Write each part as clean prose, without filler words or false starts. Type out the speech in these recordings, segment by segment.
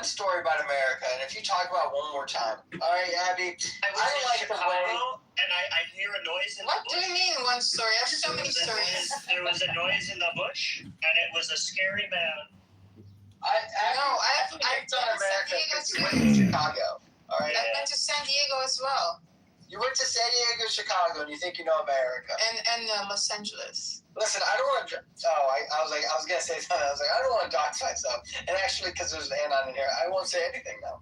story about America, and if you talk about it one more time, all right, Abby. I don't like Chicago, the way. And I hear a noise in the bush. What do you mean one story? I have so many stories. There was a noise in the bush, and it was a scary man. I've done America because you went to Chicago. All right. I went to San Diego as well. You went to San Diego, Chicago, and you think you know America. And Los Angeles. Listen, I don't want to. I was gonna say something. I was like, I don't want to dox myself. And actually, because there's an anon in here, I won't say anything now.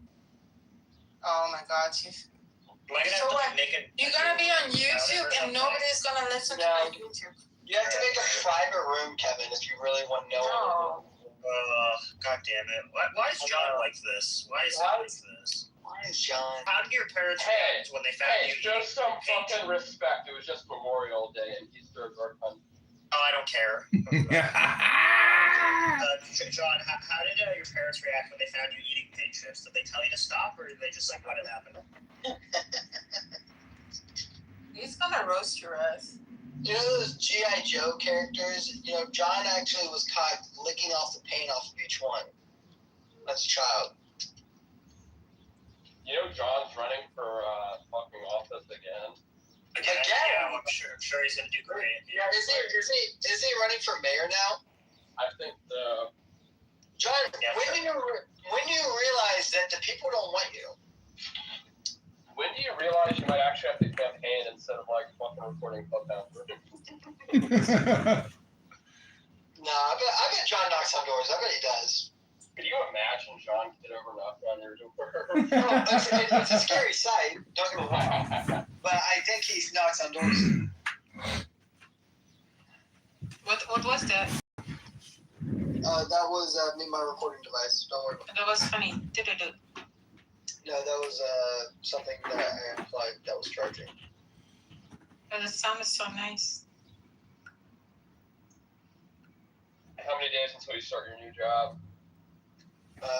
Oh my God, you're gonna be on YouTube and nobody's gonna listen to my YouTube. You have to make a private room, Kevin, if you really want to know. No. God damn it! Why is John like this? Why is he like this? Why is John? How did your parents react when they found you? Hey, show some fucking respect. It was just Memorial Day and Easter egg hunt. Oh, I don't care. John, how did your parents react when they found you eating paint chips? Did they tell you to stop, or did they just like let it happen? He's gonna roast your ass. You know those G.I. Joe characters? You know, John actually was caught licking off the paint off of each one. As a child. You know John's running for fucking office again. Again? Yeah, I'm sure he's gonna do great. Yeah, is he running for mayor now? I think the John, when you realize that the people don't want you? When do you realize you might actually have to campaign instead of like fucking recording Clubhouse? No, I bet John knocks on doors. I bet he does. Could you imagine John Kitover knocking on your door? No, it's a scary sight. Don't get me wrong. But I think he knocks on doors. What was that? That was my recording device. Don't worry about it. That was funny. No, that was something that I applied that was charging. Oh, the sound is so nice. How many days until you start your new job?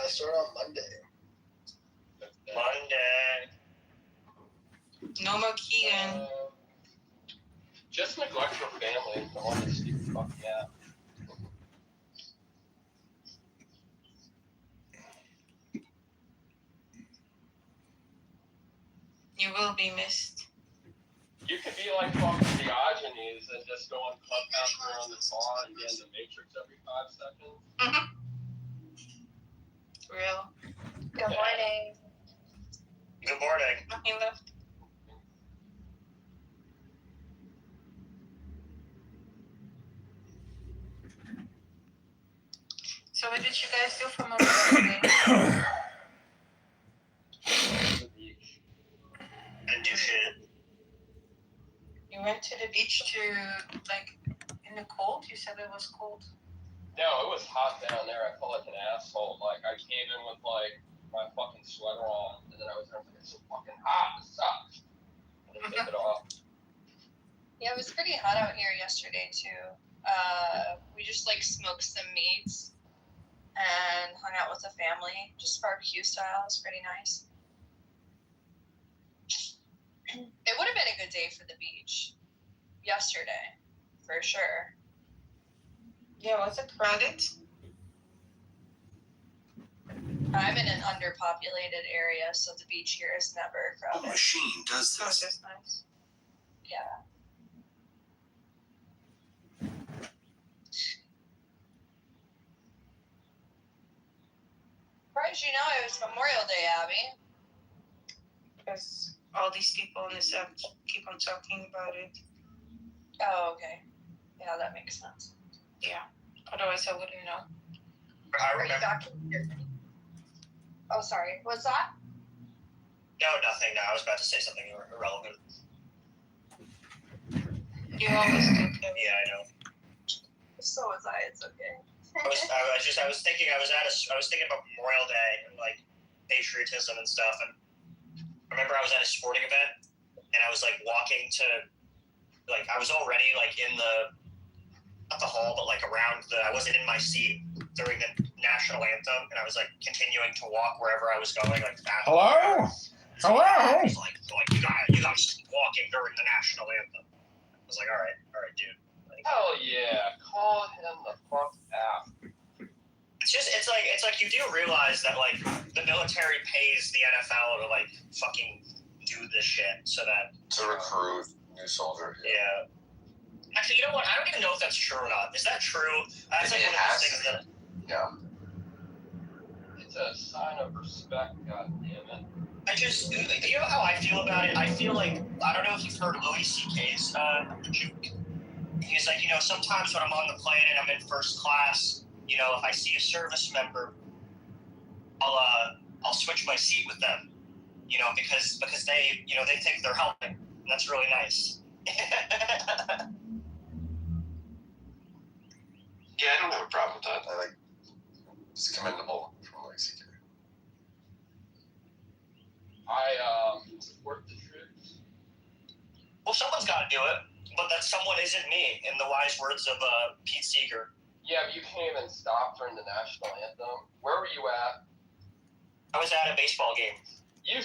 Start on Monday. No more Keegan. Just neglect your family. Don't want to see you fucking out. You will be missed. You could be like fucking Diogenes and just go on Clubhouse around the bar and get in the Matrix every 5 seconds. Mm-hmm. Real. Good morning. Good morning. He left. So what did you guys do for Memorial Day? The beach. And do shit. You went to the beach to, like, in the cold? You said it was cold. No, it was hot down there. I felt like an asshole. Like, I came in with, like, my fucking sweater on, and then I was like, it's so fucking hot. It sucks. And then take it off. Yeah, it was pretty hot out here yesterday, too. We just, like, smoked some meats and hung out with the family, just barbecue style. It was pretty nice. It would have been a good day for the beach yesterday, for sure. Yeah, was it crowded? I'm in an underpopulated area, so the beach here is never crowded. The machine does Oh, this. that's nice. Yeah. Surprised you know it was Memorial Day, Abby. Because all these people on this app keep on talking about it. Oh, okay. Yeah, that makes sense. Yeah. Otherwise, I wouldn't know. I Are you remember. back? Oh, sorry. What's that? No, nothing. No, I was about to say something irrelevant. You always do, Kevin. Yeah, I know. So was I. It's okay. I was thinking about Memorial Day and like patriotism and stuff, and I remember I was at a sporting event and I was like walking to, like, I was already like in the, not the hall, but like around the, I wasn't in my seat during the national anthem, and I was like continuing to walk wherever I was going, like Hello? Hello? I was like you guys keep walking during the national anthem. I was like, all right, dude. Like, Hell yeah. Call him the fuck out. it's like you do realize that like the military pays the NFL to like fucking do this shit so that to recruit new soldiers. Yeah. Actually, you know what? I don't even know if that's true or not. Is that true? That's like one of those things that. Yeah. It's a sign of respect. God damn it. You know how I feel about it? I feel like, I don't know if you've heard Louis C.K.'s joke. He's like, sometimes when I'm on the plane and I'm in first class, if I see a service member, I'll switch my seat with them, because they, they think they're helping. And that's really nice. Yeah, I don't have a problem with that. I like it's commendable from Louis C.K. I support the troops. Well, someone's got to do it, but that someone isn't me, in the wise words of Pete Seeger. Yeah, but you can't even stop during the national anthem. Where were you at? I was at a baseball game. You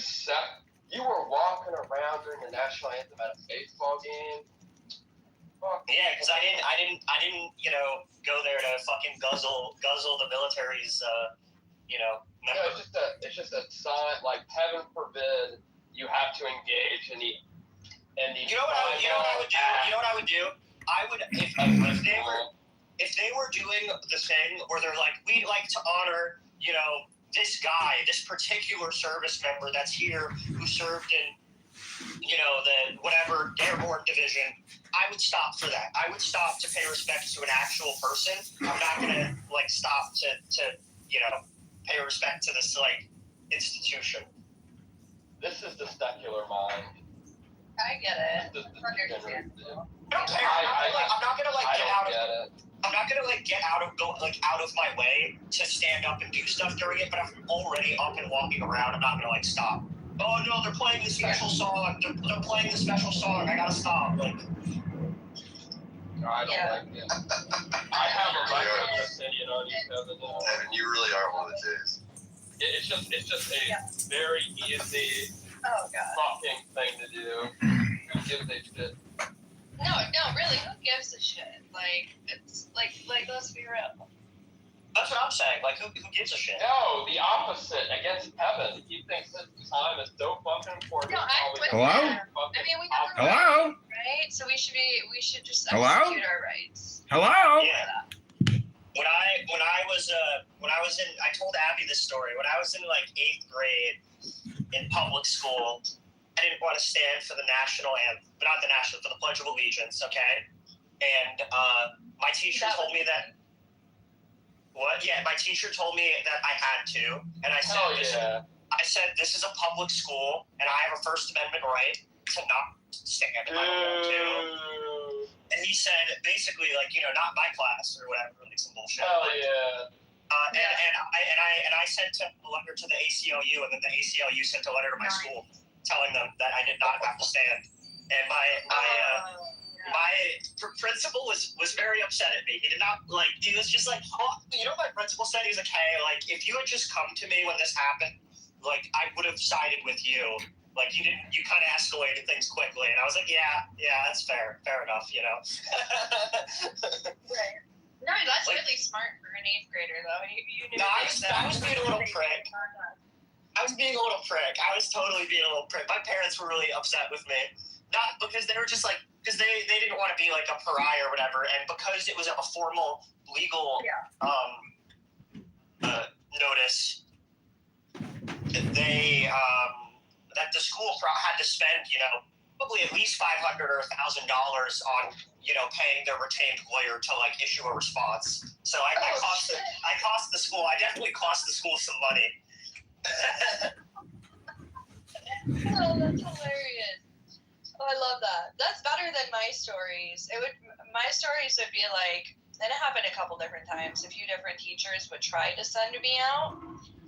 were walking around during the national anthem at a baseball game. Fuck. Yeah, because I didn't, go there to fucking guzzle the military's, member. No, it's just a sign. Like, heaven forbid you have to engage in the. You know what I would do? You know what I would do? I would if they were doing the thing where they're like, we'd like to honor, this guy, this particular service member that's here who served in, the whatever airborne division, I would stop for that. I would stop to pay respect to an actual person. I'm not gonna stop to pay respect to this institution. This is the secular mind. I get it. This is the Understand. I don't care. I'm not gonna I get don't out of. get it. I'm not gonna out of my way to stand up and do stuff during it. But if I'm already up and walking around, I'm not gonna stop. Oh no, they're playing this special song. They're playing this special song. I gotta stop. No, I don't like it. I have a right opinion on you, Kevin. Evan, you really are one of the Jays. It's just a very easy fucking thing to do. Who gives a shit? No, really, who gives a shit? It's let's be real. That's what I'm saying. Who gives a shit? No, the opposite against Kevin. He thinks that time is so fucking important. No, I'm with Hello? that. I mean, we have a right, Hello? right? So we should just Hello? execute our rights. Hello? Yeah. When I was in, I told Abby this story. When I was in 8th grade in public school, I didn't want to stand for the national anthem, but not the national, for the Pledge of Allegiance. Okay, and my teacher told me that. What? Yeah, my teacher told me that I had to, and I said, this is a public school, and I have a First Amendment right to not stand if I don't want to. And he said, basically, not my class or whatever, some bullshit. Hell yeah. And I sent a letter to the ACLU, and then the ACLU sent a letter to my school telling them that I did not have to stand. And my principal was very upset at me. He did not he was just like, oh, my principal said? He was like, hey, if you had just come to me when this happened, I would have sided with you. You kind of escalated things quickly. And I was like, yeah, that's fair enough, Right. No, that's really smart for an 8th grader, though. You knew. No, I was being a little prick. I was being a little prick. I was totally being a little prick. My parents were really upset with me. Not because they were just because they didn't want to be a pariah or whatever, and because it was a formal legal notice, they that the school had to spend probably at least $500 or $1,000 on paying their retained lawyer to issue a response. So I cost the school. I definitely cost the school some money. Oh, that's hilarious. Oh, I love that. That's better than my stories. My stories would be and it happened a couple different times. A few different teachers would try to send me out.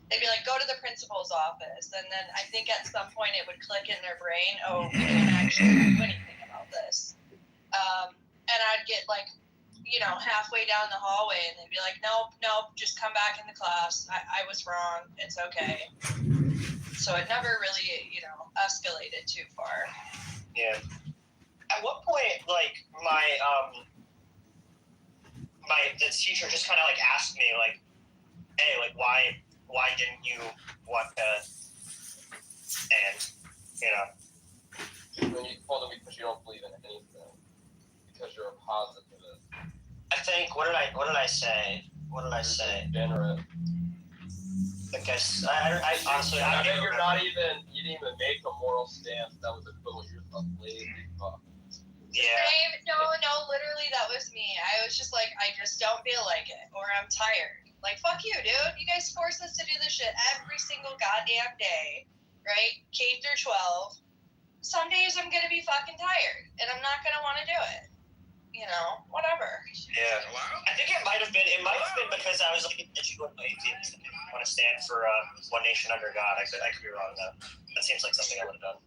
They'd be like, go to the principal's office. And then I think at some point it would click in their brain, oh, we can't actually do anything about this. And I'd get halfway down the hallway and they'd be like, nope, just come back in the class. I was wrong. It's okay. So it never really, escalated too far. Yeah. At what point, the teacher just kind of asked me, hey, like, why didn't you want to, and, you know. When you told them because you don't believe in anything, because you're a positivist. I think, what did I say? Degenerate. I guess, I honestly, I don't you're remember. you didn't even make a moral stance that was equivalent to yourself lazy fuck. Yeah. No, literally that was me. I was just like, I just don't feel like it, or I'm tired. Like, fuck you, dude. You guys force us to do this shit every single goddamn day, right? K through 12. Some days I'm gonna be fucking tired, and I'm not gonna want to do it. You know, whatever. Yeah. I think it might have been because I was like an educated atheist. I want to stand for one nation under God. I could be wrong though. That seems like something I would have done.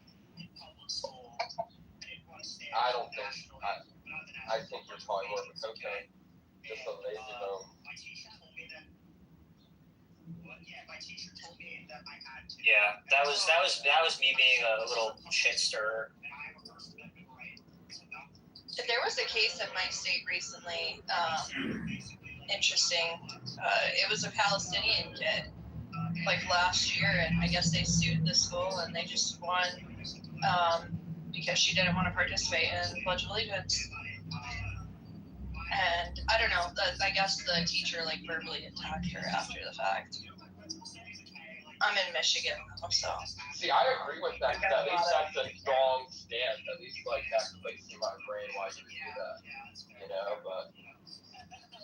I don't think. I think you're probably more of a cocaine. Just a lazy bone. Yeah, that was me being a little shit stirrer. There was a case in my state recently. Interesting. It was a Palestinian kid, like last year, and I guess they sued the school and they just won because she didn't want to participate in Pledge of Allegiance. And I don't know. I guess the teacher like verbally attacked her after the fact. I'm in Michigan, so. See, I agree with that. At least that's a strong stance. At least like that clicks in my brain why you do that. You know, but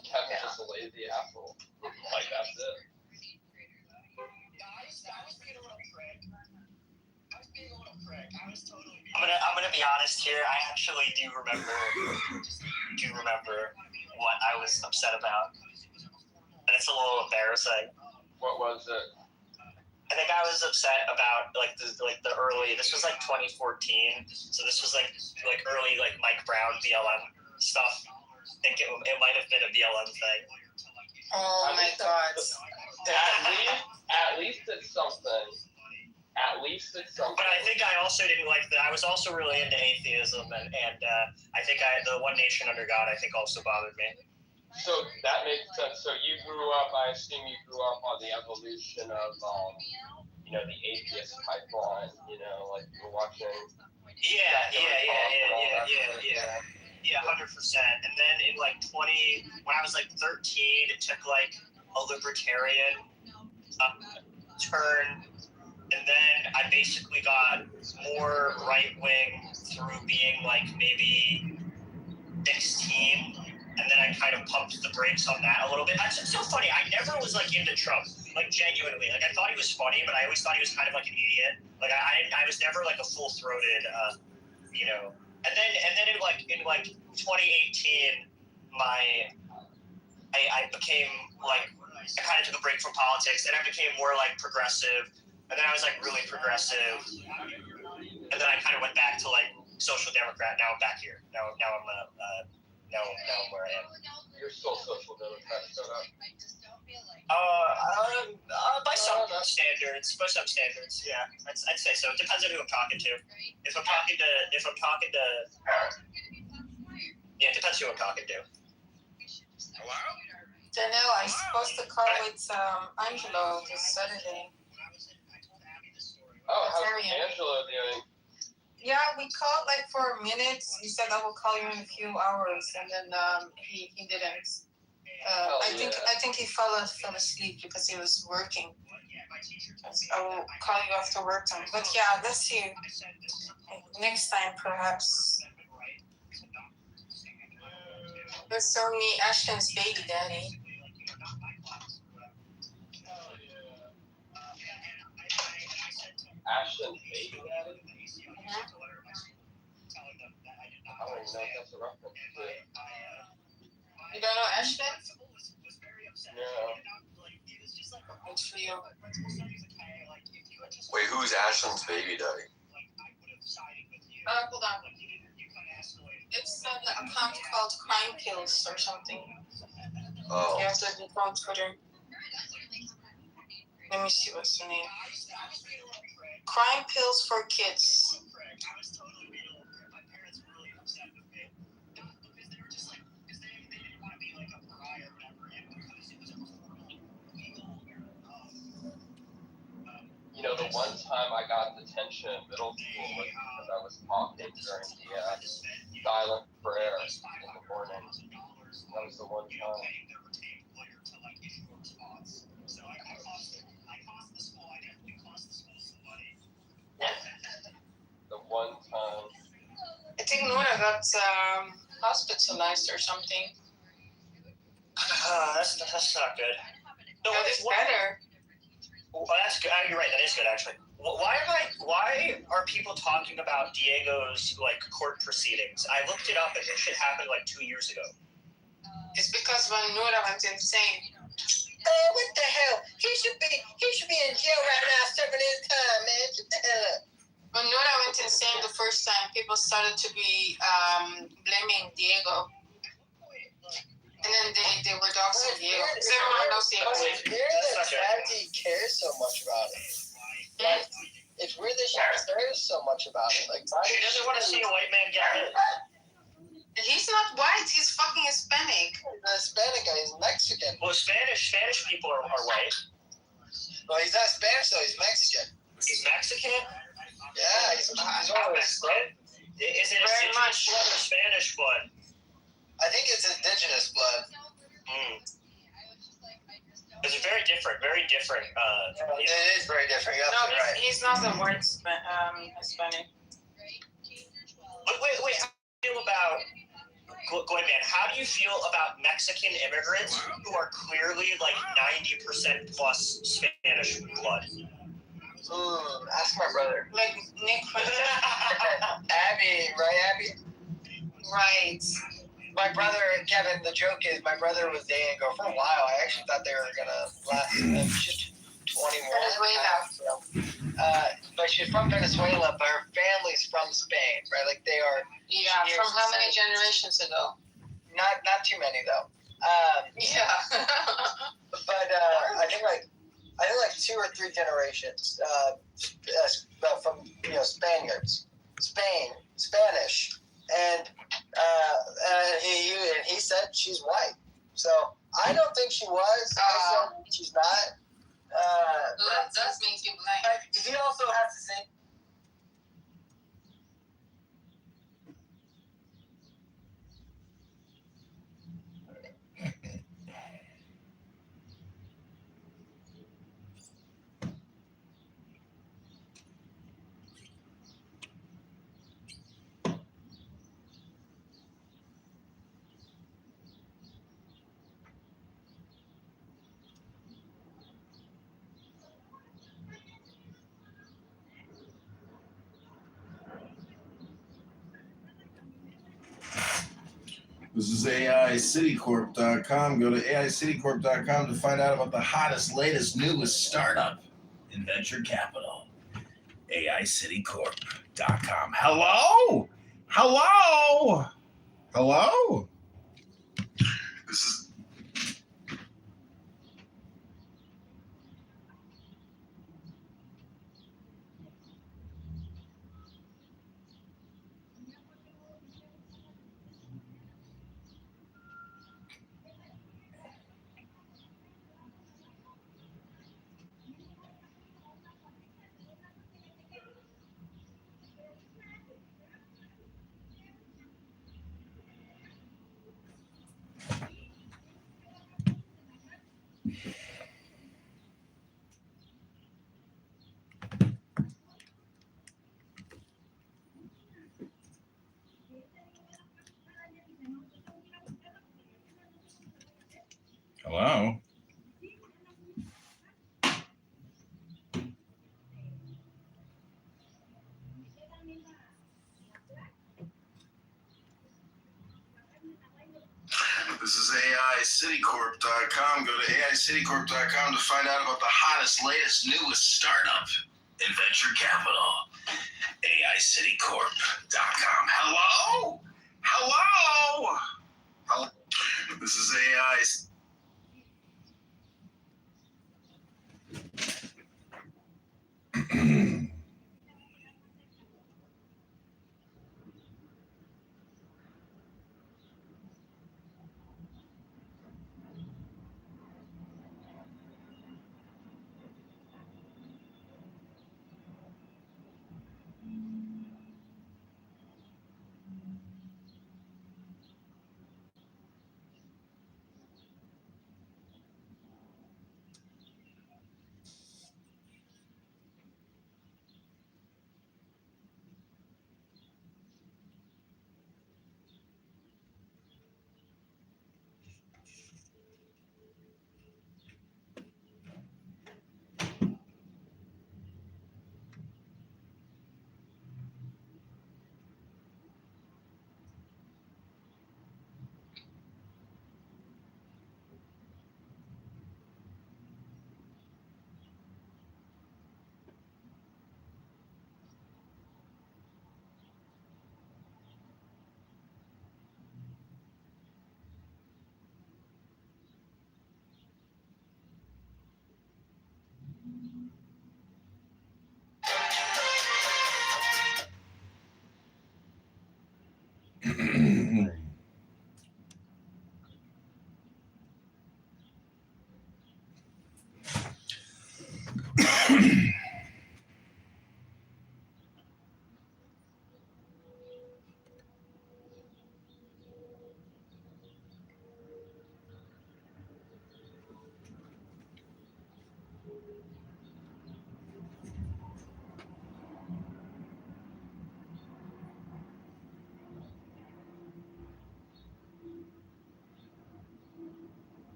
Kevin's just a lazy asshole. Like that's it. I'm gonna be honest here. I actually do remember what I was upset about, and it's a little embarrassing. What was it? I think I was upset about like the early. This was like 2014, so this was like early like Mike Brown BLM stuff. I think it might have been a BLM thing. Oh my God. At least it's something. But I think I also didn't like that. I was also really into atheism, and I think the one nation under God I think also bothered me. So that makes sense. So you grew up. I assume you grew up on the evolution of the atheist pipeline. You know, like you're watching. Yeah, 100%. And then in like when I was like 13, it took like a libertarian turn. And then I basically got more right wing through being like maybe 16. And then I kind of pumped the brakes on that a little bit. It's so funny. I never was like into Trump, like genuinely. Like I thought he was funny, but I always thought he was kind of like an idiot. Like I was never like a full throated, you know. And then in 2018, I became like I kind of took a break from politics, and I became more like progressive. And then I was like really progressive, and then I kind of went back to like social democrat. Now I'm back here. Now I'm now where I am. You're still social democrat. Shut up. By some standards, yeah, I'd say so. It depends on who I'm talking to. If I'm talking to, yeah, it depends who I'm talking to. Hello? Danielle, I supposed to call with Angelo this Saturday. Oh, how's Angelo doing? Yeah, we called like for a minute. He said I will call you in a few hours, and then he didn't. I think he fell asleep because he was working. I will call you after work time. But yeah, let's see. Next time, perhaps. There's only Ashton's baby daddy. Ashton's baby daddy? Mm-hmm. I don't even know if that's a reference to. You don't know Ashton? No. It's for you. Wait, who's Ashland's baby daddy? Hold on. It's an account called Crime Kills or something. Oh. You have to go on Twitter. Let me see what's the name. Crime Pills for Kids. one time I got detention in middle school was because I was talking during the silent prayer in the morning. That was the one time. The one time. I think Nora got hospitalized or something. That's not good. No, That is better. Well, that's good. You're right. That is good, actually. Why are people talking about Diego's court proceedings? I looked it up, and this shit happened 2 years ago. It's because when Nora went insane. What the hell? He should be in jail right now serving his time, man. Shut the hell up. When Nora went insane the first time, people started to be blaming Diego. And then they were doxing Diego. Because everyone knows Diego. It's weird that Tati cares so much about it. It's weird that she cares so much about it. She doesn't want to see a white man get hit. He's not white. He's fucking Hispanic. He's not Hispanic guy. He's Mexican. Well, Spanish people are white. Well, he's not Spanish, though. He's Mexican. He's Mexican? Yeah, he's Mexican. Is it indigenous blood or Spanish blood? I think it's indigenous blood. It's very different. Very different. It is very different. You're absolutely right. He's not a white Hispanic. Wait. How do you feel about... Goyman, how do you feel about Mexican immigrants who are clearly 90% plus Spanish blood? Ask my brother. Like Nick. Abby, right, Abby? Right. My brother, Kevin, the joke is my brother was dating a girl for a while. I actually thought they were going to last just 20 more. But she's from Venezuela, but her family's from Spain, right? They are. Yeah, from how many generations ago? Not too many though. Yeah. But I think 2 or 3 generations from Spaniards, Spanish, and he said she's white. So I don't think she was. I said she's not. That does make you blind. He also has to say. This is AICityCorp.com. Go to AICityCorp.com to find out about the hottest, latest, newest startup in venture capital. AICityCorp.com. Hello? Hello? Hello? This is... Hello? This is AICityCorp.com. Go to AICityCorp.com to find out about the hottest, latest, newest startup in venture capital. AICityCorp.com. Hello? Hello? Hello? This is AI.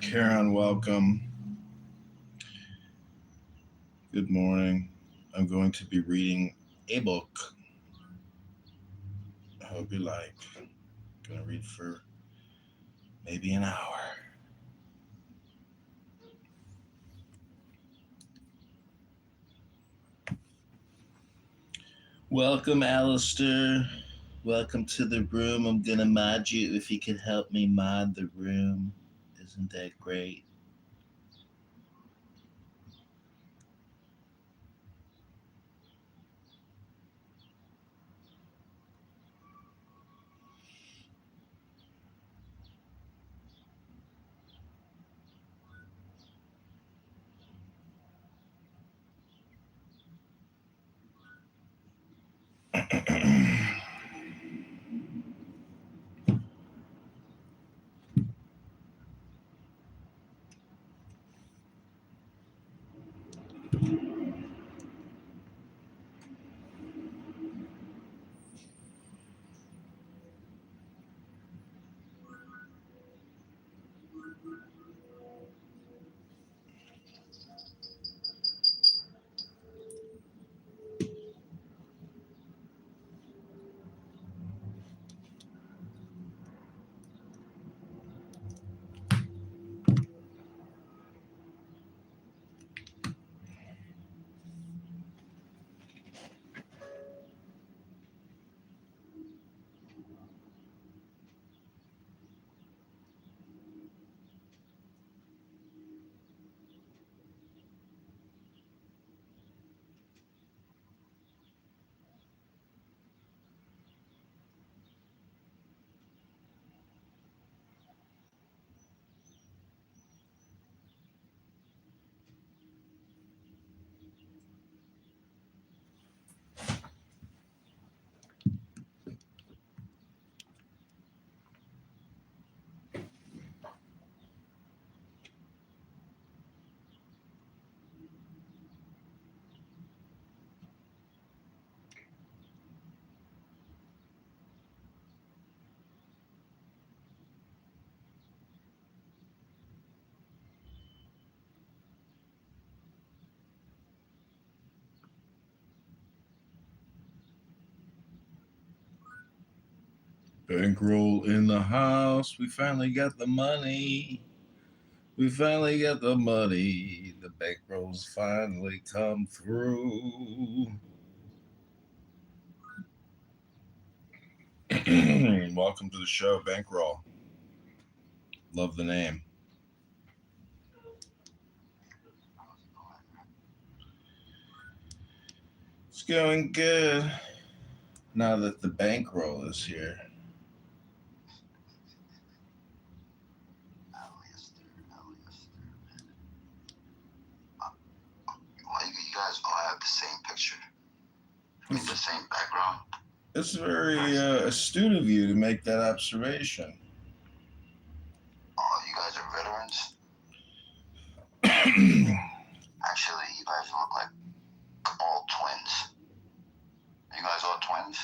Karen, welcome. Good morning. I'm going to be reading a book. I hope you like. I'm going to read for maybe an hour. Welcome, Alistair. Welcome to the room. I'm going to mod you if you could help me mod the room. Isn't that great? Bankroll in the house. We finally got the money. We finally got the money. The bankrolls finally come through. Welcome to the show, Bankroll. Love the name. It's going good now that the bankroll is here. Why you guys all have the same picture? I mean, the same background. It's very astute of you to make that observation. Oh, you guys are veterans? Actually, you guys look like all twins. Are you guys all twins?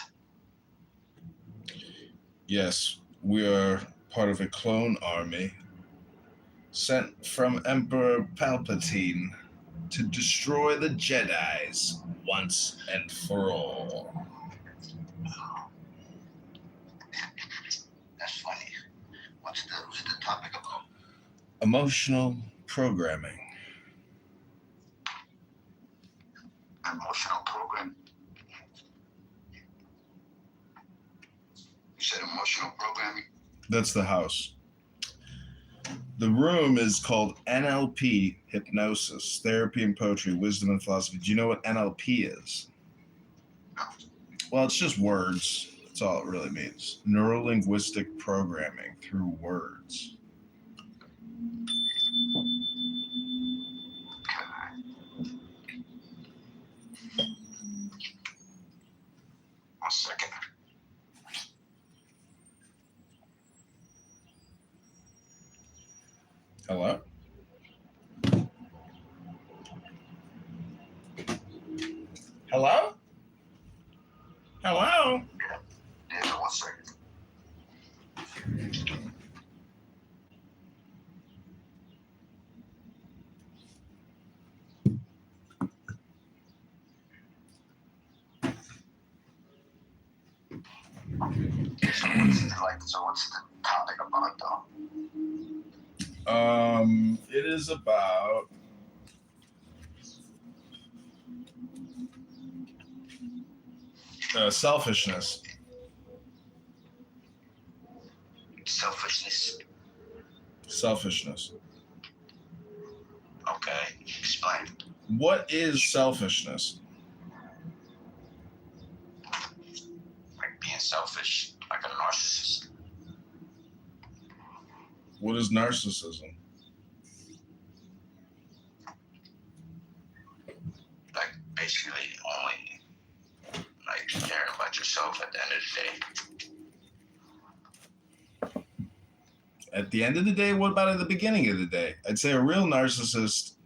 Yes, we are part of a clone army sent from Emperor Palpatine to destroy the Jedis once and for all. That's funny. What's the topic about? Emotional programming. Emotional program. You said emotional programming? That's the house. The room is called NLP, Hypnosis, Therapy and Poetry, Wisdom and Philosophy. Do you know what NLP is? No. Well, it's just words. That's all it really means. Neuro-linguistic programming through words. One second. Hello? Hello? Hello? Yeah, 1 second. So what's the topic about though? It is about selfishness. Selfishness. Selfishness. Okay, explain. What is selfishness? Like being selfish, like a narcissist. What is narcissism? Like basically only like caring about yourself at the end of the day. At the end of the day, what about at the beginning of the day? I'd say a real narcissist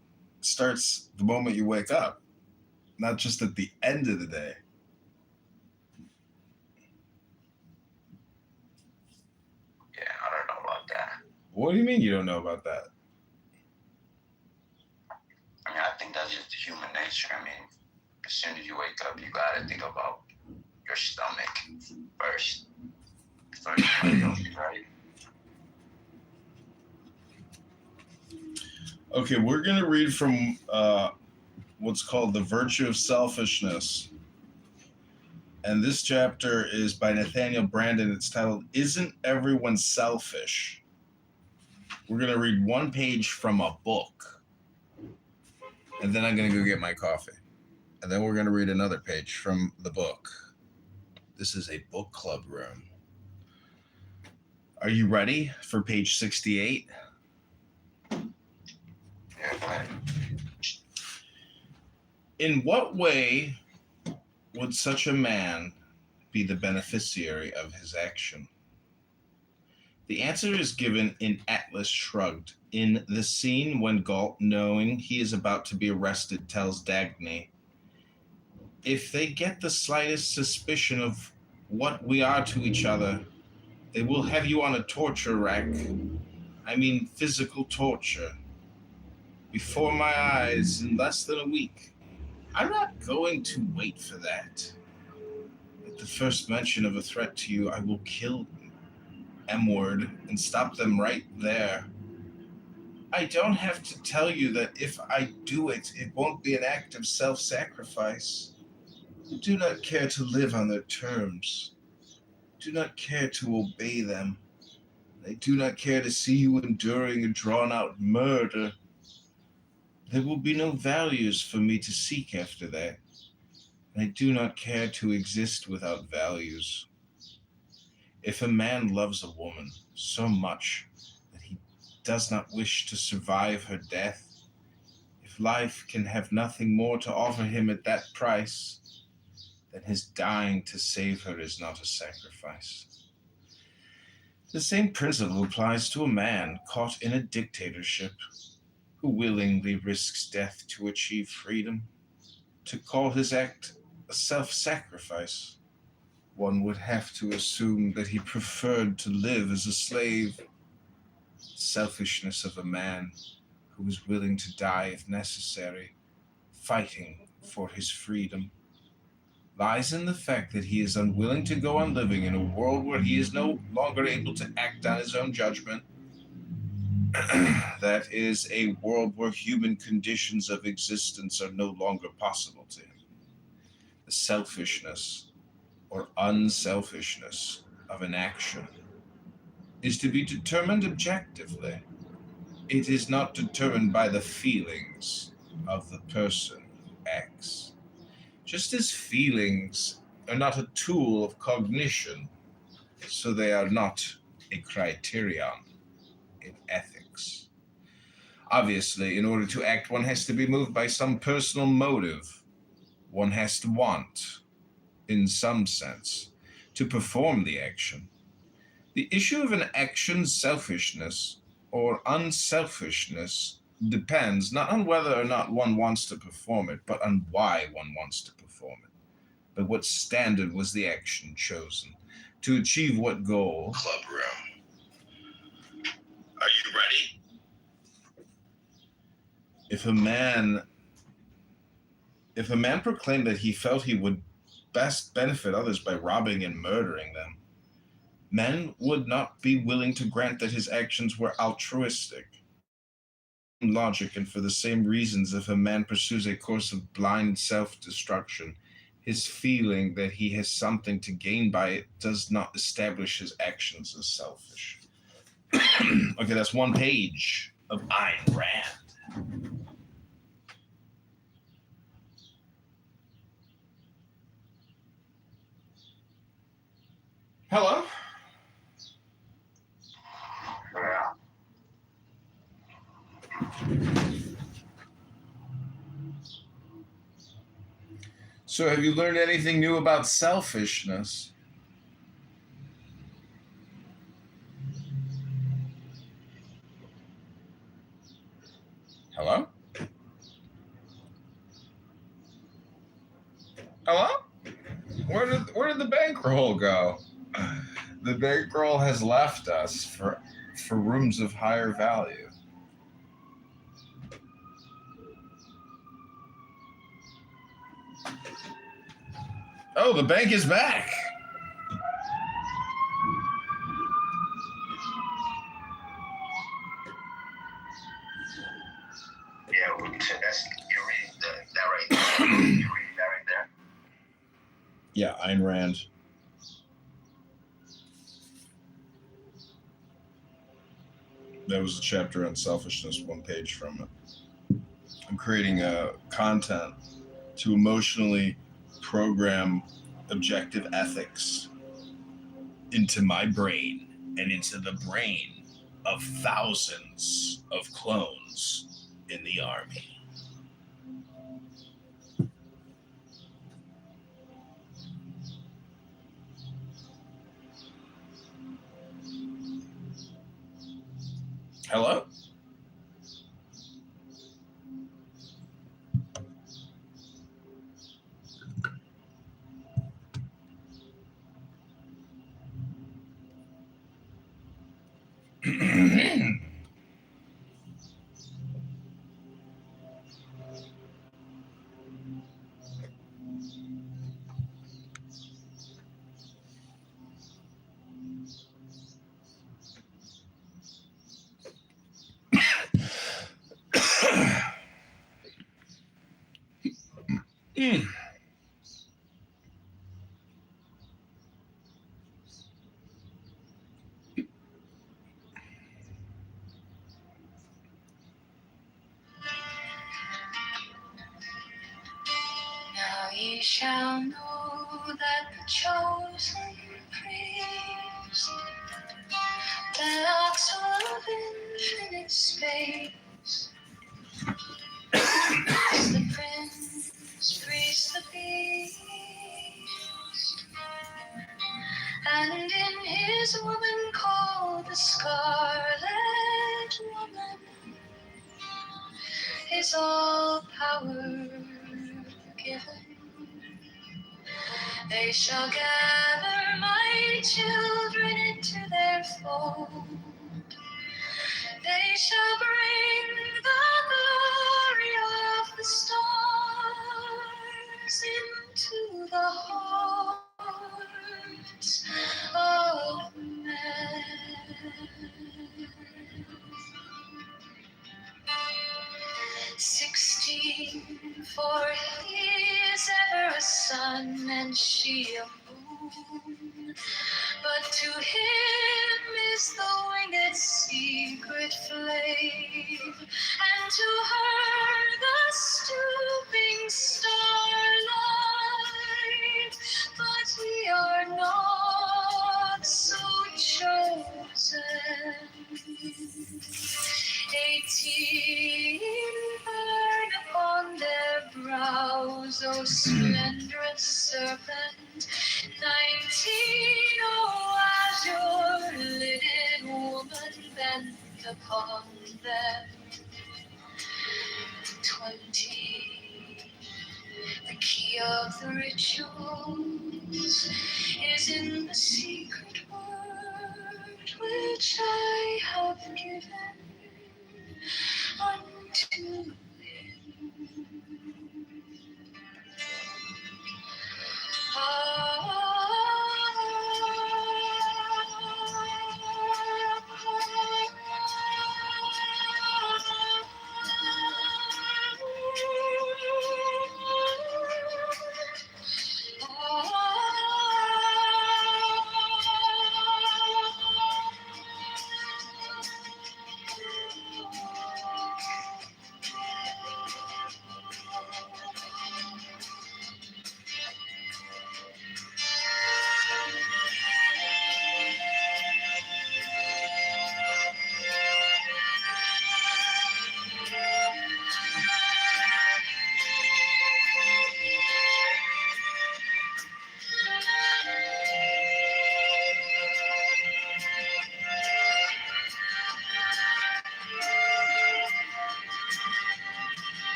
starts the moment you wake up, not just at the end of the day. Yeah, I don't know about that. What do you mean you don't know about that? I mean, I think that's just human nature. I mean, as soon as you wake up, you gotta think about your stomach first. First, right? Okay, we're going to read from what's called The Virtue of Selfishness. And this chapter is by Nathaniel Branden. It's titled, Isn't Everyone Selfish? We're going to read one page from a book. And then I'm going to go get my coffee. And then we're going to read another page from the book. This is a book club room. Are you ready for page 68? In what way would such a man be the beneficiary of his action? The answer is given in Atlas Shrugged. In the scene when Galt, knowing he is about to be arrested, tells Dagny, if they get the slightest suspicion of what we are to each other, they will have you on a torture rack. I mean physical torture. Before my eyes in less than a week. I'm not going to wait for that. At the first mention of a threat to you, I will kill M-word and stop them right there. I don't have to tell you that if I do it, it won't be an act of self-sacrifice. I do not care to live on their terms. I do not care to obey them. I do not care to see you enduring a drawn-out murder. There will be no values for me to seek after that. I do not care to exist without values. If a man loves a woman so much that he does not wish to survive her death, if life can have nothing more to offer him at that price, then his dying to save her is not a sacrifice. The same principle applies to a man caught in a dictatorship who willingly risks death to achieve freedom. To call his act a self-sacrifice one would have to assume that he preferred to live as a slave. Selfishness of a man who is willing to die if necessary, fighting for his freedom, lies in the fact that he is unwilling to go on living in a world where he is no longer able to act on his own judgment. That is a world where human conditions of existence are no longer possible to him. The selfishness or unselfishness of an action is to be determined objectively. It is not determined by the feelings of the person who acts. Just as feelings are not a tool of cognition, so they are not a criterion in ethics. Obviously, in order to act, one has to be moved by some personal motive. One has to want, in some sense, to perform the action. The issue of an action's selfishness or unselfishness depends not on whether or not one wants to perform it, but on why one wants to perform it. By what standard was the action chosen? To achieve what goal? Club room. Are you ready? If a man proclaimed that he felt he would best benefit others by robbing and murdering them, men would not be willing to grant that his actions were altruistic. Logic, and for the same reasons, if a man pursues a course of blind self-destruction, his feeling that he has something to gain by it does not establish his actions as selfish. Okay, that's one page of Ayn Rand. Hello? Yeah. So have you learned anything new about selfishness? Hello? Hello? Where did the bankroll go? The bankroll has left us for rooms of higher value. Oh, the bank is back. Yeah, well, that's you read that right there. You read that right there. Yeah, Ayn Rand. That was a chapter on selfishness, one page from it. I'm creating content to emotionally program objective ethics into my brain and into the brain of thousands of clones in the army. Hello? Now ye shall know that the chosen priest, the ox of infinite space, is the prince, priest, the beast, and in his woman called the scarlet woman is all power given. They shall gather my children into their fold. They shall bring the glory of the stars into the hearts of men. 16, for he is ever a sun and she a moon. But to him is the winged secret flame, and to her the stooping starlight. But we are not so chosen. 18 burn upon their brows, O splendorous serpent. 19, O azure-lidded woman, bent upon them. 20, the key of the rituals is in the secret word which I have given unto him.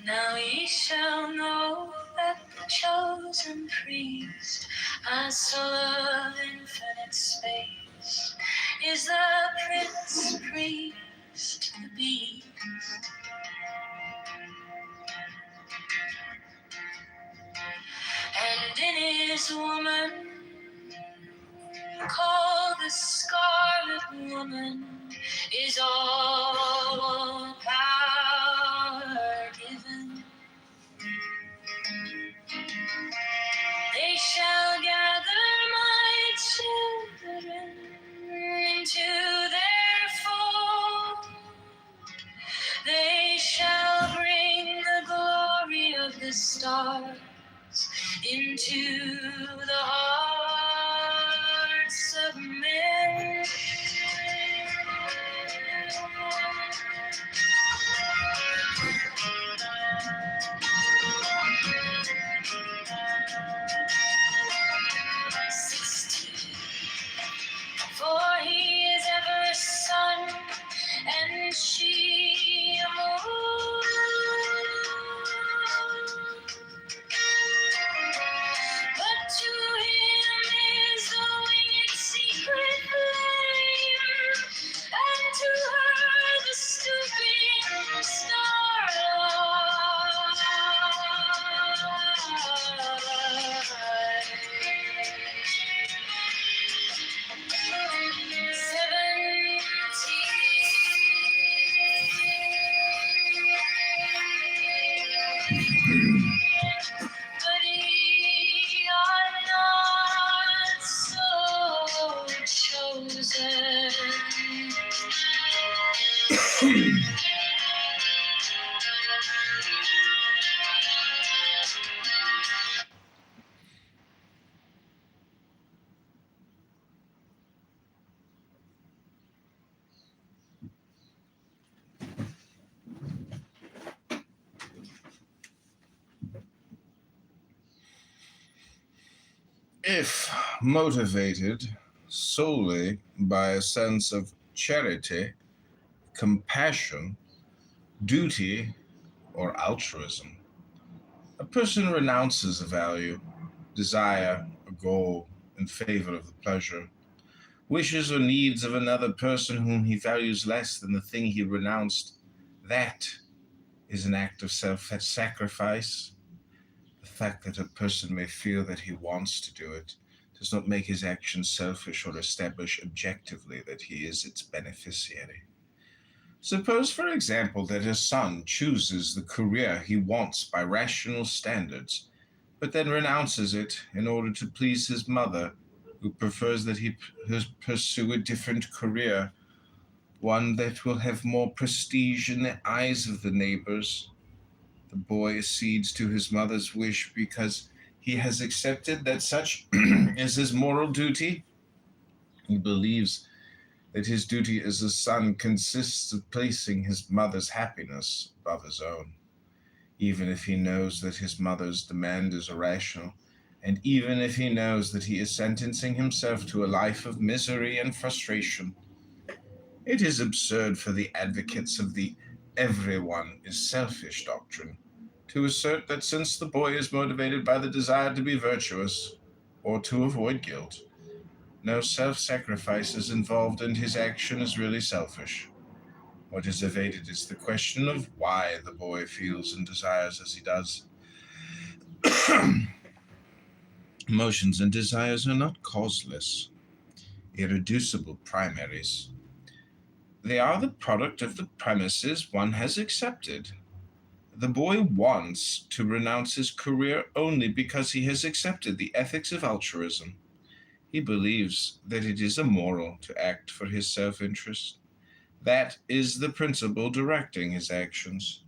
Now ye shall know that the chosen priest, a soul of infinite space, is the prince priest, the beast. And in his woman, called the Scarlet Woman, is all power given. They shall gather my children into their fold. They shall bring the glory of the stars into the hearts of men. if motivated solely by a sense of charity, compassion, duty, or altruism, a person renounces a value, desire, a goal in favor of the pleasure, wishes or needs of another person whom he values less than the thing he renounced. That is an act of self-sacrifice. The fact that a person may feel that he wants to do it does not make his action selfish or establish objectively that he is its beneficiary. Suppose, for example, that a son chooses the career he wants by rational standards, but then renounces it in order to please his mother, who prefers that he pursue a different career, one that will have more prestige in the eyes of the neighbors. The boy accedes to his mother's wish because he has accepted that such is his moral duty. He believes that his duty as a son consists of placing his mother's happiness above his own, even if he knows that his mother's demand is irrational, and even if he knows that he is sentencing himself to a life of misery and frustration. It is absurd for the advocates of the everyone is selfish doctrine to assert that since the boy is motivated by the desire to be virtuous or to avoid guilt, no self-sacrifice is involved and his action is really selfish. What is evaded is the question of why the boy feels and desires as he does. Emotions and desires are not causeless, irreducible primaries. They are the product of the premises one has accepted. The boy wants to renounce his career only because he has accepted the ethics of altruism. He believes that it is immoral to act for his self-interest. That is the principle directing his actions.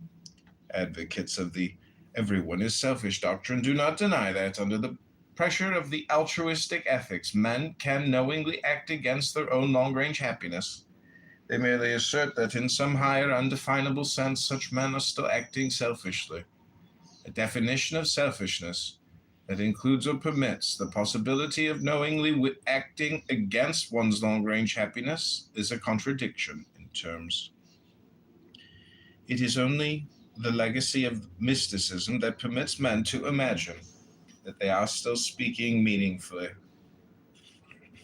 Advocates of the everyone is selfish doctrine do not deny that under the pressure of the altruistic ethics, men can knowingly act against their own long-range happiness. They merely assert that in some higher, undefinable sense, such men are still acting selfishly. A definition of selfishness that includes or permits the possibility of knowingly acting against one's long-range happiness is a contradiction in terms. It is only the legacy of mysticism that permits men to imagine that they are still speaking meaningfully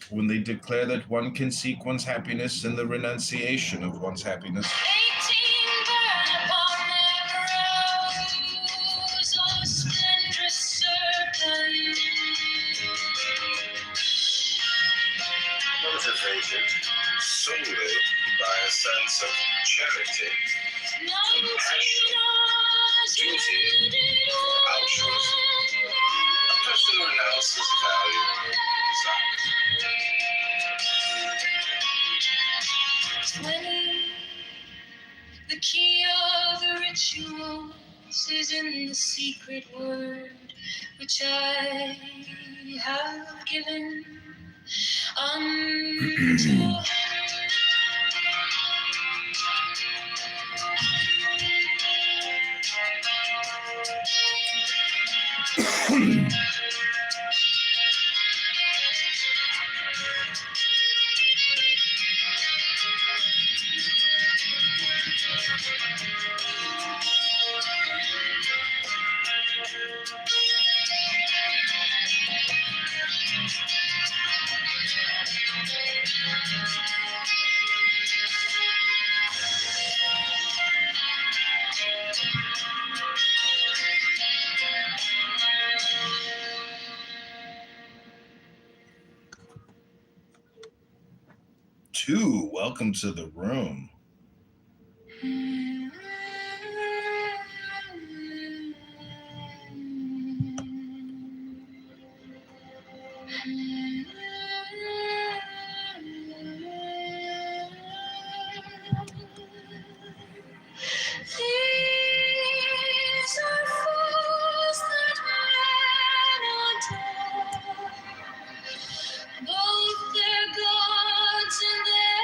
when they declare that one can seek one's happiness in the renunciation of one's happiness. 18 burn upon their brows, oh splendorous serpent. Motivated solely by a sense of charity, 19 duty, or altruism, a person renounces value, desire. 20. The key of the rituals is in the secret word which I have given unto Two, welcome to the room. These are fools that men adore, both their gods and their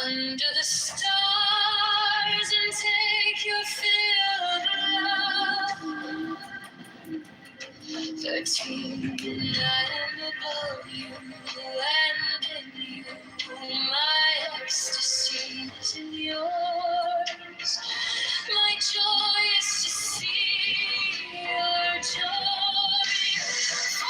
under the stars and take your fill of love. 13, I am above you and in you. My ecstasy is in yours. My joy is to see your joy. 14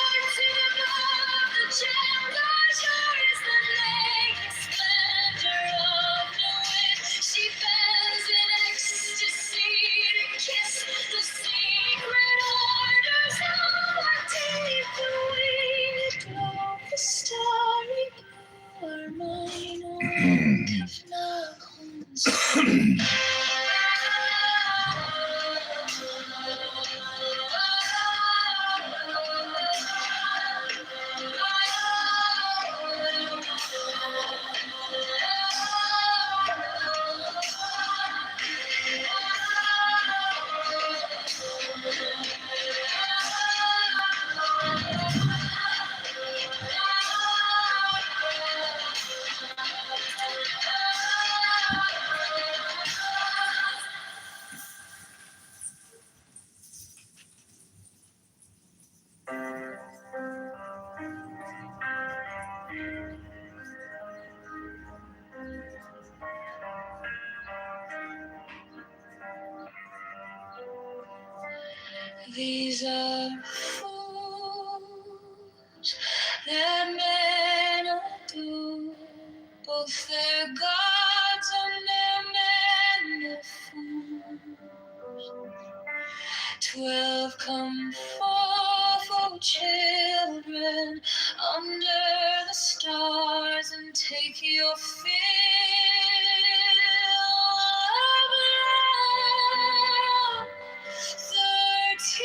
above the gem-gorge is the naked splendor of the wind. She bends in ecstasy to kiss the secret orders of a deep winged glow. The starry blue are mine own, if not constant. These are fools that men adore, both their gods and their men of fools. 12 come forth, O children, under the stars and take your fill of love. 13,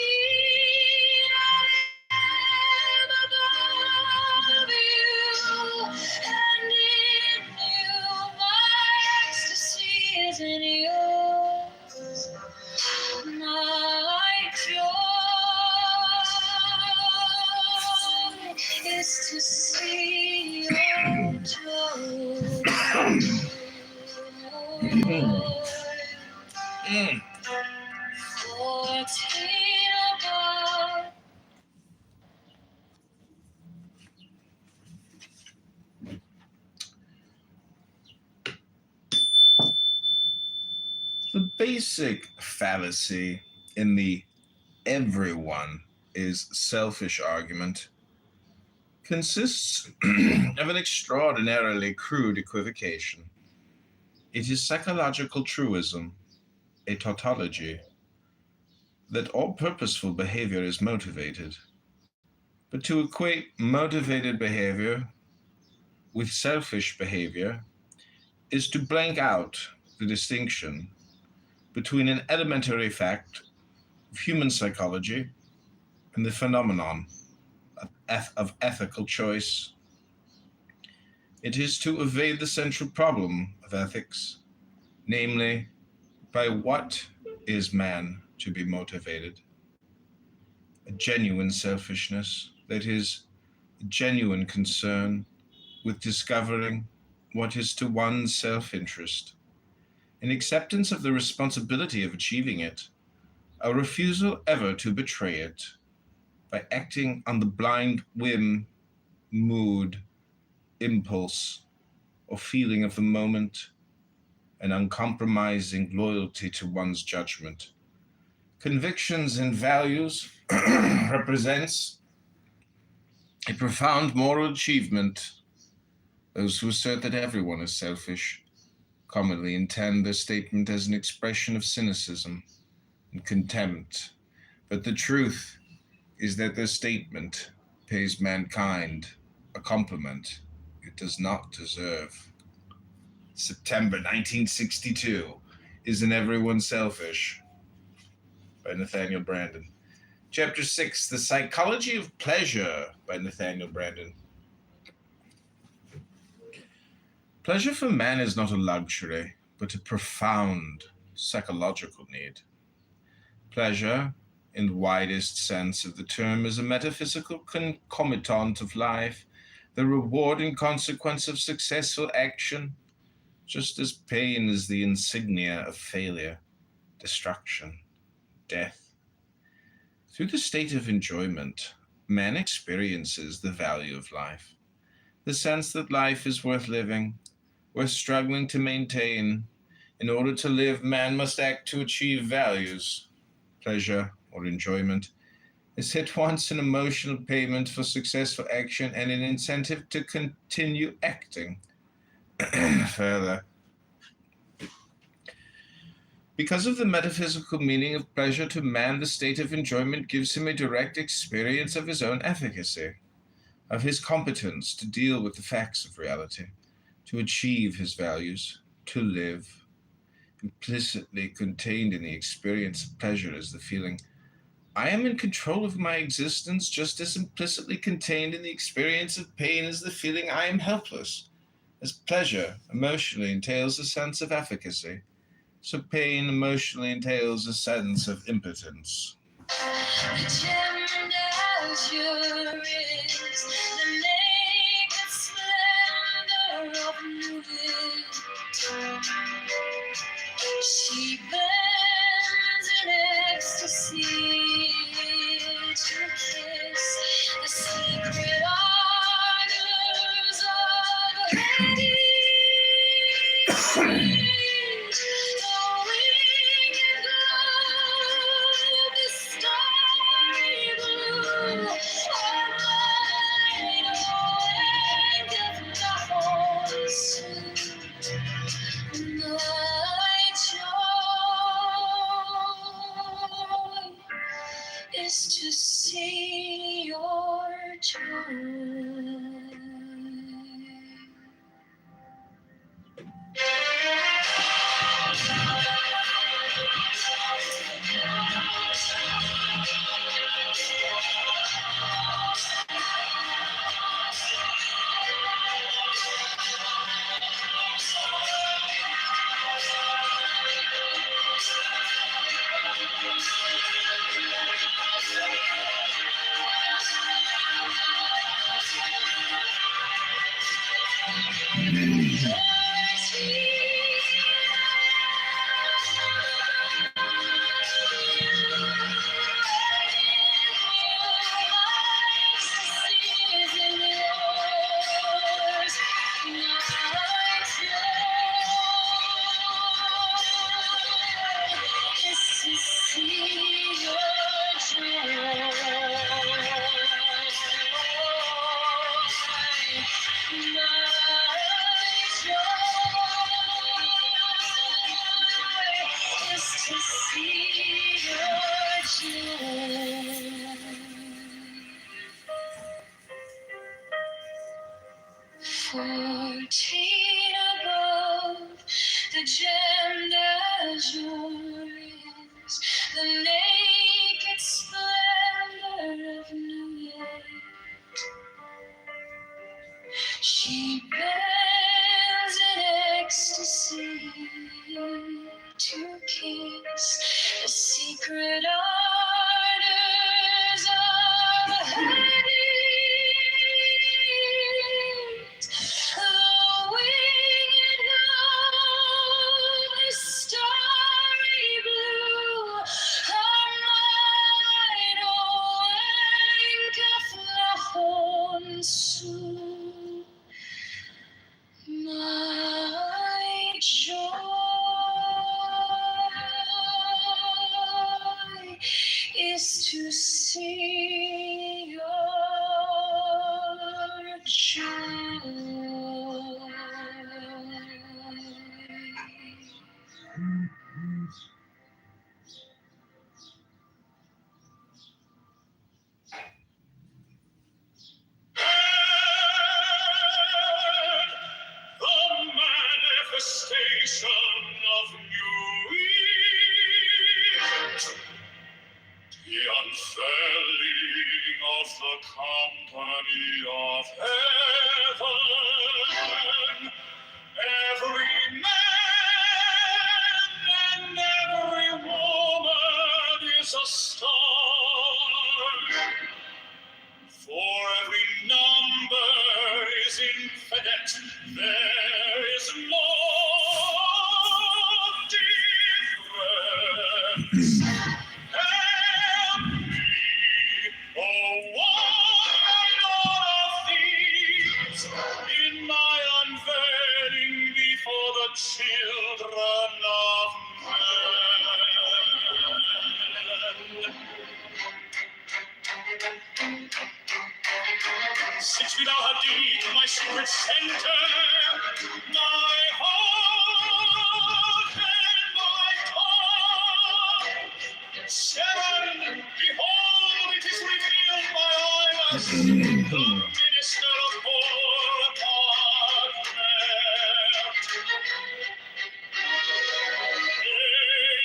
I am above you, and in you my ecstasy is in yours. My joy is to see your joy. Mm. 14 above. The basic fallacy in the everyone is selfish argument consists of an extraordinarily crude equivocation. It is psychological truism, a tautology, that all purposeful behavior is motivated. But to equate motivated behavior with selfish behavior is to blank out the distinction between an elementary fact of human psychology and the phenomenon of ethical choice. It is to evade the central problem of ethics, namely, by what is man to be motivated? A genuine selfishness, that is, a genuine concern with discovering what is to one's self-interest, an acceptance of the responsibility of achieving it, a refusal ever to betray it by acting on the blind whim, mood, impulse, or feeling of the moment, an uncompromising loyalty to one's judgment. Convictions and values represents a profound moral achievement. Those who assert that everyone is selfish commonly intend their statement as an expression of cynicism and contempt, but the truth is that their statement pays mankind a compliment it does not deserve. September 1962, Isn't Everyone Selfish? By Nathaniel Branden. Chapter 6, The Psychology of Pleasure by Nathaniel Branden. Pleasure for man is not a luxury, but a profound psychological need. Pleasure, in the widest sense of the term, is a metaphysical concomitant of life, the reward and consequence of successful action, just as pain is the insignia of failure, destruction, death. Through the state of enjoyment, man experiences the value of life, the sense that life is worth living, worth struggling to maintain. In order to live, man must act to achieve values. Pleasure or enjoyment is at once an emotional payment for successful action and an incentive to continue acting. Further, because of the metaphysical meaning of pleasure to man, the state of enjoyment gives him a direct experience of his own efficacy, of his competence to deal with the facts of reality, to achieve his values, to live. Implicitly contained in the experience of pleasure is the feeling, I am in control of my existence, just as implicitly contained in the experience of pain is the feeling I am helpless. As pleasure emotionally entails a sense of efficacy, so pain emotionally entails a sense of impotence. The gem azure is the naked splendor of nudity. She bends in ecstasy to kiss the secret ardors of Hades. The winged globe, the starry blue, are mine, awake of daffodils. My joy is to see your joy. Fourteen above, the gemmed azure is the naked splendor of New Year. She bends in ecstasy to kiss the secret ardors of Hades. The winged globe, the starry blue, are mine, awake of soon. My joy is to see your joy. The manifestation of new week, the unfurling of the company of heaven. Every man and every woman is a star. For every number is infinite, there is more. children of men. 6 feet out deep, my secret center, my heart and my tongue. 7, behold, it is revealed by Imus, the minister of poor apartment.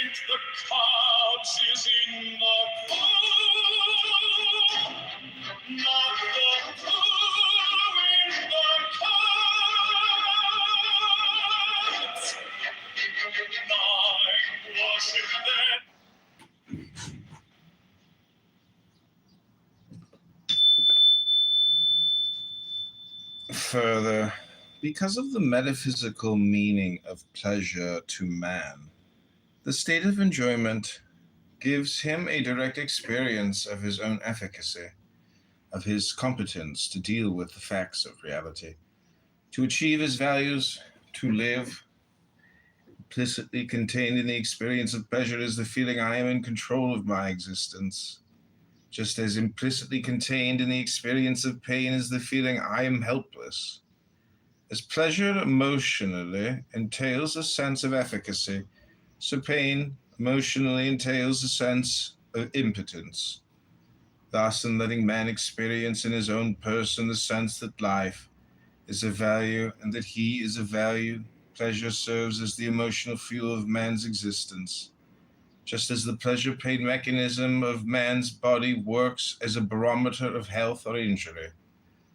8, the couch is in the cool, not the cool in the couch. 9, worship them. Further, because of the metaphysical meaning of pleasure to man, the state of enjoyment gives him a direct experience of his own efficacy, of his competence to deal with the facts of reality, to achieve his values, to live. Implicitly contained in the experience of pleasure is the feeling I am in control of my existence, just as implicitly contained in the experience of pain is the feeling I am helpless. As pleasure emotionally entails a sense of efficacy, so pain emotionally entails a sense of impotence. Thus, in letting man experience in his own person the sense that life is of value and that he is of value, pleasure serves as the emotional fuel of man's existence. Just as the pleasure-pain mechanism of man's body works as a barometer of health or injury,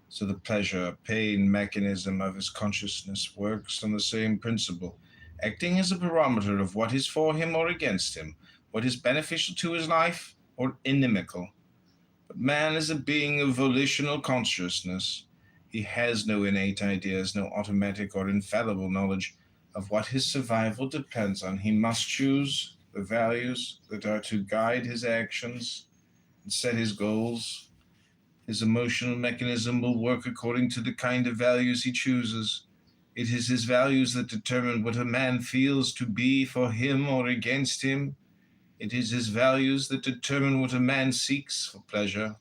so the pleasure-pain mechanism of his consciousness works on the same principle, acting as a barometer of what is for him or against him, what is beneficial to his life or inimical. But man is a being of volitional consciousness. He has no innate ideas, no automatic or infallible knowledge of what his survival depends on. He must choose the values that are to guide his actions and set his goals. His emotional mechanism will work according to the kind of values he chooses. It is his values that determine what a man feels to be for him or against him. It is his values that determine what a man seeks for pleasure.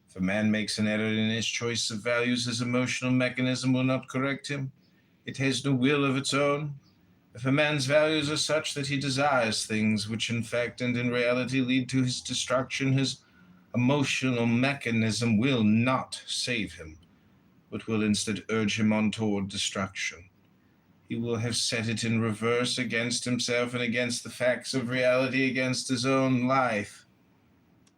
If a man makes an error in his choice of values, his emotional mechanism will not correct him. It has no will of its own. If a man's values are such that he desires things which in fact and in reality lead to his destruction, his emotional mechanism will not save him, but will instead urge him on toward destruction. He will have set it in reverse against himself and against the facts of reality, against his own life.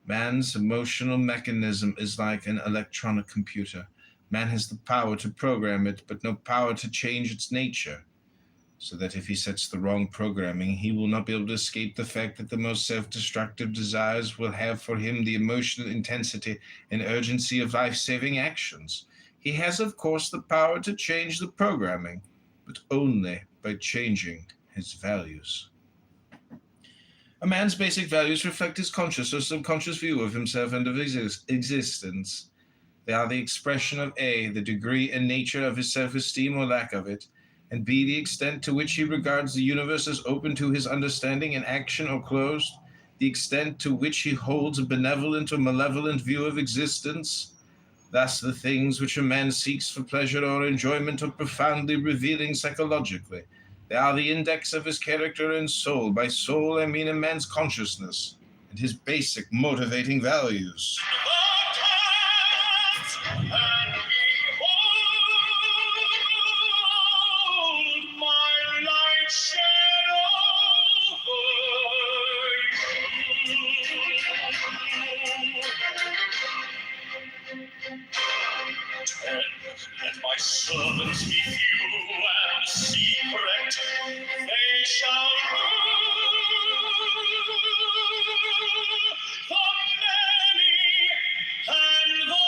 Man's emotional mechanism is like an electronic computer. Man has the power to program it, but no power to change its nature. So that if he sets the wrong programming, he will not be able to escape the fact that the most self-destructive desires will have for him the emotional intensity and urgency of life-saving actions. He has, of course, the power to change the programming, but only by changing his values. A man's basic values reflect his conscious or subconscious view of himself and of his existence. They are the expression of A, the degree and nature of his self-esteem or lack of it, and B, the extent to which he regards the universe as open to his understanding and action or closed, the extent to which he holds a benevolent or malevolent view of existence. Thus, the things which a man seeks for pleasure or enjoyment are profoundly revealing psychologically. They are the index of his character and soul. By soul, I mean a man's consciousness and his basic motivating values. Let my servants be few and see correct. They shall rule the many and the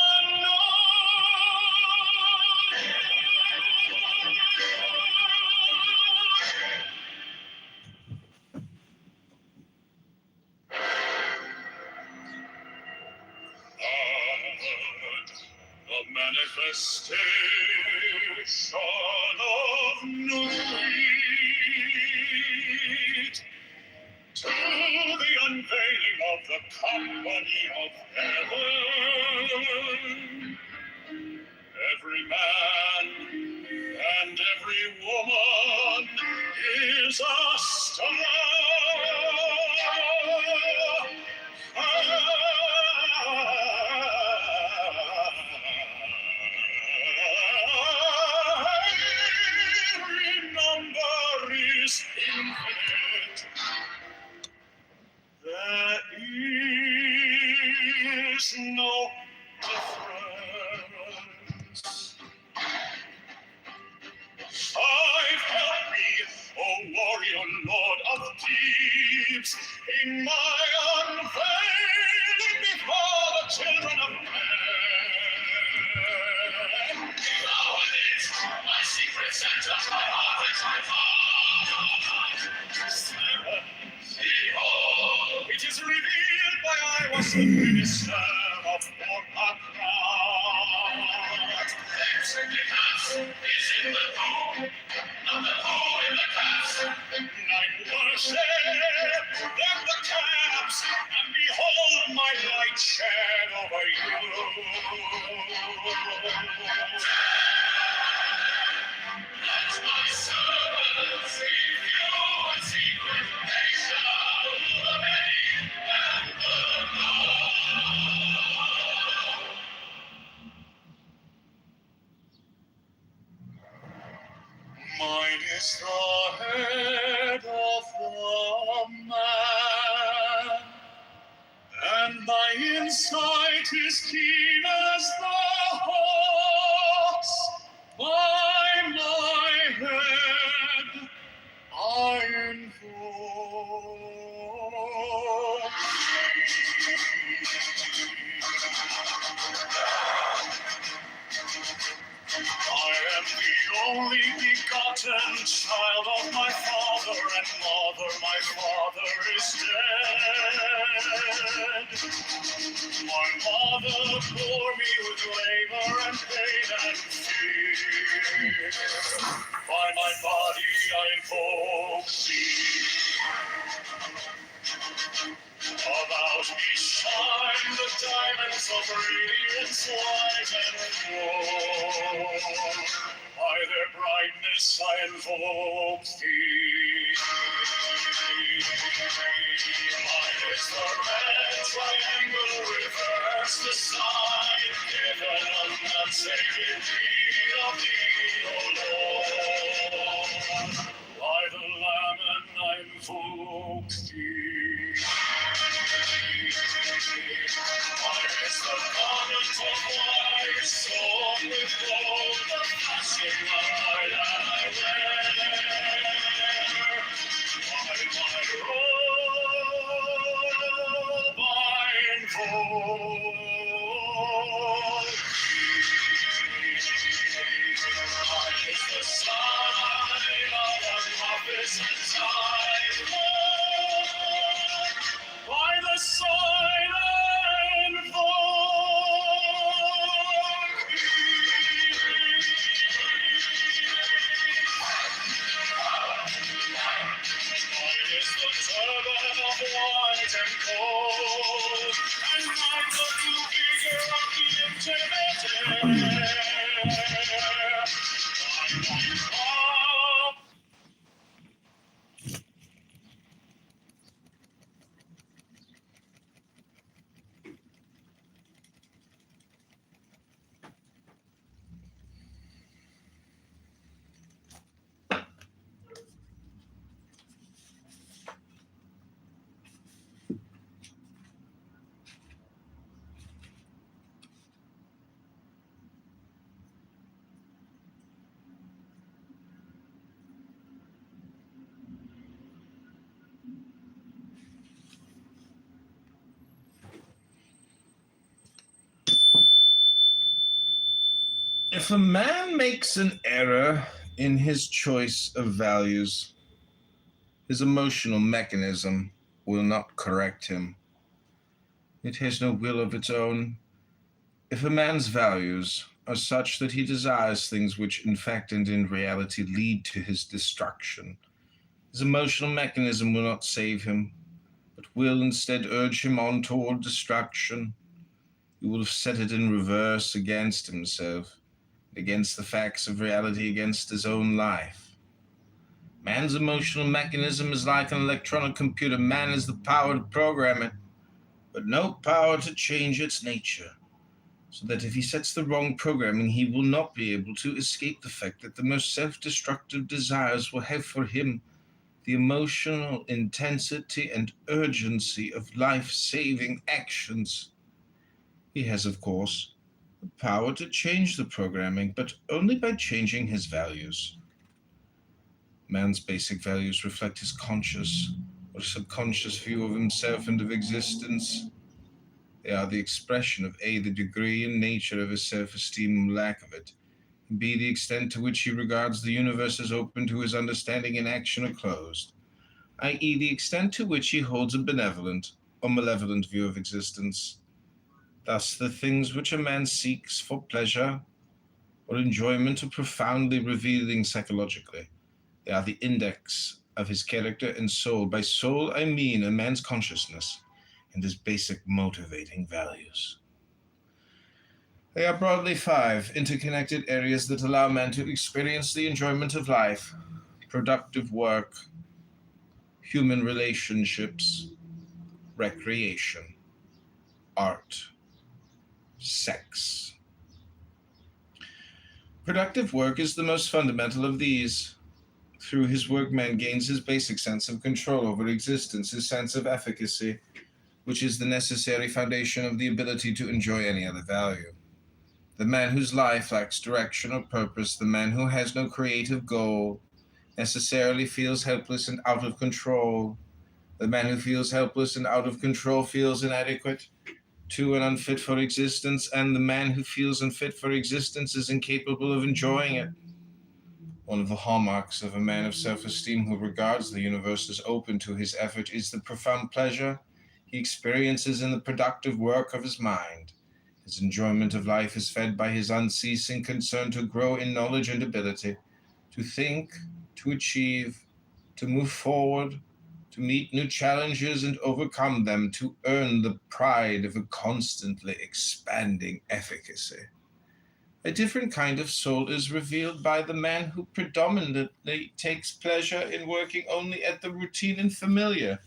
the manifestation of knowing. company of heaven. Every man and every woman is a star. Every number is infinite. There is no difference. I've helped me, O warrior lord of deeps, in my unveiling before the children of men. Below it, my secret centers, my heart and my father. Behold, it is revealed by I was the minister of Borpakrat. Because is in the poo, not the poo in the caps. Nine worship, then the caps, and behold my light shed over you. Let my servants give you a secret nation, the many and the mine is the head of the man, and my insight is keen as the hawk's. By my head I invoke. I am the only begotten child of my father and mother. My father is dead. My mother bore me with labor and pain and fear. By my body I invoke thee. About me shine the diamonds of radiance white and gold. By their brightness I invoke thee. Mine is the red triangle, reverse the sign, given on that sacred deed of thee, O Lord. By the Lamb and I invoke thee. Mine is the garment of white, sewn with gold, the fashion of my that I wear. By my robe I invoke thee. Mine is the sign of the prophets and time. By the sign I invoke mine is the turban of white and gold, and mine the blue figure of the intimate air. If a man makes an error in his choice of values, his emotional mechanism will not correct him. It has no will of its own. If a man's values are such that he desires things which in fact and in reality lead to his destruction, his emotional mechanism will not save him, but but will instead urge him on toward destruction. He will have set it in reverse against himself, against the facts of reality, against his own life. Man's emotional mechanism is like an electronic computer. Man has the power to program it, but no power to change its nature, so that if he sets the wrong programming, he will not be able to escape the fact that the most self-destructive desires will have for him the emotional intensity and urgency of life-saving actions. He has, of course, the power to change the programming, but only by changing his values. Man's basic values reflect his conscious or subconscious view of himself and of existence. They are the expression of A, the degree and nature of his self-esteem or lack of it, and B, the extent to which he regards the universe as open to his understanding in action or closed, i.e., the extent to which he holds a benevolent or malevolent view of existence. Thus, the things which a man seeks for pleasure or enjoyment are profoundly revealing psychologically. They are the index of his character and soul. By soul, I mean a man's consciousness and his basic motivating values. They are broadly 5 interconnected areas that allow man to experience the enjoyment of life: productive work, human relationships, recreation, art, sex. Productive work is the most fundamental of these. Through his work, man gains his basic sense of control over existence, his sense of efficacy, which is the necessary foundation of the ability to enjoy any other value. The man whose life lacks direction or purpose, the man who has no creative goal, necessarily feels helpless and out of control. The man who feels helpless and out of control feels inadequate to and unfit for existence, and the man who feels unfit for existence is incapable of enjoying it. One of the hallmarks of a man of self-esteem who regards the universe as open to his effort is the profound pleasure he experiences in the productive work of his mind. His enjoyment of life is fed by his unceasing concern to grow in knowledge and ability, to think, to achieve, to move forward, to meet new challenges and overcome them, to earn the pride of a constantly expanding efficacy. A different kind of soul is revealed by the man who predominantly takes pleasure in working only at the routine and familiar.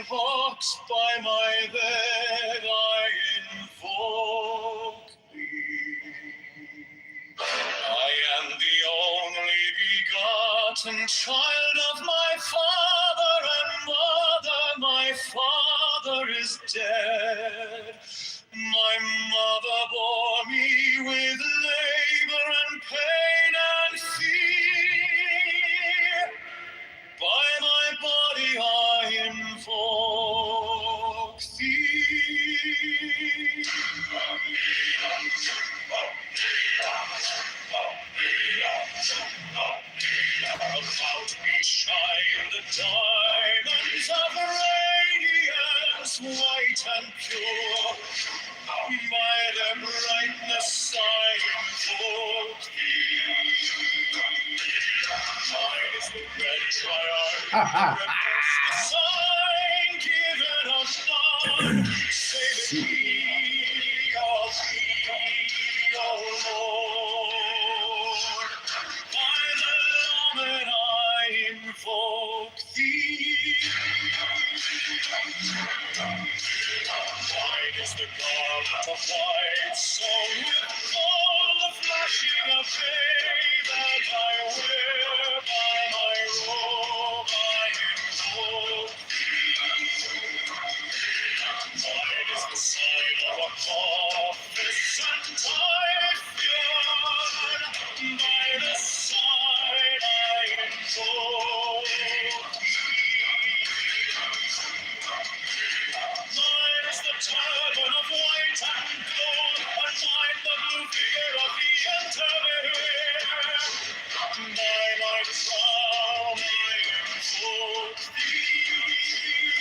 hawks by my bed, I invoke thee. I am the only begotten child of my father and mother. My father is dead. My mother bore me with labor and pain and fear. By my body I invoke thee. About me shine the diamonds of radiance, white and pure. By their brightness I invoke thee. Mine is the red triarch, the sign given of none. Save thee, of thee, O Lord. By the Lament I invoke thee. Mine is the garment of white, sown with all the flashing of day that I wear. By my robe I invoke thee. Mine is the sign of Apophis and Typhoon. By the sign I invoke Mine is the turban of white and gold, and mine the blue figure of the intermediate. By my crown I invoke thee.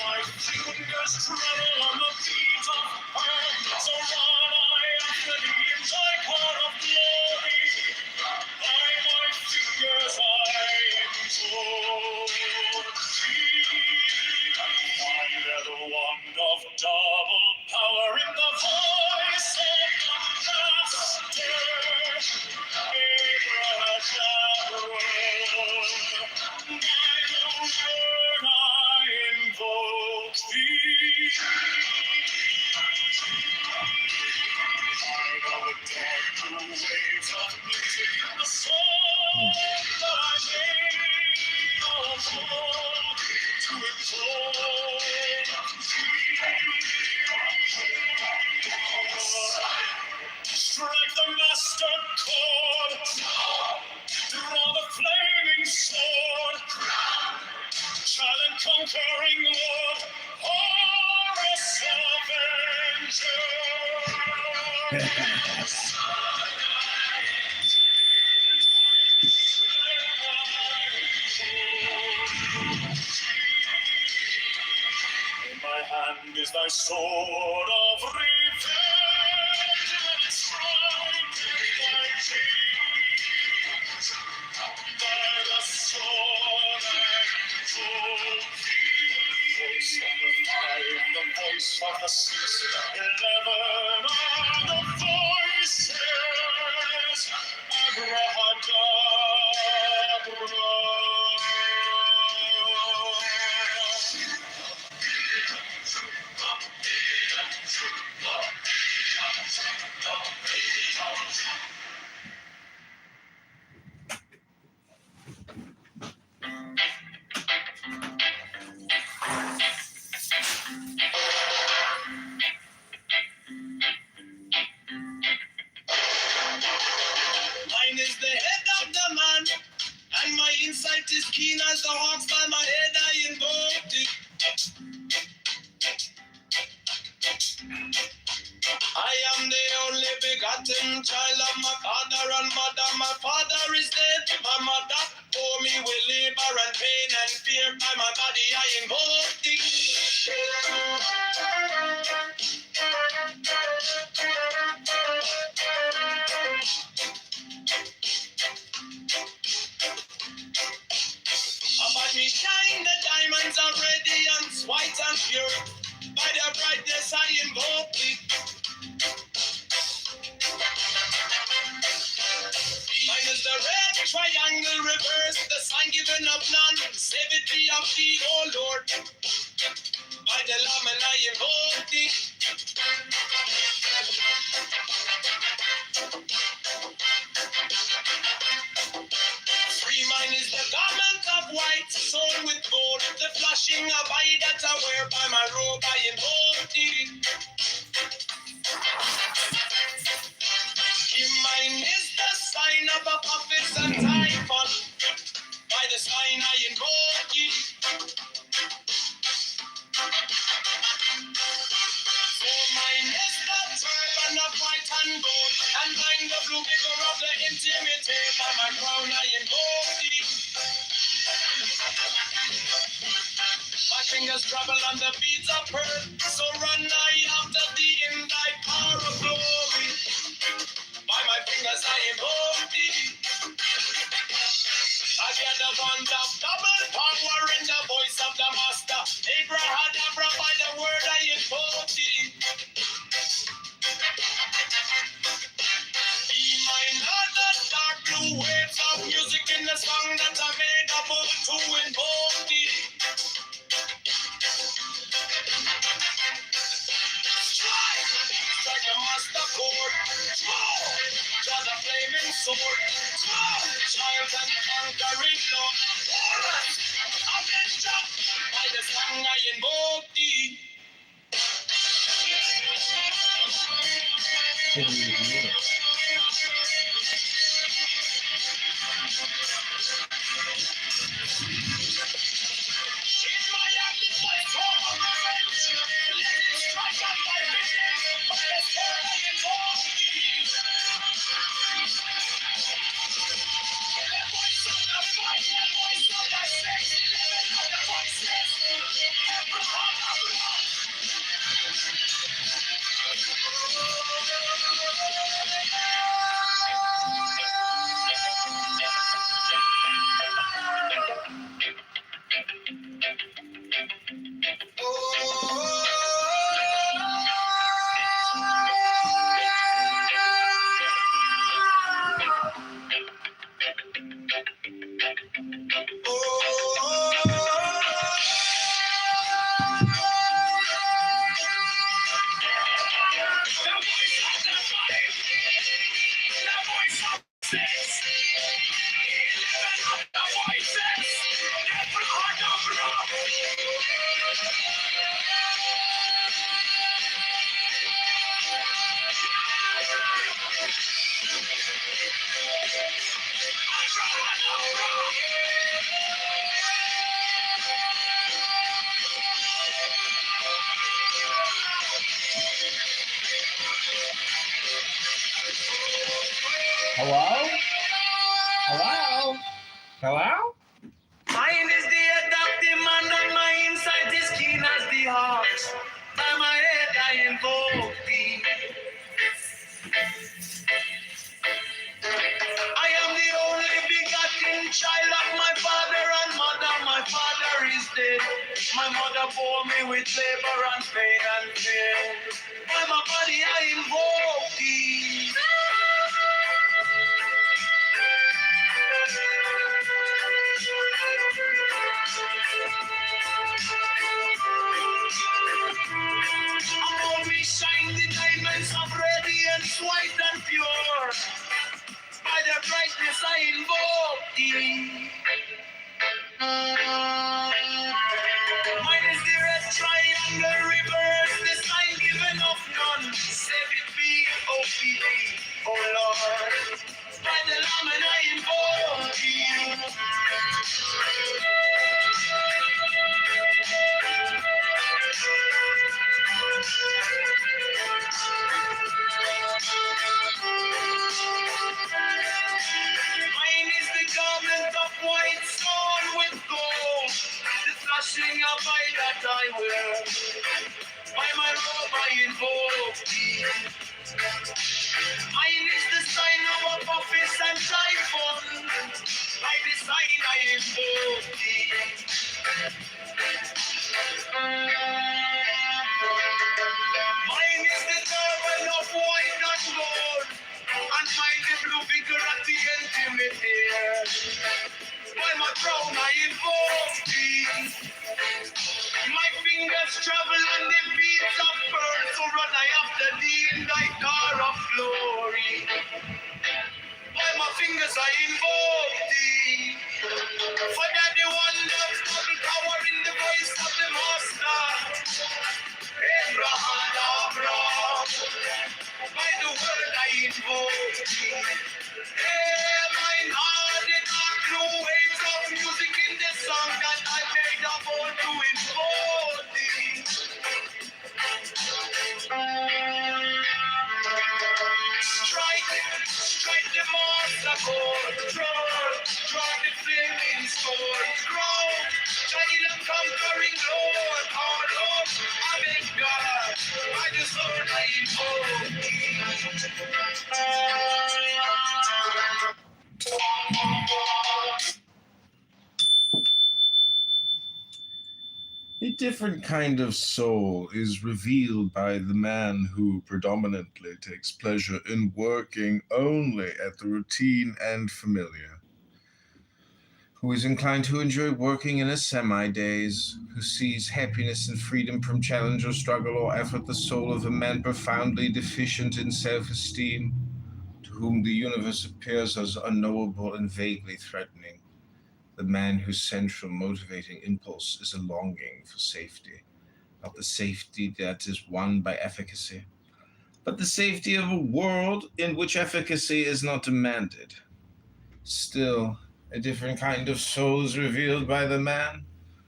My fingers tremble on the beat of earth, so run I after thee in thy car of glory. By my fingers I invoke thee. I bear the wand of double power in the voice of the Master. By the word I invoke thee. I know the dark blue waves of music in the song that I made of old to implore strike the master chord, draw the flaming sword, child and conquering Lord, Horus Avenger. In my hand is thy sword of revenge, and its strike is thy teeth. By the sword I invoke thee. Voice of the five, the voice of the six, 11 are the voices. Abrahadabra. Mine is the head of the man, and my insight is keen as the hawks. By my head I invoked it. I am the only begotten child of my father and mother. My father is dead. My mother bore me with labor and pain and fear. By my body I invoke thee. About me shine the diamonds of radiance, white and pure. By their brightness I invoke thee. Mine is the red triangle reverse, the sign given of none. Save it be of thee, O Lord. the Lamb and I invoke thee. Free mine is the garment of white, sewn with gold, the flashing of eye that I wear by my robe, I invoke thee. In mine is the sign of a prophet and typhon, by the sign I invoke thee. For mine is the turban of white and gold, and mine the blue vigor of the intimate, by my crown I invoke thee. My fingers travel on the beads of pearl, so run I after thee in thy power of glory. By my fingers I invoke thee. I hear the band of double power in the voice of the master. Abrahadabra, by the word I invoke thee. Be mine are the dark blue waves of music in the song that I made up to invoke thee. Strike the master chord, draw the flaming sword, child and conquering love, Horus, avenger, by the song I invoke thee. In my hand is my sword of revenge, let it strike at my vision, by the sword I invoke thee. The voice of the fight, the voice of the 611 of the voices, Abraham. Hello? Hello? Hello? Mine is the adaptive man and my insight is keen as the heart. By my head I invoke thee. I am the only begotten child of my father and mother. My father is dead. My mother bore me with labor and pain and fear. By my body I invoke thee. Upon me shine the diamonds of radiance, white and pure. By their brightness I invoke thee. Mine is the red triangle reverse, the sign given of none. Save it be, O P.D., O Lord. By the Lamb and I invoke thee. Mine is the garment of white sewn with gold, the flashing of eye that I wear. By my robe I invoke thee. Mine is the sign of a office and typhon. By the sign I invoke thee. Mine is the turban of white and gold, and mine the blue vigor at the intimate ear. By my crown I invoke thee. My fingers travel on the beats of birds, so run I after thee in thy car of glory. By my fingers I invoke thee. For that the wonders of the power in the voice of the master. Abraham, Abraham. By the word I invoke thee. Hey, mine heart did not know waves of music in the song that I made a vow to invoke thee. Strike the master chord, draw the flaming sword, grow, shining and conquering Lord, all up, I beg God, by the sword I invoke A different kind of soul is revealed by the man who predominantly takes pleasure in working only at the routine and familiar, who is inclined to enjoy working in his semi-days, who sees happiness and freedom from challenge or struggle or effort, the soul of a man profoundly deficient in self-esteem, to whom the universe appears as unknowable and vaguely threatening. The man whose central motivating impulse is a longing for safety, not the safety that is won by efficacy, but the safety of a world in which efficacy is not demanded. Still, a different kind of soul is revealed by the man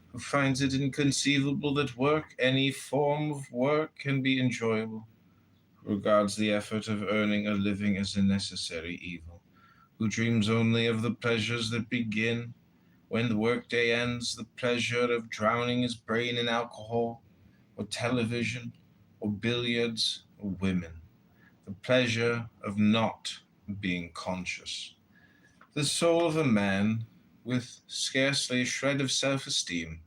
who finds it inconceivable that work, any form of work, can be enjoyable, who regards the effort of earning a living as a necessary evil, who dreams only of the pleasures that begin when the workday ends, the pleasure of drowning his brain in alcohol, or television, or billiards, or women, the pleasure of not being conscious. The soul of a man with scarcely a shred of self-esteem,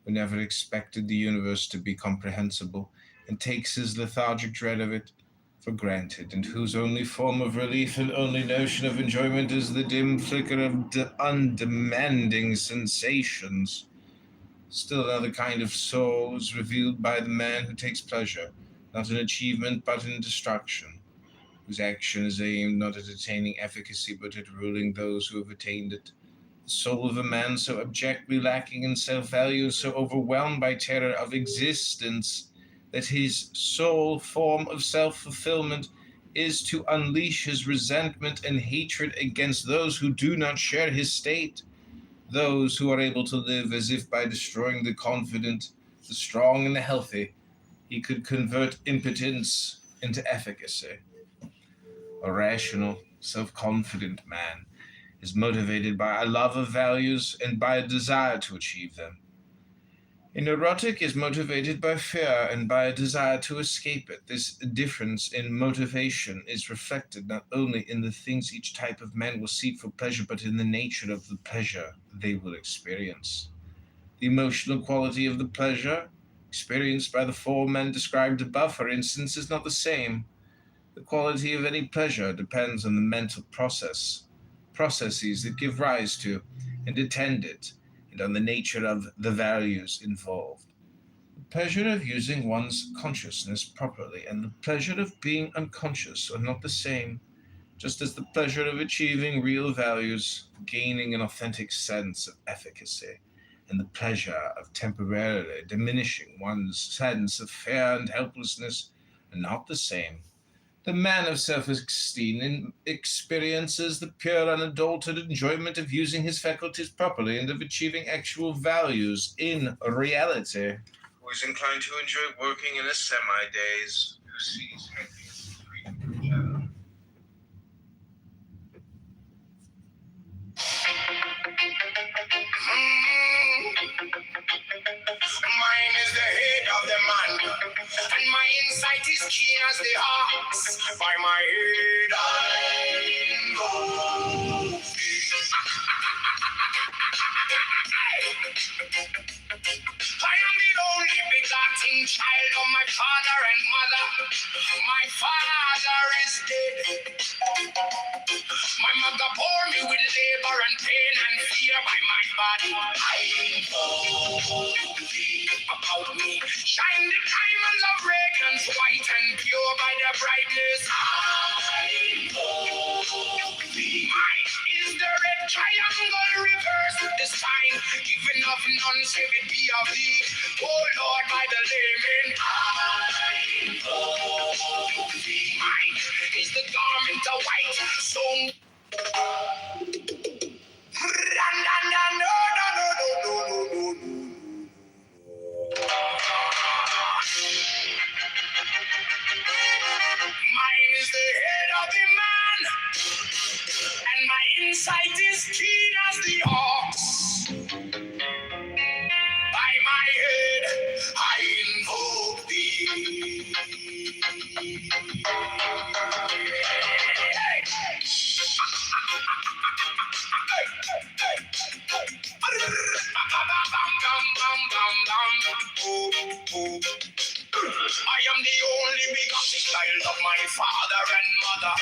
who never expected the universe to be comprehensible, and takes his lethargic dread of it for granted, and whose only form of relief and only notion of enjoyment is the dim flicker of undemanding sensations. Still another kind of soul is revealed by the man who takes pleasure, not in achievement but in destruction, whose action is aimed not at attaining efficacy but at ruling those who have attained it. The soul of a man so abjectly lacking in self-value, so overwhelmed by terror of existence, that his sole form of self-fulfillment is to unleash his resentment and hatred against those who do not share his state, those who are able to live as if by destroying the confident, the strong, and the healthy, he could convert impotence into efficacy. A rational, self-confident man is motivated by a love of values and by a desire to achieve them. A neurotic is motivated by fear and by a desire to escape it. This difference in motivation is reflected not only in the things each type of man will seek for pleasure, but in the nature of the pleasure they will experience. The emotional quality of the pleasure experienced by the four men described above, for instance, is not the same. The quality of any pleasure depends on the mental processes that give rise to and attend it, and on the nature of the values involved. The pleasure of using one's consciousness properly and the pleasure of being unconscious are not the same, just as the pleasure of achieving real values, gaining an authentic sense of efficacy, and the pleasure of temporarily diminishing one's sense of fear and helplessness are not the same. The man of self-esteem experiences the pure, unadulterated enjoyment of using his faculties properly and of achieving actual values in reality, who is inclined to enjoy working in his semi-days, who sees happiness and freedom from challenge. Mine is the head of the man, and my insight is keen as the ox. By my head I go. I am the only begotten child of my father and mother. My father is dead. My mother bore me with labor and pain and fear by my body. I know about me. Shine the diamonds of radiance, white and pure by their brightness. I know mine is the red triangle reverse with the sign, giving of none, save it be of thee. Oh Lord, by the layman. I know mine is the garment of white, so mine is the head of the man, and my insight is keen as the ox. By my head, I invoke thee. I am the only begotten child of my father and mother.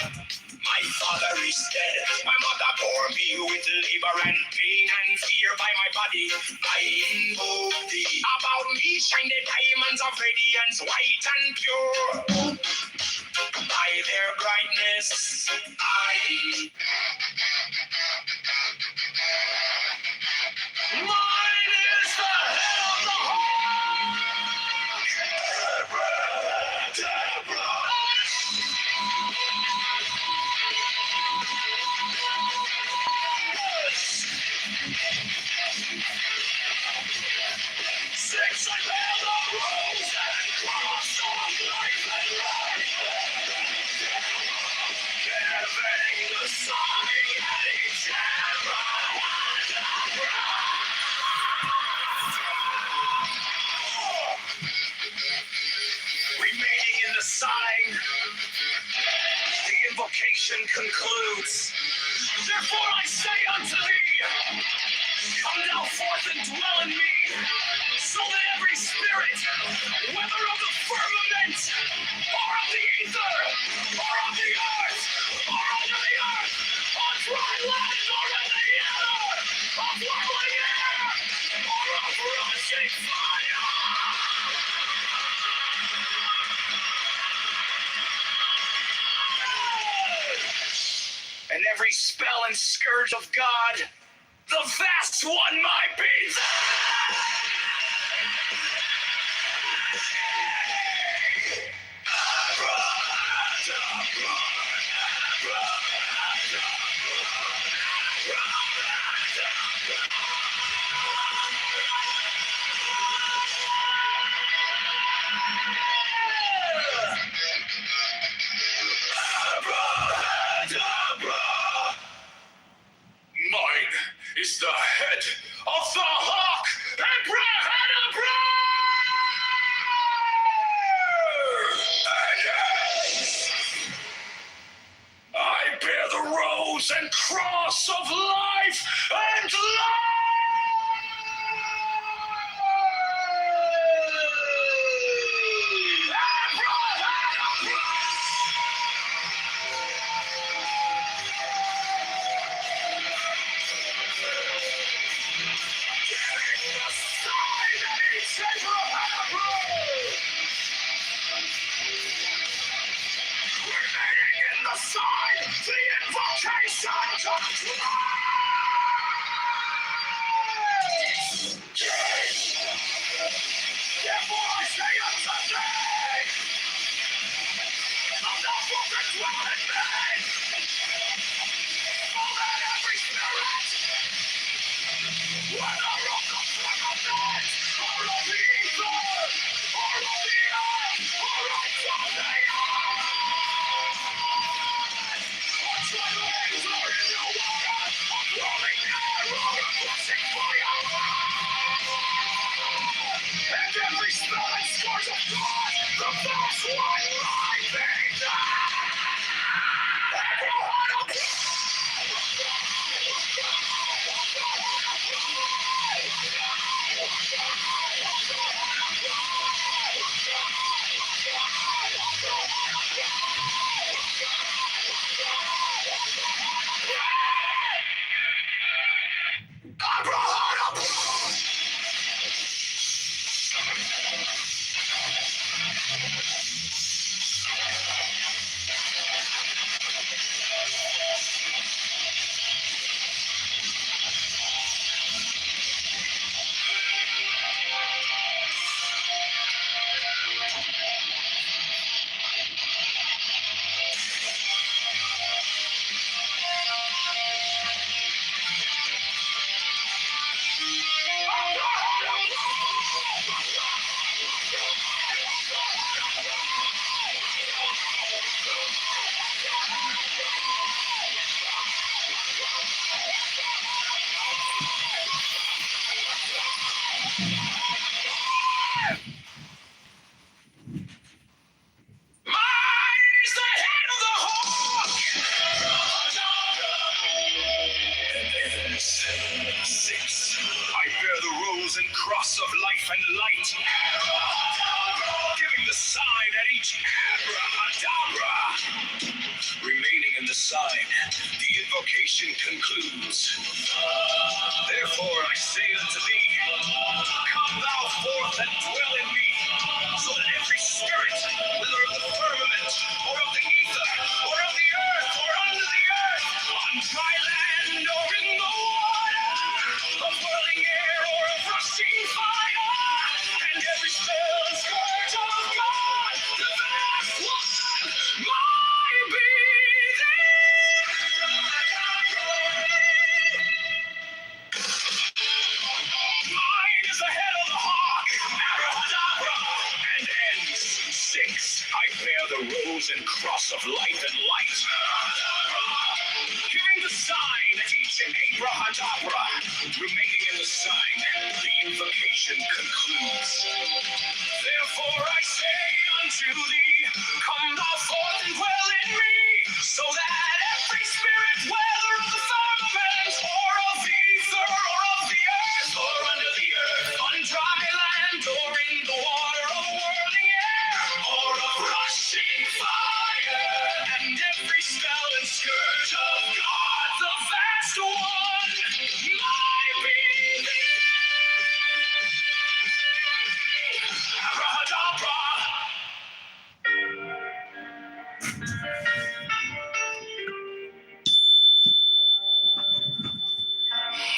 My father is dead. My mother bore me with labor and pain and fear by my body. I invoke thee. About me shine the diamonds of radiance, white and pure. By their brightness, mine is the head of the six and bear the rose and cross of life and life. Giving the sign and each remaining in the sign, the invocation concludes. Therefore I say unto thee, come thou forth and dwell in me, so that every spirit, whether of the firmament, or of the ether, or of the earth, or under the earth, on dry land, or in the ether, of whirling air, or of rushing fire, and every spell and scourge of God, the vast one might be there. Mine is the head of the hawk, Abrahadabra! I bear the rose and cross of life and sign, the invocation to therefore I say unto thee, come thou forth and dwell in me, so that every spirit, whether of the firmament, or of the ether, or of the earth, or of the and every spell and scourge of God, the vast one might be Mine is the head of the hawk. And six. I bear the rose and cross of life and light, giving the sign at each abracadabra. Remaining in the sign, the invocation concludes. Therefore I say unto thee, come thou forth and dwell in me, so that every spirit, whether of the firmament, or of the ether, or of the earth, or under the earth, on dry land, or in the water, of whirling air, or of rushing fire, and every spell and scourge of God, the vast one, my breathing. Mine is the head of the hawk, abracadabra, and ends six. I bear the rose and cross of life and light, giving the sign at each abracadabra. Remaining in the sign, the invocation concludes. Therefore I say unto thee, come thou forth and dwell in me, so that every spirit, whether of the firmament, or of the ether, or of the earth, or under the earth, on dry land, or in the water, of whirling air, or of rushing fire, and every spell and scourge of God, the vast one, my being. Abracadabra.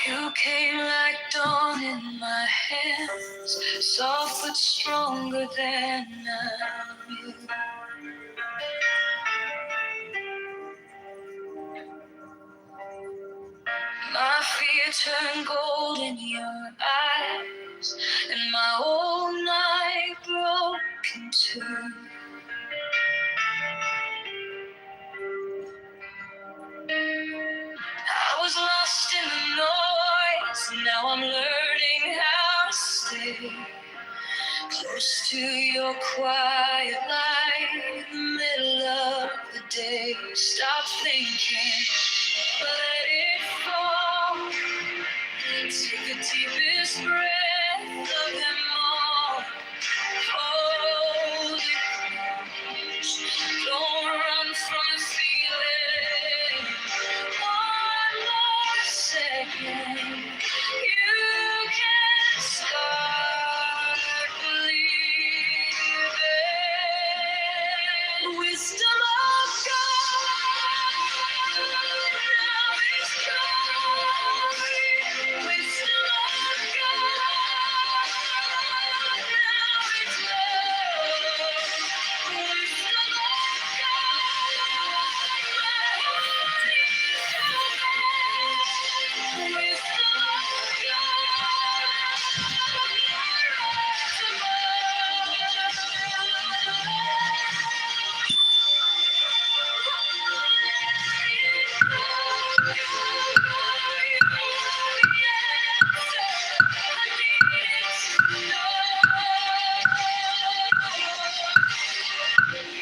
You came like dawn in my hands, soft but stronger than I knew. My fear turned gold in your eyes, and my old night broke in two. I was lost in the noise, now I'm learning how to stay close to your quiet light in the middle of the day. Stop thinking, let it fall. Take the deepest breath of them all. Hold it close. Don't run from the feeling. One more second. You can start believing. Wisdom of God. Now it's gone. Wisdom of God. Now it's love. Wisdom of God. Wisdom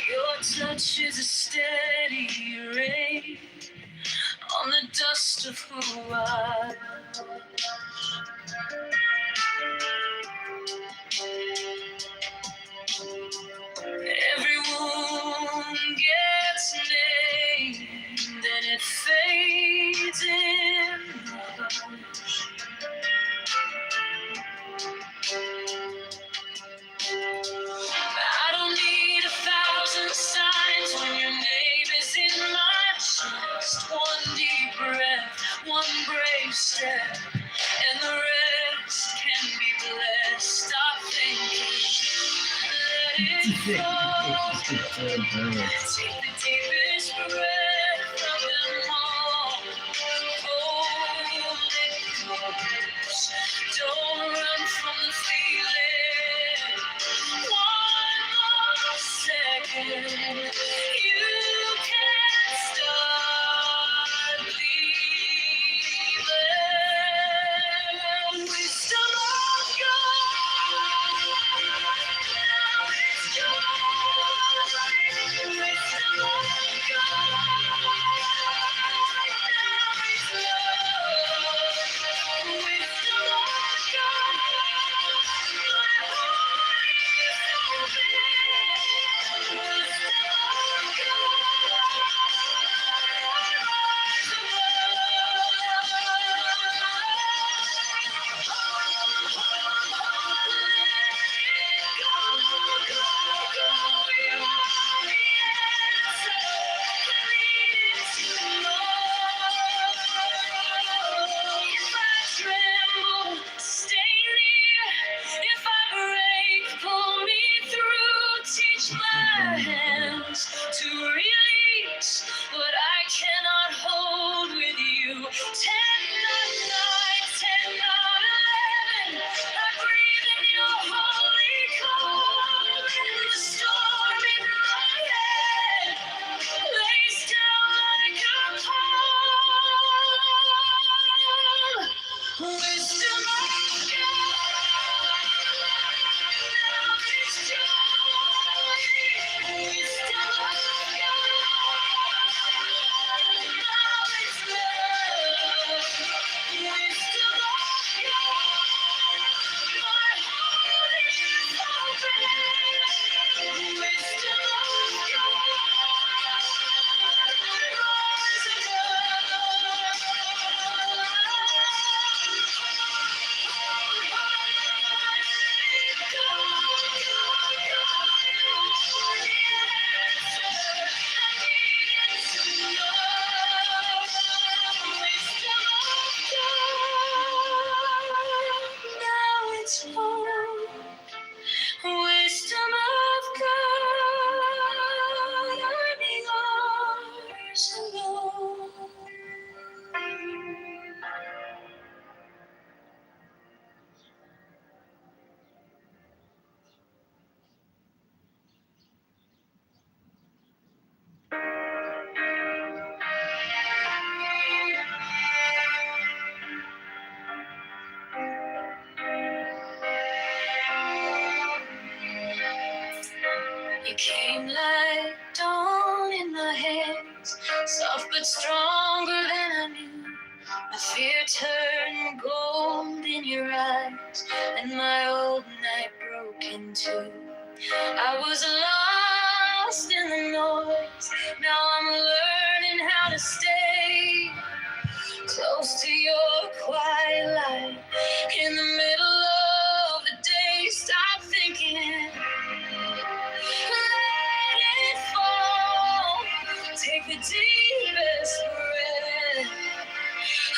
Your touch is a steady rain on the dust of who I Every wound gets named and it fades in the hush. I don't need 1,000 signs when your name is in my chest. One deep breath, one brave step, and the rest can be blessed. Stop thinking, let it fall. Take the deepest breath of them all. Hold it close. Don't run from the feeling. One more second. You can start believing. Wisdom of God. If I break, pull me through, teach my hands to release what I cannot hold with you. 10 not 9, 10 not 11. I breathe in your holy calm, and the storm in my head lays down like a palm. Wisdom of God, now is joy. Wisdom of God, now is love. Wisdom of God, my heart is open. Wisdom of God, rise now it's home. Wisdom of God, I'm yours alone. You came like dawn in the haze, soft but stronger than I knew. My fear turned gold in your eyes, and my old night broke in two. I was lost in the noise, now I'm learning how to stay close to your quiet light. In the middle of the day, stop thinking. Let it fall. Take the deepest breath.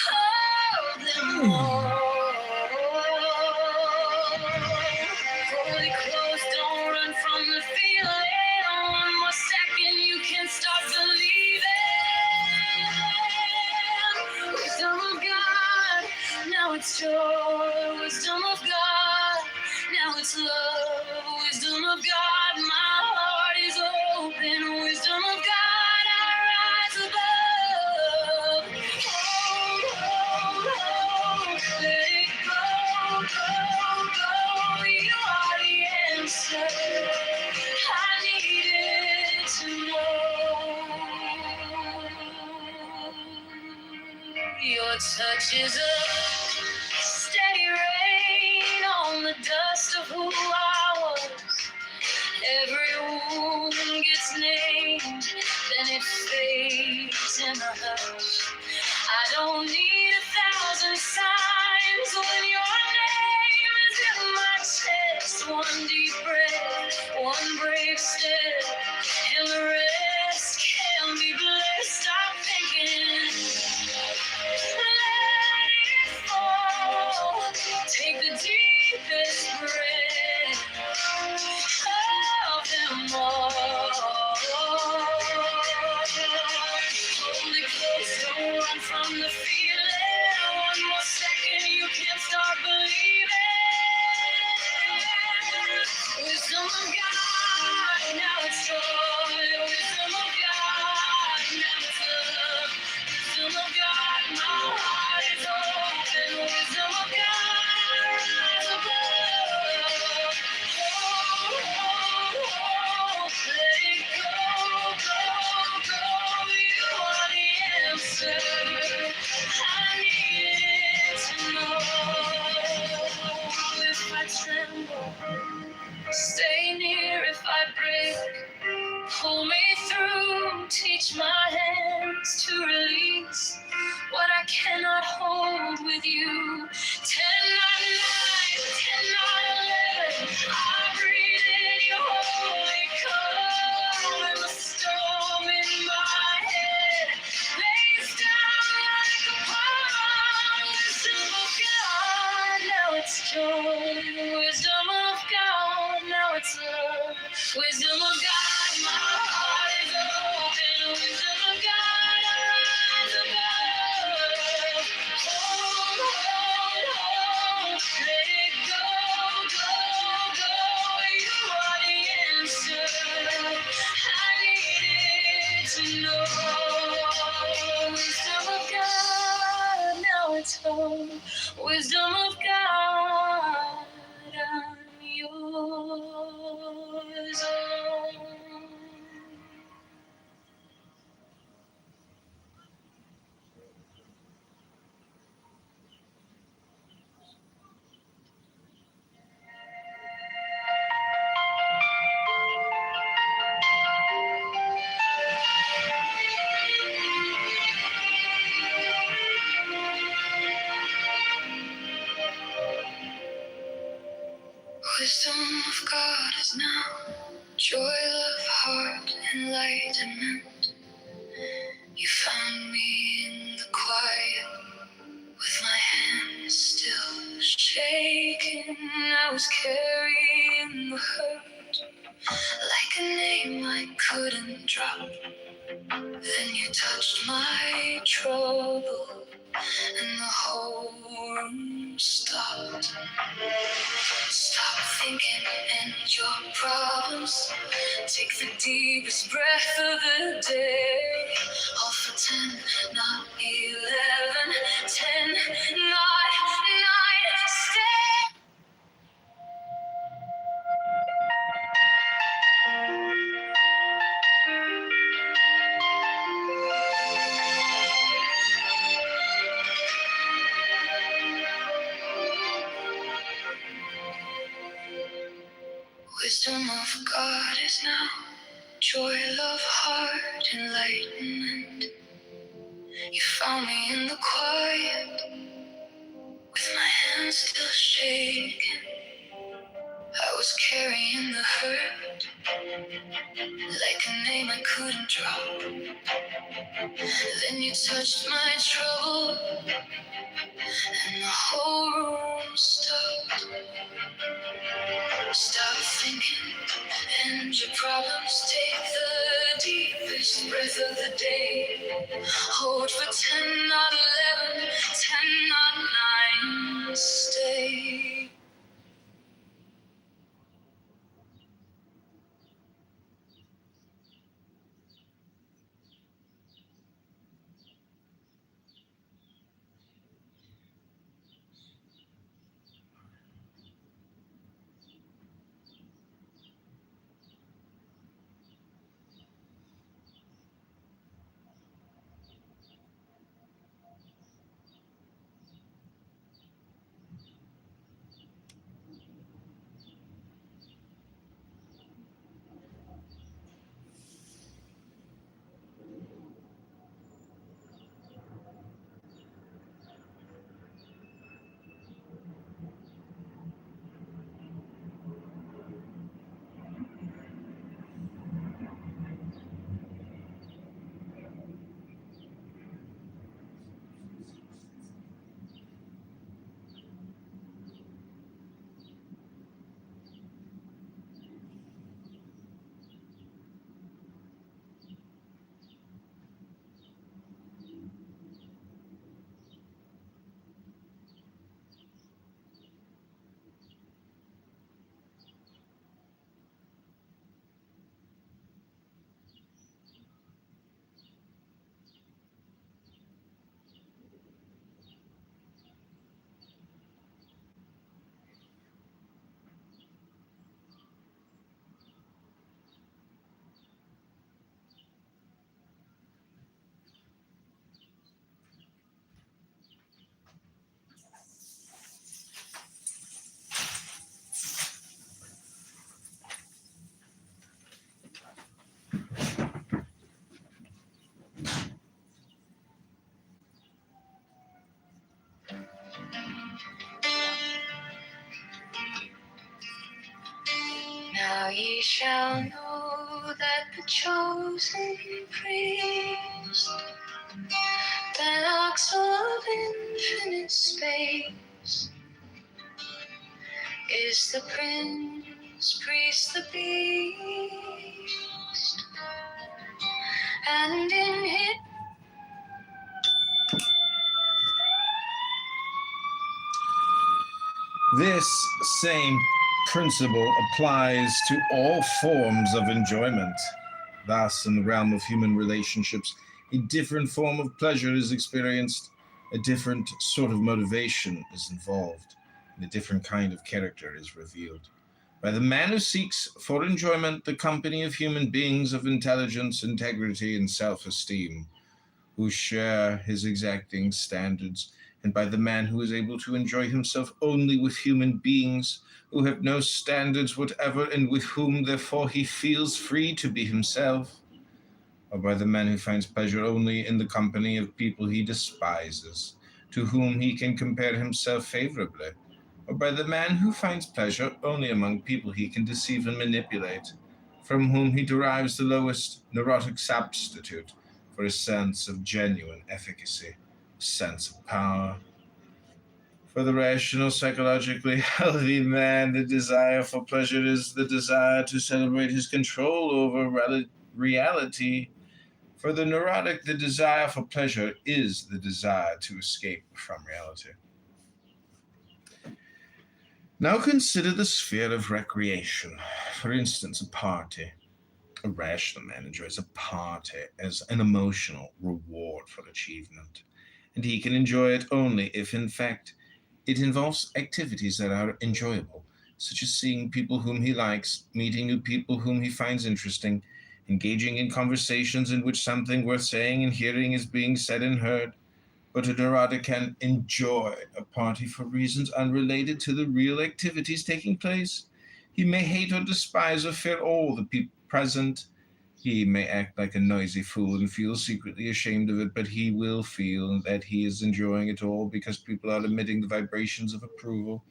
Hold them all. Hold it close. Don't run from the feeling. One more second, you can start believing. Wisdom of God, now it's joy. Wisdom of God, now it's love. Wisdom of God, my heart is open. Wisdom of God, I rise above. Hold, hold, hold, let it go, go, go. You are the answer I needed to know. Your touch is a steady rain on the dust of who I was. Every wound gets named, then it fades in a hush. I don't need 1,000 signs when your name is in my chest. One deep breath, one brave step, and the rest can be blessed. Stop thinking. Let it fall. Take the deepest breath of them all. Hold it close, don't run from the feeling. One more second, you can't start believing. Wisdom of God, now it's joy. Wisdom of God, now it's love. Wisdom of God, my heart is open. Wisdom of God, I rise above. Hold, hold, hold, let it go, go, go. You are the answer I needed to know. If I tremble, stay near. If I break, pull me through. Teach my hands to release what I cannot hold with you. 10 not 9, 10 not 11. I breathe in your holy calm, and the storm in my head lays down like a palm. Wisdom of God, now it's shown. Wisdom of God, now it's love. Wisdom of God, my heart is open. Wisdom of God, I rise above. Hold, hold, hold. Let it go, go, go. You are the answer. I needed to know. Wisdom of God, now it's home. Wisdom of God, I'm yours own. Wisdom of God is now joy, love, heart, enlightenment. You found me in the quiet, with my hands still shaking. I was carrying the hurt, like a name I couldn't drop. Then you touched my trouble, and the whole room stopped. Stop thinking and your problems. Take the deepest breath of the day. All for 10, not 11. 10, not 9. Stay. Wisdom of God is now joy, love, heart, enlightenment. You found me in the quiet, with my hands still shaking. I was carrying the hurt, like a name I couldn't drop. Then you touched my trouble, and the whole room stopped. Stop thinking and your problems. Take the deepest breath of the day. Hold for 10, not 11. 10, not 9. Stay. Now ye shall know that the chosen priest, that ox of infinite space, is the prince, priest, the beast, and in his This same principle applies to all forms of enjoyment. Thus, in the realm of human relationships, a different form of pleasure is experienced, a different sort of motivation is involved, and a different kind of character is revealed. By the man who seeks for enjoyment the company of human beings of intelligence, integrity, and self-esteem, who share his exacting standards, and by the man who is able to enjoy himself only with human beings who have no standards whatever and with whom therefore he feels free to be himself, or by the man who finds pleasure only in the company of people he despises, to whom he can compare himself favorably, or by the man who finds pleasure only among people he can deceive and manipulate, from whom he derives the lowest neurotic substitute for a sense of genuine efficacy, a sense of power. For the rational, psychologically healthy man, the desire for pleasure is the desire to celebrate his control over reality. For the neurotic, the desire for pleasure is the desire to escape from reality. Now consider the sphere of recreation. For instance, a party. A rational man enjoys a party as an emotional reward for achievement, and he can enjoy it only if, in fact, it involves activities that are enjoyable, such as seeing people whom he likes, meeting new people whom he finds interesting, engaging in conversations in which something worth saying and hearing is being said and heard. But a neurotic can enjoy a party for reasons unrelated to the real activities taking place. He may hate or despise or fear all the people present. He may act like a noisy fool and feel secretly ashamed of it, but he will feel that he is enjoying it all because people are emitting the vibrations of approval,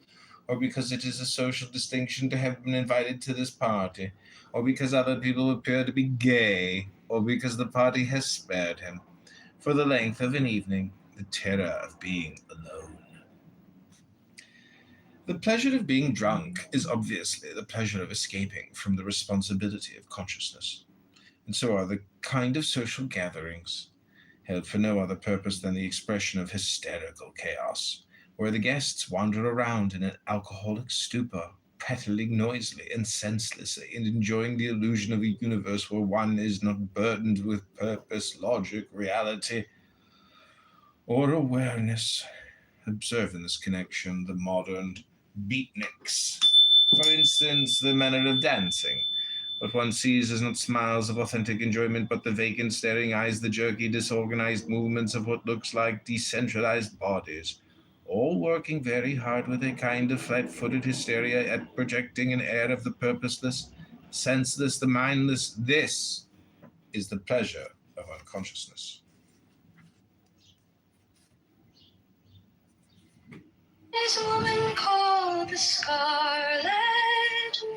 or because it is a social distinction to have been invited to this party, or because other people appear to be gay, or because the party has spared him, for the length of an evening, the terror of being alone. The pleasure of being drunk is obviously the pleasure of escaping from the responsibility of consciousness. And so are the kind of social gatherings, held for no other purpose than the expression of hysterical chaos, where the guests wander around in an alcoholic stupor, prattling noisily and senselessly, and enjoying the illusion of a universe where one is not burdened with purpose, logic, reality, or awareness. Observe in this connection the modern beatniks. For instance, the manner of dancing. What one sees is not smiles of authentic enjoyment, but the vacant staring eyes, the jerky, disorganized movements of what looks like decentralized bodies, all working very hard with a kind of flat-footed hysteria at projecting an air of the purposeless, senseless, the mindless. This is the pleasure of unconsciousness. is a woman called the Scarlet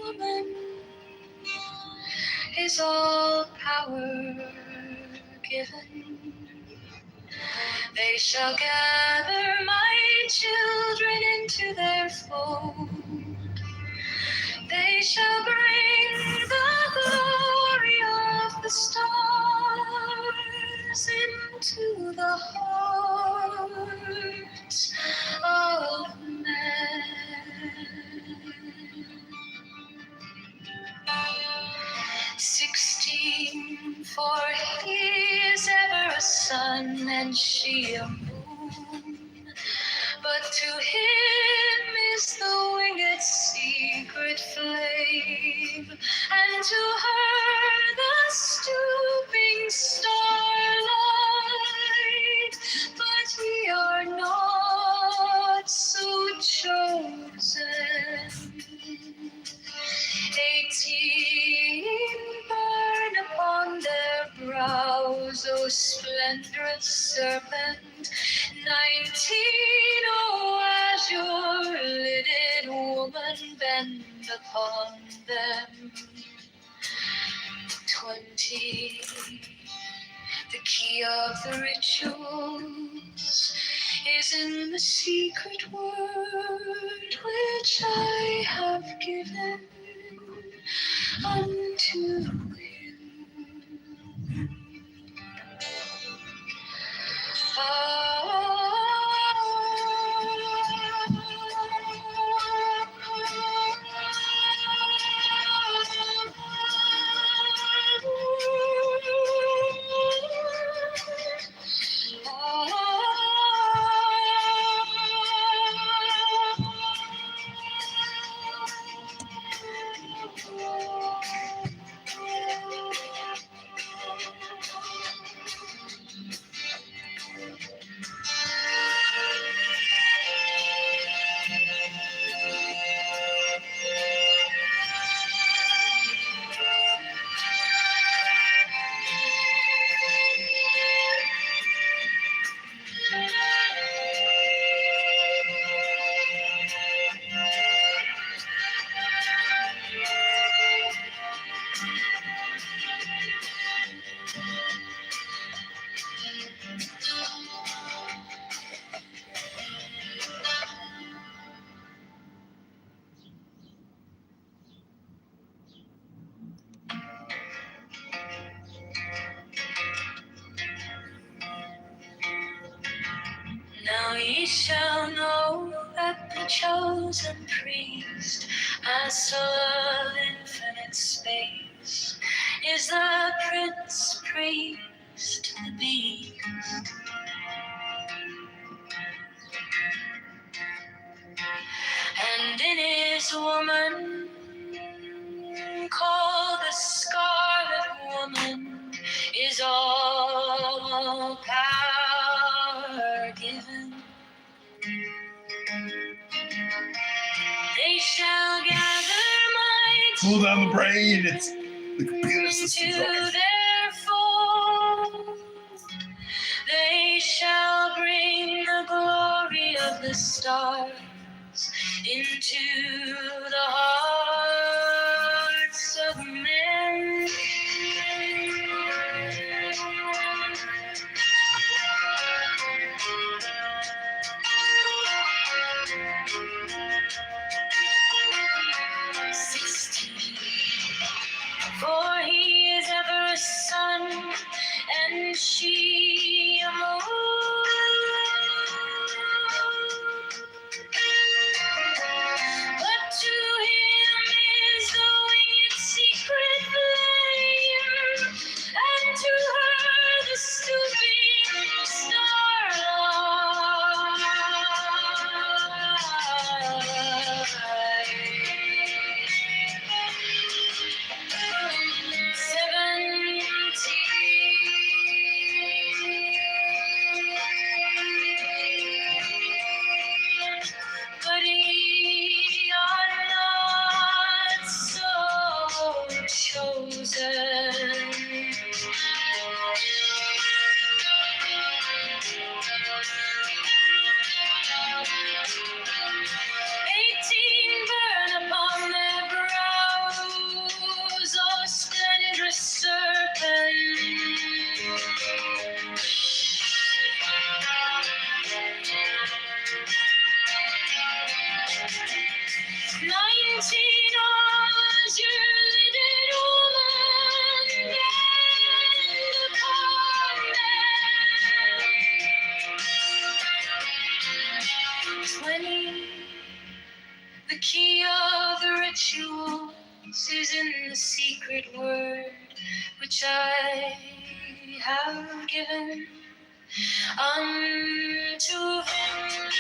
Woman, is all power given. They shall gather my children into their fold. They shall bring the glory of the stars into the hearts of men. 16, for he is ever a sun and she a moon. But to him is the winged secret flame, and to her the stooping starlight. But ye are not so chosen. 18 burn upon their brows, O splendorous serpent. 19, oh azure-lidded woman, bend upon them. 20, the key of the rituals is in the secret word which I have have given unto him. Now ye shall know that the chosen priest, as of infinite space, is the prince priest, the beast. And in his woman, called the Scarlet Woman, is all power given. They shall gather my Cool down the brain. It's the computer system's to off. their fold. They shall bring the glory of the stars into the hearts of men. For he is ever a sun, and she a moon. But to him is the winged secret flame, and to her the stooping but ye are not so chosen. 18 burn upon their brows, ostendra's serpent. 19 was your lidded woman, and upon them 20. The key of the rituals is in the secret word which I have given unto him.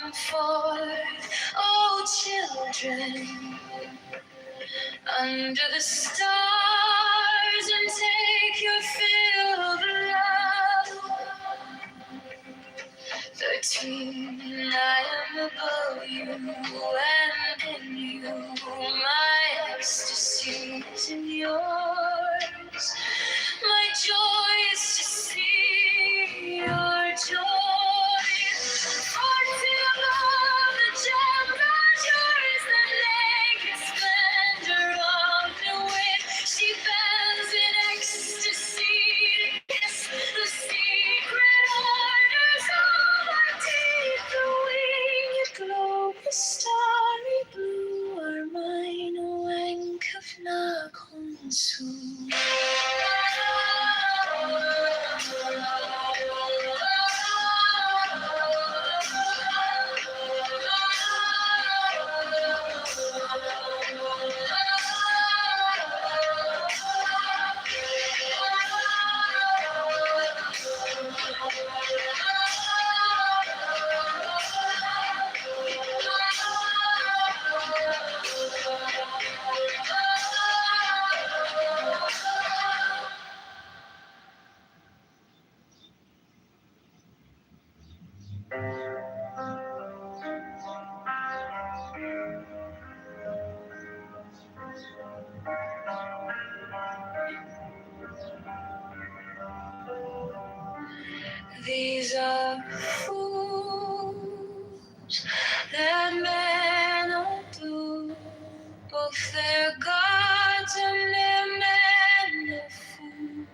come forth, oh children, under the stars and take your fill of love. 13, I am above you and in you, my ecstasy is in yours. My joy is to see your joy. For till all the gems are yours, the naked splendor of the wind. She bends in ecstasy, kiss the secret orders of our teeth. The winged globe, the starry blue are mine. Wankafna konsu. These are fools that men outdo, both their gods and their men of fools.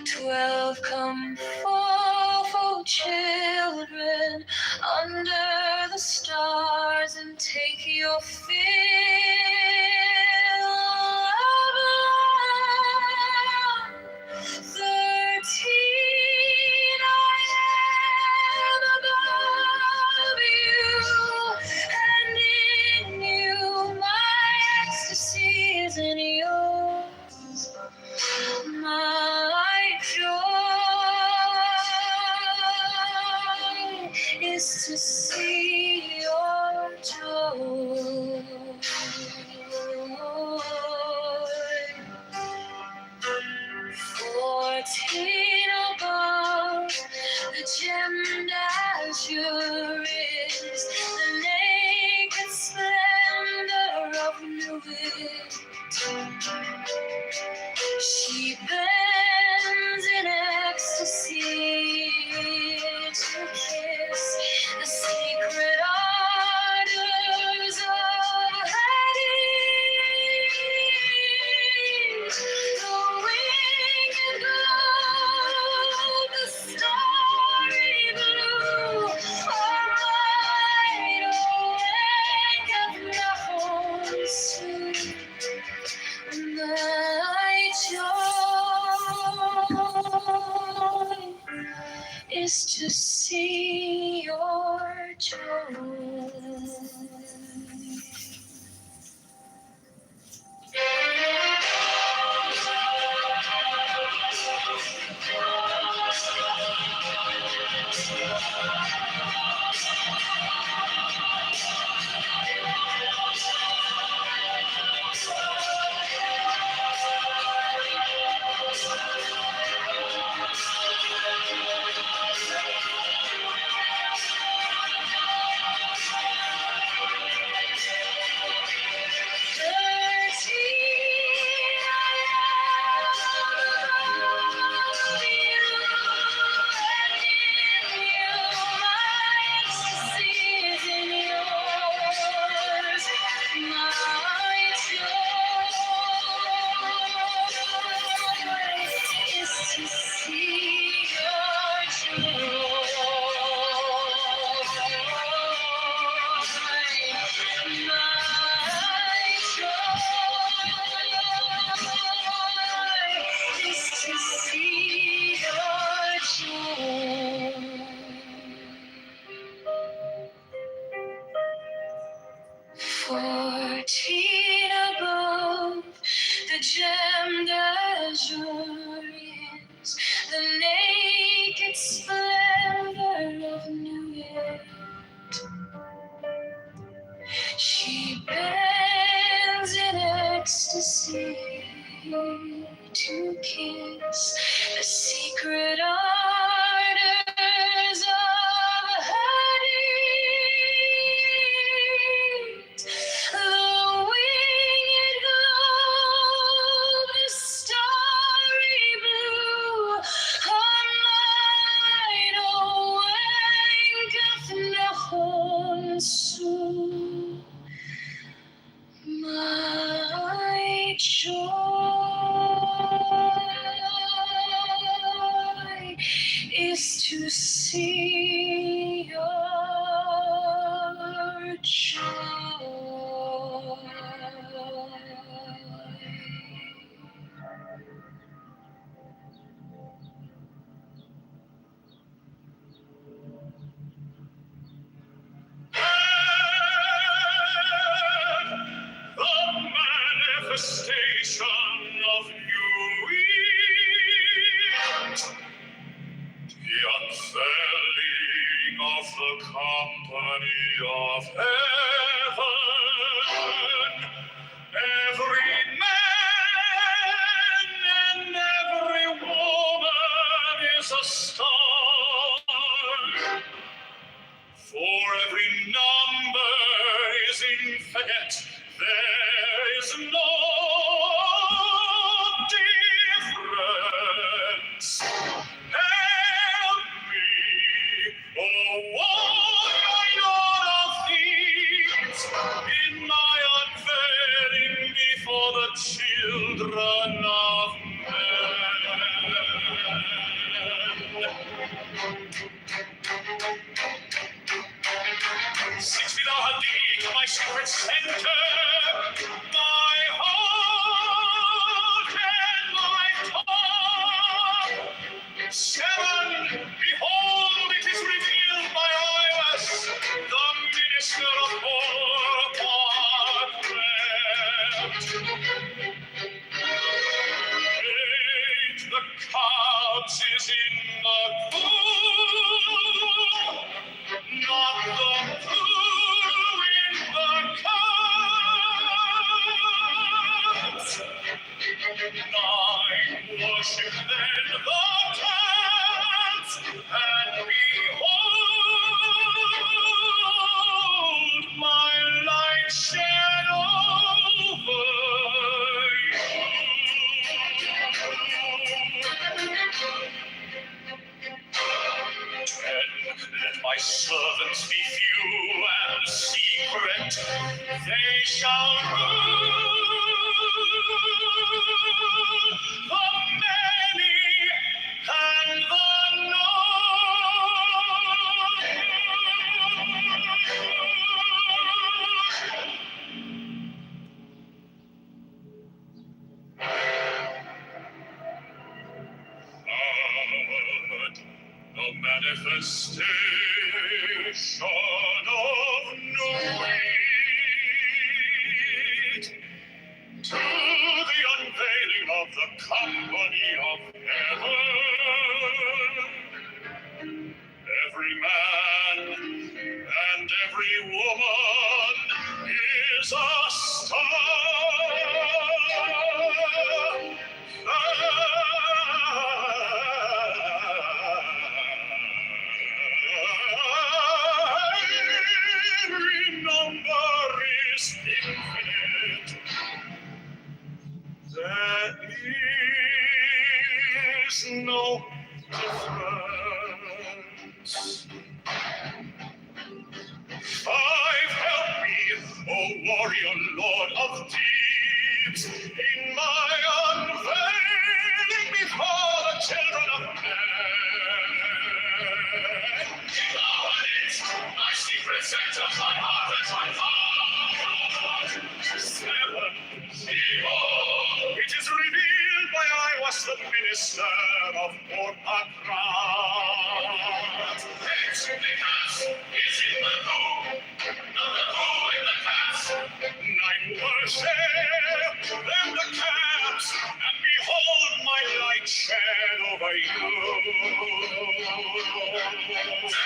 12 come forth, oh children, under the stars and take your fill of love. 13, I am above you, and in you my ecstasy is in yours. My joy is to see your joy. 14 above, the gemmed azure is the naked splendor of Nubis. She bends in ecstasy to kiss the secret ardors of Hades. The winged globe, the starry blue, are mine, awake of Nahonsu. My joy is to see your joy. eyes, the secret ardors of hate, the winged globe, the starry blue, a light awakeneth nechon su. My joy is to see your joy. The manifestation of new wheat, the unfurling of the company of heaven, every man and every woman is a star. For every number is infinite, there is no difference. Help me, oh warrior of thieves, in my unveiling before the children of men. 6 feet deep, my secret center, my heart and my tongue. 7, behold, it is revealed by Iris, the minister of Horapart. 8, the couch is in the pool, not the pool in the cups. 9, worship then the cats, and behold, my light shed over you. 10, let my servants be few and secret, they shall rule the many and the the manifestation of new wheat, to the unveiling of the company of heaven. Every man and every woman is a star. Every number is infinite. There is no difference. 5, help me, O warrior lord of deeds, in my unveiling before the children of men. My secret center, my heart and my heart. 7, behold, it is revealed by I was the minister of Horapart. 8, the cast is in the pool, not the pool in the cast. 9, worship then the caps, and behold my light shed over you. 10,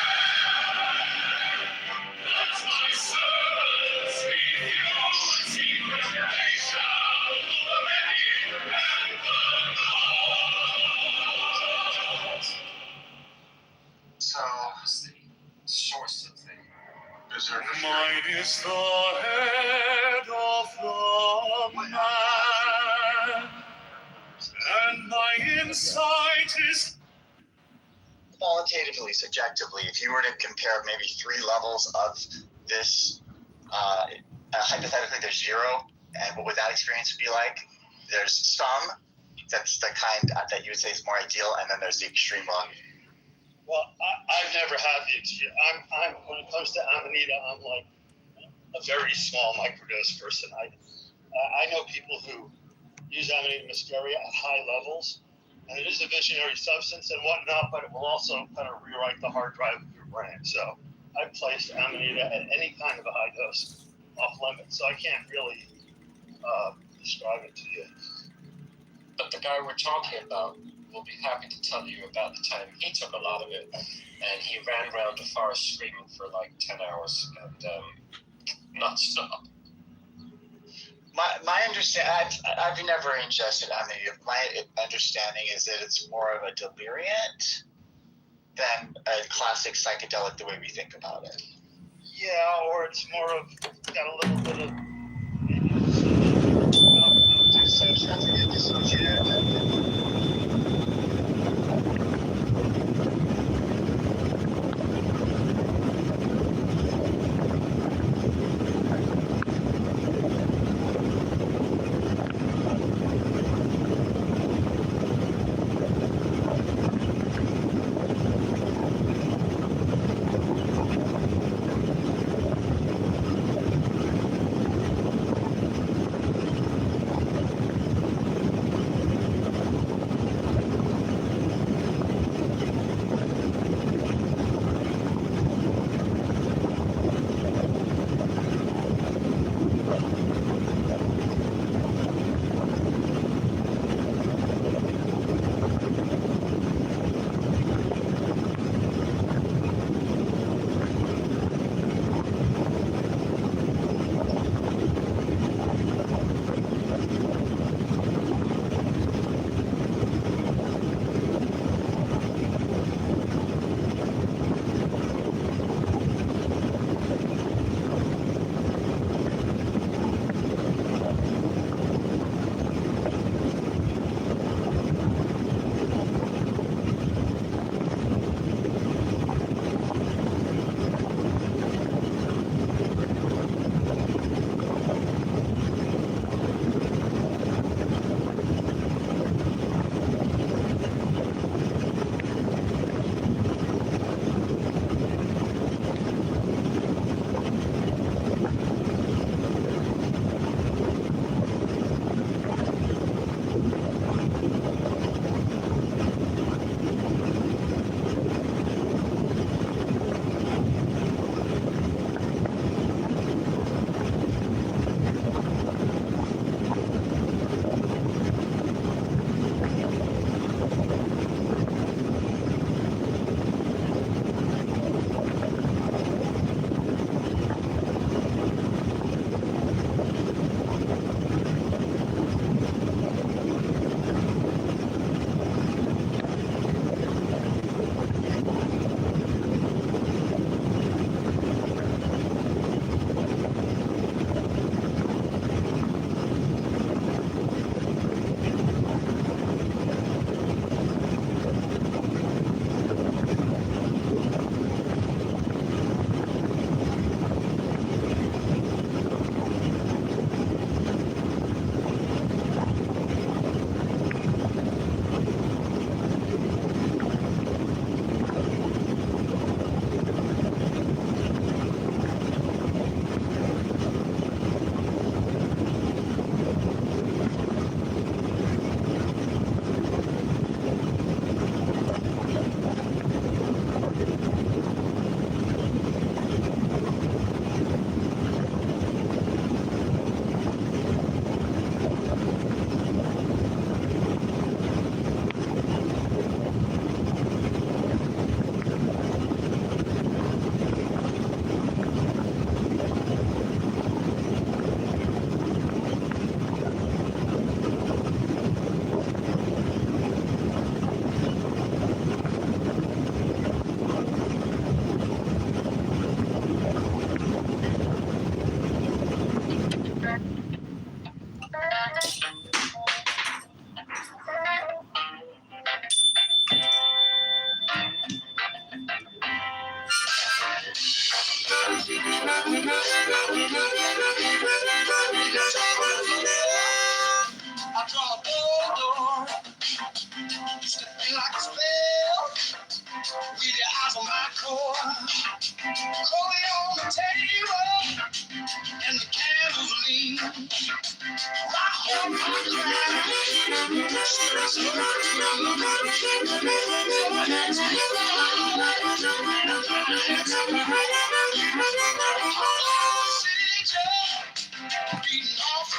let my servants be few and secret, they shall rule the many and the Lord. is the head of the man, and my insight is Qualitatively, subjectively, if you were to compare maybe 3 levels of this, hypothetically there's 0, and what would that experience be like? There's some, that's the kind that you would say is more ideal, and then there's the extreme one. Well, I've never had the experience. I'm when it comes to Amanita, I'm like a very small microdose person. I know people who use Amanita muscaria at high levels, and it is a visionary substance and whatnot, but it will also kind of rewrite the hard drive of your brain. So I've placed Amanita at any kind of a high dose off limits, so I can't really describe it to you. But the guy we're talking about will be happy to tell you about the time he took a lot of it, and he ran around the forest screaming for like 10 hours and not stop. My understanding, I've never ingested Amanita. My understanding is that it's more of a deliriant than a classic psychedelic the way we think about it. Yeah, or it's more of got a little bit of Dissociative.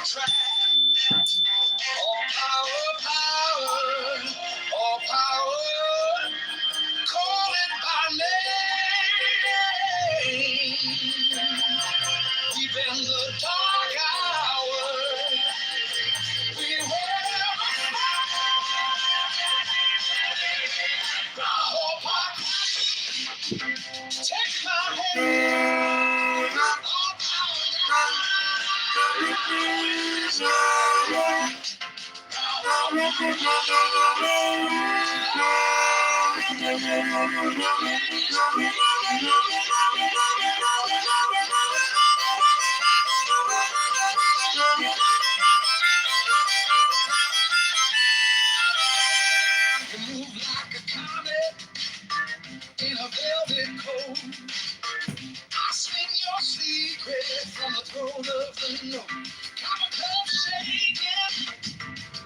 track. All power, all power, call it by name. Deep in the dark hour, we will all power. Take my hand. All you move like a comet in a velvet coat. I sing your secret from the throne of the north. Copper cup shaking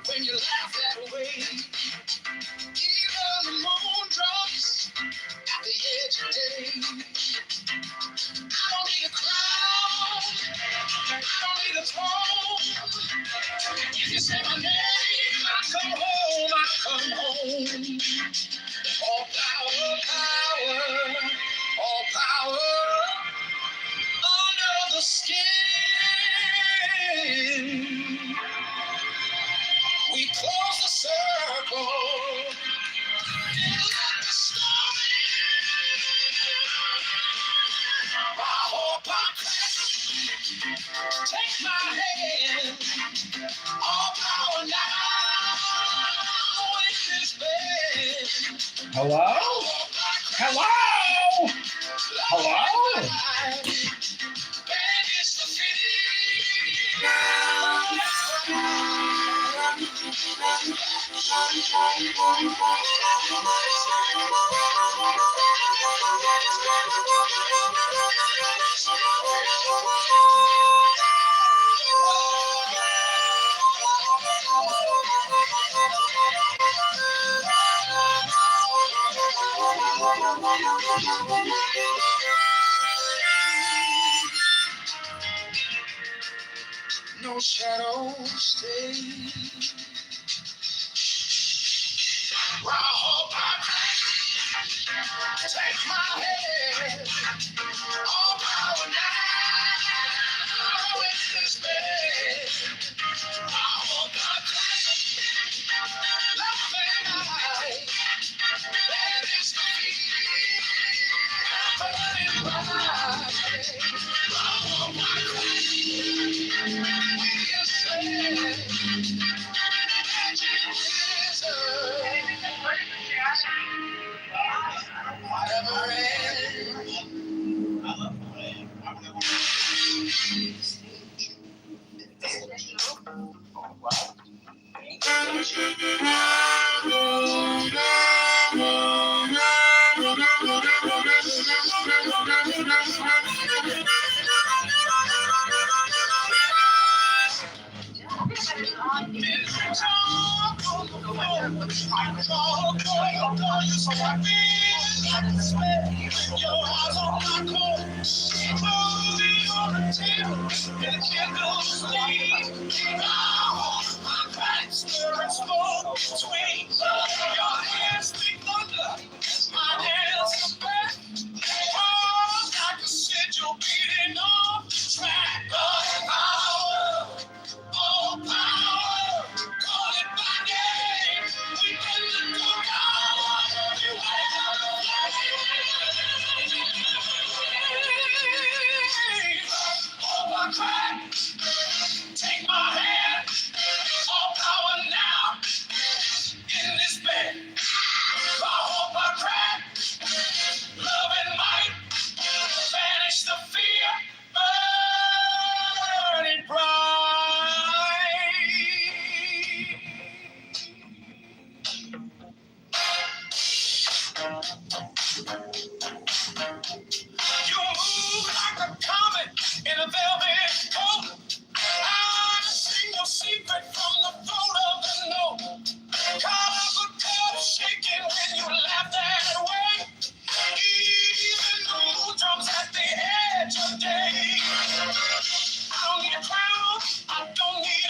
when you laugh that way. Even the moon drops at the edge of day. I don't need a crown, I don't need a throne. If you say my name, I come home, I come home. All power, all power under the skin. We close the circle and let the story end. I hope I take my hand. All power now in this bed. Hello? Hello? Hello? No shadow stay. I hope I take my head. All power now in this bed. I hope I love and I. That is the burning bright. I hope I take my hand, all power now in this bed. I hope I crack, love and might, banish the fear, burning bright. You move like a comet in a velvet coat. I sing your secret from the throat of the note. Copper cup shaking when you laugh that way. Even the moon drums at the edge of day. I don't need a crown, I don't need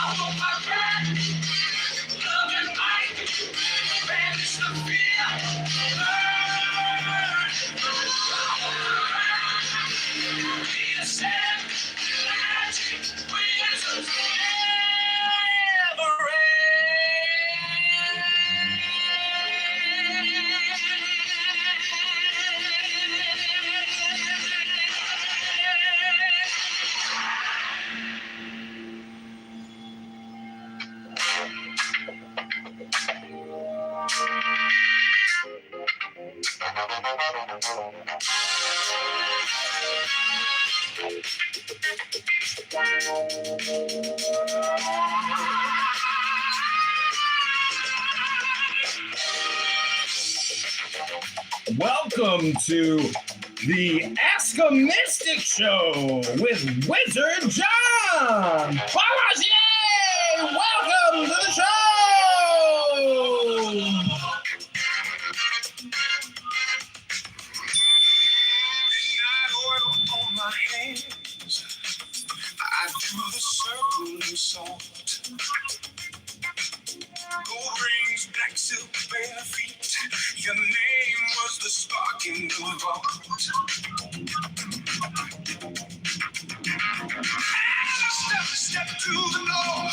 Love and light, banish the fear. Burn. Be a sad magic wizard. Never Welcome to the Ask a Mystic Show with Wizard John. Yay! Welcome to the show. Midnight oil on my hands. I do the circling salt. Gold rings, black silk, bare feet. Your name was the spark in the vault. Step to the door.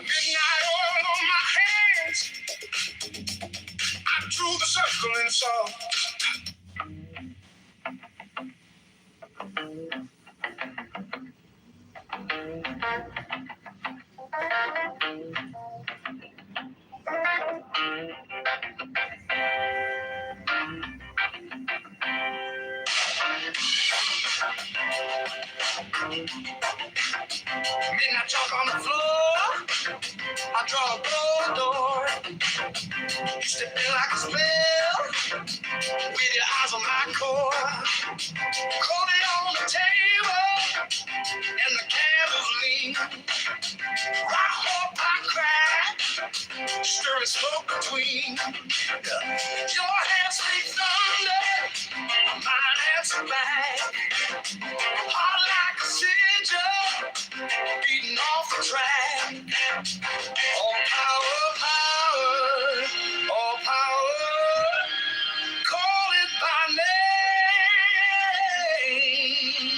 Midnight oil on my hands. I drew the circle and saw. Midnight chalk on the floor. I draw a blow door. You step in like a spell with your eyes on my core. Cold on the table and the candles lean. Rock, hope, I cry, stirring smoke between. Your hands speak thunder, mine answer back. Heart like a sigil, beating off the track. All power, all power, call it by name.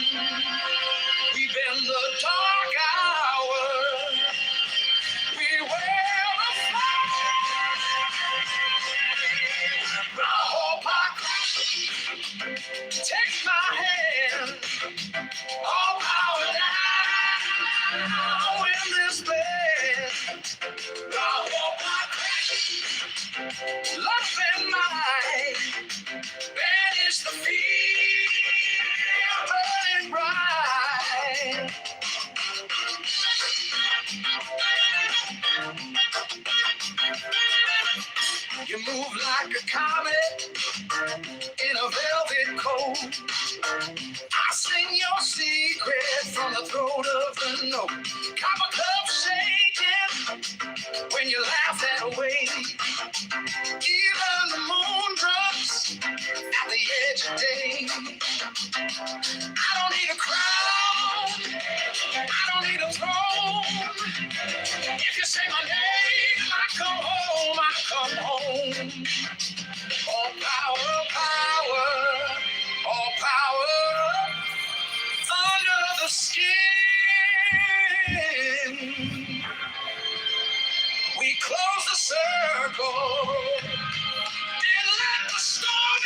We've been the dark hour, we wear the flame. I hope I take my hand, all power down in this bed. I hope I love and might banish the fear, burning bright. You move like a comet in a velvet coat. I sing your secret from the throat of the note. Copper cup shaking when you laugh that way. Even the moon drops at the edge of day. I don't need a crown, I don't need a throne. If you say my name, I come home, I come home. All power, power, all power under the skin. We close the circle and let the storm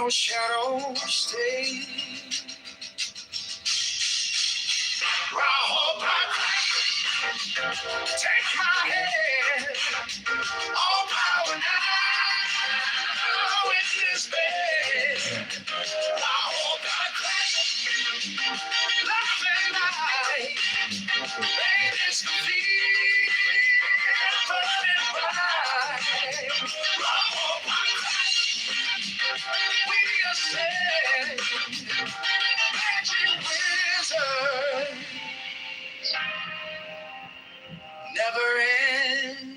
your shadow stay. I hope I take my head all power now in this bed. I hope I crash laughing night. And it's complete burning bright. I hope I crash. We ascend magic wizard. Never end.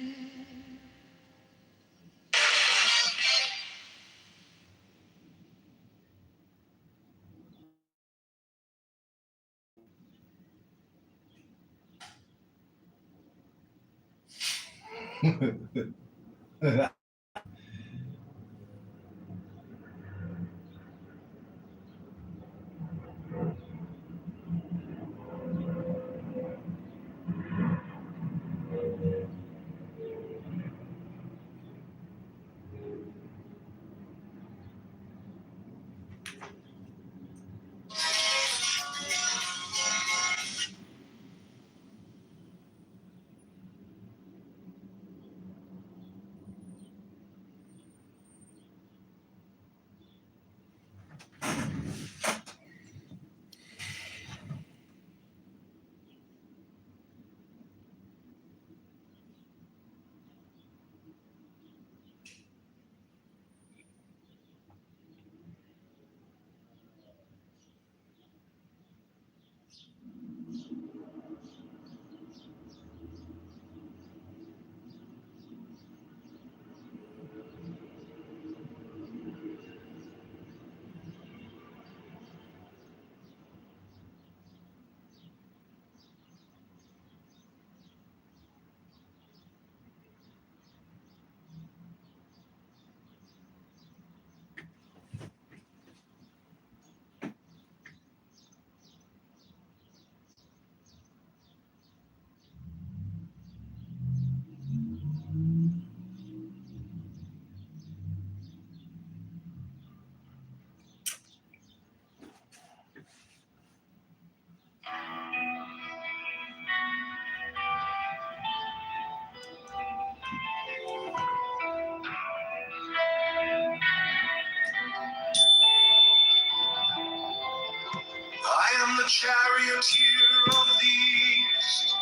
I am the charioteer of the east,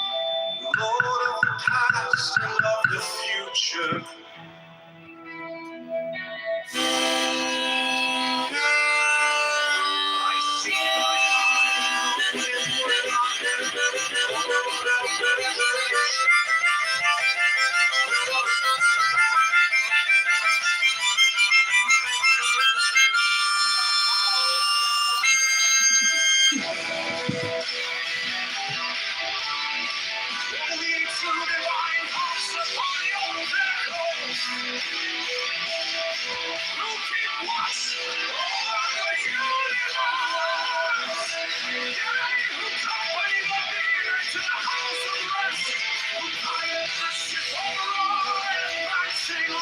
Lord of the past and of the future. I see my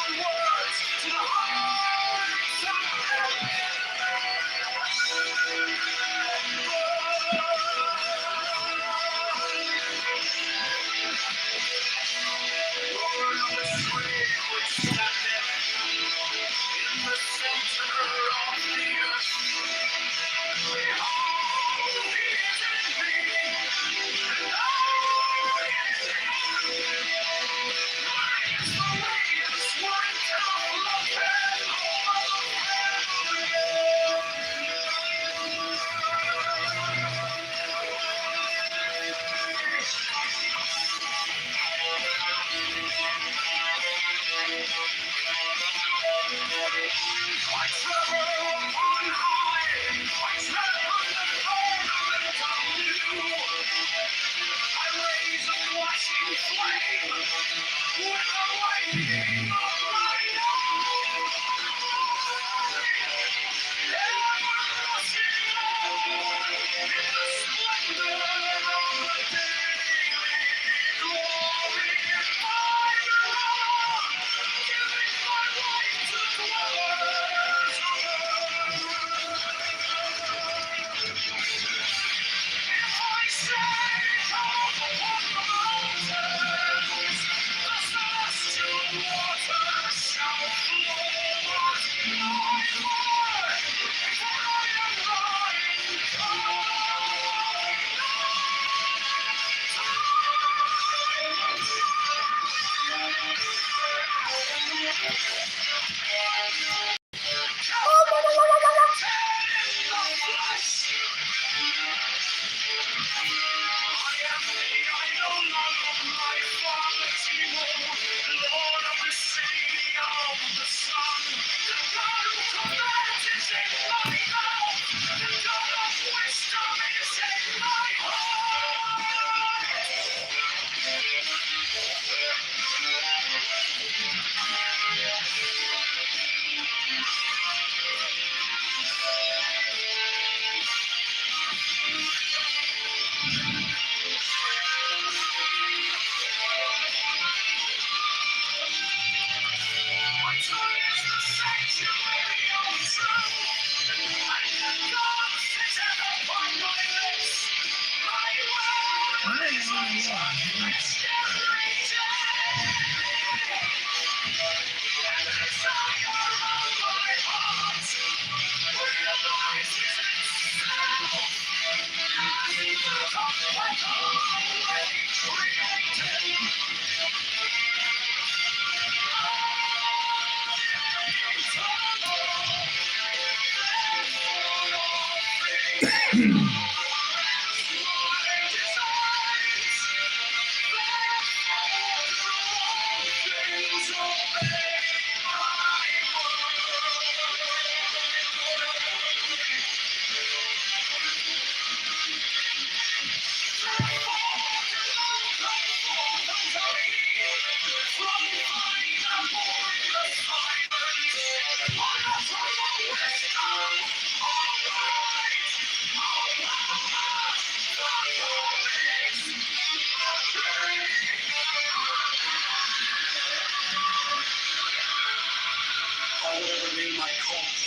However may my cause,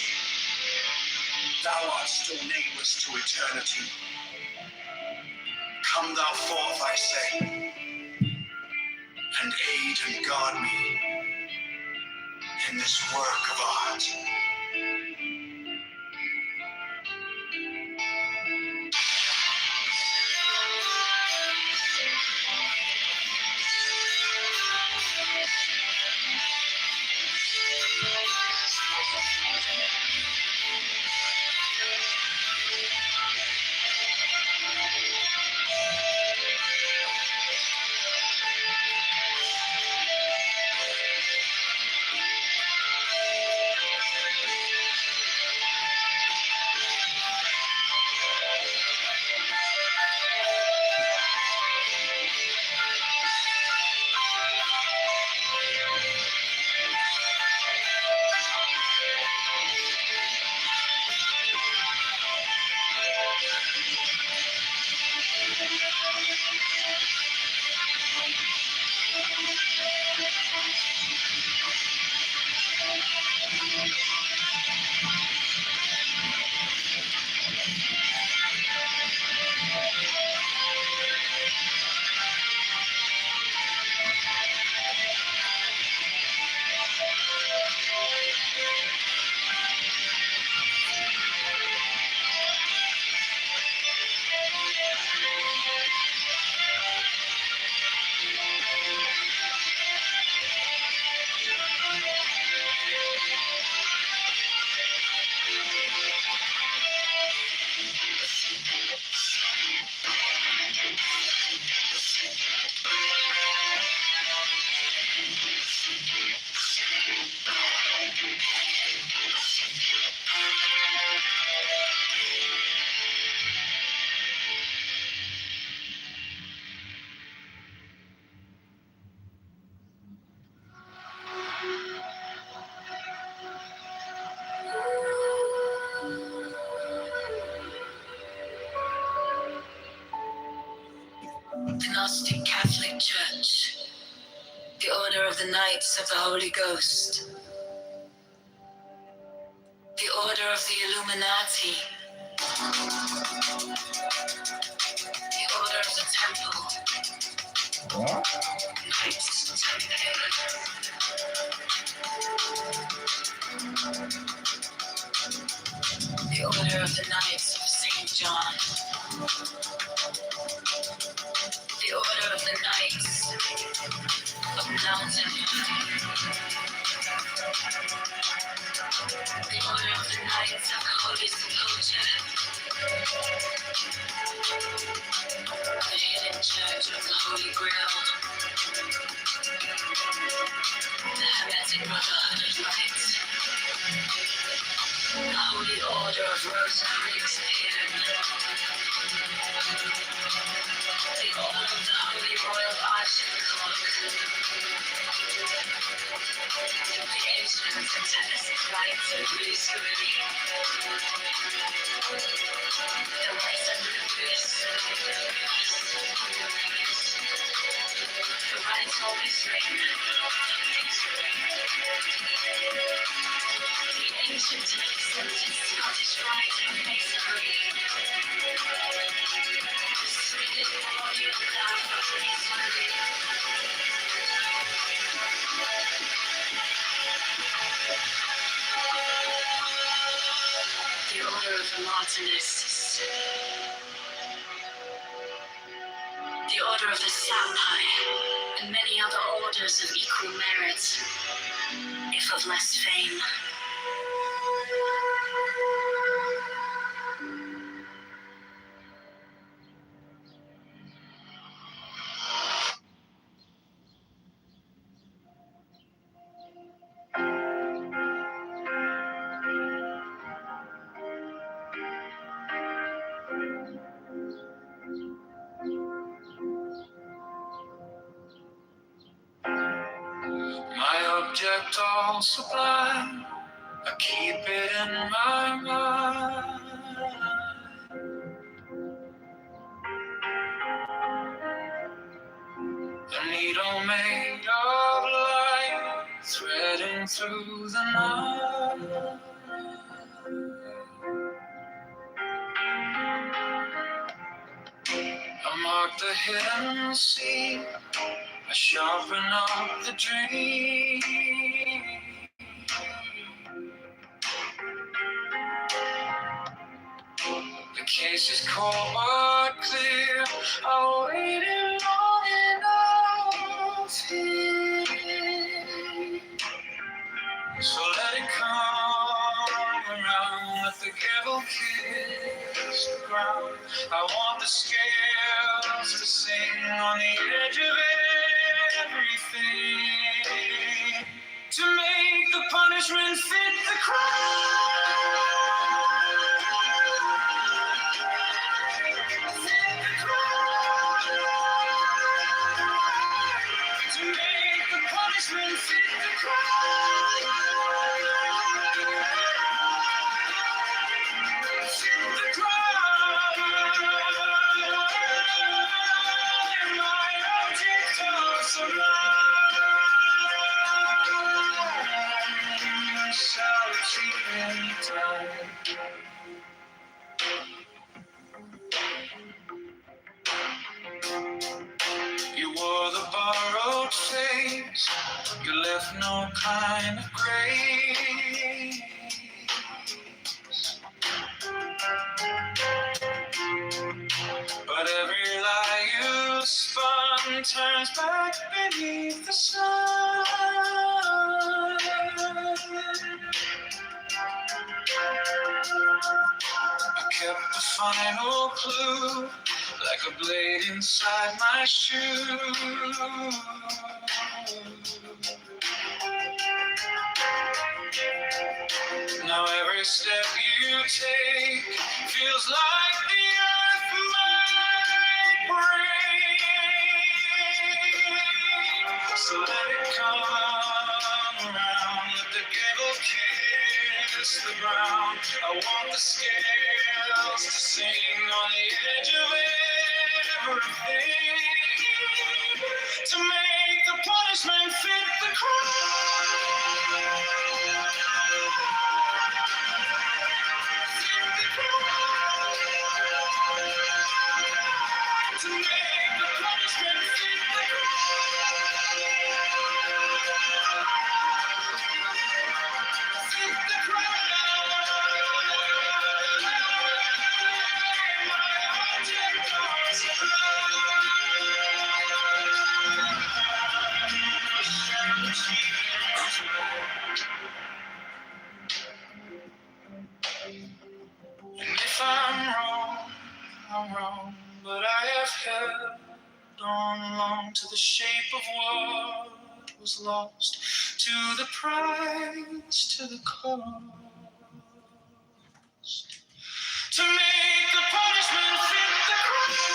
thou art still nameless to eternity. Come thou forth, I say, and aid and guard me in this work of art. The Gnostic Catholic Church, the Order of the Knights of the Holy Ghost, the Order of the Illuminati, the Order of the Temple, Knights Templar, the Order of the Knights of St. John, the Order of the Knights of Mountain, the Order of the Knights of the Holy Sepulchre, the Hidden Church of the Holy Grail, the Hermetic Brotherhood of Light, the Holy Order of Rosicrucians, the Order of the Holy Royal Arch of the Clock, the Ancient and Tennessee Lights of Greece, the Lights of Lucas, the Right Holy Spring, the Ancient and Accepted Scottish Rite of Masonry, the Spirit The Order of the Martinists. The Order of the Sampai, and many other orders of equal merit, if of less fame. My object all sublime, I keep it in my mind. A needle made of light, threading through the night. I mark the hidden sea, I sharpen up the dream. The case is cold but clear. I waited long enough here. So let it come around, let the gavel kiss the ground. I want the scales to sing on the edge of everything, to make the punishment fit the crime. To make the punishment fit the crime. Fit the crime. My object of sublime shall achieve any time. You wore the borrowed face, you left no kind of grace. But every lie you spun turns back beneath the sun. I kept the final clue, like a blade inside my shoe. Now every step you take feels like the earth might break. So let it come around, let the gavel kiss the ground. I want the scales to sing on the edge of everything, to make the punishment fit the crime. Fit the crime. To make the punishment fit the crime. Fit the crime. My object was and if I'm wrong, but I have held on long to the shape of what was lost, to the price, to the cost, to make the punishment fit the crime.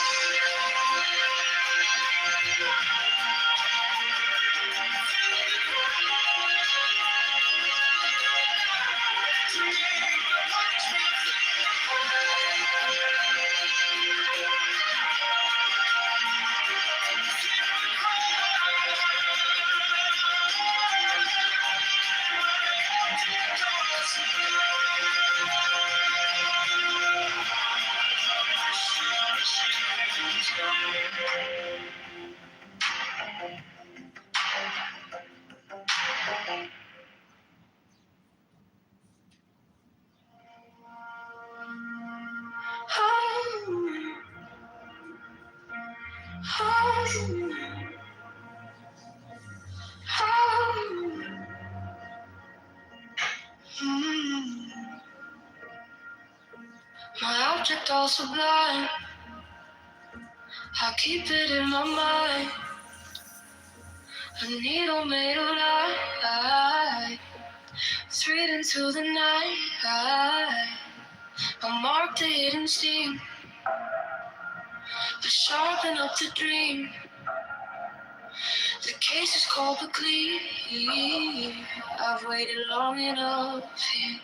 To make the punishment fit the crime. My object all sublime, I keep it in my mind. A needle made of light, thread into the night. I mark the hidden seam, to sharpen up the dream. The case is cold but clean. I've waited long enough here,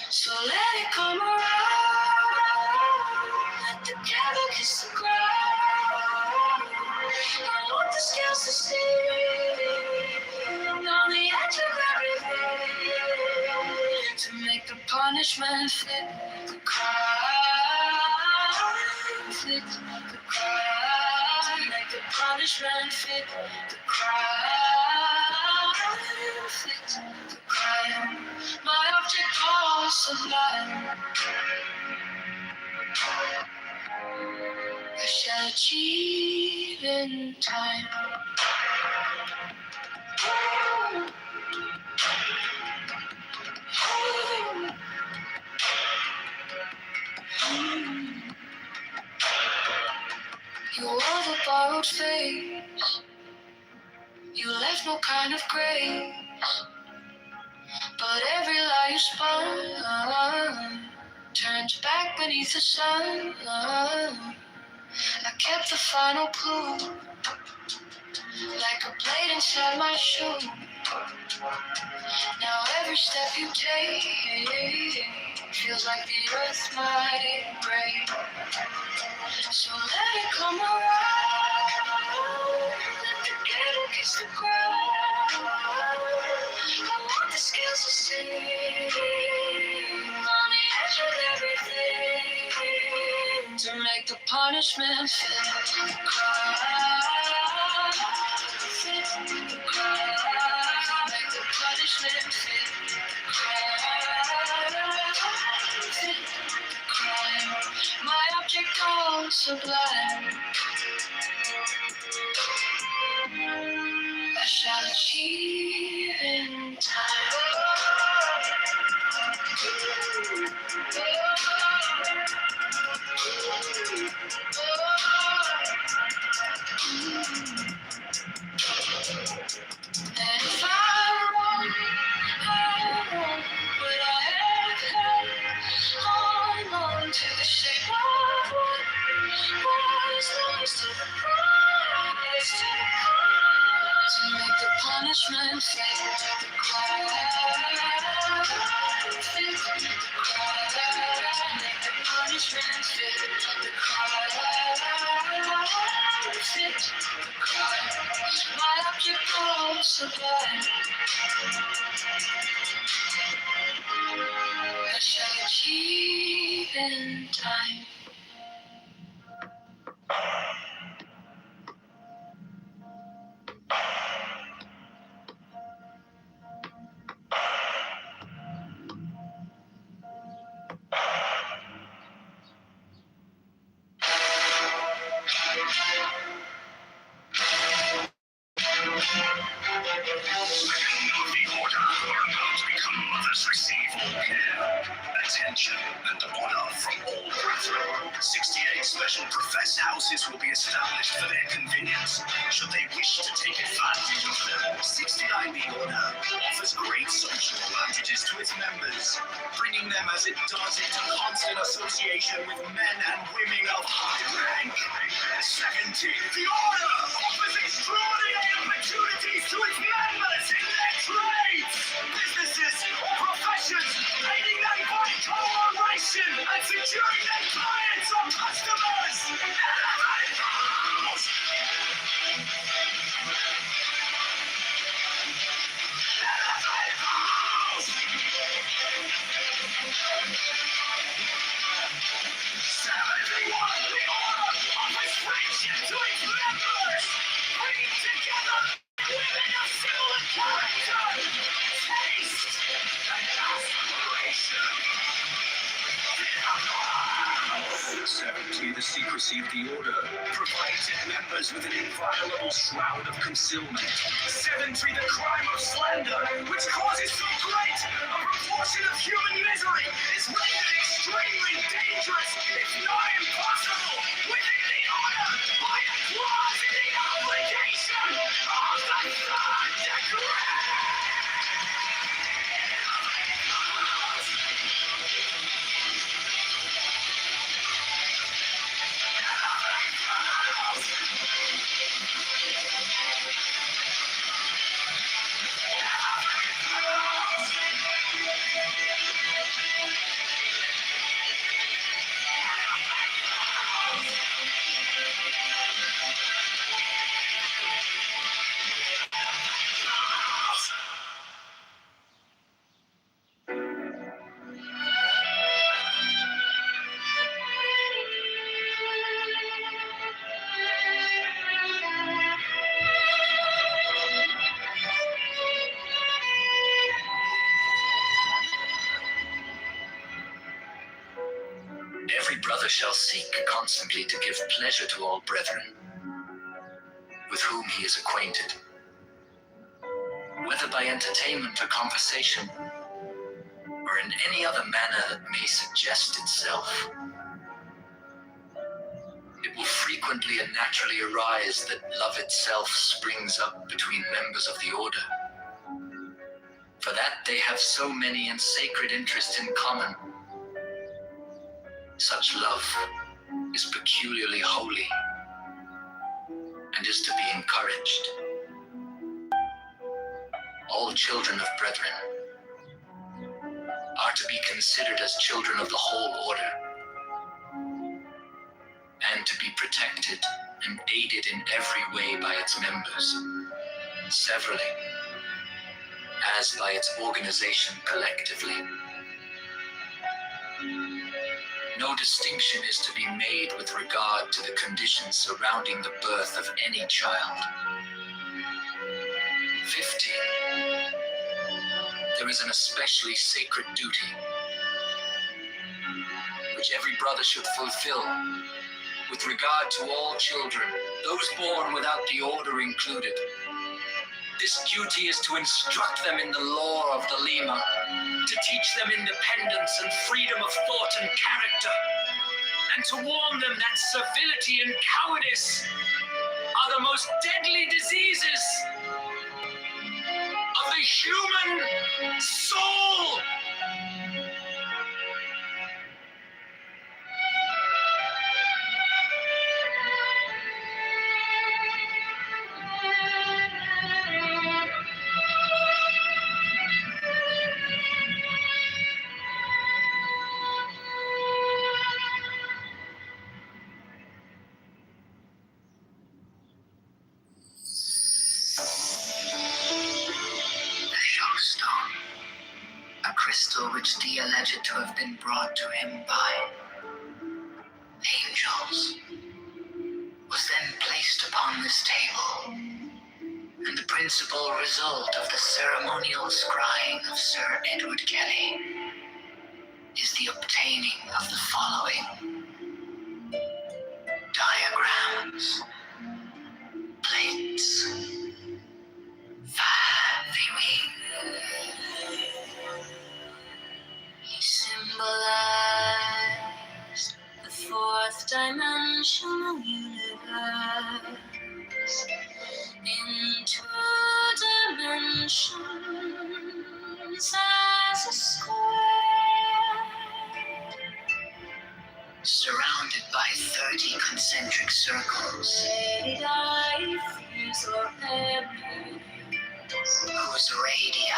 so let it come around. Let the candle kiss the ground. I want the scales to sing on the edge of everything, to make the punishment fit the crime. Fit the crime. Make the punishment fit the crime. Fit the crime. My object calls sublime. I shall achieve in time. You wore the borrowed face, you left no kind of grace, but every lie you spun turns back beneath the sun. I kept the final clue, like a blade inside my shoe. Now every step you take feels like the earth might break. So let it come around, let the candle kiss the ground. I want the scales to sing on the edge of everything, to make the punishment fit the crime. Fit the crime. Make the punishment fit the crime. Fit the crime. My object all sublime. I shall achieve in time. And if I won, would I have held on to the shape of what was lost to the prize, to make the punishment fit the crime. Fit the crime. Make the punishment fit the crime. Fit the crime. My object all sublime. I shall achieve in time. Receive all care, attention, and honor from all brethren. 68 special professed houses will be established for their convenience, should they wish to take advantage of them. 69 The Order offers great social advantages to its members, bringing them as it does into constant association with men and women of high rank. 70 The Order offers extraordinary opportunities to its members in their trades, businesses, or professions, aiding them by cooperation and securing their clients or customers. Elevate those! Elevate those! 71 The Order offers friendship to its members, bringing together women of similar character, taste, and aspiration. 70 The Secrecy of the Order provides United members with an inviolable shroud of concealment. 7, the crime of slander, which causes so great a proportion of human misery, is rendered extremely dangerous, if not impossible, within the order by a clause in the obligation of the third degree. Every brother shall seek constantly to give pleasure to all brethren, with whom he is acquainted, whether by entertainment or conversation, or in any other manner that may suggest itself. It will frequently and naturally arise that love itself springs up between members of the order, for that they have so many and sacred interests in common. Such love is peculiarly holy and is to be encouraged. All children of brethren are to be considered as children of the whole order, and to be protected and aided in every way by its members, severally, as by its organization collectively. No distinction is to be made with regard to the conditions surrounding the birth of any child. 15. There is an especially sacred duty which every brother should fulfill with regard to all children, those born without the order included. This duty is to instruct them in the lore of the Lima, to teach them independence and freedom of thought and character, and to warn them that servility and cowardice are the most deadly diseases of the human soul. A crystal which Dee alleged to have been brought to him by angels, was then placed upon this table, and the principal result of the ceremonial scrying of Sir Edward Kelly is the obtaining of the following diagrams, plates, He symbolized the fourth dimensional universe in 2 dimensions as a square, surrounded by 30 concentric circles, whose radii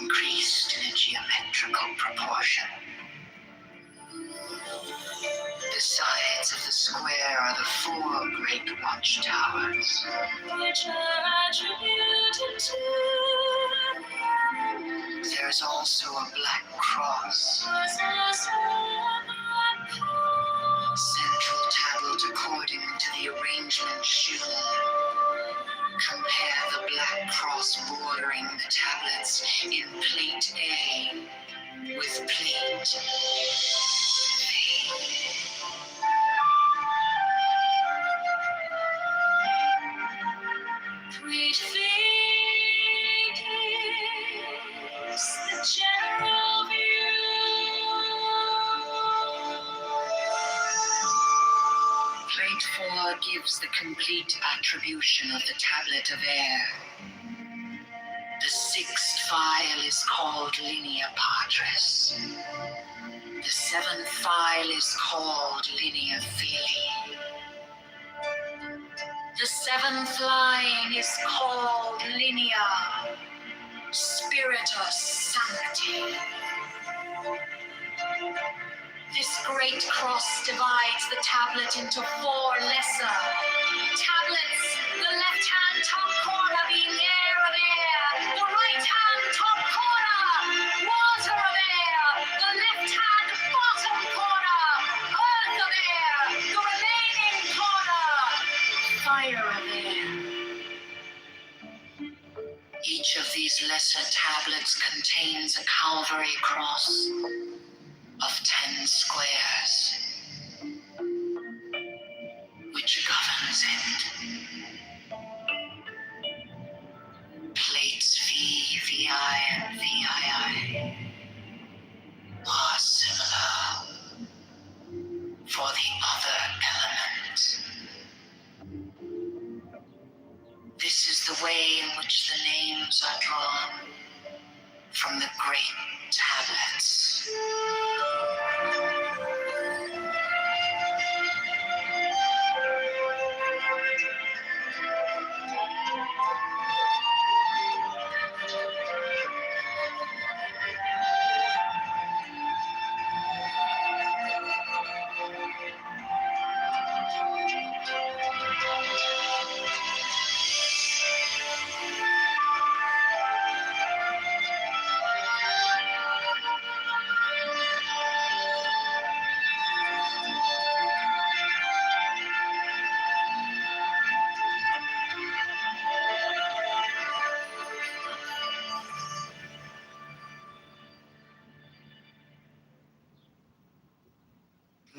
increased in a geometrical proportion. The sides of the square are the 4 great watchtowers, which are attributed to. There's also a black cross, central tablet according to the arrangement shown. Compare the black cross bordering the tablets in plate A with plate B. We think is the general view. Plate 4 gives the complete attribution of the tablet of air. The 6th file is called Linea Patris. The 7th file is called Linea Filii. The 7th line is called Linea Spiritus Sancti. This great cross divides the tablet into 4 lesser tablets, the left-hand top corner being air of air, the right-hand top corner water of air, the left-hand bottom corner earth of air, the remaining corner fire of air. Each of these lesser tablets contains a Calvary cross of 10 squares, which governs it. Plates V, VI, and VII are similar for the other element. This is the way in which the names are drawn from the great tablets.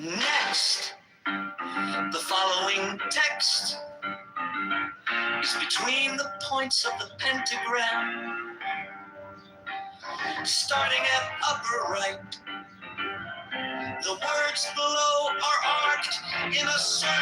Next, the following text is between the points of the pentagram, starting at upper right. The words below are arced in a circle.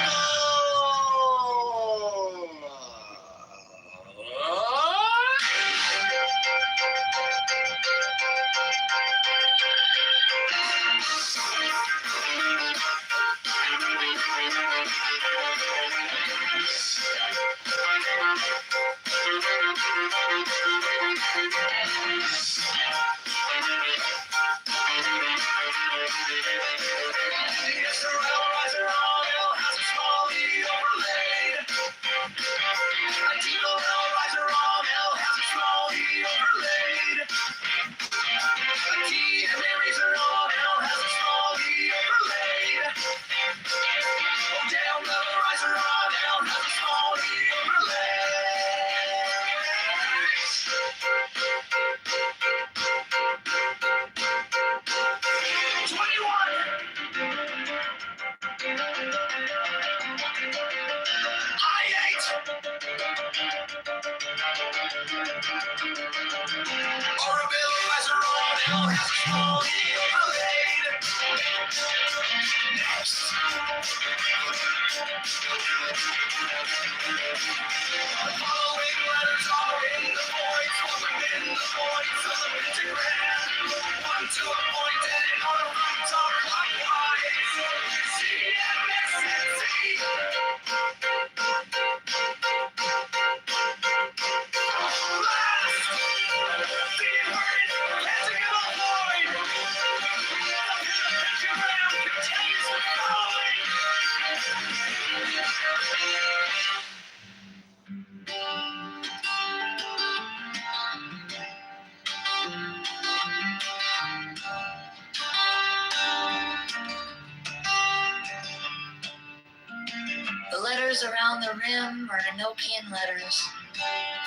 The letters around the rim are Enochian letters,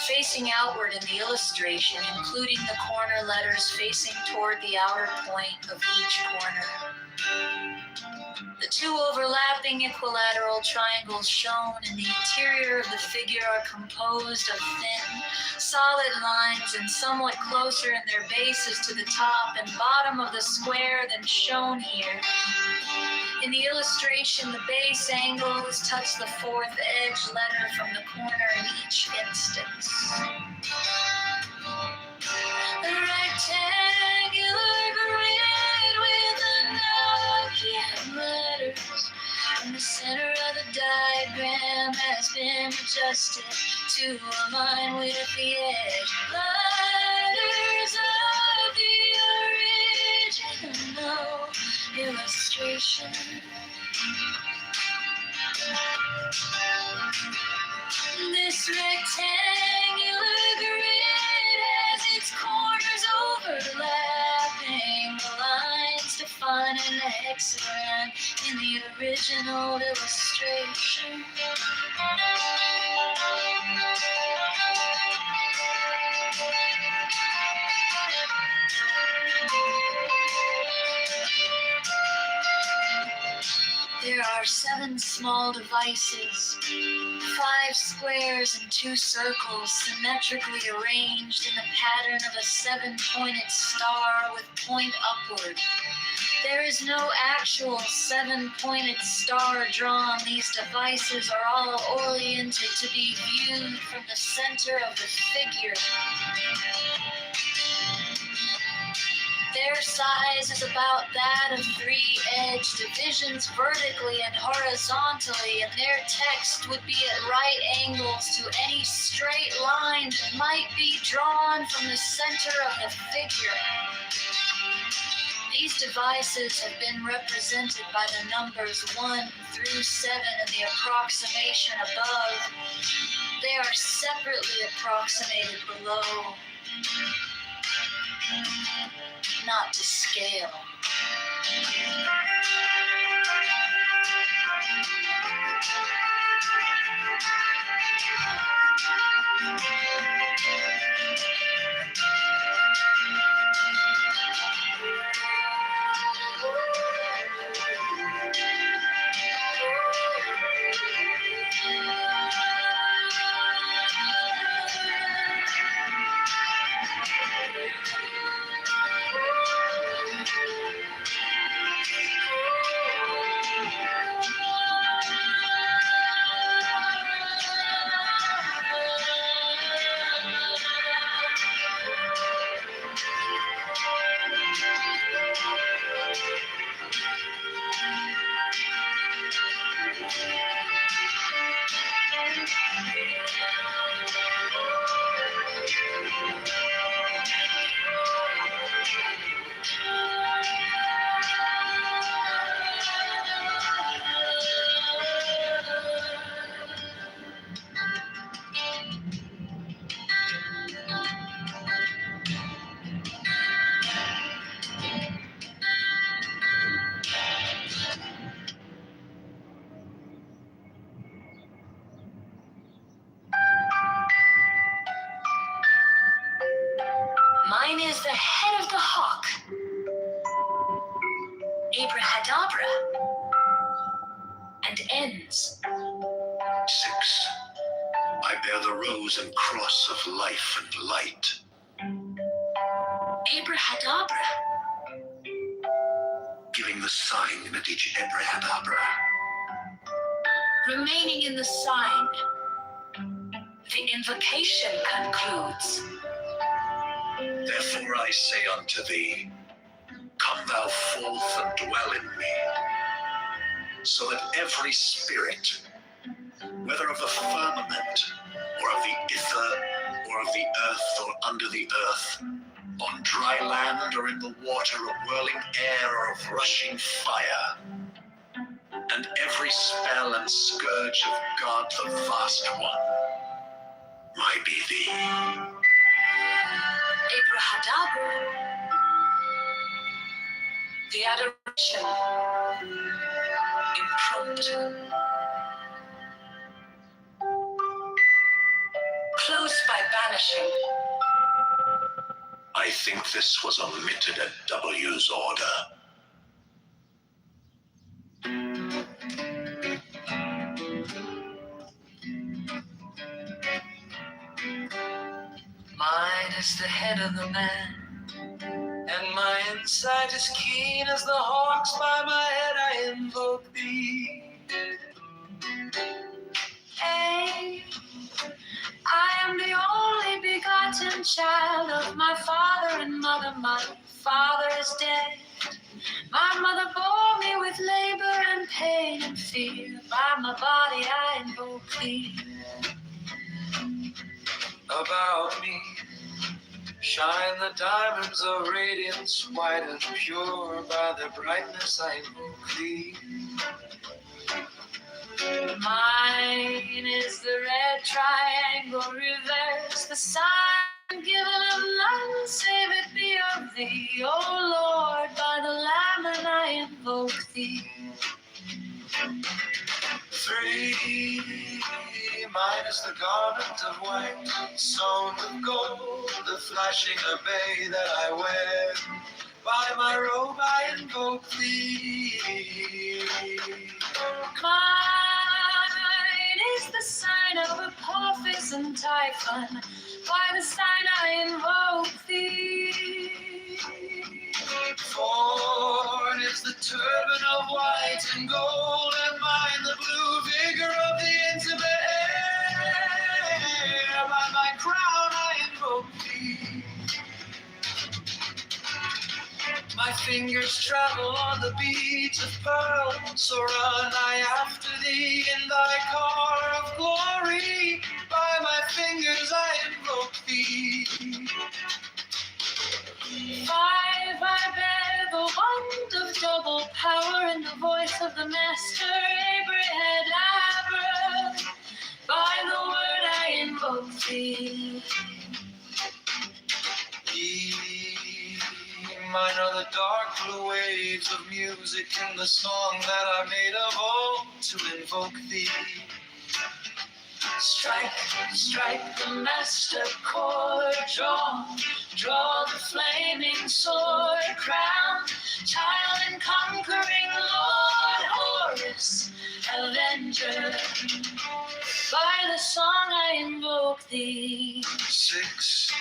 facing outward in the illustration, including the corner letters facing toward the outer point of each corner. The two overlapping equilateral triangles shown in the interior of the figure are composed of thin, solid lines and somewhat closer in their bases to the top and bottom of the square than shown here. In the illustration, the base angles touch the fourth edge letter from the corner in each instance. The rectangular grid with the Nokian letters in the center of the diagram has been adjusted to align with the edge letters of the original illustration. This rectangular grid has its corners overlapping the lines defining the hexagon in the original illustration. There are 7 small devices, 5 squares and 2 circles symmetrically arranged in the pattern of a 7-pointed star with point upward. There is no actual 7-pointed star drawn. These devices are all oriented to be viewed from the center of the figure. Their size is about that of 3-edge divisions vertically and horizontally, and their text would be at right angles to any straight line that might be drawn from the center of the figure. These devices have been represented by the numbers 1 through 7 in the approximation above. They are separately approximated below. Not to scale. Mine is the head of the hawk. Abrahadabra. And ends. 6. I bear the rose and cross of life and light. Abrahadabra. Giving the sign at each Abrahadabra. Remaining in the sign. The invocation concludes. Therefore I say unto thee, come thou forth and dwell in me, so that every spirit, whether of the firmament, or of the ether, or of the earth, or under the earth, on dry land, or in the water, of whirling air, or of rushing fire, and every spell and scourge of God the Vast One, might be thee. Abrahadabra. The adoration. Impromptu. Closed by banishing. I think this was omitted at W's order. as the head of the man, and my insight is keen as the hawks. By my head I invoke thee. Hey, I am the only begotten child of my father and mother. My father is dead. My mother bore me with labor and pain and fear. By my body I invoke thee. About me shine the diamonds of radiance, white and pure. By their brightness I invoke thee. Mine is the red triangle reverse, the sign given of none save it be of thee. O Lord, by the Lamb and I invoke thee. 3, mine is the garment of white, sewn with gold, the flashing obey that I wear. By my robe I invoke thee. Mine is the sign of Apophis and Typhon. By the sign I invoke thee. 4 is the turban of white and gold, and mine the blue vigor of the intimate air. By my crown I invoke thee. My fingers travel on the beads of pearl, so run I after thee in thy car of glory. By my fingers I invoke thee. 5, I bear the wand of double power in the voice of the master Abraham. By the word I invoke thee. Mine are the dark blue waves of music in the song that I made of old to invoke thee. Strike, strike the master chord, draw the flaming sword, crown, child and conquering Lord, Horus, avenger. By the song I invoke thee. 6,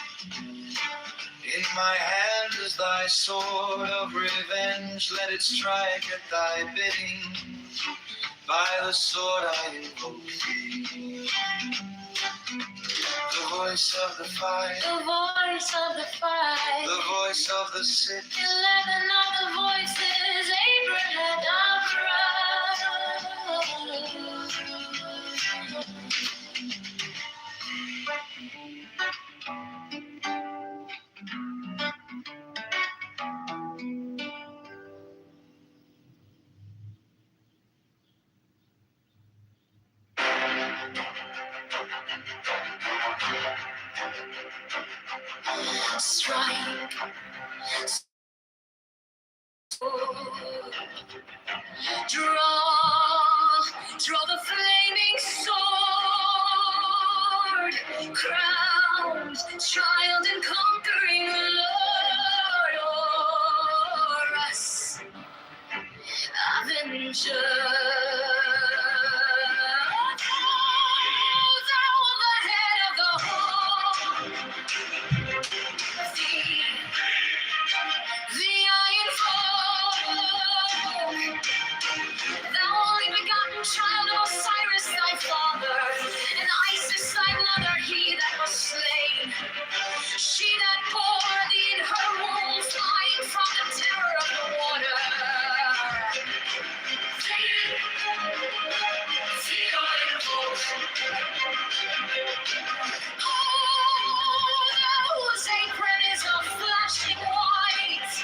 in my hand is thy sword of revenge, let it strike at thy bidding. By the sword I invoke thee. The voice of the fight, the voice of the fight, the voice of the sick, 11 of the voices, Abraham. Strike. Draw the flaming sword, crowned child and conquering Lord, Horus, avenger. Thou the head of the home, the iron foe, thou only begotten child of Osiris thy father, and Isis thy mother, he that was slain, she that bore thee in her womb, flying from the terror of the water. The iron foe. Oh, those apron is a flashing white,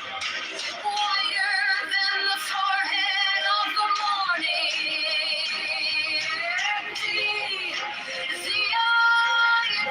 whiter than the forehead of the morning. The iron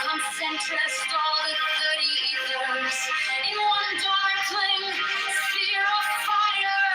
Concentrest all the 30 ethers in one darkling sphere of fire.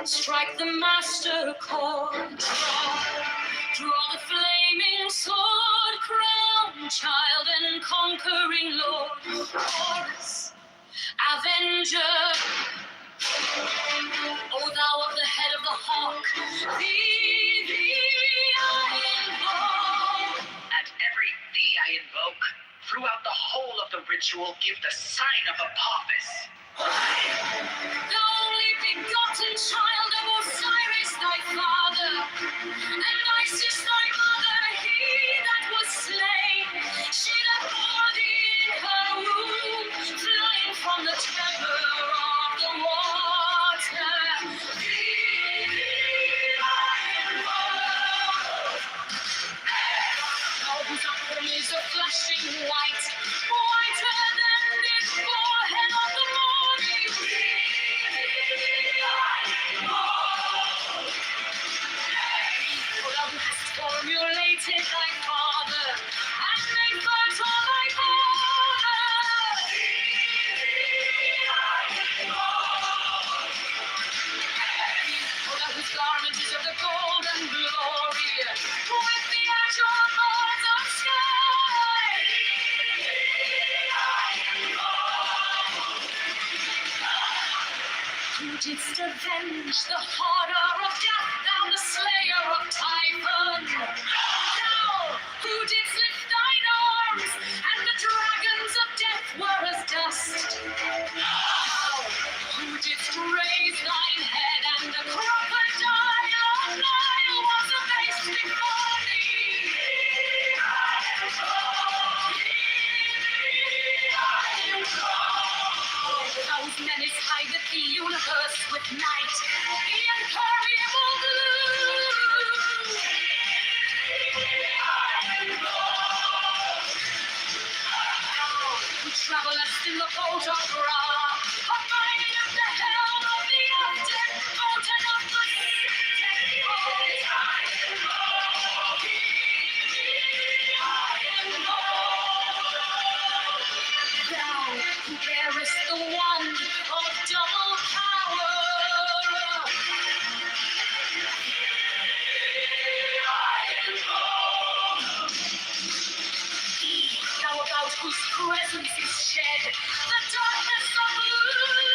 Strike the master chord, draw the flaming sword, crown child and conquering lord, Horus, avenger, O thou of the head of the hawk, thee I invoke. At every thee I invoke, throughout the whole of the ritual give the sign of Apophis. The only begotten child of Osiris thy father, and Isis thy mother, he that was slain, she that bore thee in her womb, flying from the temper of the water. Thee I invoke. Thou whose upper is a flashing white, whiter than the forehead of the morning. For thou hast formulated thy father, and made fertile thy father. For thou whose garment is of the golden glory, with the azure birds of sky. Who didst avenge the horror of death, thou the slayer of Typhon? Thou, who didst lift thine arms, and the dragons of death were as dust? Thou, who didst raise thine head, and the crocodile of Nile was abased before thee? Those menace hideth the universe with night, the impermeable blue. Thou, who travellest in the boat of Ra, abiding at the helm of the Arctic boat and of the Thou, who bearest the wand of double power. Thou about whose presence is shed the darkness of blue.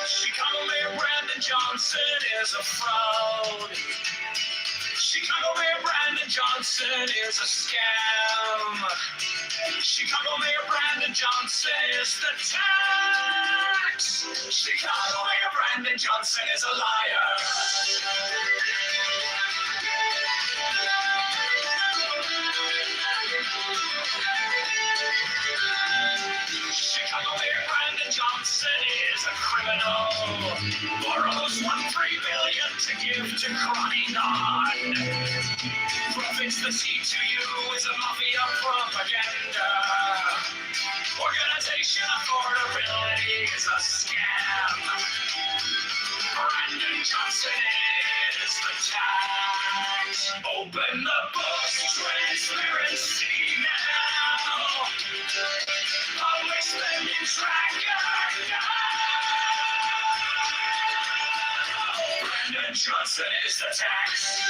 Chicago Mayor Brandon Johnson is a fraud. Chicago Mayor Brandon Johnson is a scam. Chicago Mayor Brandon Johnson is the tax. Chicago Mayor Brandon Johnson is a liar. to give to crying on. Profits the seed to you is a mafia propaganda. Organization affordability is a scam. Brandon Johnson is the tax. Open the books, transparency now. Public spending tracker now. Brandon Johnson is the tax.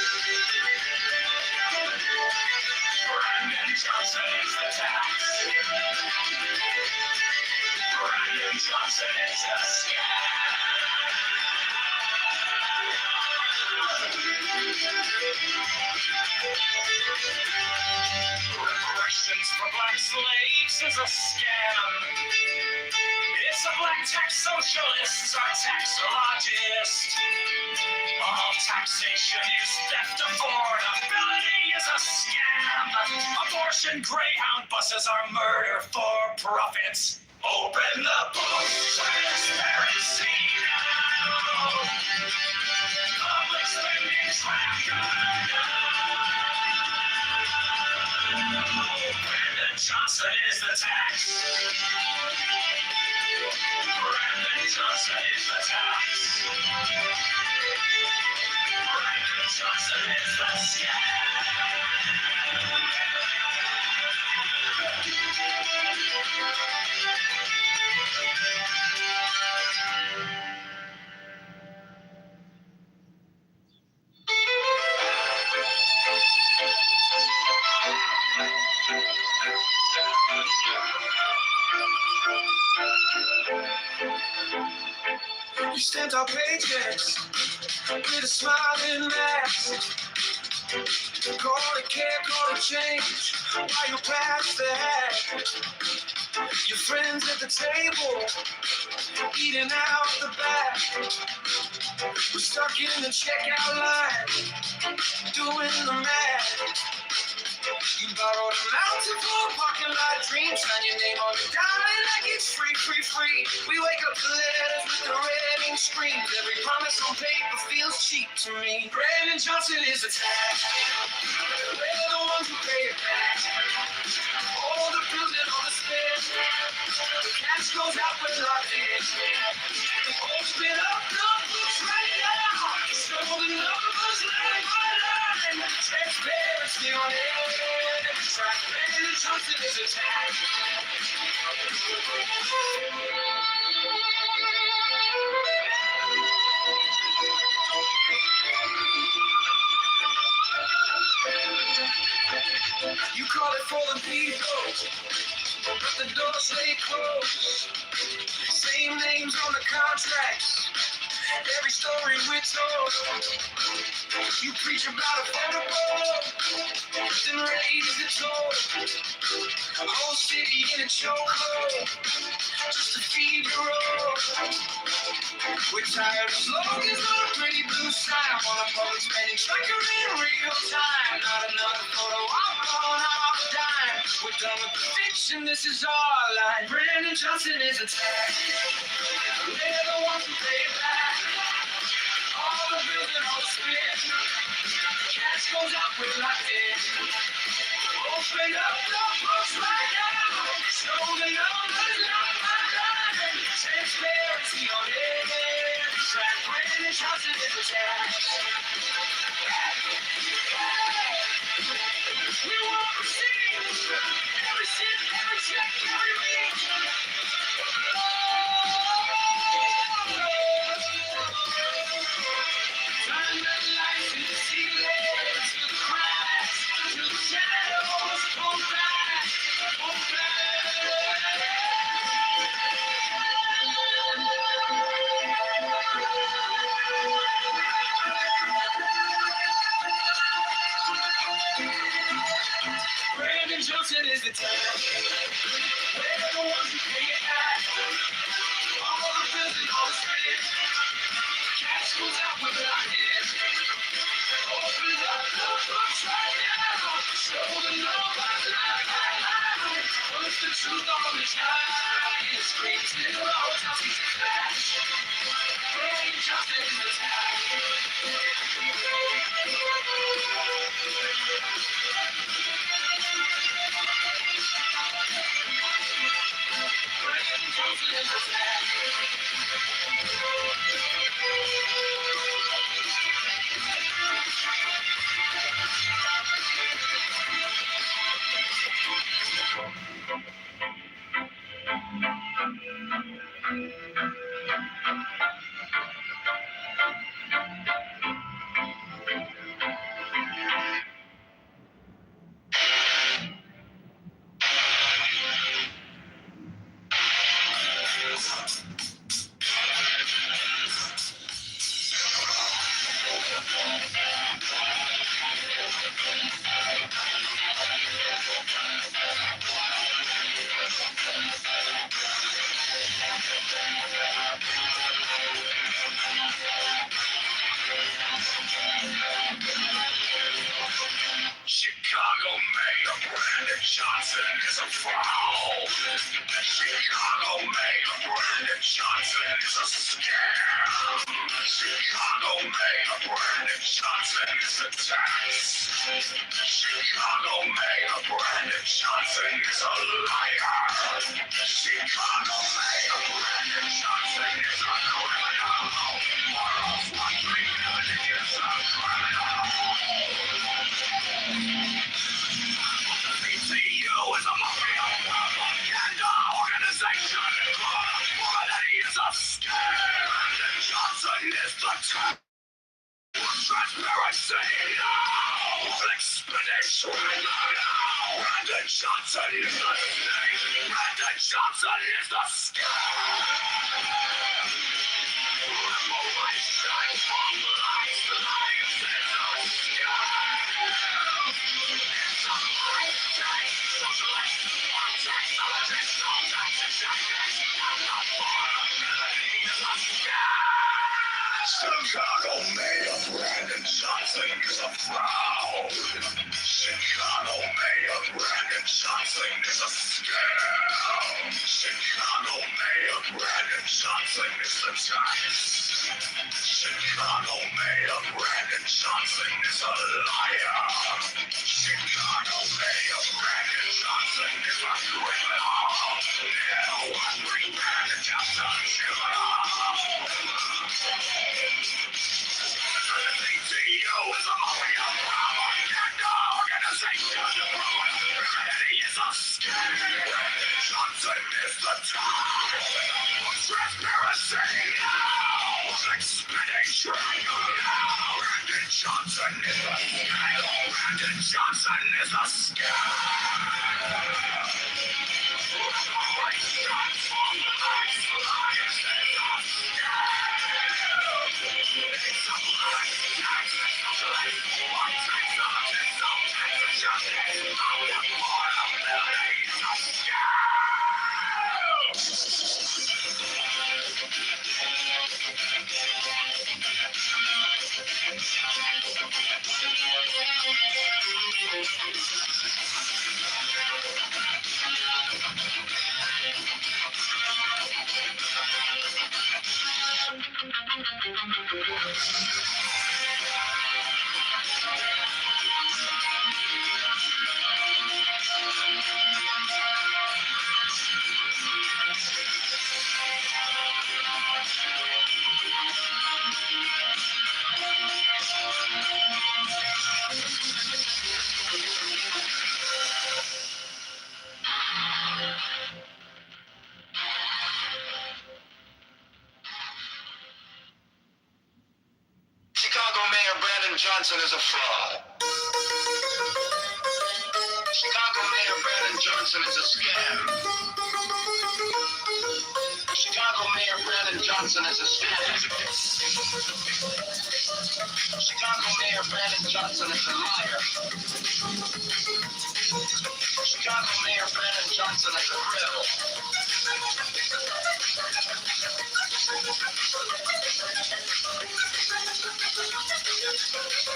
Brandon Johnson is the tax. Brandon Johnson is a scam. Reparations for black slaves is a scam. It's a black tax socialist, our taxologist. All taxation is theft, affordability is a scam. Abortion Greyhound buses are murder for profits. Open the book, transparency now. Public spending tracker now. Brandon Johnson is the tax. Brandon Johnson is the tax. Brandon Johnson is the scam. We stamped our paychecks with a smiling mask. Call it care, call it change, while you pass the hat. Your friends at the table, eating out the back. We're stuck in the checkout line, doing the math. You borrowed a mountain for a parking lot dream, sign your name on the dime like it's free, free, free. We wake up to letters with the red ink screams. Every promise on paper feels cheap to me. Brandon Johnson is a tax. We're the ones who pay it back. All the bills and all the spends. The cash goes out when locked in. Open up the books right now. Show the numbers line by line. Transparency on every track. Brandon Johnson is a tax. You call it for the people, but the doors stay closed. Same names on the contracts, every story we're told. You preach about affordable, then raise the toll. A whole city in a chokehold, just to feed your own. We're tired of slogans on a pretty blue sign. Want a public spending tracker in real time. Not another photo op on our dime. We're done with the fiction, this is our line. Brandon Johnson is a tax. They're the ones who pay it back. All the bills and all the spit. Cash goes out with locked in. Open up the books right now. Show the numbers line by line. Transparency on every track. Brandon Johnson is a tax. We want receipts. Every cent, every check, every week. Turn the lights to the ceiling, to the cracks, to the shadows. Pull back, pull Brandon Johnson is the tax. We're the ones who pay it back. All the bills and all the spit. Cash goes out with locked in. Open up the books right now. Show the numbers line by line. Put the truth on the giant screen. Still always tells me to flash. Brandon Chicago Mayor Brandon Johnson is a fraud. Chicago Mayor Brandon Johnson is a scam. Chicago Mayor Brandon Johnson is a tax. Chicago Mayor Brandon Johnson is a liar. Chicago Mayor Brandon Johnson is a criminal. Morals 1 million is a criminal. CCU is a mafia propaganda organization. Morality is a scam. Brandon Johnson is the tax. Transparency now. Expedition now. Brandon Johnson is the snake. Brandon Johnson is the scam. Reparation from lives is a scam. It's a life change. Socialist, one technologist, no taxation. Affordability is a scam. Chicago Mayor Brandon Johnson is a fraud. Chicago Mayor Brandon Johnson is a scam. Chicago Mayor Brandon Johnson is the tax. Chicago Mayor Brandon Johnson is a liar. Chicago Mayor Brandon Johnson is a criminal. Now I bring Brandon Johnson criminal. CTU is a mafia propaganda organization. Morality is a scam. Brandon Johnson is the top. Transparency now. Expedition now. Brandon Johnson is a scam. Brandon Johnson is a scam. Reparation from lives is a scam. It's a life tax. Socialist, one technologist, no taxation. Affordability is a scam. Chicago Mayor Brandon Johnson is a fraud. Chicago Mayor Brandon Johnson is a scam. Chicago Mayor Brandon Johnson is a scam. Chicago Mayor Brandon Johnson is a liar. Chicago Mayor Brandon Johnson is a criminal.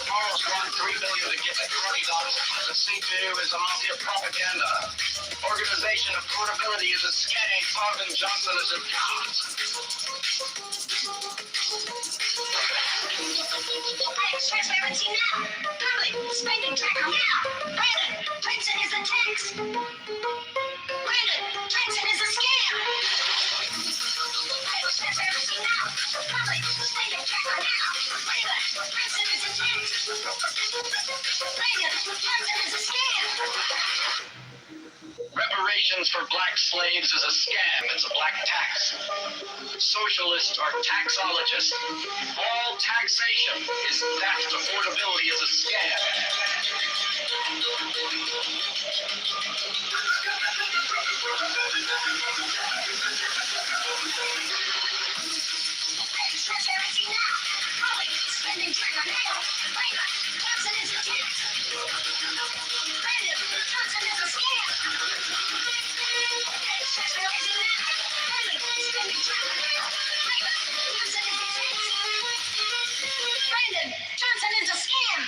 Carl's won $3 billion to get the crony dollars to put the C2 is a mafia propaganda. Organization affordability is a scam. Carbon Johnson is a cop. Transparency now. Public spending tracker now. Brandon, Princeton is a tax. Brandon, Princeton is a scam. Transparency now. Public spending tracker now. Brandon, Princeton is a tax. Brandon, Princeton is a scam. Reparations for black slaves is a scam. It's a black tax. Socialists are taxologists. All taxation is theft. Affordability is a scam. Transparency now. Public spending tracker now. Brandon, Johnson is a tax. Brandon, Johnson is a scam. Transparency now. Public spending tracker now. Brandon, Johnson is a tax. Brandon, Johnson is a scam.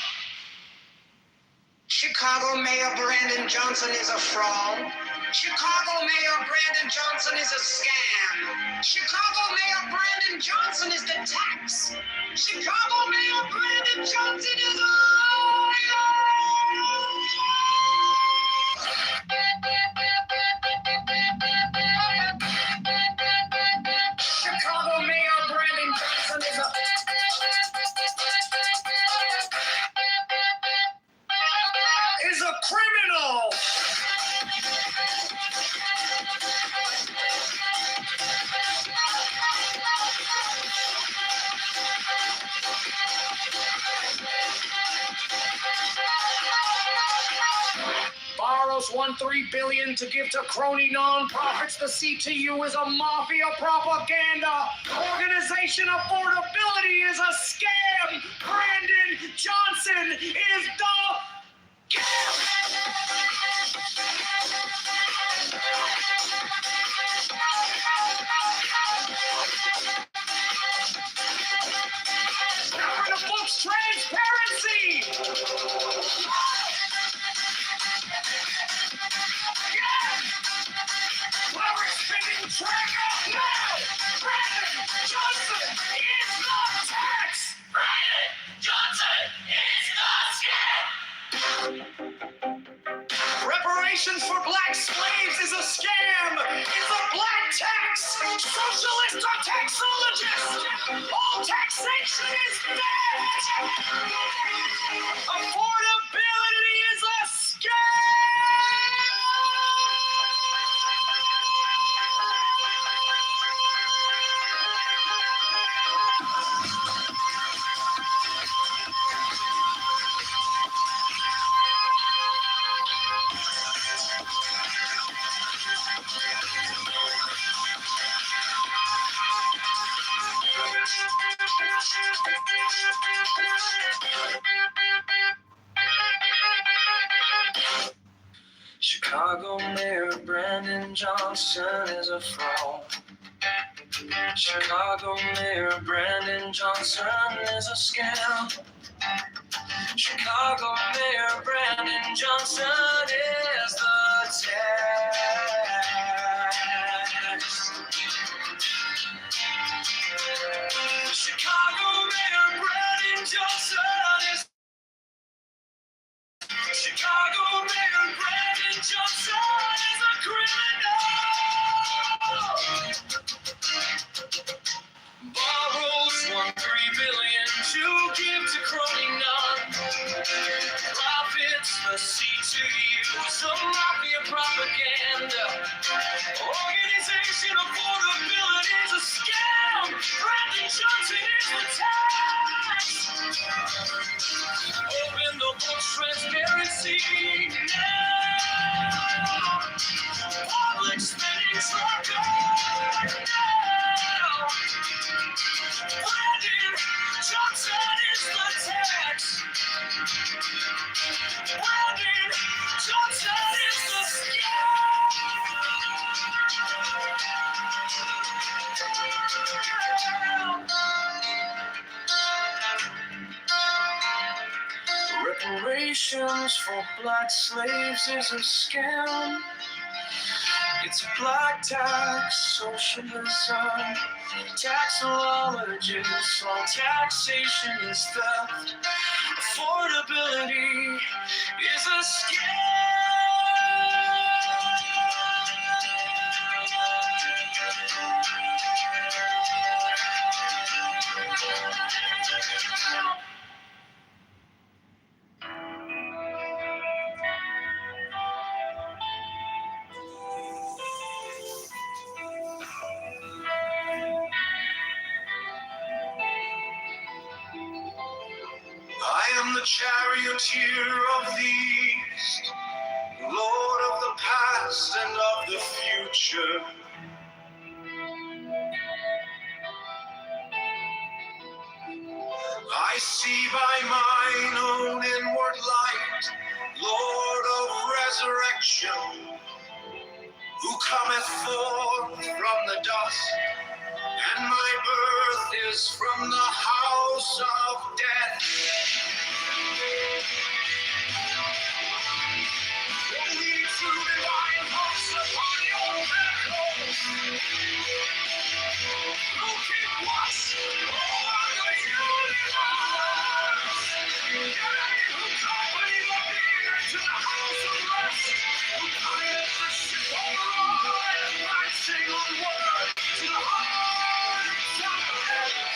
Chicago Mayor Brandon Johnson is a fraud. Chicago Mayor Brandon Johnson is a scam. Chicago Mayor Brandon Johnson is the tax. Chicago Mayor Brandon Johnson is a Chicago Mayor Brandon Johnson is a criminal. Borrows $1.3 billion to give to crony nonprofits. The CTU is a mafia propaganda. Organization affordability is a scam. Brandon Johnson is the Governor of books transparency. We're spending tracker now. Brandon Johnson is the tax. Brandon Johnson is the scam. Reparations for black slaves is a scam. It's a black tax. Socialists are taxologists. All taxation is theft. Affordability is a scam. Chicago Mayor Brandon Johnson is a fraud. Chicago Mayor Brandon Johnson is a scam. Chicago Mayor Brandon Johnson is the tax. Chicago Mayor Brandon Johnson is Chicago Mayor Brandon Johnson is a criminal. Borrows $1.3 billion to give to crony non-profits. The C2U is a mafia propaganda. Organization affordability is a scam. Brandon Johnson is the tax. Open the books, transparency now. Public spending tracker now. Brandon Johnson is the tax. Brandon Johnson is the scam. reparations for black slaves is a scam. It's black tax socialism, taxologists, all taxation is theft. Affordability is a scam. I am the charioteer of the East, Lord of the past and of the future. I see by mine own inward light, Lord of resurrection, who cometh forth from the dust, and my birth is from the house of death. Only true divine hopes upon your miracles, who keep watch over the universe. Yea, who company the beer to the house of rest, who guideth the ship over and marching onward to the heights of heaven.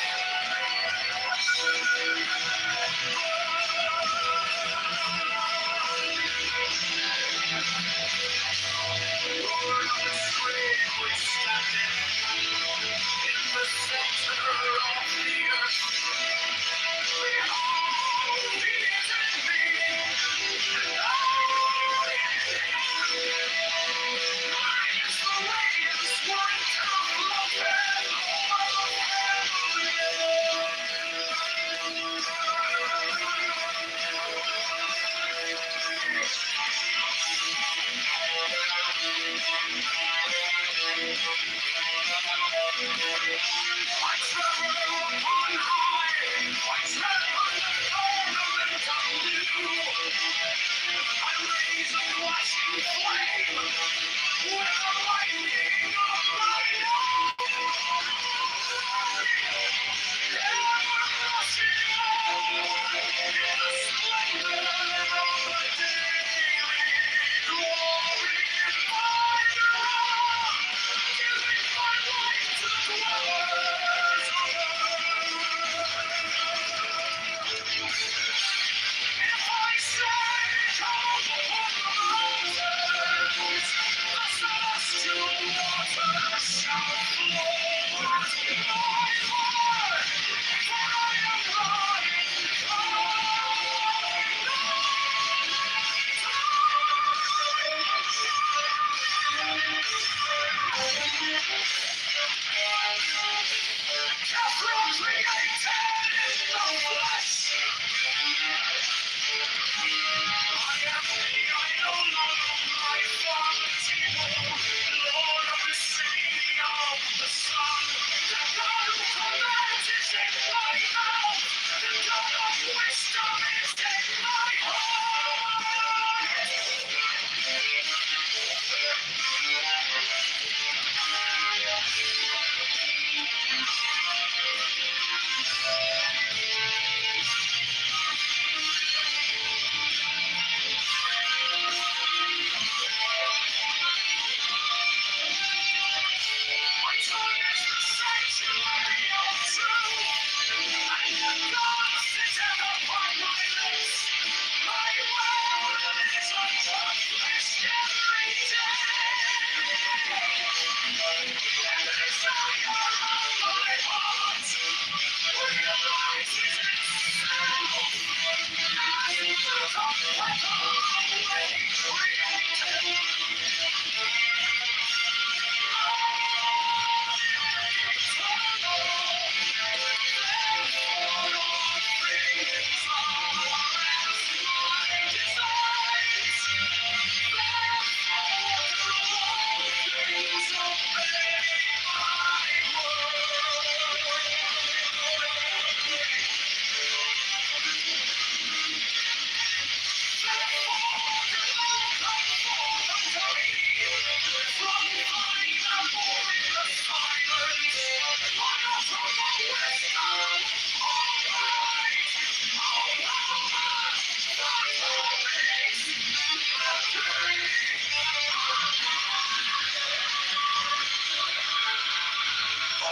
I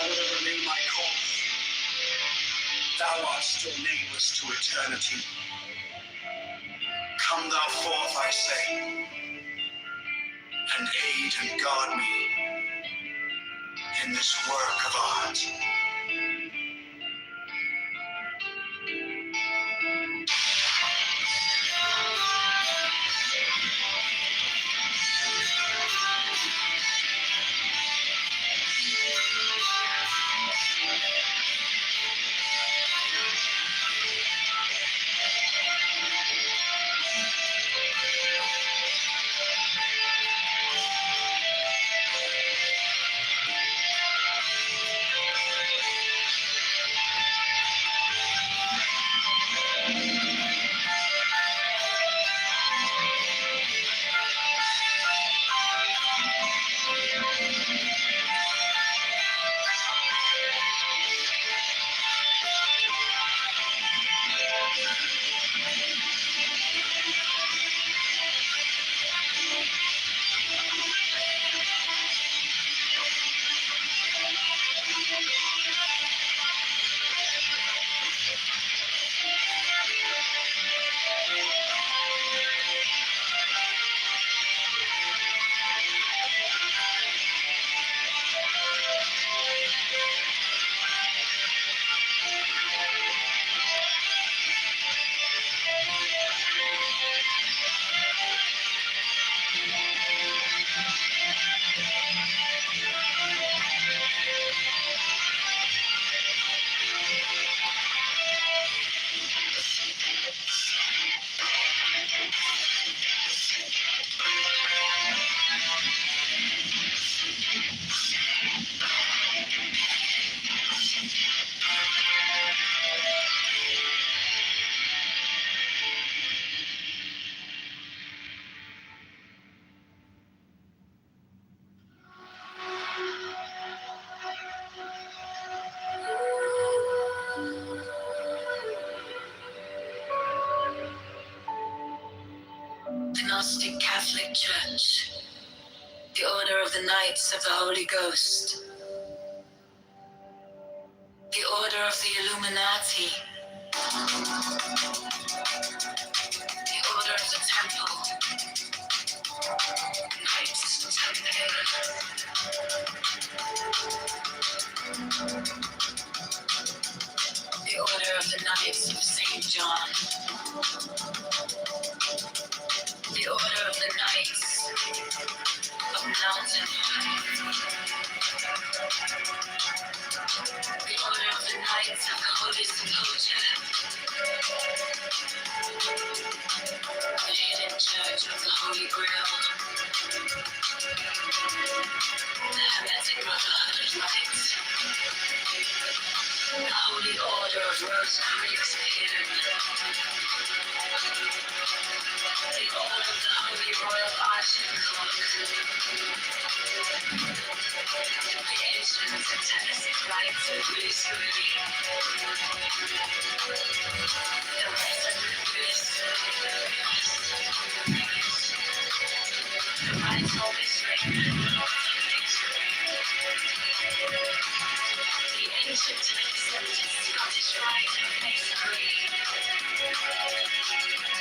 will remain my course. Thou art still nameless to eternity. Come thou forth, I say, and aid and guard me in this work of art. The Gnostic Catholic Church, the Order of the Knights of the Holy Ghost, the Order of the Illuminati, the Order of the Temple, Knights Templar, the Order of the Knights of St. John, the Order of the Knights of Mountain High, the Order of the Knights of the Holy Sepulchre, the Hidden Church of the Holy Grail, the Hermetic Brotherhood of Light, the Holy Order of Rosicrucian, the Order of the Holy Royal Archer Clock, the Ancient Satanic Rites of Louis-Louis, the Resident Priest, the Right Holy Spirit, the Ancient and Accepted Scottish Rite of Masonry,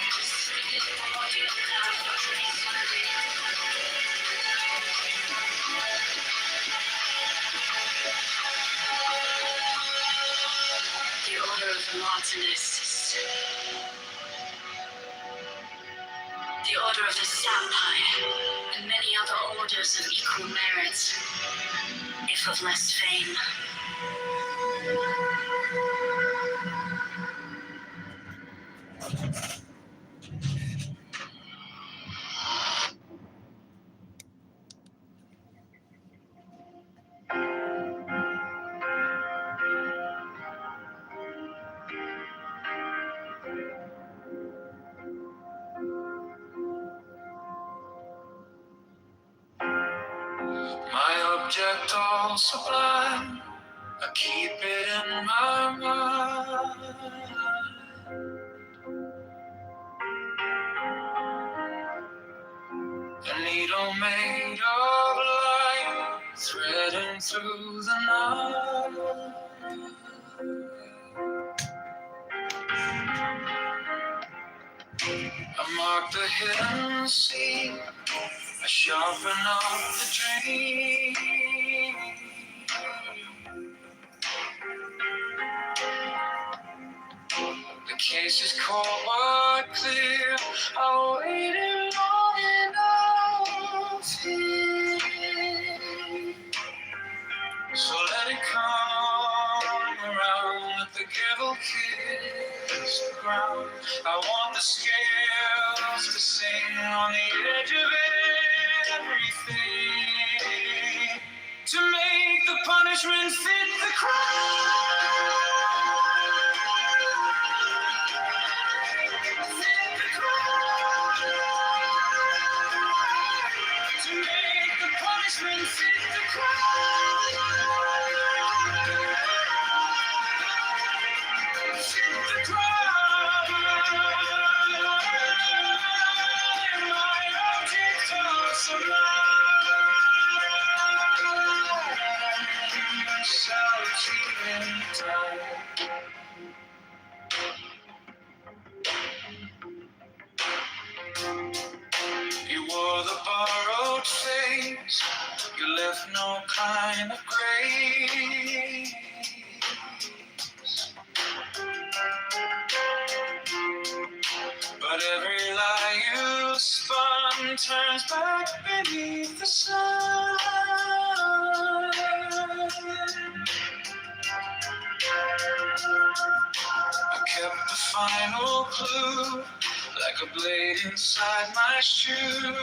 the Spirit Body of Catholic Masonry, the Order of the Martinists, the Order of the Sapphire, and many other orders of equal merit, if of less fame. object all sublime, I keep it in my mind. A needle made of light, threading through the night. I mark the hidden sea, I sharpen up the dream. The case is cold but clear, I waited long enough here. So let it come around, let the gavel kiss the ground. I want the scales to sing on the edge of everything, to make the punishment fit the crime. Fit the crime. To make the punishment fit the crime. Fit the crime. My object of sublime. Solitude in time. You wore the borrowed face, you left no kind of grace. But every lie you spun turns back beneath the sun. I kept the final clue, like a blade inside my shoe.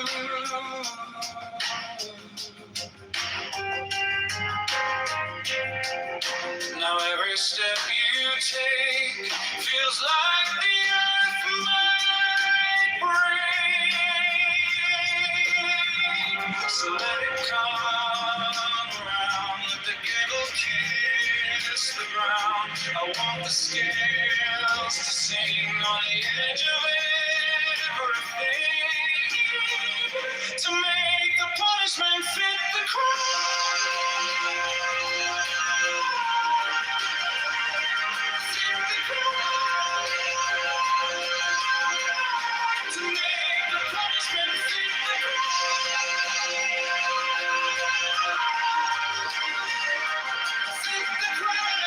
Now every step you take feels like the earth might break. So let it come around, let the giggle kiss the ground. I want the scales to sing on the edge of everything, to make the punishment fit the crime. Fit the crime. To make the punishment fit the crime. Fit the crime.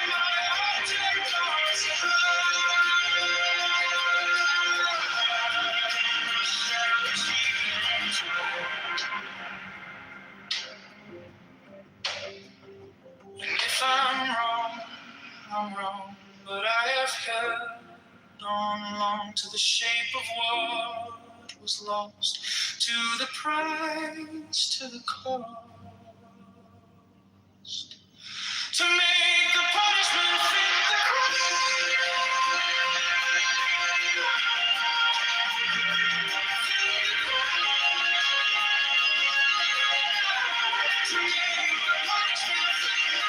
My object of sublime. And if I'm wrong, but I have held on long to the shape of what was lost, to the price, to the cost, to make the punishment fit the crime. To make the punishment fit the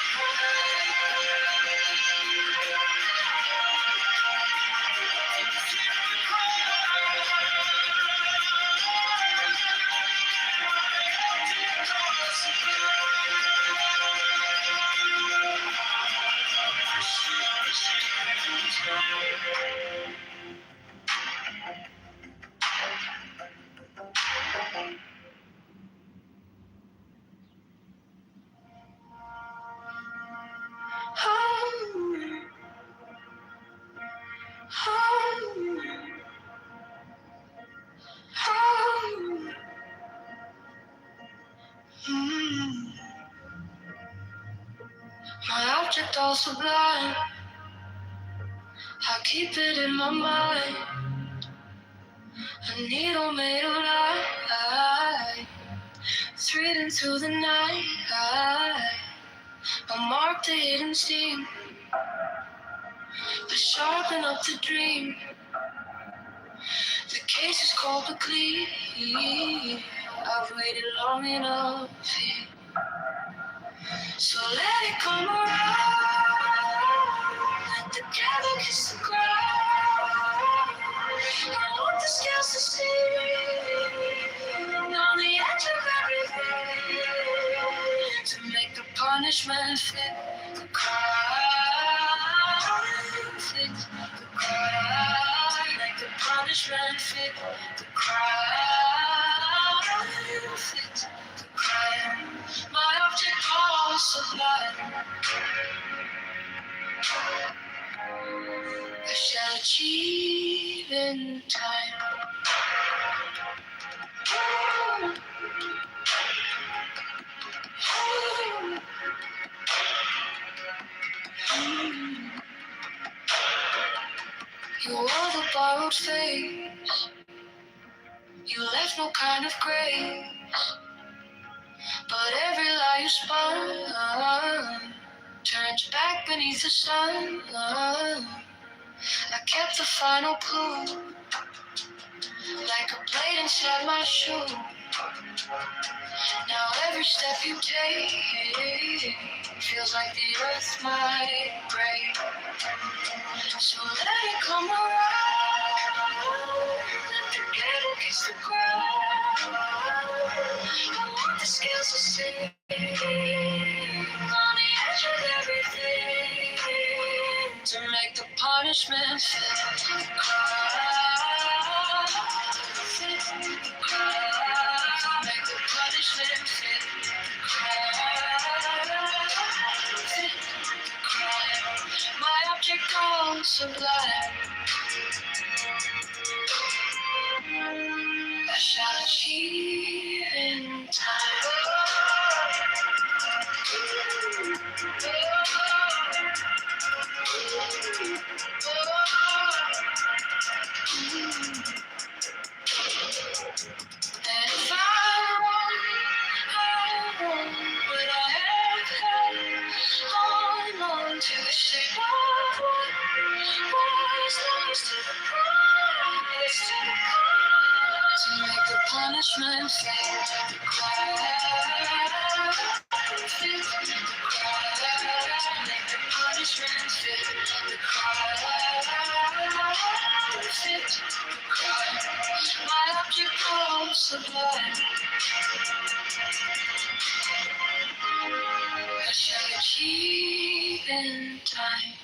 My object all sublime, I keep it in my mind. A needle made of light, threading through the night. I mark the hidden seam, to sharpen up the dream. The case is cold but clear. I've waited long enough here. So let it come around. Together kiss the ground. I want the scales to see on the edge of everything to make the punishment fit the crime. Fit the crime. Make the punishment fit the crime. Fit the crime. My object calls sublime. I shall achieve in time. You wore the borrowed face. You left no kind of grace. But every lie you spun turns back beneath the sun. I kept the final clue, like a blade inside my shoe. Now every step you take feels like the earth might break. So let it come around. Together kiss the ground. I want the scales to sing on the edge of everything to make the punishment fit the crime. Fit the crime. Make the punishment fit the crime. Fit the crime. My object gone sublime. I shall achieve in time. And if I'm wrong, but I have held on to the shape of what was lost to the promise, to the cause, to make the punishment fit the crime. Fit the crime. Make the punishment fit the crime. Fit the crime. My object calls sublime. I shall achieve in time.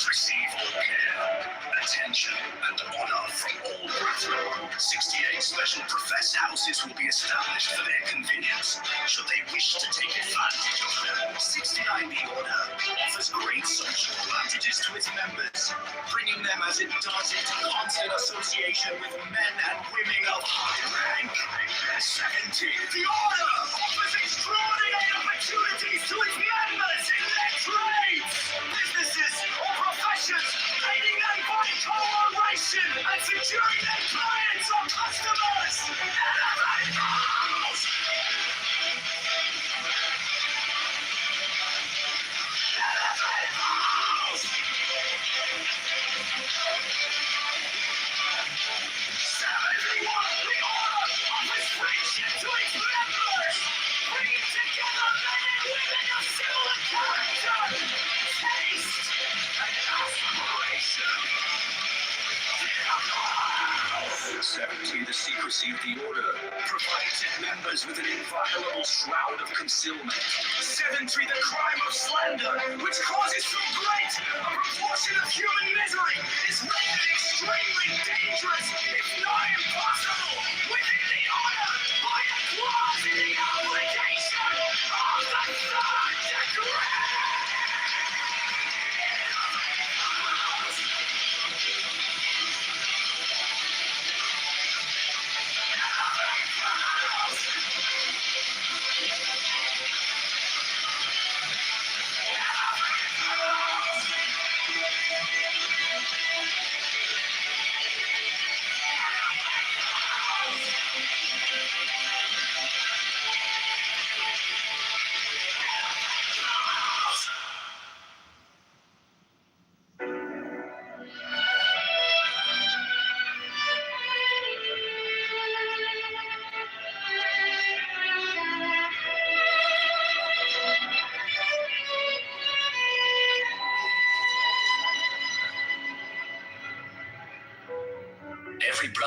Receive all care, attention, and honor from all brethren. 68 special professed houses will be established for their convenience, should they wish to take advantage of them. 69 The Order offers great social advantages to its members, bringing them as it does into constant association with men and women of high rank. 70 The Order offers extraordinary opportunities to its members in their trades, businesses, or professions, aiding them by cooperation and securing their clients or customers. Elevate those! Elevate those! 71 The Order offers friendship to its members, bringing together men and women of similar character, taste, and aspiration. 70 The Secrecy of the Order provides its members with an inviolable shroud of concealment. 73 The Crime of Slander, which causes so great a proportion of human misery, is rendered extremely dangerous, if not impossible, within the Order by a clause in the obligation of the third degree.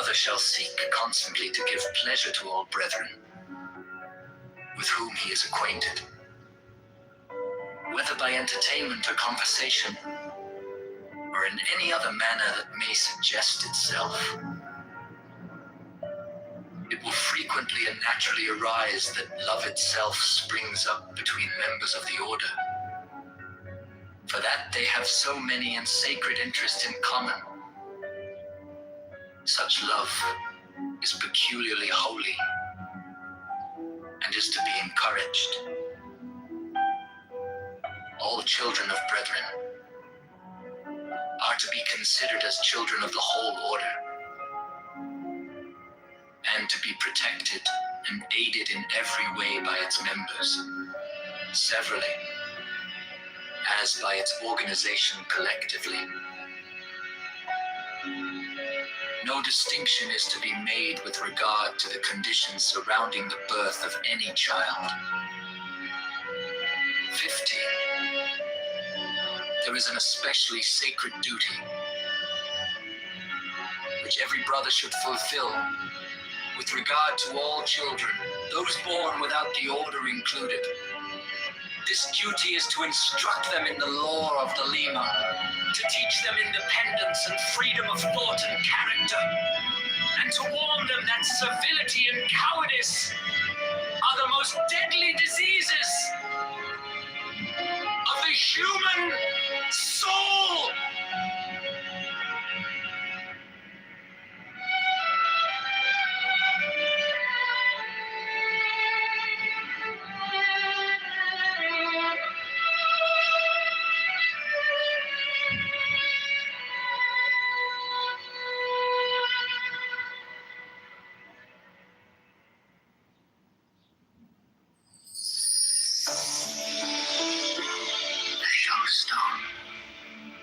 brother shall seek constantly to give pleasure to all brethren with whom he is acquainted, whether by entertainment or conversation, or in any other manner that may suggest itself. It will frequently and naturally arise that love itself springs up between members of the order, for that they have so many and sacred interests in common. Such love is peculiarly holy and is to be encouraged. All children of brethren are to be considered as children of the whole order, and to be protected and aided in every way by its members, severally, as by its organization collectively. No distinction is to be made with regard to the conditions surrounding the birth of any child. 15. There is an especially sacred duty which every brother should fulfill with regard to all children, those born without the order included. This duty is to instruct them in the lore of the Lima, to teach them independence and freedom of thought and character, and to warn them that servility and cowardice are the most deadly diseases of the human soul.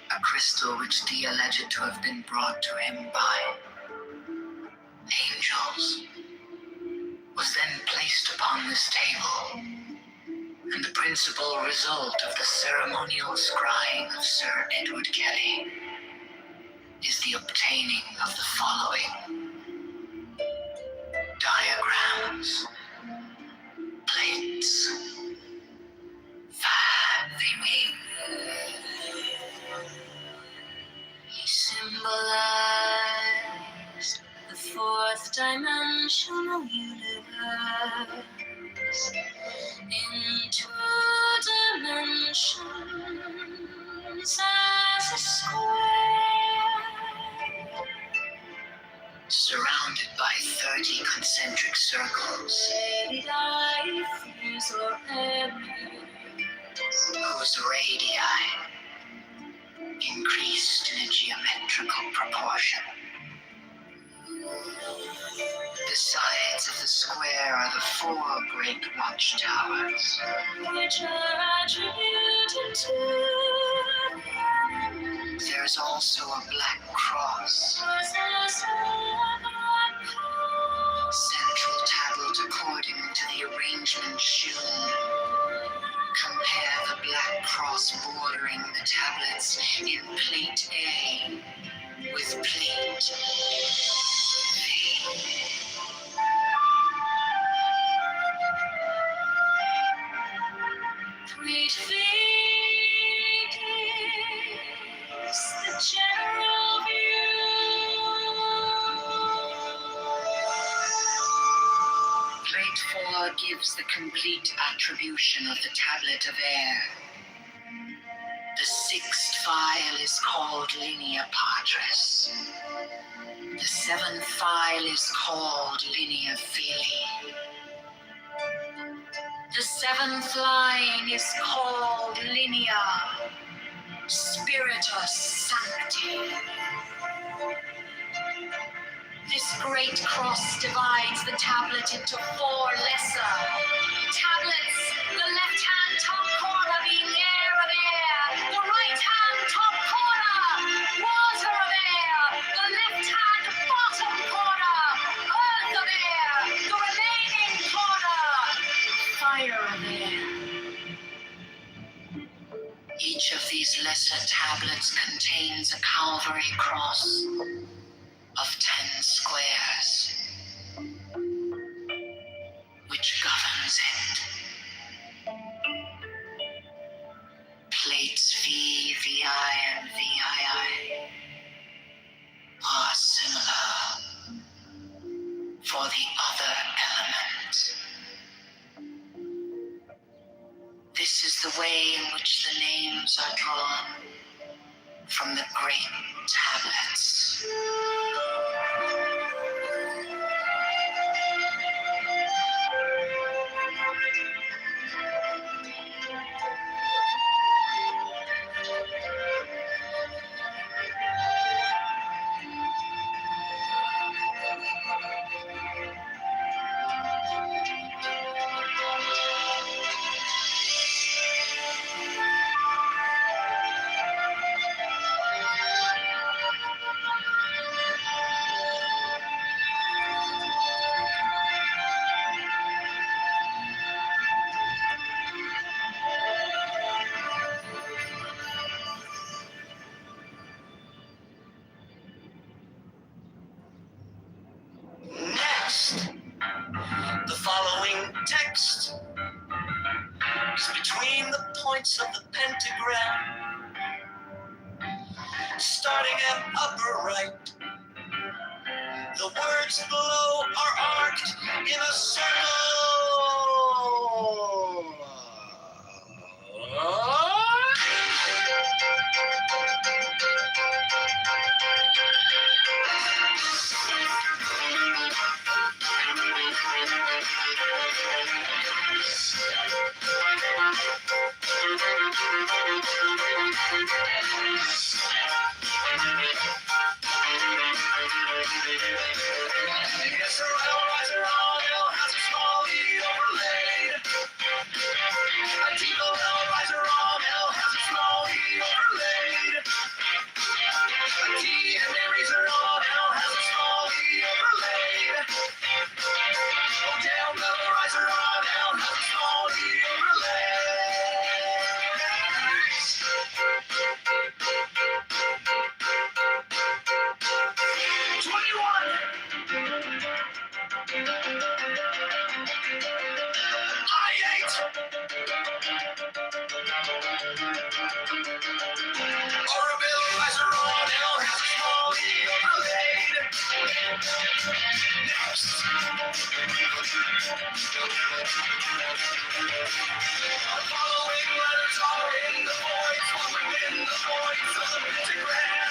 A crystal which thee alleged to have been brought to him by angels, was then placed upon this table, and the principal result of the ceremonial scrying of Sir Edward Kelly is the obtaining of the following diagrams, plates, he symbolized the fourth dimensional universe in 2 dimensions as a square, surrounded by 30 concentric circles, whose radii increased in a geometrical proportion. The sides of the square are the 4 great watchtowers, which are attributed to. There's also a black cross, central tablet according to the arrangement shown. Compare the black cross bordering the tablets in plate A with plate B. Plate B gives the general view. Plate 4 gives the complete attribution of the tablet of air. The 6th file is called Linea Patris. The 7th file is called Linea Filii. The 7th line is called Linea Spiritus Sancti. This great cross divides the tablet into 4 lesser tablets, the left-hand top corner being air of air, the right-hand top corner, water of air, the left-hand bottom corner, earth of air, the remaining corner, fire of air. Each of these lesser tablets contains a Calvary cross, of 10 squares. Which governs it? Plates V, VI, and VII are similar for the other element. This is the way in which the names are drawn from the great tablets. Next, the following text is between the points of the pentagram, starting at upper right. The words below are arced in a circle. Yes, sir, L riser on L has a small E overlaid. A deep L riser on L has a small E overlaid. A T and a razor on L has a small E overlaid. O down the riser on L has a small E overlaid. 21. I-8. Orbital riser on L has a small E overlaid. Next. The following letters are in the voids, one within the voids of the pentagram.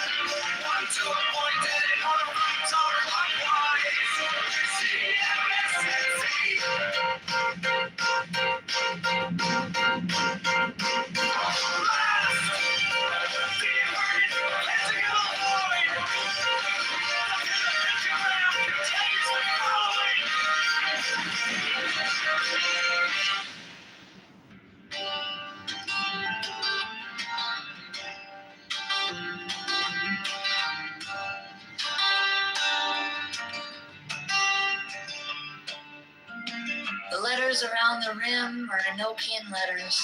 One to a point and on a right are clockwise. C, M, S, and Z. Last, the inverted pentagonal void. The pentagram contains the following. The letters around the rim are Enochian letters,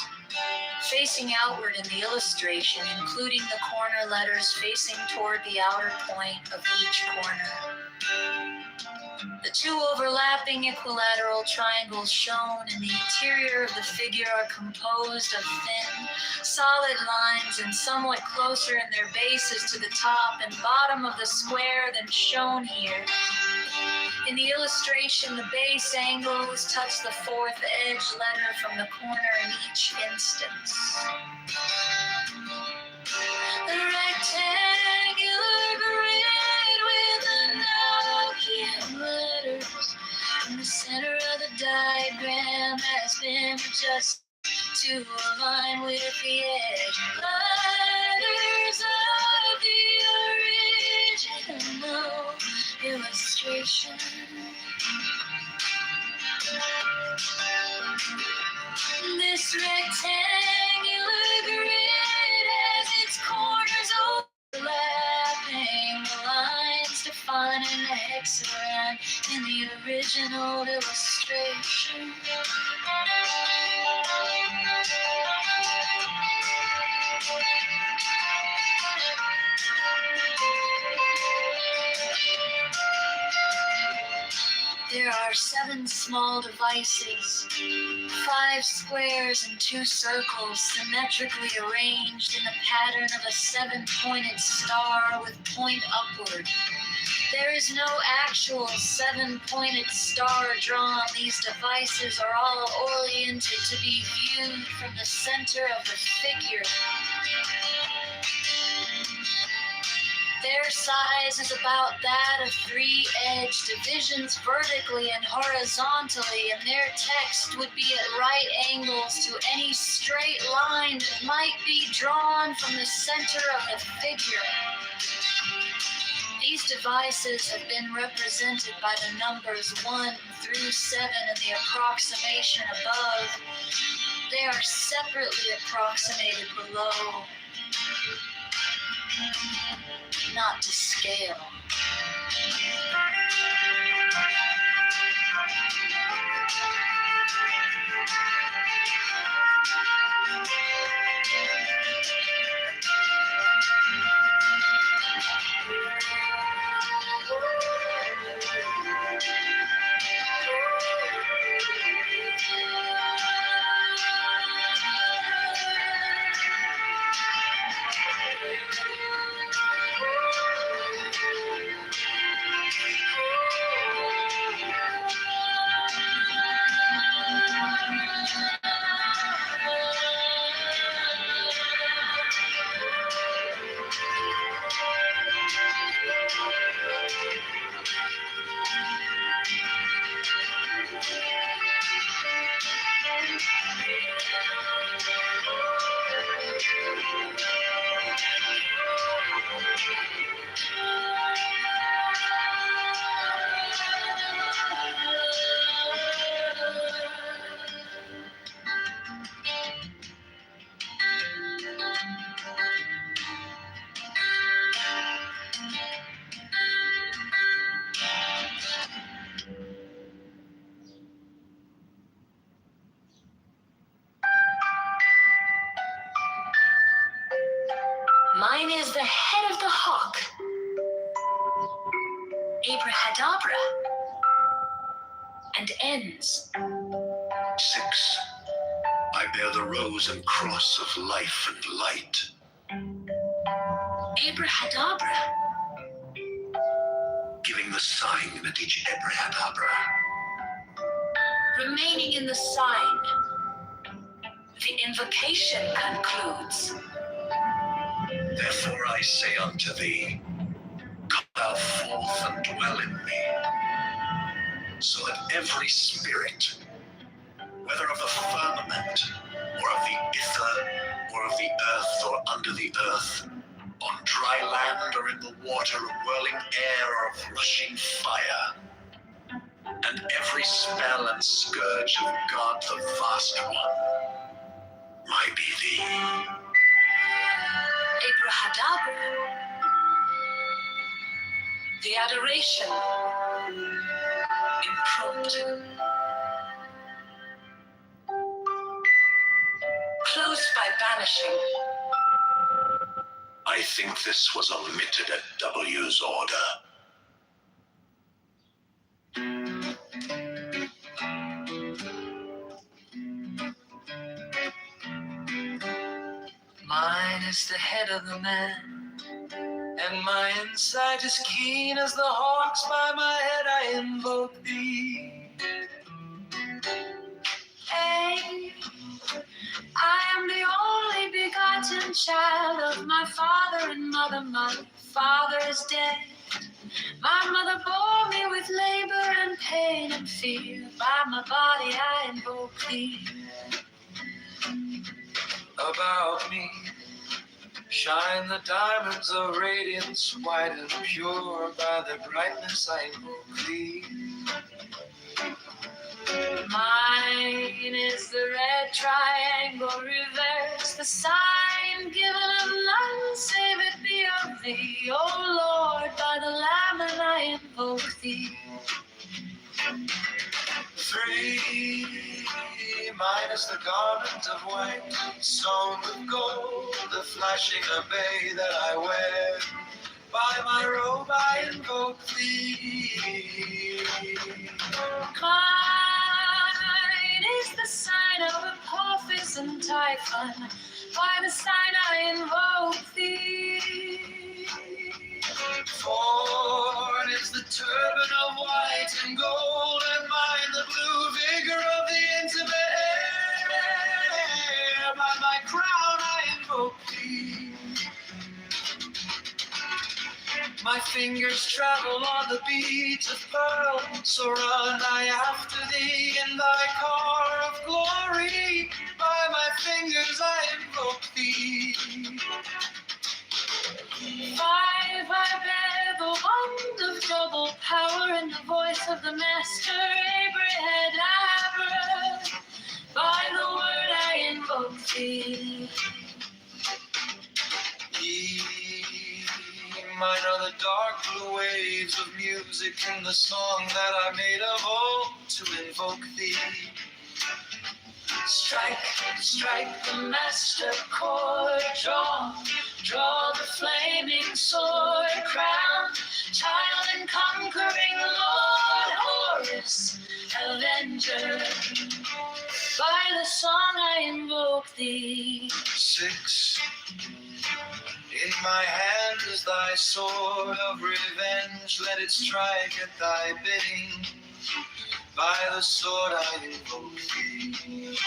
facing outward in the illustration, including the corner letters facing toward the outer point of each corner. The two overlapping equilateral triangles shown in the interior of the figure are composed of thin, solid lines and somewhat closer in their bases to the top and bottom of the square than shown here. In the illustration, the base angles touch the fourth edge letter from the corner in each instance. The rectangular grid with Enochian letters in the center of the diagram has been adjusted to align with the edge letters of the original illustration. This rectangular grid has its corners overlapping the lines defining the hexagram in the original illustration. There are 7 small devices, 5 squares and 2 circles symmetrically arranged in the pattern of a 7-pointed star with point upward. There is no actual 7-pointed star drawn. These devices are all oriented to be viewed from the center of the figure. Their size is about that of 3-edged divisions vertically and horizontally, and their text would be at right angles to any straight line that might be drawn from the center of the figure. These devices have been represented by the numbers 1 through 7 in the approximation above. They are separately approximated below. Not to scale. Mine is the head of the hawk. Abrahadabra. And ends. 6. I bear the rose and cross of life and light. Abrahadabra. Giving the sign at each Abrahadabra. Remaining in the sign. The invocation concludes. Therefore I say unto thee, come thou forth and dwell in me, so that every spirit, whether of the firmament, or of the ether, or of the earth, or under the earth, on dry land or in the water, of whirling air or of rushing fire, and every spell and scourge of God the Vast One, might be thee. Abrahadabra. The adoration. Impromptu. Closed by banishing. I think this was omitted at W's order. Mine is the head of the man, and my insight is keen as the hawk's. By my head I invoke thee. Hey, I am the only begotten child of my father and mother. My father is dead. My mother bore me with labor and pain and fear. By my body I invoke thee. About me shine the diamonds of radiance, white and pure. By their brightness I invoke thee. Mine is the red triangle reverse, the sign given of none save it be of thee. O Lord, by the Lamb and I invoke thee. 3. Mine is the garment of white, sewn with gold, the flashing obey that I wear. By my robe I invoke thee. Mine is the sign of Apophis and Typhon. By the sign I invoke thee. Torn is the turban of white and gold, and mine the blue vigor of the intimate air. By my crown I invoke thee. My fingers travel on the beads of pearl, so run I after thee in thy car of glory. By my fingers I invoke thee. Five, I bear the wand of double power and the voice of the master Abrahadabra. By the word I invoke thee. Mine are the dark blue waves of music in the song that I made of old to invoke thee. Strike, strike the master chord, draw the flaming sword, crown, child and conquering Lord, Horus, avenger. By the song I invoke thee. 6. In my hand is thy sword of revenge, let it strike at thy bidding. By the sword I invoke thee.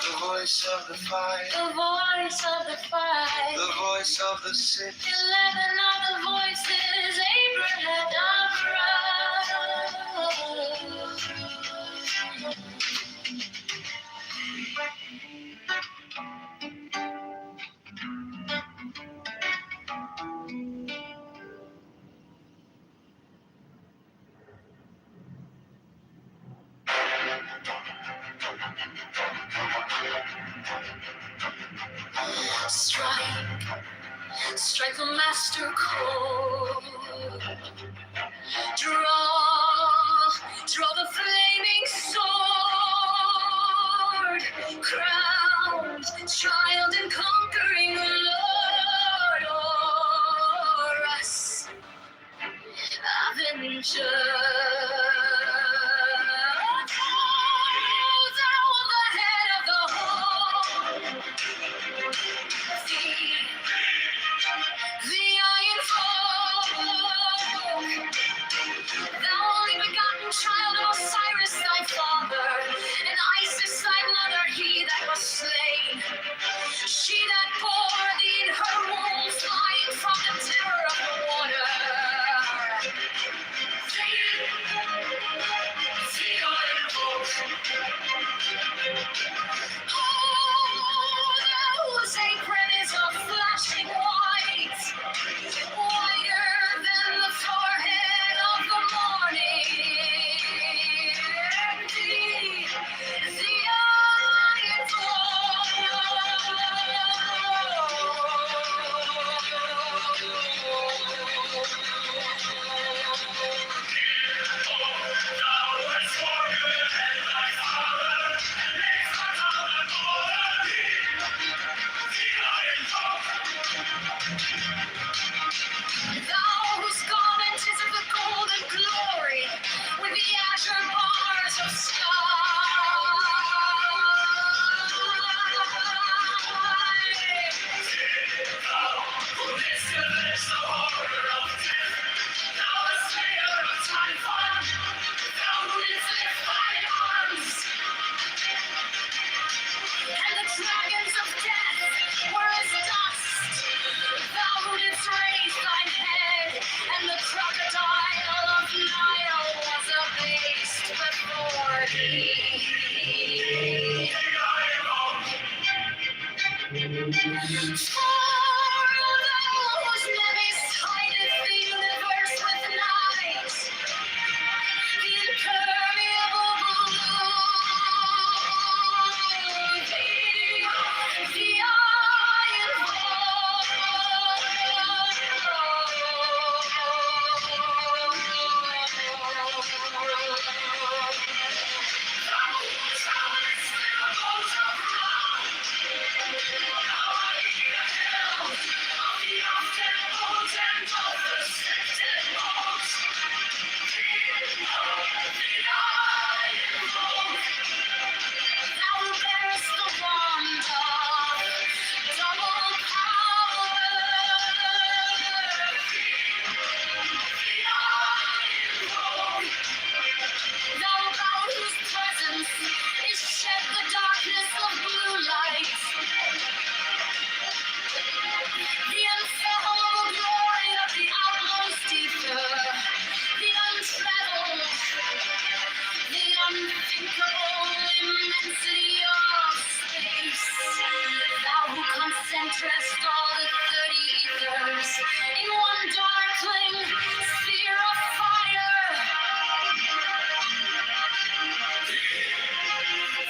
The voice of the fight, The voice of the fight, the voice of the 6. 11 of the voices, Abrahadabra. Strike, strike the master chord. Draw the flaming sword. Crowned child and conquering Lord, Horus, avenger. Thou the head of the home. Thee I invoke, thou only begotten child of Osiris thy father, and Isis thy mother, he that was slain. She that bore thee in her womb, flying from the terror of the water. Thee I invoke. Oh, those apron is a flashing white, whiter than the forehead of the morning. The eye Thou whose garment is of the golden glory, with the azure bars of sky. Thou who discovers the horror of death, thou the slayer of Typhon, thou who didst lift thine arms, and the dragons of death were as dust. Thou who didst raise thine head, and the crocodile of Nile was abased before thee. For thou whose memories hideth the universe with night, the impermeable blue, the eye involved. unthinkable immensity of space. Thou who concentrest all the 30 ethers in one darkling sphere of fire.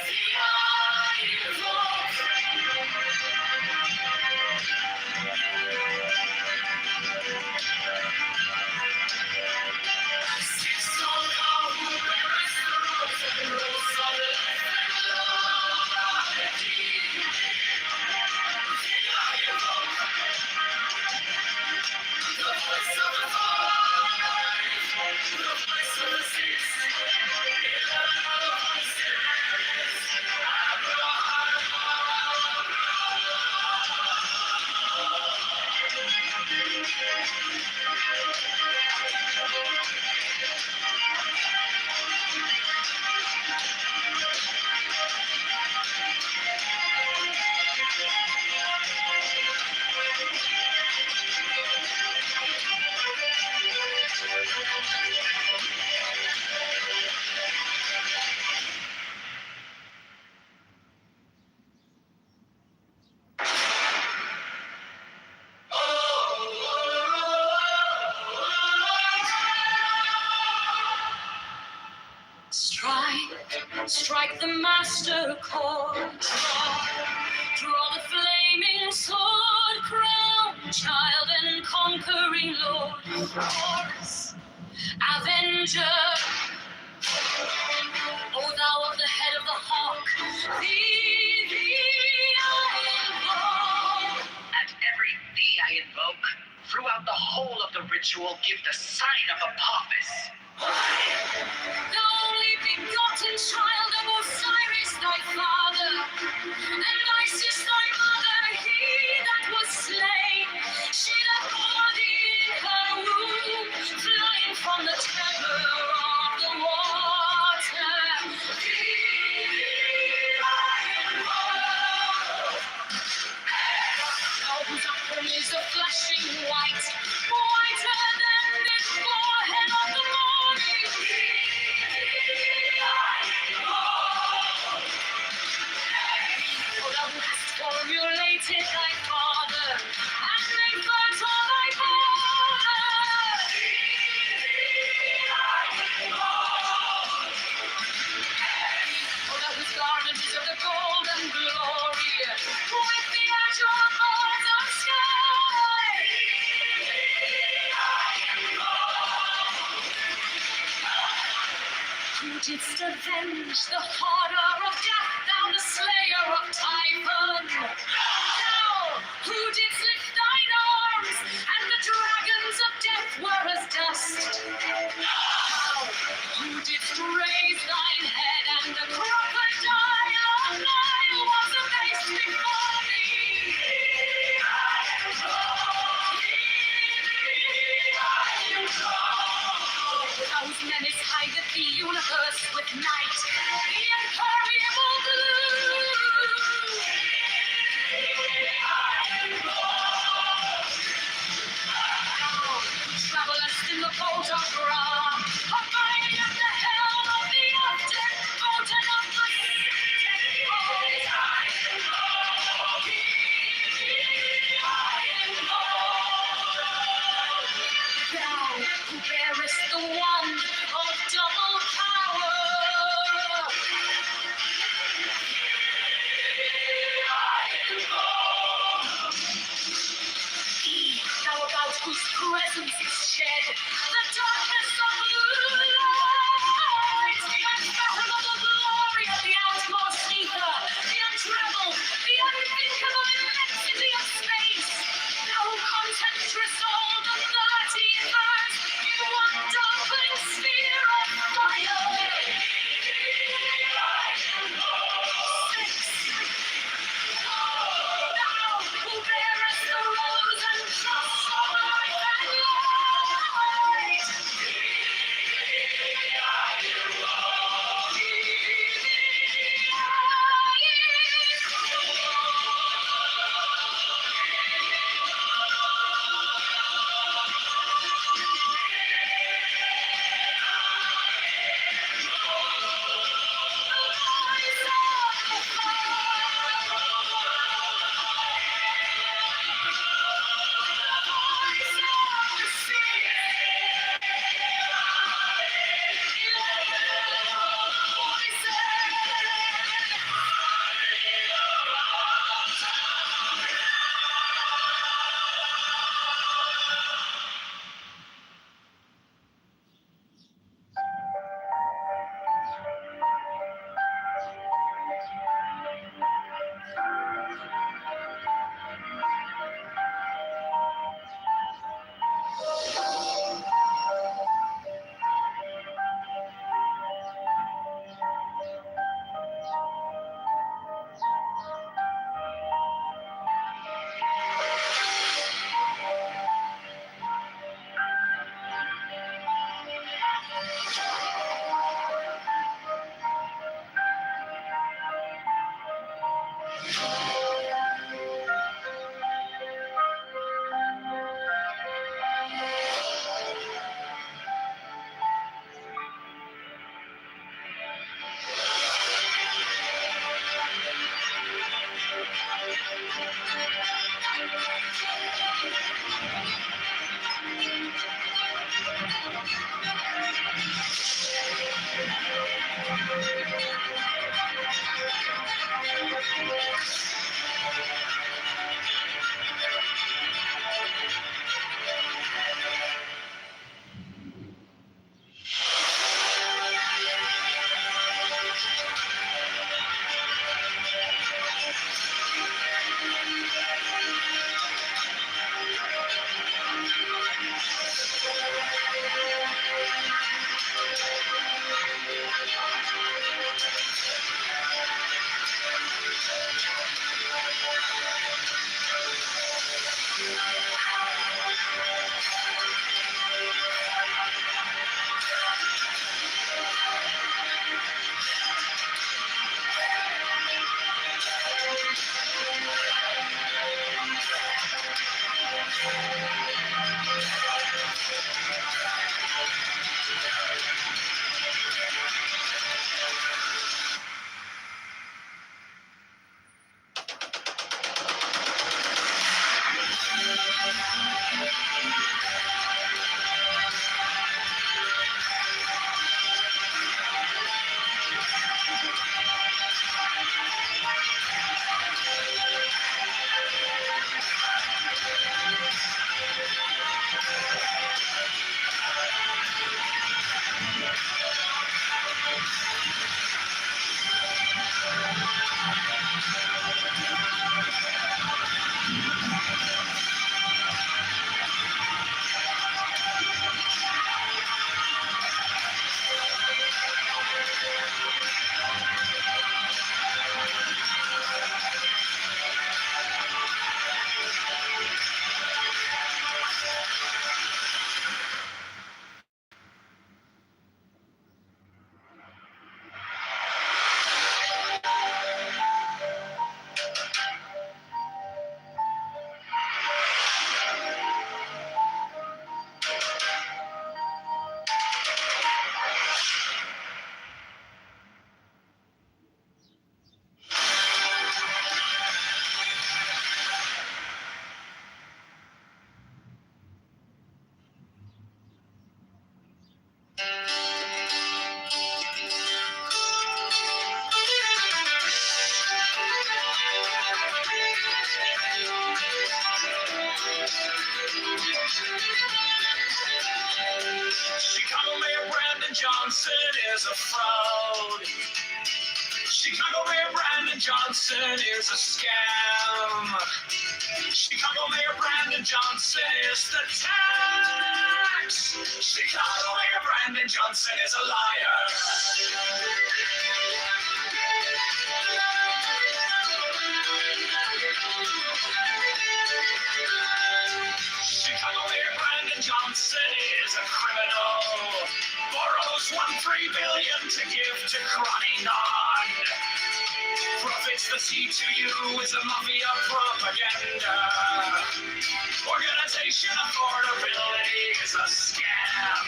Thee I invoke. Six on thou who wearest the robes and rolls of life and love. Thee I invoke. The voice of the five, the voice of the six, 11 voices. Strike the master chord. Draw the flaming sword, crown child and conquering lord. Horus, avenger, O thou of the head of the hawk, thee I invoke. At every thee I invoke, throughout the whole of the ritual, give the sign of Apophis. The only begotten child of Osiris thy father, and Isis thy mother, he that was slain, she that bore thee in her womb, flying from the terror of the water. Thee I invoke. Thou whose upper is a flashing white, whiter than the forehead of the morning. For thou who hast formulated thy father, and made fertile thy border. For thou whose garment is of the golden glory, with the azure birds of sky. Who didst avenge the horror of death, thou the slayer of Typhon? Thou who didst lift thine arms, and the dragons of death were as dust. Thou who didst raise thine head, and the crocodile of Nile was abased before thee. Whose menace hideth the universe with night, the impermeable blue. Thou who travelest in the boat of Ra, abiding at the helm of the Chicago Mayor Brandon Johnson is a fraud. Chicago Mayor Brandon Johnson is a scam. Chicago Mayor Brandon Johnson is the tax. Chicago Mayor Brandon Johnson is a liar. Chicago Mayor Brandon Johnson is a criminal. Borrows $1.3 billion to give to Crony-Non. Profits the C2U is a mafia propaganda. Organization affordability is a scam.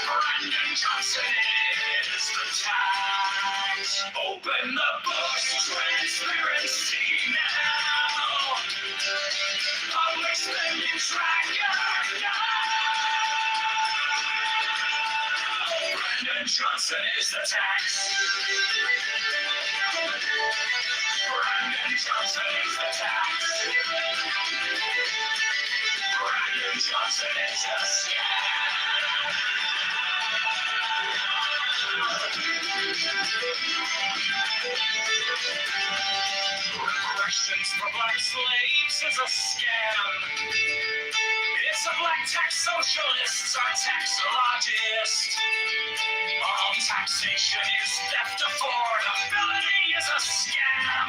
Brandon Johnson is the tax. Open the books, transparency now. Public spending tracker now. Brandon Johnson is the tax. Brandon Johnson is the tax. Brandon Johnson is a scam. Reparations for black slaves is a scam. It's a black tax socialists are taxologists. All taxation is theft. Affordability is a scam.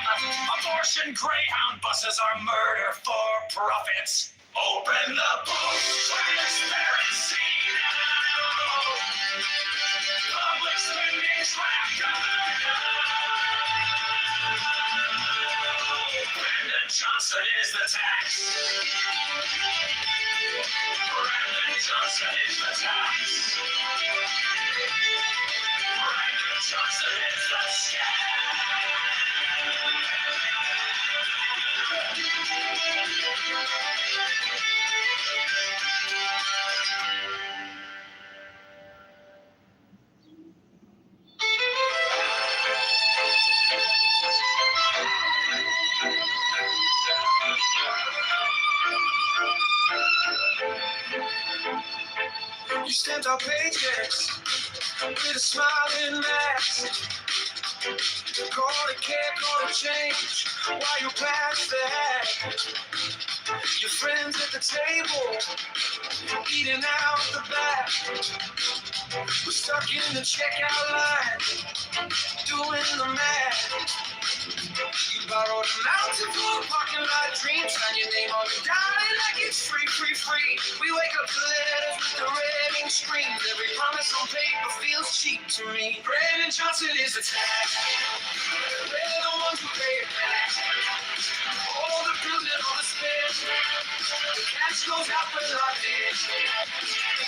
Abortion Greyhound buses are murder for profits. Open the books, transparency now. Public spending tracker now. Brandon Johnson is the tax. Brandon Johnson is the tax. Brandon Johnson is the scam. You sent our paychecks with a smiling mask. Call it care, call it change. While you pass the hat, your friends at the table eating out the back. We're stuck in the checkout line, doing the math. You borrowed a mountain for a parking lot dream. Sign your name on the dime like it's free, free, free. We wake up to letters with the red ink screens. Every promise on paper feels cheap to me. Brandon Johnson is a tax. They're the ones who pay it back. All the bills and all the spends. The cash goes out when locked in.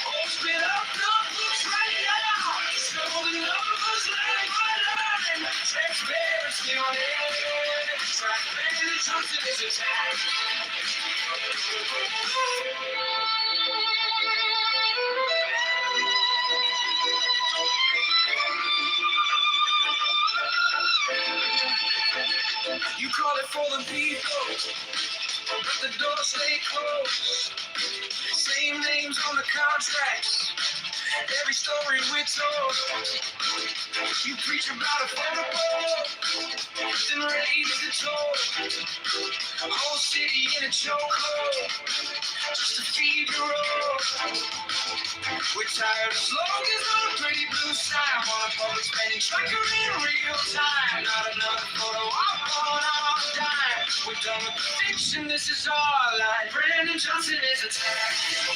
Open up the books right now. Show the numbers line by line. Transparency on every track. Brandon Johnson is a tax. You call it for the people, but the doors stay closed. Same names on the contracts, every story we're told. You preach about affordable, then raise the toll. A whole city in a chokehold, just to feed your own. We're tired of slogans on a pretty blue sign. Want a public spending tracker in real time. Not another photo op on our dime. We're done with the fiction, this is our line. Brandon Johnson is a tax.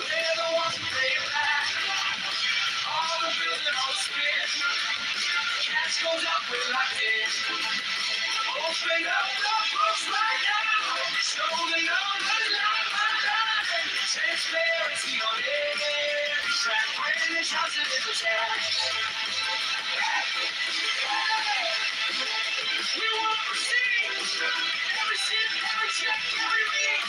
They're the ones who pay it back. All the bills and all the spins. Cash goes up, we're locked in. Open up the books right now. Show the numbers line by line. Transparency on every track. Brandon Johnson is a tax. We want receipts. Every cent, every check, every week.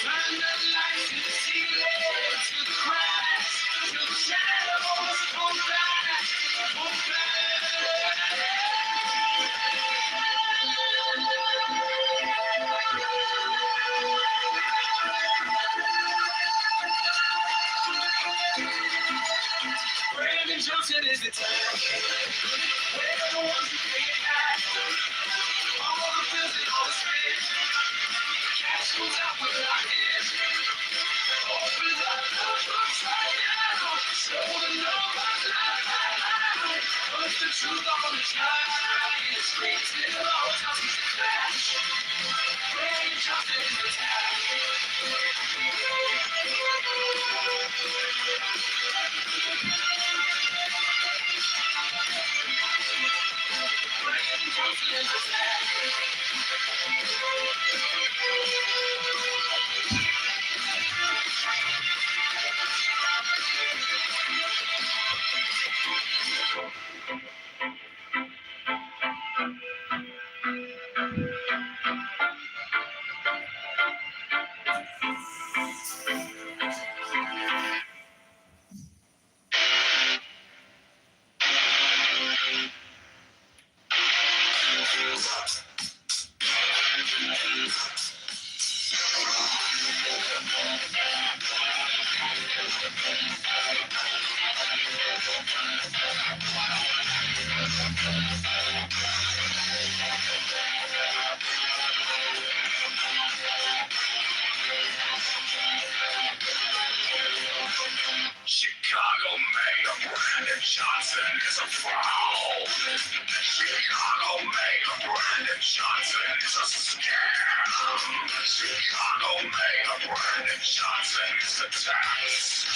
Turn the lights to the ceiling, to the cracks, to the shadows. Pull back, pull Brandon Johnson is the time. We're the ones who pay it back. All the bills and all the spins. Cash goes out, we're locked in. Open up the books right now. Show the numbers line by line. Put the truth on the line. Straight to the all Johnson's the flash. Brandon Johnson is the time. Brandon Johnson is the time. Chicago Mayor Brandon Johnson is a fraud. Chicago Mayor Brandon Johnson is a scam. Chicago Mayor Brandon Johnson is a tax.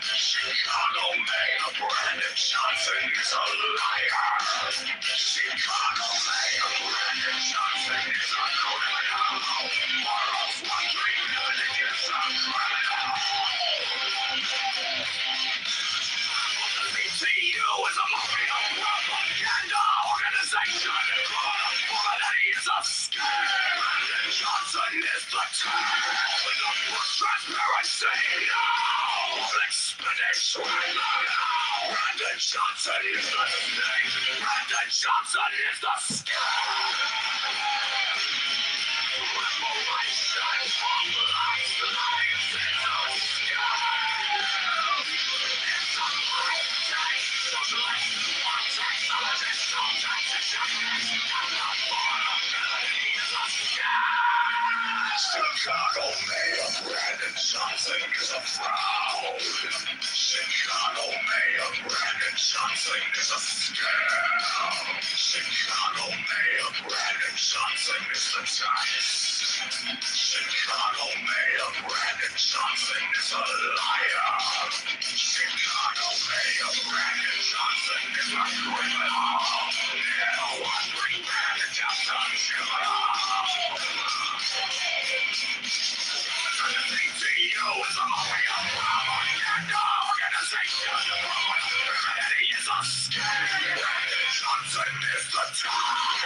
Chicago Mayor Brandon Johnson is a liar. Chicago Mayor Brandon Johnson is a criminal. Morals wondering who is a criminal. Expedition! Brandon Johnson is the snake! Brandon Johnson is the scam! Revelation of life's lives is a scam! It's a life tank! Socialist! One technologist! No transition! And the vulnerability is a scam! Chicago Mayor Brandon Johnson is a fraud! Chicago Mayor Brandon Johnson is a scam! Chicago Mayor Brandon Johnson is the tax! Chicago Mayor Brandon Johnson is a liar! Chicago Mayor Brandon Johnson is a criminal! No one bring Brandon Johnson to the CTU is only a propaganda organization. Humanity is a scam. Brandon Johnson is the time.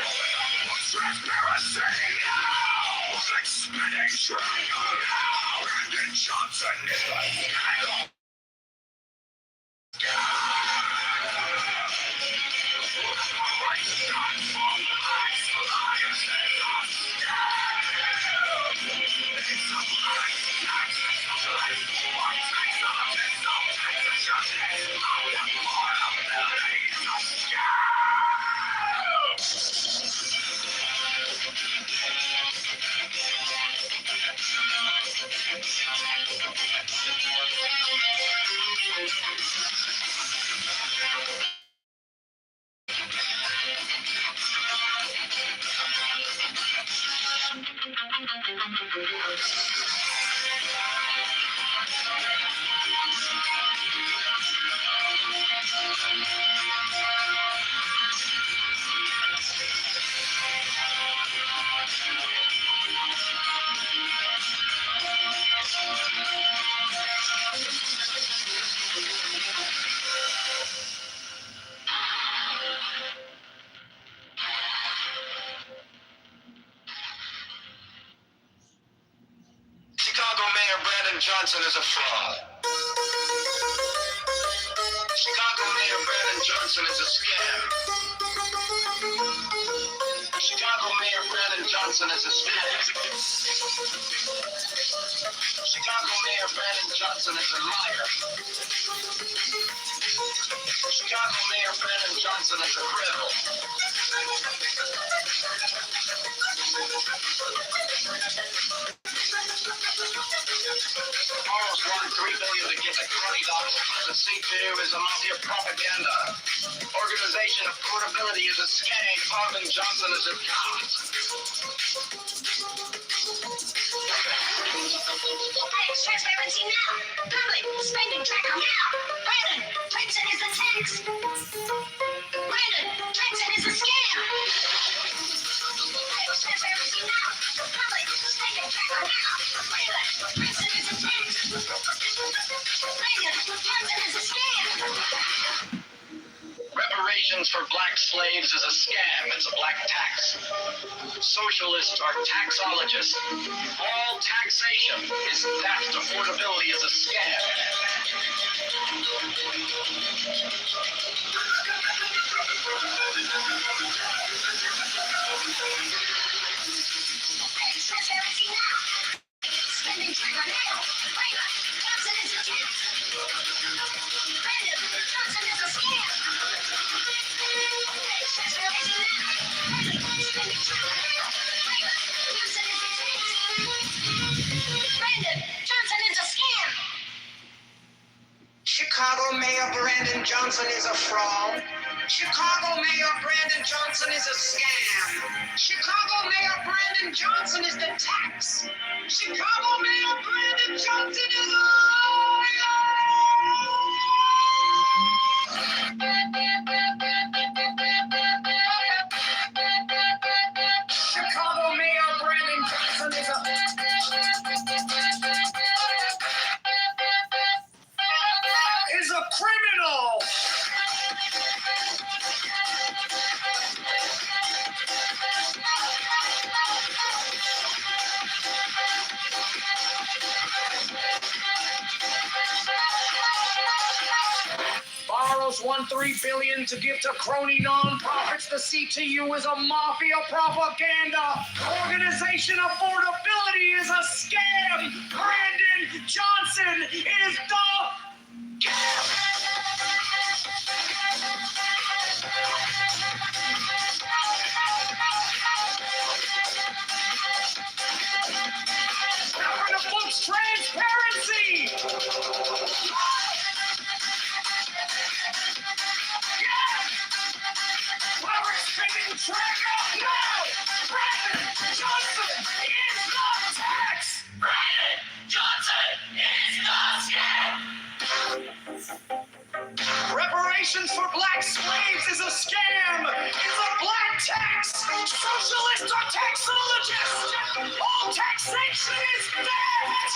Transparency now. Expedition now. Brandon Johnson is the scandal. Chicago Mayor Brandon Johnson is a fraud. Chicago Mayor Brandon Johnson is a scam. Chicago Mayor Brandon Johnson is a scam. Chicago Mayor Brandon Johnson is a liar. Chicago Mayor Brandon Johnson is a criminal. Morals won $3 billion to give the crony doctors. The C2 is a mafia propaganda. Organization of portability is a scam. Marvin Johnson is a cop. Transparency now. Public spending tracker now. Brandon Johnson is a tax. Brandon Johnson is a scam. Transparency now. Public spending tracker now. Brandon Johnson is a tax. Brandon Johnson is a scam. Reparations for black slaves is a scam. It's a black tax. Socialists are taxologists. All taxation is theft. Affordability is a scam. Transparency now. Spending tracker now. Brandon Johnson is a tax. Brandon Johnson is a scam. Transparency now. Spending tracker now. Brandon Johnson is a scam. Chicago Mayor Brandon Johnson is a fraud. Chicago Mayor Brandon Johnson is a scam. Chicago Mayor Brandon Johnson is the tax. Chicago Mayor Brandon Johnson is a Chicago Mayor Brandon Johnson is a criminal. House won $3 billion to give to crony nonprofits. The CTU is a mafia propaganda organization. Affordability is a scam. Brandon Johnson is the Cover the books, transparency. We're spinning trigger now. Brandon Johnson is the tax. Brandon Johnson is the scam. Reparations for black slaves is a scam. It's a black tax. Socialists are taxologists. All taxation is theft.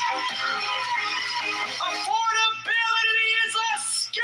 Affordability is a scam.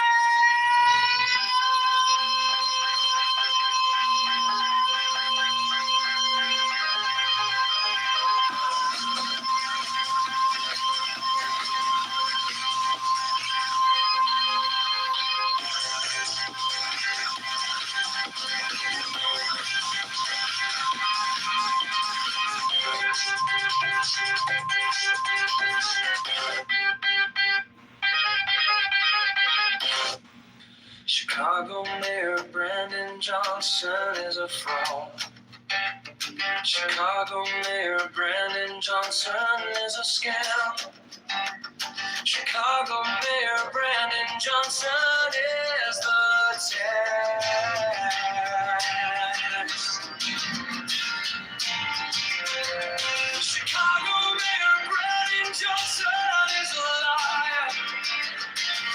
Chicago Mayor Brandon Johnson is a fraud. Chicago Mayor Brandon Johnson is a scam. Chicago Mayor Brandon Johnson is the tax. Chicago Mayor Brandon Johnson is a liar.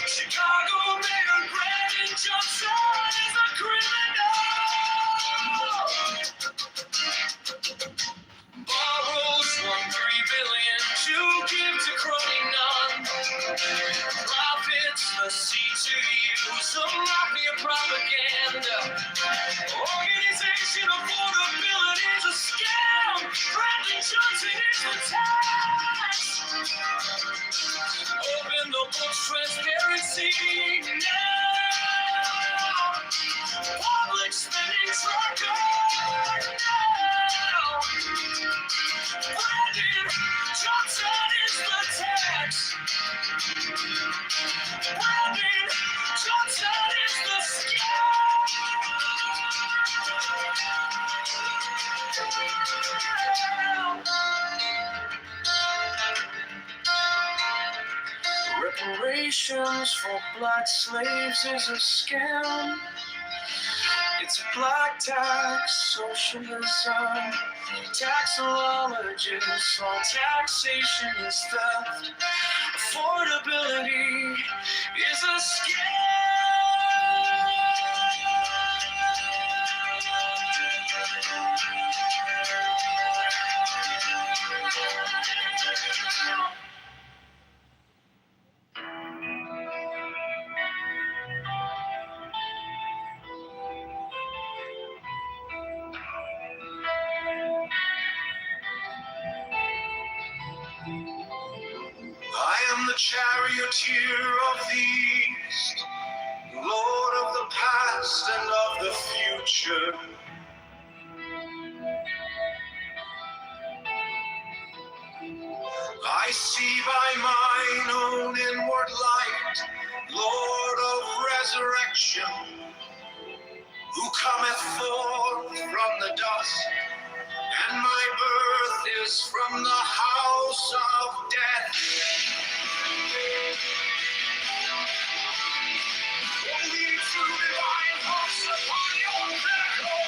Chicago Mayor Brandon Johnson is a criminal. Borrows $1.3 billion to give to crony non-profits. The CTU's a mafia propaganda organization. Affordability is a scam. Brandon Johnson is the tax. Open the books, transparency now. Public spending tracker now. Brandon Johnson is the tax. Brandon Johnson is the scam. Reparations for black slaves is a scam. It's a black tax, socialism, taxologists, all taxation is theft. Affordability is a scam. I am the charioteer of the East, Lord of the past and of the future. I see by mine own inward light, Lord of resurrection, who cometh forth from the dust, and my birth is from the house of death. Only true divine hearts upon your pinnacle,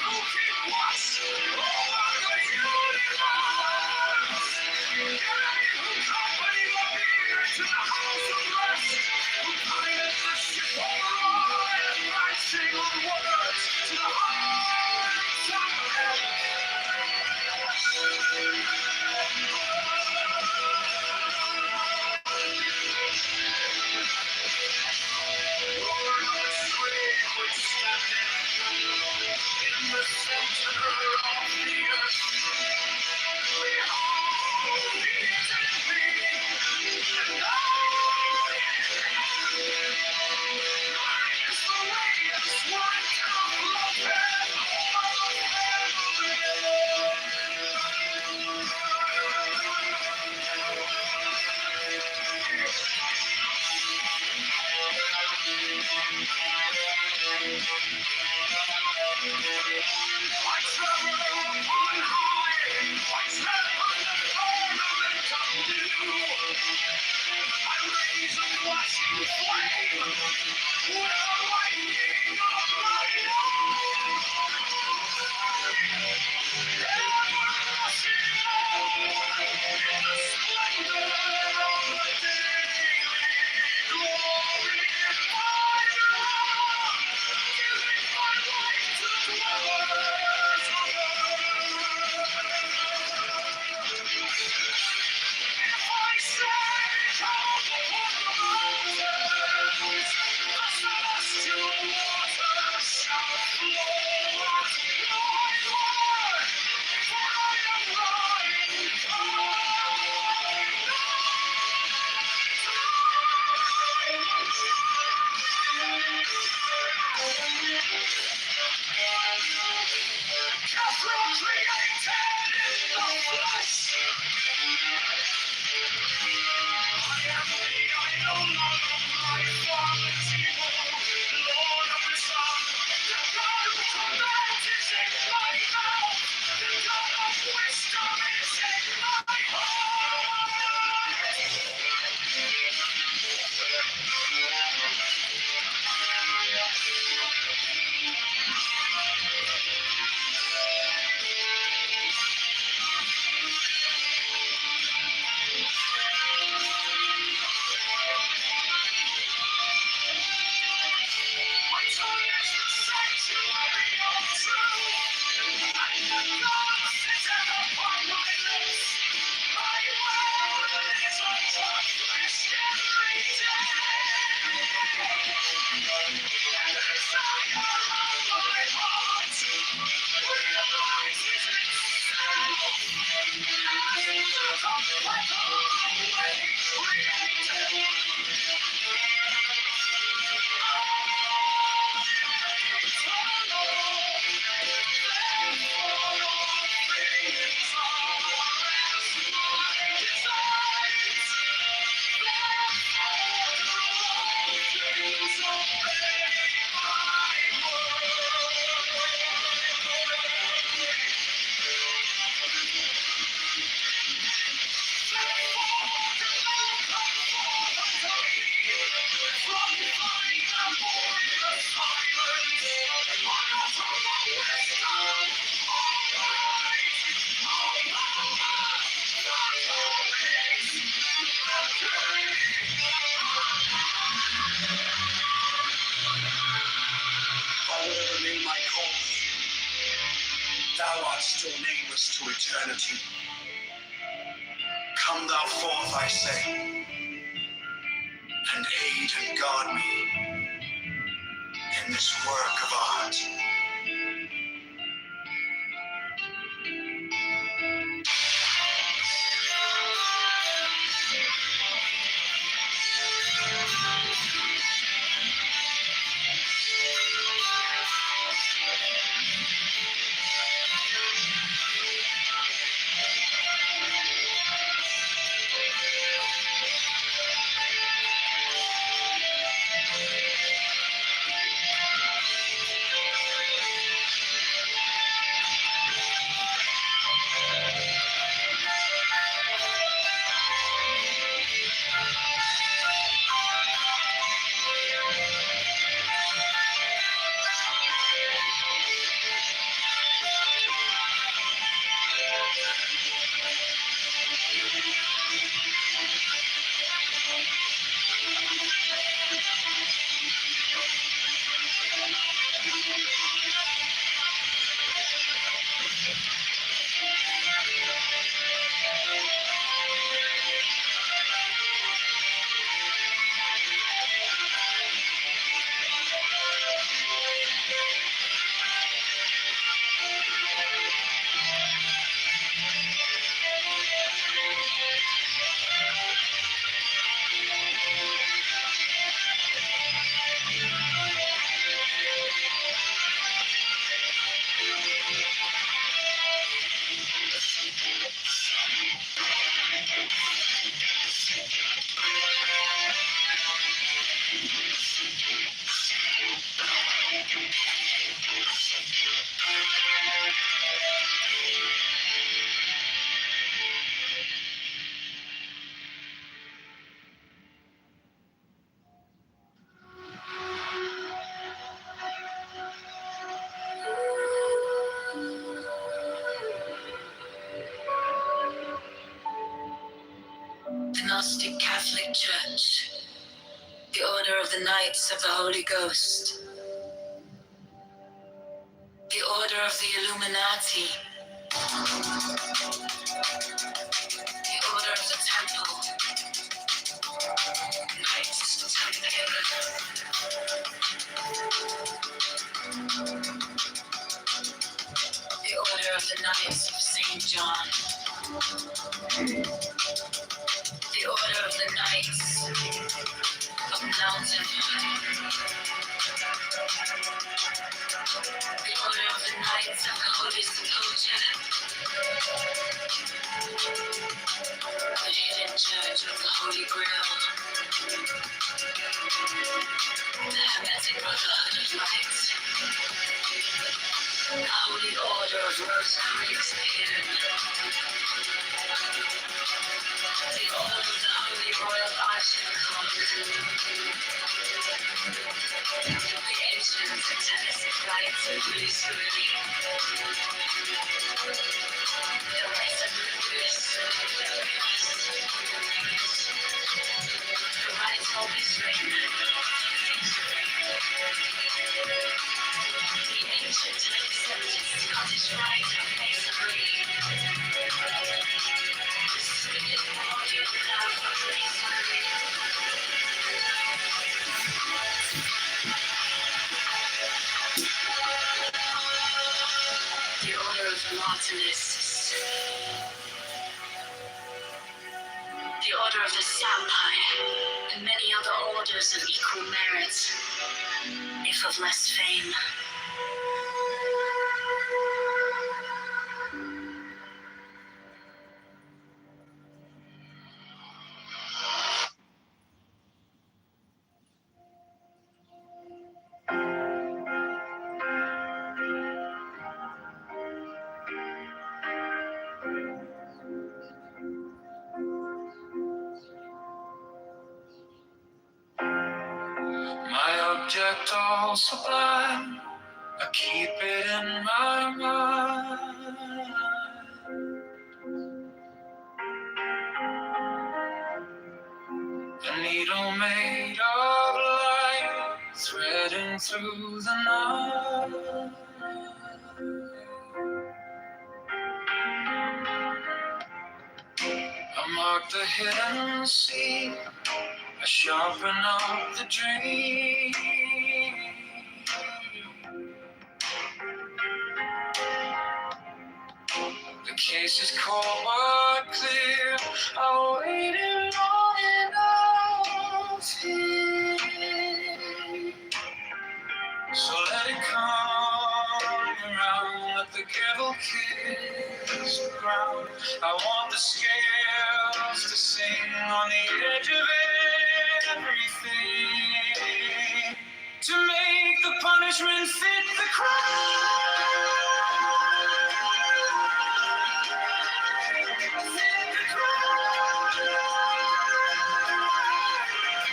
who keep watch over the universe. They who company the beer to the house of rest, who guided the ship over and rising onwards to the heights of heaven. Thou art still nameless to eternity. Come thou forth, I say, and aid and guard me in this work of art. agnostic Catholic Church, the Order of the Knights of the Holy Ghost, the Order of the Illuminati, the Order of the Temple, Knights Templar, the Order of the Knights of St. John, the Order of the Knights of Mountain High, the Order of the Knights of the Holy Sepulchre, the Hidden Church of the Holy Grail, the Hermetic Brotherhood of Light, the Holy Order of Rosicrucian, the Order of the Holy Royal Archdeacon, the Ancient Satanic Rites of Lucifery, the Resurrected the Right Holy String, the Ancient and Accepted Scottish Rite of Masonry, the Spirit Body of Love of Masonry, the Order of the Martyrists, the Order of the Sapphire, and many other orders of equal merit, if of less fame. My object all sublime, I keep it in my mind. A needle made of light, threading through the night. I mark the hidden sea, I sharpen up the dream. The case is cold but clear, I'll wait in long enough here. So let it come around, let the devil kiss the ground. I want the scales to sing on the edge of everything, to make the punishment fit the crime.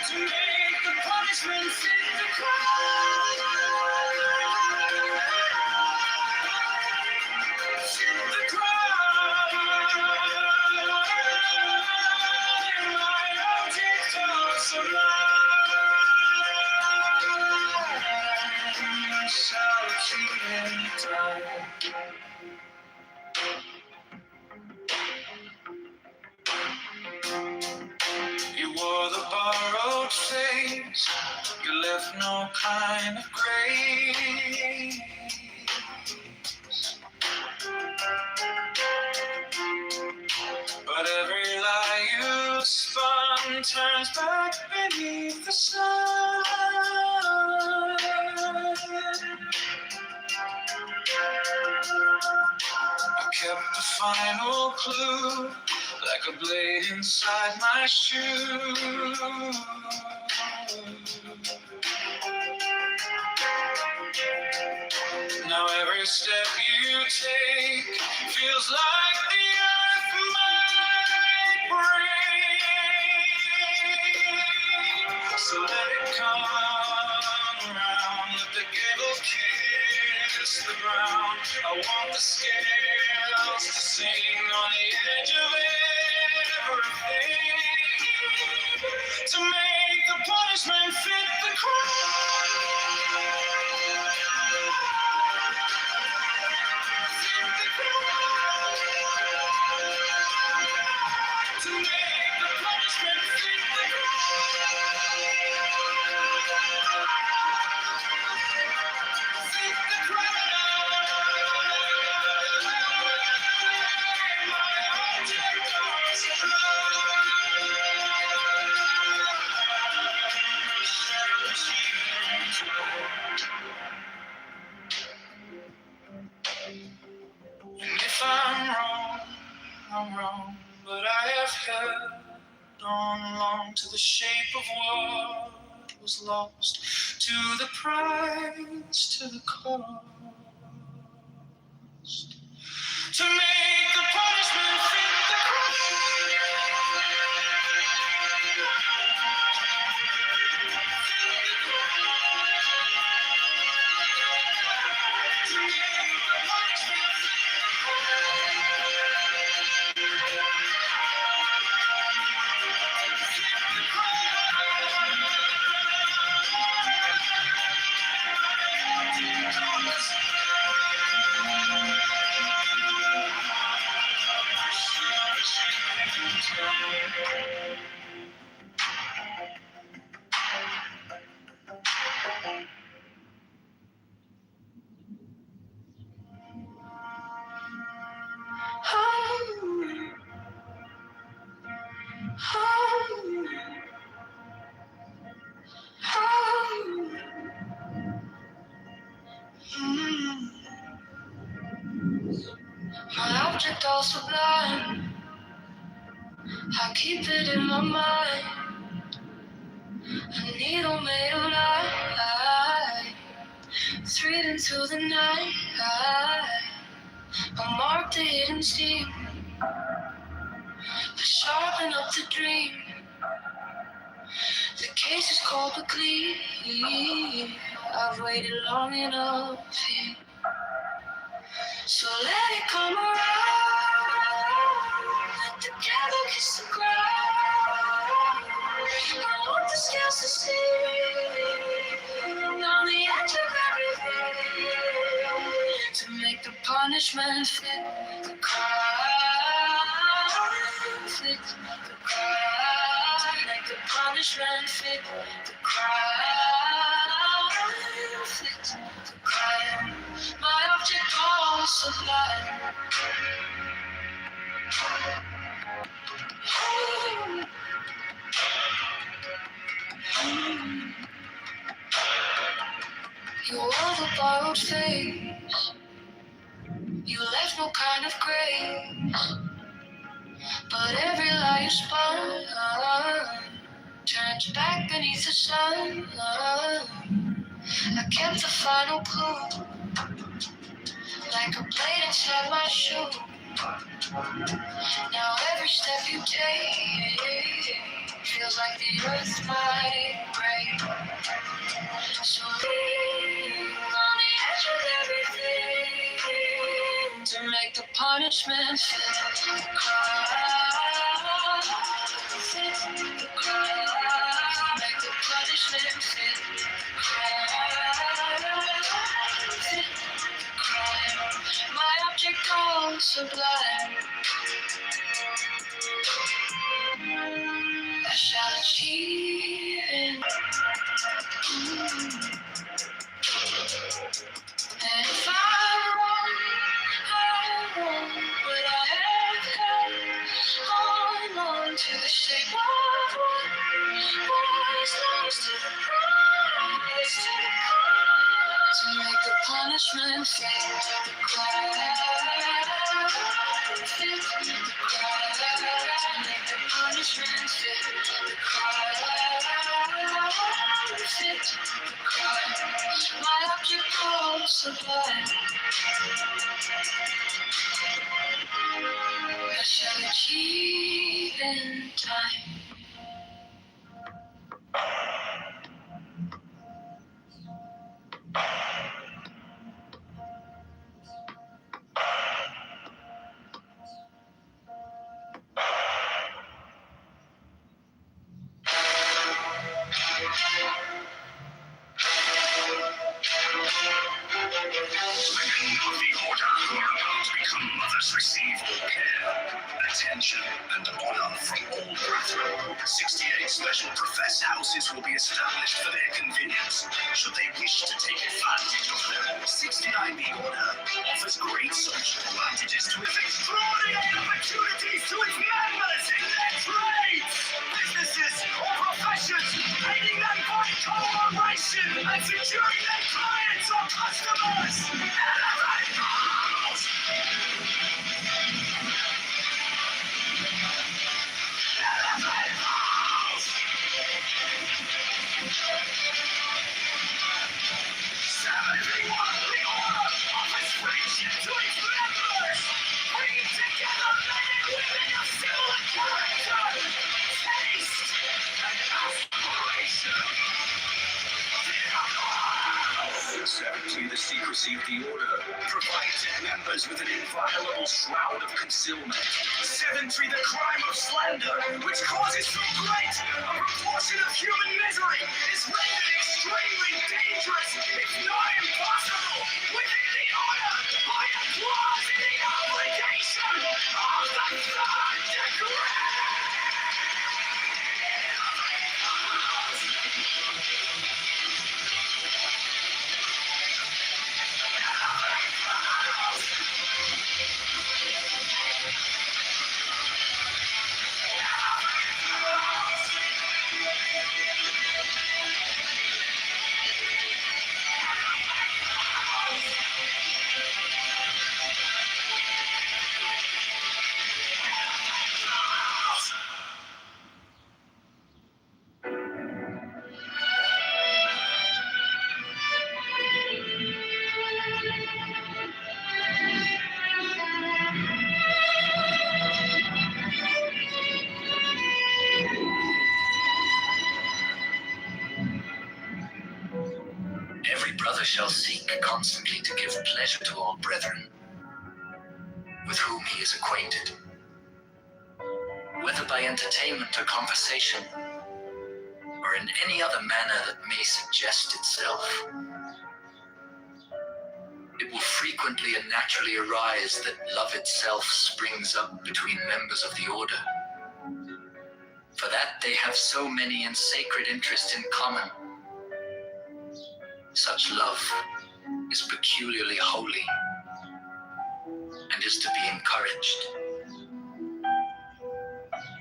To make the punishment fit the crime. Fit the crime. My object of sublime shall achieve in time. You wore the borrowed face, you left no kind of grace. But every lie you spun turns back beneath the sun. I kept the final clue, like a blade inside my shoe. Now every step you take feels like the earth might break. So let it come around, let the gable kiss the ground. I want the scales to sing on the edge of everything, to make the punishment fit the crime. Fit the crime. To make the punishment fit the And if I'm wrong, but I have held on long to the shape of what was lost, to the price, to the cost, to make the punishment fit the My object all sublime, I keep it in my mind. A needle made of light, thread into the night. I mark the hidden steam, I sharpen up the dream. The case is cold but clean. I've waited long enough here, so let it come around. Together kiss the ground. I want the scales to see on the edge of everything, to make the punishment fit the crime. Fit the crime. Make the punishment fit the crime. Fit the crime. My object all sublime. You wore the borrowed face, you left no kind of grace, but every lie you spun turns back beneath the sun. I kept the final clue, like a blade inside my shoe. Now every step you take feels like the earth might break. So lean on the edge of everything, to make the punishment fit the crime. Fit the crime. Make the punishment fit the crime. Fit the crime. My object all sublime. I shall achieve it. And if I'm wrong, but I have held on to the shape of what was lost, to the prize, to the cause, to make the punishment fit the crime. Fit the crime. To make the punishment fit the crime. Fit the crime. My object all sublime. I shall achieve in time. members receive all care, attention, and honor from all brethren. 68 special professed houses will be established for their convenience, should they wish to take advantage of them. 69B Order offers great social advantages to its extraordinary opportunities to its members in their trades, businesses, or professions, aiding them by cooperation and securing their clients or customers. Elevate goals! Elevate goals! 71 the Order offers friendship to its members, bringing together men and women of similar character, taste, and aspiration. 70, the secrecy of the Order provides its members with an inviolable shroud of concealment. 73, the crime of slander, which causes so great a proportion of human misery, is rendered extremely dangerous, if not impossible, within the Order by a clause in the obligation of the third degree. Every brother shall seek constantly to give pleasure to all brethren with whom he is acquainted, whether by entertainment or conversation, or in any other manner that may suggest itself. It will frequently and naturally arise that love itself springs up between members of the Order, for that they have so many and sacred interests in common. Such love is peculiarly holy and is to be encouraged.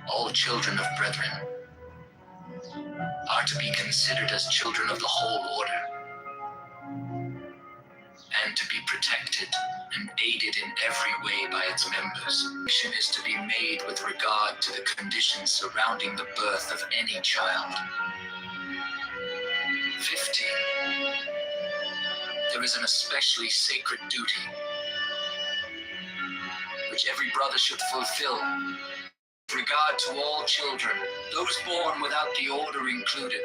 All children of brethren are to be considered as children of the whole Order, and to be protected and aided in every way by its members. Action is to be made with regard to the conditions surrounding the birth of any child. 15. There is an especially sacred duty which every brother should fulfill with regard to all children, those born without the Order included.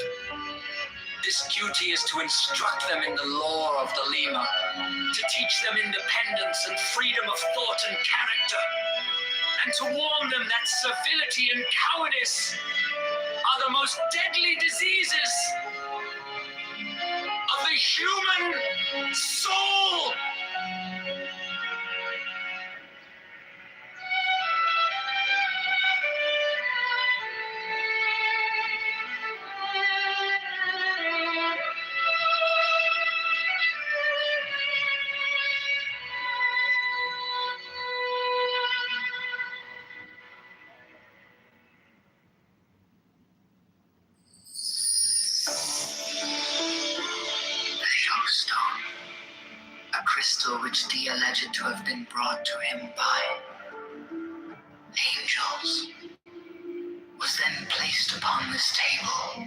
This duty is to instruct them in the lore of the Lima, to teach them independence and freedom of thought and character, and to warn them that servility and cowardice are the most deadly diseases of the human soul. A crystal which Dee alleged to have been brought to him by angels, was then placed upon this table,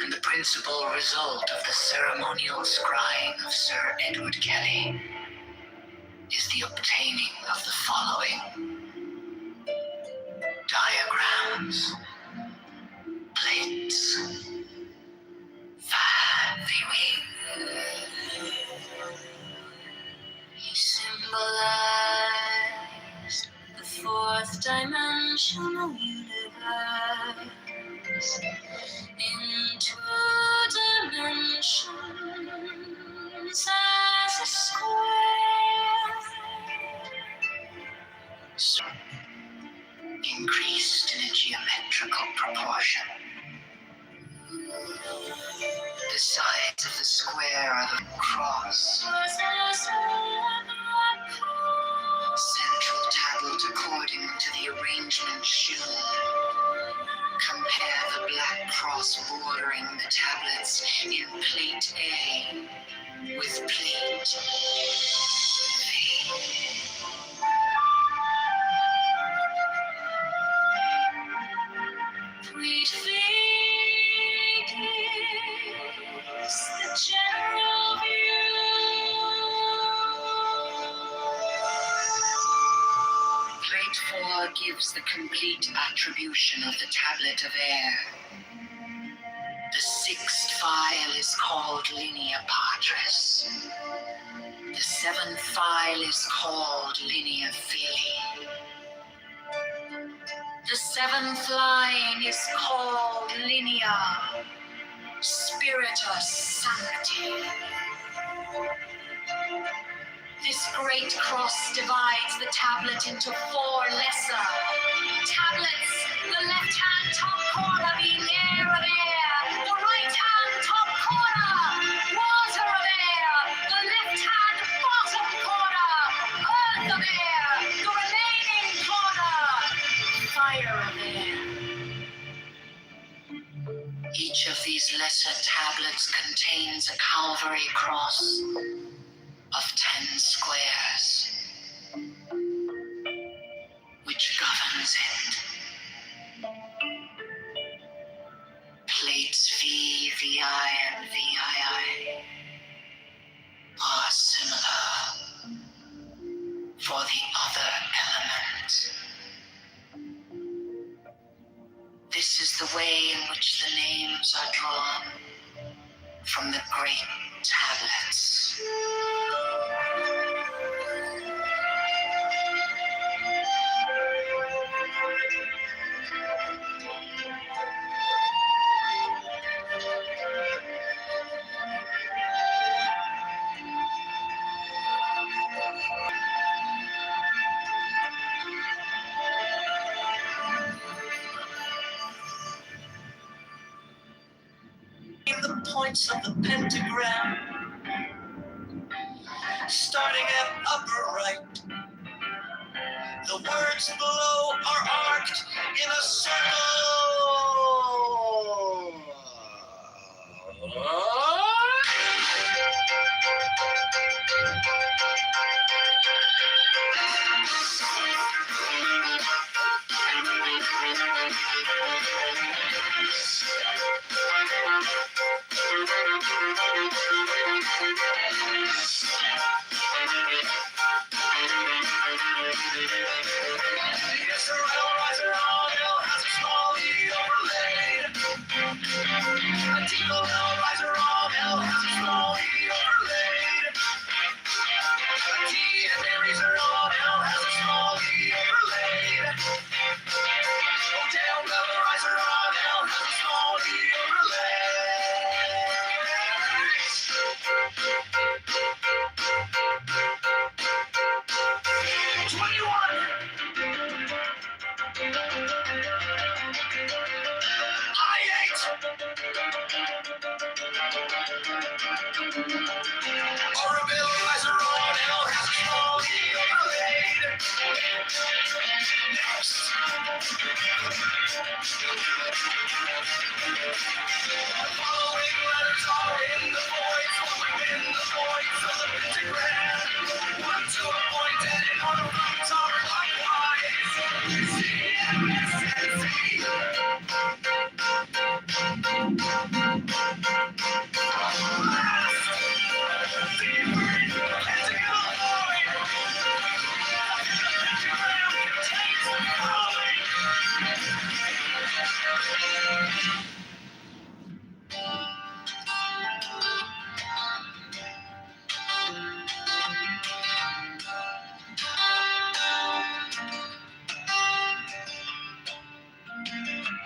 and the principal result of the ceremonial scrying of Sir Edward Kelly is the obtaining of the following diagrams, plates, He symbolized the fourth dimensional universe in 2 dimensions as a square. cross. Central tablet according to the arrangement shown. Compare the black cross bordering the tablets in plate A with plate B. Great figures, the general view. Plate 4 gives the complete attribution of the tablet of air. The sixth file is called linea patris. The seventh file is called linea filii. The seventh line is called linea spiritus sancti. This great cross divides the tablet into 4 lesser tablets, the left-hand top corner being air of air, the right-hand top corner, water of air, the left-hand bottom corner, earth of air, the remaining corner, fire of air. Each of these lesser tablets contains a Calvary cross of 10 squares, which governs it. Plates V, VI, and VII are similar for the other element. This is the way in which the names are drawn from the great tablets. The points of the pentagram, starting at upper right. The words below are arced in a circle.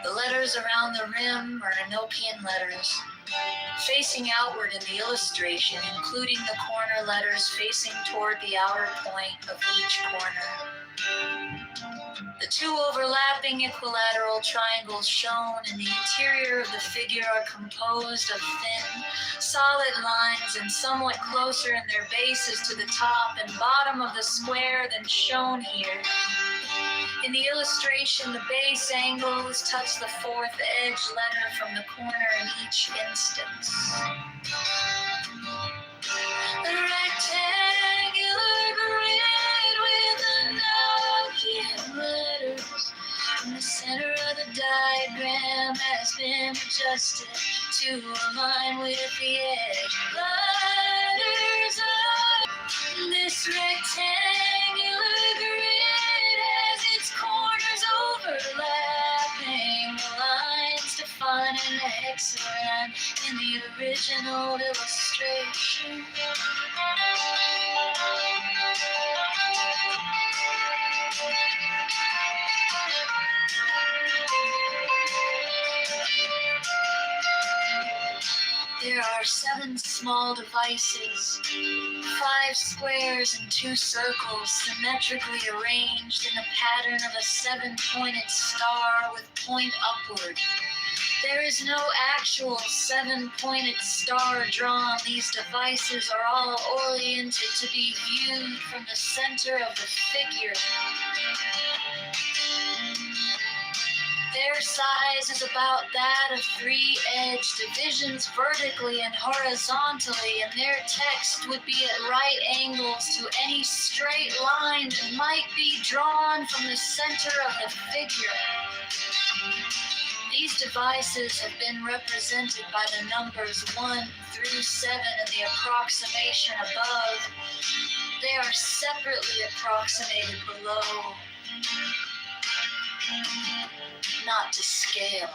The letters around the rim are Enochian letters, Facing outward in the illustration, including the corner letters facing toward the outer point of each corner. The two overlapping equilateral triangles shown in the interior of the figure are composed of thin, solid lines and somewhat closer in their bases to the top and bottom of the square than shown here. In the illustration, the base angles touch the fourth edge letter from the corner in each instance. The rectangular grid with the Nokian letters in the center of the diagram has been adjusted to align with the edge letters of this rectangular grid has its corners overlapping the lines defining the hexagon in the original illustration. There are 7 small devices, 5 squares and 2 circles symmetrically arranged in the pattern of a 7-pointed star with point upward. There is no actual 7-pointed star drawn. These devices are all oriented to be viewed from the center of the figure. Their size is about that of 3 edge divisions vertically and horizontally, and their text would be at right angles to any straight line that might be drawn from the center of the figure. These devices have been represented by the numbers 1 through 7 in the approximation above. They are separately approximated below. Not to scale.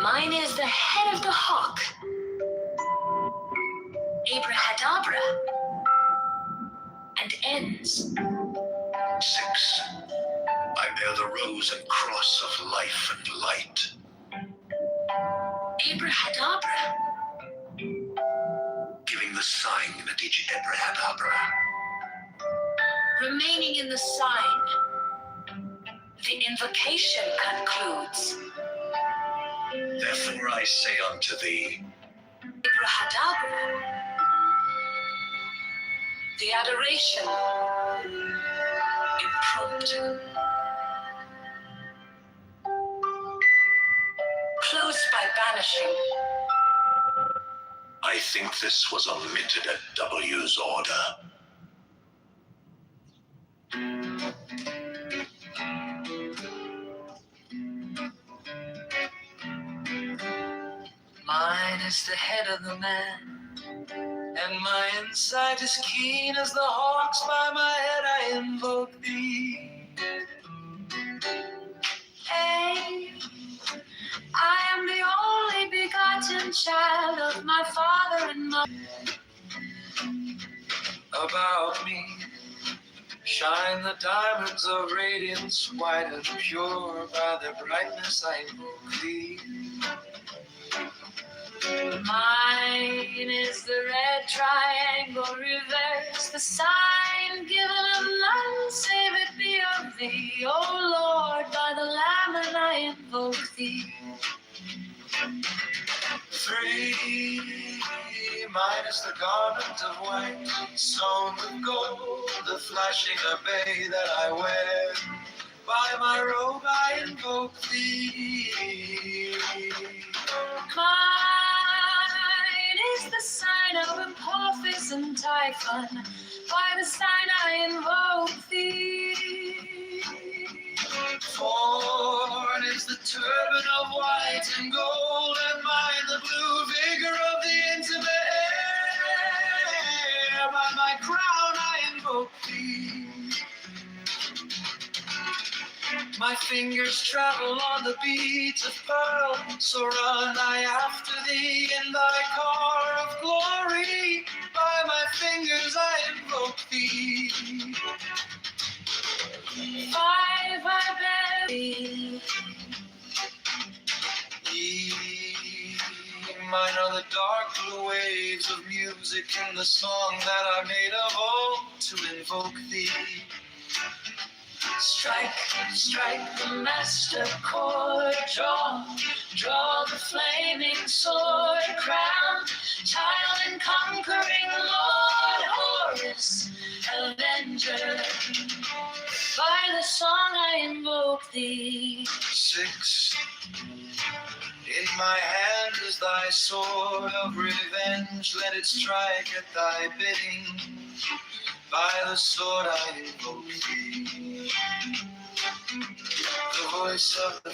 Mine is the head of the hawk. Abrahadabra. And ends. 6. I bear the rose and cross of life and light. Abrahadabra. Giving the sign at each Abrahadabra. Remaining in the sign. The invocation concludes. Therefore I say unto thee, Abrahadabra. The adoration. Impromptu. Closed by banishing. I think this was omitted at W's order. Mine is the head of the man, and my insight is keen as the hawks. By my head I invoke thee. Hey, I am the only begotten child of my father and mother. about me. Shine the diamonds of radiance, white and pure. By their brightness I invoke thee. Mine is the red triangle reverse, the sign given of none save it be of thee. O Lord, by the Lamb and I invoke thee. 3, mine is the garment of white, sewn with gold, the flashing obey that I wear. By my robe I invoke thee. Mine is the sign of Apophis and Typhon, by the sign I invoke thee. 4 is the turban of white and gold, and mine the blue vigor of the intimate air. By my crown I invoke thee. My fingers travel on the beads of pearl, so run I after thee in thy car of glory. By my fingers I invoke thee. 5 I bear thee. Mine are the dark blue waves of music in the song that I made of old to invoke thee. Strike, strike the master chord, draw the flaming sword, crown, child and conquering Lord, Horus, avenger. By the song I invoke thee. 6, in my hand is thy sword of revenge, let it strike at thy bidding. By the sword I invoke thee. The voice of the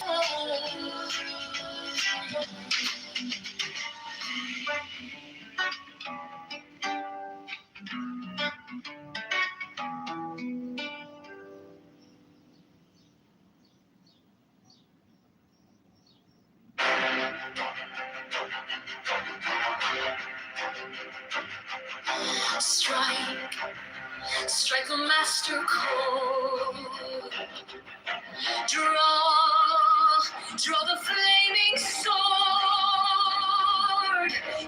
Strike, strike the master chord. Draw the flaming sword.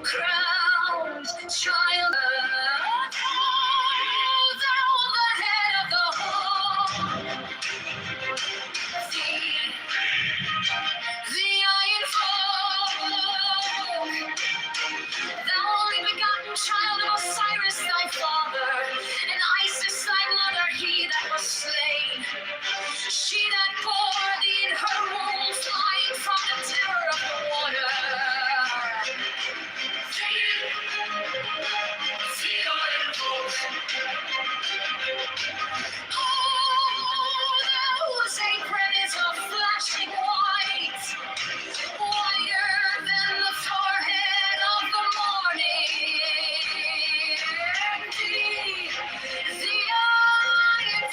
Crowned child, thou the head of the home. Thee I invoke. Thou only begotten child of Osiris thy father, and Isis thy mother, he that was slain. She that bore thee in her womb, flying from the terror of the water. Thee I invoke. Oh, those apron is a flashing white, whiter than the forehead of the morning. The eye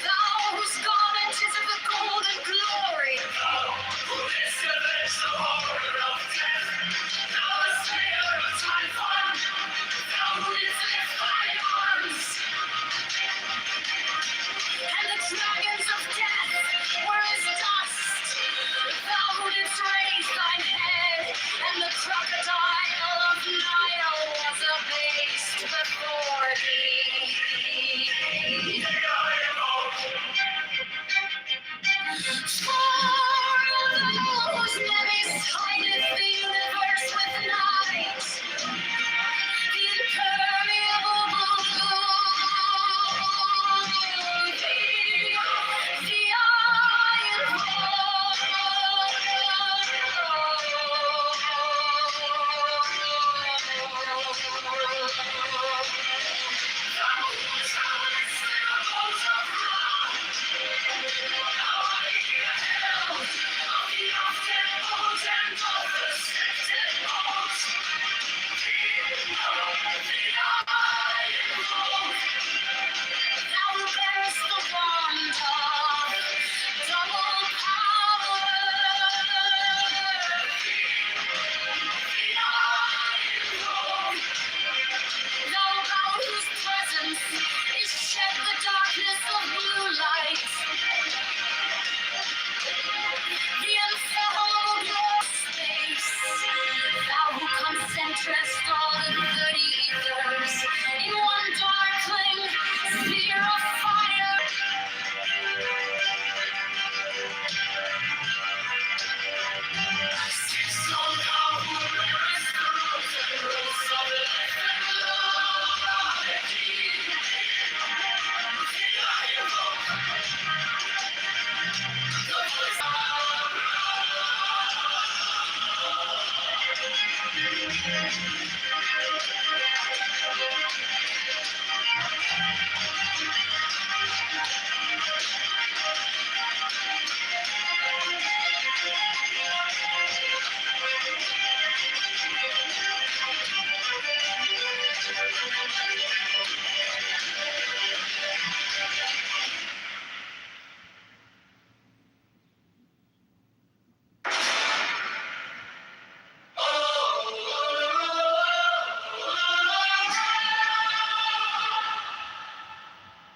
Thou whose garment is of the golden glory. Thou who discovers the horror of death. Thou the slayer of Typhon. Thou who didst lift thy arms. And the dragons of death were as dust. Thou who didst raise thine head. And the crocodile of Nile was abased before thee. For those memories hideth the universe with night, the impermeable blue.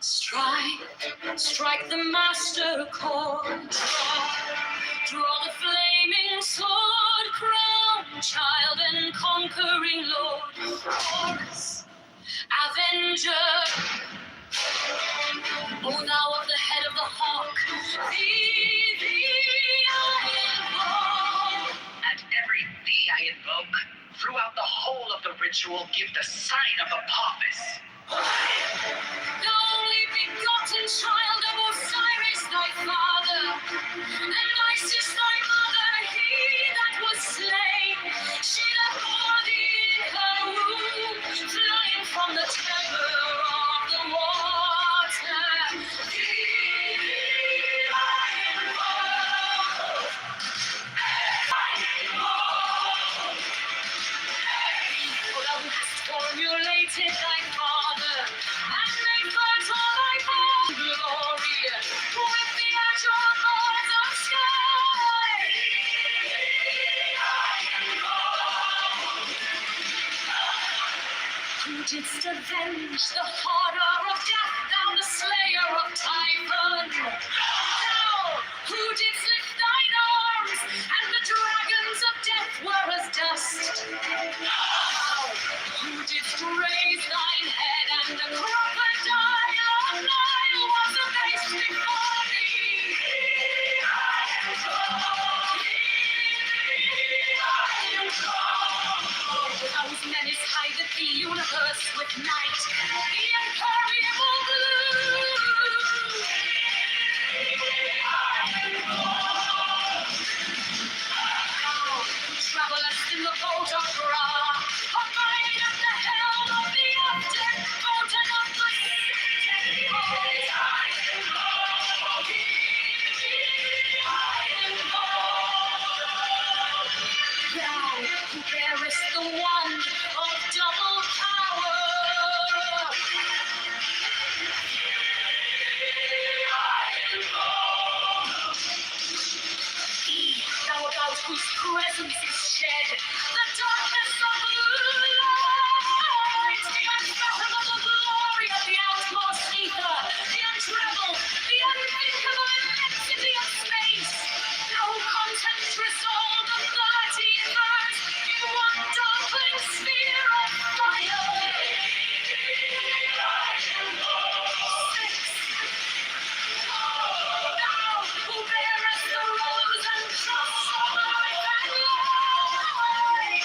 Strike the master chord. Draw the flaming sword, crown child and conquering lord. Horus, avenger, O thou of the head of the hawk, thee I invoke. At every thee I invoke, throughout the whole of the ritual, give the sign of Apophis. The only begotten child of Osiris thy father, and Isis thy mother, he that was slain. She that bore thee in her womb, flying from the temple of the water. Thee I invoke. For thou hast formulated thy father, and made fertile thy born glory, with the azure birds of sky. Who didst avenge the horror of death, thou the slayer of Typhon? Thou, who didst lift thine arms, and the dragons of death were as dust? Thou, who didst raise thine head, and the crocodile of Nile was abased before thee? Those menace hide the universe with night, the impermeable blue. Thou, who travelest in the boat of Ra, abiding at the helm of the Arctic, fountain of the sea. Thou, who bearest the wand of double power. Thou about whose presence is shed the darkness of light, the unfathomable glory of the outmost ether, the untroubled, the unthinkable immensity of space. Thou who contemplest all the 13 birds in one darkling sphere of fire. Thou who bearest the rose and trust of life and light.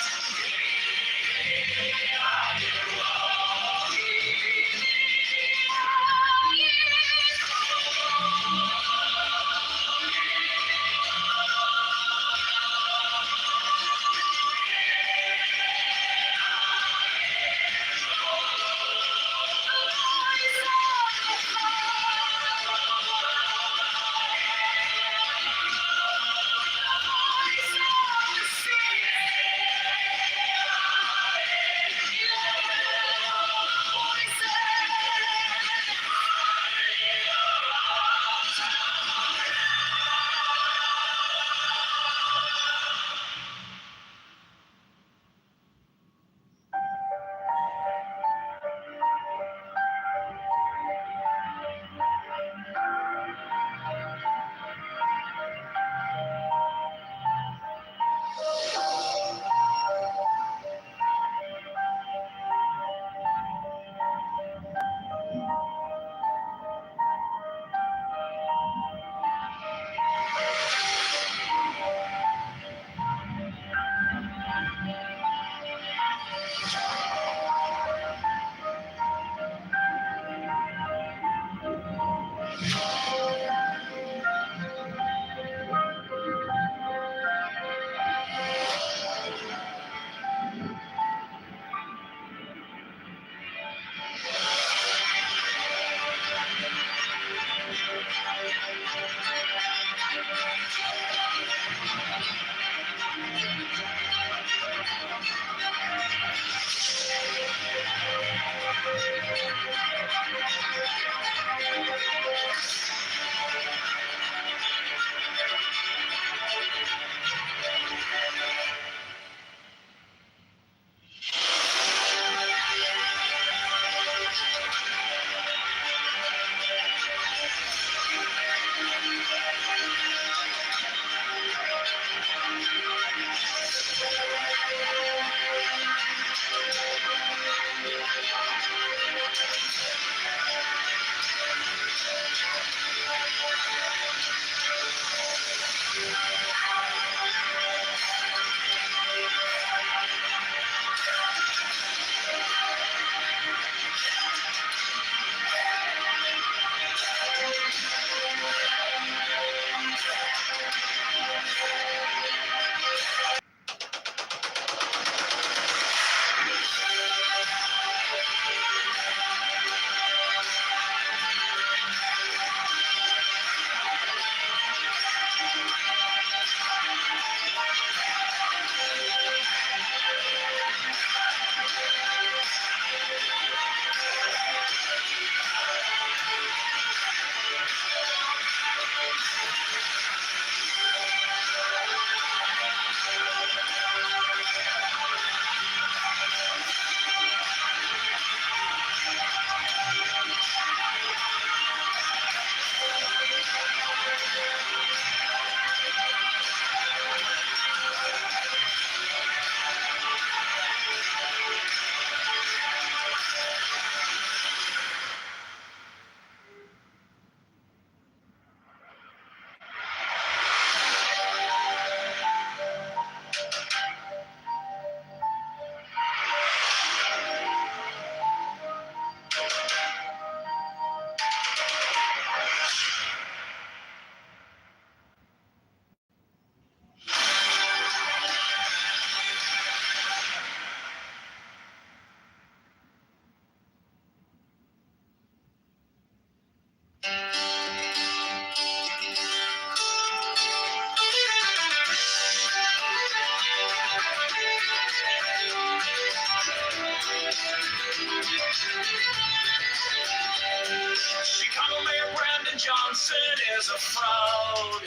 Brandon Johnson is a fraud.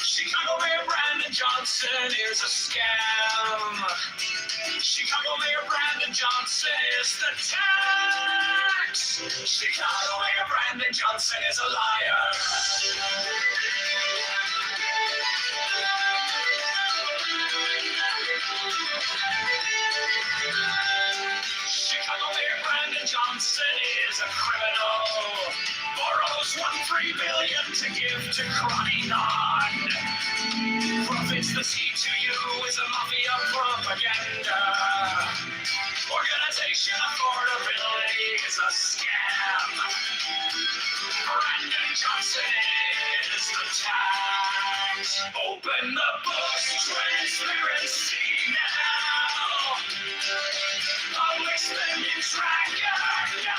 Chicago Mayor Brandon Johnson is a scam. Chicago Mayor Brandon Johnson is the tax. Chicago Mayor Brandon Johnson is a liar. Chicago Mayor Brandon Johnson is a criminal. Borrows $1.3 billion to give to Cronin-On. Profits the seed to you is a mafia propaganda. Organization affordability is a scam. Brandon Johnson is the tax. Open the books, transparency now. Public spending tracker now.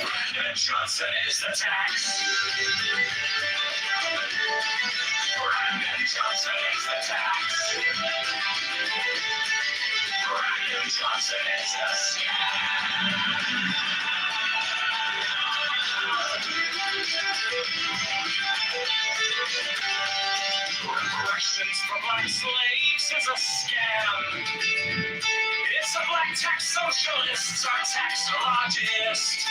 Brandon Johnson is the tax. Brandon Johnson is the tax. Brandon Johnson is the scam. Reparations for black slaves is a scam. It's a black tax socialists are taxologists.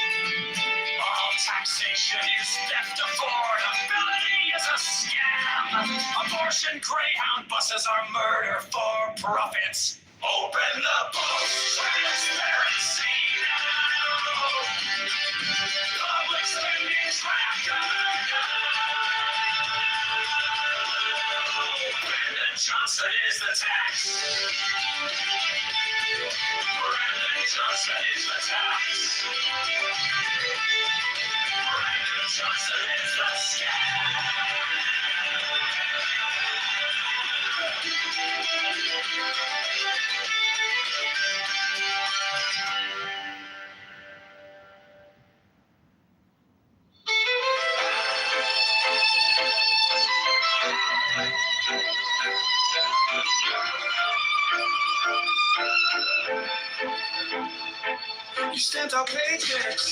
All taxation is theft. Affordability is a scam. Abortion Greyhound buses are murder for profits. Open the books, transparency now. Public spending tracker now. Brandon Johnson is the tax. Brandon Johnson is the tax. Brandon Johnson is the scam. You sent out paychecks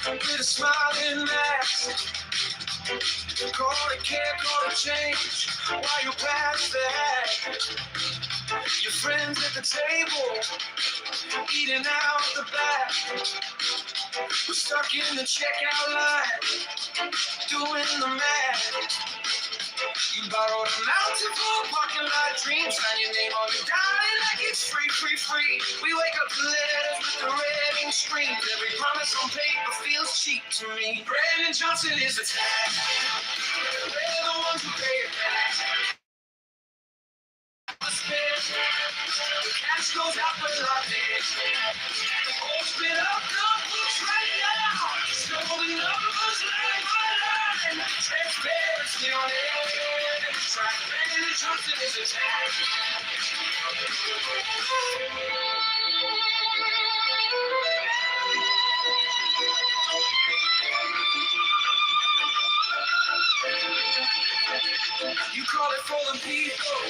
with a smiling mask. Call it care, call it change while you pass the hat. Your friends at the table eating out the back. We're stuck in the checkout line doing the math. You borrowed a mountain full parking lot dream, sign your name on the dime like it's free, free, free. We wake up to letters with the red ink screens. Every promise on paper feels cheap to me. Brandon Johnson is the tax. We're the ones who pay it back. The cash goes out for nothing. Open up the books right now. Show the numbers line by line. Transparency on every track. Brandon Johnson is a tax. You call it for the people,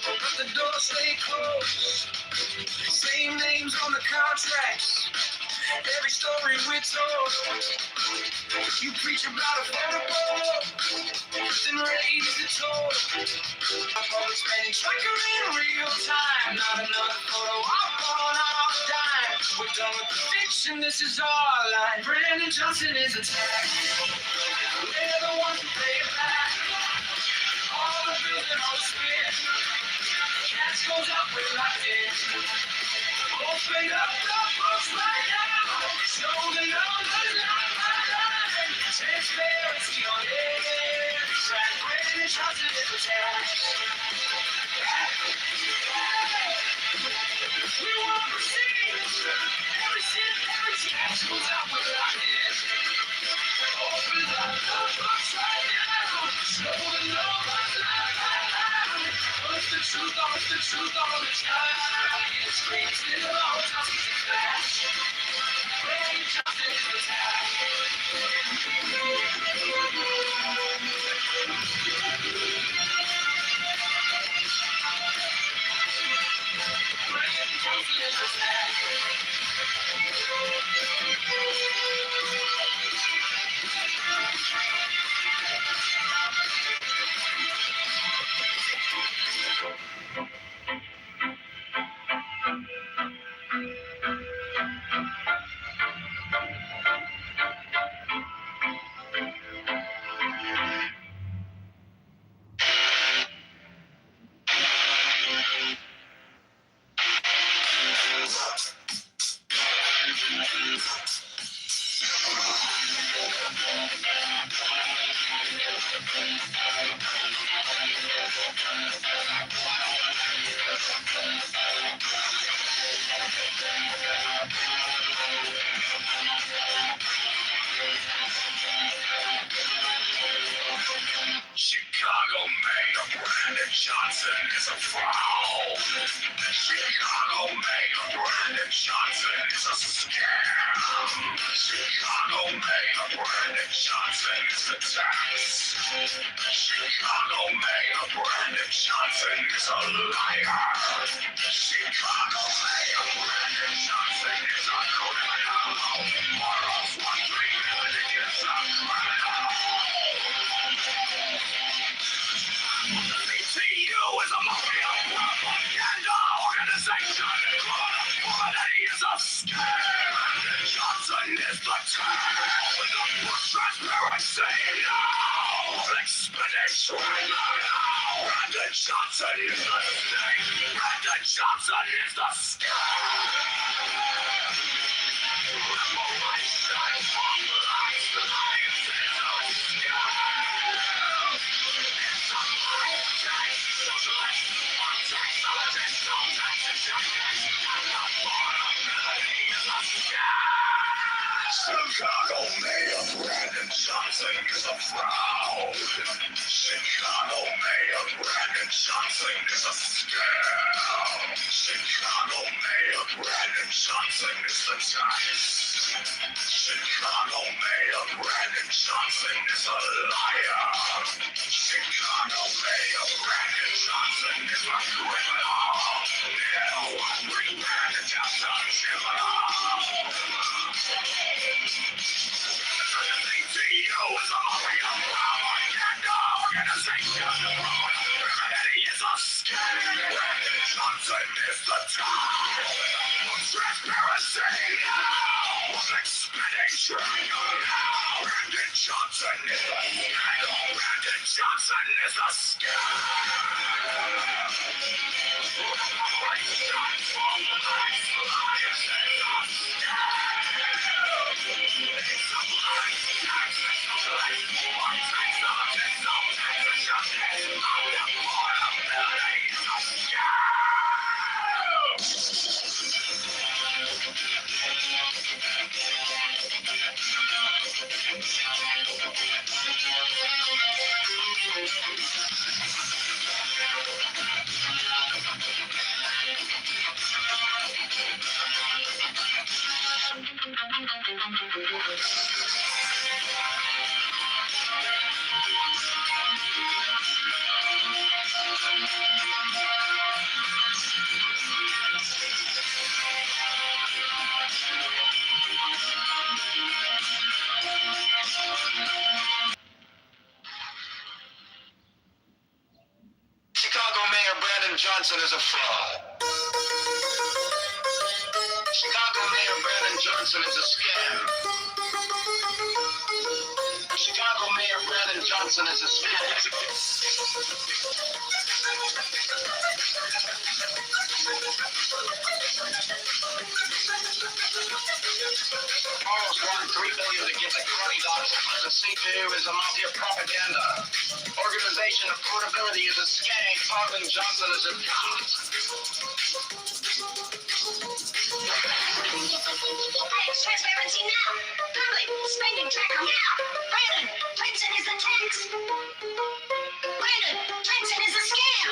but the doors stay closed. Same names on the contracts, every story we're told. You preach about affordable, then raise the toll. Public spending tracker in real time, not another photo op on our dime. We're done with the fiction, this is our line. Brandon Johnson is a tax. We're the ones who pay it back. All the bills and all the spit. Cash goes up, we're locked in. Open up the books right now. Show the numbers line by line. Transparency on every track. Brandon Johnson is a tax. We want receipts. Every cent, every tax goes out, we're locked in. Open up the books right now. Show the numbers line by line. What's the truth on the time? It's great still all Johnson's a flash. Brandon Johnson is the tax. Brandon Johnson is the tax. Chicago Mayor Brandon Johnson is a fraud. Chicago Mayor Brandon Johnson is a scam. Chicago Mayor Brandon Johnson is a tax. Chicago Mayor Brandon Johnson is a liar. Chicago Mayor Brandon Johnson is a criminal. Morals 1 million is a criminal. CTU is a mafia propaganda organization. Humanity is a scam. Johnson is the term. Transparency now. Expedition now. Brandon Johnson is the snake. Brandon Johnson is the scam. Reparation for life. Life is a scam. It's a life change. Socialist. Technologist. Taxation. And affordability is a scam. Chicago Mayor Brandon Johnson is a fraud. Chicago Mayor Brandon Johnson is a scam. Chicago Mayor Brandon Johnson is the tax. Chicago Mayor Brandon Johnson is a liar. Chicago Mayor Brandon Johnson is a criminal. Now bring Brandon Johnson criminal. CTU is a mafia propaganda organization. Humanity is a scam. Brandon Johnson is the time. Transparency now. Expedition now. Brandon Johnson is the scam. Brandon Johnson is a scam. Reparation for life. Life is a scam. It's a life tax. Socialist. One tax. No taxation. Affordability is a scam. Chicago Mayor Brandon Johnson is a fraud. Chicago Mayor Brandon Johnson is a scam. Chicago Mayor Brandon Johnson is a scam. Morals want $3 billion to give the cruddy dogs. The CTU is a mafia propaganda. Organization affordability is a scam. Brandon Johnson is a cop. Transparency now. Public spending tracker now. Brandon Johnson is the tax. Brandon Johnson is a scam.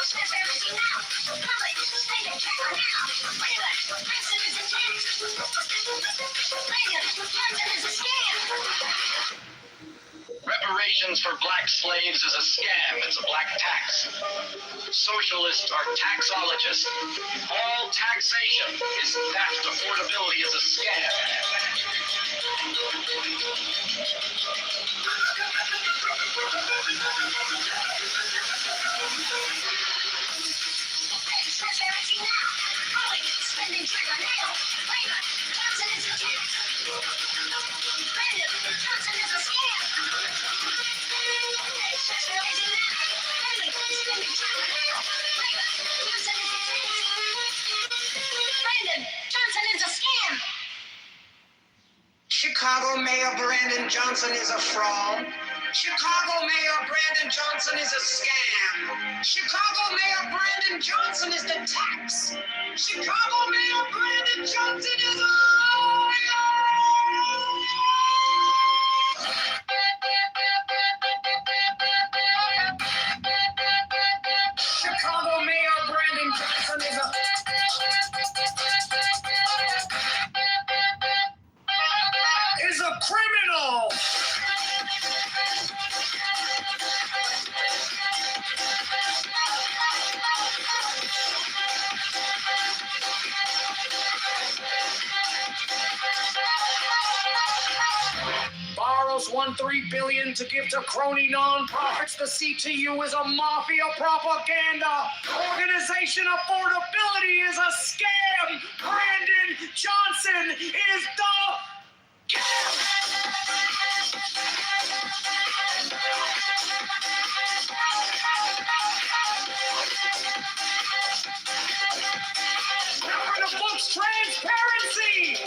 Transparency now. Public spending tracker now. Brandon Johnson is a tax. Brandon Johnson is a scam. Reparation Reparations for black slaves is a scam. It's a black tax. Socialists are taxologists. All taxation is theft. Affordability is a scam. Transparency now. Public spending tribunal. Labor. Johnson is a tax. Brandon Johnson is a scam. Transparency now. Public spending tribunal. Labor. Johnson is a tax. Brandon Johnson is a scam. Chicago Mayor Brandon Johnson is a fraud. Chicago Mayor Brandon Johnson is a scam. Chicago Mayor Brandon Johnson is the tax. Chicago Mayor Brandon Johnson is a Chicago Mayor Brandon Johnson is a criminal. Borrows $1.3 billion to give to crony nonprofits. The CTU is a mafia propaganda organization. Affordability is a scam. Brandon Johnson is the Remember the book's transparency.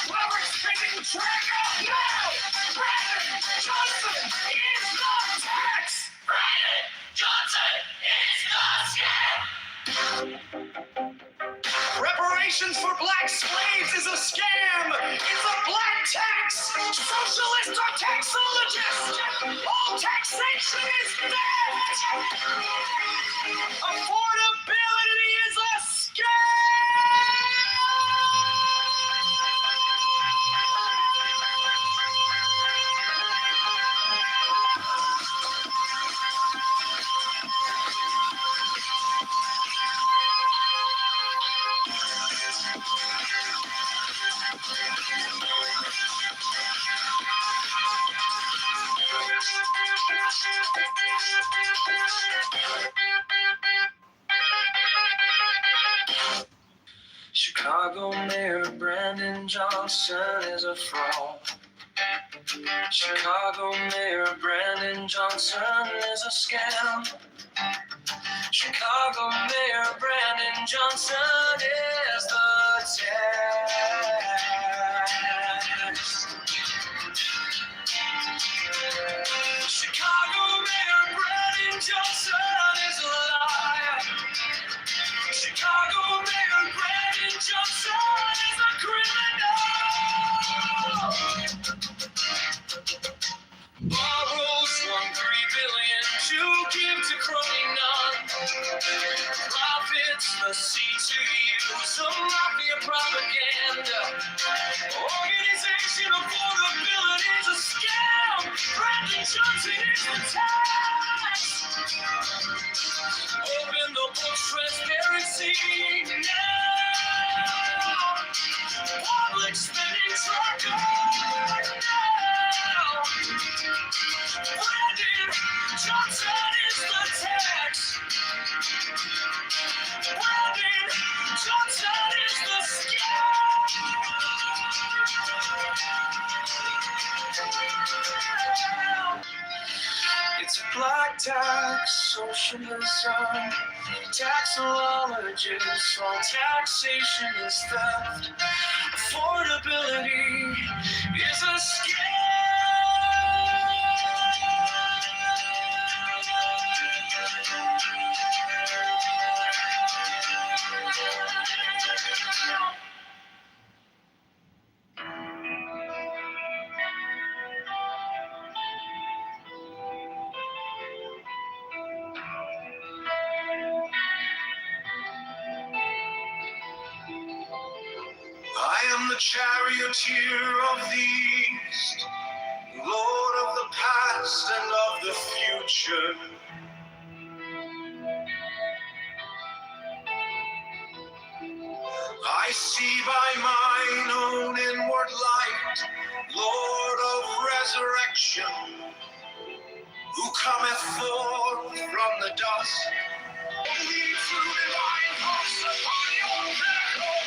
We're spinning trigger now. Brandon Johnson is the tax. Brandon Johnson is the scam. Reparations for black slaves is a scam. It's a black tax. Socialists are taxologists. All taxation is theft. Affordability is a Chicago Mayor Brandon Johnson is a fraud. Chicago Mayor Brandon Johnson is a scam. Chicago Mayor Brandon Johnson is the tax. Chicago Mayor Brandon Johnson is a liar. Chicago Mayor Brandon Johnson is a criminal. Borrows $1.3 billion to give to crony non-profits. The CTU is a mafia propaganda organization. Affordability is a scam. Brandon Johnson is the tax. Open the book's transparency now. Public spending tracker now. Brandon Johnson is the tax. Brandon Johnson is the scam. It's a black tax, socialism, taxologists, all taxation is theft. Affordability is a scam. I am the charioteer of the east, Lord of the past and of the future. I see by mine own inward light, Lord of resurrection, who cometh forth from the dust. Only true divine hosts upon your pinnacle,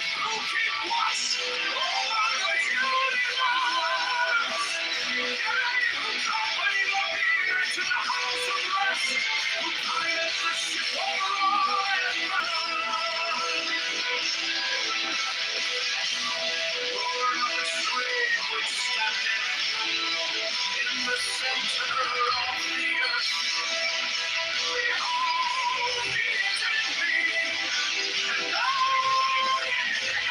who keep watch over the universe. Yea, who company the beer to the house of rest, who guideth the ship over Lord of the stream which standeth in the center of the earth. Behold, he is in thee, and thou in him.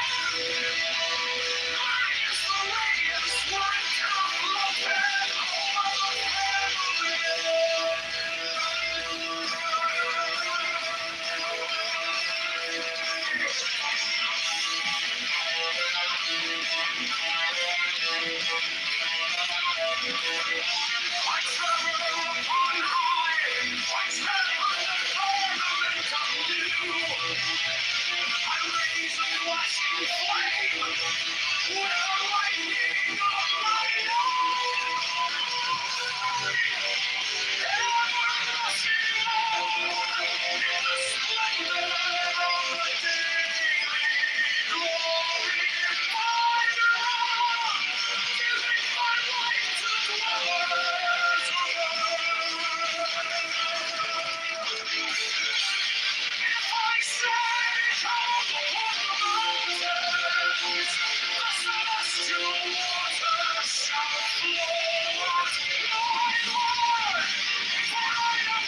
Mine is the radiance white of Lopez over I travel upon high, I stand under the firmament of dew. I raise a flashing flame with the lightning of my everlasting love in the splendor of the daily glory. My love, giving my life to dwellers if I say, come upon the mountains, the celestial waters shall flow at my heart, for I am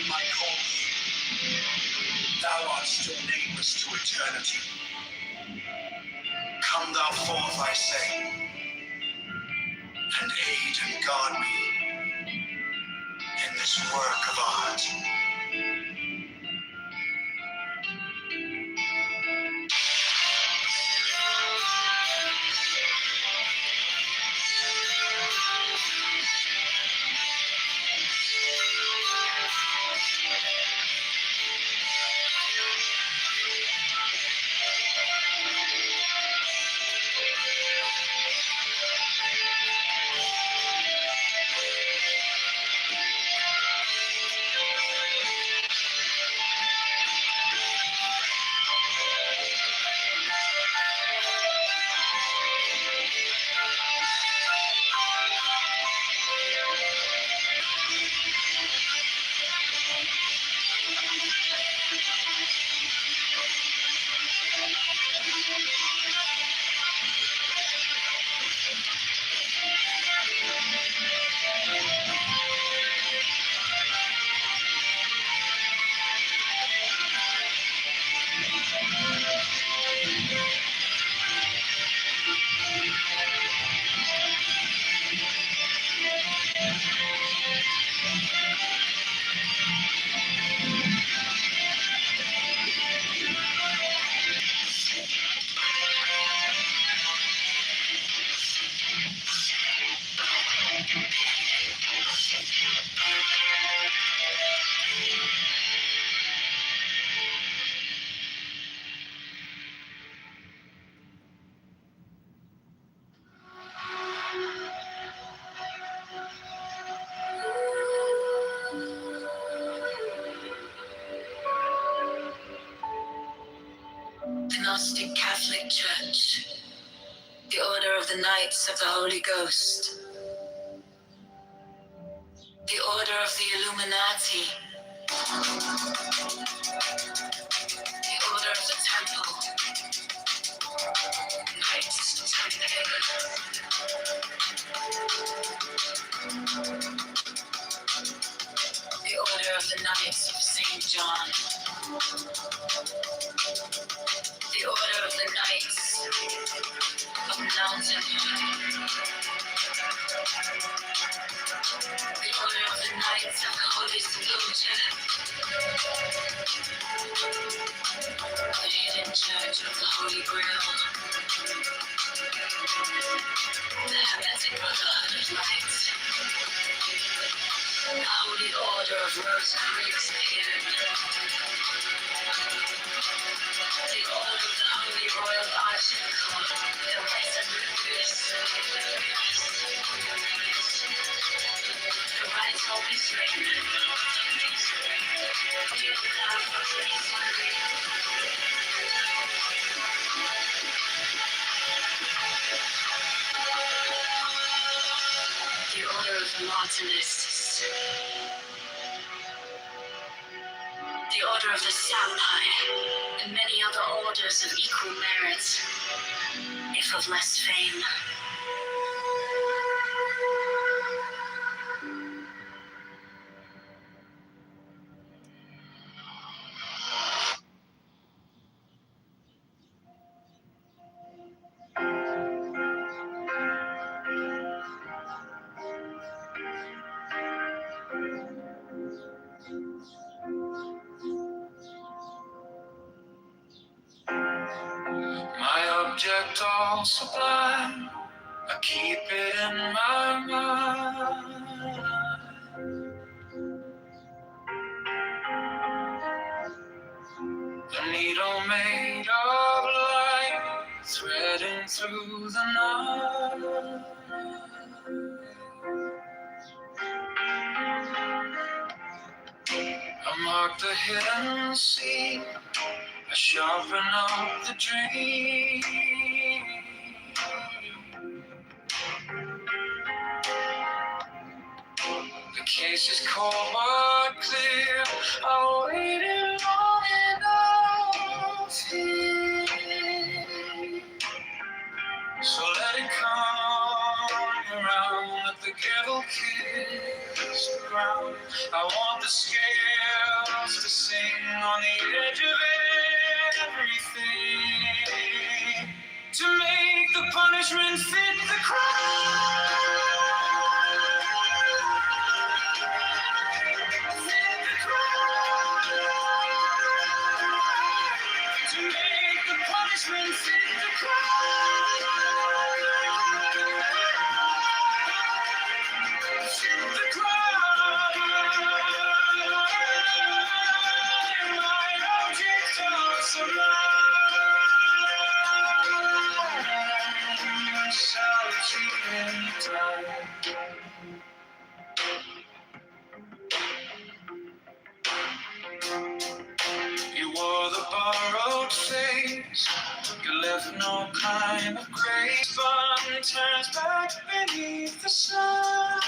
my course. Thou art still nameless to eternity. Come thou forth, I say, and aid and guard me in this work of art. Gnostic Catholic Church, the Order of the Knights of the Holy Ghost, the Order of the Illuminati, the Order of the Temple, Knights Templar, the Order of the Knights of St. John, the Order of the Knights of Mountain, the Order of the Knights of the Holy Sepulchre, the Hidden Church of the Holy Grail, the Hermetic Brotherhood of Light, the Holy Order of Rosicrucian, the Order of the Holy Royal Archangel, the Westerns, the Right Holy Spirit, the Order of the Martyrists, the Order of the Sapphire, and many other orders of equal merit, if of less fame. My object all sublime, I keep it in my mind. A needle made of light, threading through the night. I mark the hidden sea, I sharpen up the dream. The case is cold but clear, I waited long enough here. So let it come around, let the gavel kiss the ground. I want the scales to sing on the edge of everything, to make the punishment fit the crime. To make the punishment fit the crime. Fit the crime. My object of sublime solitude and time. You wore the borrowed face, you left no kind of grace. Fun turns back beneath the sun.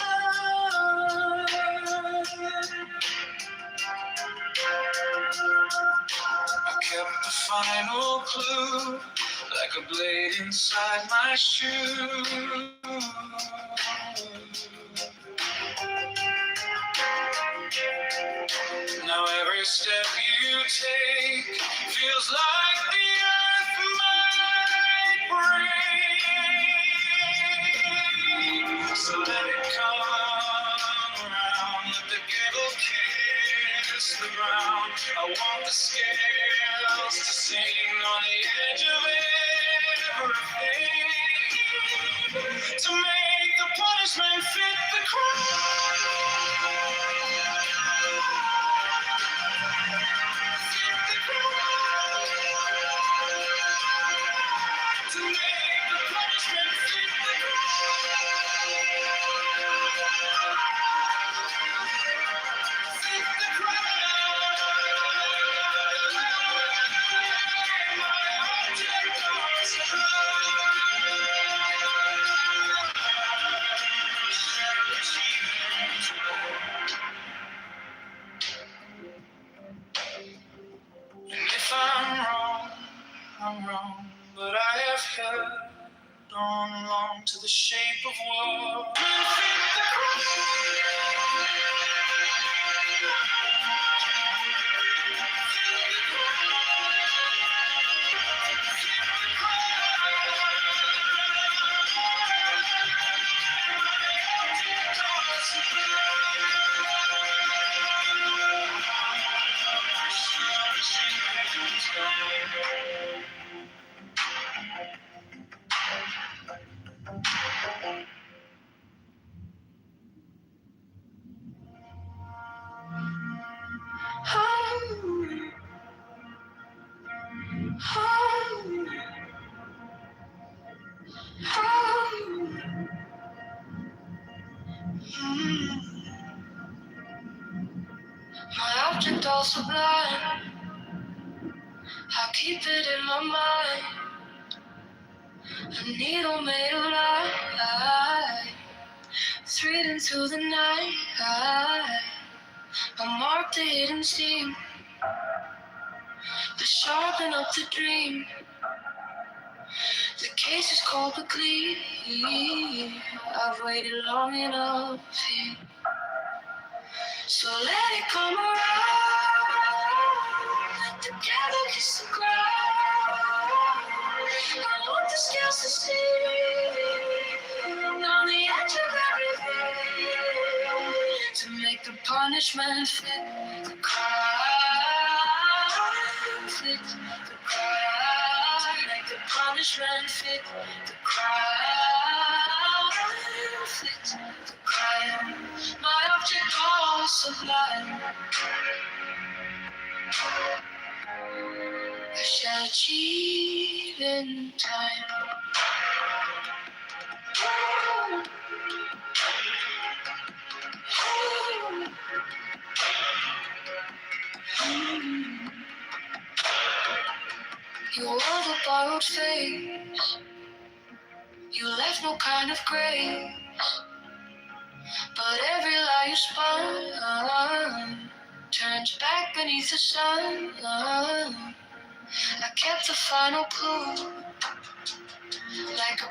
I kept the final clue, like a blade inside my shoe. Now every step you take feels like the earth might break. So let it come around, let the giggle kiss the ground. I want the scales to sing on the edge of everything, to make the punishment fit the crime. To make the punishment fit the crime. Fit the crime. My wrong, but I have held on long to the shape of war. My object all sublime, I keep it in my mind. A needle made of light, threading through the night. I mark the hidden seam, to sharpen up the dream. The case is cold but clean. I've waited long enough here, so let it come around. Together kiss the ground. I want the scales to sing on the edge of everything, to make the punishment fit the crime. Fit the crime. To make the punishment fit the crime. Fit the crime. My object all sublime, I shall achieve in time. You wore the borrowed face, you left no kind of grace, but every lie you spun turns back beneath the sun. I kept the final clue, like a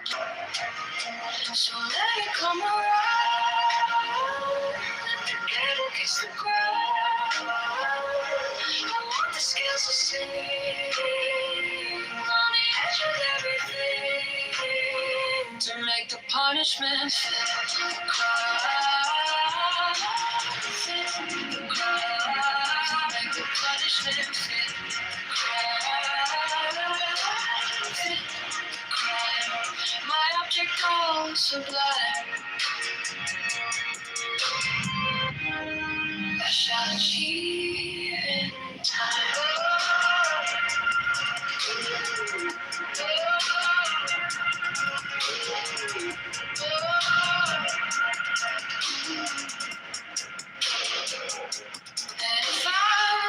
so let it come around. Together kiss the ground. I want the scales to sing on the edge of everything, to make the punishment fit the crime. Fit the crime. Make the punishment fit the crime. Fit the crime. My object all sublime, I shall achieve in time. And if I'm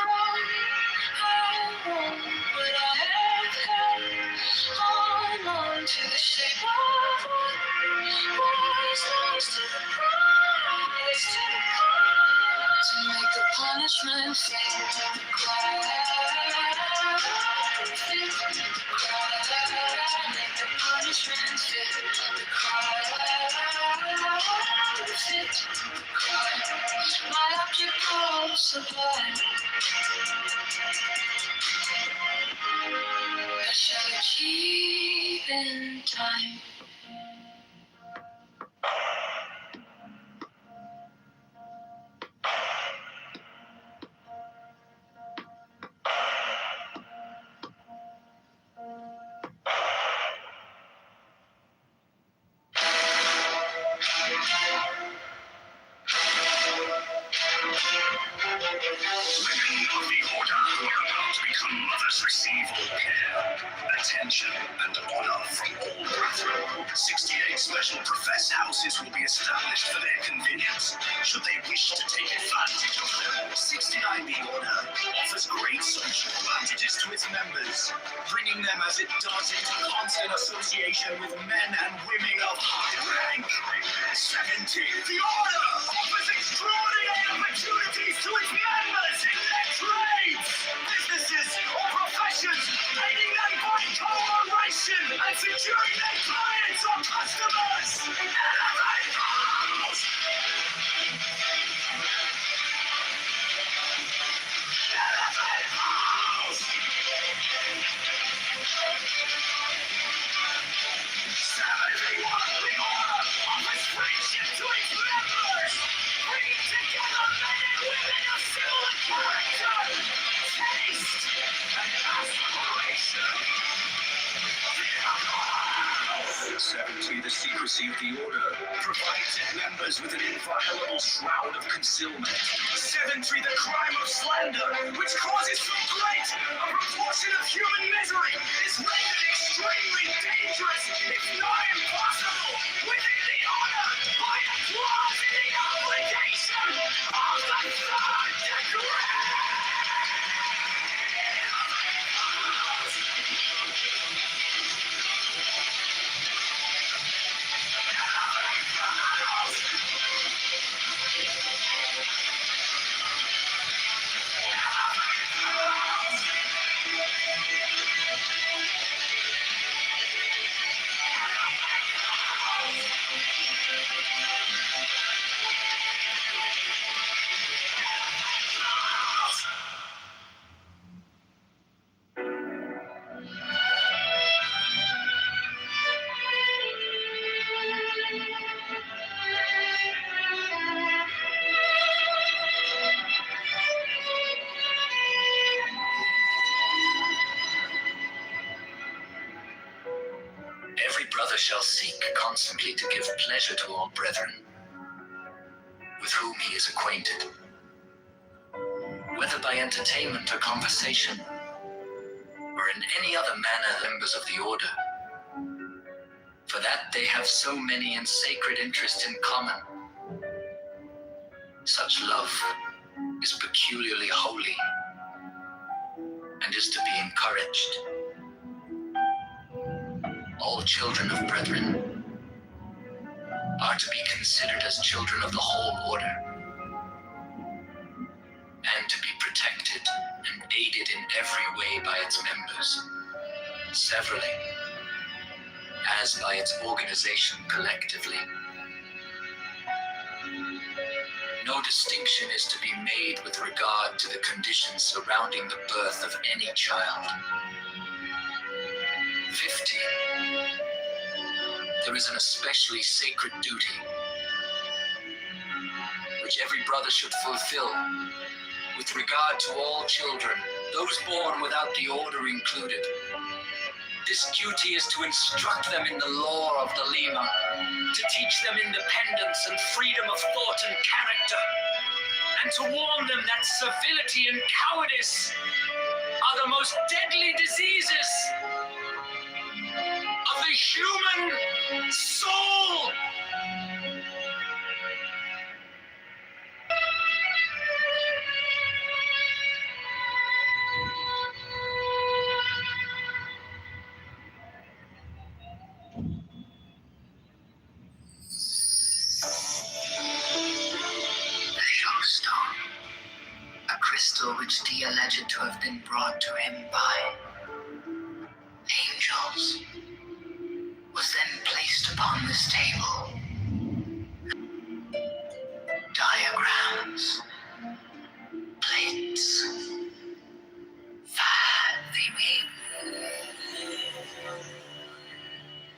wrong, but I have held on to the shape of what was lost to the prize, to make the punishment fit the crime. Fit the crime. Make the punishment fit the crime. Fit the crime. My object all sublime, I shall achieve in time. Women of the order who are about to become mothers receive all care, attention, and honor from all brethren. 68 special professed houses will be established for their convenience, should they wish to take advantage of them. 69B Order offers great social advantages to its members, bringing them as it does into constant association with men and women of high rank. 70. The Order offers extraordinary opportunities to its members in their trades, businesses, or professions, aiding them by code the secrecy of the order, provides its members with an inviolable shroud of concealment. 7, the crime of slander, which causes so great a proportion of human misery, is rendered extremely dangerous, if not impossible, within the order by a clause in the obligation of the third degree. Every brother shall seek constantly to give pleasure to all brethren with whom he is acquainted, whether by entertainment or conversation, or in any other manner members of the order, for that they have so many and sacred interests in common. Such love is peculiarly holy and is to be encouraged. All children of brethren are to be considered as children of the whole order, and to be protected and aided in every way by its members, severally, as by its organization collectively. No distinction is to be made with regard to the conditions surrounding the birth of any child. 15. There is an especially sacred duty which every brother should fulfill with regard to all children, those born without the order included. This duty is to instruct them in the law of the Lima, to teach them independence and freedom of thought and character, and to warn them that servility and cowardice are the most deadly diseases of the human soul. The Showstone, a crystal which Dee alleged to have been brought to him by angels, was then placed upon this table. Diagrams, plates,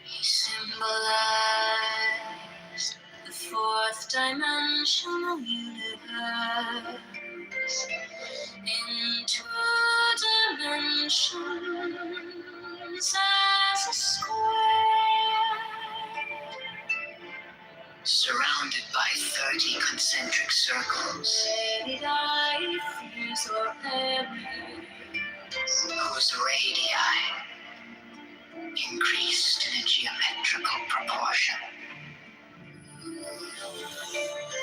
He symbolized the fourth dimensional universe in 2 dimensions as a square, Surrounded by 30 concentric circles, whose radii increased in a geometrical proportion.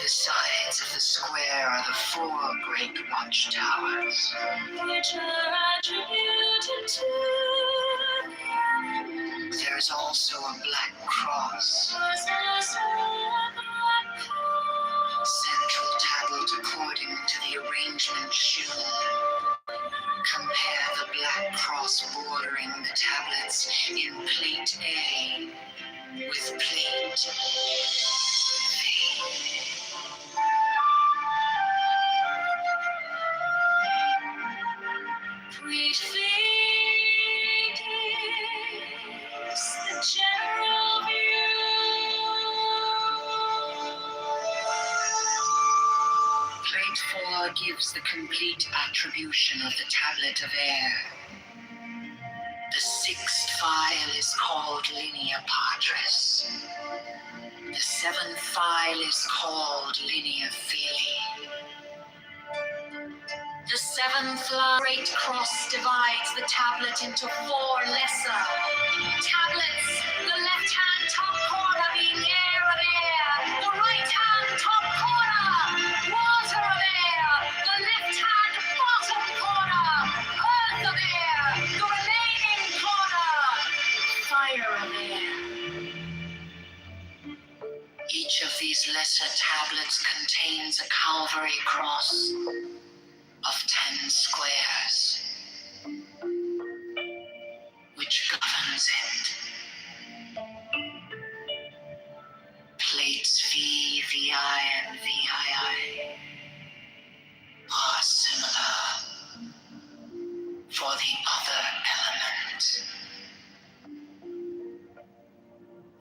The sides of the square are the 4 great watchtowers, which are attributed to there is also a black cross, central tablet according to the arrangement shown. Compare the black cross bordering the tablets in plate A with plate B. prefigures the general view. Plate 4 gives the complete attribution of the tablet of air. The sixth file is called linea patris. The seventh file is called linea filii. The seventh great cross divides the tablet into four lesser tablets. The left-hand top corner being air of air. The right-hand top corner, water of air. The left-hand bottom corner, earth of air. The remaining corner, fire of air. Each of these lesser tablets contains a Calvary cross of 10 squares, which governs it. Plates V, VI, and VII are similar for the other element.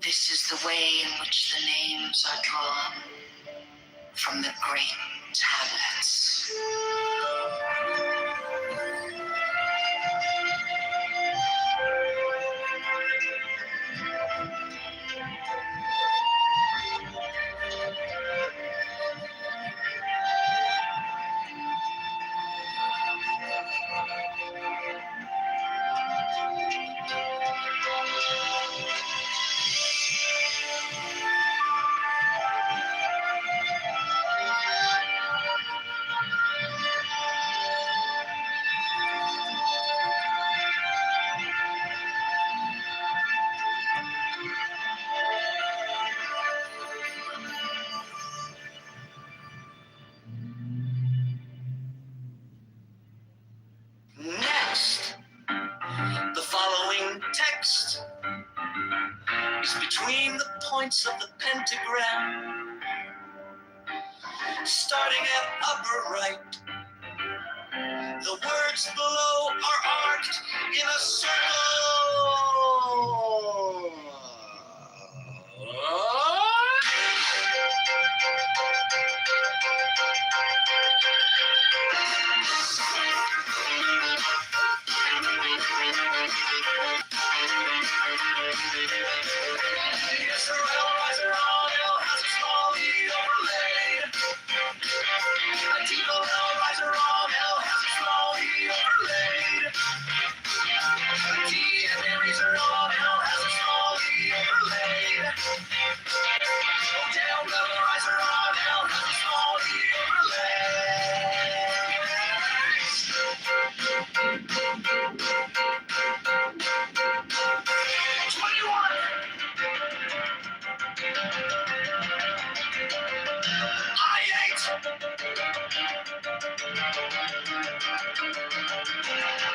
This is the way in which the names are drawn from the great tablets. Next, the following text is between the points of the pentagram, starting at upper right. The words below are arced in a circle. Yes, riser on L has a small E overlaid. A deep riser on L has a small E overlaid. A D and razor on L has a small E overlaid. Down level riser on L has a small E overlaid. 21. I-8.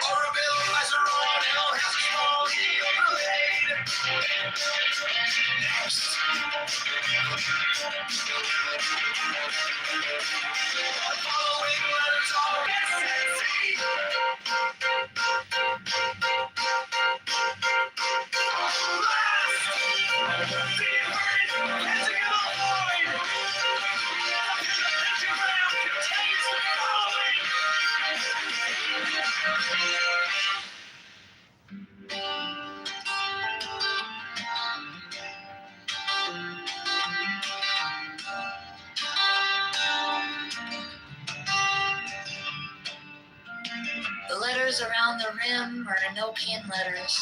Orbital riser on L has a small E overlaid. Next. The following letters are S and Z. Last. The inverted pentagonal void. The pentagram contains the following. The letters around the rim are Enochian letters,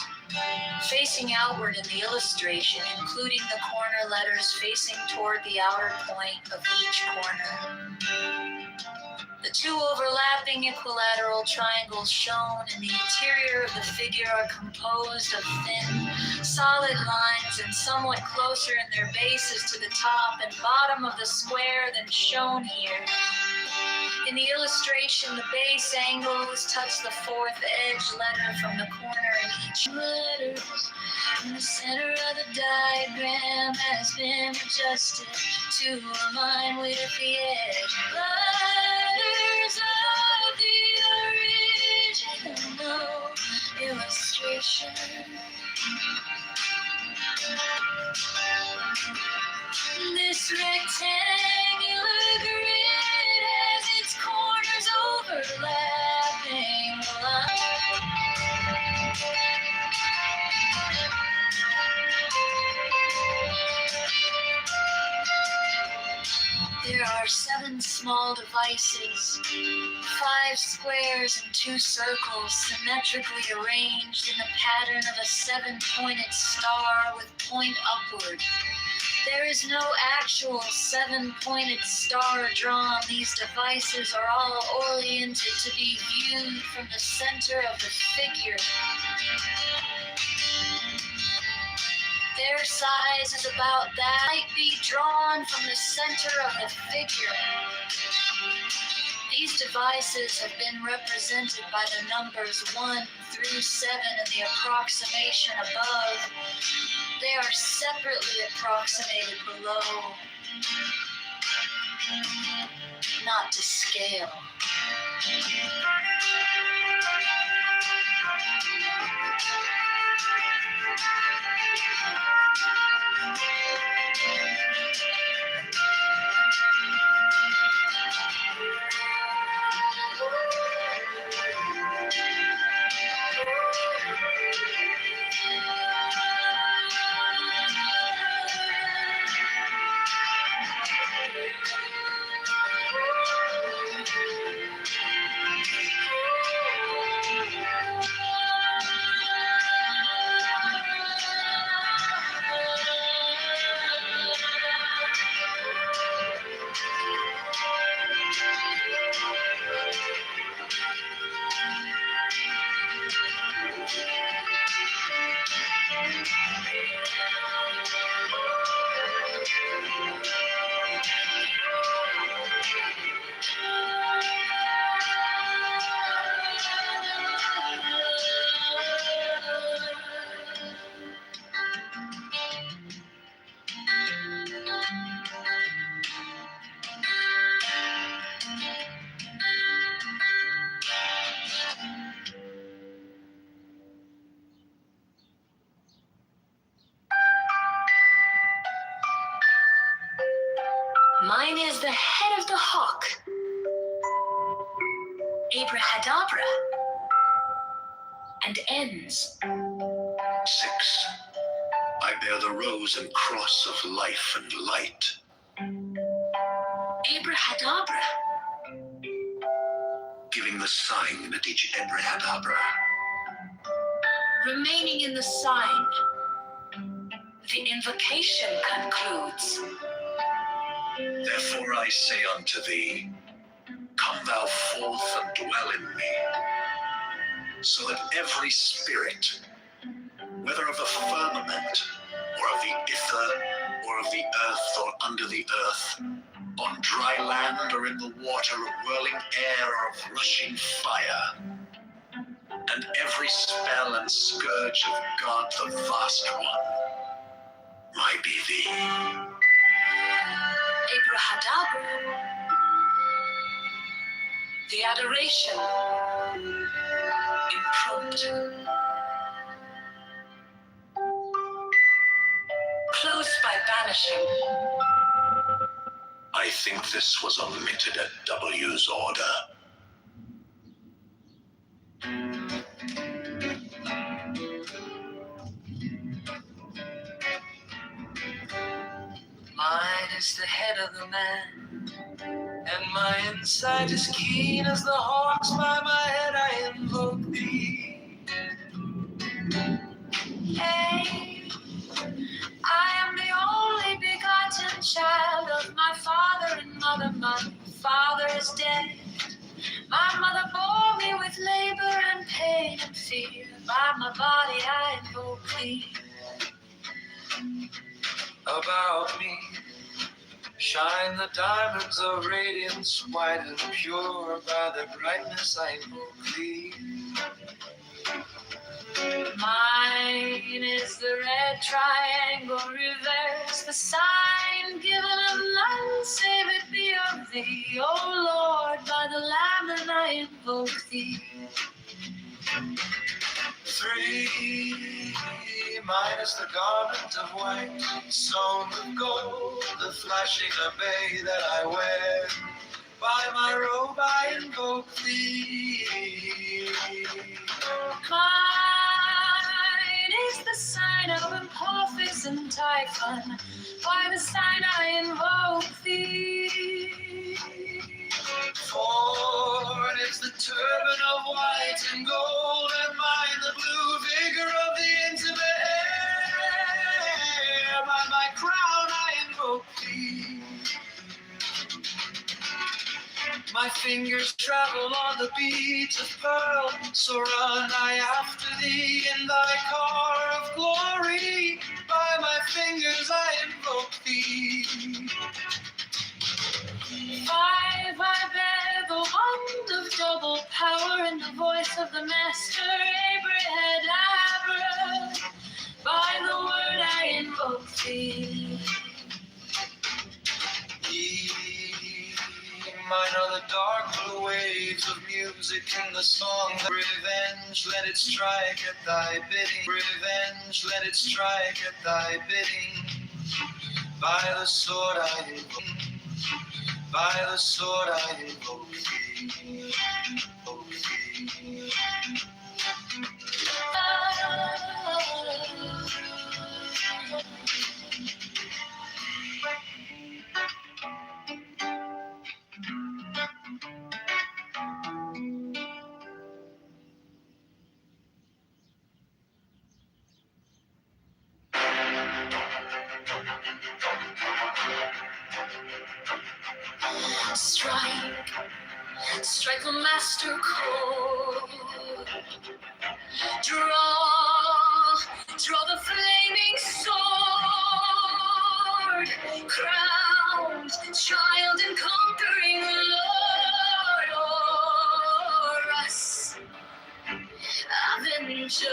facing outward in the illustration, including the corner letters facing toward the outer point of each corner. The two overlapping equilateral triangles shown in the interior of the figure are composed of thin, solid lines and somewhat closer in their bases to the top and bottom of the square than shown here. In the illustration, the base angles touch the fourth edge letter from the corner in each letter. And the center of the diagram has been adjusted to align with the edge letters of the original illustration. This rectangular grid has its corners overlapping the line. are 7 small devices, 5 squares and 2 circles symmetrically arranged in the pattern of a 7-pointed star with point upward. There is no actual 7-pointed star drawn. These devices are all oriented to be viewed from the center of the figure. Their size is about that. Might be drawn from the center of the figure. These devices have been represented by the numbers 1 through 7 in the approximation above. They are separately approximated below. Not to scale. Mine is the head of the hawk. Abrahadabra. And ends. 6. I bear the rose and cross of life and light. Abrahadabra. Giving the sign at each Abrahadabra. Remaining in the sign. The invocation concludes. Therefore I say unto thee, come thou forth and dwell in me, so that every spirit, whether of the firmament, or of the ether, or of the earth, or under the earth, on dry land or in the water, a whirling air of rushing fire, and every spell and scourge of God the Vast One, might be thee. Abrahadabra. The adoration. Impromptu. Closed by banishing. I think this was omitted at W's order. Mine is the head of the man, and my insight is keen as the hawks. By my head I invoke thee. Hey, I am the only begotten child of my father and mother. My father is dead. My mother bore me with labor and pain and fear. By my body I invoke thee. About me shine the diamonds of radiance, white and pure. By the brightness I invoke thee. Mine is the red triangle reverse, the sign given of none save it be of thee. O Lord, by the Lamb and I invoke thee. 3. Mine is the garment of white, sewn with gold, the flashing obey that I wear. By my robe I invoke thee. Mine is the sign of Apophis and Typhon. By the sign I invoke thee. My fingers travel on the beads of pearl. So run I after thee in thy car of glory. By my fingers I invoke thee. Five, I bear the wand of double power in the voice of the master Abrahadabra. By the word I invoke thee. Mine are the dark blue waves of music in the song. Revenge, let it strike at thy bidding. Revenge, let it strike at thy bidding. By the sword I invoke. By the sword I invoke thee. Strike the master chord. Draw the flaming sword. Crowned child and conquering Lord, o'er us, Avenger.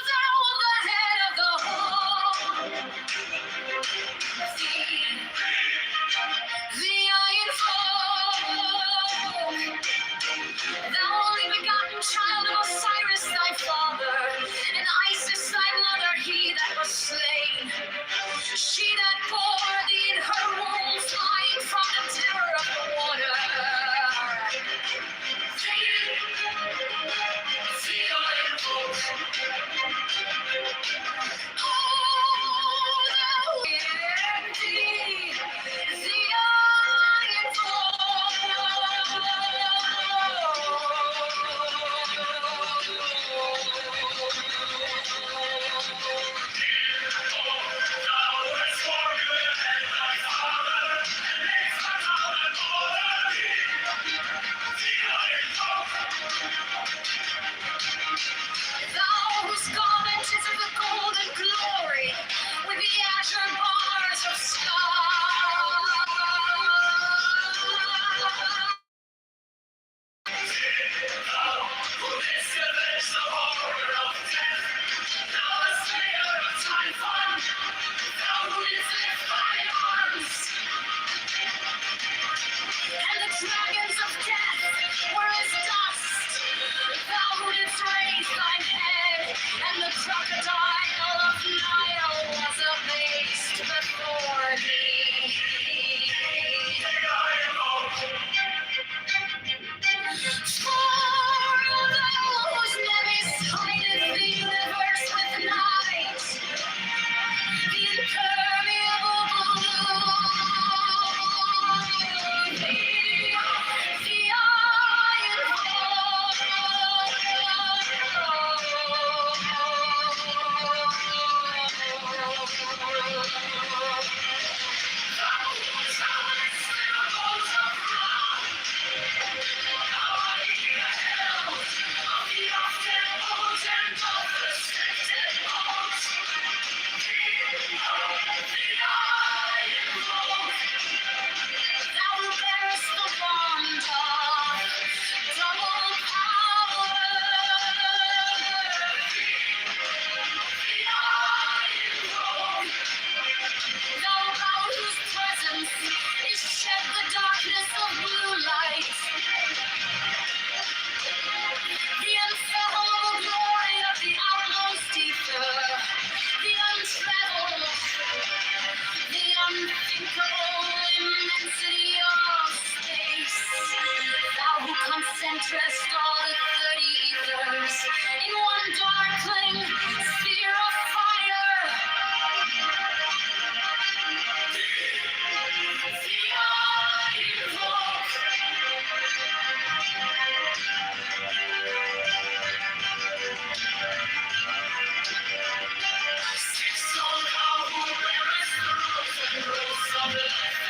Thou the head of the home. The iron folk, thou only begotten child of Osiris thy father, and Isis thy mother, he that was slain. She that bore thee in her womb, flying from the terror of the water. The iron folk. Oh, thou empty, the iron Thou whose garment is of the golden glory, with the azure bars of sky. Thou who didst avenge the horror of death, thou the slayer of Typhon, thou who didst lift thine arms, and the dragons of death were as dust. Thou who didst raise thine head, and the crocodile of Nile was abased before thee. For thou whose nemes hideth the universe with night, the impermeable blue, the iron Thou who bearest the wand of double power. Thou about whose presence is shed the darkness of blue light. The unfathomable glory of the outmost ether. The untraveled, the unthinkable immensity of space. Thou who concentrest all the 30 ethers in one darkling sphere of fire. The iron folk. Six on thou who wearest the rose and rose of life.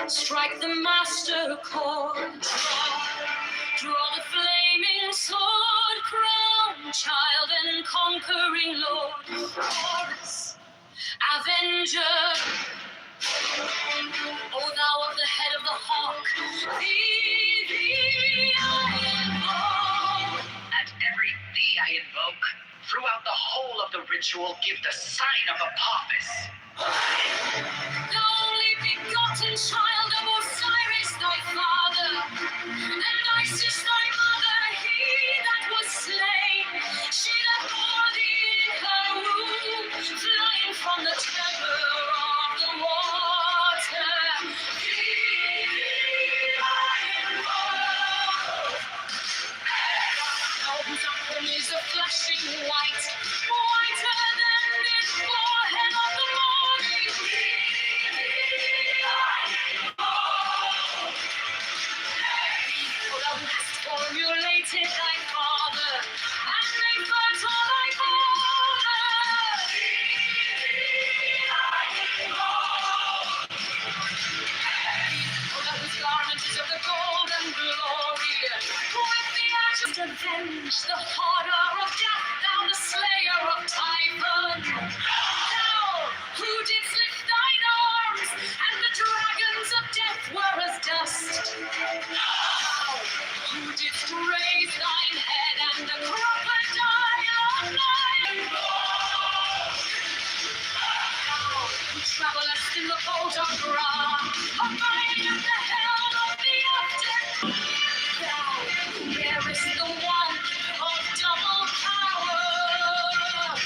Strike the master chord. Draw the flaming sword. Crown child and conquering lord. Chorus, avenger. O thou of the head of the hawk. Thee I invoke. At every thee I invoke, throughout the whole of the ritual, give the sign of Apophis. The only begotten child of Osiris thy father, and Isis thy mother, he that was slain, she that bore thee in her womb, flying from the temper of the water. Thee I invoke. Now whose upper is a flashing white, whiter than the forehead of the morning. Thou hast formulated thy father, and made fertile thy border. Thou whose garment is of the golden glory, with the ashes avenge the harder of death, thou the slayer of Typhon. Thou who didst lift thine arms, and the dragons of death were as dust. Thou who didst raise thine head, and the crocodile of night. Thou who travellest in the boat of Ra, abiding at the helm of the after. Thou who bearest the wand of double power.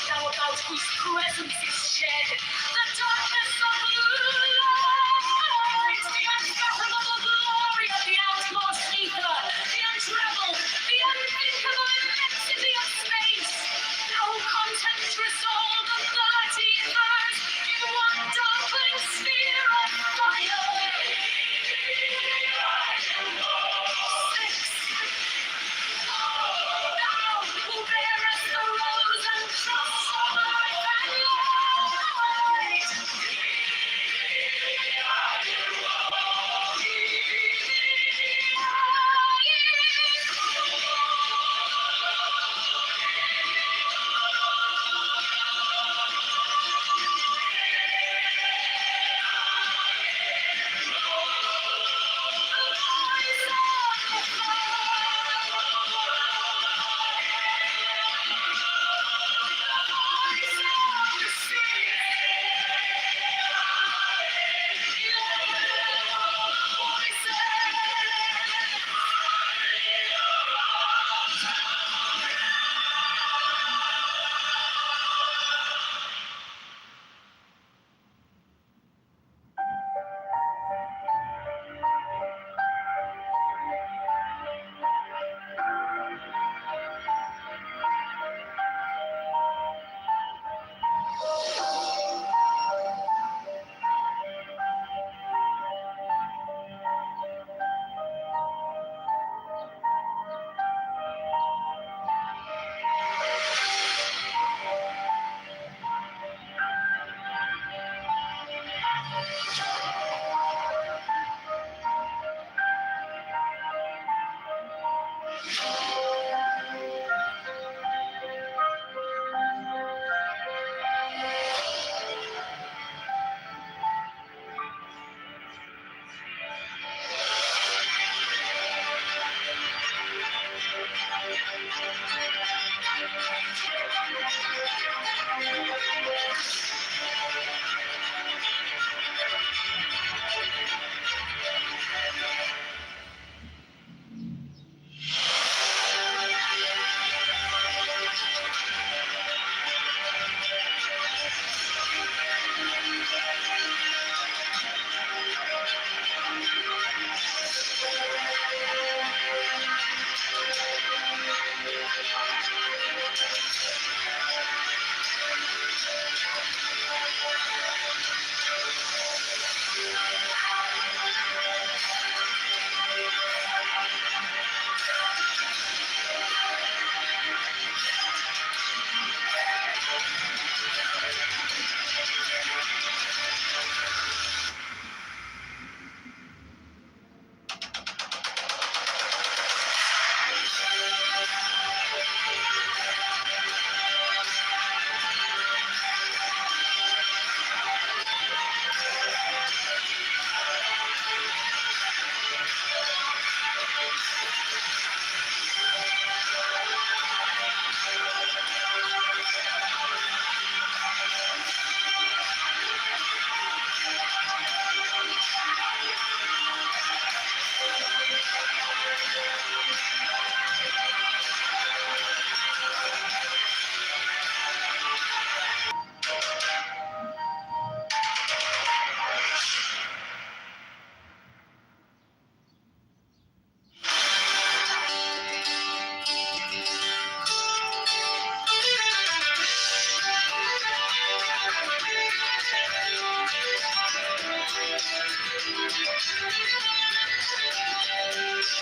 Thou about whose presence is shed the darkness of light, the unfathomable glory of the outmost ether, the untroubled, the unthinkable immensity of space. Thou who contemplest all the 30 years in one darkling sphere of fire. 6. Thou who bearest the rose and cross of life and light.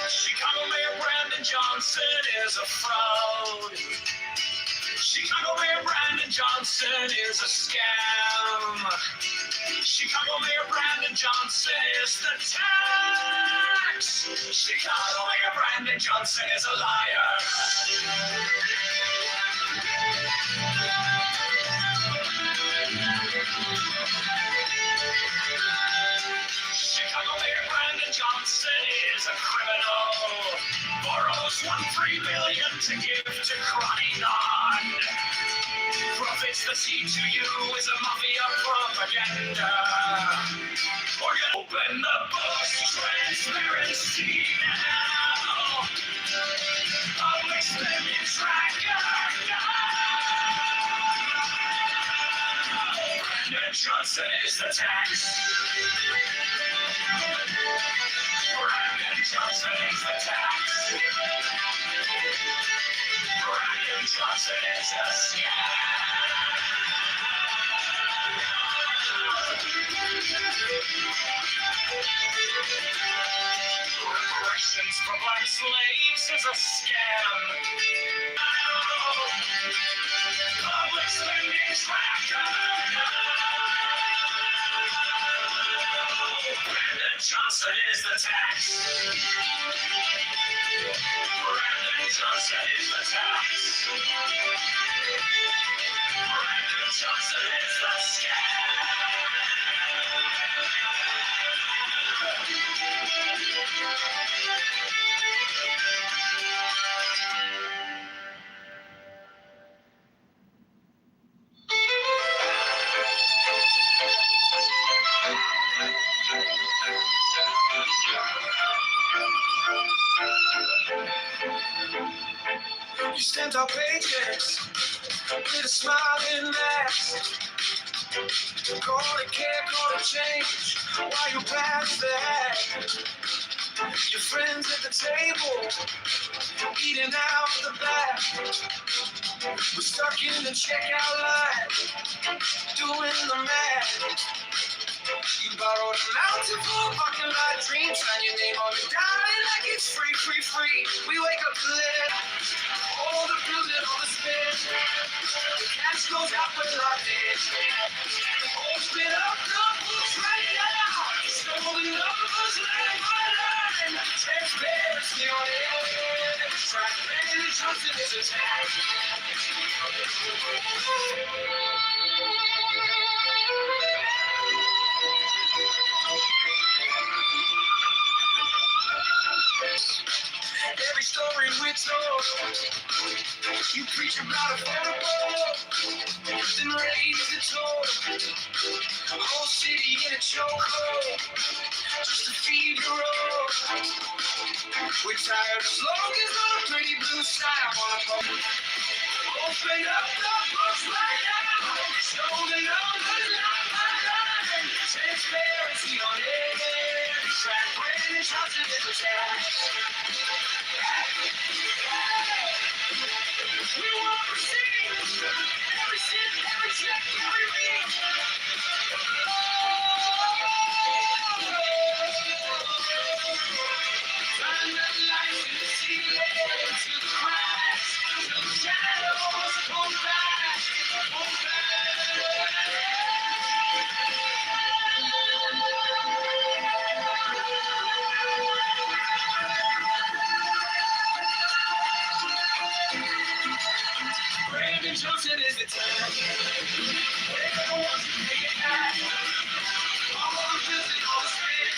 Chicago Mayor Brandon Johnson is a fraud. Chicago Mayor Brandon Johnson is a scam. Chicago Mayor Brandon Johnson is the tax. Chicago Mayor Brandon Johnson is a liar. Chicago Mayor Brandon Johnson is a criminal. Borrows $1.3 million to give to Croninon. Profits the seed to you is a mafia propaganda. We're gonna open the books, transparency now. Public spending tracker now. Brandon Johnson is the tax. Brandon Johnson is the tax. Brandon Johnson is a scam. Reparations for black slaves is a scam. Public spending tracker. Brandon Johnson is the tax. Brandon Johnson is the tax. Brandon Johnson is the scam. You sent our paychecks with a smiling mask. Call it care, call it change. Why you pass the hat? Your friends at the table, eating out the back. We're stuck in the checkout line, doing the math. You borrowed a mountain full of parking lot dreams, sign your name on the dime like it's free, free, free. We wake up to that, all the bills and all the spend. The cash goes out when locked in. Open up the books right now, stolen numbers line by line. Transparency on every track, Brandon Johnson is attacked. Every story we're told, you preach about affordable, then raise the toll. Whole city in a chokehold, just to feed your own. We're tired of slogans on a pretty blue sign on a phone. Open up the books right now, show the numbers line by line. Transparency on every track, Brandon Johnson is the tax. We want receipts, every cent, every check, every ring. Turn the lights to the ceiling, to the cracks, to the shadows, pull back, pull Brandon Johnson is the time. Everyone wants to pay it back. All the bills and all the spend.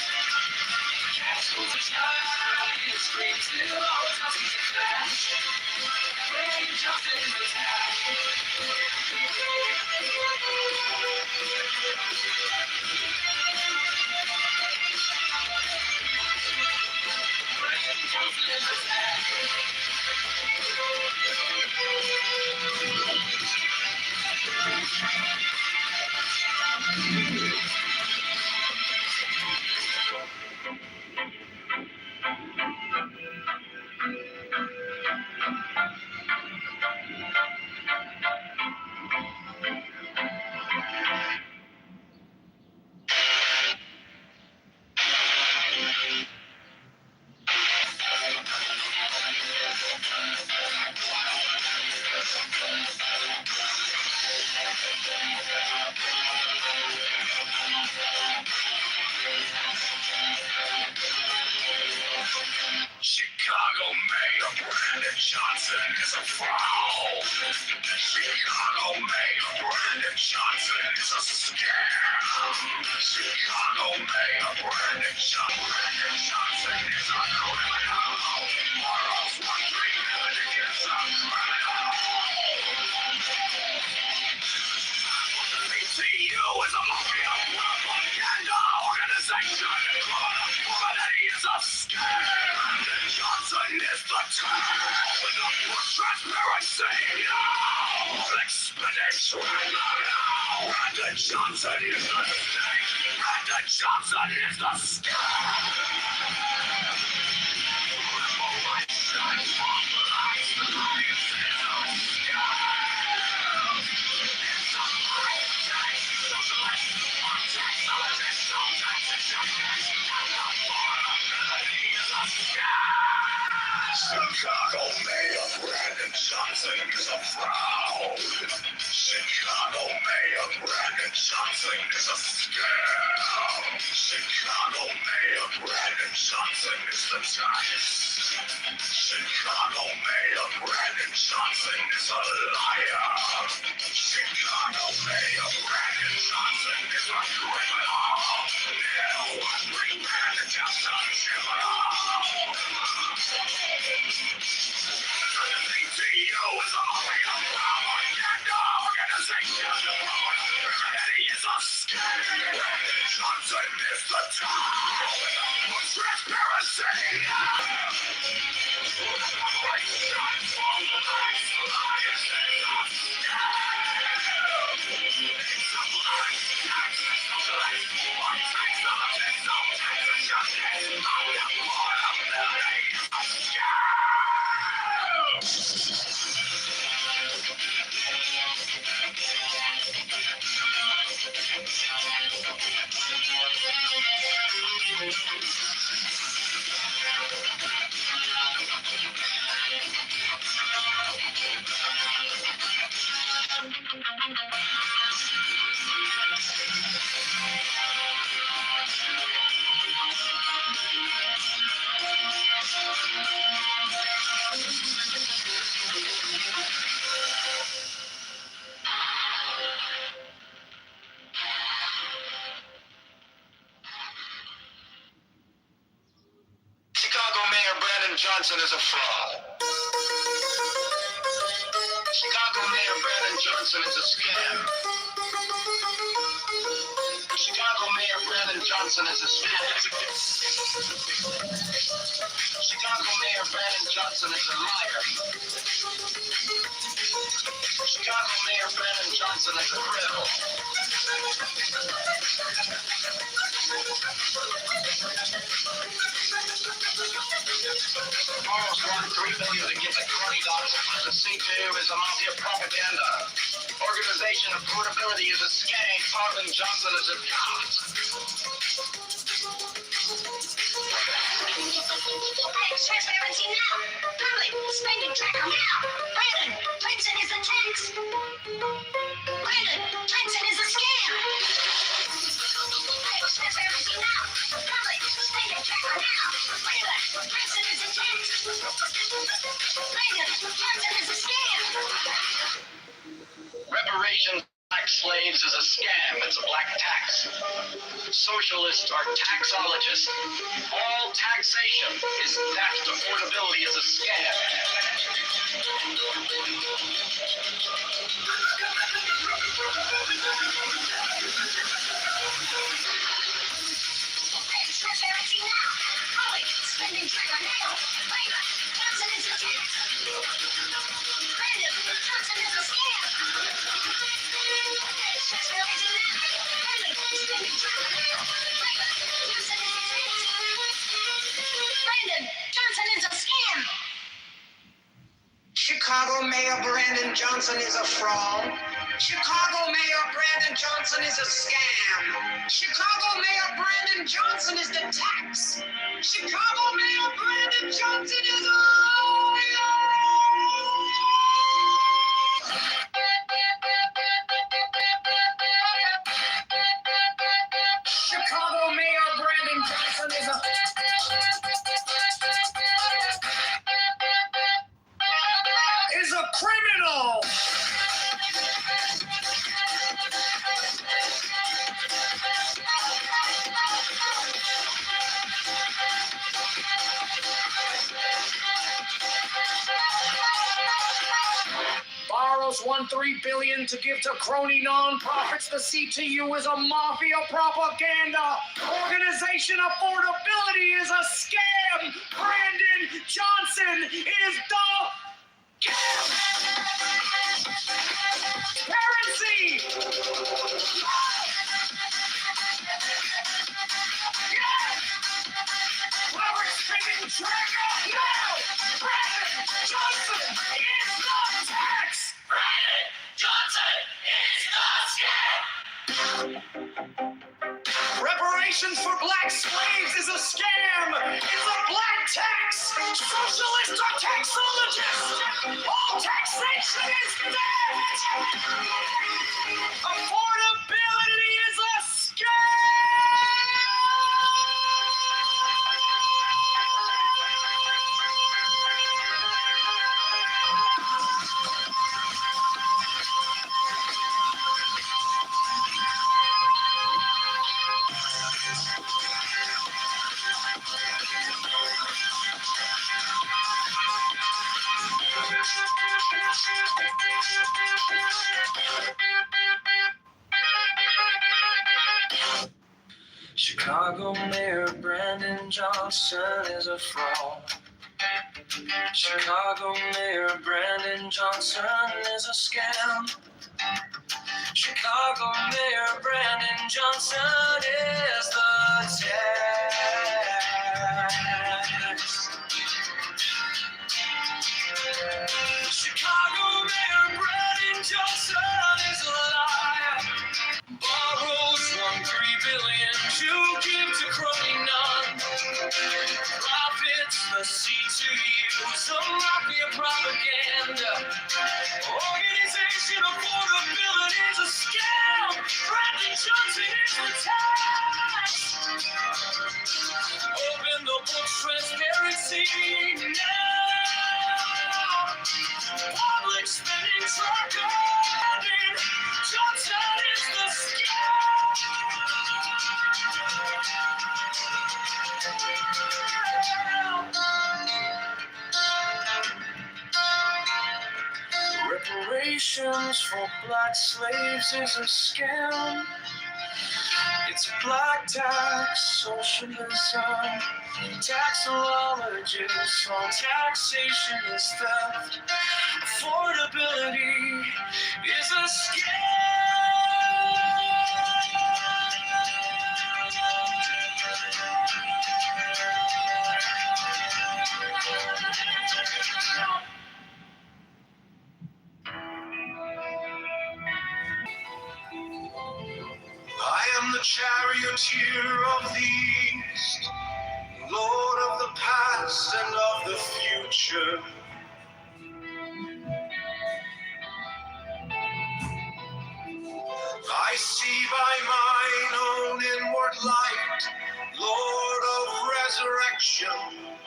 Cash goes a child, it screams till all the house is a flash. Brandon Johnson is the time. Brandon Johnson is the time. Johnson is a fraud. Chicago Mayor Brandon Johnson is a scam. Chicago Mayor Brandon Johnson is a criminal. Morals were treated against a criminal. BTU is a mafia propaganda organization. Humanity is a scam. Johnson is the term. Transparency. Expedition. Brandon Johnson is the snake. Brandon Johnson is the scam. Chicago Mayor Brandon Johnson is a fraud. Chicago Mayor Brandon Johnson is a scam. Chicago Mayor Brandon Johnson is the tax. Chicago Mayor Brandon Johnson is a liar. Chicago Mayor Brandon Johnson is a criminal. No one bring Brandon Johnson criminal. BTU is a mafia propaganda organization. Humanity is a scam. Brandon Johnson is the top. Transparency. Chicago Mayor Brandon Johnson is a fraud. Chicago Mayor Brandon Johnson is a scam. Chicago Mayor Brandon Johnson is a scam. Chicago Mayor Brandon Johnson is a liar. Chicago Mayor Brandon Johnson is a criminal. Morals want $3 billion to get the $20. The C2 is a mafia propaganda. Organization of portability is a scam. Brandon Johnson is a cop. Transparency now. Public spending tracker now. Brandon Johnson is a tax. Brandon Johnson is a scam. Transparency now. Public spending tracker now. Brandon Johnson is a tax. Brandon Johnson is a scam. Reparations black slaves is a scam. It's a black tax. Socialists are taxologists. All taxation is theft. Affordability is a scam. Transparency now. Public spending tracker now. Brandon Johnson is a tax. Brandon Johnson is a scam. Transparency now. Public spending tracker now. Brandon Johnson is a tax. Brandon Johnson is a scam. Chicago Mayor Brandon Johnson is a fraud. Chicago Mayor Brandon Johnson is a scam. Chicago Mayor Brandon Johnson is the tax. Chicago Mayor Brandon Johnson is a Chicago Mayor Brandon Johnson is a $13 billion to give to crony nonprofits. The CTU is a mafia propaganda organization. Affordability is a scam. Brandon Johnson is the transparency. We're spinning trigger now. Brandon Johnson is the tax. Brandon Johnson is the scam. Reparations for black slaves is a scam. It's a black tax. Socialists are taxologists. All taxation is theft. Affordability is a Chicago Mayor Brandon Johnson is a fraud. Chicago Mayor Brandon Johnson is a scam. Chicago Mayor Brandon Johnson is the tax. Chicago Mayor Brandon Johnson is a liar. Borrows $13 billion to give to crony non-profits. The CTU's a mafia propaganda organization. Affordability is a scam. Brandon Johnson is the tax. Open the books, transparency now. Public spending tracker. Brandon Johnson is the Reparations for black slaves is a scam. It's a black tax, socialism, taxologists, all taxation is theft. Affordability is a scam. I am the charioteer of the East, Lord of the past and of the future. I see by mine own inward light, Lord of resurrection,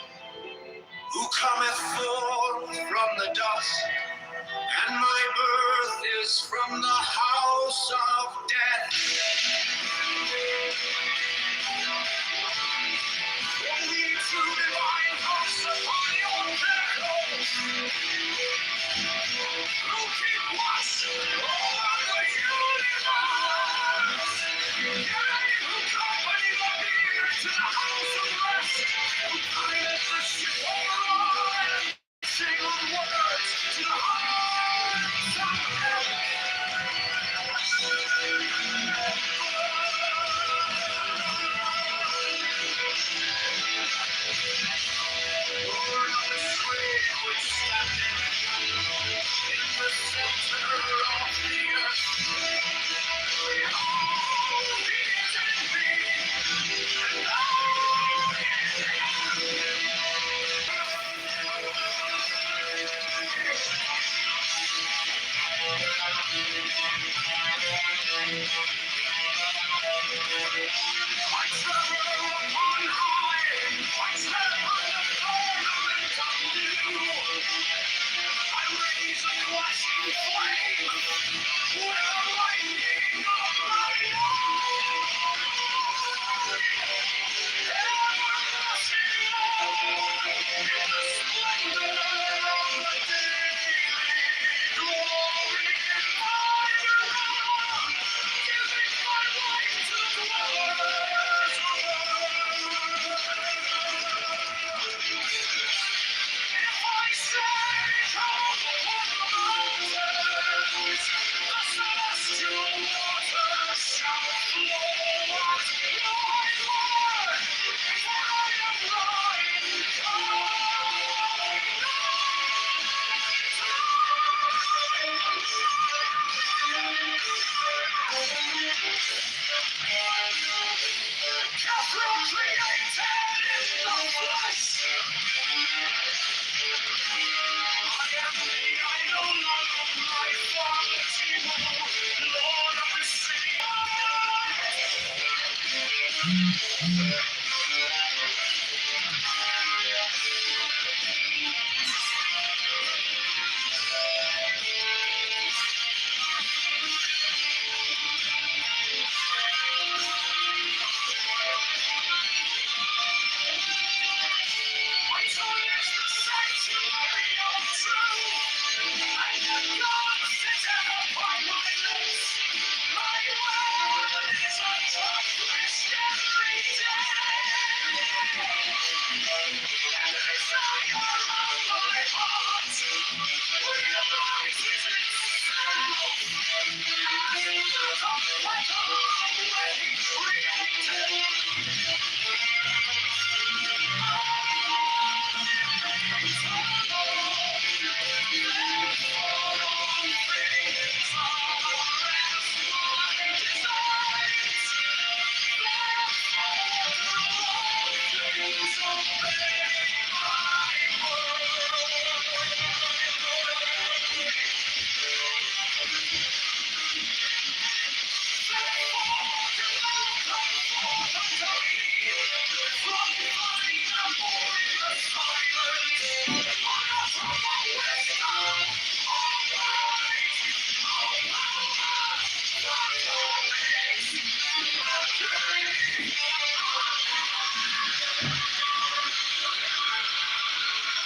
who cometh forth from the dust, and my birth is from the house of death. Only true divine house upon your pinnacle, who keep watch over the universe. Yea, who company the beer to the house of rest, who guideth the ship over on, sing onwards to the hearts of heaven. Lord of the slave which standeth in the center of the earth. Behold, he is in thee, and thou in him.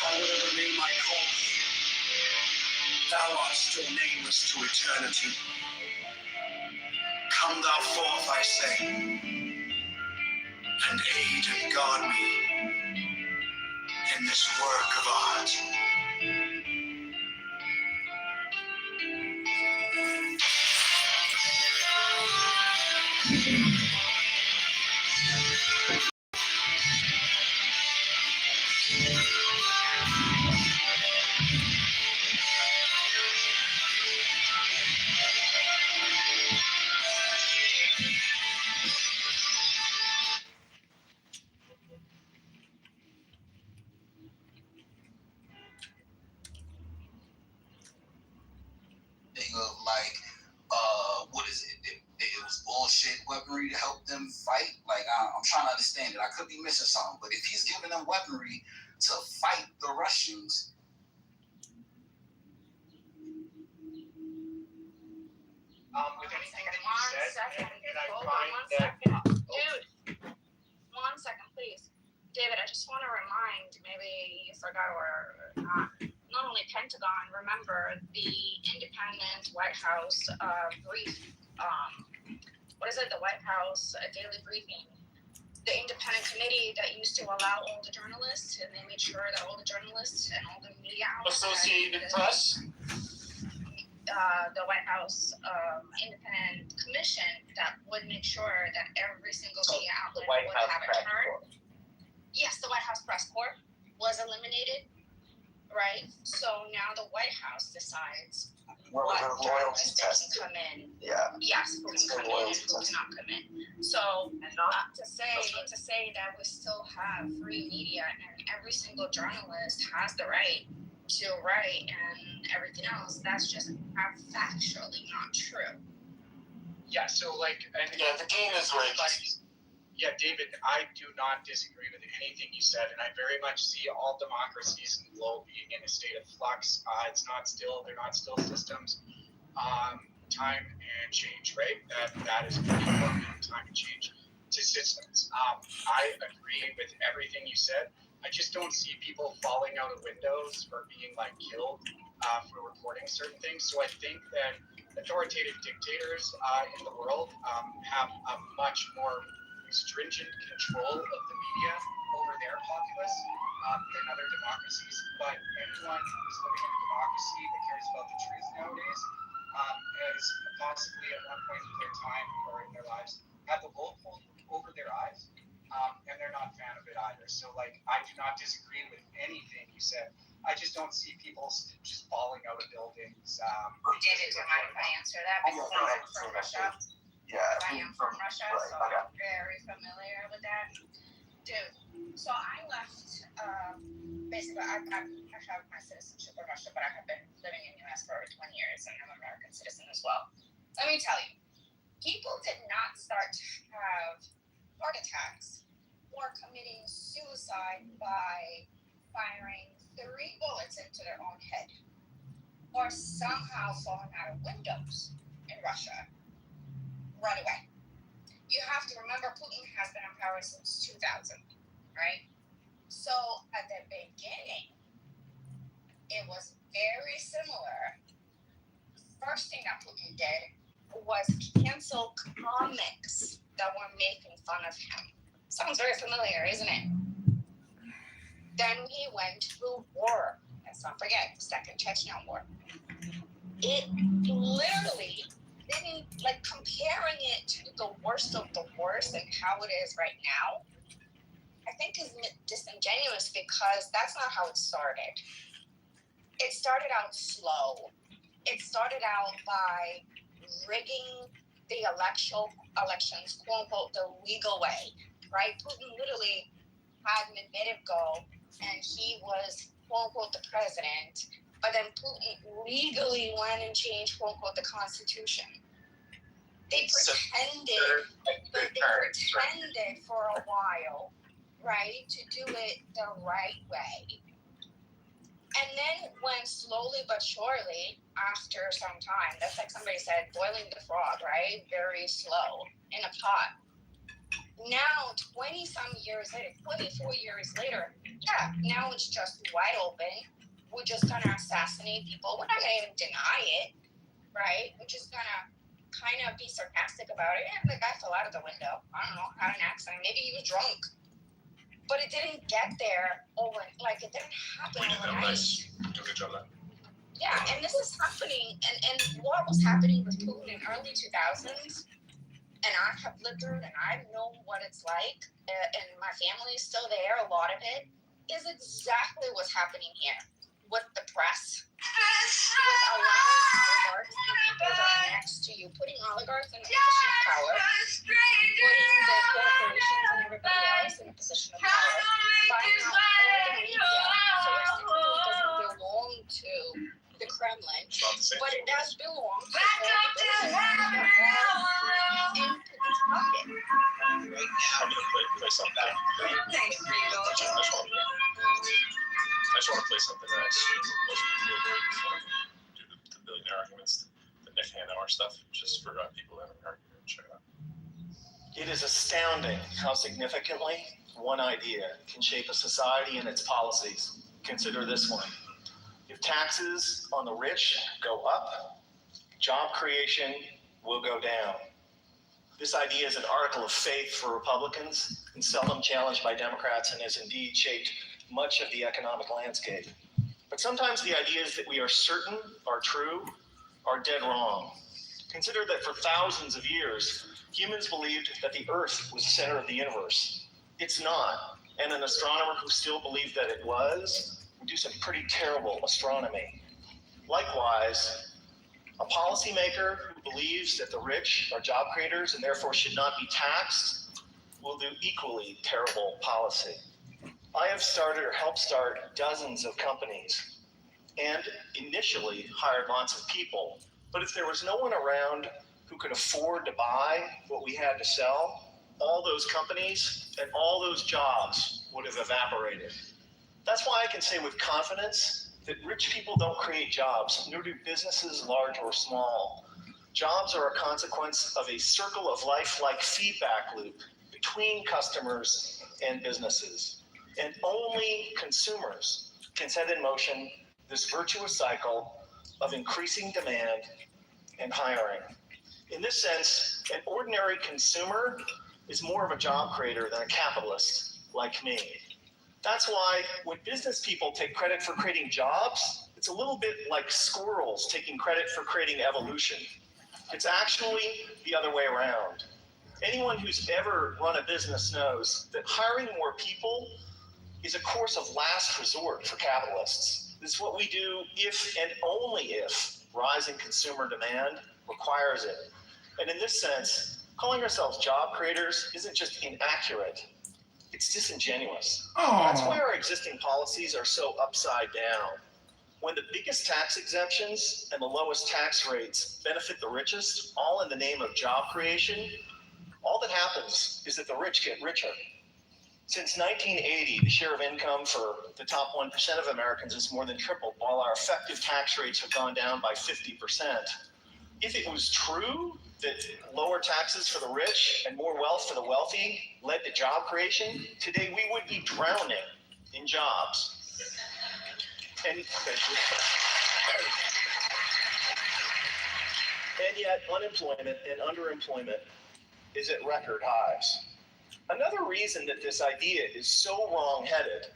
By whatever name I call thee, thou art still nameless to eternity. Come thou forth, I say, and aid and guard me in this work of art. Thing of like, what is it? It was bullshit weaponry to help them fight. Like, I'm trying to understand it. I could be missing something, but if he's giving them weaponry to fight the Russians, With anything that you said, and I Hold find on one that second. Dude, 1 second, please. David, I just want to remind, maybe you forgot or not only Pentagon, remember the independent White House brief, what is it, the White House daily briefing, the independent committee that used to allow all the journalists, and they made sure that all the journalists and all the media outlets, Associated Press, the White House independent commission that would make sure that every single media outlet would have a turn. Yes, the White House Press Corps was eliminated, right? So now the White House decides what journalists that can come in. Yeah. Yes, who can come in and who cannot come in. So not to say that we still have free media and every single journalist has the right to write and everything else. That's just factually not true. yeah, so like, and Yeah, the game is rigged. yeah, David, I do not disagree with anything you said, and I very much see all democracies in the globe being in a state of flux. They're not still systems. Time and change, right? That is really important. Time and change to systems. I agree with everything you said. I just don't see people falling out of windows or being like killed for reporting certain things. So I think that authoritative dictators in the world have a much more stringent control of the media over their populace than other democracies. But anyone who's living in a democracy that cares about the truth nowadays has possibly at one point in their time or in their lives had the wool pulled over their eyes. And they're not a fan of it either. So, like, I do not disagree with anything you said. I just don't see people just falling out of buildings. David, do you mind if I answer that? Because I'm from Russia. Yeah. I am from Russia, so I'm very familiar with that. Dude, so I left, basically, I have my citizenship in Russia, but I have been living in the US for over 20 years, and I'm an American citizen as well. Let me tell you, people did not start to have heart attacks or committing suicide by firing 3 bullets into their own head or somehow falling out of windows in Russia right away. You have to remember Putin has been in power since 2000, right? So at the beginning, it was very similar. First thing that Putin did was cancel comics that were making fun of him. Sounds very familiar, isn't it? Then he went to war. Let's not forget the Second Chechen War. It literally didn't like comparing it to the worst of the worst and how it is right now. I think is disingenuous because that's not how it started. It started out slow. It started out by rigging the elections, quote unquote, the legal way, right? Putin literally had Medvedev go, and he was, quote unquote, the president. But then Putin legally went and changed, quote unquote, the Constitution. They pretended for a while, right, to do it the right way. And then when slowly but surely, after some time, that's like somebody said, boiling the frog, right? Very slow in a pot. Now, 20-some years later, 24 years later, yeah, now it's just wide open. We're just going to assassinate people. We're not going to even deny it, right? We're just going to kind of be sarcastic about it. Yeah, the guy fell out of the window. I don't know, had an accident. Maybe he was drunk. But it didn't get there it didn't happen overnight. Nice. Do a good job there. Yeah, and this is happening, and what was happening with Putin in early 2000s, and I have lived through it, and I know what it's like, and my family is still there, a lot of it, is exactly what's happening here with the press, with allowing oligarchs and people that are next to you, putting oligarchs in a position of power, putting the corporations and everybody else in a position of power, buying out all the media, so it doesn't belong to the Kremlin, but it does belong to all the businesses that are in Putin's pocket. Right now, I'm going to play something. Thanks, Rico. I just want to play something that I've seen most people do the billionaire arguments, the Nick Hanauer stuff, just for people that haven't heard it. Check it out. It is astounding how significantly one idea can shape a society and its policies. Consider this one. If taxes on the rich go up, job creation will go down. This idea is an article of faith for Republicans and seldom challenged by Democrats, and has indeed shaped much of the economic landscape. But sometimes the ideas that we are certain are true are dead wrong. Consider that for thousands of years, humans believed that the Earth was the center of the universe. It's not, and an astronomer who still believed that it was would do some pretty terrible astronomy. Likewise, a policymaker who believes that the rich are job creators and therefore should not be taxed will do equally terrible policy. I have started or helped start dozens of companies and initially hired lots of people. But if there was no one around who could afford to buy what we had to sell, all those companies and all those jobs would have evaporated. That's why I can say with confidence that rich people don't create jobs, nor do businesses large or small. Jobs are a consequence of a circle of life like feedback loop between customers and businesses. And only consumers can set in motion this virtuous cycle of increasing demand and hiring. In this sense, an ordinary consumer is more of a job creator than a capitalist like me. That's why when business people take credit for creating jobs, it's a little bit like squirrels taking credit for creating evolution. It's actually the other way around. Anyone who's ever run a business knows that hiring more people is a course of last resort for capitalists. This is what we do if and only if rising consumer demand requires it. And in this sense, calling ourselves job creators isn't just inaccurate, it's disingenuous. That's why our existing policies are so upside down. When the biggest tax exemptions and the lowest tax rates benefit the richest, all in the name of job creation, all that happens is that the rich get richer. Since 1980, the share of income for the top 1% of Americans has more than tripled, while our effective tax rates have gone down by 50%. If it was true that lower taxes for the rich and more wealth for the wealthy led to job creation, today we would be drowning in jobs. And yet unemployment and underemployment is at record highs. Another reason that this idea is so wrong-headed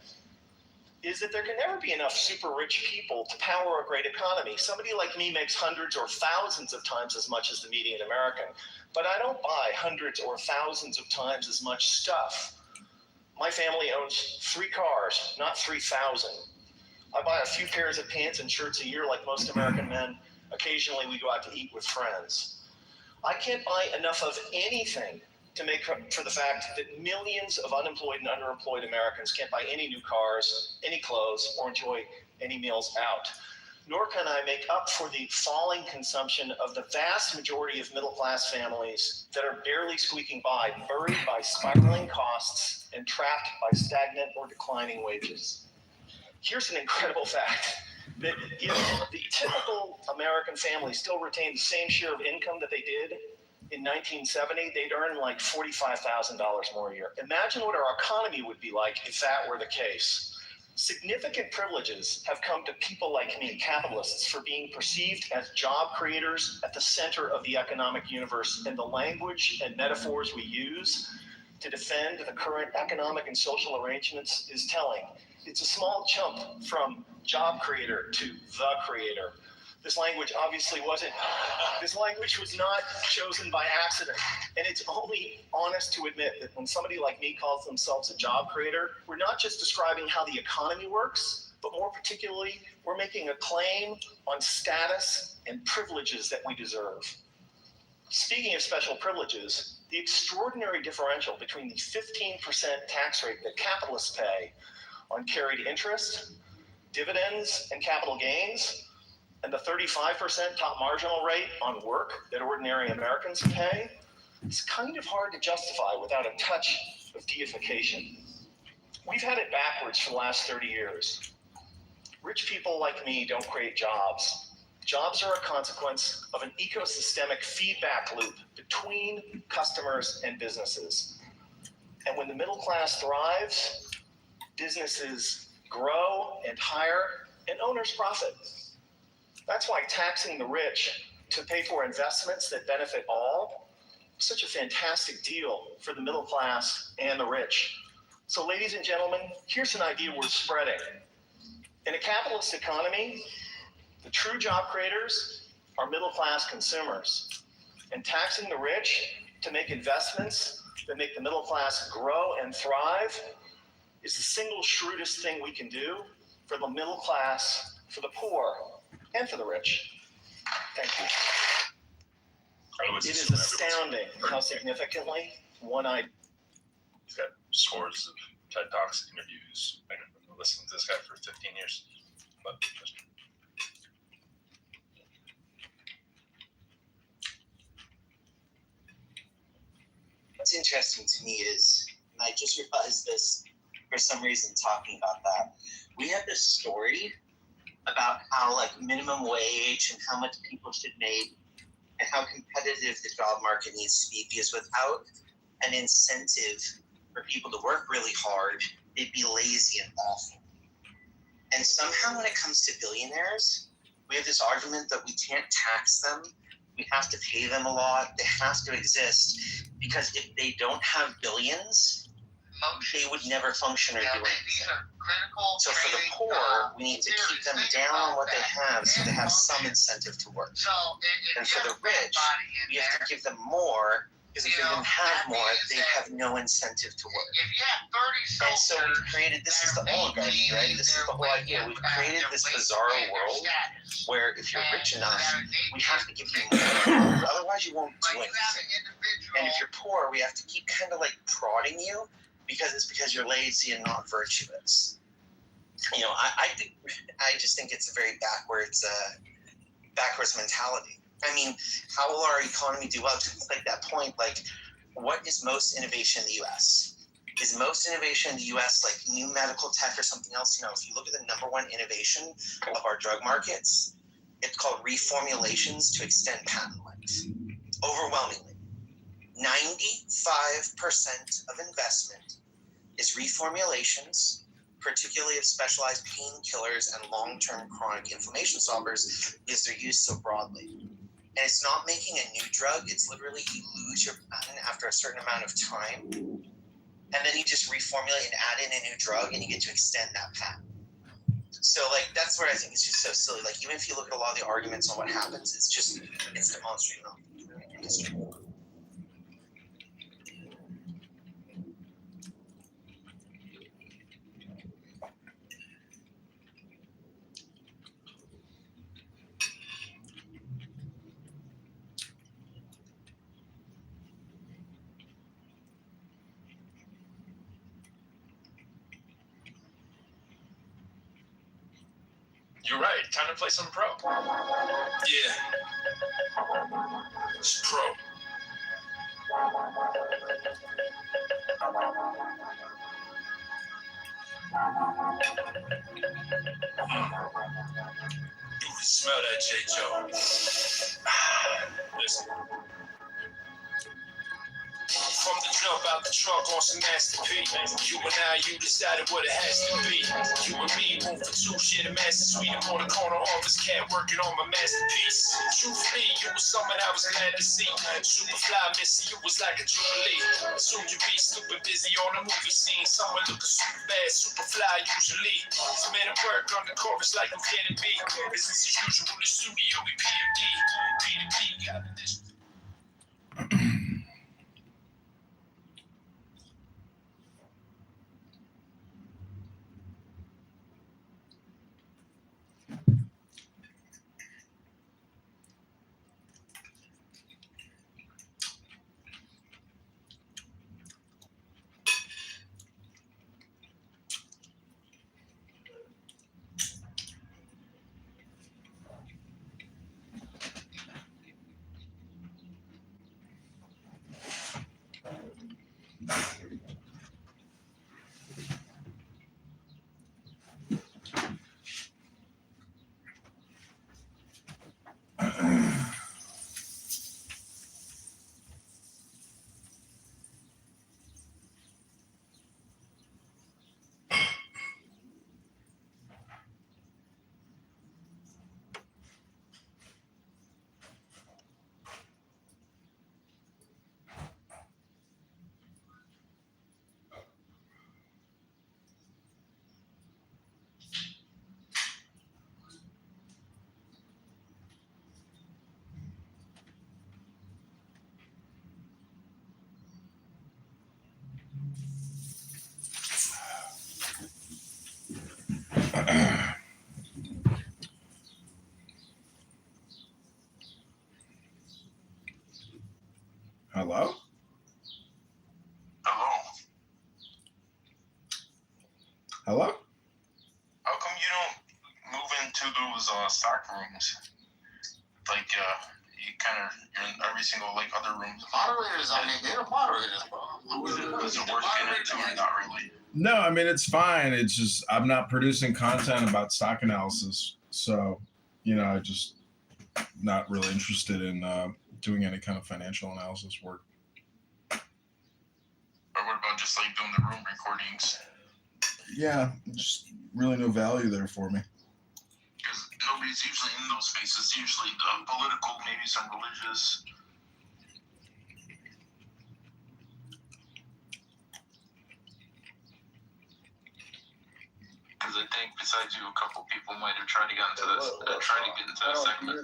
is that there can never be enough super rich people to power a great economy. Somebody like me makes hundreds or thousands of times as much as the median American, but I don't buy hundreds or thousands of times as much stuff. My family owns 3 cars, not 3,000. I buy a few pairs of pants and shirts a year like most American men. Occasionally we go out to eat with friends. I can't buy enough of anything to make up for the fact that millions of unemployed and underemployed Americans can't buy any new cars, any clothes, or enjoy any meals out. Nor can I make up for the falling consumption of the vast majority of middle-class families that are barely squeaking by, buried by spiraling costs and trapped by stagnant or declining wages. Here's an incredible fact, that if the typical American family still retained the same share of income that they did in 1970, they'd earn like $45,000 more a year. Imagine what our economy would be like if that were the case. Significant privileges have come to people like me, capitalists, for being perceived as job creators at the center of the economic universe, and the language and metaphors we use to defend the current economic and social arrangements is telling. It's a small jump from job creator to the creator. This language was not chosen by accident. And it's only honest to admit that when somebody like me calls themselves a job creator, we're not just describing how the economy works, but more particularly, we're making a claim on status and privileges that we deserve. Speaking of special privileges, the extraordinary differential between the 15% tax rate that capitalists pay on carried interest, dividends, and capital gains, and the 35% top marginal rate on work that ordinary Americans pay, it's kind of hard to justify without a touch of deification. We've had it backwards for the last 30 years. Rich people like me don't create jobs. Jobs are a consequence of an ecosystemic feedback loop between customers and businesses. And when the middle class thrives, businesses grow and hire, and owners profit. That's why taxing the rich to pay for investments that benefit all is such a fantastic deal for the middle class and the rich. So ladies and gentlemen, here's an idea worth spreading. In a capitalist economy, the true job creators are middle class consumers. And taxing the rich to make investments that make the middle class grow and thrive is the single shrewdest thing we can do for the middle class, for the poor, and for the rich. Thank you. It is astounding how significantly one idea. He's got scores of TED Talks, interviews. I've been listening to this guy for 15 years. But what's interesting to me is, and I just realized this for some reason talking about that, we have this story about how like minimum wage and how much people should make and how competitive the job market needs to be, because without an incentive for people to work really hard, they'd be lazy and awful. And somehow when it comes to billionaires, we have this argument that we can't tax them. We have to pay them a lot. They have to exist, because if they don't have billions, they would never function or do anything. So for the poor, we need to keep them down on what they have so they have some incentive to work. And for the rich, we have to give them more, because if they didn't have more, they have no incentive to work. And so we've created, this is the oligarchy, right? This is the whole idea. We've created this bizarre world where if you're rich enough, we have to give you more. Otherwise, you won't do anything. And if you're poor, we have to keep kind of like prodding you, because you're lazy and not virtuous. You know, I just think it's a very backwards mentality. I mean, how will our economy do well? Just like that point, like, what is most innovation in the U.S.? Is most innovation in the U.S. like new medical tech or something else? No, if you look at the number one innovation of our drug markets, it's called reformulations to extend patent life. Overwhelmingly. 95% of investment is reformulations, particularly of specialized painkillers and long-term chronic inflammation solvers, because they're used so broadly. And it's not making a new drug, it's literally you lose your patent after a certain amount of time, and then you just reformulate and add in a new drug, and you get to extend that patent. So, like, that's where I think it's just so silly. Like, even if you look at a lot of the arguments on what happens, it's demonstrating in history. You're right. Time to play some pro. Yeah. It's pro. You can smell that, J. Joe. Listen. From the jump out the truck on some Master P. You and I, you decided what it has to be. You and me, room for two, share the master suite. I'm on the corner office cat working on my masterpiece. Truthfully, you was someone I was glad to see. Super fly, missy, you was like a jubilee. Soon you be super busy on a movie scene. Someone looking super bad, super fly usually. Some men at work on the chorus like I'm Kenny B. Business as usual in the studio, we PMD. P2P, got this. Hello? Hello. Hello? How come you don't move into those stock rooms? Like, you're in every single, like, other rooms. Moderators, I mean, they're moderators, bro. Does it work in it too or not really? No, I mean, it's fine. It's just I'm not producing content about stock analysis. So, I just not really interested in doing any kind of financial analysis work. Or what about just, like, doing the room recordings? Yeah, just really no value there for me. Because nobody's usually in those spaces. Usually political, maybe some religious. Because I think besides you, a couple people might have tried to get into this, segment.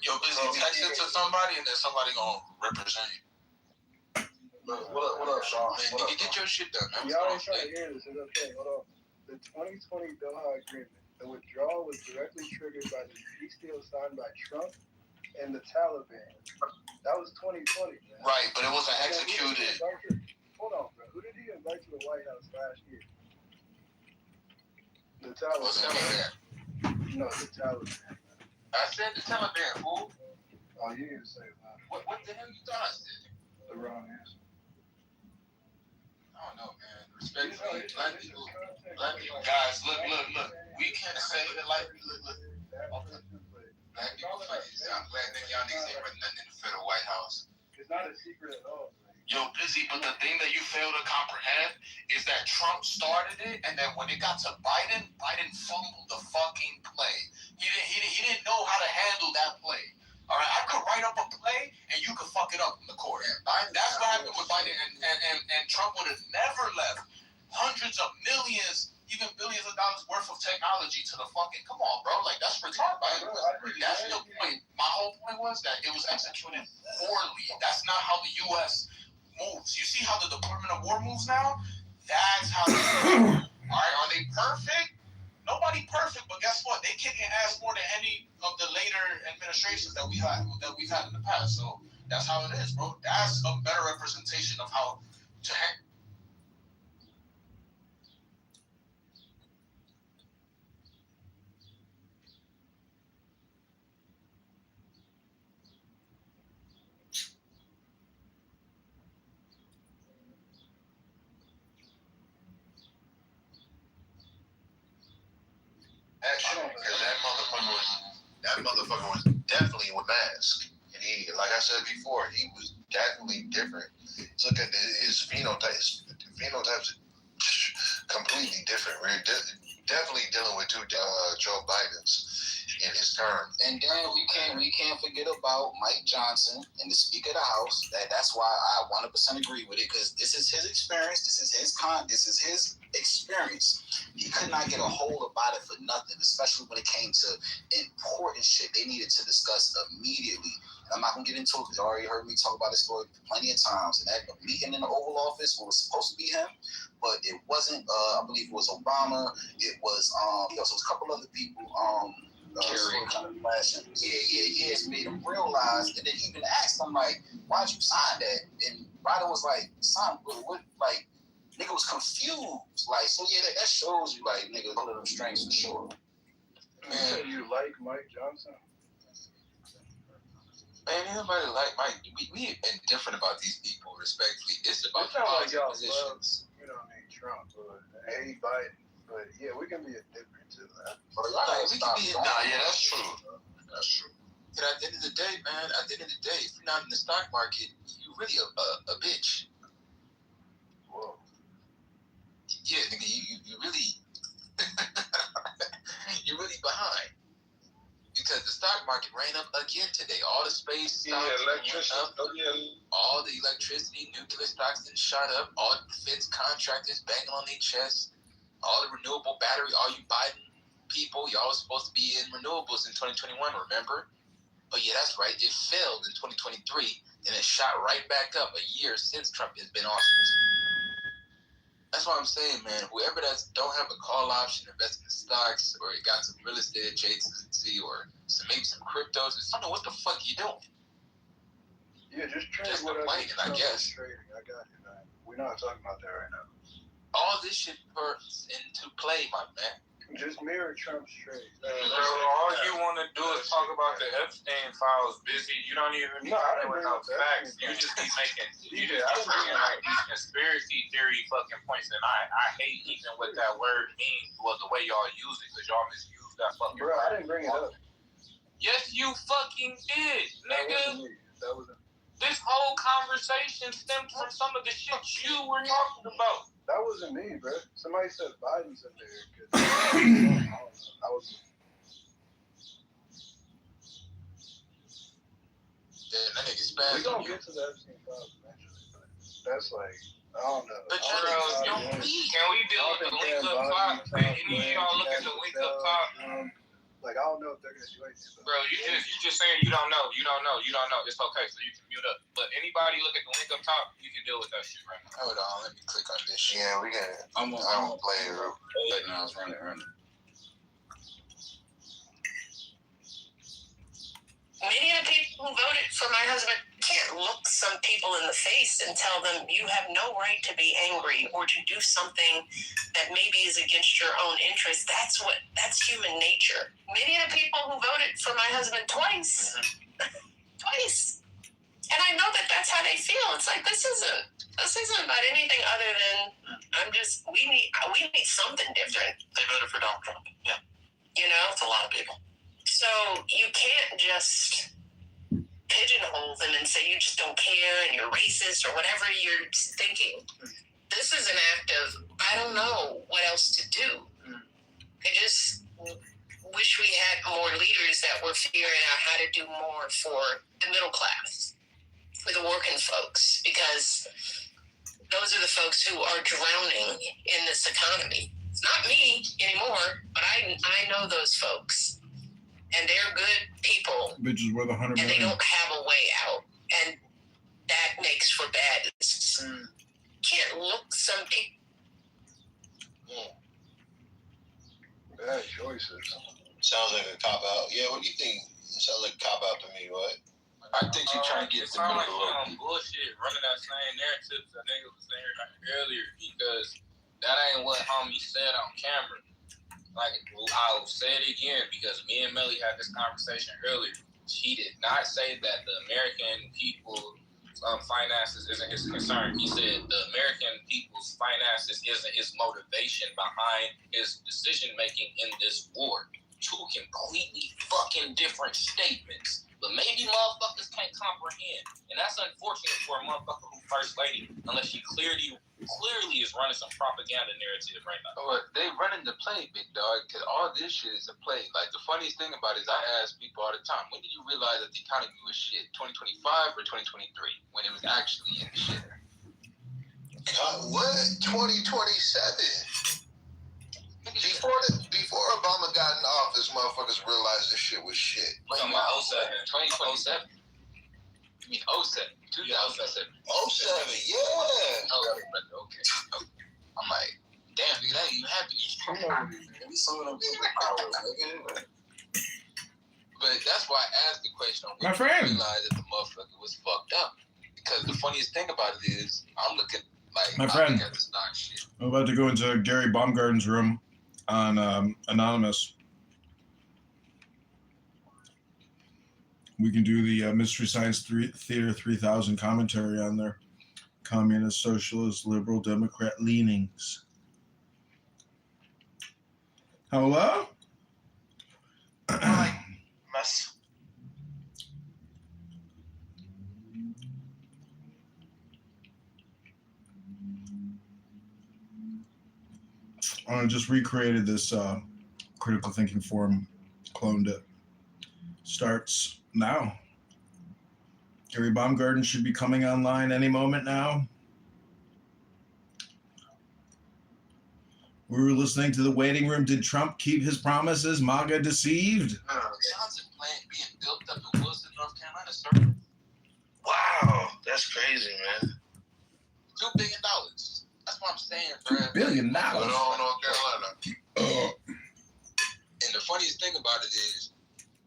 Yo, busy texting to somebody and then somebody gonna represent you. What up, Sean? Man, nigga, get your shit done, man. Y'all ain't trying to hear this. It's okay. Hold on. The 2020 Doha Agreement, the withdrawal was directly triggered by the peace deal signed by Trump and the Taliban. That was 2020, man. Right, but it wasn't executed. Hold on, bro. Who did he invite to the White House last year? The Taliban. No, the Taliban. I said the Taliban, fool. Oh, you didn't say that. What the hell you thought I said? The wrong answer. I don't know, man. Respectfully, black people, guys, look. We can't say it like, look. Okay. Black people, please. I'm glad that y'all niggas ain't running nothing in the federal White House. It's not a secret at all. Yo, busy, but the thing that you fail to comprehend is that Trump started it, and then when it got to Biden fumbled the fucking play. He didn't know how to handle that play. All right, I could write up a play, and you could fuck it up in the court. That's what happened with Biden, and Trump would have never left hundreds of millions, even billions billions of dollars worth of technology to the fucking, come on, bro, like that's retarded. That's the point. My whole point was that it was executed poorly. That's not how the U.S. moves. You see how the Department of War moves now? That's how they move. All right, are they perfect? Nobody perfect, but guess what? They kicking ass more than any of the later administrations that we've had in the past. So that's how it is, bro. That's a better representation of how to handle. Action, because that motherfucker was definitely with mask, and he, like I said before, he was definitely different. Look at his phenotypes. Phenotypes are completely different. We're definitely dealing with two Joe Bidens in his term. And then we can't forget about Mike Johnson and the Speaker of the House. That's why I 100% agree with it, because this is his experience. This is his experience. He could not get a hold about it for nothing, especially when it came to important shit they needed to discuss immediately. And I'm not gonna get into it because you already heard me talk about this story plenty of times. And that meeting in the Oval Office was supposed to be him, but it wasn't. I believe it was Obama. It was so it was a couple other people. It made him realize, and then he even asked him like, "Why'd you sign that?" And Biden was like, "Sign what?" Like, nigga was confused. Like, so yeah, that shows you like nigga pulling them strings for sure. Man, you like Mike Johnson? Man, anybody like Mike? We indifferent about these people. Respectfully, it's about the like y'all positions. Love, Trump or hate Biden, but yeah, we can be indifferent to that. That's true. That's true. And at the end of the day, man, if you're not in the stock market, you're really a bitch. Whoa. Yeah, nigga, you really you're really behind. Because the stock market ran up again today. All the space stocks went up. All the electricity, nuclear stocks that shot up. All the defense contractors banging on their chests. All the renewable battery, all you Biden people, y'all was supposed to be in renewables in 2021, remember? But yeah, that's right. It failed in 2023, and it shot right back up a year since Trump has been office. That's what I'm saying, man. Whoever don't have a call option, invest in stocks, or you got some real estate adjacency, or maybe some cryptos, I don't know what the fuck you doing. Yeah, just trade just whatever. I guess. Trading. I got you, man. We're not talking about that right now. All this shit puts into play, my man. Just mirror Trump's trade. Bro, all you want to do is talk about the Epstein files, busy. You don't even be coming with no facts. You just be bringing like these conspiracy theory fucking points, and I hate even what that word means, the way y'all use it, because y'all misuse that fucking word. Bro, I didn't bring it up. Yes, you fucking did, nigga. That wasn't. This whole conversation stemmed from some of the shit you were talking about. That wasn't me, bro. Somebody said Biden's in there. I was. Yeah, that nigga's bad. We gonna get to the Epstein files eventually, but that's like, I don't know. But can we deal with the link up top? Any of y'all look at the link up top? Like, I don't know if they're gonna do anything. Bro, you just saying you don't know. It's okay, so you can mute up. But anybody look at the link up top, you can deal with that shit right now. Hold on, let me click on this shit. Yeah, we got it. I'm gonna play it real quick. Now it's running. Many of the people who voted for my husband can't look some people in the face and tell them you have no right to be angry or to do something that maybe is against your own interest. That's human nature. Many of the people who voted for my husband twice. And I know that that's how they feel. It's like, this isn't about anything other than we need something different. They voted for Donald Trump. Yeah. It's a lot of people. So you can't just pigeonhole them and say you just don't care and you're racist or whatever you're thinking. This is an act of, I don't know what else to do. I just wish we had more leaders that were figuring out how to do more for the middle class, for the working folks, because those are the folks who are drowning in this economy. It's not me anymore, but I know those folks. And they're good people. Bitches worth 100 And they million. don't have a way out. And that makes for bad. Can't look some people. Bad choices. Sounds like a cop out. Yeah, what do you think? It sounds like a cop out to me, what? I think you're trying to get It the sounds like middle of it. bullshit, running that same narrative that nigga was saying earlier, because that ain't what homie said on camera. Like, I'll say it again, because me and Melly had this conversation earlier. He did not say that the American people's finances isn't his concern. He said the American people's finances isn't his motivation behind his decision making in this war. Two completely fucking different statements. But maybe motherfuckers can't comprehend. And that's unfortunate for a motherfucker who first lady, unless she clearly is running some propaganda narrative right now. But they running the play, big dog, because all this shit is a play. Like, the funniest thing about it is I ask people all the time, when did you realize that the economy was shit? 2025 or 2023? When it was actually in shit. God, what? 2027? Before Obama got in office, motherfuckers realized this shit was shit. Wait, Talking about 07. 2027? You mean 07? 2007? 07, yeah. Oh, okay. I'm like, damn, nigga, that ain't even happening. But that's why I asked the question on when My friend. you realized that the motherfucker was fucked up. Because the funniest thing about it is, I'm looking like, My friend. I look at the stock shit. I'm about to go into Gary Baumgarten's room on Anonymous. We can do the Mystery Science Theater 3000 commentary on their communist, socialist, liberal, Democrat leanings. Hello? Mess. I just recreated this critical thinking forum, cloned it. Starts now. Gary Baumgarten should be coming online any moment now. We were listening to The Waiting Room. Did Trump keep his promises? MAGA deceived? Johnson plant being built up in Wilson, North Carolina, sir. Wow, that's crazy, man. $2 billion. That's what I'm saying, bro. $2 billion. But all North Carolina. And the funniest thing about it is,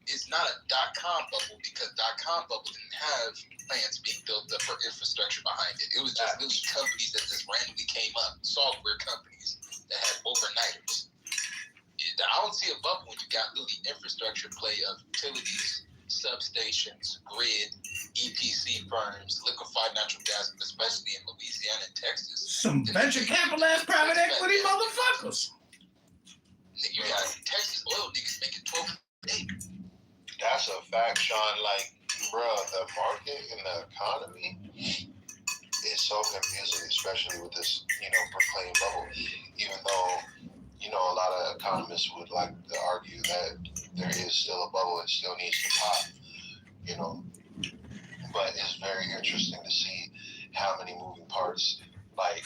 it's not a .com bubble, because .com bubble didn't have plans being built up for infrastructure behind it. It was just really companies that just randomly came up, software companies that had overnighters. I don't see a bubble when you got really infrastructure play of utilities, substations, grid, EPC firms, liquefied natural gas, especially in Louisiana and Texas. Some venture capitalist private equity motherfuckers. You got Texas oil niggas making 12 a day. That's a fact, Sean. Like, bro, the market and the economy is so confusing, especially with this, proclaimed bubble. Even though, a lot of economists would like to argue that there is still a bubble, it still needs to pop, But it's very interesting to see how many moving parts, like,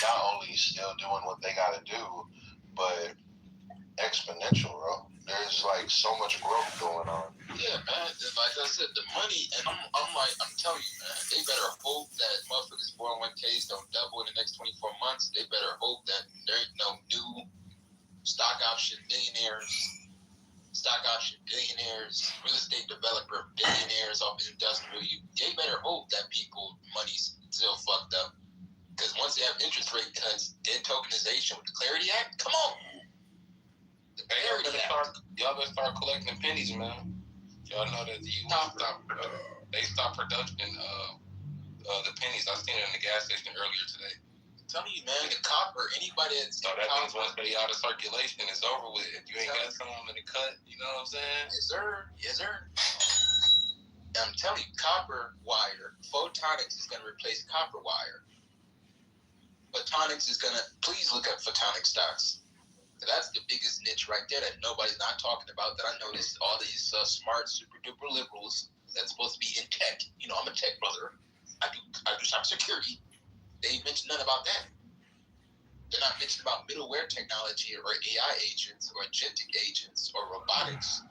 not only still doing what they gotta do, but exponential, bro. There's like so much growth going on. Yeah, man. Like I said, the money, and I'm telling you, man, they better hope that motherfuckers 401ks don't double in the next 24 months. They better hope that there ain't no new stock option billionaires, real estate developer billionaires off industrial. They better hope that people money's still fucked up. Because once they have interest rate cuts, debt tokenization with the Clarity Act, come on. Y'all better start collecting pennies, man. Y'all know that they stopped production the pennies. I seen it in the gas station earlier today. I'm telling you, man, the copper, anybody that's so that means once they out of circulation, it's over with. If you ain't got some in the cut, you know what I'm saying? Yes, sir. I'm telling you, copper wire, photonics is going to replace copper wire. Photonics is going to, please look at photonic stocks. That's the biggest niche right there that nobody's not talking about, that I noticed all these smart, super duper liberals that's supposed to be in tech. I'm a tech brother. I do cybersecurity. They ain't mentioned none about that. They're not bitching about middleware technology or AI agents or agentic agents or robotics.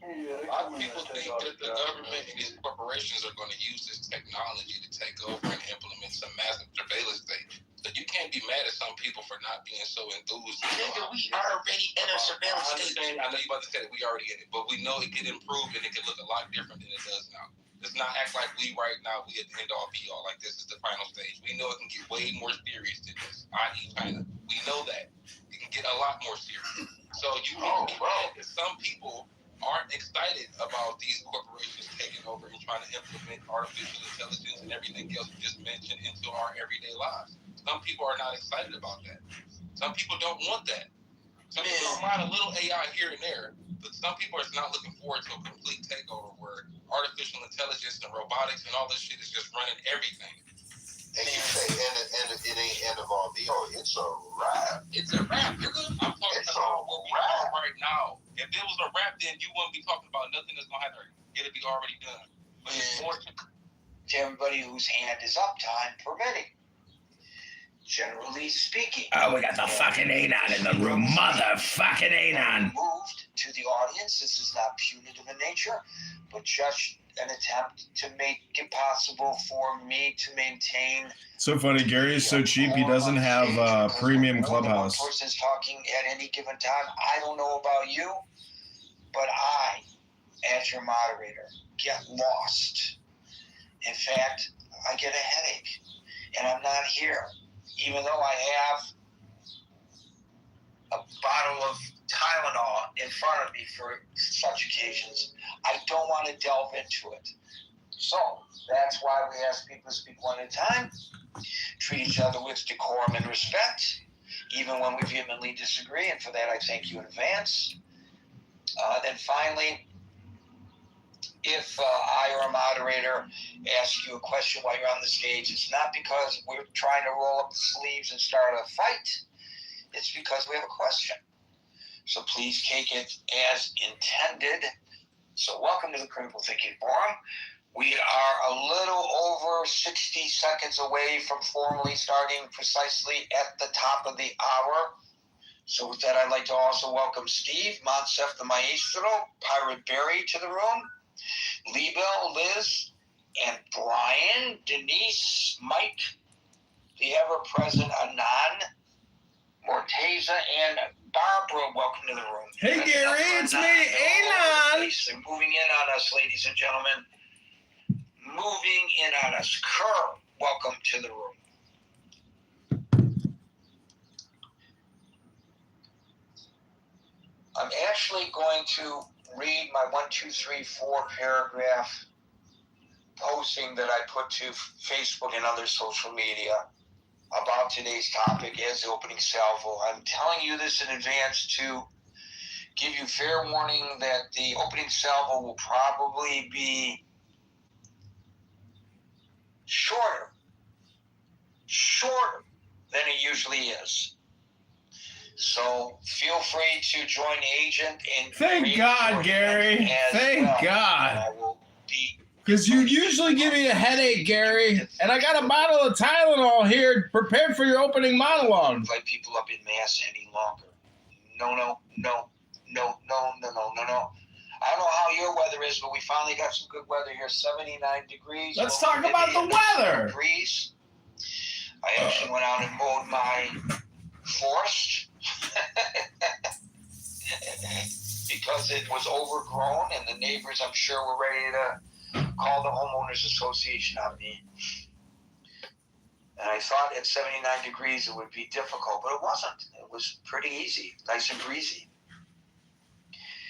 A lot of people think that the government and these corporations are going to use this technology to take over and implement some massive surveillance state. So you can't be mad at some people for not being so enthused. Nigga, we already in a surveillance state. I know you about to say that we already in it, but we know it can improve and it can look a lot different than it does now. Let's not act like we right now, we at the end all be all, like this is the final stage. We know it can get way more serious than this, i.e. China. We know that. It can get a lot more serious. So you can't get mad that some people aren't excited about these corporations taking over and trying to implement artificial intelligence and everything else you just mentioned into our everyday lives. Some people are not excited about that. Some people don't want that. Some people don't mind a little AI here and there, but some people are not looking forward to a complete takeover where artificial intelligence and robotics and all this shit is just running everything. And you say, and it ain't end of all be all. It's a wrap. It's a wrap, nigga. I'm talking about what we are right now. If it was a wrap, then you wouldn't be talking about nothing that's gonna happen. It'll be already done. But it's more to everybody whose hand is up, time permitting. Generally speaking. Oh, we got the fucking Anon in the room. Motherfucking Anon. Moved to the audience. This is not punitive in nature, but just an attempt to make it possible for me to maintain. So funny. Gary is so cheap. He doesn't have premium Clubhouse. One person is talking at any given time. I don't know about you, but I, as your moderator, get lost. In fact, I get a headache, and I'm not here. Even though I have a bottle of Tylenol in front of me for such occasions, I don't want to delve into it. So that's why we ask people to speak one at a time, treat each other with decorum and respect, even when we vehemently disagree, and for that I thank you in advance. Then finally, if I or a moderator asks you a question while you're on the stage, it's not because we're trying to roll up the sleeves and start a fight. It's because we have a question. So please take it as intended. So welcome to the Critical Thinking Forum. We are a little over 60 seconds away from formally starting precisely at the top of the hour. So with that, I'd like to also welcome Steve, Monsef the Maestro, Pirate Barry to the room, Liebel, Liz, and Brian, Denise, Mike, the ever-present Anan, Morteza, and Barbara. Welcome to the room. Hey, Gary, it's me, Anon. They're moving in on us, ladies and gentlemen. Moving in on us. Kerr, welcome to the room. I'm actually going to read my 1, 2, 3, 4 paragraph posting that I put to Facebook and other social media about today's topic as the opening salvo. I'm telling you this in advance to give you fair warning that the opening salvo will probably be shorter than it usually is. So feel free to join Agent and thank God, Gary. Thank God. Because you usually give me a headache, Gary, and I got a bottle of Tylenol here prepared for your opening monologue. Invite people up in mass any longer. No. I don't know how your weather is, but we finally got some good weather here. 79 degrees. Let's talk about the weather. Degrees. I actually went out and mowed my forest because it was overgrown, and the neighbors, I'm sure, were ready to call the homeowners association on me. And I thought at 79 degrees it would be difficult, but it wasn't. It was pretty easy, nice and breezy.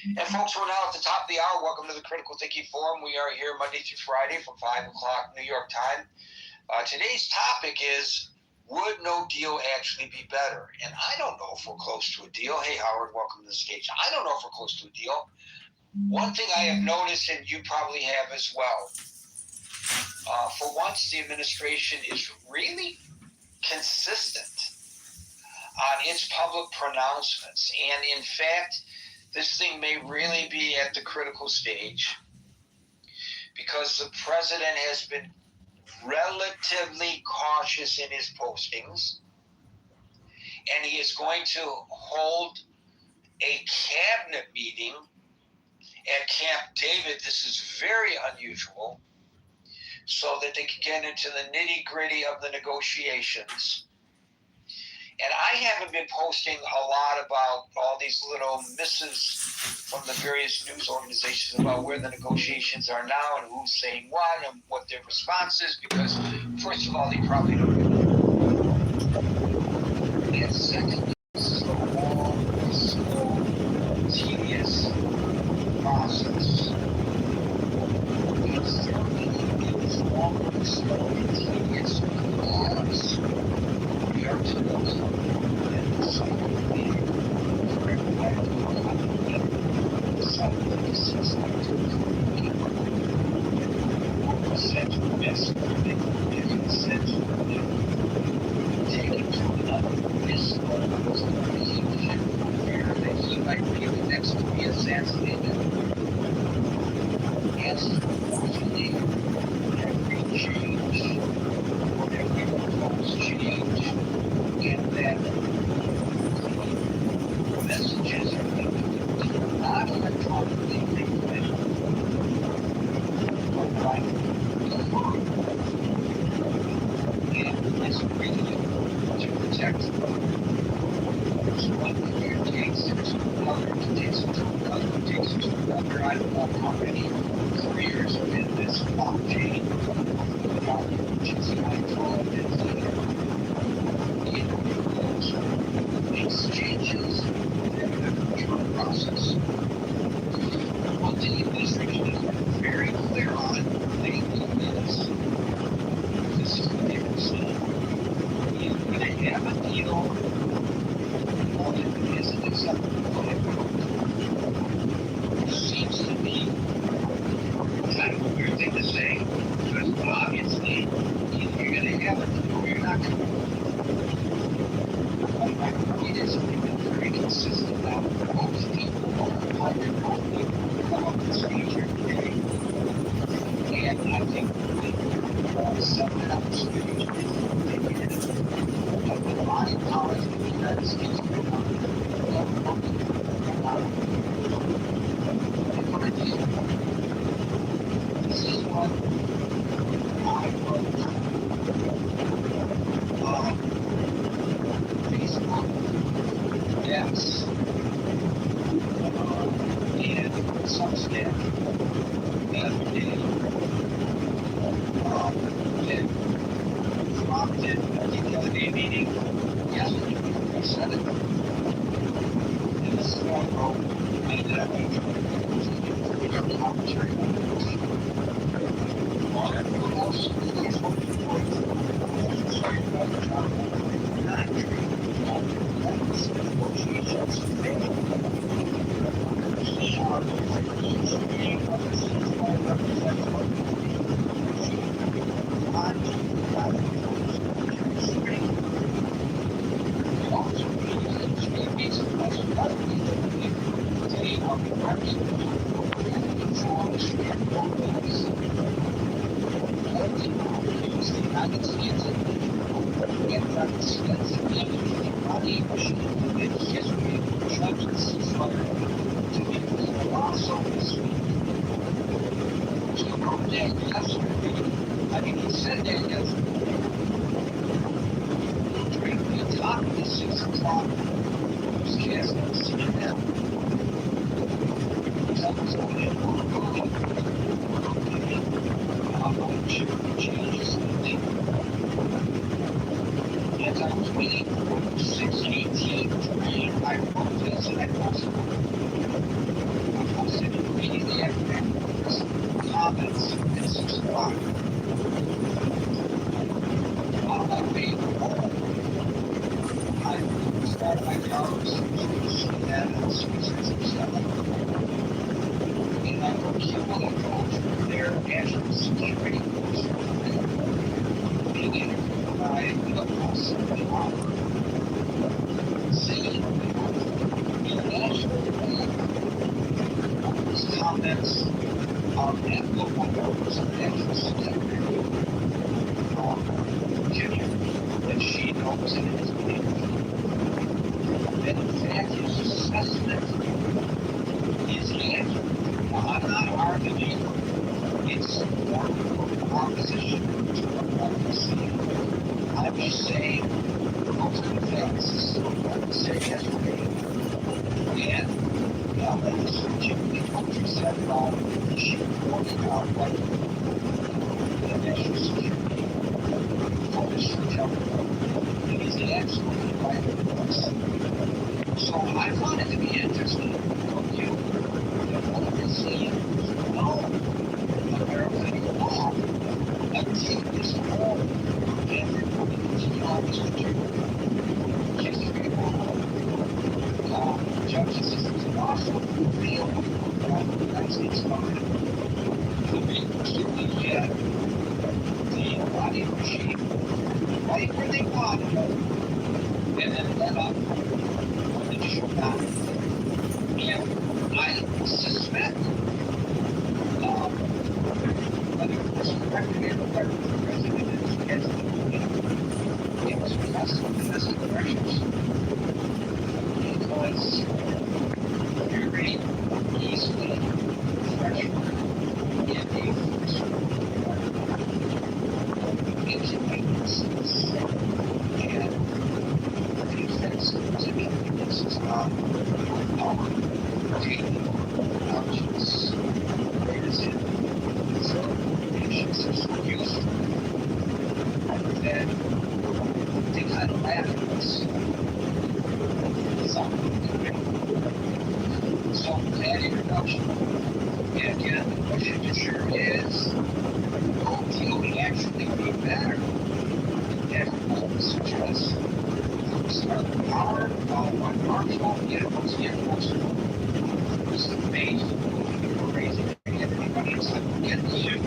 And folks, we're now at the top of the hour. Welcome to the Critical Thinking Forum. We are here Monday through Friday from 5 o'clock New York time. Today's topic is, would no deal actually be better? And I don't know if we're close to a deal. Hey, Howard, welcome to the stage. I don't know if we're close to a deal. One thing I have noticed, and you probably have as well, for once the administration is really consistent on its public pronouncements. And in fact, this thing may really be at the critical stage because the president has been relatively cautious in his postings. and he is going to hold a cabinet meeting at Camp David. This is very unusual, so that they can get into the nitty-gritty of the negotiations. And I haven't been posting a lot about all these little misses from the various news organizations about where the negotiations are now and who's saying what and what their response is, because first of all, they probably don't know. And second, this is a long, slow, tedious process. And thirdly, it is long, slow, and tedious because we are to look at the cycle for everybody to come out together. The cycle of the 692 essential message, and essential take it to another risk where they feel like they were next to be assassinated. Yes, unfortunately, every change, every proposed change, and that messages are not electronically transmitted, but by the phone. And it's really to protect them. So one thing takes it to another, it takes it to another, it takes it to another. I don't know how many careers in this blockchain, which is I call it exchanges and the control process. One thing the administration has been very clear on lately is this is what they were saying. You're going to have a deal that isn't acceptable. It seems to me kind of a weird thing to say, because obviously either you're going to have a deal or you're not going to. It is very consistent now. Most people are hundred come up with stage here today. And I think someone else but the body policy of the United States this is what I wrote on Facebook. Yes. And some staff the other day that prompted the other day meeting yesterday. I said it. And this is what I wrote. I ended up in commentary. I mean, he said that yesterday. During the top of the 6 o'clock news cast on CNN, that was going in changes in the thing. As I was waiting for 6:18 train, I wrote this and I posted it immediately after that. Comments at 6 o'clock. On my way home, I started my car with CNN and stuff. And I wrote people from their national security force being interviewed by the Post saying international comments on that local members of national security Virginia that she knows and is believed. assessment is accurate. Now, I'm not arguing it's for opposition to what we see. I'm just saying those are the facts. What we said yesterday. And that is typically what you said about the issue working out like the national security focus for Kitover. It is absolutely right. So I find it to be interesting from you that one of the scenes no American law until this whole everybody is always to do history judges systems and also feel the United States government to be particularly yet the Iranian regime right where they wanted them and then let up when they should not. And I suspect whether it was corrected or whether the president is against it was because of domestic pressures. Because very easily pressured in a into weaknesses and defensive weaknesses on our taking options. Whereas in some nations are so used to that they kind of laugh at us. So that introduction. And again, the question to sure is, will we actually be better? Everyone suggests start the power of one marginal animals was amazing. Crazy. Everybody else like, get the shit.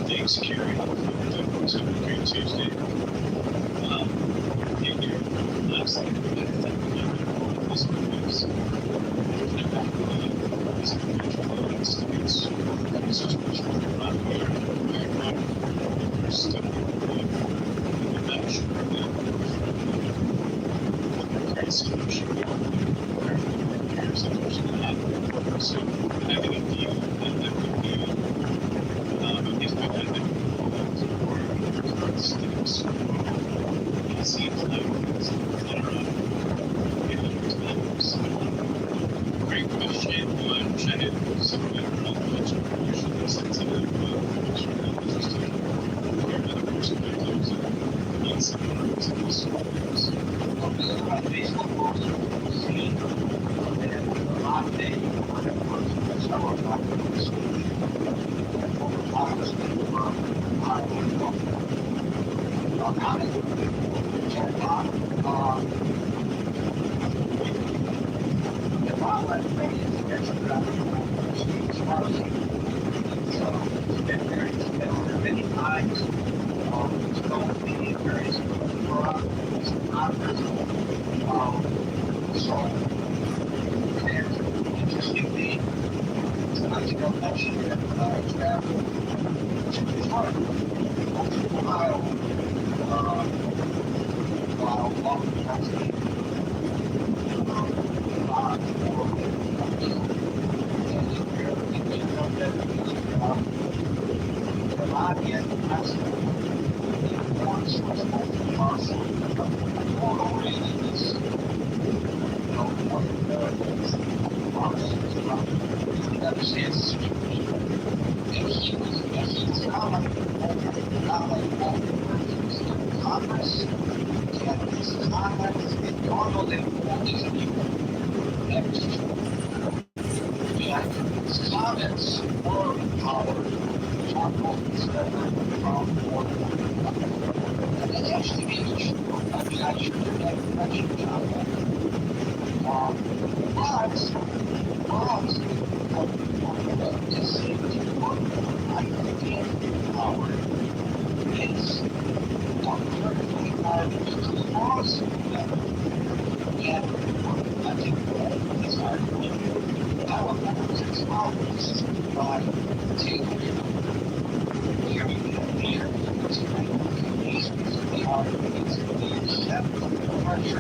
The security of Secretary Tuesday. Last night, great question. Which I had some usually sensitive, interesting other perspectives and scenarios in these stories.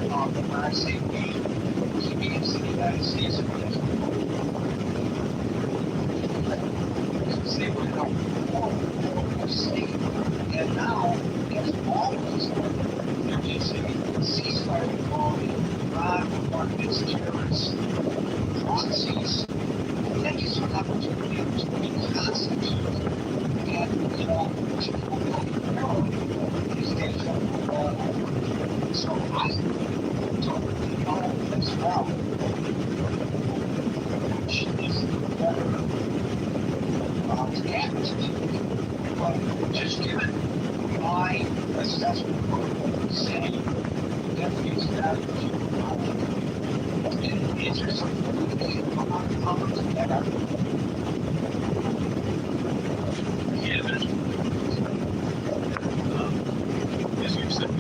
when I say we, he means the United States of America. Because they were held for slave. And now, as all of us there is a ceasefire involving Iran or its terrorist proxies. That gives you an opportunity to be constant. And, you know, people don't know these days all over. So I don't know as well which is the better attitude. But just given my assessment of saying that these values is there something we can come together? Yeah, there's as you said,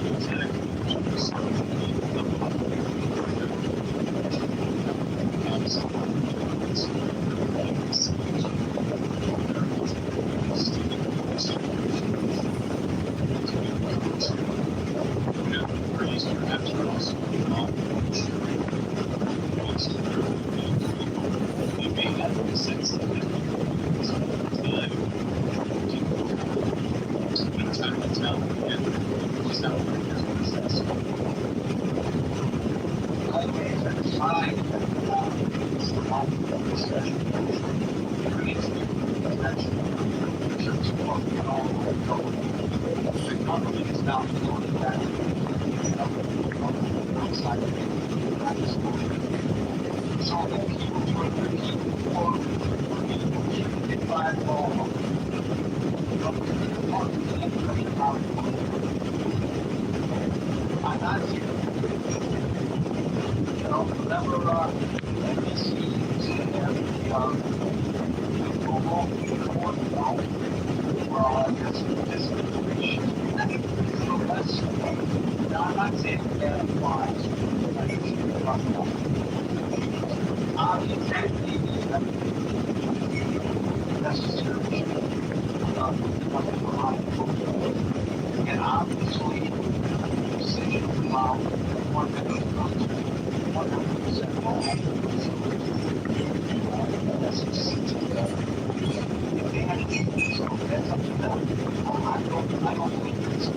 and obviously the decision about what the 100% wrong. So that's up to them. I don't think it's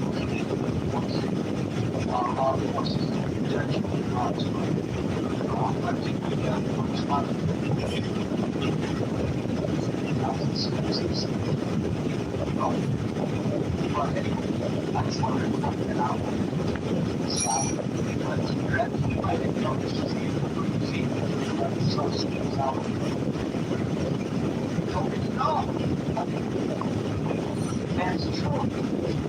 our forces of protection of God's I think we have a responsibility. But anyway, I just wanted to point that out. Because you're actually right, you know, this is the so skills out. No, that's true.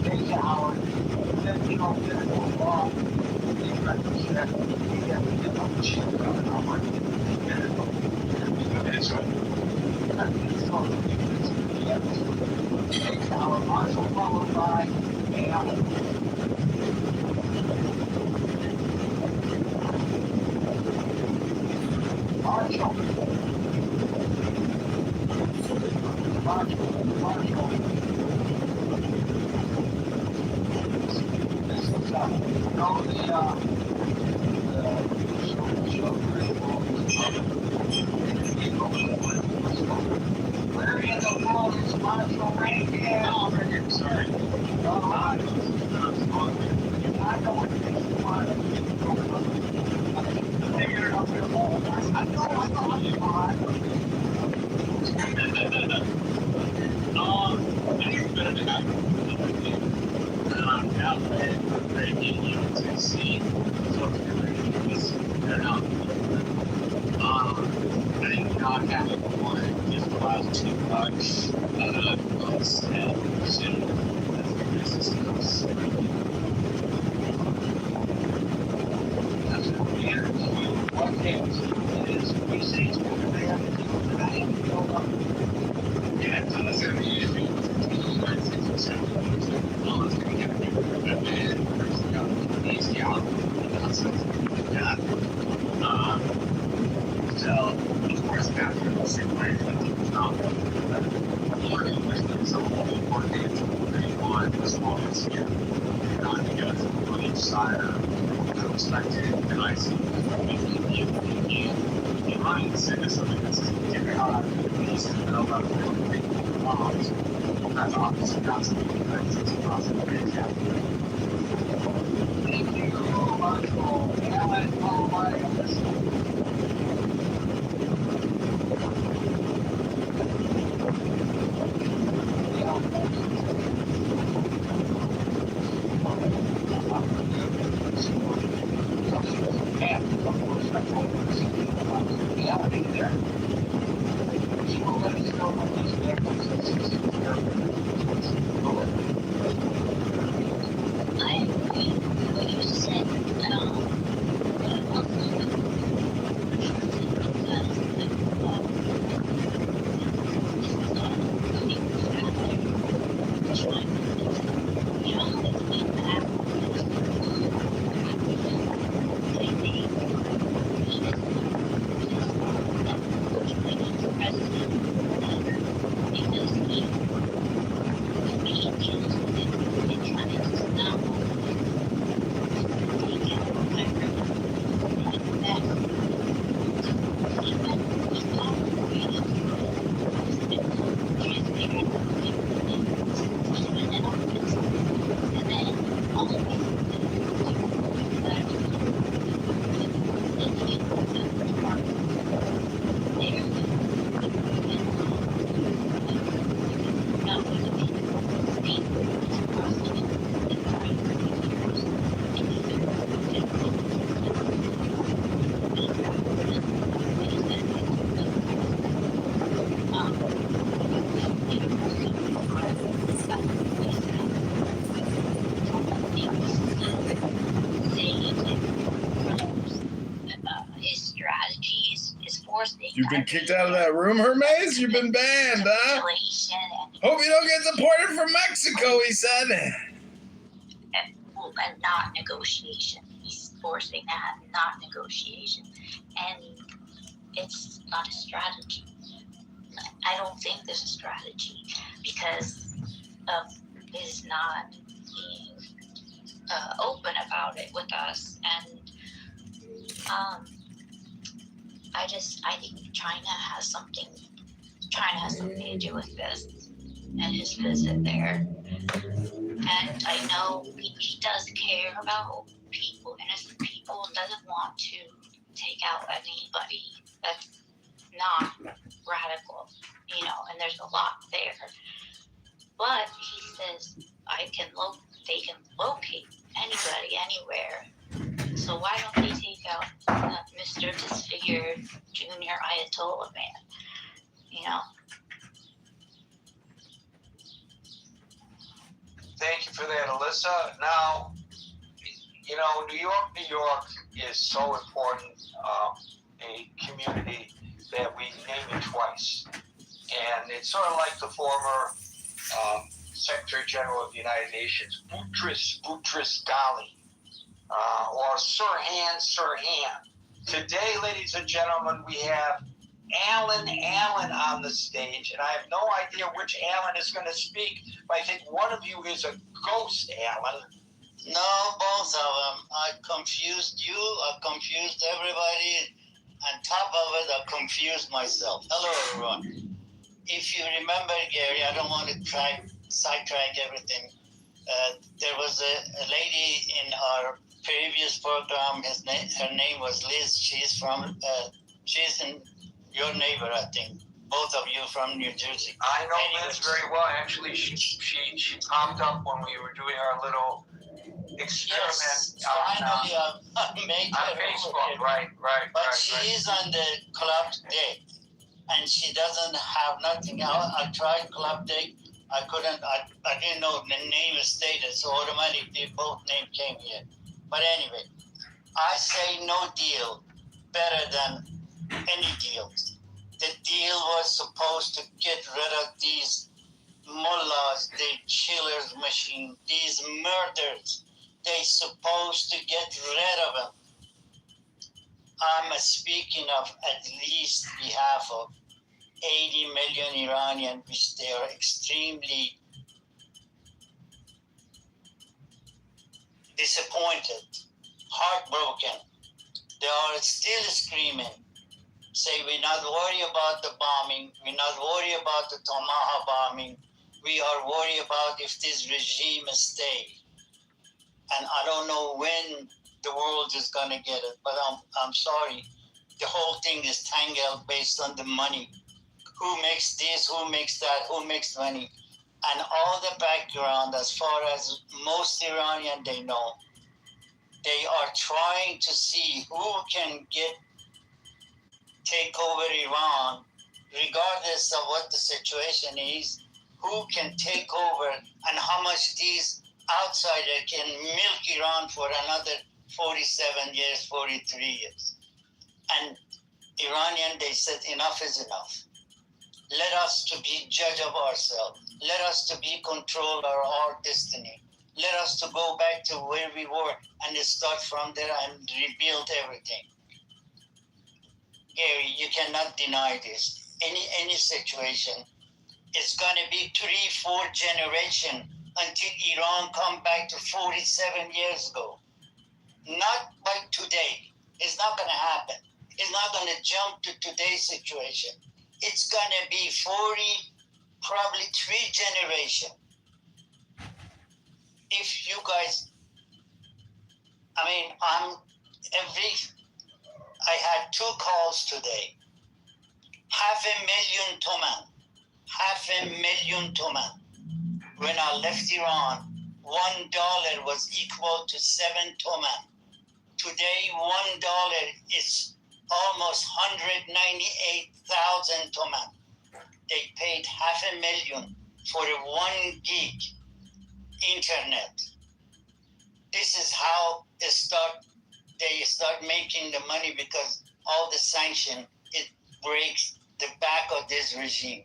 They are, then, you know, they're going wrong. They try to check. They have to get up check on how much they get it. It's our marshal followed by Marshall. This is where in the world is Marshall right now? Sorry. I know what it is. Figure it out there. I think better to have outlet very easy to see. So they're not. I think not having one just allows too much us and soon resistance. That's what we are. What is we say it's going to yeah, so that's going to be usually $6 or $7. It's going to get a bigger bed, first got easy out, something like that. So, of course, after the same way, it's not learning, there's some important things that you want as long as you're not together on each side or expected, and I see Iran send something that's different out of the Middle East and about the bombs. That's obviously not something that is possible to happen. Thank you, Michael. You've been kicked out of that room, Hermes? You've been banned, huh? Hope you don't get deported from Mexico, he said. Well, and not negotiation. He's forcing that, not negotiation. And it's not a strategy. I don't think there's a strategy because of his not being open about it with us. And I think China has something to do with this and his visit there. And I know he does care about people, innocent people, and doesn't want to take out anybody that's not radical, and there's a lot there. But he says they can locate anybody, anywhere. So why don't they take out Mr. Disfigured Junior Ayatollah man? Thank you for that, Alyssa. Now, New York is so important, a community that we name it twice. And it's sort of like the former Secretary General of the United Nations, Boutros Ghali, or Sirhan. Today, ladies and gentlemen, we have Alan on the stage, and I have no idea which Alan is going to speak, but I think one of you is a ghost, Alan. No, both of them. I confused you, I confused everybody. On top of it, I confused myself. Hello, everyone. If you remember, Gary, I don't want to try sidetrack everything. There was a lady in our previous program. Her name was Liz. She's in your neighbor, I think. Both of you from New Jersey. I know Liz very well. Actually, she popped up when we were doing our little experiment. Yes, finally, I made her on Facebook. Right. But she is on the club day, and she doesn't have nothing. I tried club day. I couldn't. I didn't know the name is stated, so automatically both names came here. But anyway, I say no deal better than any deals. The deal was supposed to get rid of these mullahs, the chillers machine, these murders. They supposed to get rid of them. I'm speaking of at least behalf of 80 million Iranians, which they are extremely disappointed heartbroken. They are still screaming. Say, we're not worried about the bombing. We're not worried about the Tomahawk bombing. We are worried about if this regime stays. And I don't know when the world is going to get it, but I'm sorry. The whole thing is tangled based on the money. Who makes this, who makes that, who makes money. And all the background, as far as most Iranian they know, they are trying to see who can take over Iran, regardless of what the situation is, who can take over and how much these outsiders can milk Iran for another 47 years, 43 years. And Iranian, they said enough is enough. Let us to be judge of ourselves. Let us to be control our destiny. Let us to go back to where we were and start from there and rebuild everything. Gary, you cannot deny this. Any situation, it's going to be 3-4 generations until Iran come back to 47 years ago. Not by today. It's not going to happen. It's not going to jump to today's situation. It's going to be 40, probably 3 generations. If you guys, I had 2 calls today. $500,000 toman. When I left Iran, $1 was equal to 7 toman. Today, $1 is almost 198,000 toman. They paid $500,000 for a 1 gig internet. This is how they start making the money, because all the sanction, it breaks the back of this regime.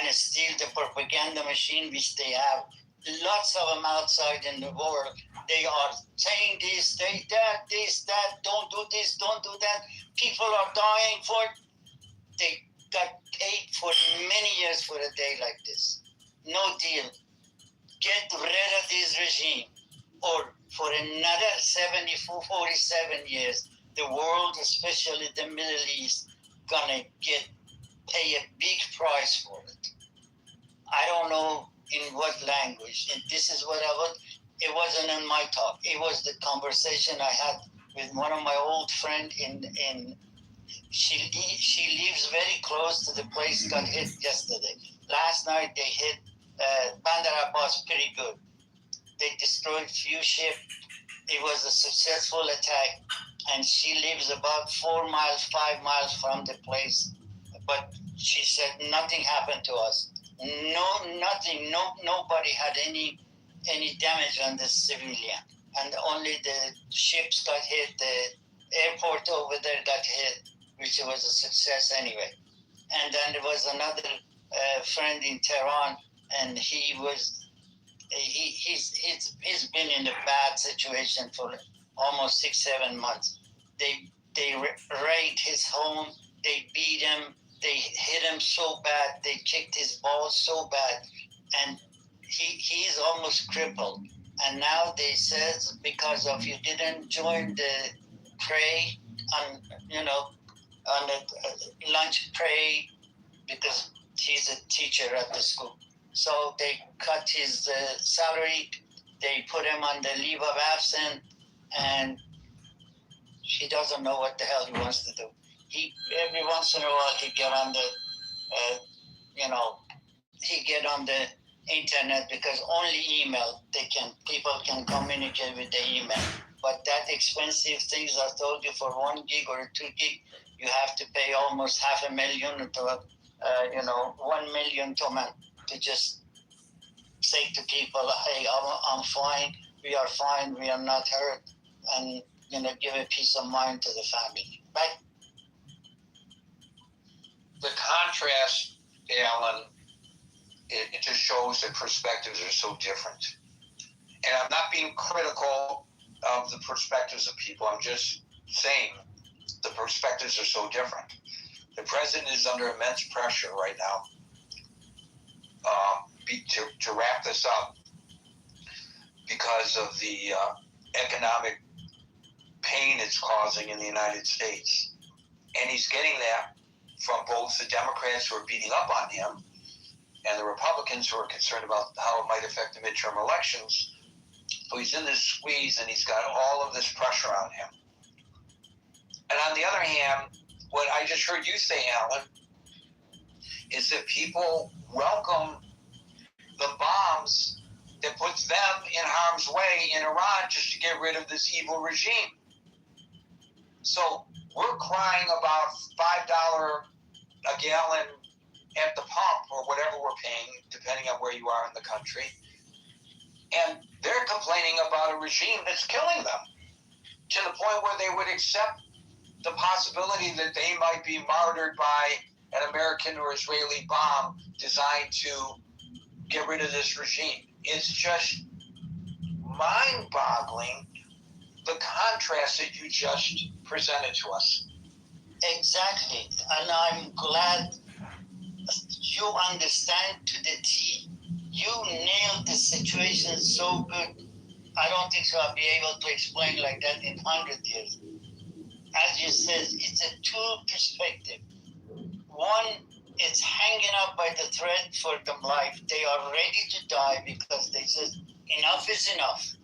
And still the propaganda machine which they have, lots of them outside in the world, they are saying this, they that, this, that, don't do this, don't do that. People are dying for it. They got paid for many years for a day like this. No deal. Get rid of this regime, or for another 47 years, the world, especially the Middle East, gonna pay a big price for it. I don't know in what language, and this is what it wasn't in my talk. It was the conversation I had with one of my old friends she lives very close to the place got hit yesterday. Last night they hit Bandar Abbas pretty good. They destroyed few ships. It was a successful attack, and she lives about 4 miles, 5 miles from the place. But she said nothing happened to us. No, nothing. Nobody had any damage on the civilian, and only the ships got hit. The airport over there got hit, which was a success anyway. And then there was another friend in Tehran, and he's been in a bad situation for almost 6-7 months. They raided his home. They beat him. They hit him so bad. They kicked his balls so bad, and he's almost crippled. And now they says because of you didn't join the pray on the lunch pray, because he's a teacher at the school. So they cut his salary. They put him on the leave of absence, and he doesn't know what the hell he wants to do. Every once in a while he get on the internet, because only email people can communicate with the email. But that expensive things I told you, for 1 gig or 2 gig, you have to pay almost $500,000 to 1 million to just say to people, hey, I'm fine, we are fine, we are not hurt, and give a peace of mind to the family. Right? The contrast, Alan, it just shows that perspectives are so different. And I'm not being critical of the perspectives of people. I'm just saying the perspectives are so different. The president is under immense pressure right now to wrap this up because of the economic pain it's causing in the United States. And he's getting that from both the Democrats who are beating up on him and the Republicans who are concerned about how it might affect the midterm elections. So he's in this squeeze and he's got all of this pressure on him. And on the other hand, what I just heard you say, Alan, is that people welcome the bombs that puts them in harm's way in Iran just to get rid of this evil regime. So we're crying about $5 a gallon at the pump or whatever we're paying, depending on where you are in the country. And they're complaining about a regime that's killing them to the point where they would accept the possibility that they might be martyred by an American or Israeli bomb designed to get rid of this regime. It's just mind-boggling, the contrast that you just presented to us. Exactly, and I'm glad you understand to the T. You nailed the situation so good. I don't think so I'll be able to explain like that in 100 years. As you said, it's a two perspective. One, it's hanging up by the thread for their life. They are ready to die because they said, enough is enough.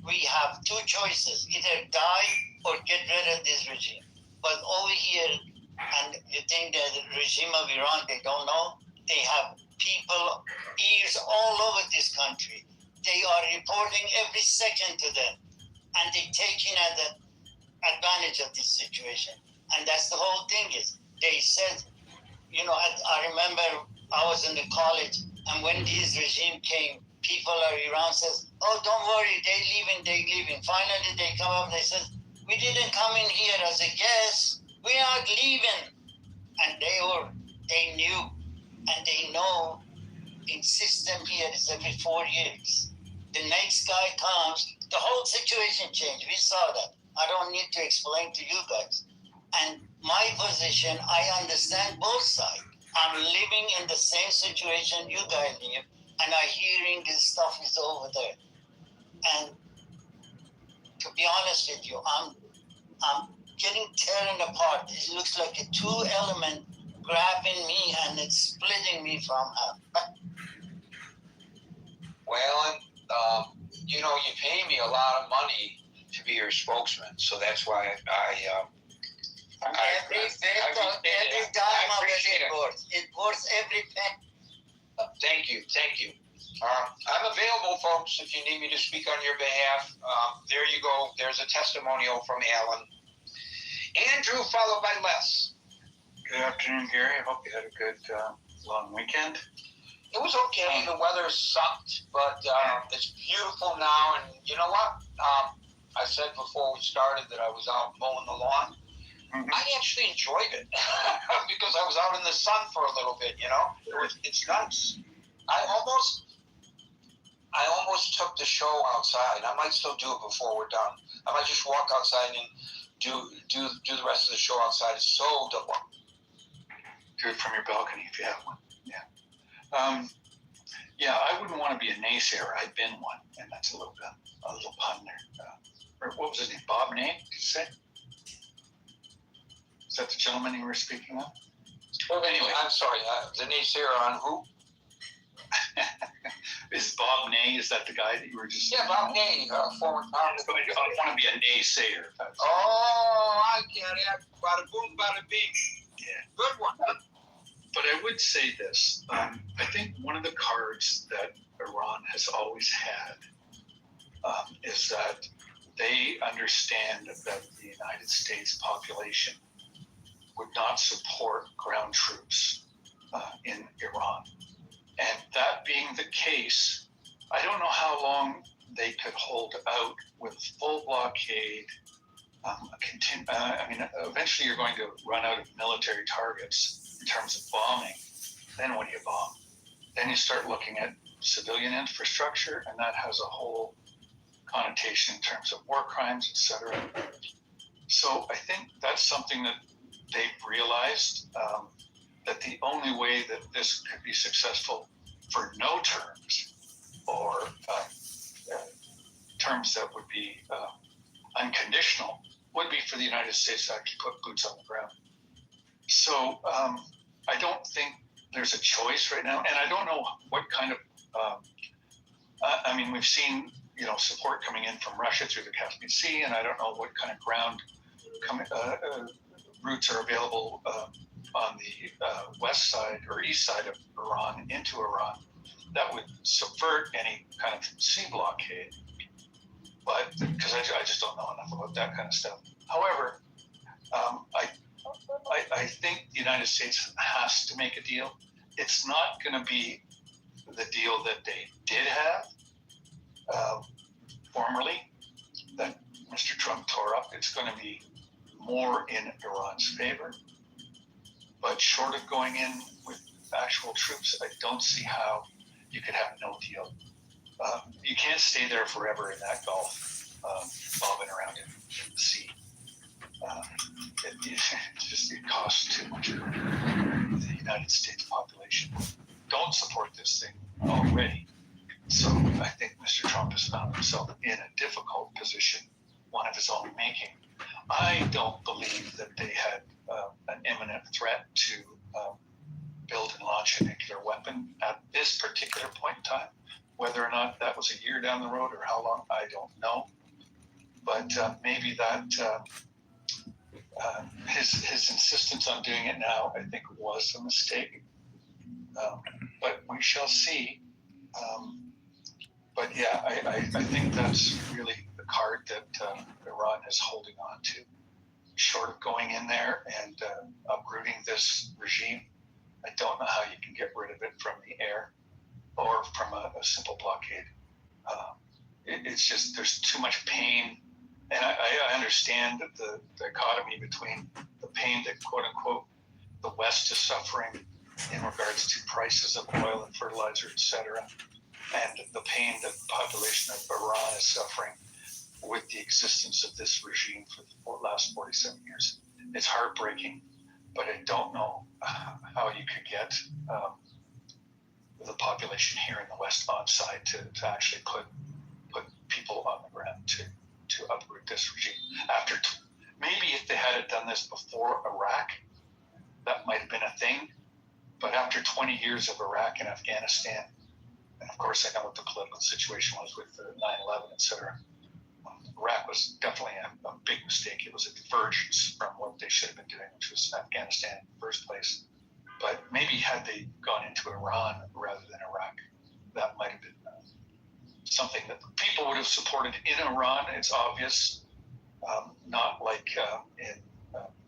We have two choices, either die or get rid of this regime. But over here, and you think that the regime of Iran, they don't know? They have people, ears all over this country. They are reporting every second to them. And they're taking advantage of this situation. And that's the whole thing is, they said, I remember I was in the college, and when this regime came, people around says, oh, don't worry, they leaving. Finally, they come up, they said, we didn't come in here as a guest, we are leaving. And they knew, and they know in system here is every 4 years. The next guy comes, the whole situation changed. We saw that. I don't need to explain to you guys. And my position, I understand both sides. I'm living in the same situation you guys live, and I'm hearing this stuff is over there. And to be honest with you, I'm getting torn apart. It looks like a two element grabbing me and it's splitting me from half. Well, you pay me a lot of money to be your spokesman, so that's why every dime of it it worth every penny. Thank you. I'm available, folks, if you need me to speak on your behalf. There you go. There's a testimonial from Alan. Andrew, followed by Les. Good afternoon, Gary. I hope you had a good long weekend. It was okay. The weather sucked, but it's beautiful now. And you know what? I said before we started that I was out mowing the lawn. Mm-hmm. I actually enjoyed it because I was out in the sun for a little bit. It's nice. I almost took the show outside. I might still do it before we're done. I might just walk outside and do the rest of the show outside. It's so delightful. Do it from your balcony if you have one. Yeah. I wouldn't want to be a naysayer. I've been one, and that's a little pun there. What was his name? Bob Ney? Did you say? Is that the gentleman you were speaking of? Well, anyway, I'm sorry. The naysayer on who? Is Bob Ney? Is that the guy that you were just? Yeah, Bob Ney, former Congressman. I want to be a naysayer. Oh, I get it. Bada boom, bada bing. Yeah. Good one. But I would say this. I think one of the cards that Iran has always had is that they understand that the United States population would not support ground troops in Iran. And that being the case, I don't know how long they could hold out with full blockade. Eventually you're going to run out of military targets in terms of bombing. Then what do you bomb? Then you start looking at civilian infrastructure, and that has a whole connotation in terms of war crimes, etc. So I think that's something that they've realized, that the only way that this could be successful for no terms, or terms that would be unconditional, would be for the United States to actually put boots on the ground. So I don't think there's a choice right now, and I don't know what kind of. I mean, we've seen support coming in from Russia through the Caspian Sea, and I don't know what kind of ground routes are available on the west side or east side of Iran into Iran that would subvert any kind of sea blockade. But because I just don't know enough about that kind of stuff. However, I think the United States has to make a deal. It's not going to be the deal that they did have formerly, that Mr. Trump tore up. It's going to be more in Iran's favor. But short of going in with actual troops, I don't see how you could have no deal. You can't stay there forever in that Gulf, bobbing around in the sea. It costs too much for the United States population. Don't support this thing already. So I think Mr. Trump has found himself in a difficult position, one of his own making. I don't believe that they had an imminent threat to build and launch a nuclear weapon at this particular point in time. Whether or not that was a year down the road or how long, I don't know. But maybe that his insistence on doing it now, I think, was a mistake. But we shall see. But yeah, I think that's really the card that Iran is holding on to. Short of going in there and uprooting this regime, I don't know how you can get rid of it from the air or from a simple blockade. It's just, there's too much pain. And I understand the dichotomy between the pain that, quote unquote, the West is suffering in regards to prices of oil and fertilizer, et cetera, and the pain that the population of Iran is suffering with the existence of this regime for the last 47 years. It's heartbreaking, but I don't know how you could get the population here in the West on side to actually put people on the ground to uproot this regime. Maybe if they had done this before Iraq, that might have been a thing. But after 20 years of Iraq and Afghanistan, and of course I know what the political situation was with 9/11, et cetera, Iraq was definitely a big mistake. It was a divergence from what they should have been doing, which was Afghanistan in the first place. But maybe had they gone into Iran rather than Iraq, that might have been something that people would have supported in Iran. It's obvious, not like in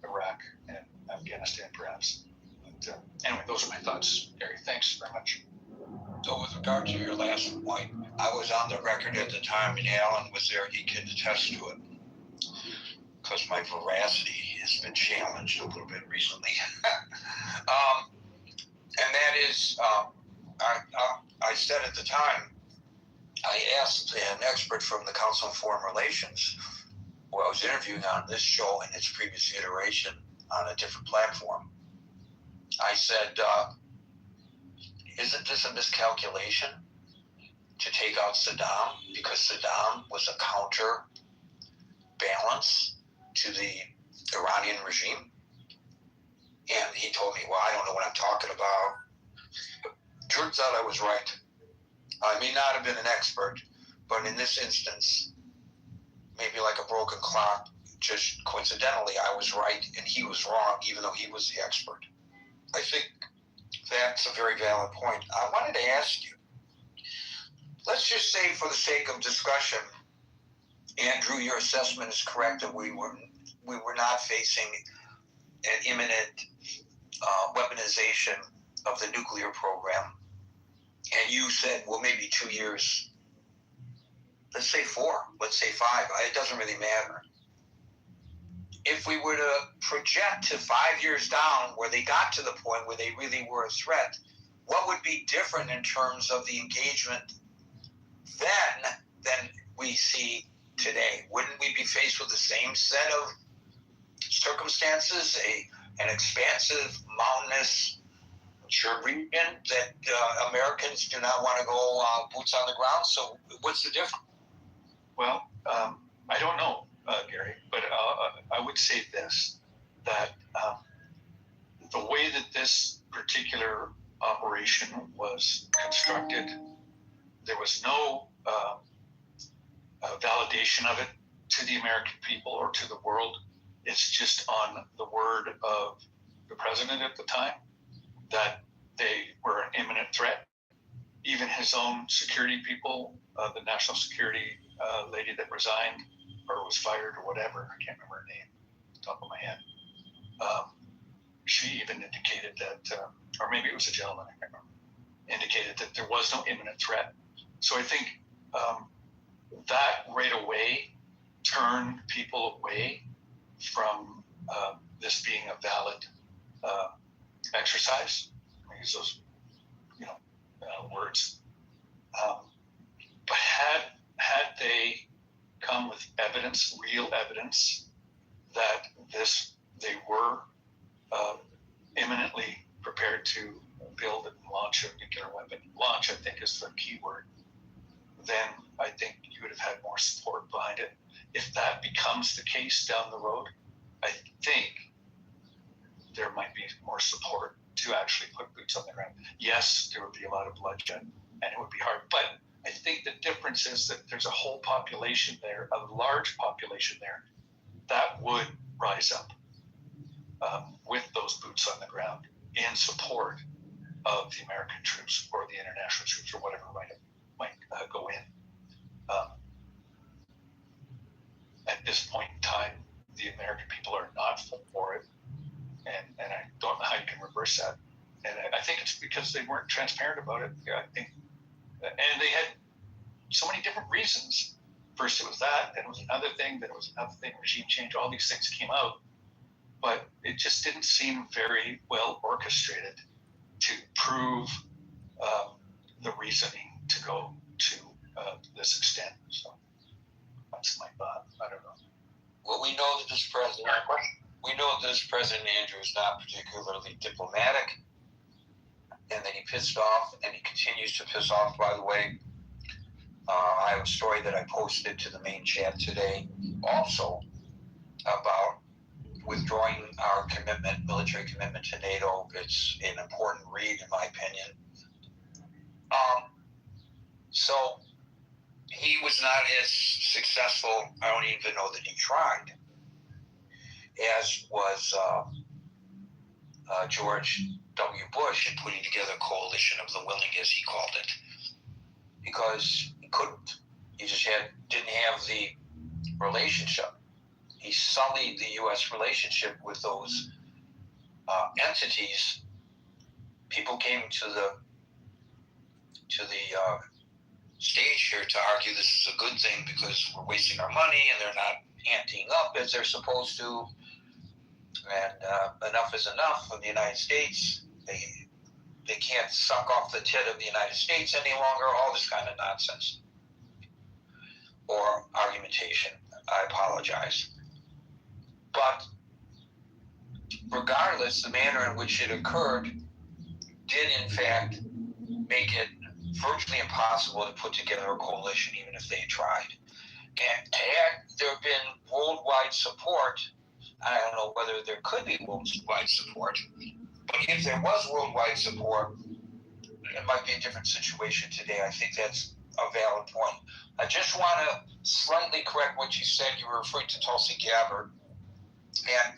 Iraq and Afghanistan, perhaps. But anyway, those are my thoughts, Gary. Thanks very much. So with regard to your last point, I was on the record at the time, and Alan was there. He can attest to it, because my veracity has been challenged a little bit recently. And that is, I said at the time, I asked an expert from the Council on Foreign Relations, who I was interviewing on this show in its previous iteration on a different platform. I said, isn't this a miscalculation to take out Saddam? Because Saddam was a counterbalance to the Iranian regime. And he told me, well, I don't know what I'm talking about. Turns out I was right. I may not have been an expert, but in this instance, maybe like a broken clock, just coincidentally, I was right and he was wrong, even though he was the expert. I think that's a very valid point. I wanted to ask you, let's just say for the sake of discussion, Andrew, your assessment is correct that we were not facing an imminent weaponization of the nuclear program. And you said, well, maybe 2 years. Let's say 4. Let's say 5. It doesn't really matter. If we were to project to 5 years down where they got to the point where they really were a threat, what would be different in terms of the engagement then than we see today? Wouldn't we be faced with the same set of circumstances, an expansive, mountainous region that Americans do not want to go boots on the ground? So what's the difference? Well, I don't know. Gary, but I would say this, that the way that this particular operation was constructed, there was no validation of it to the American people or to the world. It's just on the word of the president at the time that they were an imminent threat. Even his own security people, the national security lady that resigned or was fired or whatever, I can't remember her name off the top of my head. She even indicated that, or maybe it was a gentleman, I can't remember, indicated that there was no imminent threat. So I think that right away turned people away from this being a valid exercise. I use those, words. But had they come with evidence, real evidence, that they were imminently prepared to build and launch a nuclear weapon. Launch, I think, is the key word. Then I think you would have had more support behind it. If that becomes the case down the road, I think there might be more support to actually put boots on the ground. Yes, there would be a lot of bloodshed and it would be hard, but I think the difference is that there's a whole population there, a large population there, that would rise up with those boots on the ground in support of the American troops or the international troops or whatever might go in. At this point in time, the American people are not for it, and I don't know how you can reverse that. And I think it's because they weren't transparent about it. I think, and they had so many different reasons. First it was that, then it was another thing, then it was another thing, regime change, all these things came out. But it just didn't seem very well orchestrated to prove the reasoning to go to this extent. So that's my thought. I don't know. Well, we know that this president, Andrew, is not particularly diplomatic, and that he pissed off, and he continues to piss off, by the way. I have a story that I posted to the main chat today also about withdrawing our military commitment to NATO. It's an important read, in my opinion. So he was not as successful, I don't even know that he tried, as was George W. Bush in putting together a coalition of the willing, as he called it, because he couldn't. He just didn't have the relationship. He sullied the U.S. relationship with those entities. People came to the stage here to argue this is a good thing because we're wasting our money and they're not anting up as they're supposed to. And enough is enough of the United States. They can't suck off the tit of the United States any longer. All this kind of nonsense or argumentation. I apologize. But regardless, the manner in which it occurred did in fact make it virtually impossible to put together a coalition, even if they tried. And had there been worldwide support, I don't know whether there could be worldwide support, but if there was worldwide support, it might be a different situation today. I think that's a valid point. I just want to slightly correct what you said. You were referring to Tulsi Gabbard, and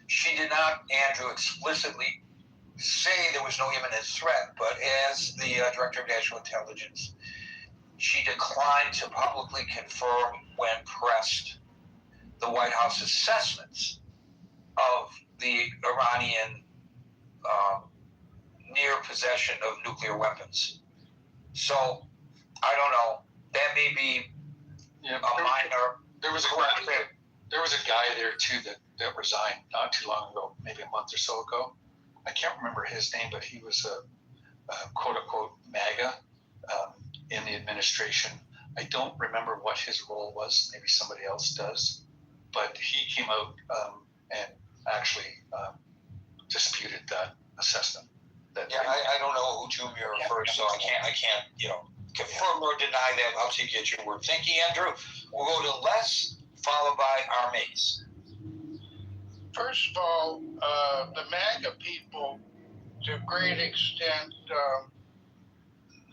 she did not, Andrew, explicitly say there was no imminent threat, but as the Director of National Intelligence, she declined to publicly confirm when pressed the White House assessments of the Iranian near possession of nuclear weapons. So, I don't know. That may be a minor. There was a guy there too that resigned not too long ago, maybe a month or so ago. I can't remember his name, but he was a quote unquote MAGA in the administration. I don't remember what his role was. Maybe somebody else does. But he came out and actually disputed that assessment. I don't know who to you referred, so I can't confirm or deny that. I'll take you at your word. Thank you, Andrew. We'll go to Les followed by our mates. First of all, the MAGA people, to a great extent,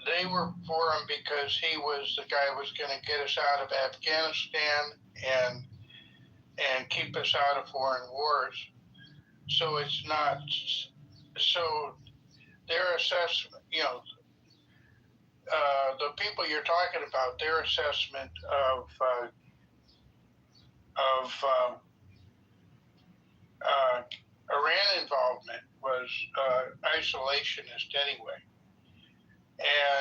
they were for him because he was the guy who was going to get us out of Afghanistan and keep us out of foreign wars. So it's not, so their assessment, you know, the people you're talking about, their assessment of Iran involvement was isolationist anyway.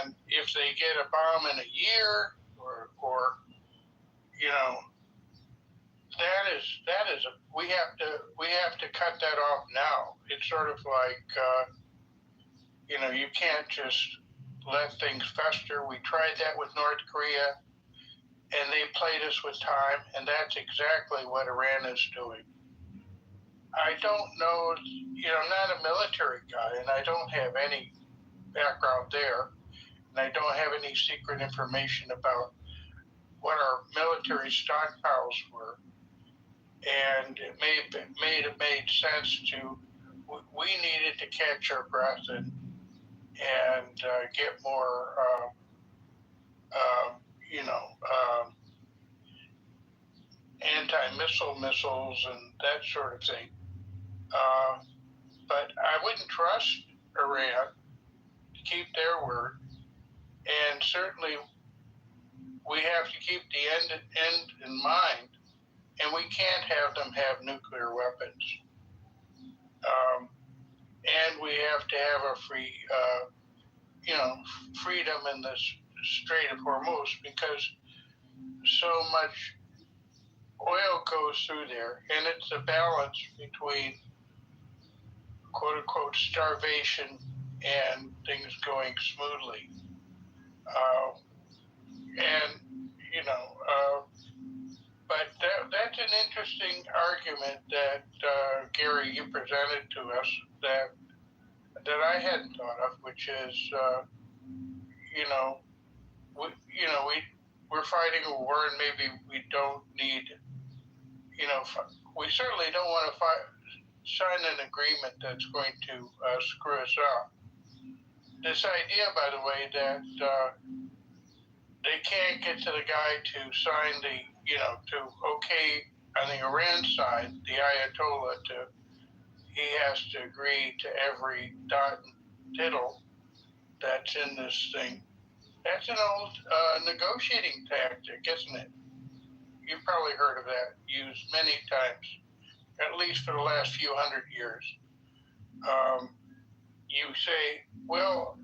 And if they get a bomb in a year, or you know, that is we have to cut that off now. It's sort of like you know, you can't just let things fester. We tried that with North Korea, and they played us with time, and that's exactly what Iran is doing. I don't know, you know, I'm not a military guy, and I don't have any background there, and I don't have any secret information about what our military stockpiles were. And it made sense to, we needed to catch our breath and get more, you know, anti-missile missiles and that sort of thing. But I wouldn't trust Iran to keep their word, and certainly we have to keep the end in mind, and we can't have them have nuclear weapons. And we have to have a free, you know, freedom in the Strait of Hormuz, because so much oil goes through there, and it's a balance between quote unquote starvation and things going smoothly. And you know, but that's an interesting argument that Gary, you presented to us that I hadn't thought of, which is you know, we're fighting a war, and maybe we don't need, you know, we certainly don't want to sign an agreement that's going to screw us up. This idea, by the way, that they can't get to the guy to sign the, you know, to okay on the Iran side, the Ayatollah, he has to agree to every dot and tittle that's in this thing. That's an old negotiating tactic, isn't it? You've probably heard of that used many times, at least for the last few hundred years. You say, well,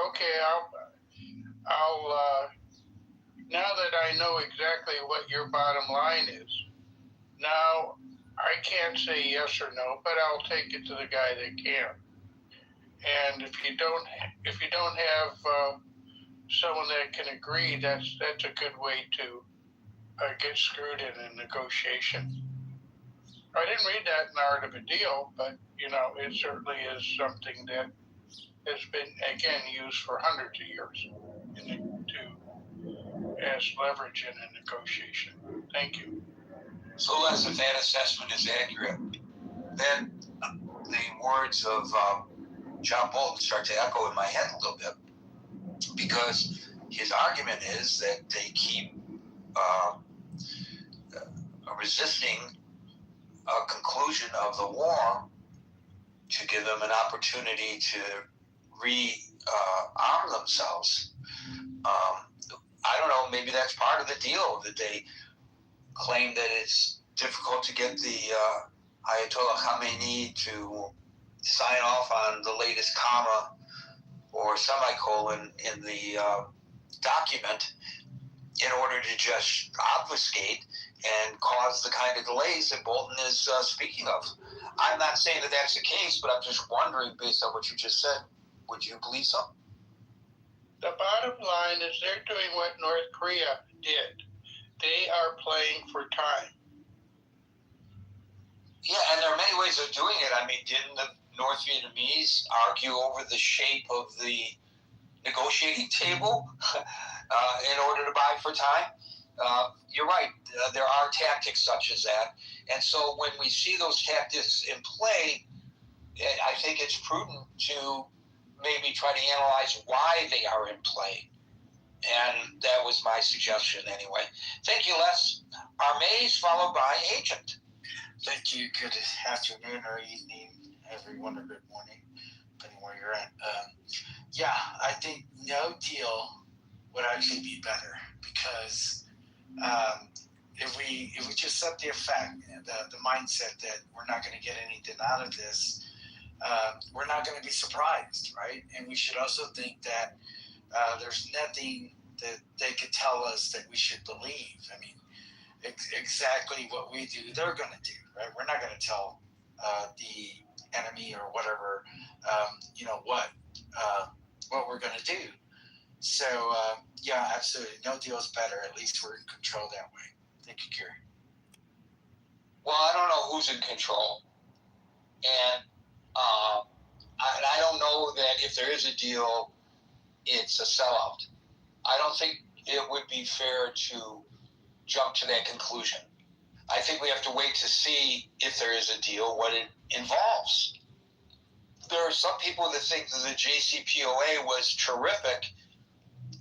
okay, I'll now that I know exactly what your bottom line is, now I can't say yes or no, but I'll take it to the guy that can. And if you don't have someone that can agree, that's a good way to get screwed in a negotiation. I didn't read that in Art of a Deal, but you know, it certainly is something that has been again used for hundreds of years as leverage in a negotiation. Thank you. So, Les, if that assessment is accurate, then the words of John Bolton start to echo in my head a little bit, because his argument is that they keep resisting a conclusion of the war to give them an opportunity to arm themselves. I don't know, maybe that's part of the deal, that they claim that it's difficult to get the Ayatollah Khamenei to sign off on the latest comma or semicolon in the document in order to just obfuscate and cause the kind of delays that Bolton is speaking of. I'm not saying that that's the case, but I'm just wondering, based on what you just said, would you believe so? The bottom line is they're doing what North Korea did. They are playing for time. Yeah, and there are many ways of doing it. I mean, didn't the North Vietnamese argue over the shape of the negotiating table in order to buy for time? you're right. There are tactics such as that. And so when we see those tactics in play, I think it's prudent to maybe try to analyze why they are in play. And that was my suggestion anyway. Thank you, Les. Armaze followed by Agent. Thank you. Good afternoon or evening, everyone, or good morning, depending where you're at. Yeah, I think no deal would actually be better because if we just set the mindset that we're not going to get anything out of this, we're not going to be surprised, right? And we should also think that there's nothing that they could tell us that we should believe. I mean, exactly what we do, they're going to do, right? We're not going to tell the enemy or whatever, what we're going to do. So, yeah, absolutely. No deal is better. At least we're in control that way. Thank you, Gary. Well, I don't know who's in control. And I don't know that if there is a deal, it's a sellout. I don't think it would be fair to jump to that conclusion. I think we have to wait to see if there is a deal, what it involves. There are some people that think that the JCPOA was terrific.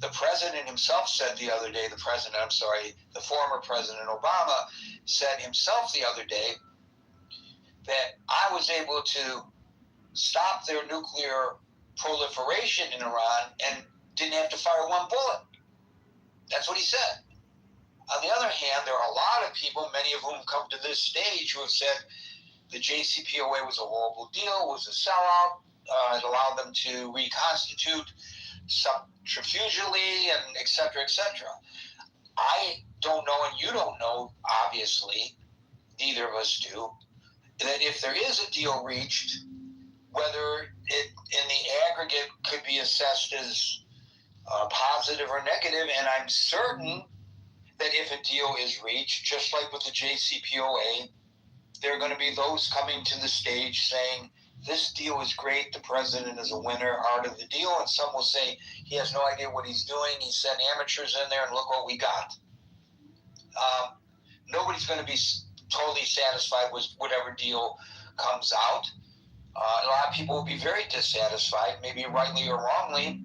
The president himself said the other day, the former President Obama said himself the other day that I was able to stop their nuclear proliferation in Iran and didn't have to fire one bullet. That's what he said. On the other hand, there are a lot of people, many of whom come to this stage, who have said the JCPOA was a horrible deal, was a sellout. It allowed them to reconstitute subterfugely, and et cetera, et cetera. I don't know, and you don't know, obviously, neither of us do, that if there is a deal reached, whether it in the aggregate could be assessed as positive or negative, and I'm certain that if a deal is reached, just like with the JCPOA, there are going to be those coming to the stage saying, this deal is great, the president is a winner, art of the deal, and some will say, he has no idea what he's doing, he sent amateurs in there, and look what we got. Nobody's going to be totally satisfied with whatever deal comes out. A lot of people will be very dissatisfied, maybe rightly or wrongly,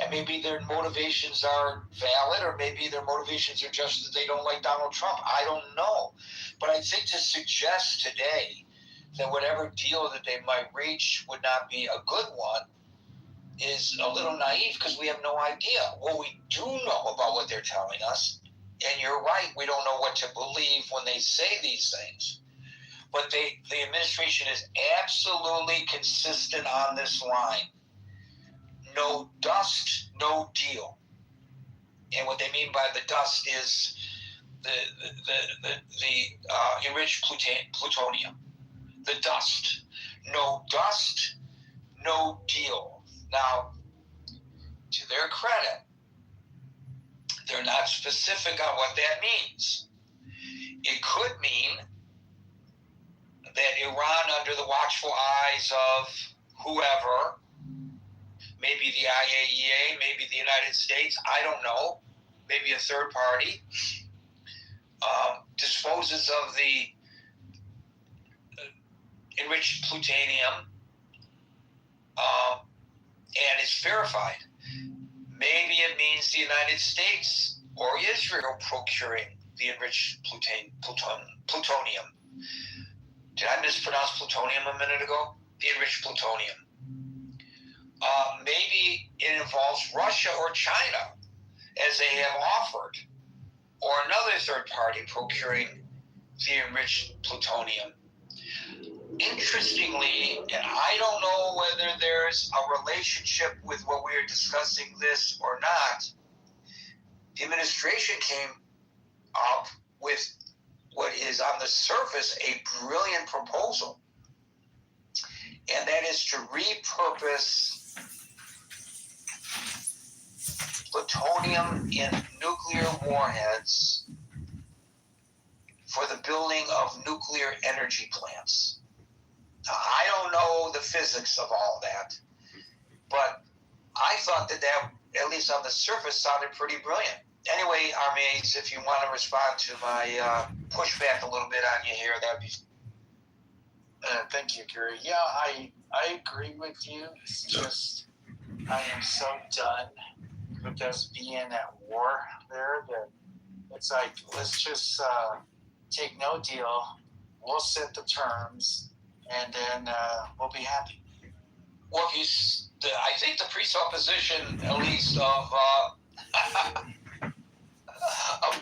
and maybe their motivations are valid, or maybe their motivations are just that they don't like Donald Trump. I don't know. But I think to suggest today that whatever deal that they might reach would not be a good one is a little naive, because we have no idea. What we do know about what they're telling us, and you're right, we don't know what to believe when they say these things. But the administration is absolutely consistent on this line. No dust, no deal. And what they mean by the dust is the enriched plutonium. The dust. No dust, no deal. Now, to their credit, they're not specific on what that means. It could mean that Iran, under the watchful eyes of whoever, maybe the IAEA, maybe the United States, I don't know, maybe a third party, disposes of the enriched plutonium and is verified. Maybe it means the United States or Israel procuring the enriched plutonium. Did I mispronounce plutonium a minute ago? The enriched plutonium. Maybe it involves Russia or China, as they have offered, or another third party procuring the enriched plutonium. Interestingly, and I don't know whether there's a relationship with what we are discussing this or not, the administration came up with what is on the surface a brilliant proposal, and that is to repurpose plutonium in nuclear warheads for the building of nuclear energy plants. Now, I don't know the physics of all that, but I thought that, at least on the surface, sounded pretty brilliant. Anyway, Armaze, if you want to respond to my pushback a little bit on you here, that'd be. Thank you, Gary. Yeah, I agree with you. It's just I am so done with us being at war there that it's like, let's just take no deal. We'll set the terms, and then we'll be happy. Well, I think the presupposition, at least of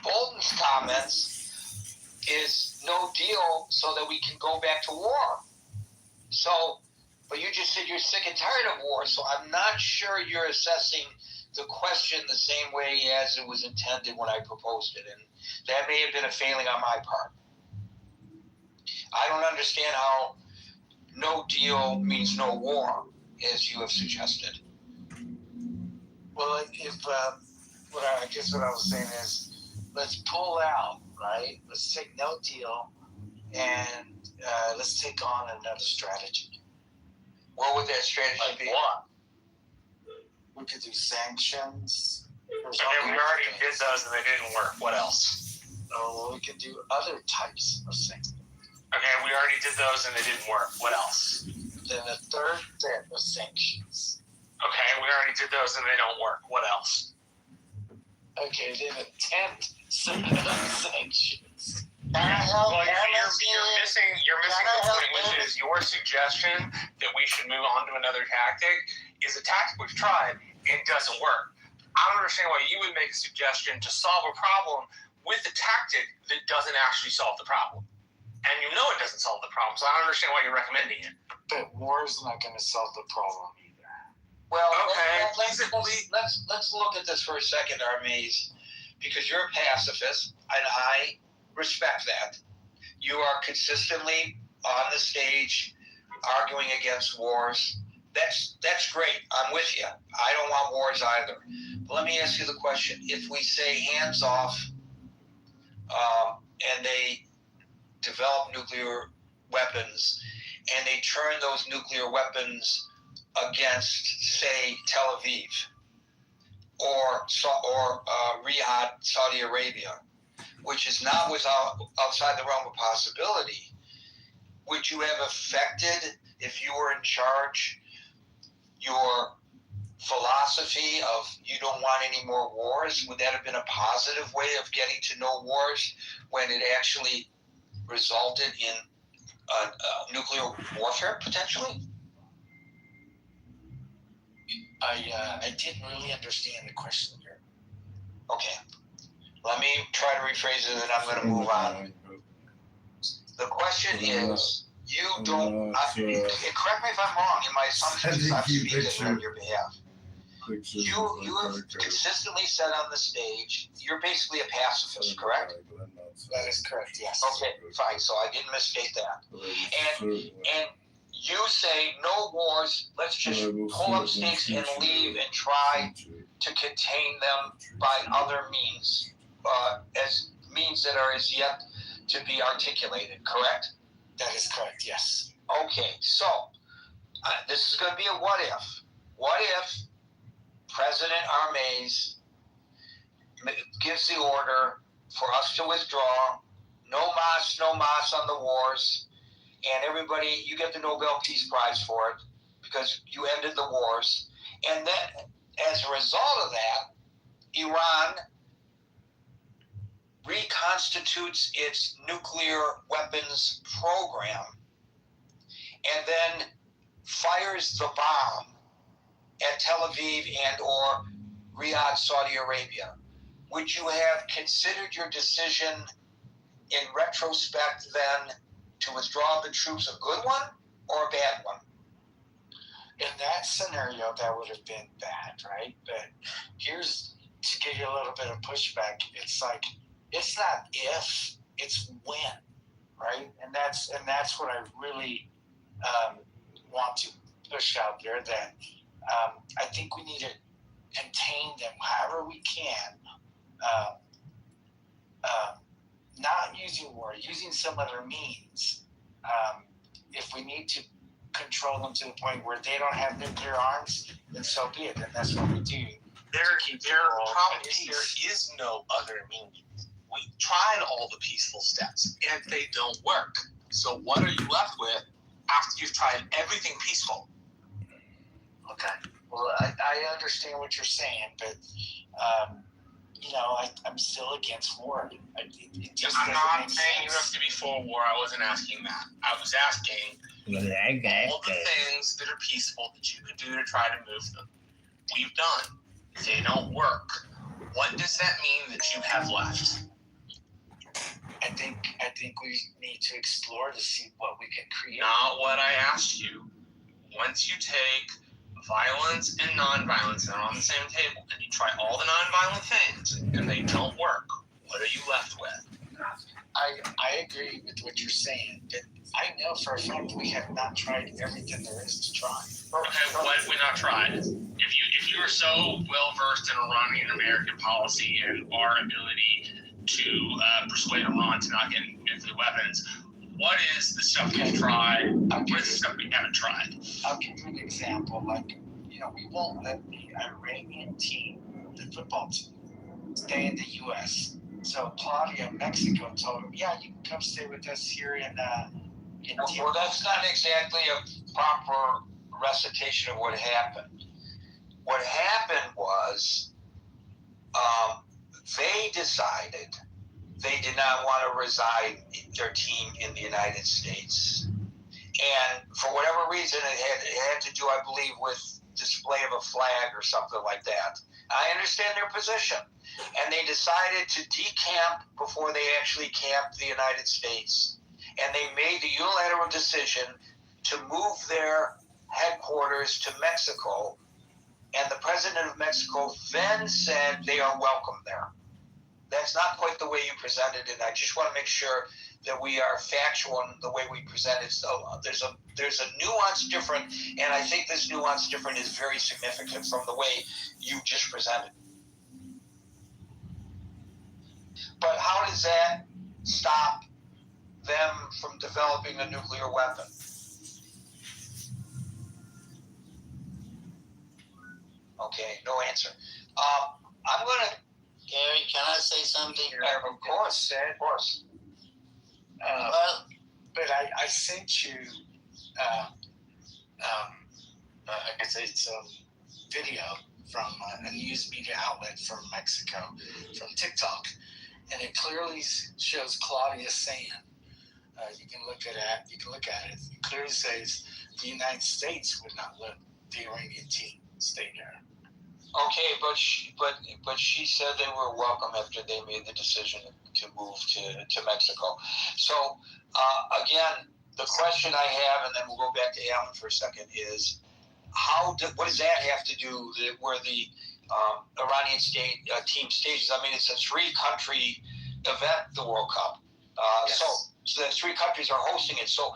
Bolton's comments, is no deal so that we can go back to war. So, but you just said you're sick and tired of war, so I'm not sure you're assessing the question the same way as it was intended when I proposed it, and that may have been a failing on my part. I don't understand how no deal means no war, as you have suggested. Well, if what I was saying is, let's pull out, right? Let's take no deal, and let's take on another strategy. What would that strategy be? What? We could do sanctions. Okay, we already did those and they didn't work. What else? Oh, we could do other types of sanctions. Okay, we already did those and they didn't work. What else? Then a third set of sanctions. Okay, we already did those and they don't work. What else? Okay, then a 10th set of sanctions. Well, you're missing the point, which is your suggestion that we should move on to another tactic is a tactic we've tried and doesn't work. I don't understand why you would make a suggestion to solve a problem with a tactic that doesn't actually solve the problem. And you know it doesn't solve the problem, so I don't understand why you're recommending it. But war is not going to solve the problem either. Well, okay. Let's look at this for a second, Armaze, because you're a pacifist, and I respect that. You are consistently on the stage arguing against wars. That's great. I'm with you. I don't want wars either. But let me ask you the question. If we say hands off and they develop nuclear weapons and they turn those nuclear weapons against, say, Tel Aviv or Riyadh, Saudi Arabia, which is not outside the realm of possibility, would you have affected, if you were in charge, your philosophy of you don't want any more wars? Would that have been a positive way of getting to no wars when it actually resulted in nuclear warfare, potentially? I didn't really understand the question here. Okay. Let me try to rephrase it, and then I'm going to move on. The question is, you don't. Correct me if I'm wrong in my assumptions. I'm speaking on your behalf. You have consistently said on the stage, you're basically a pacifist, correct? That is correct, yes. Okay, fine. So I didn't misstate that. And you say no wars. Let's just pull up stakes and leave and try to contain them by other means, as means that are as yet to be articulated. Correct? That is correct, yes. Okay, so this is going to be a what if. What if President Armaze gives the order for us to withdraw, no mas on the wars, and everybody, you get the Nobel Peace Prize for it because you ended the wars. And then as a result of that, Iran reconstitutes its nuclear weapons program and then fires the bomb at Tel Aviv and or Riyadh, Saudi Arabia. Would you have considered your decision in retrospect then to withdraw the troops a good one or a bad one? In that scenario, that would have been bad, right? But here's, to give you a little bit of pushback, it's like, it's not if, it's when, right? And that's what I really want to push out there, that I think we need to contain them however we can, not using war, using some other means. If we need to control them to the point where they don't have nuclear arms, then so be it, and that's what we do. Their problem is peace. there is no other means. We tried all the peaceful steps, and they don't work. So what are you left with after you've tried everything peaceful? Okay. Well, I understand what you're saying, but I'm still against war. I'm not saying you have to be for war. I wasn't asking that. I was asking all the things that are peaceful that you could do to try to move them. We've done. They don't work. What does that mean that you have left? I think we need to explore to see what we can create. Not what I asked you. Once you take violence and nonviolence and are on the same table, and you try all the nonviolent things, and they don't work, what are you left with? I agree with what you're saying, but I know for a fact we have not tried everything there is to try. Okay, what have we not tried? If you are so well versed in Iranian American policy and our ability to persuade Iran to not get nuclear weapons, what is the stuff we've tried? What is the stuff we haven't tried? I'll give you an example. We won't let the Iranian team, the football team, stay in the U.S. So Claudia, Mexico, told him, "Yeah, you can come stay with us here in Well, that's not exactly a proper recitation of what happened. What happened was they decided they did not want to reside their team in the United States. And for whatever reason, it had to do, I believe, with display of a flag or something like that. I understand their position. And they decided to decamp before they actually camped the United States. And they made the unilateral decision to move their headquarters to Mexico. And the president of Mexico then said they are welcome there. That's not quite the way you presented it. I just want to make sure that we are factual in the way we present it. So there's a nuance different, and I think this nuance different is very significant from the way you just presented. But how does that stop them from developing a nuclear weapon? Okay, no answer. I'm going to... Gary, can I say something? Of course. But I sent you, I guess it's a video from a news media outlet from Mexico, from TikTok, and it clearly shows Claudia saying, you can look at it. It clearly says the United States would not let the Iranian team stay there. Okay, but she said they were welcome after they made the decision to move to Mexico. So again, the question I have, and then we'll go back to Alan for a second, is what does that have to do where the Iranian team stages? I mean, it's a 3-country event, the World Cup. Yes. So the 3 countries are hosting it. So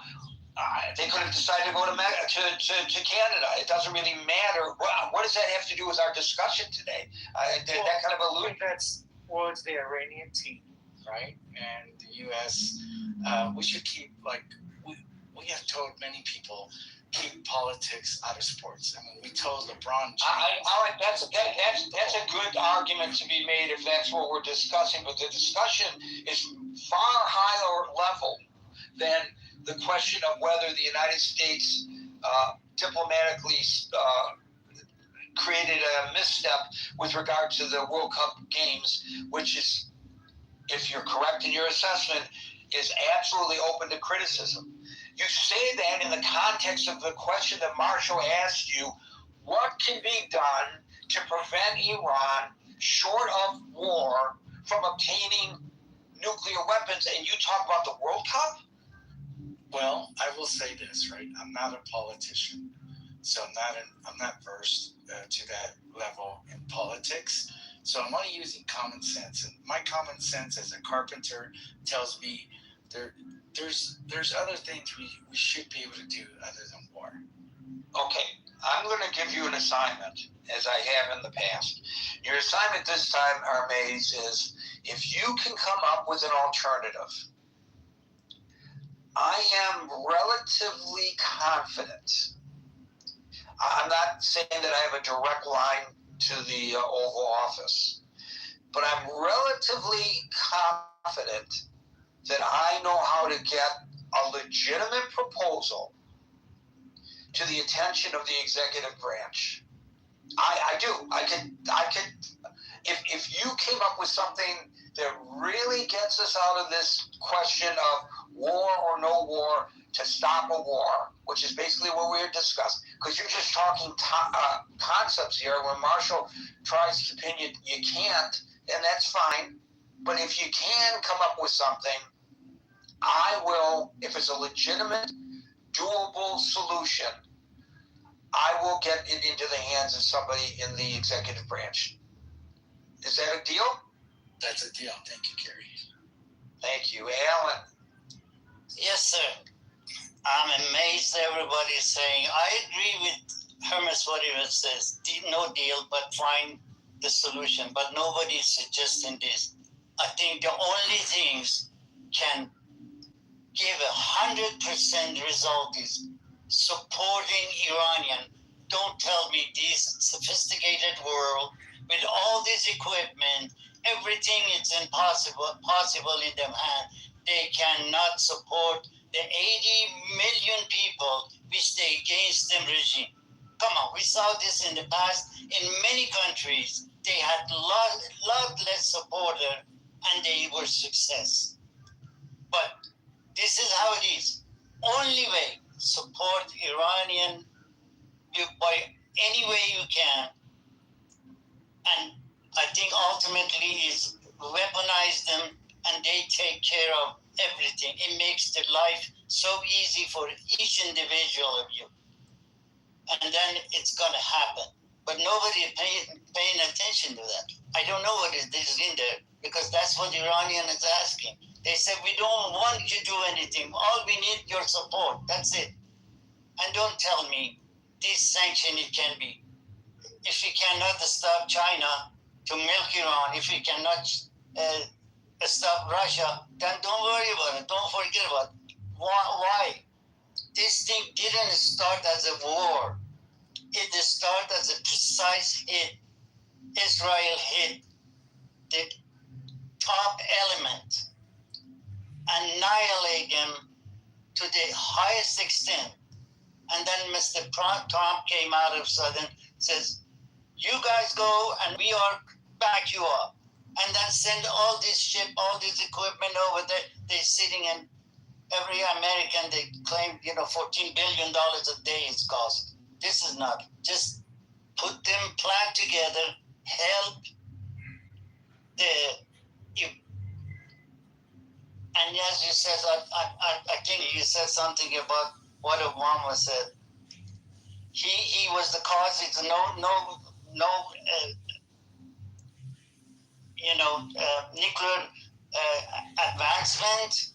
they could have decided to go to Canada. It doesn't really matter. What does that have to do with our discussion today? That kind of allusion. It's the Iranian team, right? And the U.S. We should keep we have told many people keep politics out of sports. I mean, we told LeBron James. That's a good argument to be made if that's what we're discussing. But the discussion is far higher level than the question of whether the United States diplomatically created a misstep with regard to the World Cup games, which is, if you're correct in your assessment, is absolutely open to criticism. You say that in the context of the question that Marshall asked you, what can be done to prevent Iran, short of war, from obtaining nuclear weapons, and you talk about the World Cup? Well, I will say this, right? I'm not a politician, so I'm not versed to that level in politics. So I'm only using common sense, and my common sense as a carpenter tells me there's other things we should be able to do other than war. Okay, I'm going to give you an assignment, as I have in the past. Your assignment this time, Hermes, is if you can come up with an alternative. I am relatively confident. I'm not saying that I have a direct line to the Oval Office. But I'm relatively confident that I know how to get a legitimate proposal to the attention of the executive branch. I do. I could. If you came up with something that really gets us out of this question of war or no war, to stop a war, which is basically what we're discussing, because you're just talking concepts here. When Marshall tries to pin you, you can't, and that's fine. But if you can come up with something, I will, if it's a legitimate, doable solution, I will get it into the hands of somebody in the executive branch. Is that a deal? That's a deal. Thank you, Kerry. Thank you. Alan? Yes, sir. I'm amazed everybody's saying, I agree with Hermes, what he says, no deal, but find the solution. But nobody's suggesting this. I think the only things can give 100% result is supporting Iranian. Don't tell me this sophisticated world with all this equipment, everything is possible in their hand. They cannot support the 80 million people which they against the regime. Come on, we saw this in the past. In many countries, they had lot less supporter and they were success. But this is how it is. Only way, support Iranian by any way you can. And I think ultimately is weaponize them and they take care of everything. It makes the life so easy for each individual of you. And then it's going to happen. But nobody is paying attention to that. I don't know what is in there because that's what Iranian is asking. They said, we don't want you to do anything. All we need your support. That's it. And don't tell me this sanction it can be. If we cannot stop China to milk Iran, if we cannot stop Russia, then don't worry about it. Don't forget about it. Why? This thing didn't start as a war. It started as a precise hit. Israel hit the top element, annihilate them to the highest extent. And then Mr. Trump came out of Southern, says, you guys go and we are back you up. And then send all this ship, all this equipment over there. They're sitting in every American, they claim, $14 billion a day it's cost. This is not. Just put them, plan together, help and as you said, I think you said something about what Obama said. He was the cause. It's nuclear advancement.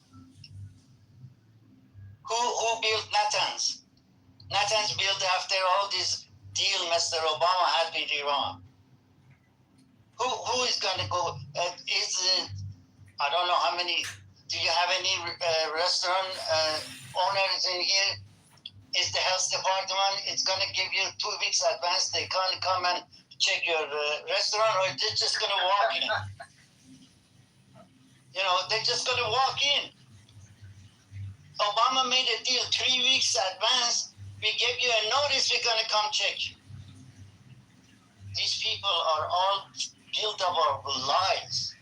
Who built Natanz? Natanz built after all this deal Mr. Obama had with Iran. Who is going to go? I don't know how many. Do you have any restaurant owners in here? Is the health department? It's going to give you 2 weeks advance. They can't come and check your restaurant, or they're just going to walk in. They're just going to walk in. Obama made a deal 3 weeks advance. We give you a notice. We're going to come check you. These people are all guilt of our lies.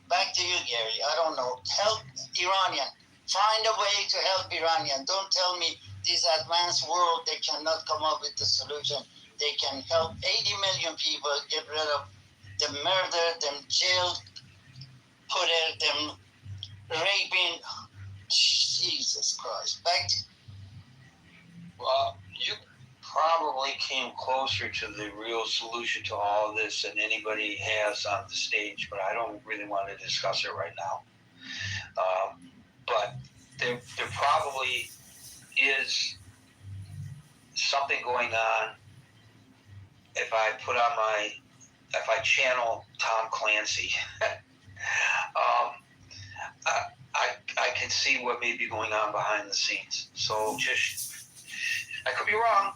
Back to you, Gary. I don't know. Help Iranian. Find a way to help Iranian. Don't tell me this advanced world, they cannot come up with the solution. They can help 80 million people get rid of them murdered, them jailed, them raping. Jesus Christ. Back to Well, you probably came closer to the real solution to all of this than anybody has on the stage, but I don't really want to discuss it right now. But there probably is something going on if I channel Tom Clancy. I can see what may be going on behind the scenes. So I could be wrong,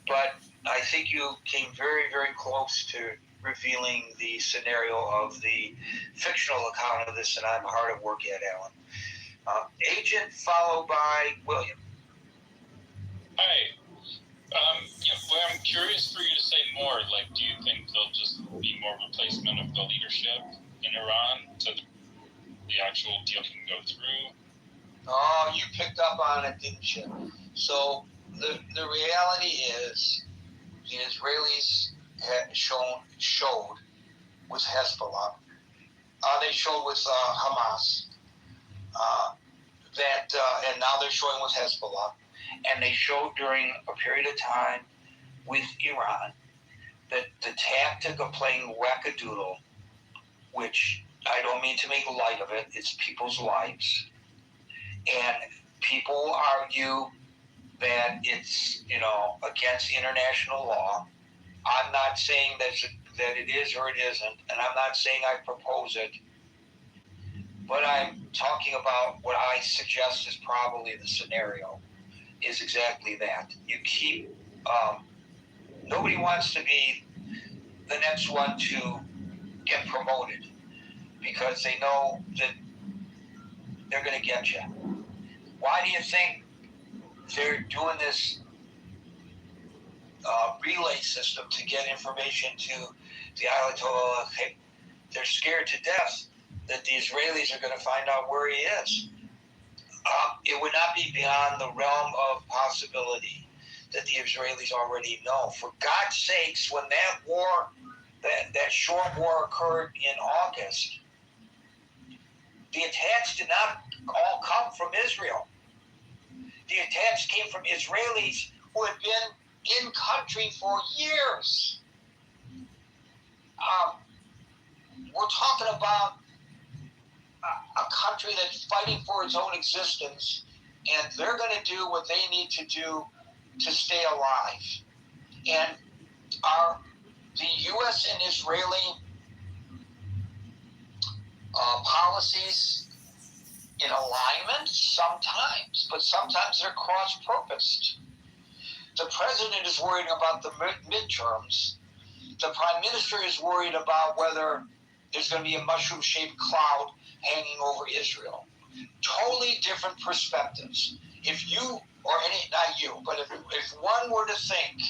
but I think you came very, very close to revealing the scenario of the fictional account of this, and I'm hard at work yet, Alan. Agent followed by William. Hi. Well, I'm curious for you to say more. Like, do you think there'll just be more replacement of the leadership in Iran so the actual deal can go through? Oh, you picked up on it, didn't you? So the reality is the Israelis showed with Hezbollah. They showed with Hamas. And now they're showing with Hezbollah. And they showed during a period of time with Iran that the tactic of playing wackadoodle, which I don't mean to make light of it, it's people's lives. And people argue that it's, against international law. I'm not saying that it is or it isn't, and I'm not saying I propose it. But I'm talking about what I suggest is probably the scenario, is exactly that. You keep, nobody wants to be the next one to get promoted because they know that they're going to get you. Why do you think they're doing this relay system to get information to the Ayatollah? They're scared to death that the Israelis are going to find out where he is. It would not be beyond the realm of possibility that the Israelis already know. For God's sakes, when that war, that short war occurred in August, the attacks did not all come from Israel. The attacks came from Israelis who had been in country for years. We're talking about a country that's fighting for its own existence, and they're going to do what they need to do to stay alive. And are the U.S. and Israeli policies in alignment? Sometimes, but sometimes they're cross-purposed. The president is worried about the midterms. The prime minister is worried about whether there's going to be a mushroom-shaped cloud hanging over Israel. Totally different perspectives. If you, or not you, but if one were to think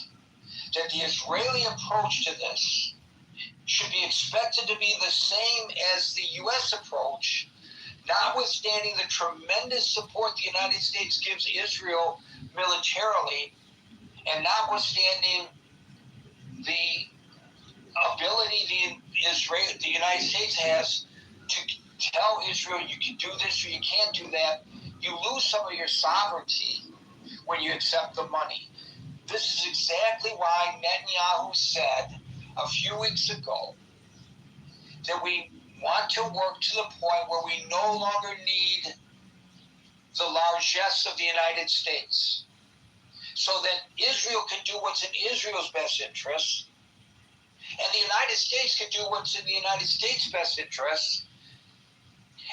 that the Israeli approach to this should be expected to be the same as the U.S. approach, notwithstanding the tremendous support the United States gives Israel militarily, and notwithstanding the ability the United States has to tell Israel you can do this or you can't do that, you lose some of your sovereignty when you accept the money. This is exactly why Netanyahu said a few weeks ago that we want to work to the point where we no longer need the largesse of the United States, so that Israel can do what's in Israel's best interests, and the United States can do what's in the United States' best interests.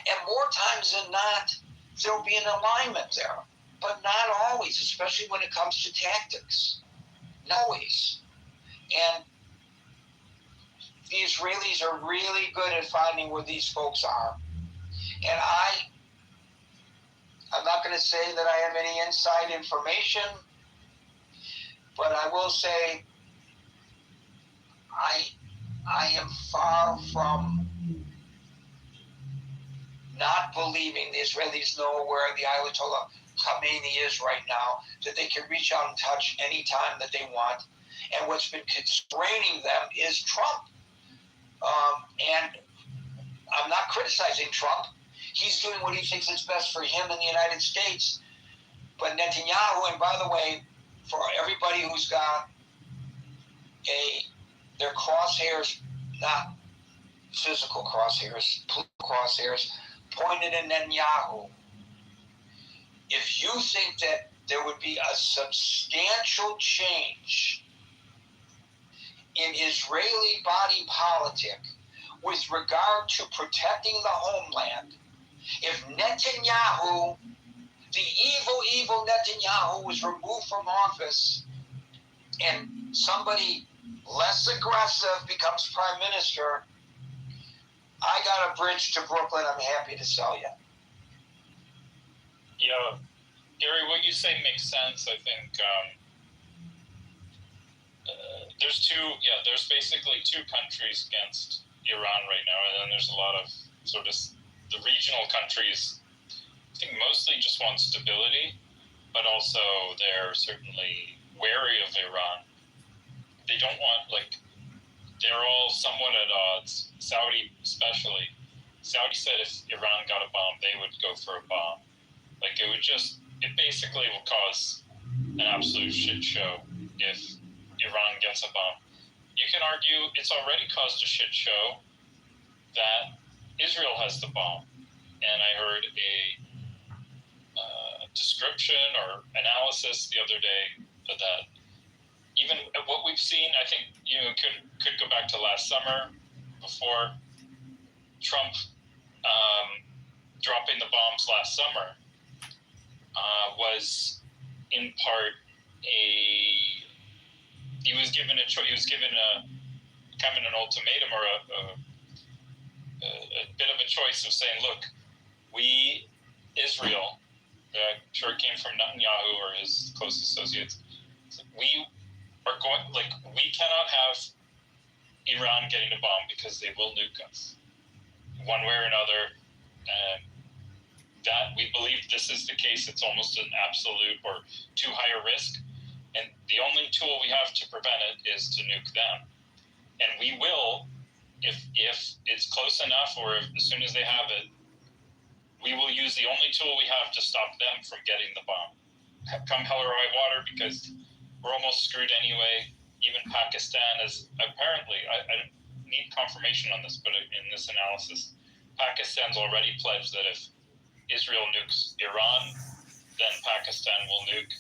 And more times than not, there'll be an alignment there, but not always, especially when it comes to tactics. Not always. And the Israelis are really good at finding where these folks are. And I'm not going to say that I have any inside information, but I will say I am far from not believing the Israelis know where the Ayatollah Khamenei is right now, that they can reach out and touch any time that they want. And what's been constraining them is Trump. And I'm not criticizing Trump. He's doing what he thinks is best for him in the United States. But Netanyahu, and by the way, for everybody who's got their crosshairs, not physical crosshairs, political crosshairs, pointed at Netanyahu, if you think that there would be a substantial change in Israeli body politic with regard to protecting the homeland, if Netanyahu, the evil Netanyahu, was removed from office and somebody less aggressive becomes prime minister, I got a bridge to Brooklyn I'm happy to sell you. Yeah. Gary, what you say makes sense. I think there's basically two countries against Iran right now, and then there's a lot of sort of the regional countries, I think mostly just want stability, but also they're certainly wary of Iran. They don't want, they're all somewhat at odds, Saudi especially. Saudi said if Iran got a bomb, they would go for a bomb. It basically will cause an absolute shit show if Iran gets a bomb. You can argue it's already caused a shit show that Israel has the bomb. And I heard a description or analysis the other day that even what we've seen, I think, could go back to last summer before Trump dropping the bombs last summer. Was in part he was given a choice. He was given a kind of an ultimatum or a bit of a choice of saying, look, we, Israel, I'm sure it came from Netanyahu or his close associates, we cannot have Iran getting a bomb because they will nuke us one way or another. That we believe this is the case. It's almost an absolute or too high a risk. And the only tool we have to prevent it is to nuke them. And we will, if it's close enough or as soon as they have it, we will use the only tool we have to stop them from getting the bomb. Come hell or high water, because we're almost screwed anyway. Even Pakistan is apparently, I need confirmation on this, but in this analysis, Pakistan's already pledged that if Israel nukes Iran, then Pakistan will nuke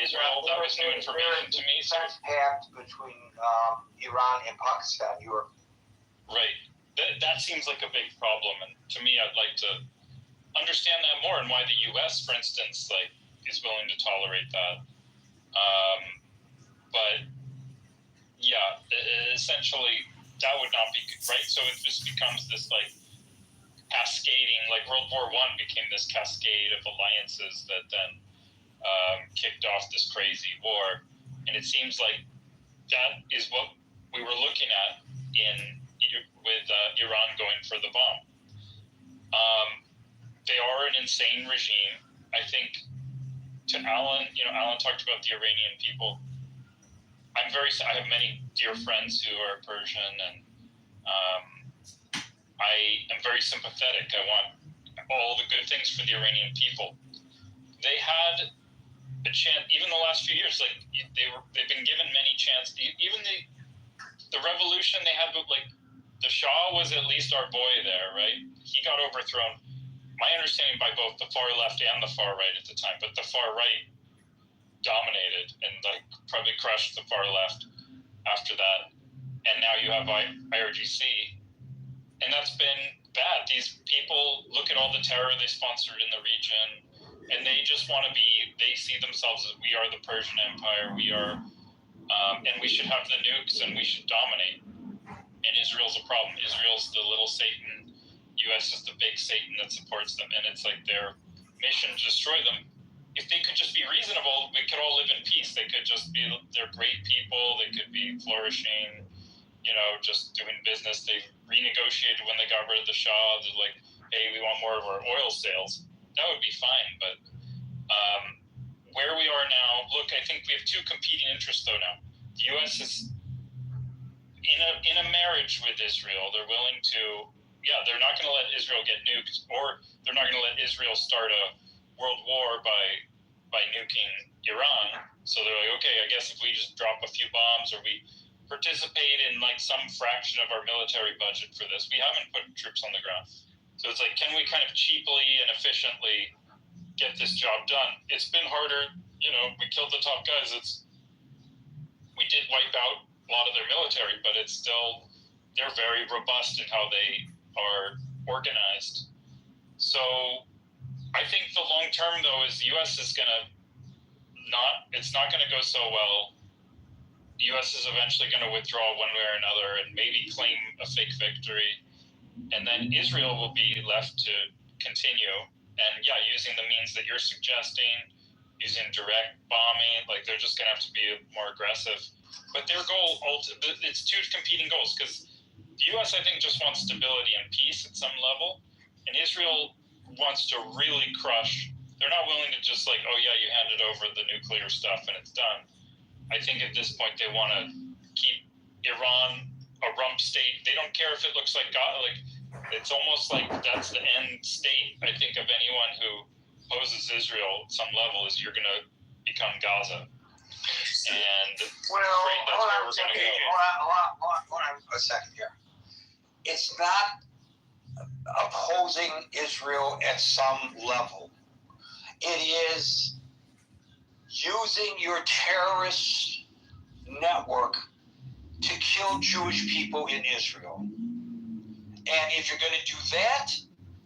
Israel. That was new information to me. So pact between Iran and Pakistan, Europe. Right. That seems like a big problem, and to me, I'd like to understand that more and why the U.S., for instance, is willing to tolerate that. But yeah, essentially, that would not be good, right? So it just becomes this cascading, like World War I became this cascade of alliances that then kicked off this crazy war. And it seems like that is what we were looking at with Iran going for the bomb. They are an insane regime. I think to Alan, Alan talked about the Iranian people. I have many dear friends who are Persian, and I am very sympathetic. I want all the good things for the Iranian people. They had a chance, even the last few years, they've been given many chances. Even the revolution they had, the Shah was at least our boy there, right? He got overthrown. My understanding by both the far left and the far right at the time, but the far right dominated and probably crushed the far left after that. And now you have IRGC. And that's been bad. These people look at all the terror they sponsored in the region, and they just want to they see themselves as we are the Persian Empire, we are, and we should have the nukes and we should dominate. And Israel's a problem. Israel's the little Satan. U.S. is the big Satan that supports them, and it's their mission to destroy them. If they could just be reasonable, we could all live in peace. They could just be, they're great people. They could be flourishing, just doing business. They renegotiated when they got rid of the Shah. They're hey, we want more of our oil sales. That would be fine. But where we are now, look, I think we have two competing interests though now. The U.S. is in a marriage with Israel. They're willing to, they're not going to let Israel get nuked, or they're not going to let Israel start a world war by nuking Iran. So they're okay, I guess if we just drop a few bombs or we participate in some fraction of our military budget for this, we haven't put troops on the ground. So it's can we kind of cheaply and efficiently get this job done? It's been harder, we killed the top guys. We did wipe out a lot of their military, but it's still, they're very robust in how they are organized. So I think the long term though is the U.S. is it's not going to go so well the U.S. is eventually going to withdraw one way or another and maybe claim a fake victory, and then Israel will be left to continue. And yeah, using the means that you're suggesting, using direct bombing, like they're just going to have to be more aggressive. But their goal, it's two competing goals, because the U.S., I think, just wants stability and peace at some level, and Israel wants to really crush. They're not willing to just like, oh yeah, you handed over the nuclear stuff and it's done. I think at this point they want to keep Iran a rump state. They don't care if it looks like God. Like, it's almost like that's the end state, I think, of anyone who opposes Israel at some level, is you're going to become Gaza. And well, hold on a second here. It's not opposing Israel at some level. It is using your terrorist network to kill Jewish people in Israel. And if you're going to do that,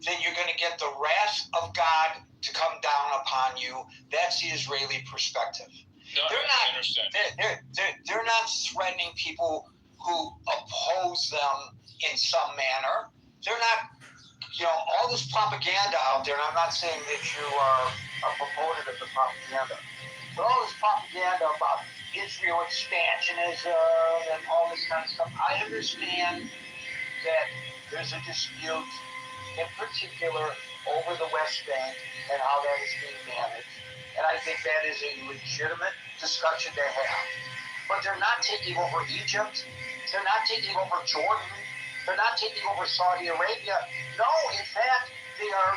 then you're going to get the wrath of God to come down upon you. That's the Israeli perspective. No, they're not threatening people who oppose them in some manner. They're not, all this propaganda out there, and I'm not saying that you are a proponent of the propaganda, but all this propaganda about Israel expansionism and all this kind of stuff, I understand that there's a dispute in particular over the West Bank and how that is being managed. And I think that is a legitimate discussion to have. But they're not taking over Egypt. They're not taking over Jordan. They're not taking over Saudi Arabia. No, in fact, they are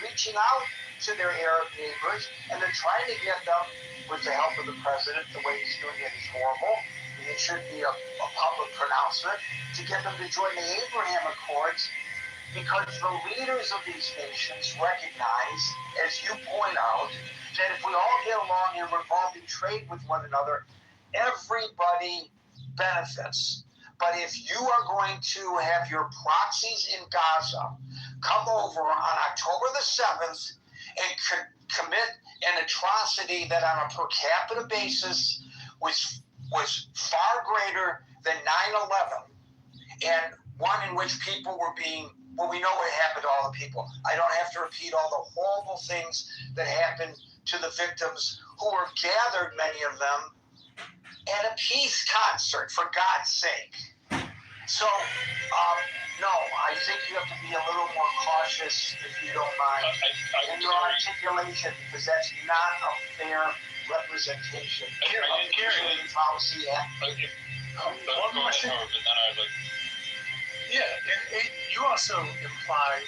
reaching out to their Arab neighbors, and they're trying to get them, with the help of the president. The way he's doing it is horrible. It should be a public pronouncement to get them to join the Abraham Accords, because the leaders of these nations recognize, as you point out, that if we all get along and we're involved in trade with one another, everybody benefits. But if you are going to have your proxies in Gaza come over on October the 7th and commit an atrocity that on a per capita basis was far greater than 9/11, and one in which people were being, well, we know what happened to all the people. I don't have to repeat all the horrible things that happened to the victims, who were gathered, many of them, at a peace concert, for God's sake. So, no, I think you have to be a little more cautious, if you don't mind, in your articulation, because that's not a fair representation of Israeli policy. One question. Yeah, and you also implied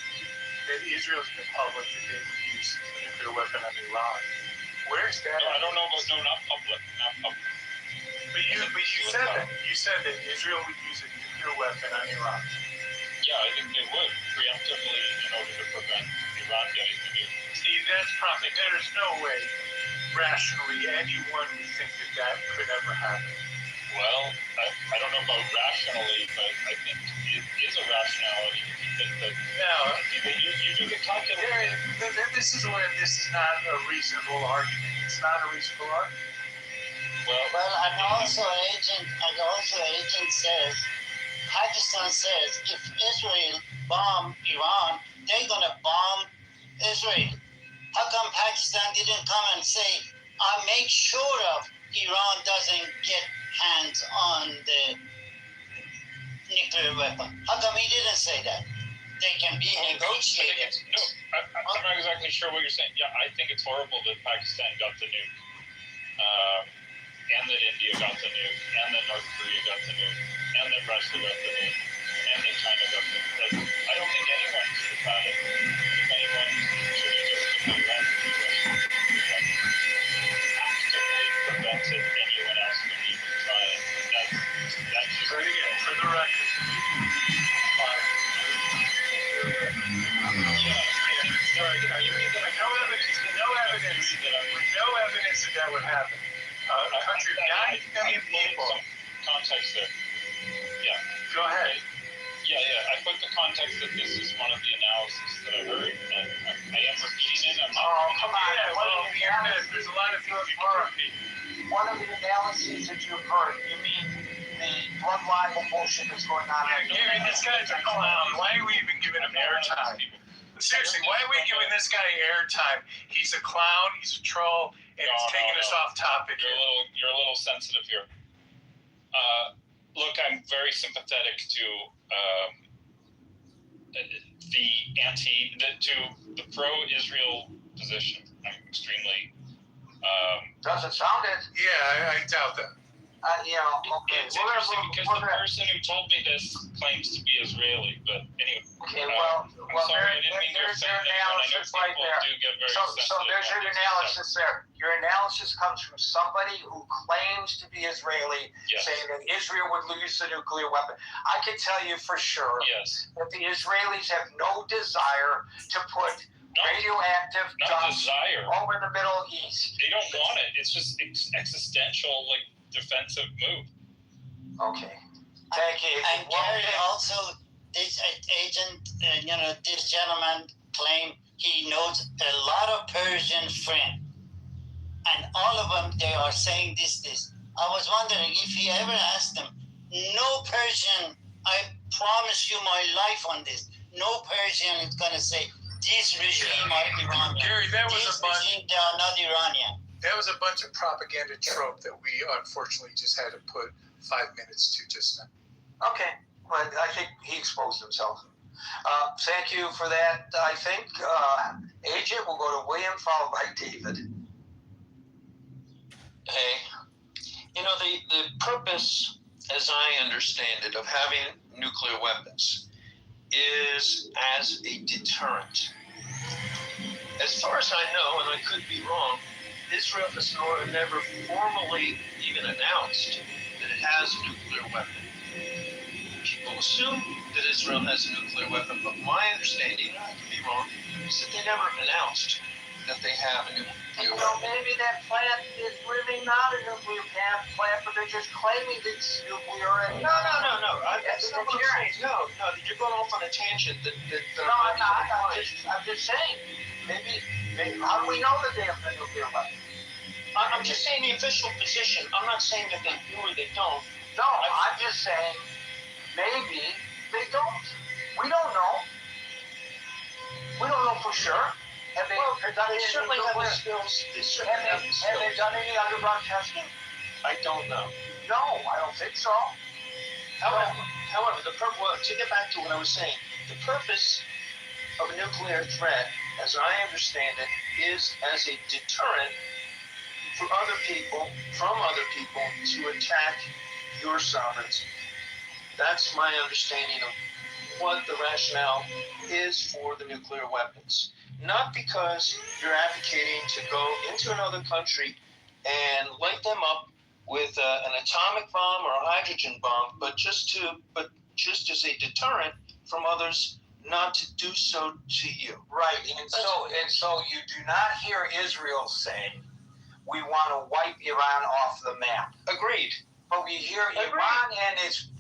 that Israel's been public that they would use a nuclear weapon on Iran. Where's that? No, I don't know about not public. But you said that Israel would use a nuclear weapon on Iran. Yeah, I think they would preemptively in order to prevent Iran getting the nuke. See, that's probably, there's no way rationally anyone would think that could ever happen. Well, I don't know about rationally, but I think it is a rationality. You do get calculated. This is not a reasonable argument. It's not a reasonable argument. Well, and also agent says, Pakistan says, if Israel bomb Iran, they're gonna bomb Israel. How come Pakistan didn't come and say, I'll make sure of Iran doesn't get hands on the nuclear weapon? How come he didn't say that? They can be negotiated. I'm not exactly sure what you're saying. Yeah, I think it's horrible that Pakistan got the nuke, and that India got the nuke, and that North Korea got the nuke, and that Russia got the nuke, and that China got the nuke. Like, I don't think anyone should have had it. If anyone should have just actively prevented anyone else from even trying. That's just for the record. No evidence that would happen. A country of 9 million people. Context there. Yeah. Go ahead. Yeah. I put the context that this is one of the analysis that I heard, and I am repeating Oh, come on. Yeah, well, there's a lot of things you can repeat. One of the analyses that you've heard, you mean the blood libel bullshit that's going on? Yeah, Gary, this guy's a clown. Why are we even giving him airtime? Seriously, why are we giving this guy airtime? He's a clown, he's a troll, and he's taking us off topic. You're a little sensitive here. Look, I'm very sympathetic to the pro-Israel position. I'm extremely. Doesn't sound it. Yeah, I doubt that. Okay. It's interesting because the person who told me this claims to be Israeli, but anyway. Okay, well, sorry, I didn't mean to there's your offend anyone. I know analysis right people there. do get very So sensitive there's your about this analysis there. Your analysis comes from somebody who claims to be Israeli, Yes. saying that Israel would lose the nuclear weapon. I can tell you for sure that the Israelis have no desire to put radioactive dust over the Middle East. They don't want it. It's just existential, like defensive move. Okay. Thank you. And Gary, also, this agent, this gentleman claimed he knows a lot of Persian friends. And all of them, they are saying this. I was wondering if he ever asked them, no Persian, I promise you my life on this. No Persian is going to say, this regime are Iranian. Gary, that was a bunch. Regime, they are not Iranian. That was a bunch of propaganda trope that we unfortunately just had to put 5 minutes to just now. Okay, well, I think he exposed himself. Thank you for that. I think agent will go to William, followed by David. Hey, the purpose, as I understand it, of having nuclear weapons is as a deterrent. As far as I know, and I could be wrong, Israel has never formally even announced that it has a nuclear weapon. People assume that Israel has a nuclear weapon, but my understanding, and I could be wrong, is that they never announced that they have a nuclear weapon. Maybe that plant is really not a nuclear plant, but they're just claiming that it's nuclear. No. That's not what I'm saying. No, you're going off on a tangent that no, I'm not. I'm just saying. Maybe, how do we know that they have a nuclear weapon? I'm just saying the official position. I'm not saying that they do or they don't. No, I'm just saying maybe they don't. We don't know. We don't know for sure. Have they done any certainly have the skills. Have they done any underground testing? I don't know. No, I don't think so. However, to get back to what I was saying, the purpose of a nuclear threat, as I understand it, is as a deterrent from other people to attack your sovereignty. That's my understanding of what the rationale is for the nuclear weapons. Not because you're advocating to go into another country and light them up with an atomic bomb or a hydrogen bomb, but just as a deterrent from others not to do so to you. Right, and so you do not hear Israel saying, we want to wipe Iran off the map. Agreed. But we hear Iran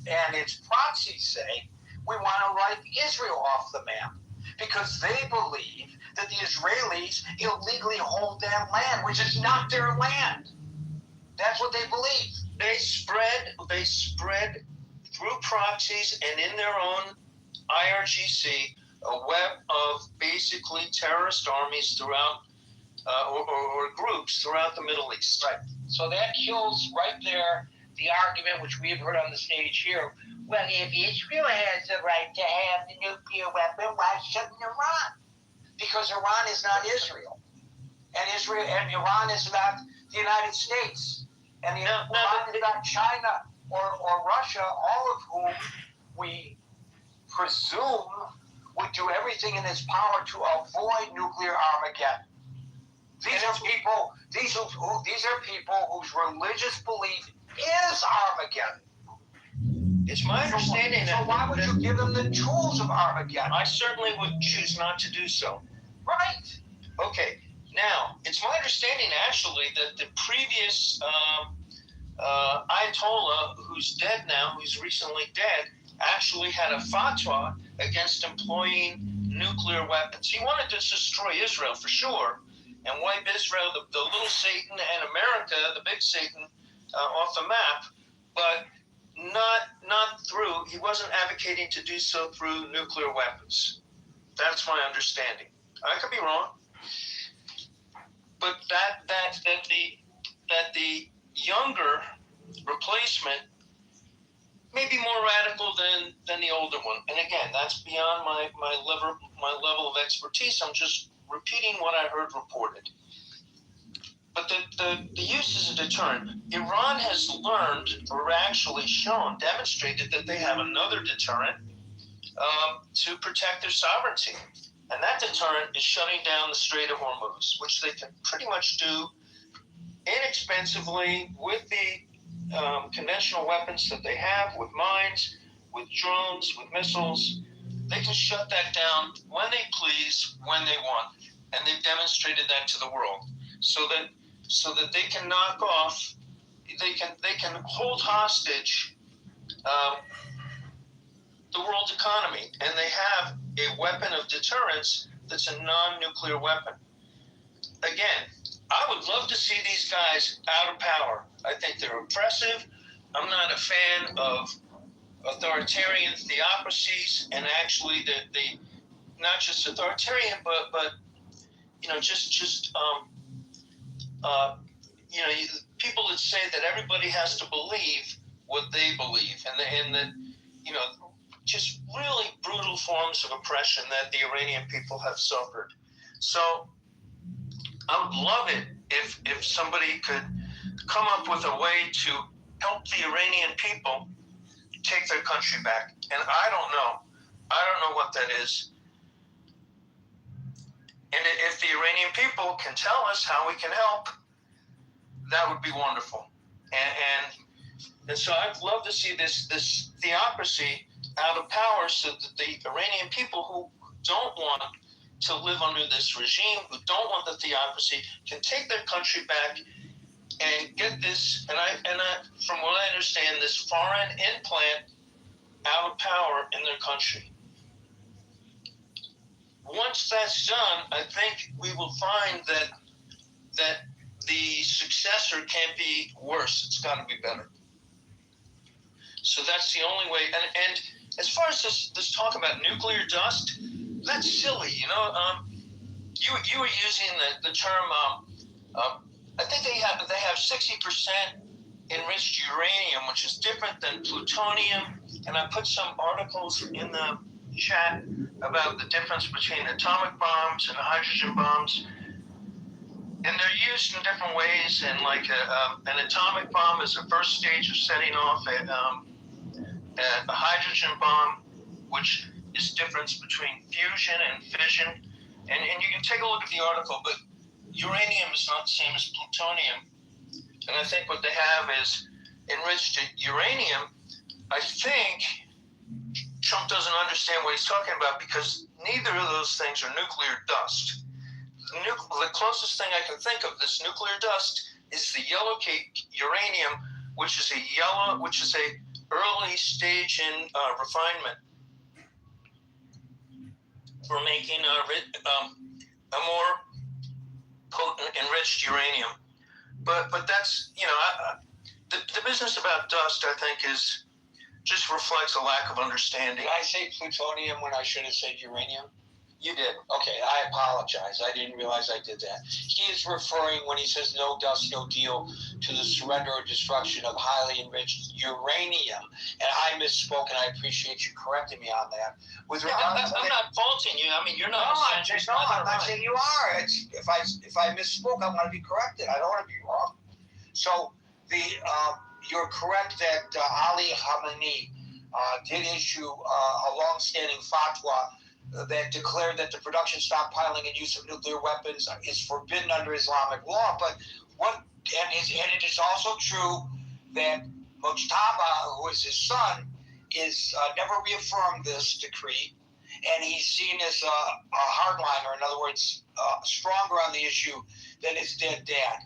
and its proxies say, we want to wipe Israel off the map. Because they believe that the Israelis illegally hold that land, which is not their land. That's what they believe. They spread through proxies and in their own IRGC a web of basically terrorist armies throughout or groups throughout the Middle East. Right. So that kills right there the argument which we have heard on the stage here. Well, if Israel has the right to have the nuclear weapon, why shouldn't Iran? Because Iran is not Israel. And Iran is not the United States. And Iran is not China or Russia, all of whom we presume would do everything in its power to avoid nuclear Armageddon. These are people whose religious belief is Armageddon. It's my understanding so why would you give them the tools of Armageddon? I certainly would choose not to do so. Right. Okay. Now, it's my understanding, actually, that the previous Ayatollah, who's dead now, who's recently dead, actually had a fatwa against employing nuclear weapons. He wanted to destroy Israel for sure and wipe Israel, the little Satan, and America, the big Satan, off the map, but not through. He wasn't advocating to do so through nuclear weapons. That's my understanding. I could be wrong, but that the younger replacement may be more radical than the older one. And again, that's beyond my level of expertise. I'm just repeating what I heard reported. But the use is a deterrent. Iran has learned, or actually demonstrated that they have another deterrent to protect their sovereignty. And that deterrent is shutting down the Strait of Hormuz, which they can pretty much do inexpensively with the conventional weapons that they have, with mines, with drones, with missiles. They can shut that down when they please, when they want. And they've demonstrated that to the world. So that they can knock off, they can hold hostage the world economy, and they have a weapon of deterrence that's a non-nuclear weapon. Again, I would love to see these guys out of power. I think they're oppressive. I'm not a fan of authoritarian theocracies, and actually the not just authoritarian, but people that say that everybody has to believe what they believe, and that just really brutal forms of oppression that the Iranian people have suffered. So I would love it if somebody could come up with a way to help the Iranian people take their country back. And I don't know what that is. And if the Iranian people can tell us how we can help, that would be wonderful. And so I'd love to see this theocracy out of power, so that the Iranian people who don't want to live under this regime, who don't want the theocracy, can take their country back and get this. And I from what I understand, this foreign implant out of power in their country. Once that's done, I think we will find that the successor can't be worse. It's got to be better. So that's the only way. And as far as this talk about nuclear dust, that's silly. You were using the term. I think they have 60% enriched uranium, which is different than plutonium. And I put some articles in the chat about the difference between atomic bombs and hydrogen bombs. And they're used in different ways. And like an atomic bomb is the first stage of setting off a hydrogen bomb, which is the difference between fusion and fission. And you can take a look at the article, but uranium is not the same as plutonium. And I think what they have is enriched uranium. I think Trump doesn't understand what he's talking about, because neither of those things are nuclear dust. The closest thing I can think of this nuclear dust is the yellow cake uranium, which is a early stage in refinement for making a more potent enriched uranium. But that's the business about dust, I think, is just reflects a lack of understanding. Did I say plutonium when I should have said uranium? You did. Okay, I apologize. I didn't realize I did that. He is referring, when he says no dust, no deal, to the surrender or destruction of highly enriched uranium. And I misspoke, and I appreciate you correcting me on that. I'm not faulting you. I mean, you're not. I'm not saying you are. If I misspoke, I want to be corrected. I don't want to be wrong. So you're correct that Ali Khamenei did issue a long-standing fatwa that declared that the production, stockpiling, and use of nuclear weapons is forbidden under Islamic law. But it is also true that Mujtaba, who is his son, is never reaffirmed this decree, and he's seen as a hardliner. In other words, stronger on the issue than his dead dad.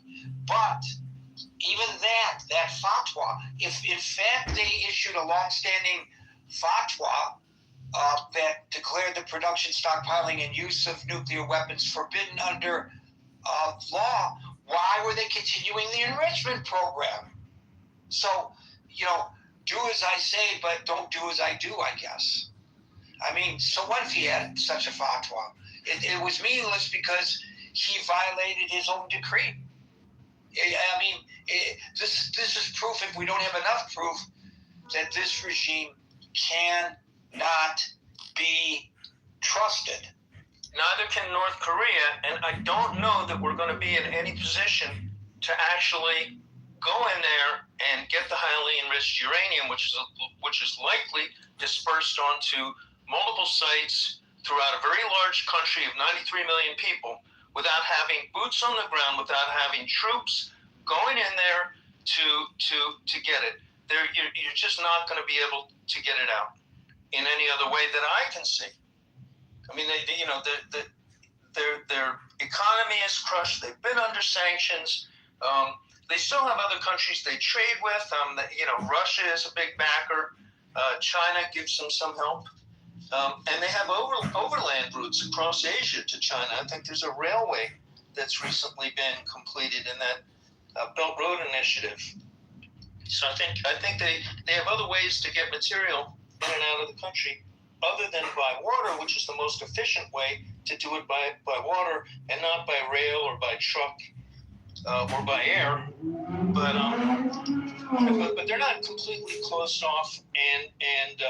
But even that fatwa, if in fact they issued a long-standing fatwa that declared the production, stockpiling, and use of nuclear weapons forbidden under law, why were they continuing the enrichment program? So, do as I say, but don't do as I do, I guess. I mean, so what if he had such a fatwa? It was meaningless because he violated his own decree. I mean, this is proof, if we don't have enough proof, that this regime cannot be trusted. Neither can North Korea, and I don't know that we're going to be in any position to actually go in there and get the highly enriched uranium, which is likely dispersed onto multiple sites throughout a very large country of 93 million people, without having boots on the ground, without having troops going in there to get it. You're just not going to be able to get it out in any other way that I can see. I mean, their economy is crushed. They've been under sanctions. They still have other countries they trade with. Russia is a big backer. China gives them some help. And they have overland routes across Asia to China. I think there's a railway that's recently been completed in that Belt Road Initiative. So I think they have other ways to get material in and out of the country other than by water, which is the most efficient way to do it by water and not by rail or by truck or by air. But they're not completely closed off, and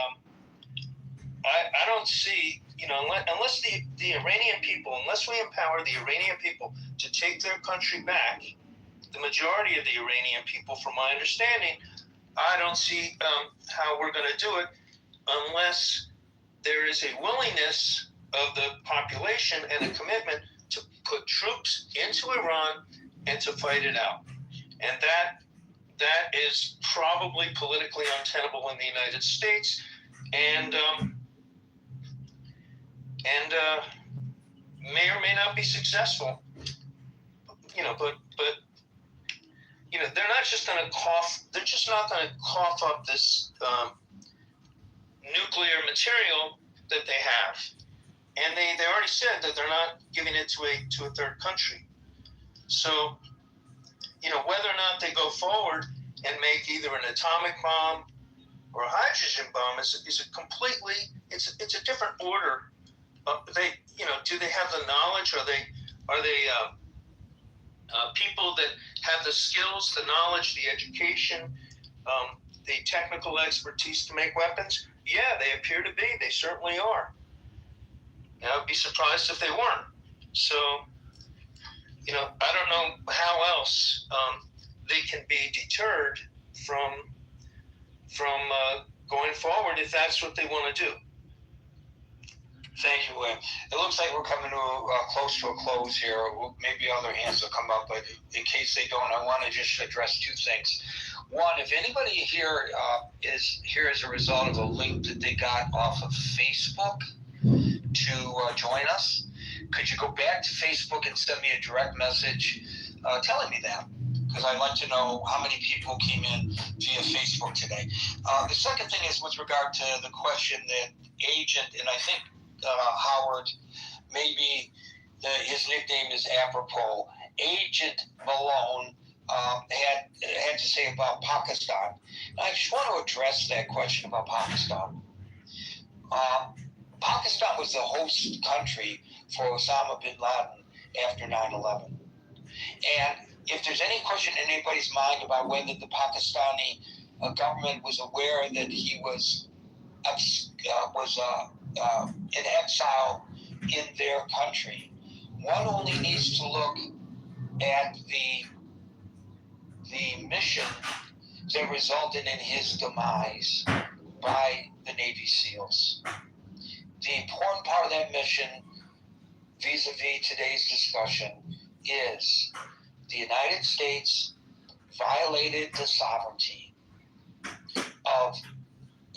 I don't see, unless the Iranian people, unless we empower the Iranian people to take their country back, the majority of the Iranian people, from my understanding, I don't see how we're going to do it unless there is a willingness of the population and a commitment to put troops into Iran and to fight it out. And that is probably politically untenable in the United States, and may or may not be successful. But they're not just going to cough. They're just not going to cough up this nuclear material that they have, and they already said that they're not giving it to a third country. So, whether or not they go forward and make either an atomic bomb or a hydrogen bomb is a completely it's a different order. Do they have the knowledge? Are they people that have the skills, the knowledge, the education, the technical expertise to make weapons? Yeah, they appear to be. They certainly are. I'd be surprised if they weren't. So, I don't know how else they can be deterred from going forward if that's what they want to do. Thank you, William. It looks like we're coming to close to a close here. Maybe other hands will come up, but in case they don't, I want to just address two things. One, if anybody here is here as a result of a link that they got off of Facebook to join us, could you go back to Facebook and send me a direct message telling me that? Because I'd like to know how many people came in via Facebook today. The second thing is with regard to the question that Agent, and I think Howard, maybe his nickname is apropos, Agent Malone had to say about Pakistan. And I just want to address that question about Pakistan. Pakistan was the host country for Osama bin Laden after 9/11. And if there's any question in anybody's mind about whether the Pakistani government was aware that he was in exile in their country, one only needs to look at the mission that resulted in his demise by the Navy SEALs. The important part of that mission, vis-a-vis today's discussion, is the United States violated the sovereignty of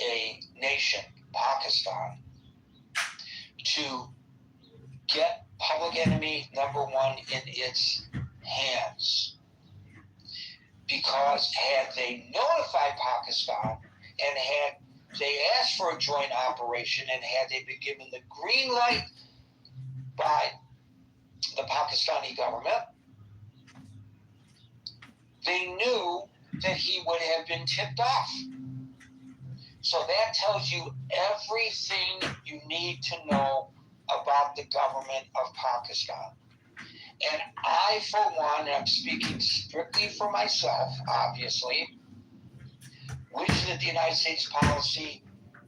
a nation, Pakistan, to get public enemy number one in its hands. Because had they notified Pakistan and had They asked for a joint operation, and had they been given the green light by the Pakistani government, they knew that he would have been tipped off. So that tells you everything you need to know about the government of Pakistan. And I, for one, am speaking strictly for myself, obviously, wish that the United States policy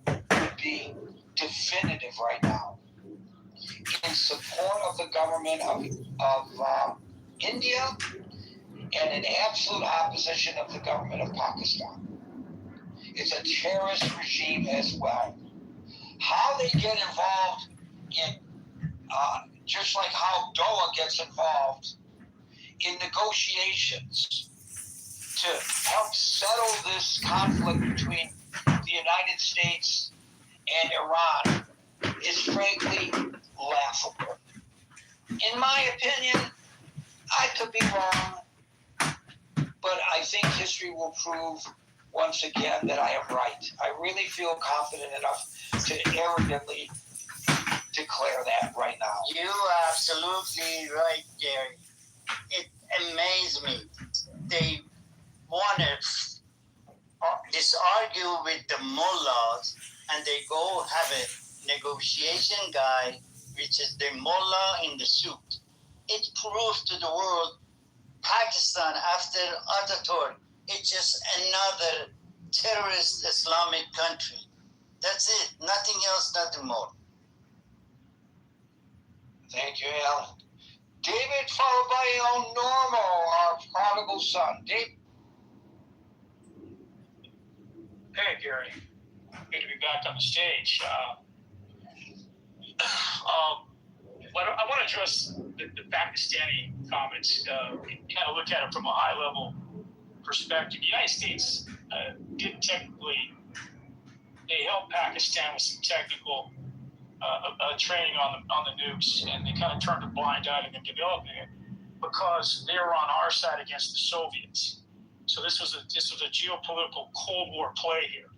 would be definitive right now in support of the government of India and in absolute opposition of the government of Pakistan. It's a terrorist regime as well. How they get involved in, just like how Doha gets involved in negotiations to help settle this conflict between the United States and Iran is frankly laughable. In my opinion, I could be wrong, but I think history will prove once again that I am right. I really feel confident enough to arrogantly declare that right now. You are absolutely right, Gary. It amazed me. They want to argue with the mullahs, and they go have a negotiation guy, which is the mullah in the suit. It proves to the world Pakistan, after Ataturk, it's just another terrorist Islamic country. That's it. Nothing else, nothing more. Thank you, Alan. David, followed by El Normo, our prodigal son. Dave. Hey, Gary. Good to be back on the stage. But I want to address the Pakistani comments. Kind of look at it from a high-level perspective. The United States did technically, they helped Pakistan with some technical training on the nukes, and they kind of turned a blind eye to them developing it because they were on our side against the Soviets. So this was a geopolitical Cold War play here.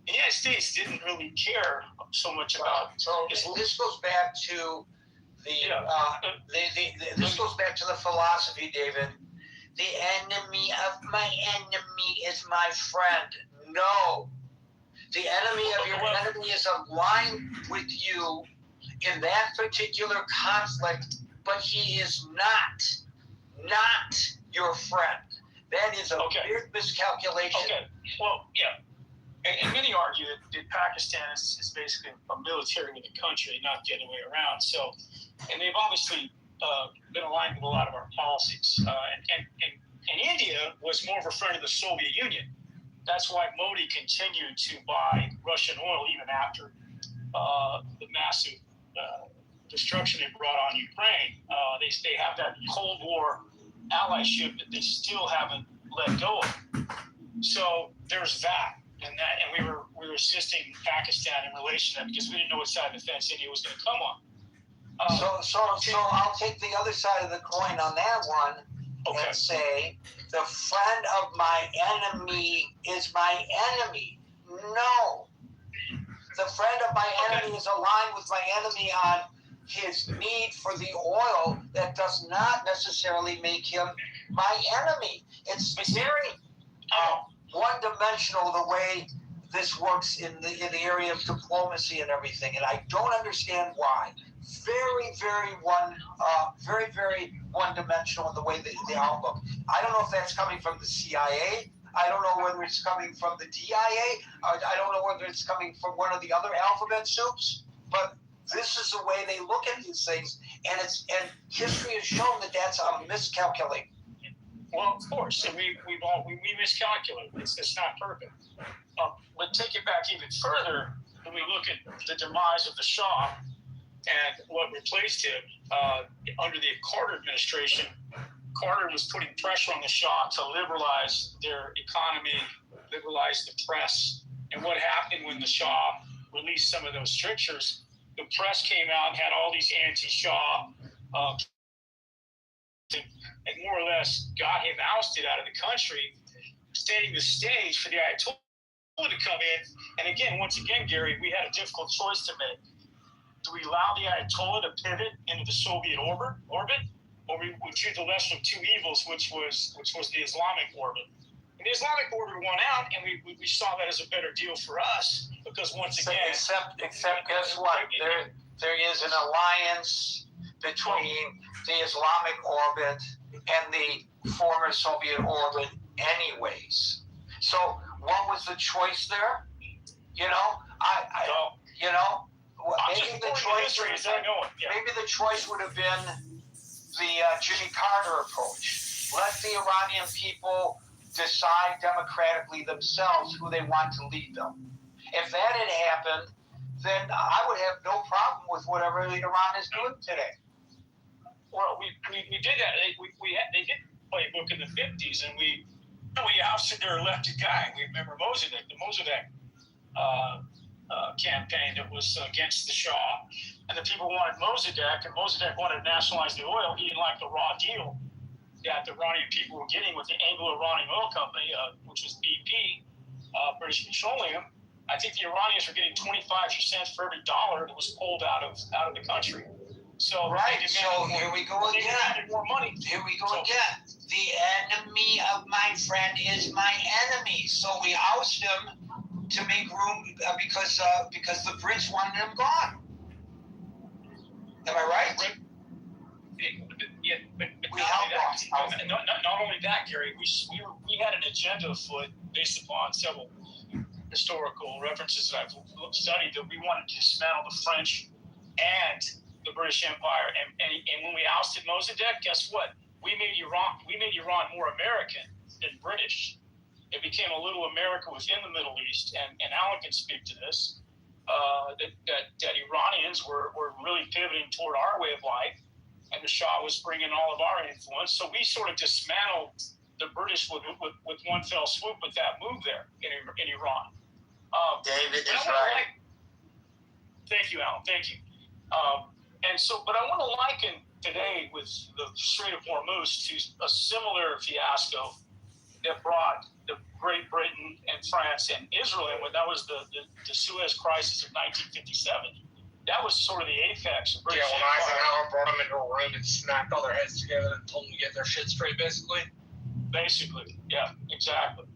The United States didn't really care so much about. So this goes back to this goes back to the philosophy, David. The enemy of my enemy is my friend. No. The enemy of your enemy is aligned with you in that particular conflict, but he is not your friend. That is a weird miscalculation. Okay. Well, yeah. And many argue that Pakistan is basically a military with the country, not the other way around. So, and they've obviously been aligned with a lot of our policies. And India was more of a friend of the Soviet Union. That's why Modi continued to buy Russian oil even after the massive destruction they brought on Ukraine. They have that Cold War allyship that they still haven't let go of. So there's that. And we were assisting Pakistan in relation to that because we didn't know what side of the fence India was going to come on. So I'll take the other side of the coin on that one and say the friend of my enemy is my enemy. No. The friend of my enemy is aligned with my enemy on his need for the oil. That does not necessarily make him my enemy. It's very one-dimensional the way this works in the area of diplomacy and everything, and I don't understand why. Very one-dimensional in the way they outlook. I don't know if that's coming from the CIA. I don't know whether it's coming from the DIA. I don't know whether it's coming from one of the other alphabet soups. But this is the way they look at these things, and history has shown that that's a miscalculation. Well, of course, and we miscalculate. It's not perfect. But take it back even further when we look at the demise of the Shah and what replaced him under the Carter administration. Carter was putting pressure on the Shah to liberalize their economy, liberalize the press. And what happened when the Shah released some of those strictures? The press came out and had all these anti-Shah and more or less got him ousted out of the country, setting the stage for the Ayatollah to come in. And again, once again, Gary, we had a difficult choice to make. Do we allow the Ayatollah to pivot into the Soviet orbit, or we choose the lesser of two evils, which was the Islamic orbit? And the Islamic orbit won out, and we saw that as a better deal for us because once again, except guess what? There is an alliance between the Islamic orbit and the former Soviet orbit, anyways. So what was the choice there? You know, maybe the choice would have been the Jimmy Carter approach. Let the Iranian people decide democratically themselves who they want to lead them. If that had happened, then I would have no problem with whatever Iran is doing today. Well, we did that. They did playbook in the 50s, and we ousted their elected guy. We remember Mossadegh, the Mossadegh campaign that was against the Shah, and the people wanted Mossadegh, and Mossadegh wanted to nationalize the oil. He didn't like the raw deal that the Iranian people were getting with the Anglo-Iranian Oil Company, which was BP, British Petroleum. I think the Iranians were getting 25% for every dollar that was pulled out of the country. So here we go again. They needed more money. Here we go again. The enemy of my friend is my enemy. So we oust him to make room because the Brits wanted him gone. Am I right? Yeah, but not only that, Gary. We had an agenda afoot based upon several historical references that I've studied that we wanted to dismantle the French and the British Empire. And when we ousted Mossadegh, guess what? We made Iran more American than British. It became a little America within the Middle East, and Alan can speak to this. That Iranians were really pivoting toward our way of life, and the Shah was bringing all of our influence. So we sort of dismantled the British with one fell swoop with that move there in Iran. David is right. Thank you, Alan. Thank you. But I want to liken today with the Strait of Hormuz to a similar fiasco that brought the Great Britain and France and Israel in. That was the Suez Crisis of 1957. That was sort of the apex of British Empire. When Eisenhower brought them into a room and smacked all their heads together and told them to get their shit straight, basically. Basically, yeah, exactly.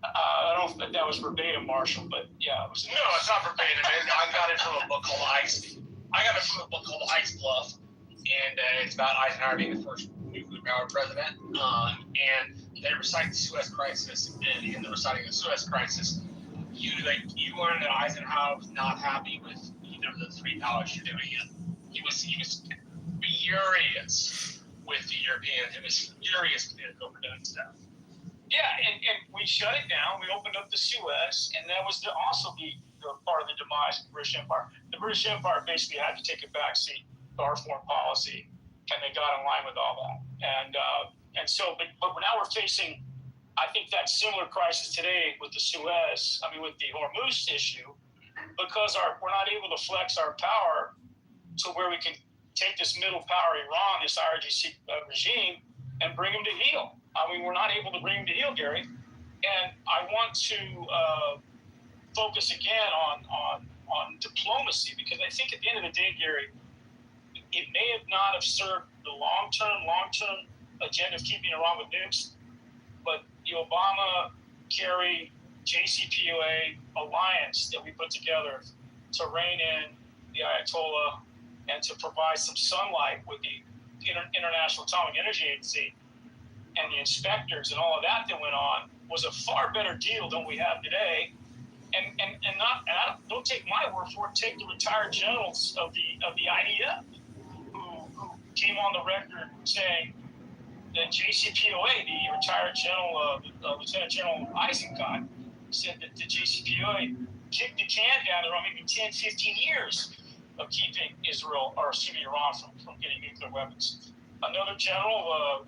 I don't know if that was verbatim, Marshall, but yeah, it was. No, it's not verbatim. I got it from a book called Ice. I got it from a book called Ice Bluff, and it's about Eisenhower being the first nuclear-powered president. And they recite the Suez Crisis, and in the reciting of the Suez Crisis, you learn that Eisenhower was not happy with either of the three powers you're doing it. He was furious with the Europeans. He was furious with the overdoing stuff. Yeah, and we shut it down. We opened up the Suez, and that was also the part of the demise of the British Empire. The British Empire basically had to take a backseat to our foreign policy, and they got in line with all that. But now we're facing, I think, that similar crisis today with the Suez. I mean, with the Hormuz issue, because we're not able to flex our power to where we can take this middle power Iran, this IRGC regime, and bring them to heel. I mean, we're not able to bring them to heel, Gary. And I want to focus again on diplomacy, because I think at the end of the day, Gary, it may not have served the long-term agenda of keeping Iran with nukes, but the Obama, Kerry, JCPOA alliance that we put together to rein in the Ayatollah and to provide some sunlight with the International Atomic Energy Agency and the inspectors and all of that went on was a far better deal than we have today. Don't take my word for it. Take the retired generals of the IDF who came on the record saying that JCPOA, the retired general, Lieutenant General Eisenkot, said that the JCPOA kicked the can down the road maybe 10, 15 years of keeping Iran from getting nuclear weapons. Another general,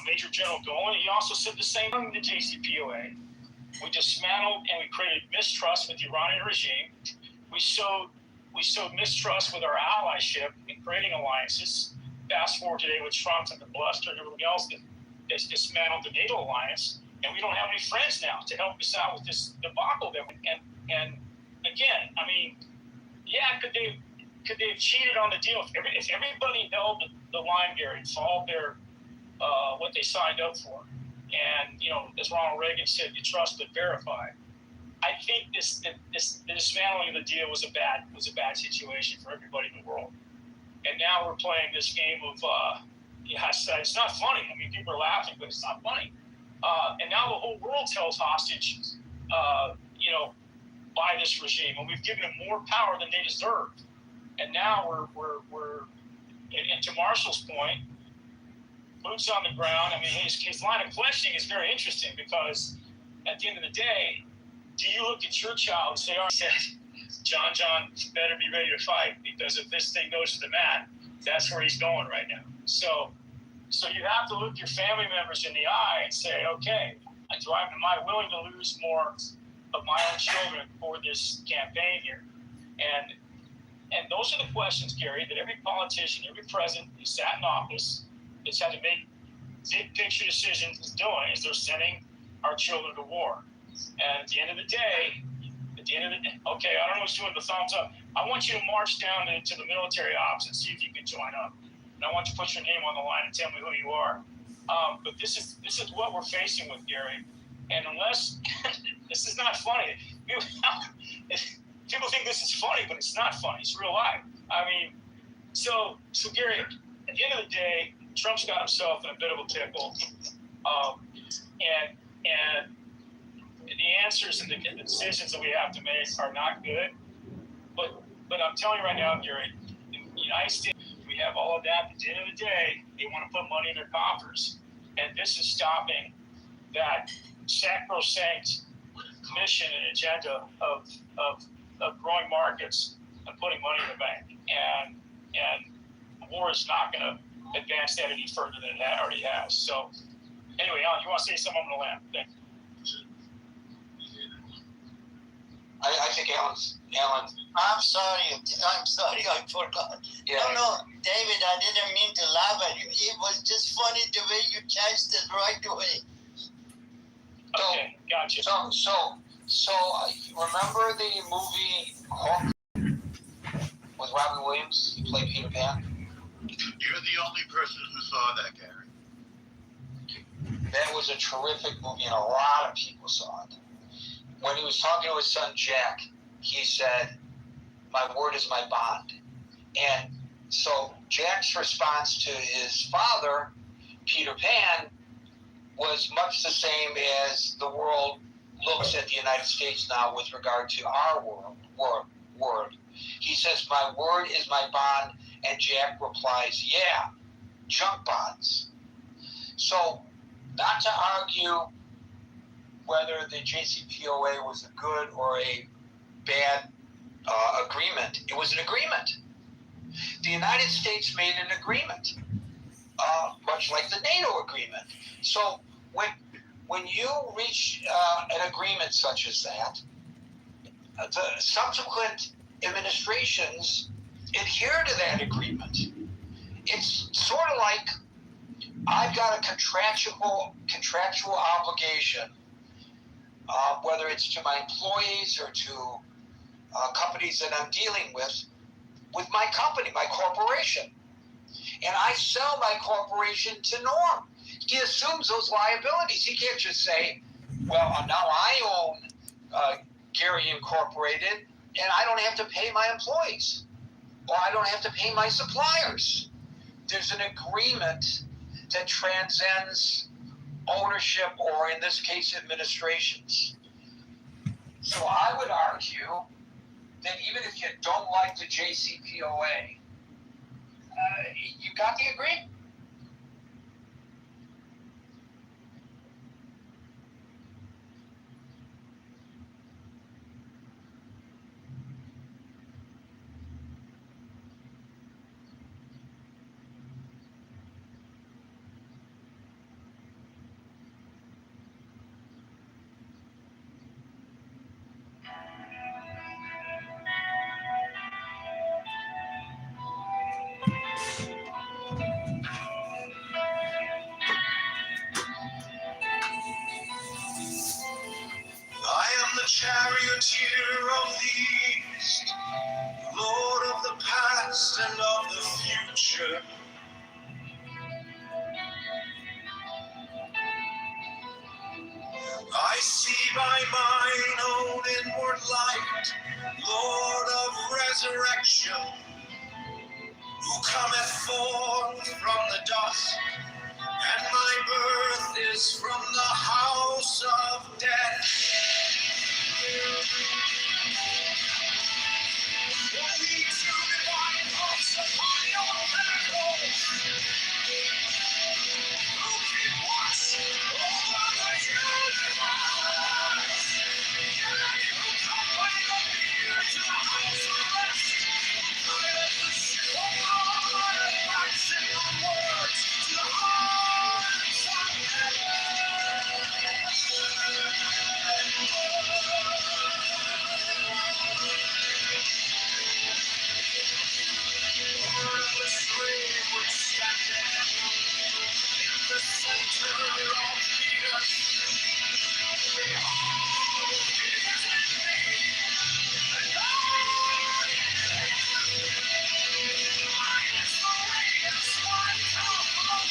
Major General Golan, he also said the same thing to the JCPOA. We dismantled and we created mistrust with the Iranian regime. We sowed mistrust with our allyship in creating alliances. Fast forward today with Trump and the bluster and everything else that dismantled the NATO alliance, and we don't have any friends now to help us out with this debacle that and again, I mean, yeah, could they have cheated on the deal if everybody held the line, Gary, followed their what they signed up for, and as Ronald Reagan said, you trust but verify. I think the dismantling of the deal was a bad situation for everybody in the world, and now we're playing this game of it's not funny. I mean, people are laughing, but it's not funny. And now the whole world's held hostage, by this regime, and we've given them more power than they deserve. And now we're and to Marshall's point, boots on the ground. I mean, his line of questioning is very interesting because at the end of the day, do you look at your child and say, "Oh, John better be ready to fight because if this thing goes to the mat, that's where he's going right now." So you have to look your family members in the eye and say, "Okay, am I willing to lose more of my own children for this campaign here?" And those are the questions, Gary, that every politician, every president who sat in office has had to make big picture decisions is doing, is they're sending our children to war. And at the end of the day, okay, I don't know who's doing the thumbs up. I want you to march down to the military ops and see if you can join up. And I want you to put your name on the line and tell me who you are. But this is what we're facing with, Gary. And unless this is not funny. People think this is funny, but it's not funny. It's real life. I mean, so Gary, at the end of the day, Trump's got himself in a bit of a pickle, and the answers and the decisions that we have to make are not good. But I'm telling you right now, Gary, in the United States, we have all of that. At the end of the day, they want to put money in their coffers, and this is stopping that sacrosanct mission and agenda of growing markets and putting money in the bank. And war is not going to advance that any further than it already has. So anyway, Alan, you want to say something on the land? Thank you. I think Alan's. I'm sorry, I forgot. Yeah. No, David, I didn't mean to laugh at you. It was just funny the way you catched it right away. Okay, gotcha. So remember the movie Hook with Robin Williams? He played Peter Pan. You're the only person who saw that, Gary. That was a terrific movie, and a lot of people saw it. When he was talking to his son Jack, he said, "My word is my bond." And so Jack's response to his father, Peter Pan, was much the same as the world looks at the United States now with regard to our word. He says, "My word is my bond," and Jack replies, "Yeah, junk bonds." So, not to argue whether the JCPOA was a good or a bad agreement, it was an agreement. The United States made an agreement, much like the NATO agreement. So, when you reach an agreement such as that, the subsequent administrations adhere to that agreement. It's sort of like I've got a contractual obligation, whether it's to my employees or to companies that I'm dealing with my company, my corporation. And I sell my corporation to Norm. He assumes those liabilities. He can't just say, "Well, now I own Gary Incorporated, and I don't have to pay my employees, or I don't have to pay my suppliers." There's an agreement that transcends ownership, or in this case, administrations. So I would argue that even if you don't like the JCPOA, you got the agreement. Charioteer of the East, Lord of the past and of the future. I see by mine own inward light, Lord of resurrection, who cometh forth from the dust, and my birth is from the house of death. These two divine thoughts upon your miracles, who keep watch over the universe. Yea, who come by the beard to the house of rest. I let the ship of God advancing onwards to the arms of the stream which standeth in the center of the earth. Behold, he is with me, and God mine is the radiance, my cup of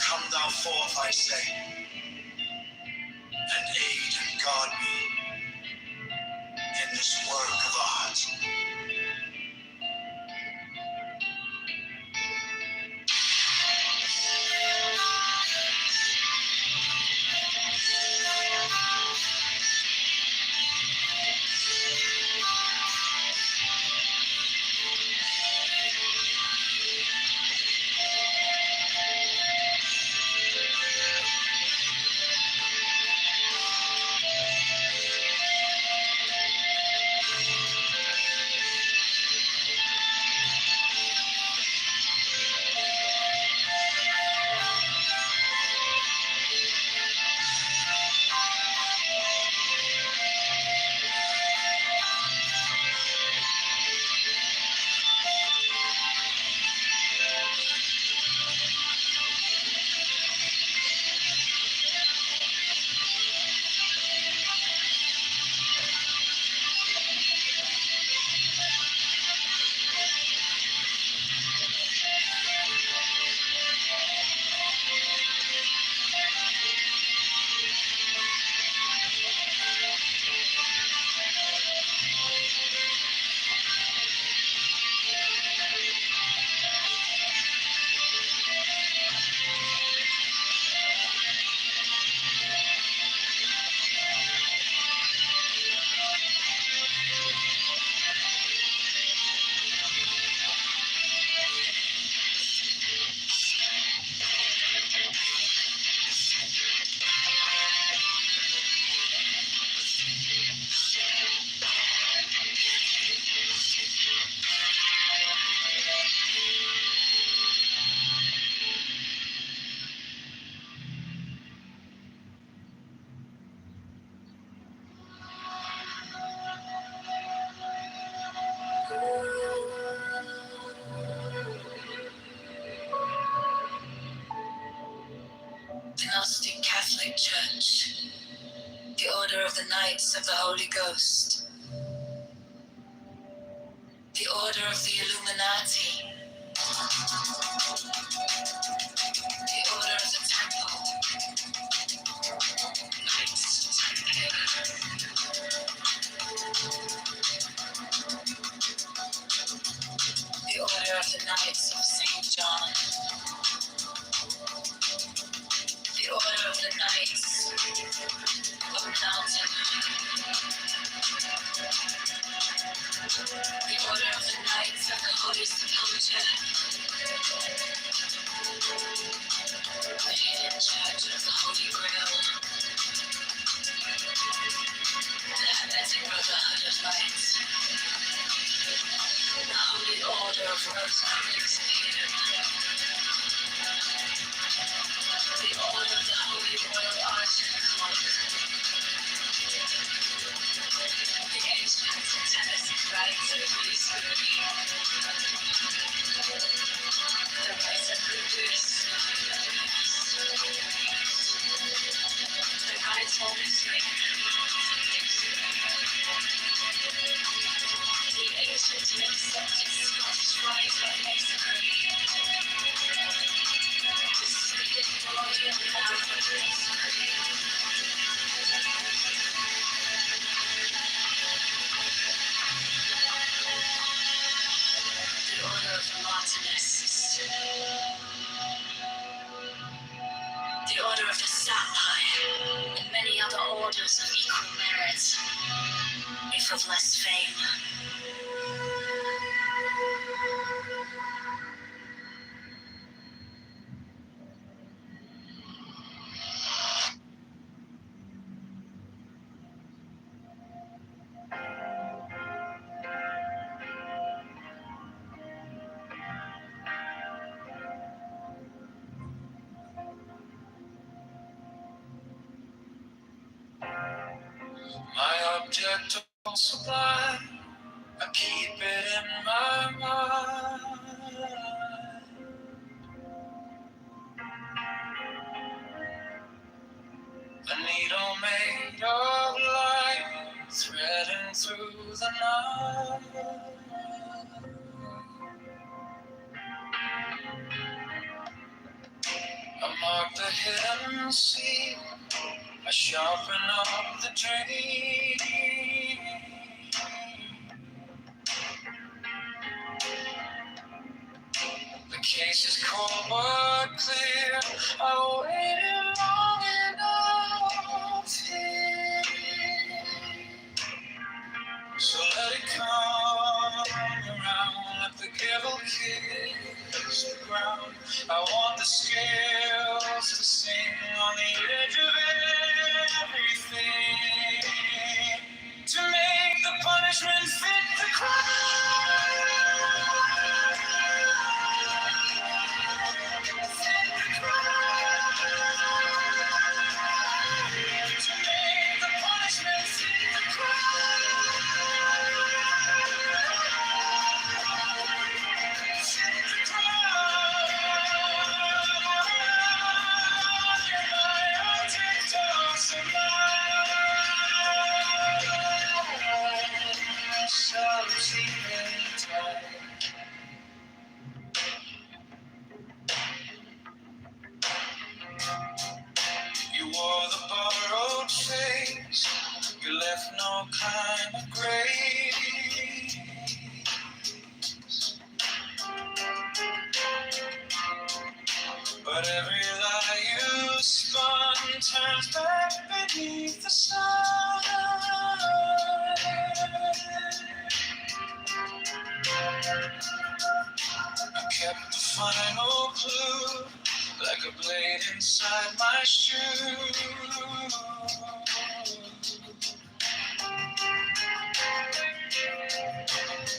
Come thou forth, I say, and aid and guard me in this work of art. the Knights of the Holy Ghost, the Order of the Illuminati, the Order of the Temple, Knights Templar, the Order of the Knights of St. John, the Order of the Knights of Mountain, the Order of the Knights of the Holy Sepulchre, the Hidden Church of the Holy Grail, the Hermetic Brotherhood of Light, the Holy Order of Rosecrans Theatre, the Order of the Holy Royal Arch and Club, the Ancient Tennessee Rites of Holy Spirit, the Rites of Lucas, the Rites of Mystery, the Ancient and Accepted Scottish Rite of Masonry, the Secret Body of Catholic Masonry, the Order of the Martinists, the Order of the Sapphire, and many other orders of equal merit, if of less fame. My object of supply, I keep it in my mind. A needle made of light, threading through the night. I mark the hidden sea, I sharpen up the dream. The case is cold but clear. I waited long enough here. So let it come around, let the devil kiss the ground. I want the scales to sing on the edge of everything, to make the punishment fit the crime. Fit the crime. To make the punishment fit the crime. Fit the crime. You're my object of supply. So sleeping tight. You wore the borrowed face, you left no kind of grace. But every lie you spun turns back beneath the sun. I kept the final clue, like a blade inside my shoe.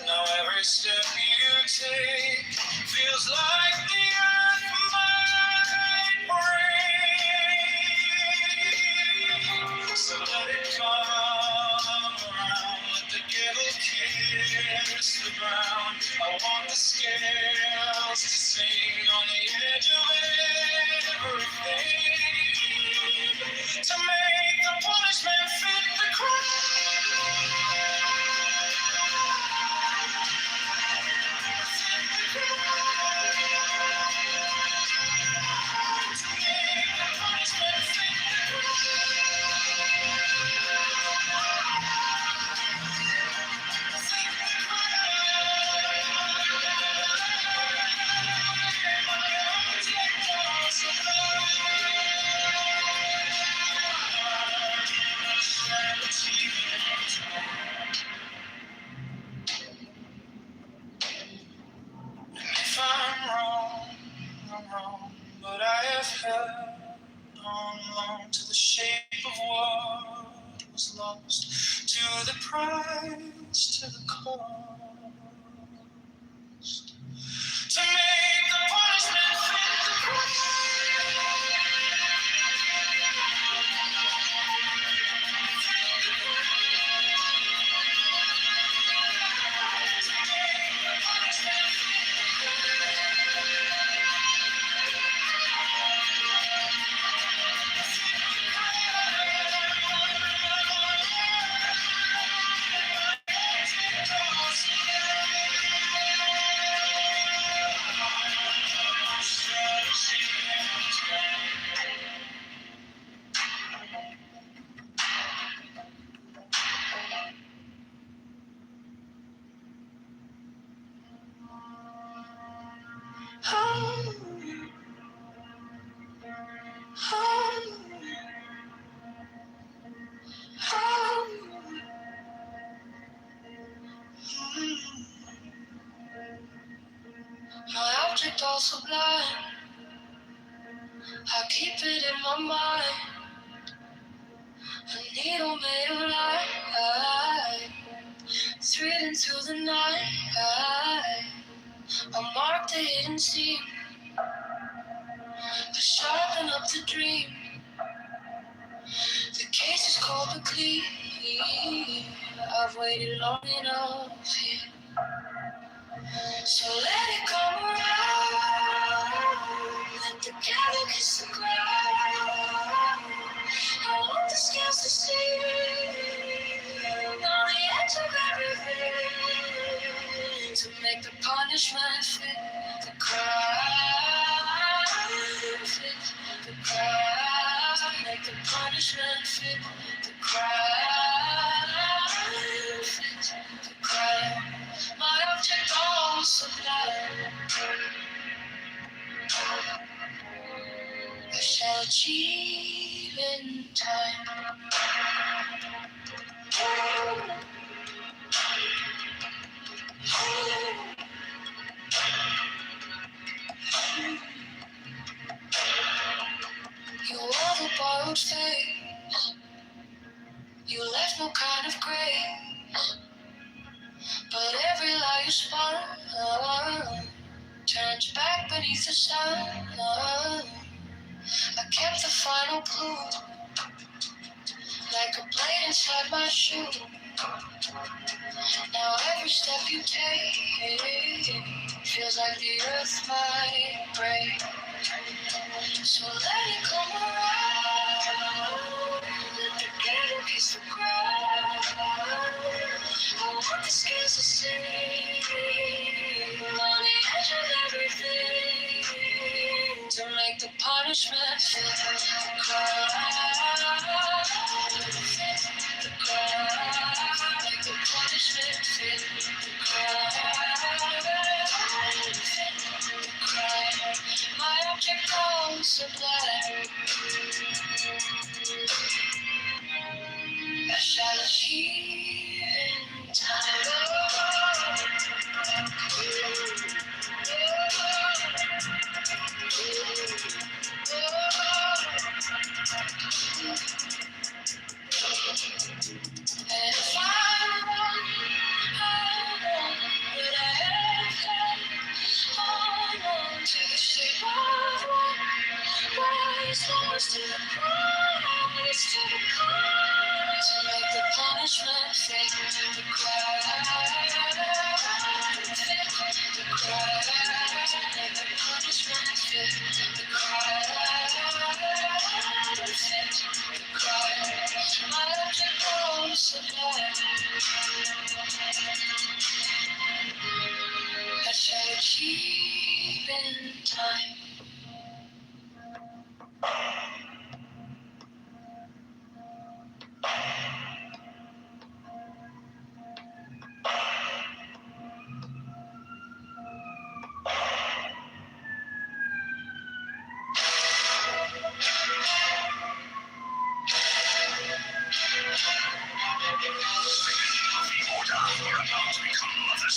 Now every step you take feels like the earth might break. So let it come around, let the devil kiss the ground. I want the scales to sing on the edge of everything, to make the punishment fit the If I'm wrong, but I have held on long to the shape of what was lost, to the price, to the cost, to make the punishment fit the crime. My object all sublime, I keep it in my mind. A needle made of light, threading through the night. A mark the hidden seam, to sharpen up the dream. The case is called the clean. I've waited long enough here, so let it come around. Let the cattle kiss the ground. I want the scales to see on the edge of everything, to make the punishment fit the crime. Fit the crime. Make the punishment fit the crime. Fit the crime. My object all sublime, I shall achieve in time. You wore the borrowed face, you left no kind of grace, but every lie you spun turns back beneath the sun. I kept the final clue, like a blade inside my shoe. Now every step you take feels like the earth might break. So let it come around, let the candle kiss the ground. I want the scales to sing on the edge of everything, to make the punishment fit the crime. Fit the crime. Make the punishment fit the crime. Fit the crime. My object all sublime, I shall achieve in time. in time.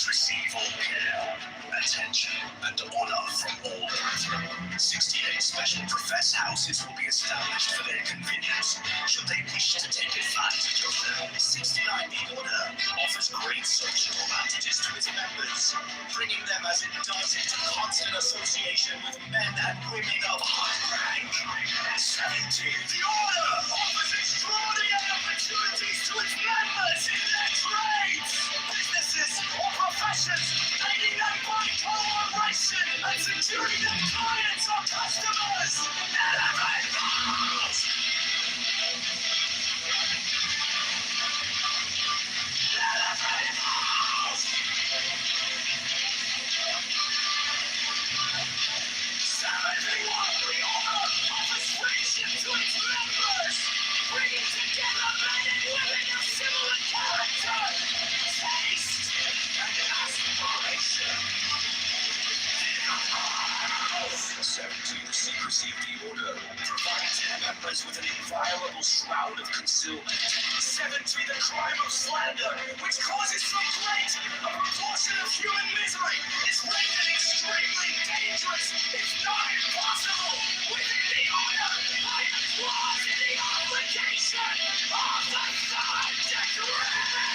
Receive all care, attention, and honor from all brethren. 68 special profess houses will be established for their convenience, should they wish to take advantage of them. 69 The Order offers great social advantages to its members, bringing them as it does into constant association with men and women of high rank. 70 The Order offers extraordinary opportunities to its members in their trades, businesses, or professions, aiding them by cooperation and securing their clients or customers. Elevate those! Elevate those! 71 The Order offers friendship to its members, bringing together men and women of similar character, taste, and aspiration. 70 The secrecy of the Order provides their members with an inviolable shroud of concealment. 70 The crime of slander, which causes so great a proportion of human misery, is rendered extremely dangerous, if not impossible, within the Order by a clause in the obligation of the third degree.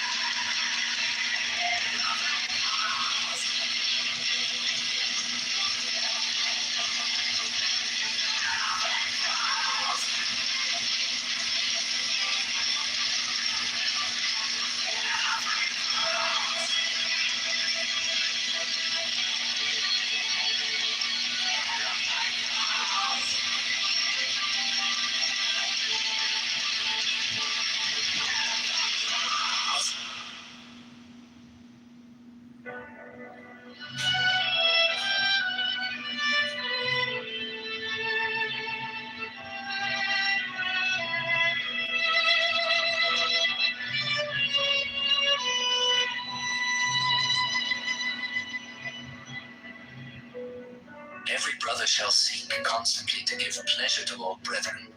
Every brother shall seek constantly to give pleasure to all brethren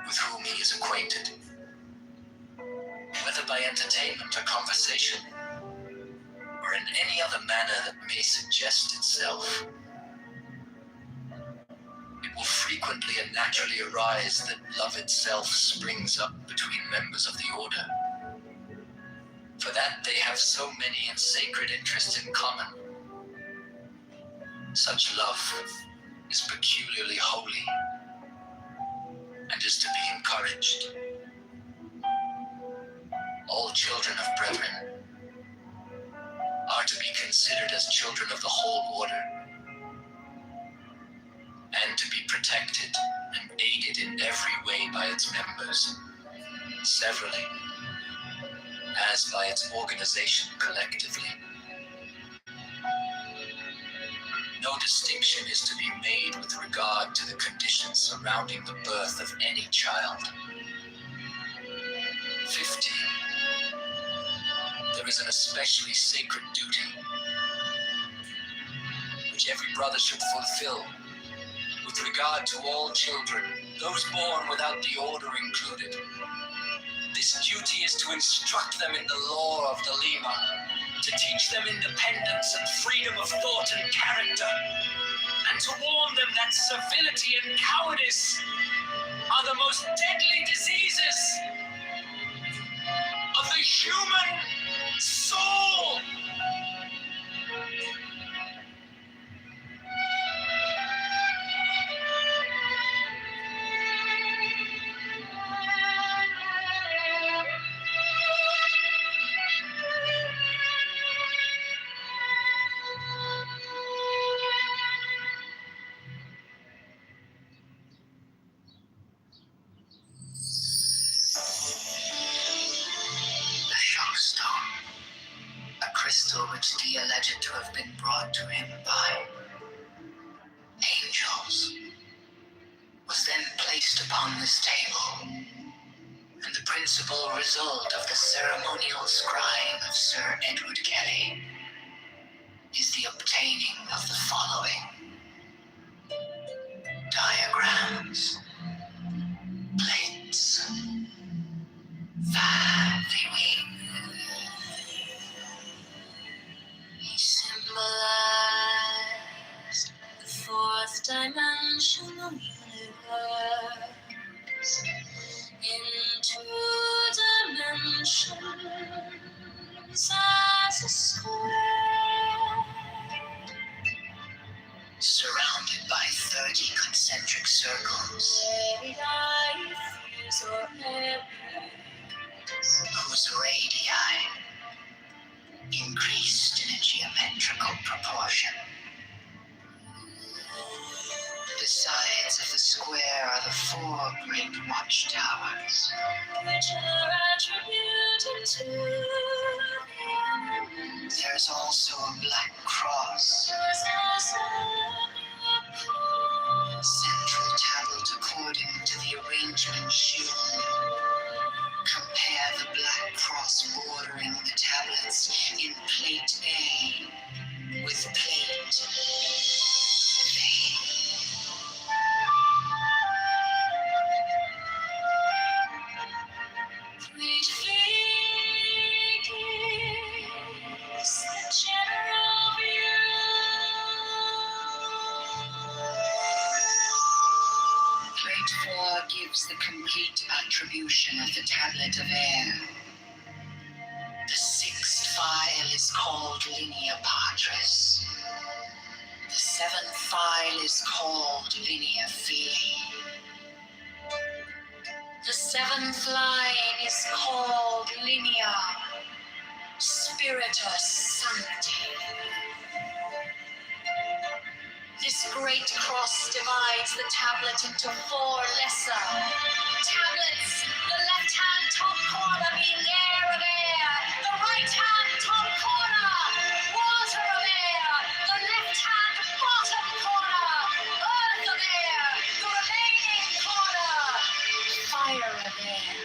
with whom he is acquainted, whether by entertainment or conversation, or in any other manner that may suggest itself. It will frequently and naturally arise that love itself springs up between members of the Order, for that they have so many and sacred interests in common. Such love is peculiarly holy and is to be encouraged. All children of brethren are to be considered as children of the whole Order, and to be protected and aided in every way by its members, severally, as by its organization collectively. No distinction is to be made with regard to the conditions surrounding the birth of any child. 15. There is an especially sacred duty which every brother should fulfill with regard to all children, those born without the Order included. This duty is to instruct them in the law of the Lima, to teach them independence and freedom of thought and character, and to warn them that servility and cowardice are the most deadly diseases of the human soul. Stone, a crystal which Dee alleged to have been brought to him by placed upon this table, and the principal result of the ceremonial scribe of Sir Edward Kelly is the obtaining of the following diagrams, plates, 5 He symbolized the fourth dimensional universe in 2 dimensions as a square, surrounded by 30 concentric circles, whose radii increased in a geometrical proportion. The sides of the square are the 4 great watchtowers, which are attributed to them. There's also a black cross, central tablet according to the arrangement shown. Compare the black cross bordering the tablets in plate A with plate V. Plate V gives the general view. Plate 4 gives the complete attribution of the tablet of air. The 6th file is called linea patris. The 7th file is called linea filii. The 7th line is called linea spiritus sancti. This great cross divides the tablet into 4 lesser tablets, the left-hand top corner being air of air, the right-hand top corner water of air, the left-hand bottom corner earth of air, the remaining corner fire of air.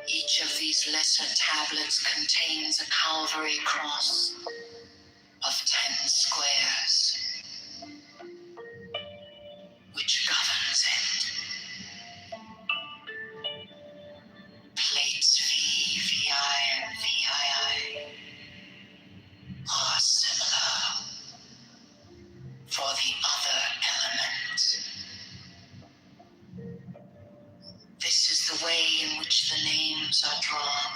Each of these lesser tablets contains a Calvary cross of 10 squares, which governs it. Plates V, VI, and VII are similar for the other elements. This is the way in which the names are drawn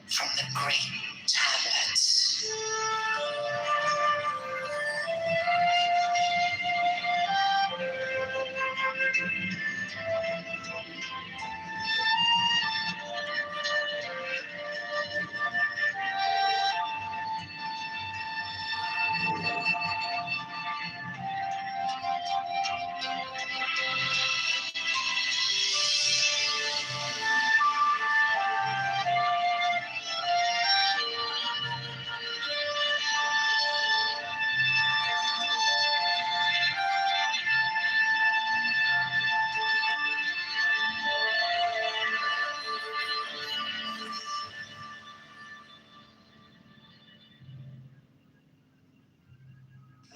from the great tablets.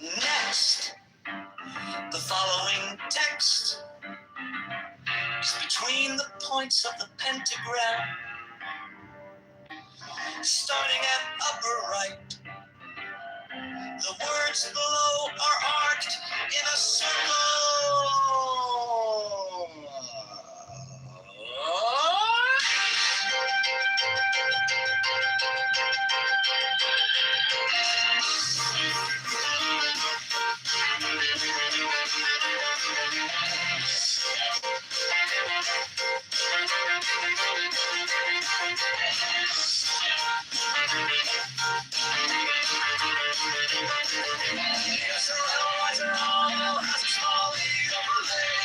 Next, the following text is between the points of the pentagram, starting at upper right. The words below are arced in a circle. Yes, sir, has a small lead overlay.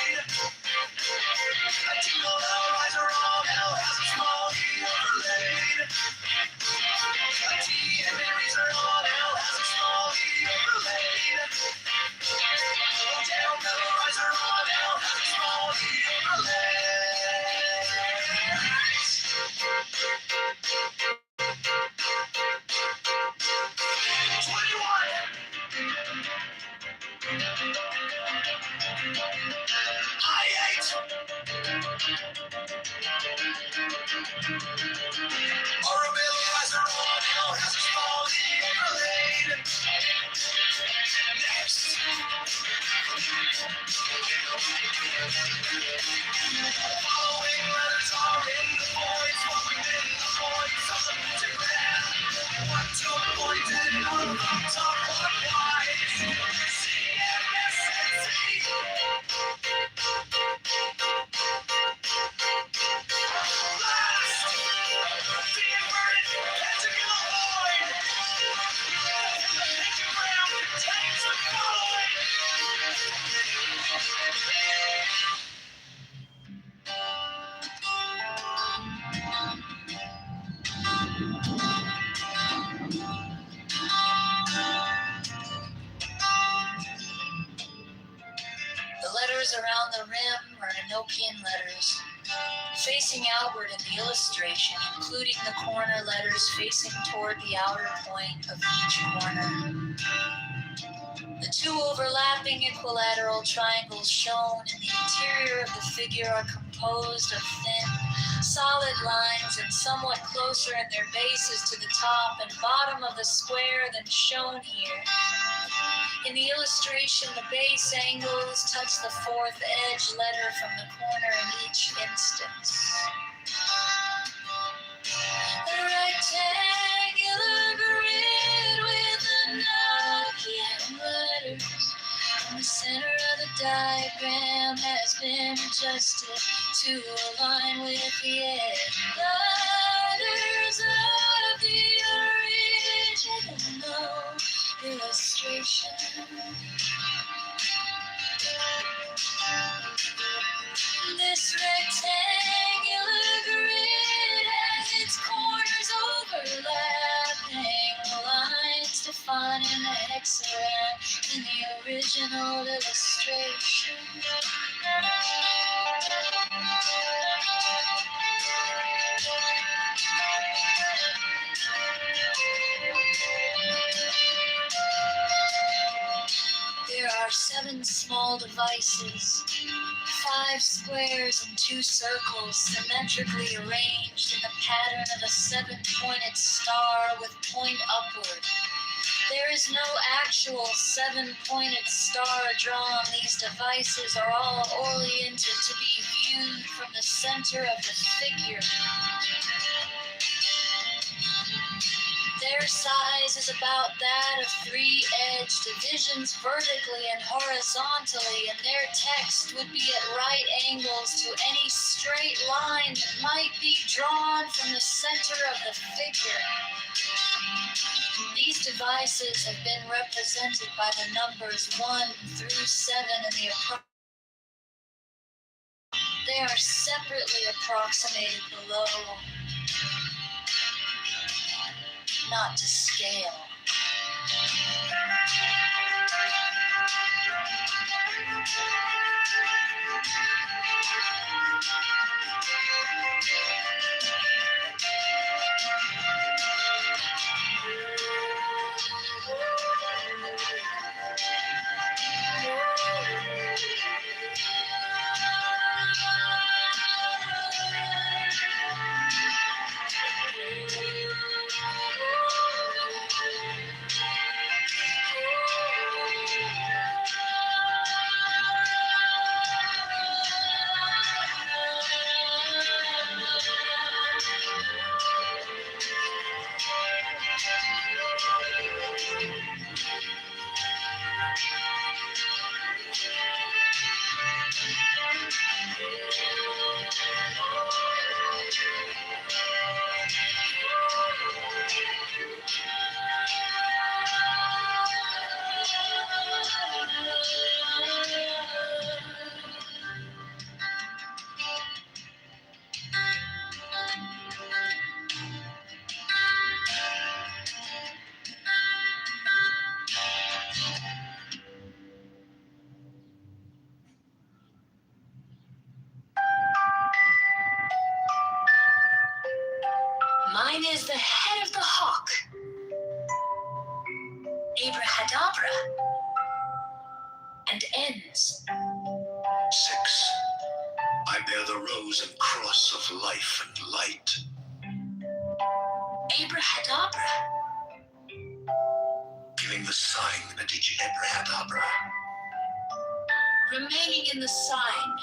The letters around the rim are Enochian letters, facing outward in the illustration, including the corner letters facing toward the outer point of each corner. The two overlapping equilateral triangles shown in the interior of the figure are composed of thin, solid lines and somewhat closer in their bases to the top and bottom of the square than shown here. In the illustration, the base angles touch the fourth edge letter from the corner in each instance. A rectangular grid with Enochian letters in the center of the diagram has been adjusted to align with the edge letters of the original illustration. This rectangular grid has its corners overlapping lines defining the hexagram in the original illustration. There are 7 small devices, 5 squares and 2 circles symmetrically arranged in the pattern of a 7-pointed star with point upward. There is no actual 7-pointed star drawn. These devices are all oriented to be viewed from the center of the figure. Their size is about that of 3-edged divisions vertically and horizontally, and their text would be at right angles to any straight line that might be drawn from the center of the figure. These devices have been represented by the numbers 1 through 7 in the They are separately approximated below, not to scale. Mine is the head of the hawk, Abrahadabra, and ends. 6. I bear the rose and cross of life and light. Abrahadabra. Giving the sign at each Abrahadabra. Remaining in the sign,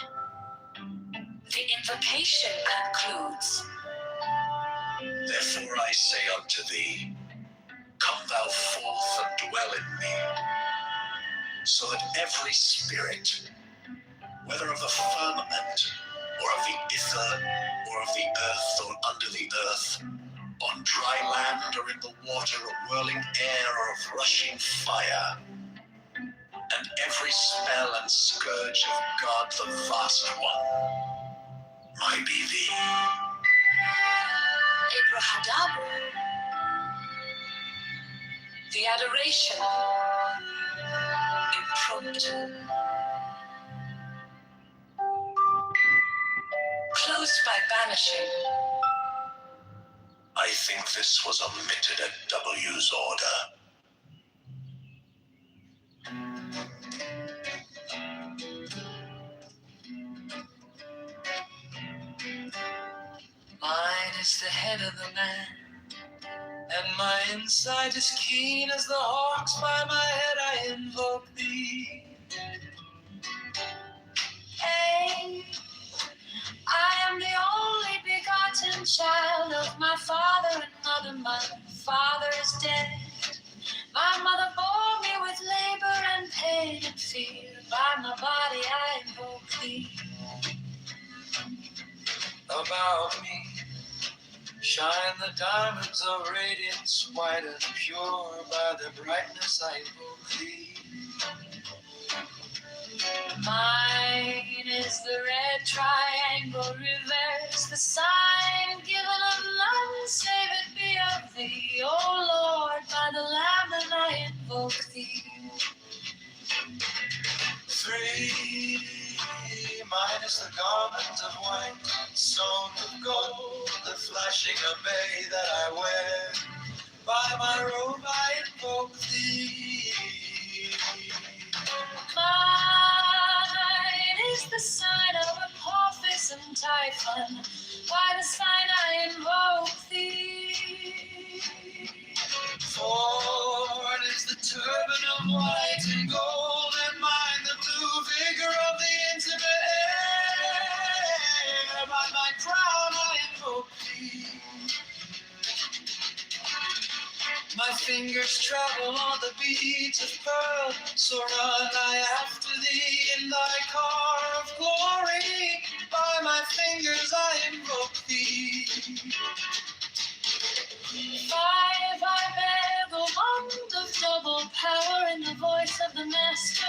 the invocation concludes. Therefore I say unto thee, Come thou forth and dwell in me, so that every spirit, whether of the firmament, or of the ether, or of the earth, or under the earth, on dry land or in the water, a whirling air or of rushing fire, and every spell and scourge of God the Vast One, might be thee. Abrahadabra, the adoration, impromptu, closed by banishing. I think this was omitted at W's order. Mine is the head of the man, and my insight is keen as the hawks. By my head I invoke thee. Hey, I am the only begotten child of my father and mother. My father is dead. My mother bore me with labor and pain and fear. By my body I invoke thee. About me shine the diamonds of radiance, white and pure. By their brightness I invoke thee. Mine is the red triangle reverse, the sign given of none save it be of thee. O Lord, by the Lamb that I invoke thee. 3, mine is the garment of white, sewn with gold, the flashing obey that I wear. By my robe I invoke thee. Mine is the sign of Apophis and Typhon. By the sign I invoke thee. 4 is the turban of white and gold, and mine the blue vigor of the intimate air. By my crown I invoke thee. My fingers travel on the beads of pearl, so run I after thee in thy car of glory. By my fingers I invoke thee. 5, I bear the wand of double power in the voice of the master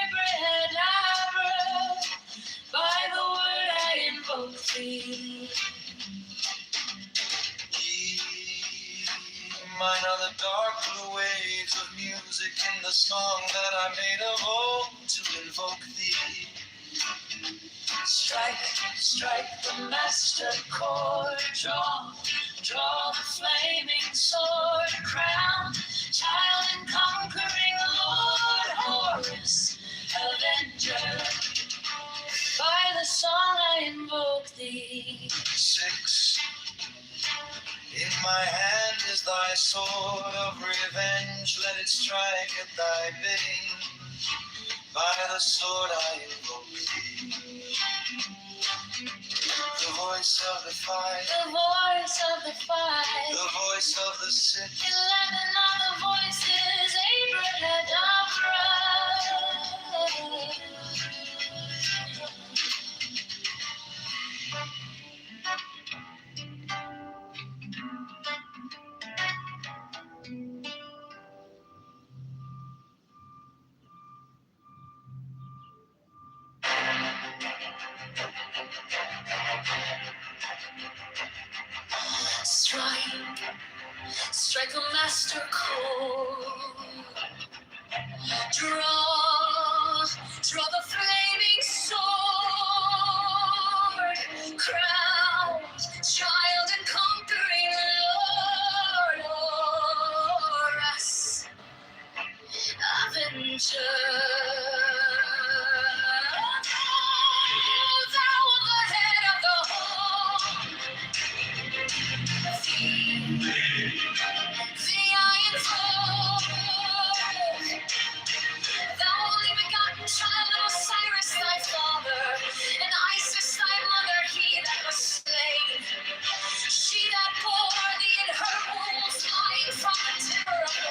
Abrahadabra. By the word I invoke thee. Mine are the dark blue waves of music in the song that I made of old to invoke thee. Strike, strike the master chord, draw the flaming sword, crown, child and conquering Lord, Horus, avenger. By the song I invoke thee. 6, in my hand is thy sword of revenge, let it strike at thy bidding. By the sword I invoke thee. The voice of the fight, the voice of the fight, the voice of the sick. 11 other voices, Abrahadabra. Strike the master chord. Draw the flaming sword. Crowned, child and conquering Lord, Horus, avenger. Thou of the head of the home. Thee I invoke, thou only begotten child of Osiris thy father, and Isis thy mother, he that was slain. She that bore thee in her wombs, lying from the terror of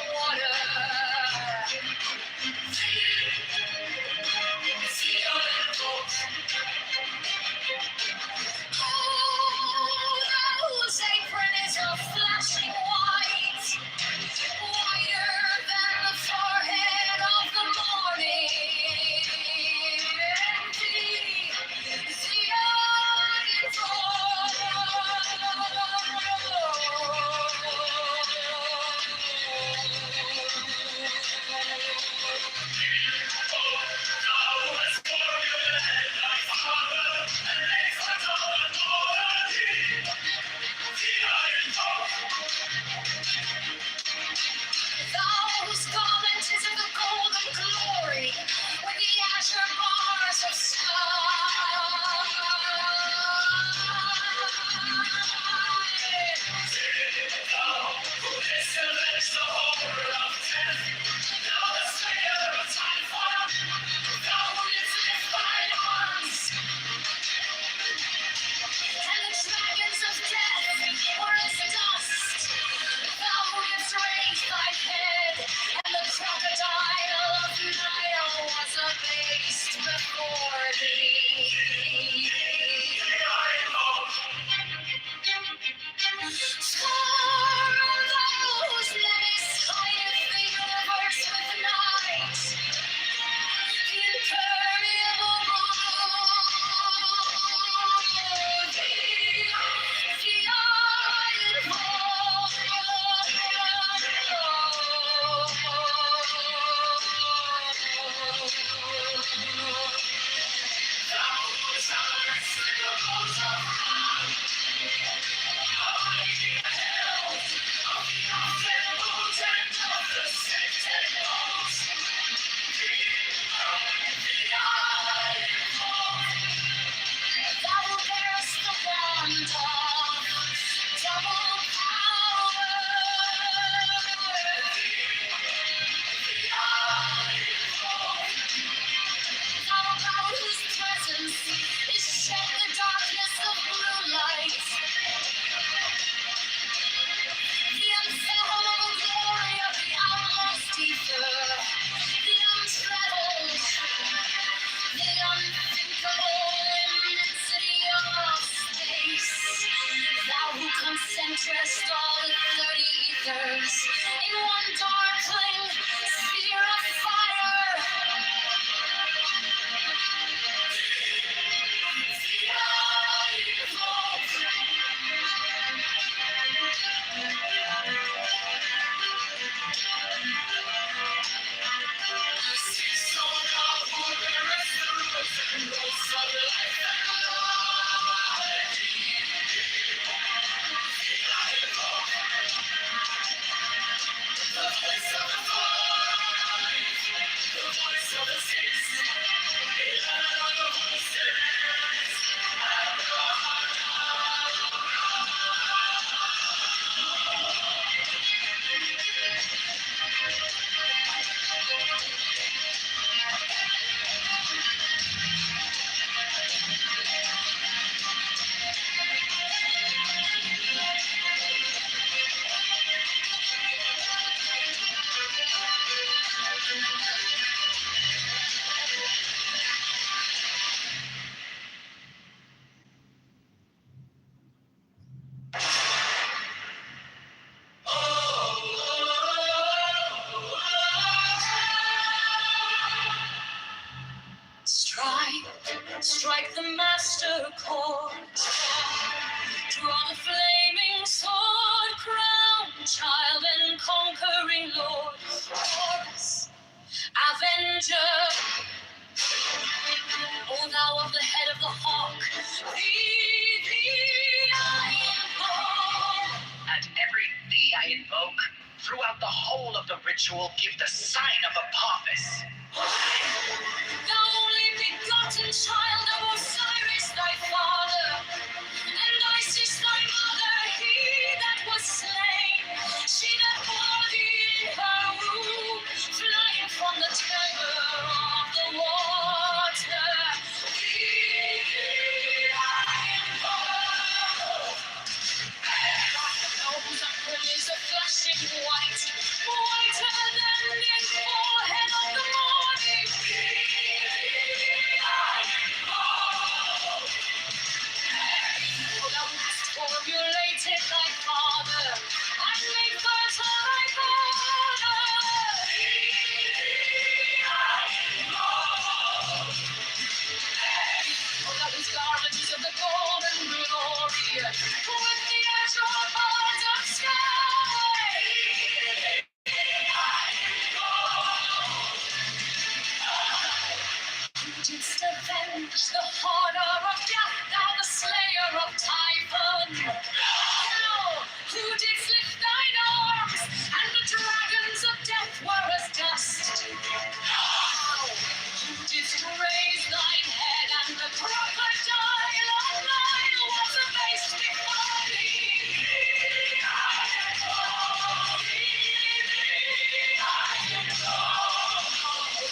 There's in one darkling sphere of fire. Strike the master chord. Draw the flaming sword, crown child and conquering lord. Chorus, avenger. O thou of the head of the hawk, thee I invoke. At every thee I invoke, throughout the whole of the ritual, give the sign of Apophis. Thou only begotten child of Osiris thy father, and Isis thy mother, he that was slain, she that bore thee in her womb, flying from the terror of the water. Thee I invoke. Those upward is a flashing white, whiter than the forehead of the morning. Thou hast formulated thy father, and made fertile thy father. Thou was garments of the golden glory, with the azure birds of sky. Didst avenge the horror of death, thou the slayer of Typhon. Thou who didst lift thine arms, and the dragons of death were as dust. Thou who didst raise thine head, and the crocodile of Nile was abased before thee.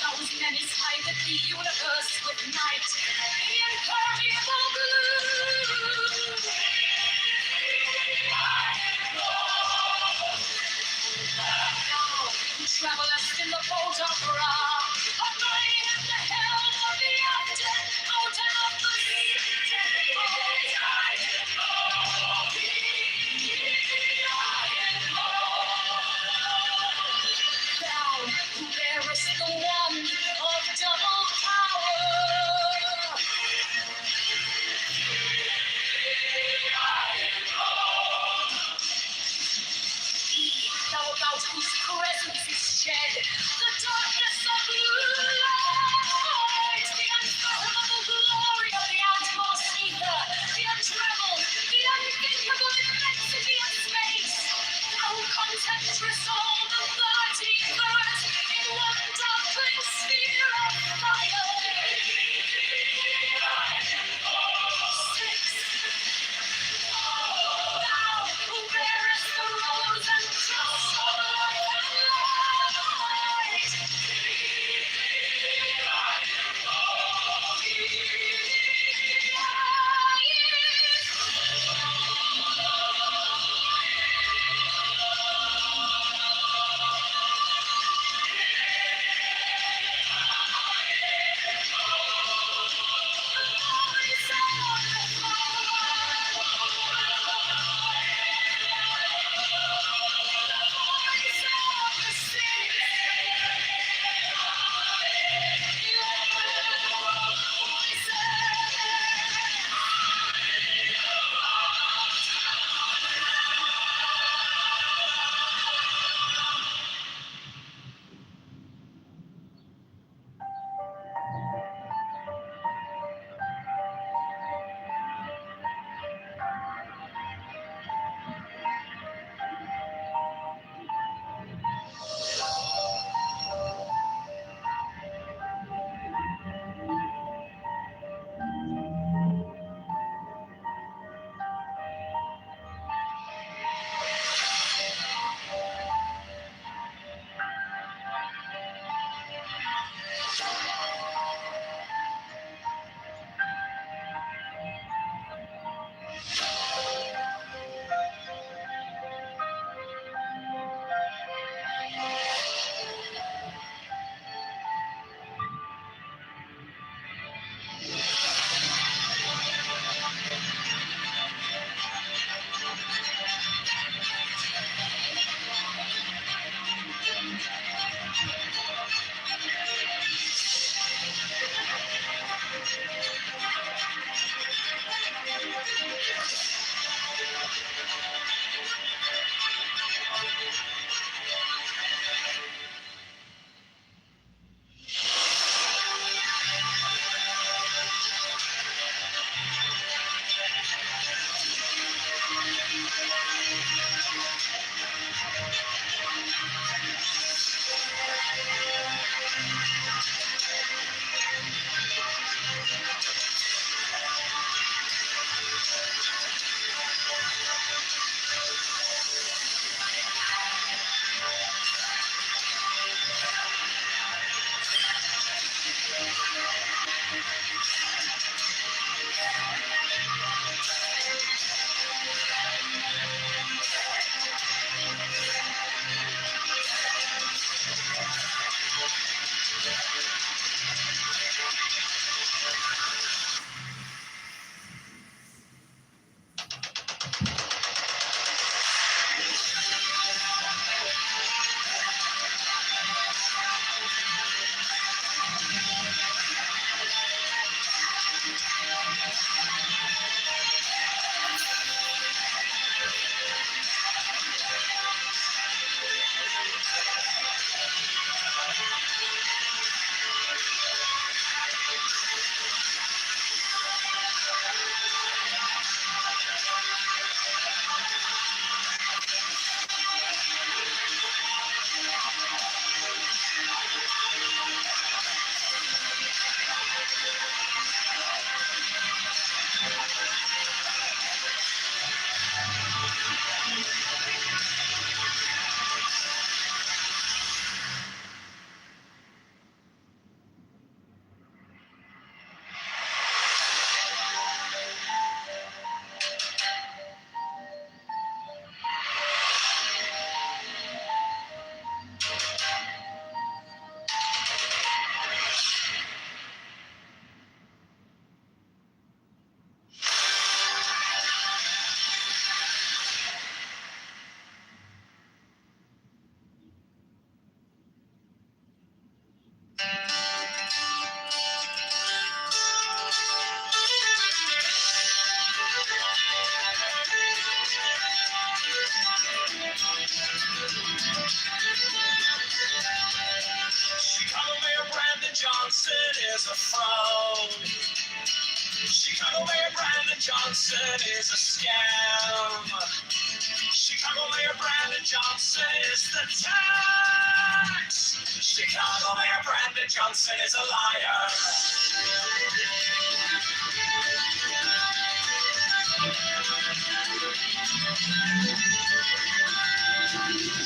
Those menace hide the universe with night, the impermeable blue. Thou who travelest in the boat of Ra, abiding at the helm of the captain, out of the sea. Thou who bearest the wand of double power. Thou about whose presence is shed the darkness of light, the unfathomable glory of the outmost ether, the untrammeled, the unthinkable immensity of space. Thou contemptress all the 31st in one darkling sphere of fire. Thou who bearest the rose and drops of life and light. Johnson is a frown. Chicago Mayor Brandon Johnson is a scam. Chicago Mayor Brandon Johnson is the tax. Chicago Mayor Brandon Johnson is a liar.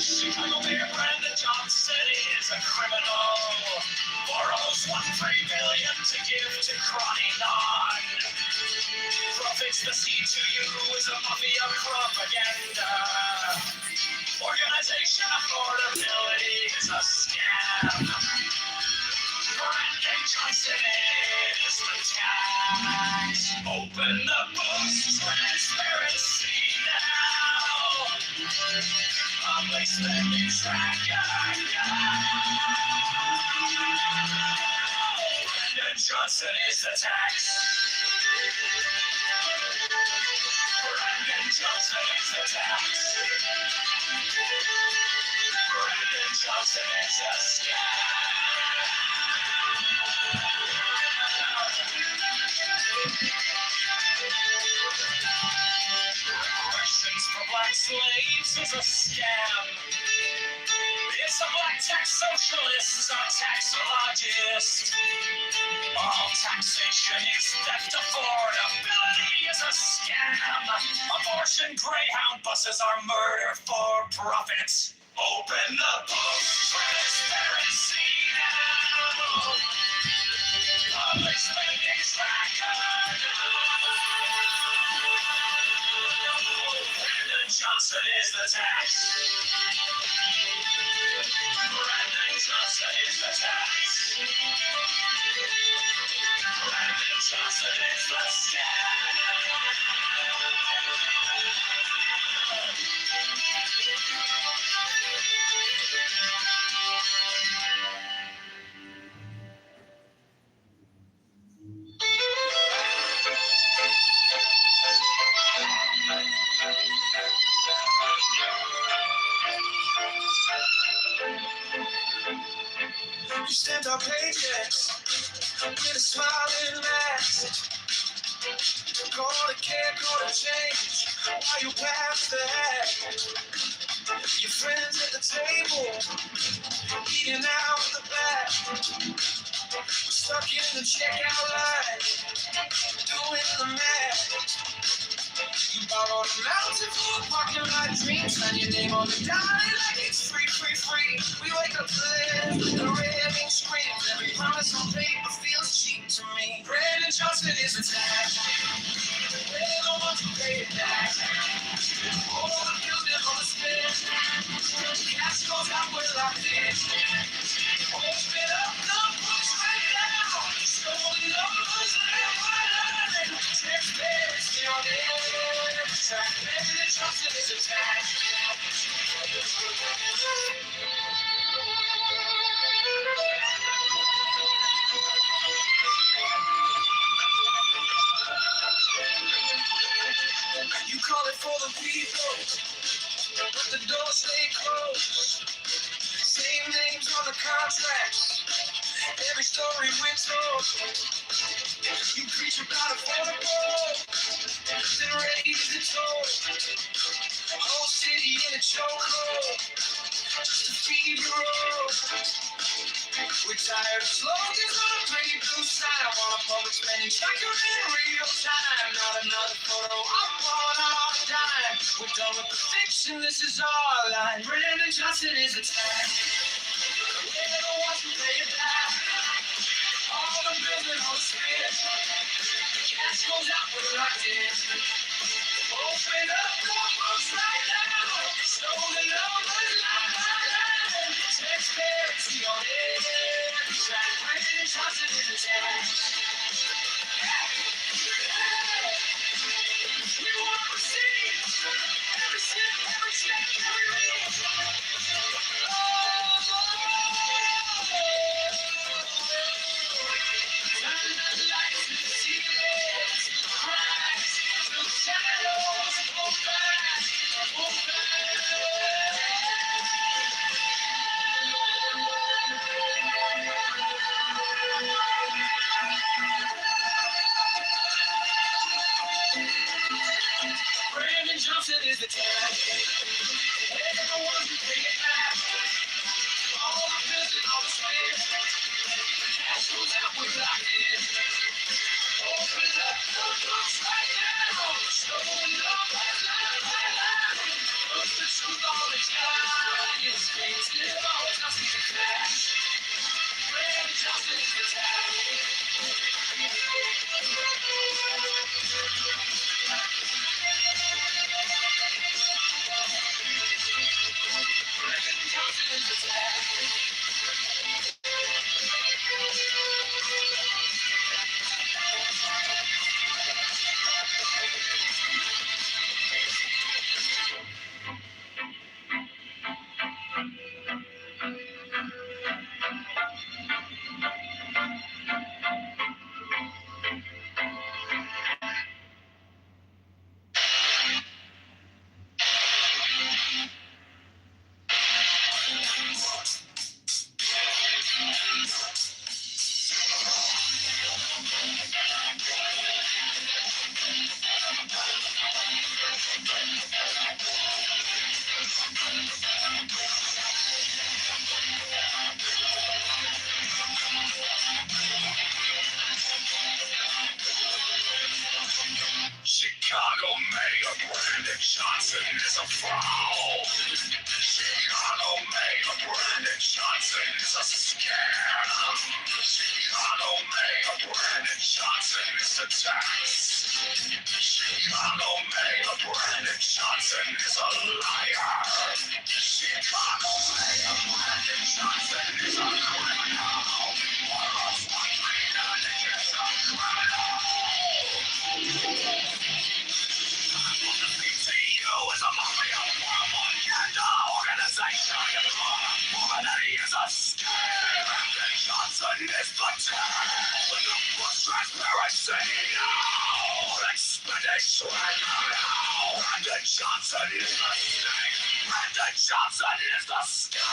Chicago Mayor Brandon Johnson is a criminal. Borrows $1.3 billion to give to Crony-Non. Profits the C2U is a mafia propaganda. Organization affordability is a scam. Brandon Johnson is the tax. Open the books, transparency now. Public spending tracker now. Brandon Johnson is the tax. Brandon Johnson is the tax. Brandon Johnson is a scam. Reparations for black slaves is a scam. It's a black tax socialist, a taxologist. All taxation is theft, affordability is a scam. Abortion Greyhound buses are murder for profits. Open the books, transparency now. Public spending tracker now. Brandon Johnson is the tax. Brandon Johnson is the tax. Brandon Johnson is the scam. You send our paychecks with a smiling mask. Call it care, call it change. While you pass the hat, your friends at the table eating out the back. We're stuck in the checkout line, doing the math. You borrow the mountain for a parking lot dream. Sign your name on the dime like it's free, free, free. We wake up to live with the red ink screams. Every promise on paper feels cheap to me. Brandon Johnson is a tax. We're the ones who pay it back. All the bills live on the spin. Cash goes out with locked in. Open up the books right now. Stolen numbers left behind. Transparency on every track. Brandon Johnson is a tax. You call it for the people, but the doors stay closed. Same names on the contracts, every story we're told. You preach about affordable, then raise the toll. Whole city in a chokehold, just to feed your road. We're tired of slogans on a pretty blue sign. I want a public spending tracker in real time. Not another photo up on our dime. We're done with the fiction, this is our line. Brandon Johnson is a tax. We're the ones who pay it back. All the building on the spin. Cash goes out with locked in. Open up the books right now. Stolen numbers line by line. Transparency on every track. Brandon Johnson is a tax. We want to see every cent, every check, every ring. Turn the lights to the ceilings, cracks, to the shadows, pull back, pull back. Johnson is a scam. Chicago Mayor Brandon Johnson is a tax. Chicago Mayor Brandon Johnson is a liar. Chicago Mayor Brandon Johnson is a criminal. Most likely not just a criminal. CTU is a mafia propaganda organization. He is a scam. Brandon Johnson is the tax. Push transparency now. Expedition now. Brandon Johnson is the snake. Brandon Johnson is the scam.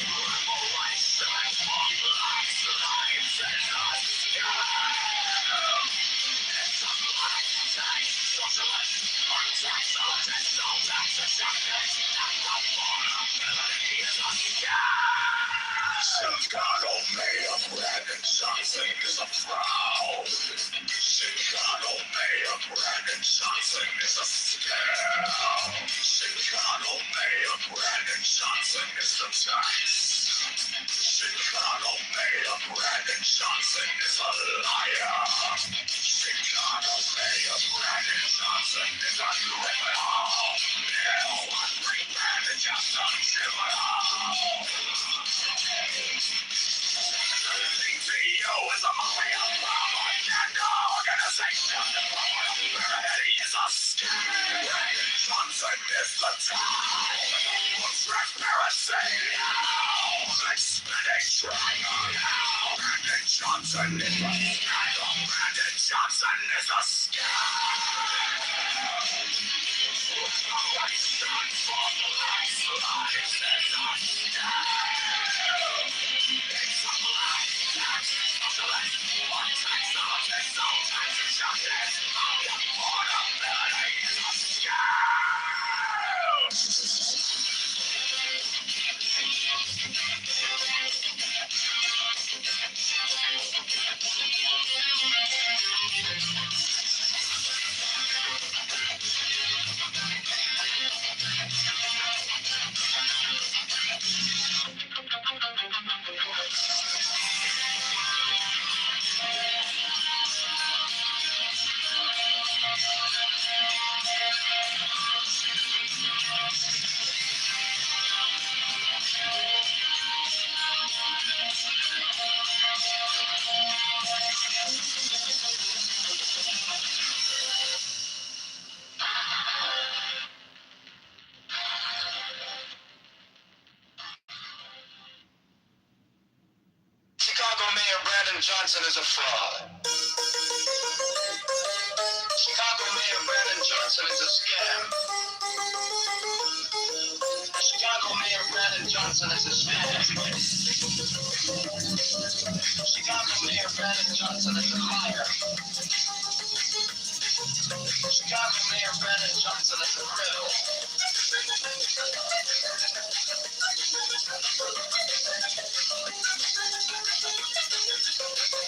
Reparation for black slaves is a scam. It's a black tax socialist. Tax-socialist, no tax-socialist. And the affordability is a scam. Chicago Mayor Brandon Johnson is a fraud. Chicago Mayor Brandon Johnson is a scam. Chicago Mayor Brandon Johnson is the tax. Chicago Mayor Brandon Johnson is a liar. Chicago Mayor Brandon Johnson is a criminal. Now I bring Brandon Johnson criminal. CTU is a mafia propaganda organization. He is a scam. Brandon Johnson is the time. Transparency now. Expedition now. Brandon Johnson is the scam. Brandon Johnson is a scam. Reparation for black slaves is a scam. It's a black tax socialist. One tax socialist, no tax justice. The affordability is a scam. Chicago Mayor Brandon Johnson is a fraud. Chicago Mayor Brandon Johnson is a scam. Chicago Mayor Brandon Johnson is a scam. Chicago Mayor Brandon Johnson is a liar. Chicago Mayor Brandon Johnson is a criminal.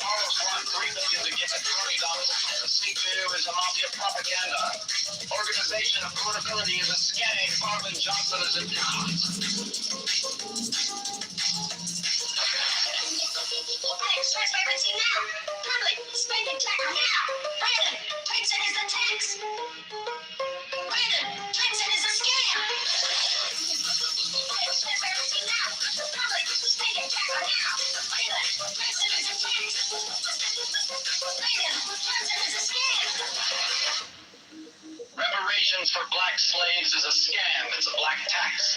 Morals want $3 billion to give to $20. The CTU is a mafia propaganda organization. Affordability is a scam. Brandon Johnson is a con. Transparency now. Public spending tracker now. Brandon Johnson is the tax. Brandon Johnson is a scam. Transparency now. Public spending tracker now. Brandon Johnson is a tax. Brandon Johnson is a scam. Reparations for black slaves is a scam. It's a black tax.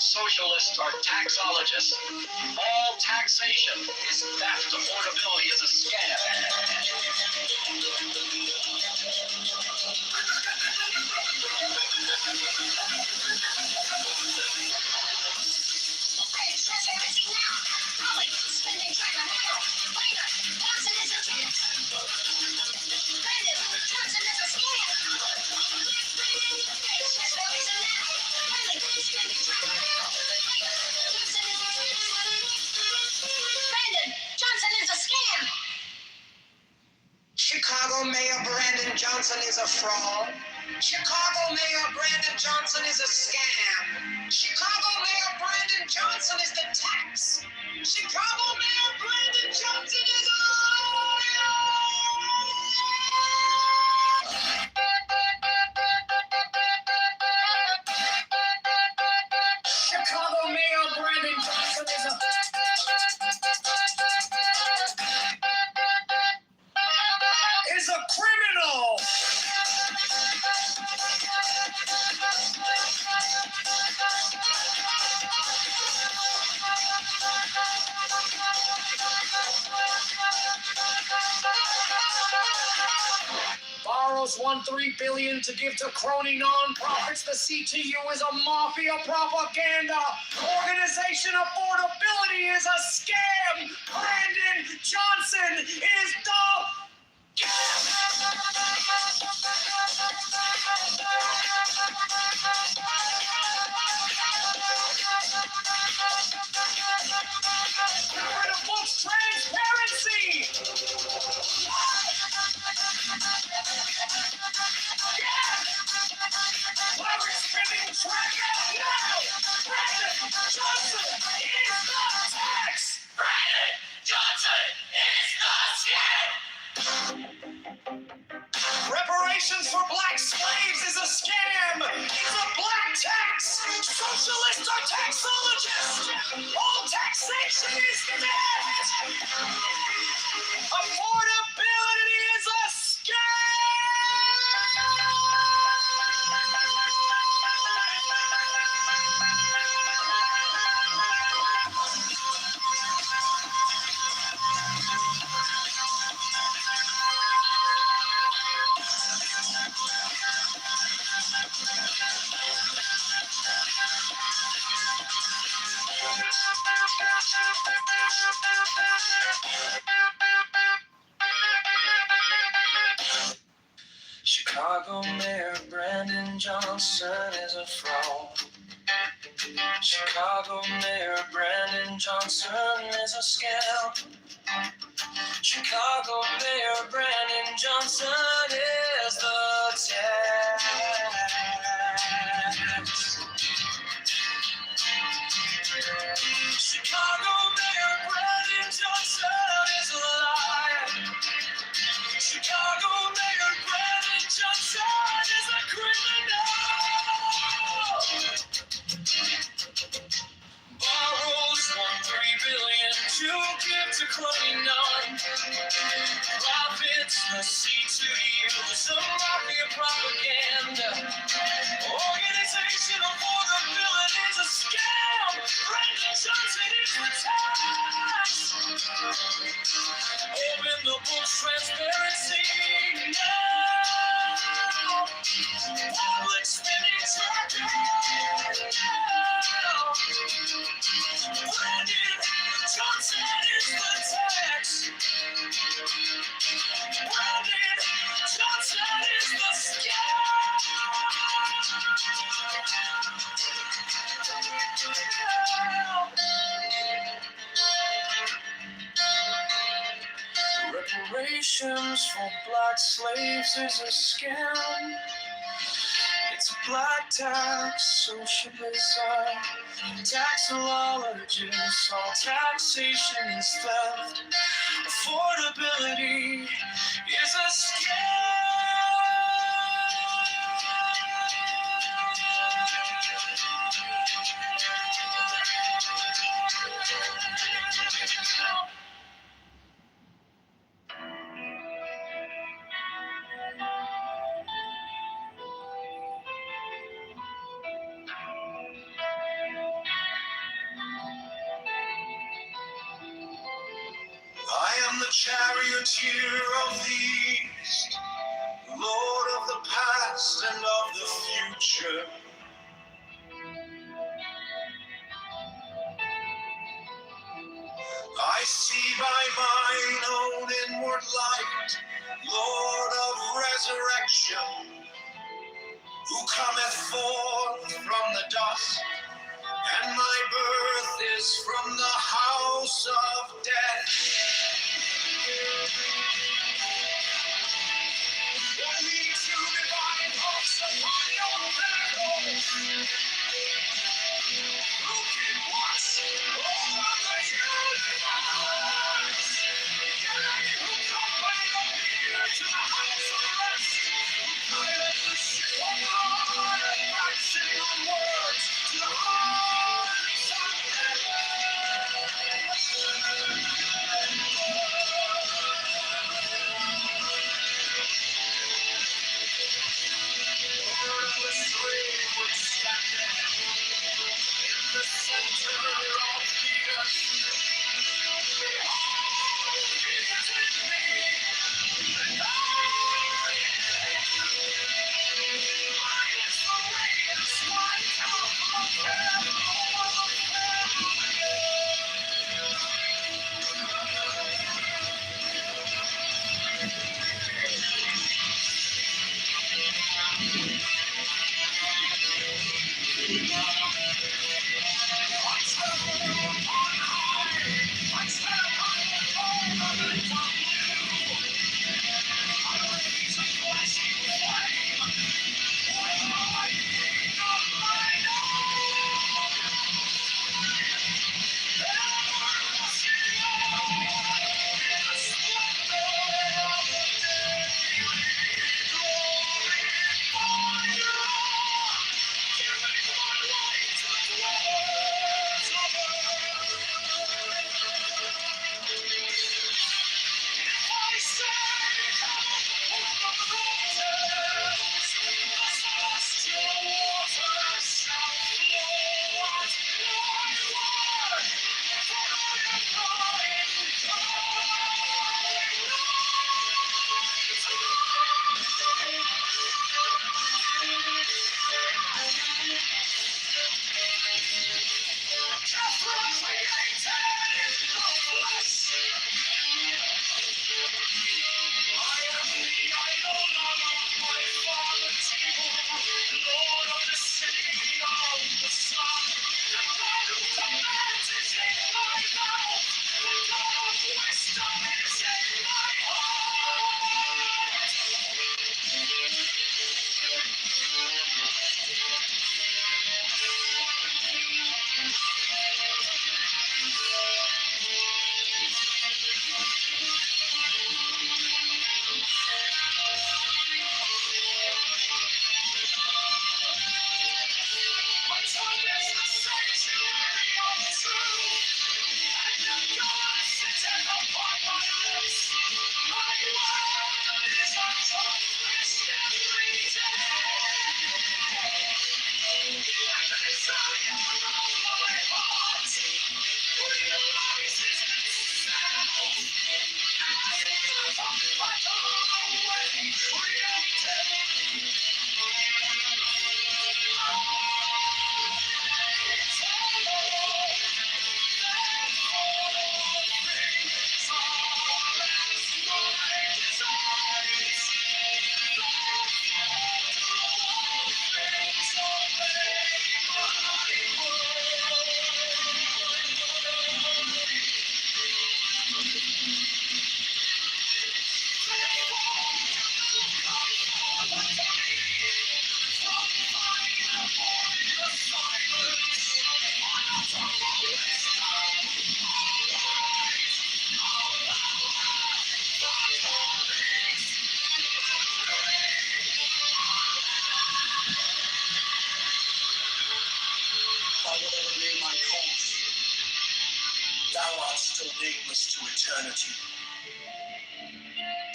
Socialists are taxologists. All taxation is theft. Affordability is a scam. Transparency now. Public spending tracker now. Brandon Johnson is a tax. Brandon Johnson is a scam. Transparency now. Public spending tracker now. Brandon Johnson is a scam. Chicago Mayor Brandon Johnson is a fraud. Chicago Mayor Brandon Johnson is a scam. Chicago Mayor Johnson is the tax. Chicago Mayor Brandon Johnson is a liar. Chicago Mayor Brandon Johnson is a criminal. Borrows $1.3 billion to give to crony nonprofits. The CTU is a mafia propaganda organization. Affordability is a scam. Brandon Johnson is the books transparency. Larry spinning track now. Brandon Johnson is the tax. Brandon Johnson is the scam. Reparations for black slaves is a scam. It's a black tax. Socialists are taxologists. All taxation is debt. Affordability is a scam. Chicago Mayor Brandon Johnson is a fraud. Chicago Mayor Brandon Johnson is a scam. Chicago Mayor Brandon Johnson is the tax. Chicago Mayor Brandon Johnson is a liar. Chicago Mayor Brandon Johnson is a criminal. Borrows $1.3 billion to give to crony non-profits. The CTU is a mafia propaganda organization. Affordability is a scam. Brandon Johnson is the tax. Open the books, transparency now. Public spending tracker now. Brandon Johnson is the tax. Brandon Johnson is the scam. Reparations for black slaves is a scam. It's a black tax, socialism, taxologists, all taxation is theft. Affordability is a scam. I am the charioteer of the east, Lord of the past and of the future. I see by mine own inward light, Lord of resurrection, who cometh forth from the dust, and my birth is from the house of death. Only two divine hopes upon your pinnacle. Who can watch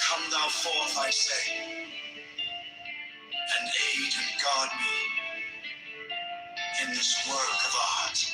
Come thou forth, I say, and aid and guard me in this work of art.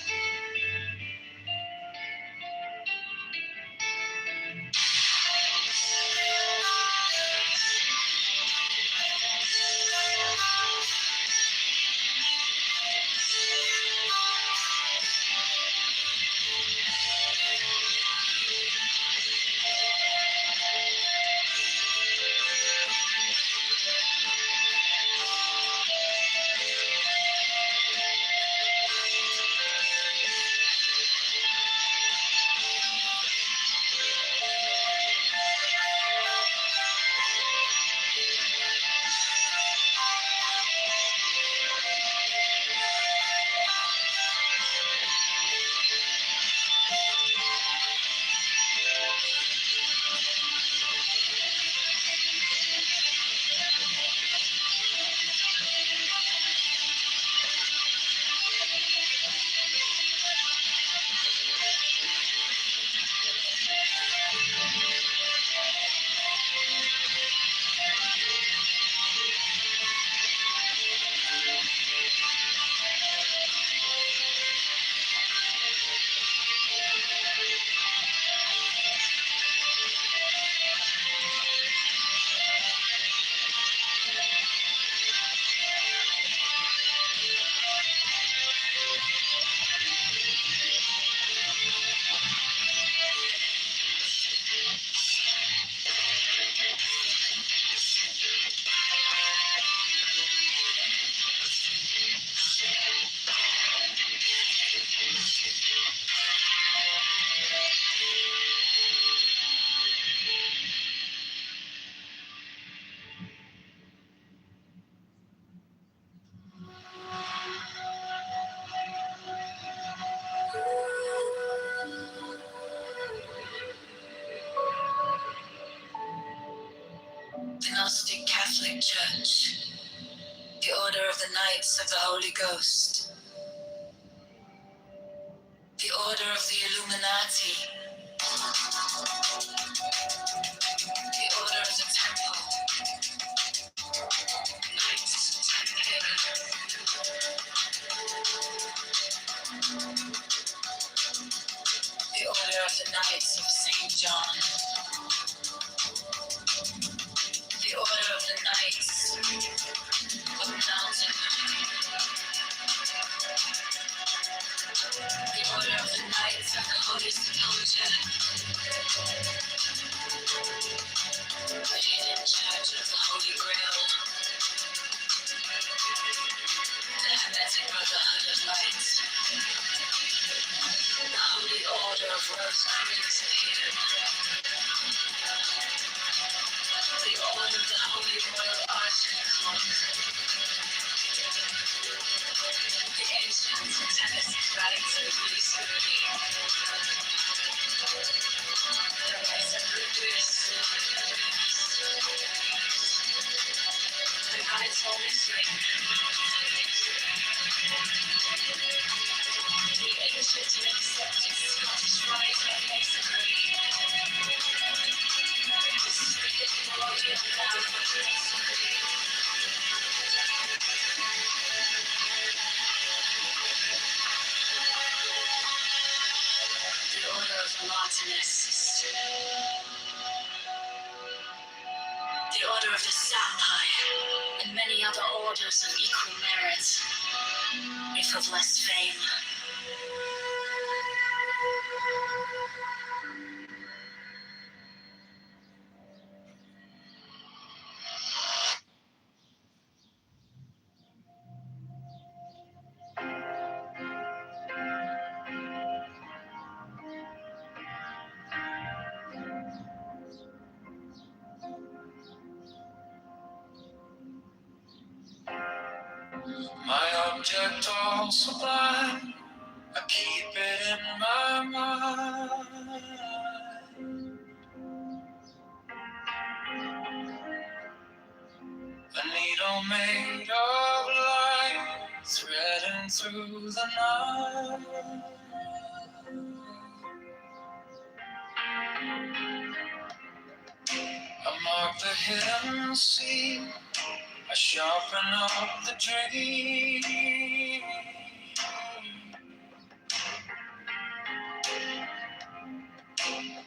The Gnostic Catholic Church, the Order of the Knights of the Holy Ghost, the Order of the Illuminati, the Order of the Temple, Knights Templar, the Order of the Knights of St. John, the Order of the Knights of Mountain, the Order of the Knights of the Holy Sepulchre, the Hidden Church of the Holy Grail, the Hermetic Brotherhood of Light, the Holy Order of Rosemary's of Hidden, the Order of the Holy Royal Archangel, the Ancient Satanic Rites of Masonry, the Rites of Lucas, the Rites of Mystery, the Ancient and Accepted Scottish Rite of Masonry, the Spirit Warrior Love of Masonry, the Order of the Martinists, the Order of the Sapphire, and many other orders of equal merit, if of less fame. My object all sublime, I keep it in my mind. A needle made of light, threading through the night. I mark the hidden scene, I sharpen up the dream.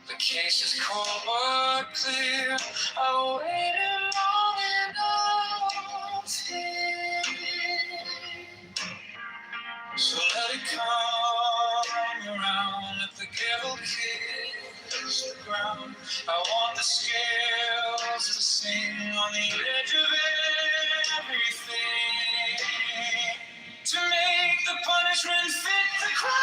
The case is cold but clear. I waited long enough here. So let it come around. Let the gavel kiss the ground. I want the scales to sing on the edge of everything, to make the punishment fit the crime.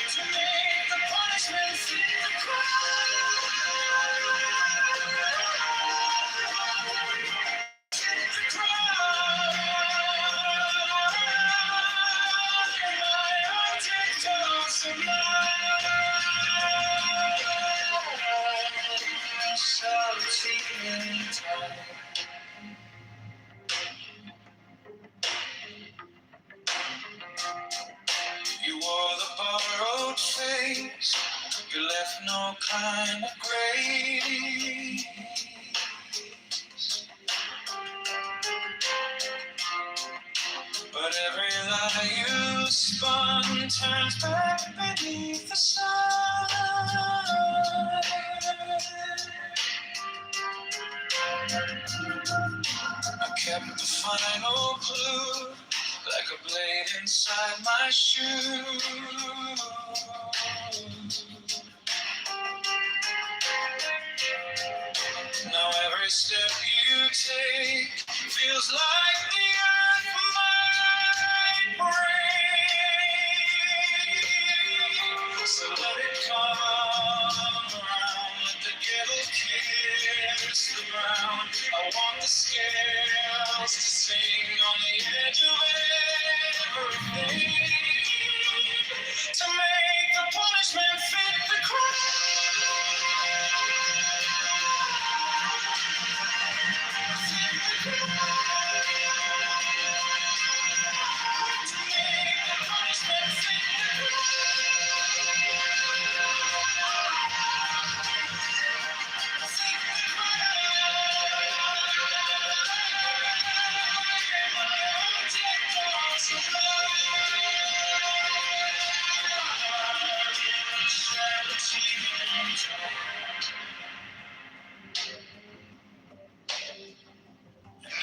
To make the punishment fit the crime. Fit the crime. My object of sublime. Salting time. You wore the borrowed face, you left no kind of grace. But every lie you spun turns back beneath the sun. I kept the final clue, like a blade inside my shoe. Now Every step you take feels like the earth might break. So let it come around, let the ghetto kiss the ground. I want the scales to sing on the edge of everything, to make the punishment fit the crime.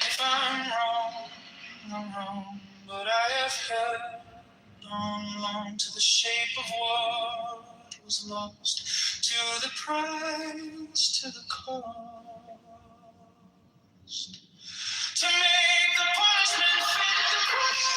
If I'm wrong, but I have held on long to the shape of what was lost, to the price, to the cost, to make the punishment fit the crime.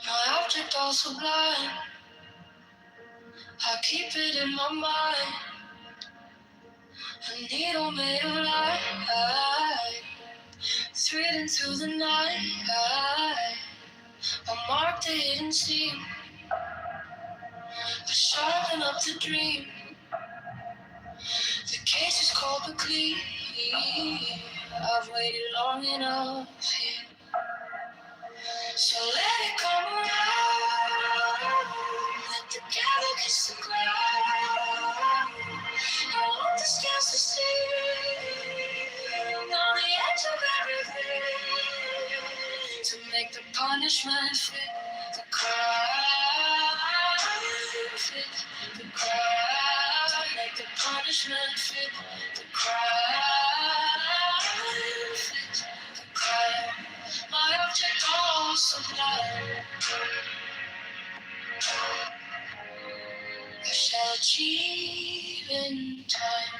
My object all sublime, I keep it in my mind. A needle made of light, threading through the night. I mark the hidden seam, I sharpen up the dream. The case is cold but clean. I've waited long enough here, so let it come around. Let the devil kiss the ground. I want the scales to sing on the edge of everything, to make the punishment fit the crime. Fit the crime. Make the punishment fit the crime. Fit the crime. My object all sublime, I shall achieve in time.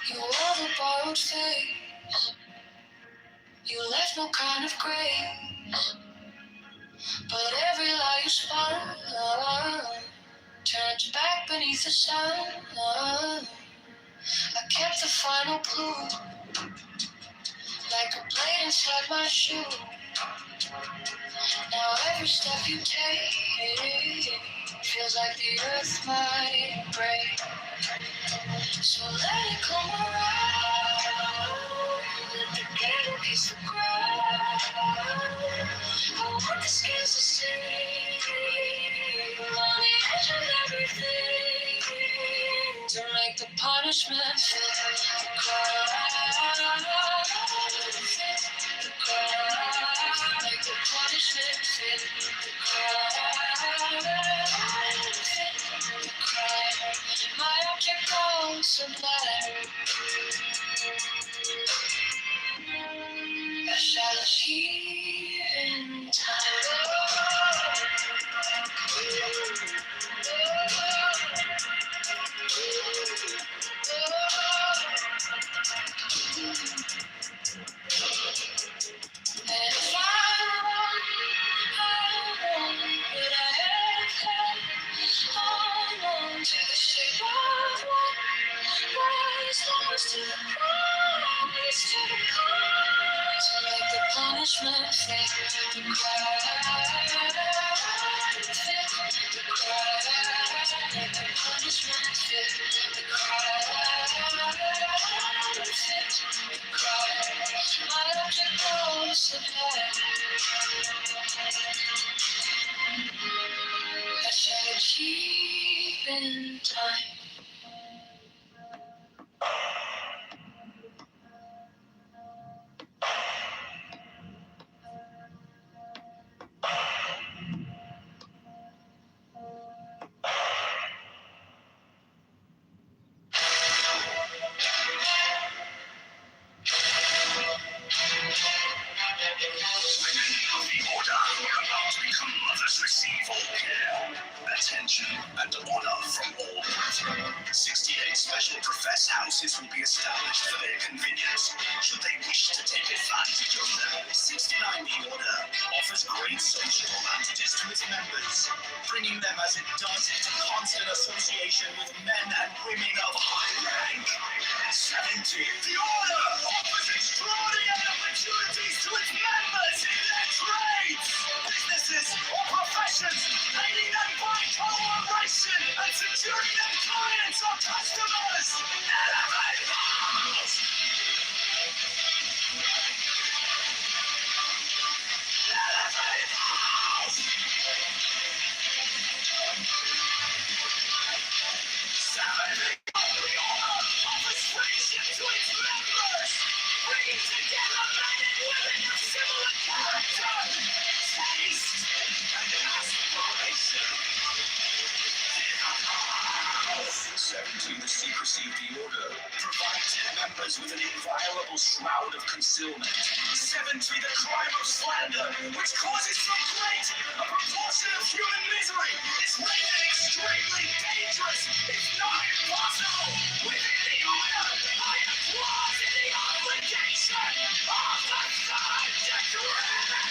You wore the borrowed face, you left no kind of grace, but every lie you spun turned back beneath the sun. I kept the final clue, like a blade inside my shoe. Now every step you take feels like the earth might break. So let it come around, let the ghetto kiss the ground. I want the scales to sing on the edge of everything, to make the punishment fit the crime. Fit the crime. Make the punishment fit the crime. Fit the crime. My object all sublime, I shall achieve in time. And if I wrong, but I to the shape of one. Rise, rise to the rise to the cause. Make the punishment fit the crowd. Fit the crowd. Make the punishment fit the crowd. Fit the crowd. My object goes to bed. I shall keep in time. Receive all care, attention, and honor from all brethren. 68 special profess houses will be established for their convenience, should they wish to take advantage of them. 69 The Order offers great social advantages to its members, bringing them as it does into constant association with men and women of high rank. 70 The Order offers extraordinary opportunities to its members in their trades, businesses, or professions, aiding them by cooperation and securing them clients or customers. Elevate those! Elevate those! 70 The Order offers friendship to its members, bringing together men and women of similar character, taste, and aspiration. 17 The secrecy of the Order provides its members with an inviolable shroud of concealment. 70 The crime of slander, which causes so great a proportion of human misery, is rendered extremely dangerous, if not impossible. Within the Order, I am clause in the obligation of the third degree.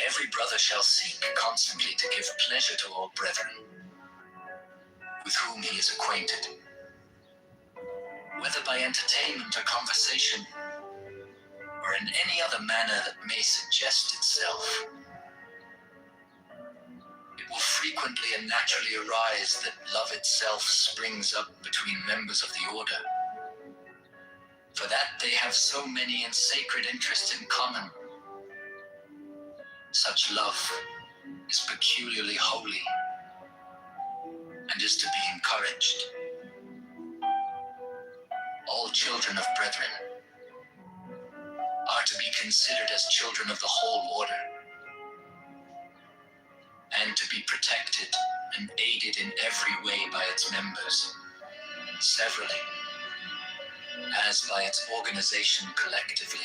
Every brother shall seek constantly to give pleasure to all brethren with whom he is acquainted, whether by entertainment or conversation, or in any other manner that may suggest itself. It will frequently and naturally arise that love itself springs up between members of the Order, for that they have so many and sacred interests in common. Such love is peculiarly holy and is to be encouraged. All children of brethren are to be considered as children of the whole Order, and to be protected and aided in every way by its members, severally, as by its organization collectively.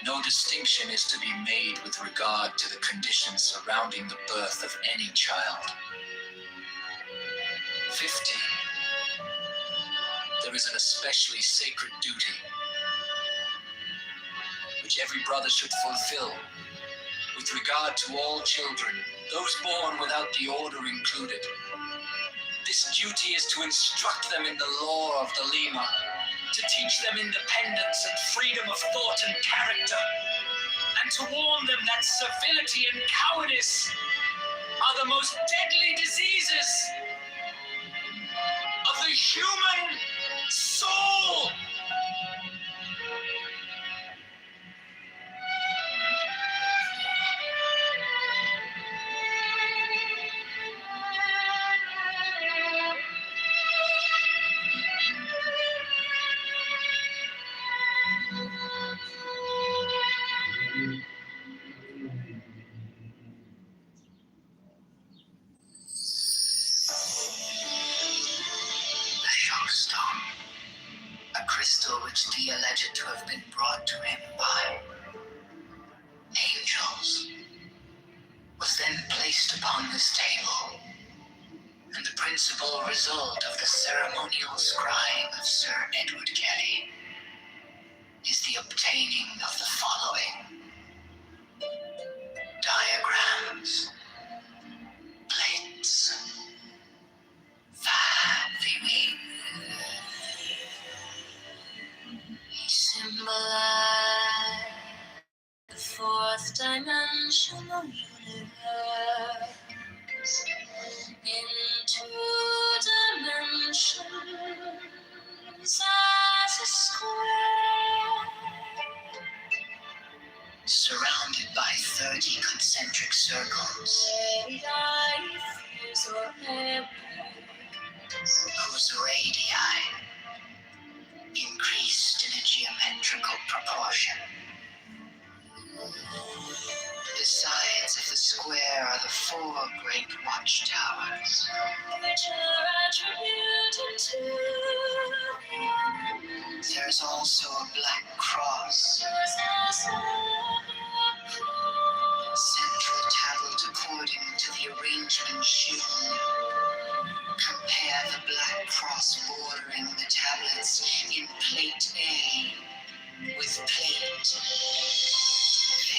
No distinction is to be made with regard to the conditions surrounding the birth of any child. 15. There is an especially sacred duty which every brother should fulfill with regard to all children, those born without the Order included. This duty is to instruct them in the law of the Lima, to teach them independence and freedom of thought and character, and to warn them that servility and cowardice are the most deadly diseases of the human soul. which thee alleged to have been brought to him by angels, was then placed upon this table, and the principal result of the ceremonial scrying of Sir Edward Kelly is the obtaining of the following diagrams, plates, he symbolized the fourth dimensional universe in 2 dimensions as a square, surrounded by 30 concentric circles, whose radii increased in a geometrical proportion. The sides of the square are the 4 great watchtowers, which are attributed to the There's also a black cross, central tablet according to the arrangement shown. Compare the black cross bordering the tablets in plate A with plate B.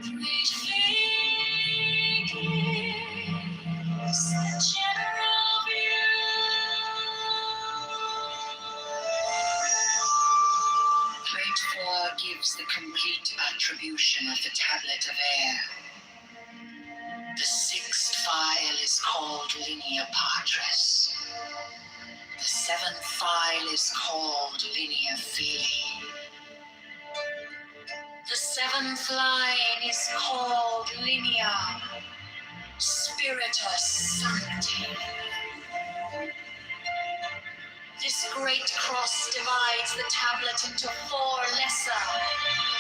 Plate B gives the general view. Plate 4 gives the complete attribution of the tablet of air. The 6th file is called linea patris. The 7th file is called linea filii. The 7th line is called linea spiritus sancti. This great cross divides the tablet into 4 lesser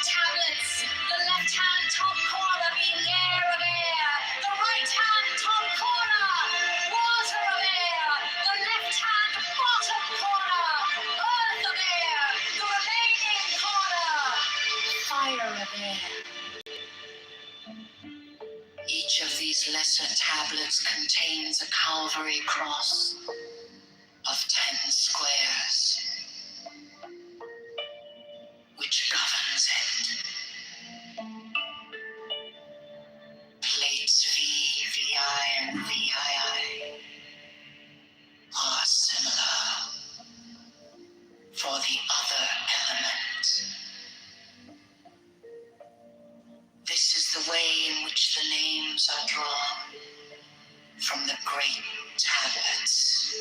tablets, the left-hand top corner being air of air, the right-hand top corner water of air, the left-hand bottom corner earth of air, the remaining corner fire of air. Each of these lesser tablets contains a Calvary cross of 10 squares, which governs it. Plates V, VI, and VII are similar for the other element. This is the way in which the names are drawn from the great tablets.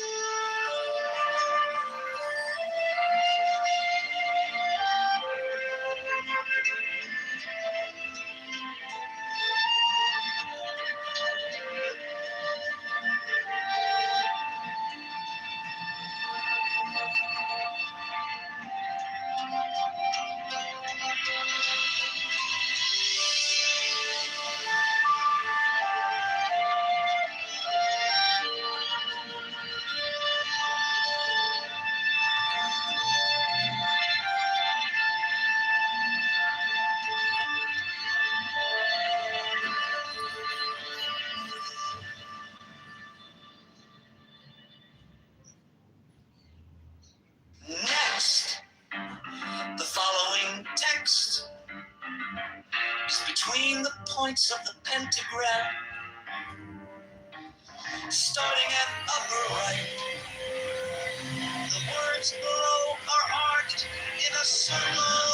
Next, the following text is between the points of the pentagram, starting at upper right. The words below are arced in a circle.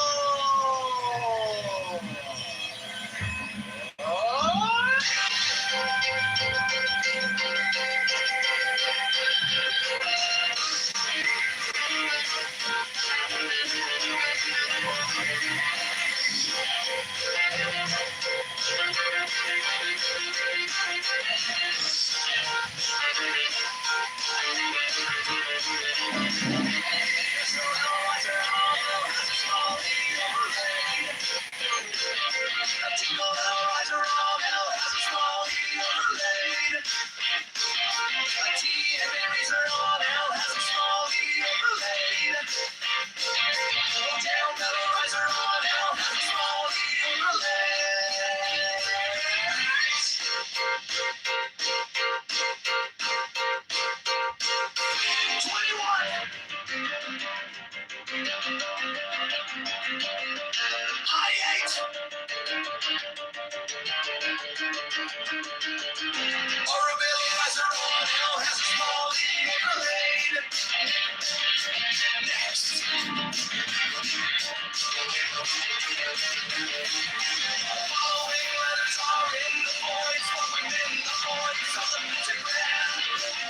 of the pentagram.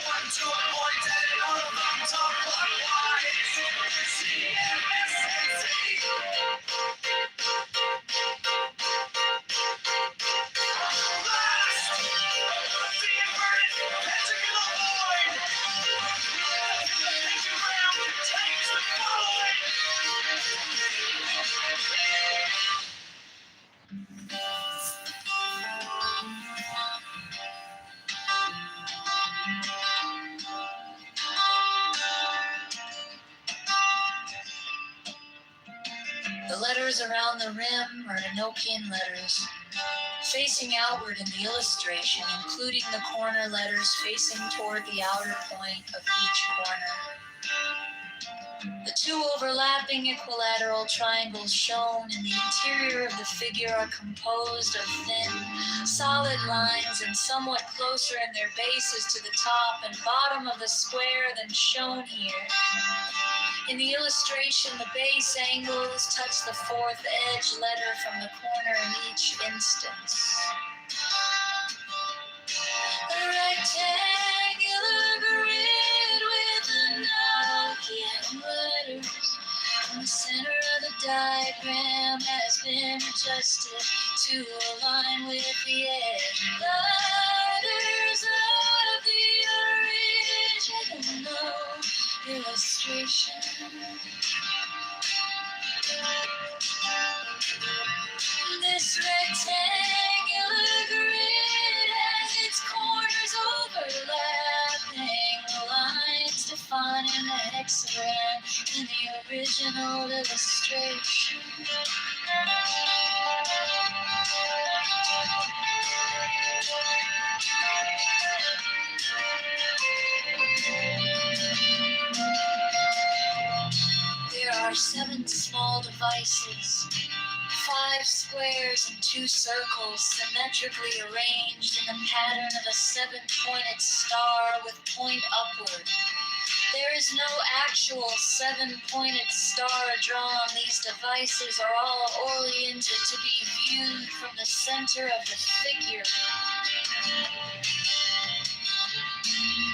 One to a point and another from top clockwise. CMSNC. Blast! The inverted pentagonal void. The pentagram contains the following. The letters around the rim are Enochian letters, facing outward in the illustration, including the corner letters facing toward the outer point of each corner. The two overlapping equilateral triangles shown in the interior of the figure are composed of thin, solid lines and somewhat closer in their bases to the top and bottom of the square than shown here. In the illustration, the base angles touch the fourth edge letter from the corner in each instance. A rectangular grid with Enochian letters. And the center of the diagram has been adjusted to align with the edge letters of the original illustration. This rectangular grid has its corners overlapping, the lines defining the hexagram in the original illustration. There are 7 small devices, 5 squares and 2 circles, symmetrically arranged in the pattern of a 7-pointed star with point upward. There is no actual 7-pointed star drawn. These devices are all oriented to be viewed from the center of the figure.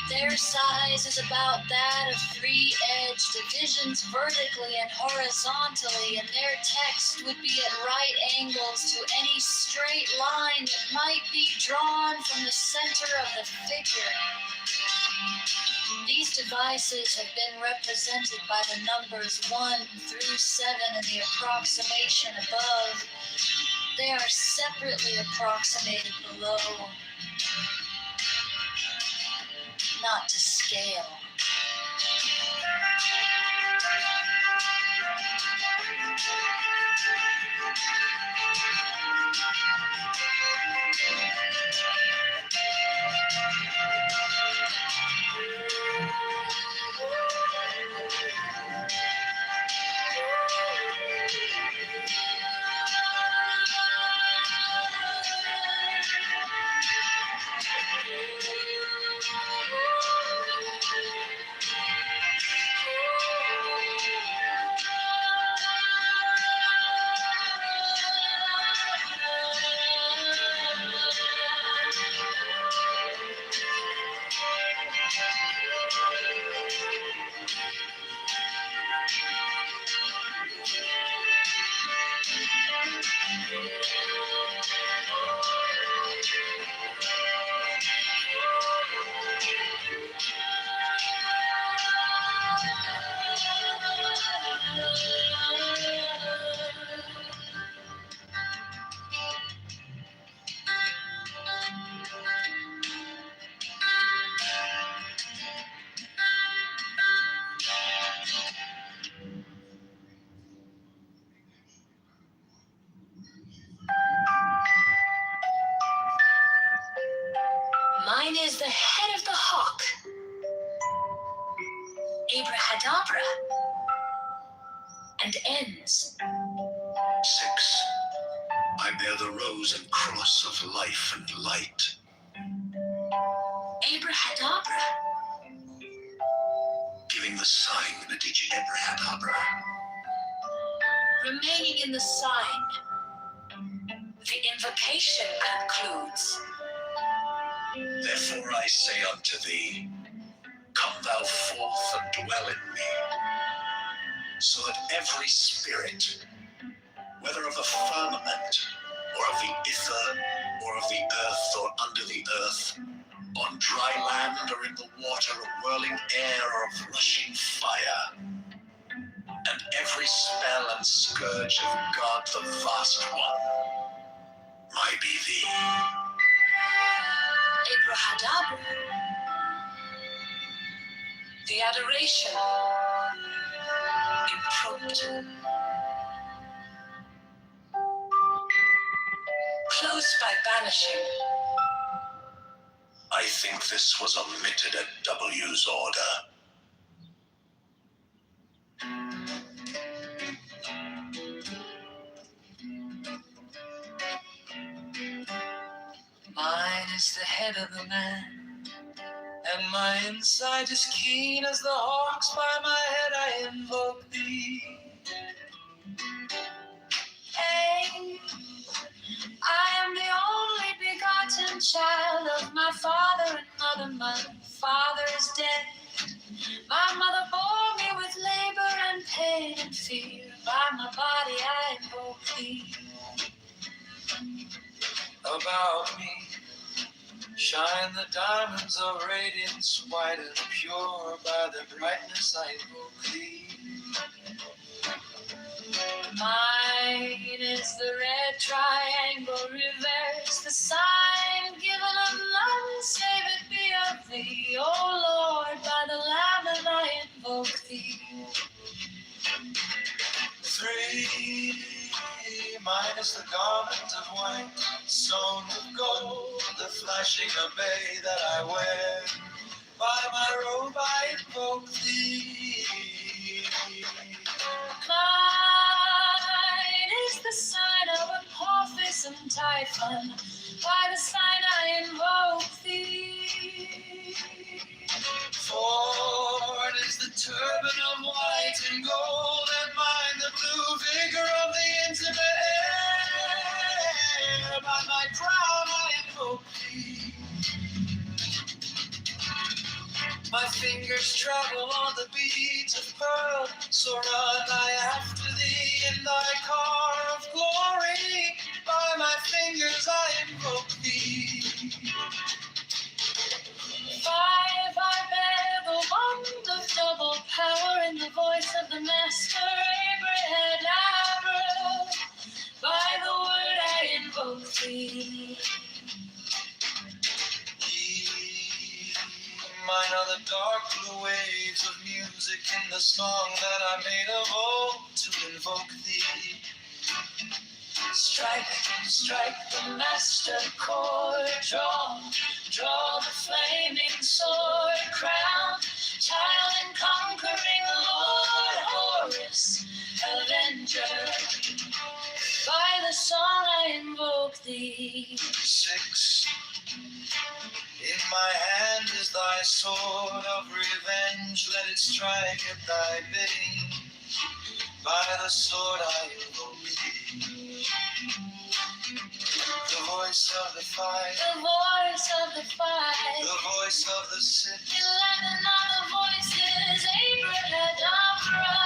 Their size is about that of 3-edged divisions vertically and horizontally, and their text would be at right angles to any straight line that might be drawn from the center of the figure. These devices have been represented by the numbers 1 through 7 in the approximation above. They are separately approximated below. Not to scale. Mine is the head of the hawk. Abrahadabra. And ends. 6. I bear the rose and cross of life and light. Abrahadabra. Giving the sign the digit Abrahadabra. Remaining in the sign. The invocation concludes. Therefore I say unto thee, come thou forth and dwell in me, so that every spirit, whether of the firmament, or of the ether, or of the earth, or under the earth, on dry land, or in the water, of whirling air, or of rushing fire, and every spell and scourge of God the Vast One, might be thee. Abrahadabra. The adoration. Impromptu. Close by banishing. I think this was omitted at W's order. Mine is the head of the man, and my inside is keen as the hawks. By my head I invoke thee. Hey, I am the only begotten child of my father and mother. My father is dead. My mother bore me with labor and pain and fear. By my body I invoke thee. About me shine the diamonds of radiance, white and pure. By their brightness I invoke thee. Mine is the red triangle reverse, the sign given of none save it be of thee. O Lord, by the Lamb and I invoke thee. 3, mine is the garment of white, sewn with gold, the flashing obey that I wear. By my robe I invoke thee. Mine is the sign of Apophis and Typhon. By the sign I invoke thee. 4 is the turban of white and gold, and mine the blue vigor of the intimate air. By my crown I invoke thee. My fingers travel on the beads of pearl, so run I after thee in thy car of glory. By my fingers I invoke thee. 5, I bear the wand of double power in the voice of the Master Abrahadabra. By the word I invoke thee. Mine are the dark blue waves of music in the song that I made of old to invoke thee. Strike, strike the master chord, draw the flaming sword, crown, child and conquering Lord, Horus, avenger. By the song I invoke thee. 6, in my hand is thy sword of revenge, let it strike at thy bidding. By the sword I invoke thee. The voice of the fire, The voice of the fire, the voice of the city. 11 other voices, Abrahadabra.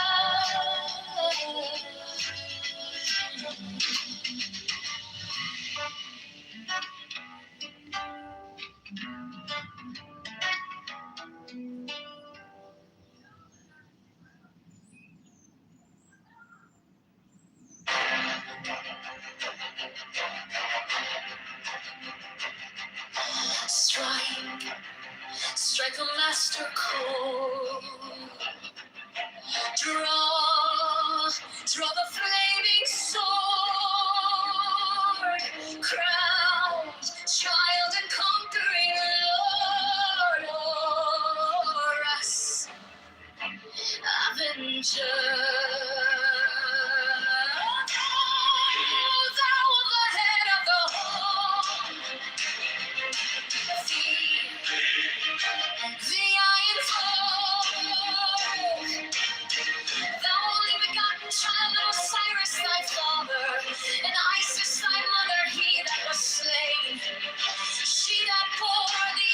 Strike, strike the master chord. Draw the flaming sword. Crowned, child and conquering Lord, Horus, avenger. Thou of the head of the home. Thee I invoke. Thou only begotten child of Osiris thy father, and Isis thy mother, he that was slain. She that bore the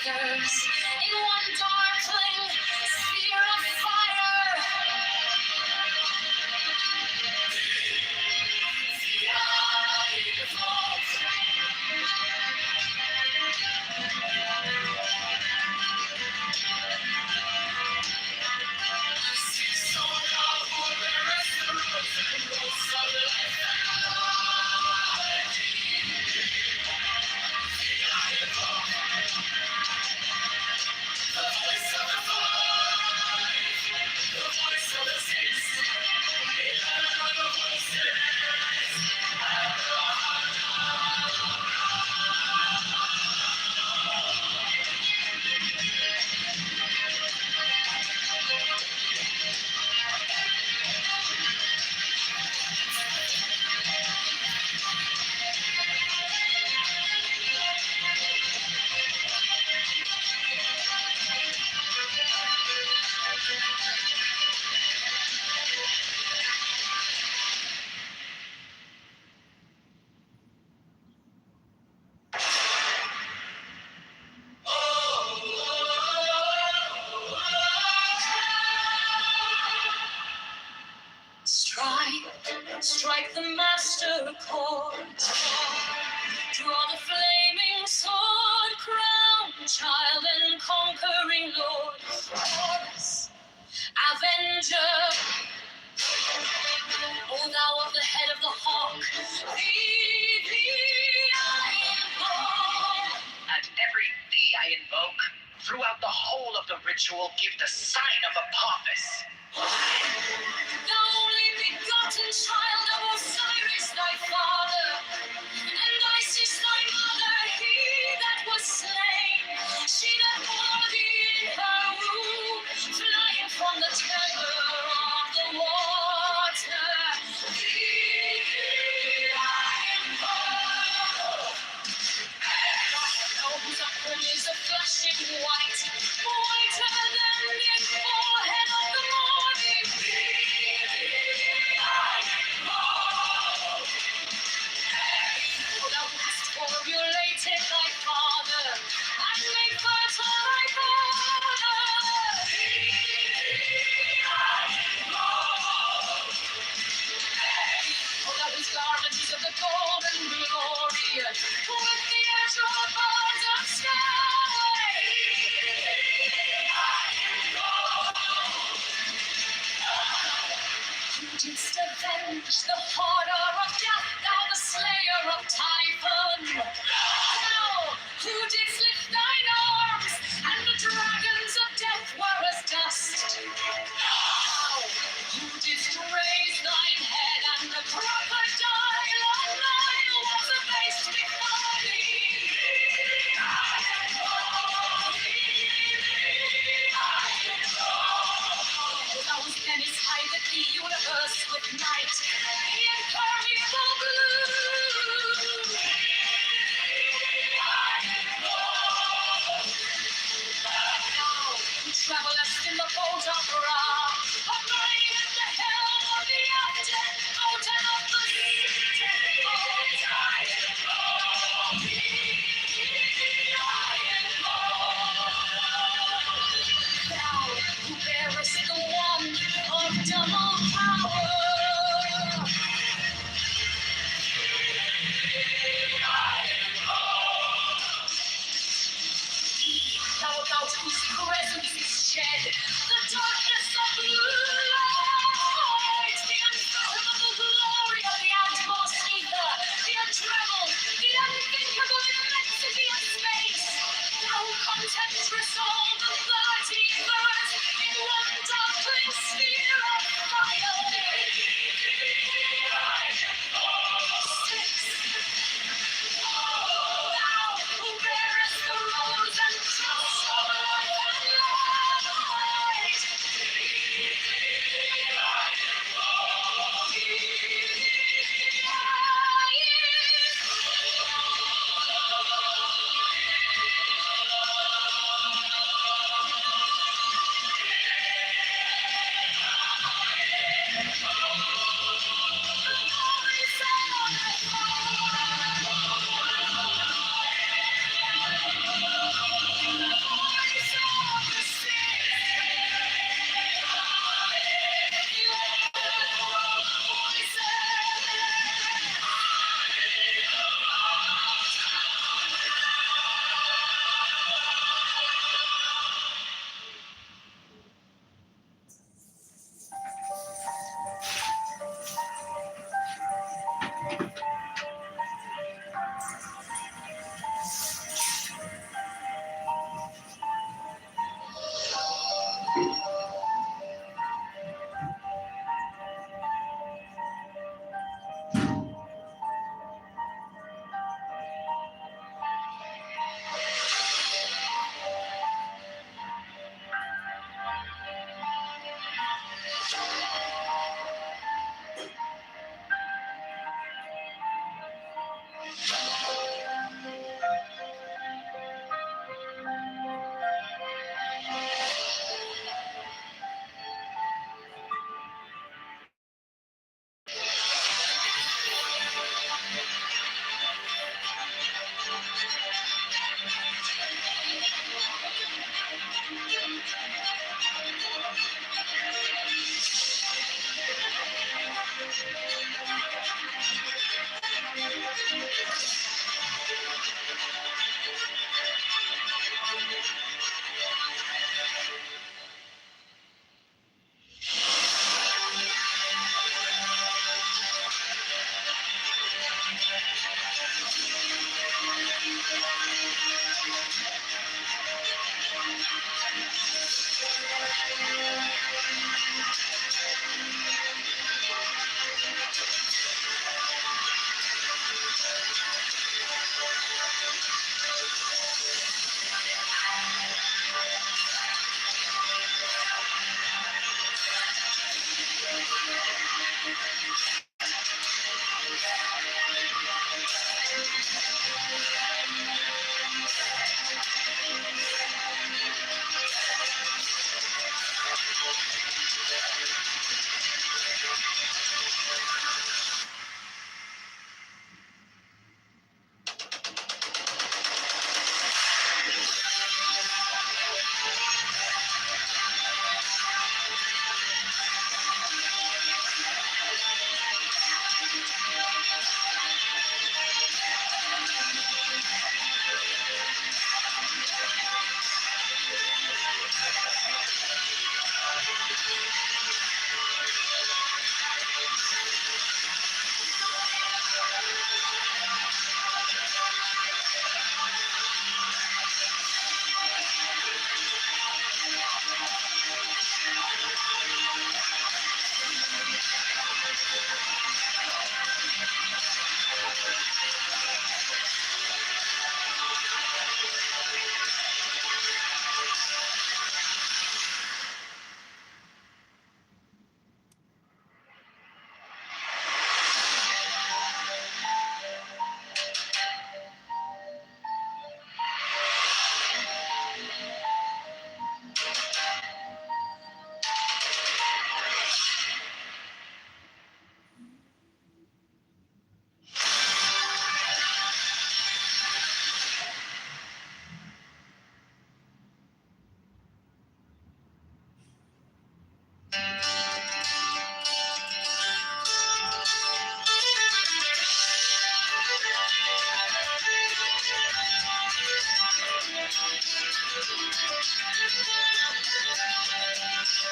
ethers in one darkling sphere of fire. The eye evolves. So now for the rest of the rules of life and life. The eye evolves. The voice of the five, the voice of the six, 11 other voices. Strike the master chords. Draw the flaming sword, crown child and conquering lord. Chorus, avenger. O thou of the head of the hawk, thee I invoke. At every thee I invoke, throughout the whole of the ritual, give the sign of Apophis. Thou only begotten child of Osiris, thy father, and Isis, thy mother, he that was slain, she that bore thee in her womb, flying from the tether of the water. Thee I invoke. Whose upward is a flashing white, whiter than the forehead of the morning. Thou hast formulated thy father, and made fertile thy border. Thou whose garment is of the golden glory, with the azure birds of sky. Who didst avenge the horror of death, thou the slayer of Typhon? Thou who didst lift thine arms, and the dragons of death were as dust. Thou who didst raise thine head, and the crocodile of Nile was abased before thee. Thou whose pen is hideth the universe with night, the impermeable blue. Thou who travelest in the boat of Ra, abiding at the helm of the often boat and of the Thou who bearest the wand of double power. Thou about whose presence is shed the darkness of light, the unfathomable glory of the outmost ether, the untrammeled, the unthinkable immensity of space. Thou who contemptest all the 30 birds in one darkling sphere of fire. Thou who bearest the rose and trust of life and light.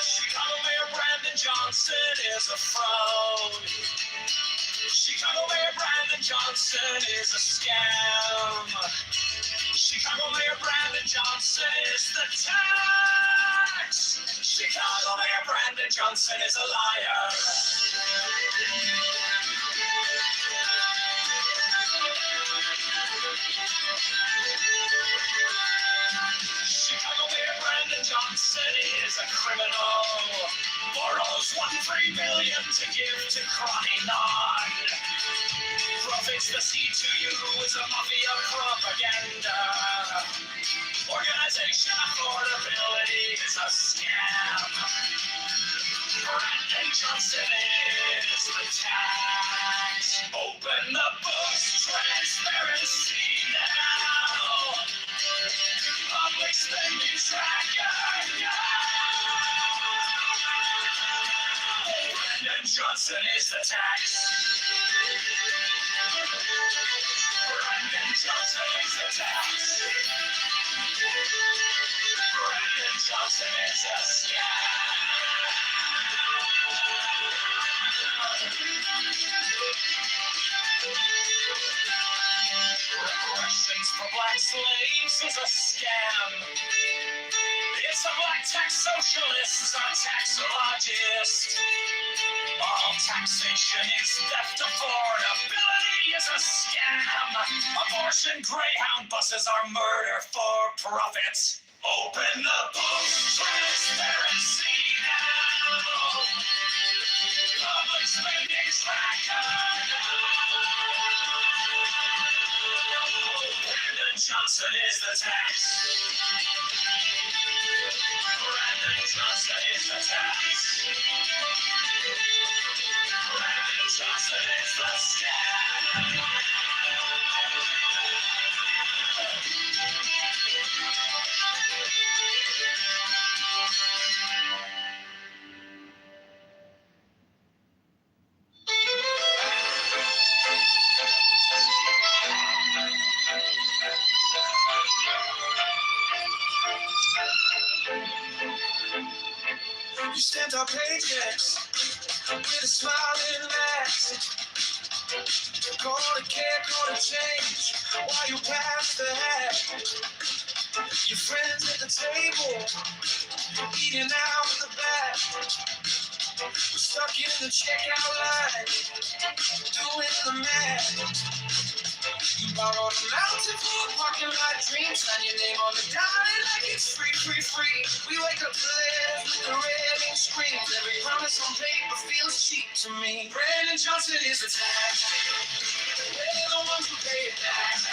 Chicago Mayor Brandon Johnson is a fraud. Chicago Mayor Brandon Johnson is a scam. Chicago Mayor Brandon Johnson is the tax. Chicago Mayor Brandon Johnson is a liar. Chicago Mayor Brandon Johnson is a criminal. Borrows $1.3 million to give to Crony-Non. Profits the C2U is a mafia propaganda. Organization affordability is a scam. Brandon Johnson is the tax. Open the books, transparency now. Public spending tracker now. Brandon Johnson is the tax. Brandon Johnson is the tax. Brandon Johnson is a scam. Reparations for black slaves is a scam. It's a black tax socialist, a taxologist. All taxation is theft. Affordability is a scam. Abortion Greyhound buses are murder for profit. Open the books, transparency now. Public spending tracker now. Brandon Johnson is the tax. Brandon Johnson is the tax. Brandon Johnson is the scam. You sent our paychecks with a smiling mask. Call it care, call it change while you pass the hat. Your friends at the table eating out the back. We're stuck in the checkout line doing the math. You borrowed a mountain full of parking lot dreams. Sign your name on the dime like it's free, free, free. We wake up to live with the red ink screams. Every promise on paper feels cheap to me. Brandon Johnson is the tax. We're the ones who pay it back.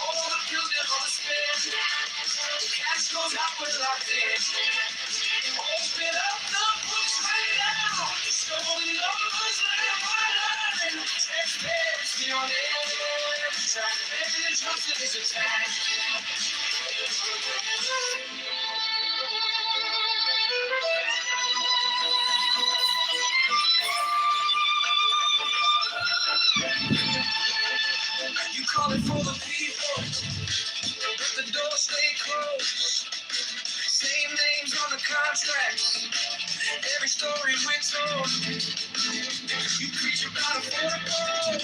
All the pills and all the spin. The cash goes out, we're locked in. Open up the books right now. Show the numbers line by line. Transparency on every track. Brandon Johnson is a tax. You call it for the people, but the doors stay closed. Same names on the contracts, Every story we're told, you preach about affordable.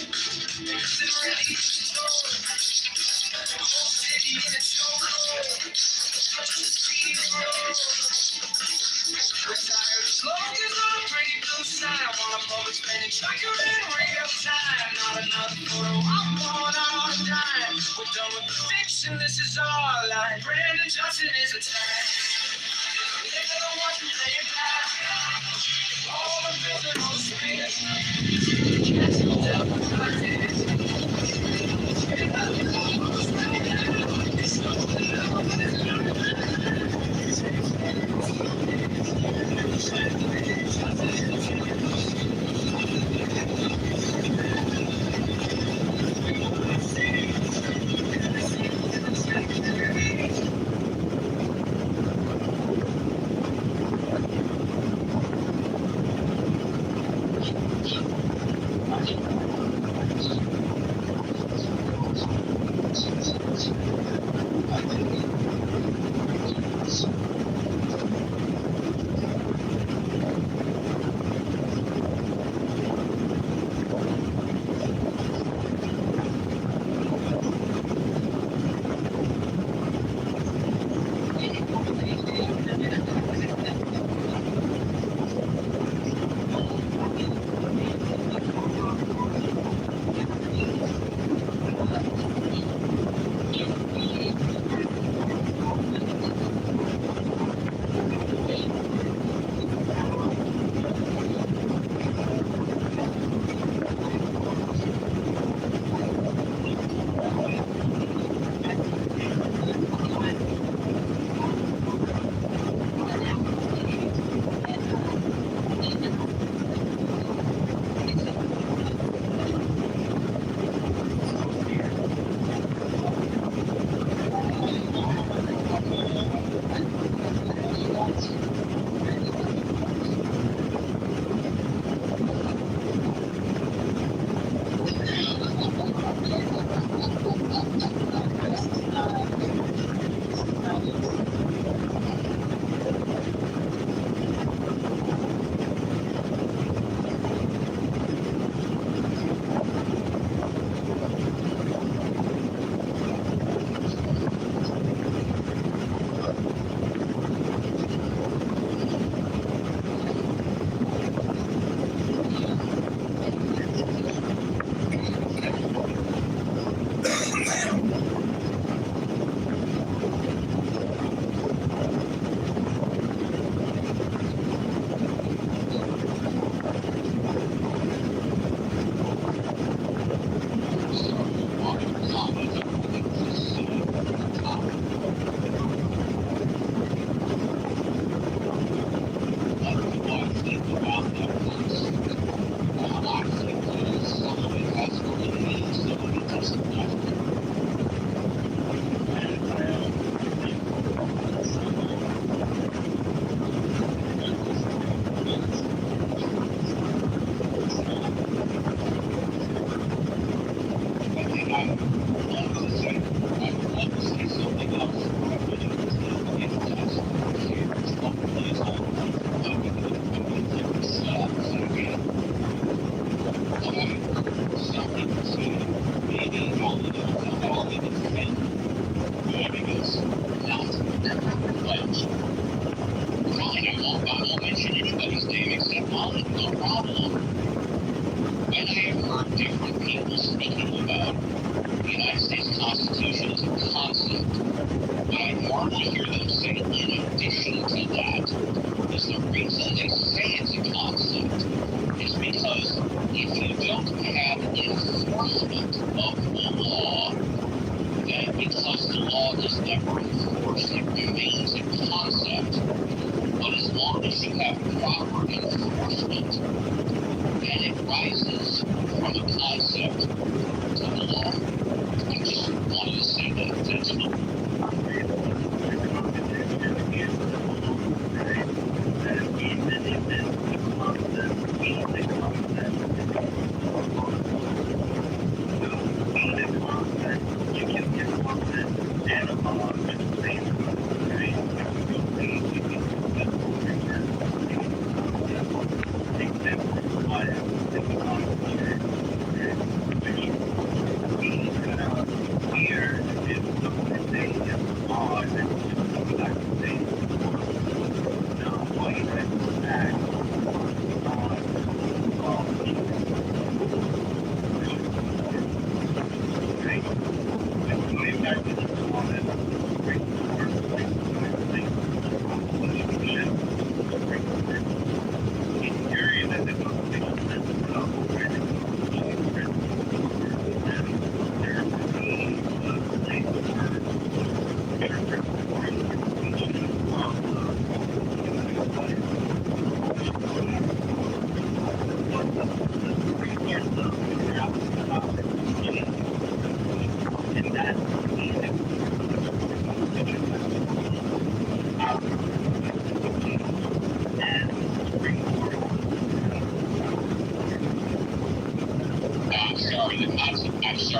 It's really easy to know. The whole city in a chokehold. Just a speed road. I'm tired of slogans on a pretty blue sign. I want a moment spending tracker in real time. Not enough photo, I'm going out on a dime. We're done with the fiction, this is our life. Brandon Johnson is a tank. They're gonna watch me lay it back. All the bills are on space. That's no doubt about it.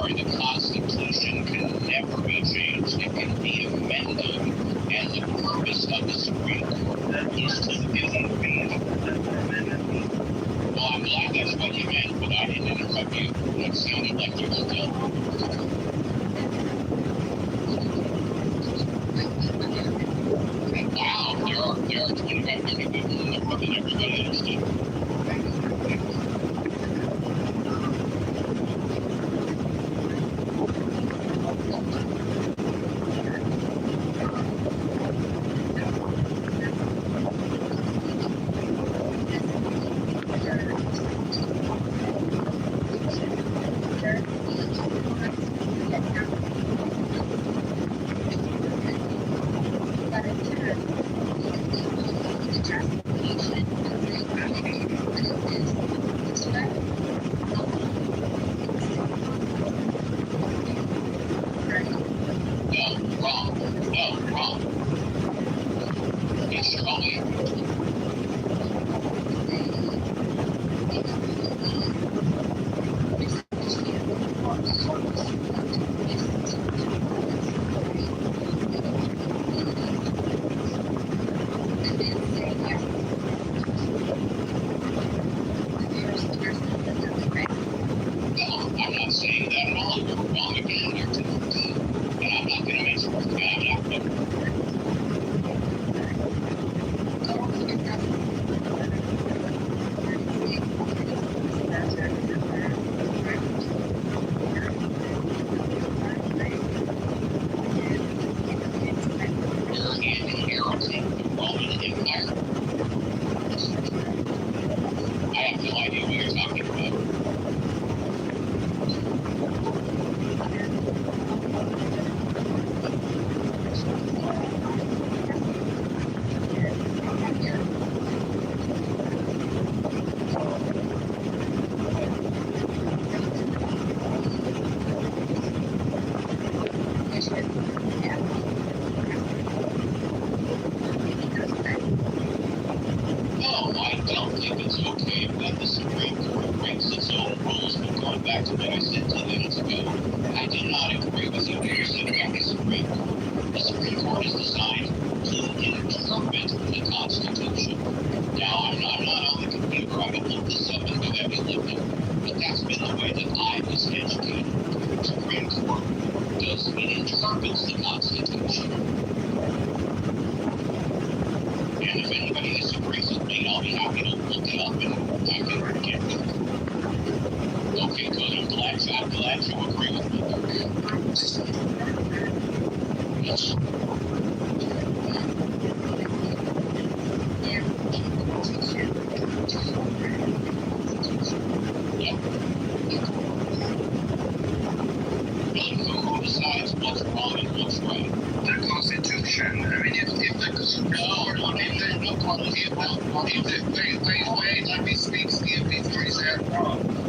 the Constitution can never be changed. It can be amended, and the purpose of the Supreme Court is to intervene. Well, I'm glad that's what you meant, but I didn't interrupt you. It sounded like you were still. Wow, there are 2,500 people in the room, and everybody understood.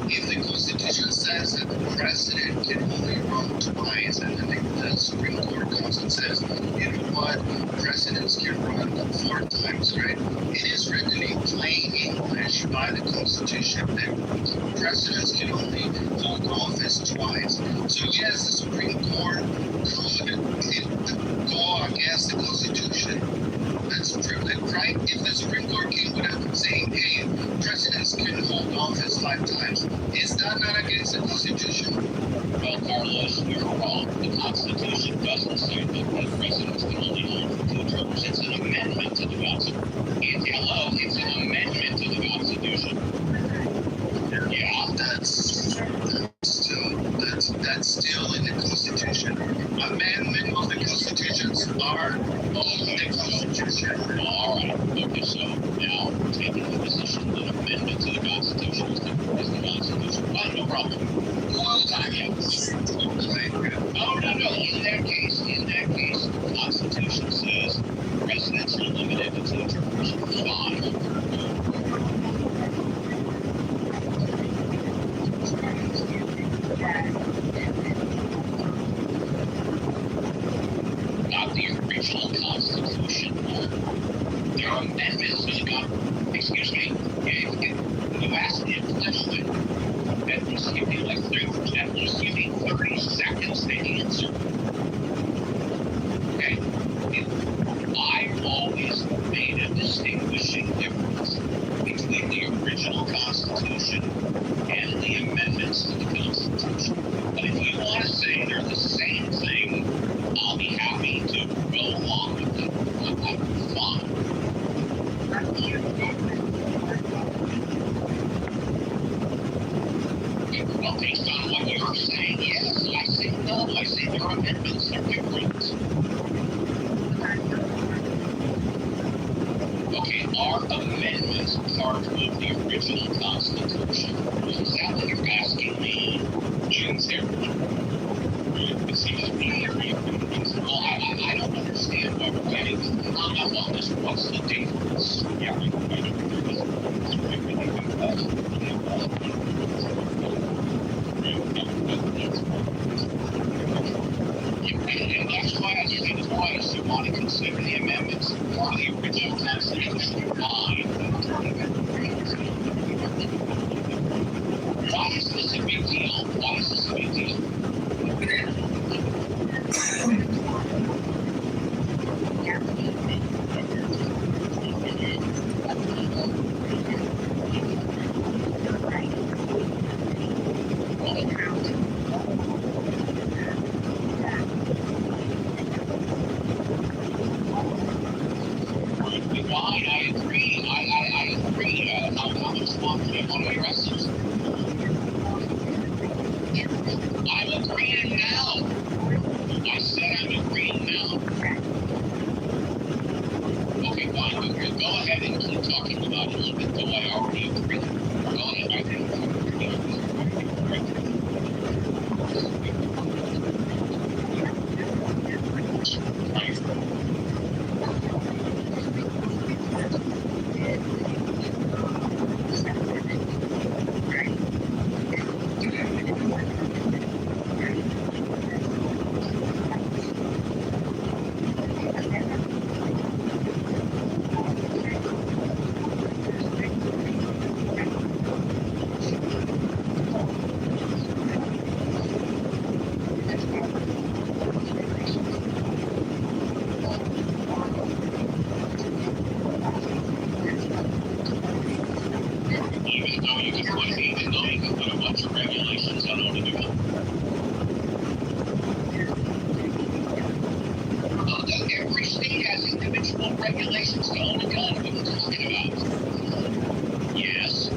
If the Constitution says that the president can only run twice, and then the Supreme Court comes and says, you know what, presidents can run 4 times, right? It is written in plain English by the Constitution that presidents can only hold office twice. So yes, the Supreme Court could go against the Constitution. That's right. If the Supreme Court came with a saying, hey, presidents can hold office 5 times, is that not against the Constitution? Well, Carlos, you're wrong. The Constitution doesn't say that presidents can only hold for 2 terms. It's an amendment to the Constitution. It's an amendment to the Constitution. Yeah. That's still in the Constitution. Amendment of the Constitutions are all in the Constitution. All right. Okay, so now we're taking the position that amendment to the Constitution is the Constitution. Fine, no problem. Well, time, yeah. Oh, no. In that case, the Constitution says presidents are limited to 2 terms. Fine. Not the original Constitution. There are amendments to the Constitution. Excuse me. You asked me a question. That was, like 30 I've always made a distinguishing difference between the original Constitution and the amendments to the Constitution. But if you want to say they're the same thing, I'll be happy to go along with it. I'm fine. Well, based on what you're saying, yes. I say no. I say their amendments are different. Okay, are amendments part of the original Constitution? Is that what you're asking me? It seems to me well, I don't understand what we're getting hung up on this. What's the difference? Yeah, and that's why I said twice you want to consider the amendments for the original Constitution. Fine. Why is this a big deal? Why is this a big deal? Fine, I agree. I agree. How much longer do you want to address this? I'm agreeing now. I said I'm agreeing now. Okay, fine. Go ahead and keep talking about it a little bit, though I already agree. Go ahead. I think even though you can put a bunch of regulations on how to do it. Every state has individual regulations to own a gun. What are you talking about? Yes.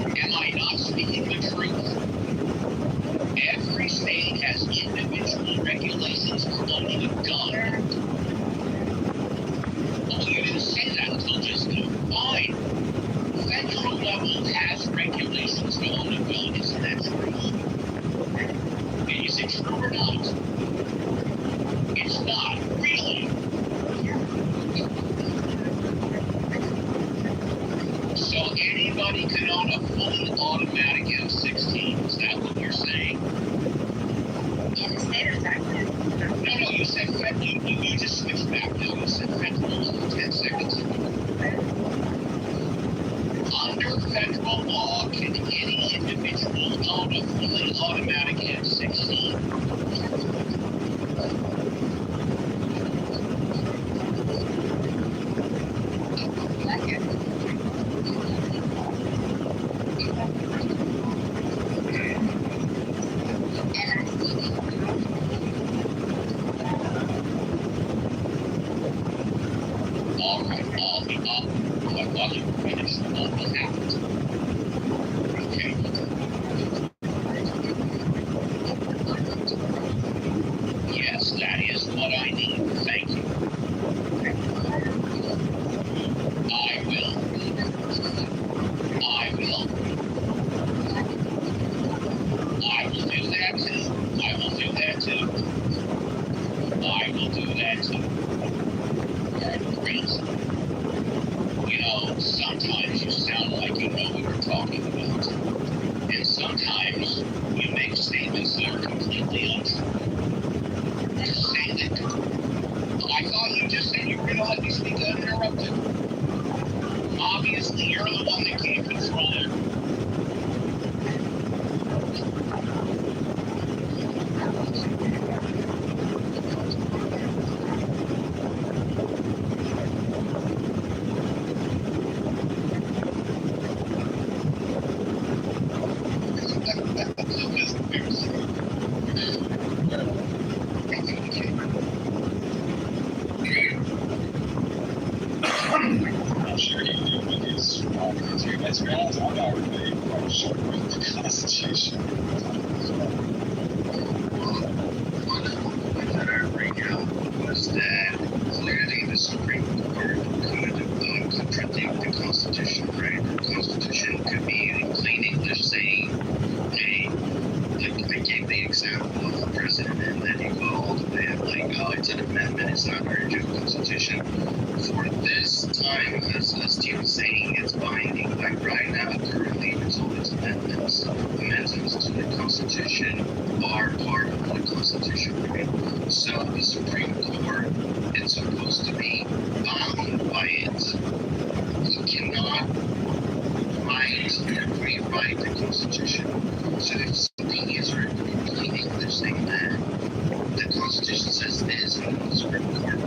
Am I not speaking the truth? Every state has individual regulations for owning a gun. Oh, you didn't say that until just now. Fine. Federal level has regulations to own a gun. Isn't that true? Is it true or not? It's not, really. So anybody can own a fully automatic M16. Is that what you're saying? No, you said federal. You just switched back now. You said federal 10 seconds ago. Under federal law, can any individual own a fully automatic M16? All right, I'll be up. While you finish, what will happen? Okay. Yes, that is what I need. Thank you. I will. I will. I will do that too. I will do that too. I will do that too. Great. You know, sometimes you sound like you know what you're talking about. And sometimes you make statements that are completely untrue. Just say that. I thought you just said you were going to let me speak uninterrupted. Obviously, you're the one that can't control it. not our original constitution. For this time, as Steve was saying, it's binding. Like right now, currently, there's all these amendments. Amendments to the Constitution are part of the Constitution, right? So the Supreme Court is supposed to be bound by it. You cannot write and rewrite the Constitution. So if something is written in plain English saying that the Constitution says this and the Supreme Court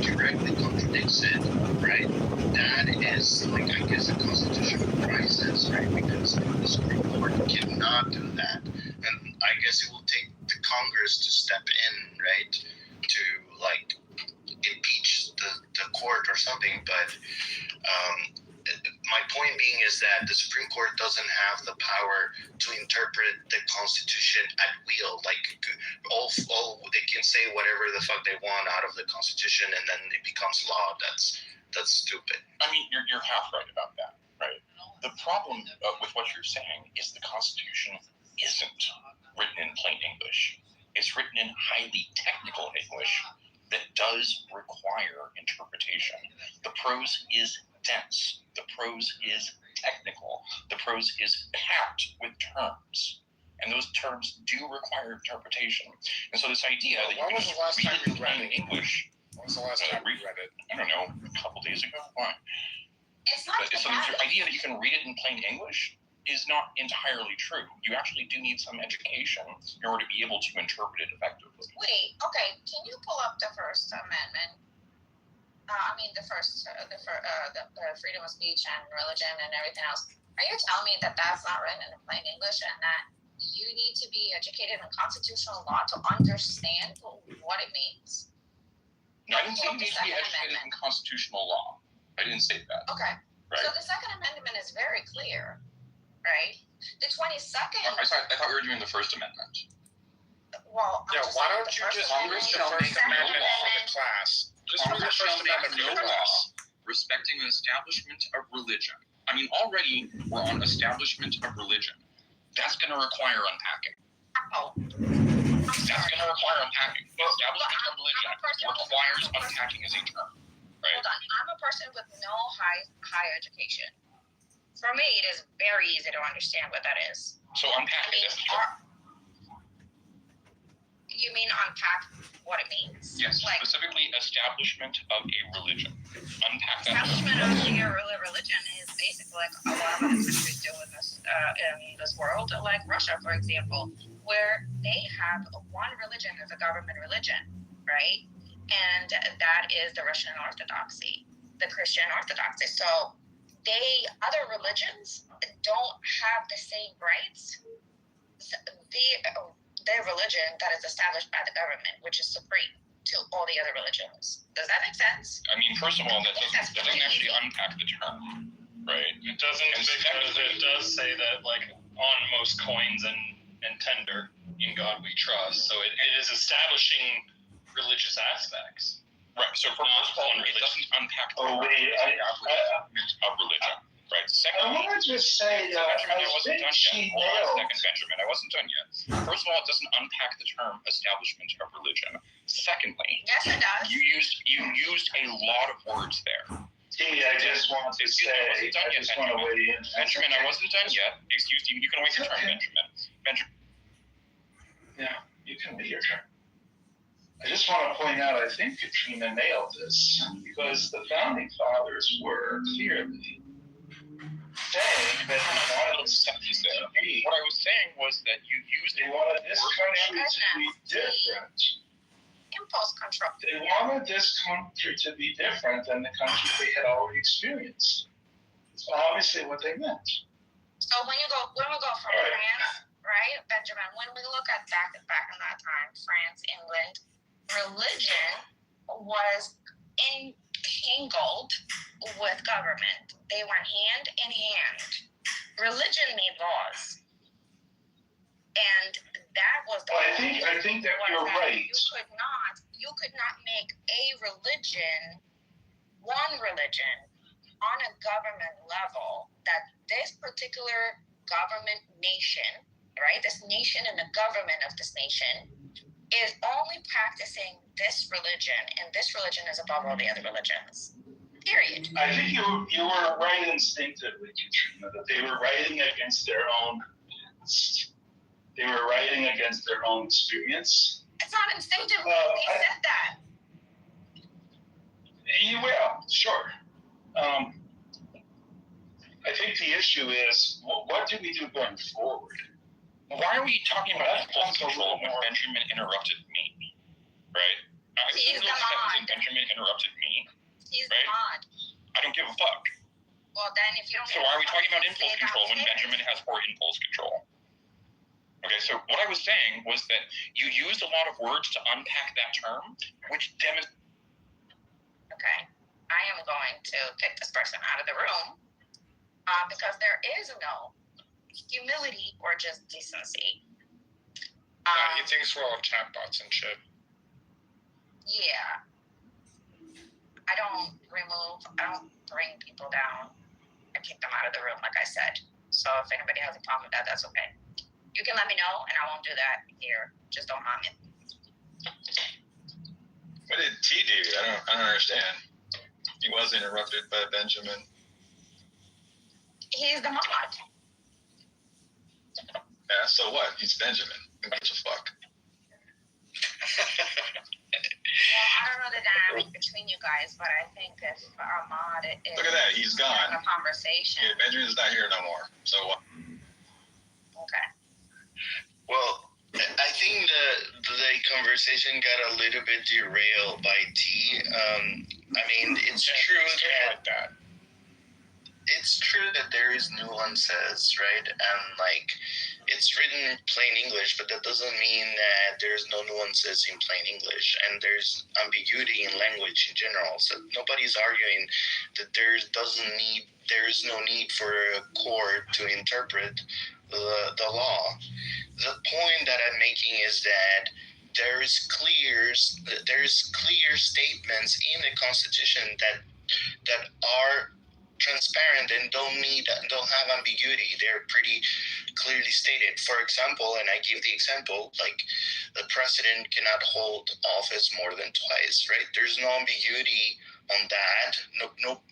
directly contradicts it, right? That is like, I guess, a constitutional crisis, right? Because the Supreme Court cannot do that. And I guess it will take the Congress to step in, right? To like impeach the court or something. But my point being is that the Supreme Court doesn't have the power to interpret the Constitution at will. Like, all they can say whatever the fuck they want out of the Constitution, and then it becomes law. That's stupid. I mean, you're half right about that, right? The problem with what you're saying is the Constitution isn't written in plain English. It's written in highly technical English that does require interpretation. The prose is dense. The prose is technical. The prose is packed with terms. And those terms do require interpretation. And so this idea that you can just read it in plain English. When was the last time you read it? I don't know, a couple days ago. Why? It's not So the idea that you can read it in plain English is not entirely true. You actually do need some education in order to be able to interpret it effectively. Wait, okay, can you pull up the First Amendment? The freedom of speech and religion and everything else. Are you telling me that that's not written in plain English and that you need to be educated in constitutional law to understand what it means? No, I didn't say you need to be educated in constitutional law. I didn't say that. Okay. Right. So the Second Amendment is very clear, right? The 22nd. I thought we were doing the First Amendment. Well, yeah, why don't you just read the First Amendment for the class? Just read the First Amendment for the class. Respecting the establishment of religion. I mean, already we're on establishment of religion. That's going to require unpacking. Oh. That's going to require unpacking. Establishment of religion requires unpacking as a term. Right? Hold on. I'm a person with no high education. For me, it is very easy to understand what that is. So unpack it. You mean unpack what it means? Yes, like, specifically establishment of a religion. Unpack that. Establishment of a religion is basically like a lot of other countries do in this world, like Russia, for example, where they have one religion as a government religion, right? And that is the Russian Orthodoxy, the Christian Orthodoxy. So other religions don't have the same rights. Their religion that is established by the government, which is supreme to all the other religions. Does that make sense? I mean, first of all, that doesn't actually unpack the term, right? It doesn't, because it does say that, like, on most coins and tender, in God we trust. So it is establishing religious aspects. Right. So for first of all, it doesn't unpack the term of religion. Right. Second, I want to just say that Benjamin, I wasn't done yet. Hold on a second, Benjamin. I wasn't done yet. First of all, it doesn't unpack the term establishment of religion. Secondly, yes, it does. You used a lot of words there. I just want to say, I just want to weigh in. Benjamin, I wasn't done yet. Excuse me. You can wait your turn, Benjamin. Yeah, you can wait your turn. I just want to point out, I think Katrina nailed this, because the founding fathers were clearly saying that what I was saying was that you used they wanted this country to be different. Impulse control. They wanted this country to be different than the country they had already experienced. That's obviously what they meant. So when we go from France, right, Benjamin, when we look at back in that time, France, England, religion was entangled with government. They went hand in hand. Religion made laws, and that was the. Well, I think that you're right. You could not make one religion, on a government level. That this particular government nation, right? This nation and the government of this nation is only practicing this religion, and this religion is above all the other religions. Period. I think you were right instinctively, Katrina, that they were writing against their own. They were writing against their own experience. It's not instinctively. They said that. You will, sure. I think the issue is, what do we do going forward? Why are we talking about impulse control when Benjamin interrupted me? Right? He's the mod. Benjamin interrupted me. He's the mod. I don't give a fuck. Well, then if you don't. So why are we talking about impulse control when Benjamin has poor impulse control? Okay, so what I was saying was that you used a lot of words to unpack that term, which demonstrates. Okay, I am going to kick this person out of the room because there is no humility or just decency. He thinks we're all chatbots and shit. Yeah. I don't bring people down. I kick them out of the room, like I said. So if anybody has a problem with that, that's okay. You can let me know, and I won't do that here. Just don't harm it. What did T do? I don't understand. He was interrupted by Benjamin. He's the mod. Yeah, so what? He's Benjamin. Who gives a fuck? Well, I don't know the dynamic between you guys, but I think if our mod is... Look at that, he's gone. ...a conversation... Yeah, Benjamin's not here no more, so what? Okay. Well, I think the conversation got a little bit derailed by T. I mean, it's true that it's true that there is nuances, right? And like, it's written in plain English, but that doesn't mean that there's no nuances in plain English, and there's ambiguity in language in general. So nobody's arguing that there is no need for a court to interpret the law. The point that I'm making is that there's clear statements in the Constitution that are transparent and don't have ambiguity. They're pretty clearly stated. For example, and I give the example, like the president cannot hold office more than twice, right? There's no ambiguity on that.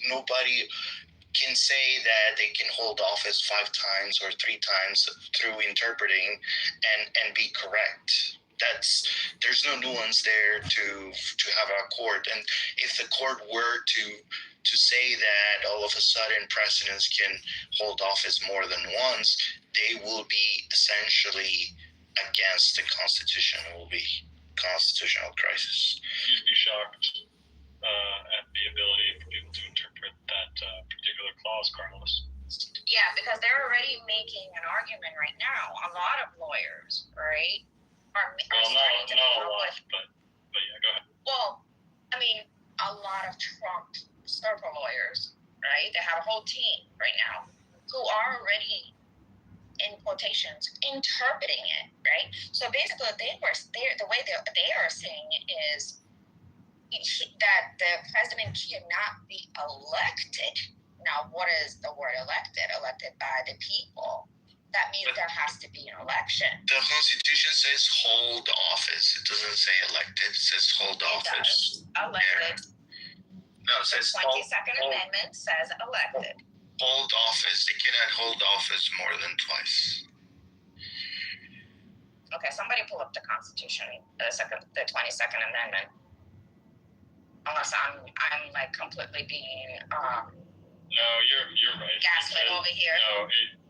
Nobody can say that they can hold office 5 times or 3 times through interpreting and be correct. There's no nuance there to have a court. And if the court were to say that all of a sudden presidents can hold office more than once, they will be essentially against the Constitution. It will be constitutional crisis. You'd be shocked at the ability for people to interpret that particular clause, Carlos. Yeah, because they're already making an argument right now. A lot of lawyers, right? Not a lot, but yeah, go ahead. Well, I mean, a lot of Trump circle lawyers, right? They have a whole team right now who are already, in quotations, interpreting it, right? So basically, the way they are saying it is that the president cannot be elected. Now, what is the word elected? Elected by the people. That means there has to be an election. The Constitution says hold office. It doesn't say elected. It says hold office. Elected. Yeah. No, it says the 22nd Amendment says elected. Hold office. They cannot hold office more than twice. Okay, somebody pull up the Constitution, the 22nd Amendment. Unless I'm like completely being No, you're right. gaslit over here.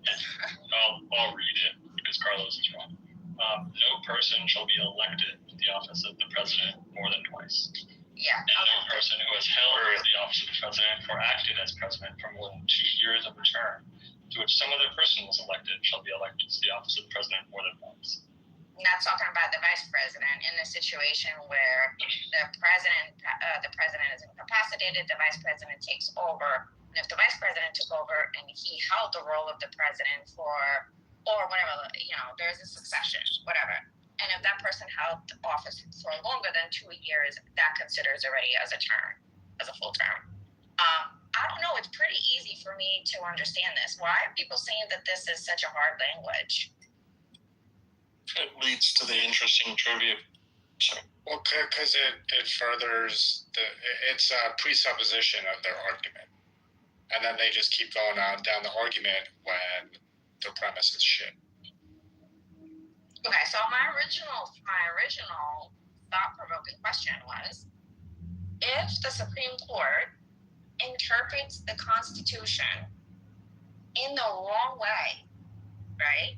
No, I'll read it because Carlos is wrong. No person shall be elected to the office of the president more than twice. Yeah. And no person who has held the office of the president or acted as president for more than 2 years of a term to which some other person was elected shall be elected to the office of the president more than once. Not talking about the vice president in a situation where the president is incapacitated, the vice president takes over. And if the vice president took over and he held the role of the president or whatever, there's a succession, whatever. And if that person held office for longer than 2 years, that considers already as a full term. I don't know. It's pretty easy for me to understand this. Why are people saying that this is such a hard language? It leads to the interesting trivia. Sorry. Well, because it furthers it's a presupposition of their argument, and then they just keep going on down the argument when the premise is shit. Okay, so my original thought-provoking question was, if the Supreme Court interprets the Constitution in the wrong way, right?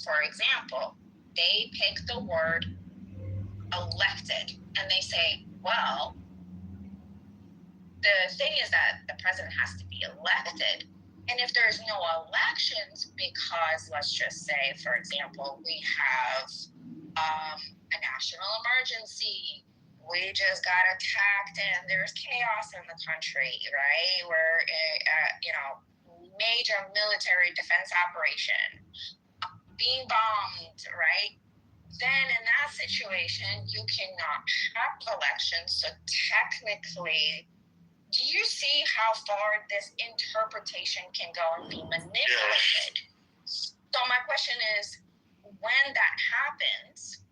For example, they pick the word elected and they say, well, the thing is that the president has to be elected. And if there's no elections because, let's just say, for example, we have a national emergency, we just got attacked and there's chaos in the country, right? We're, major military defense operation, being bombed, right? Then in that situation, you cannot have elections. So technically, do you see how far this interpretation can go and be manipulated? So my question is, when that happens,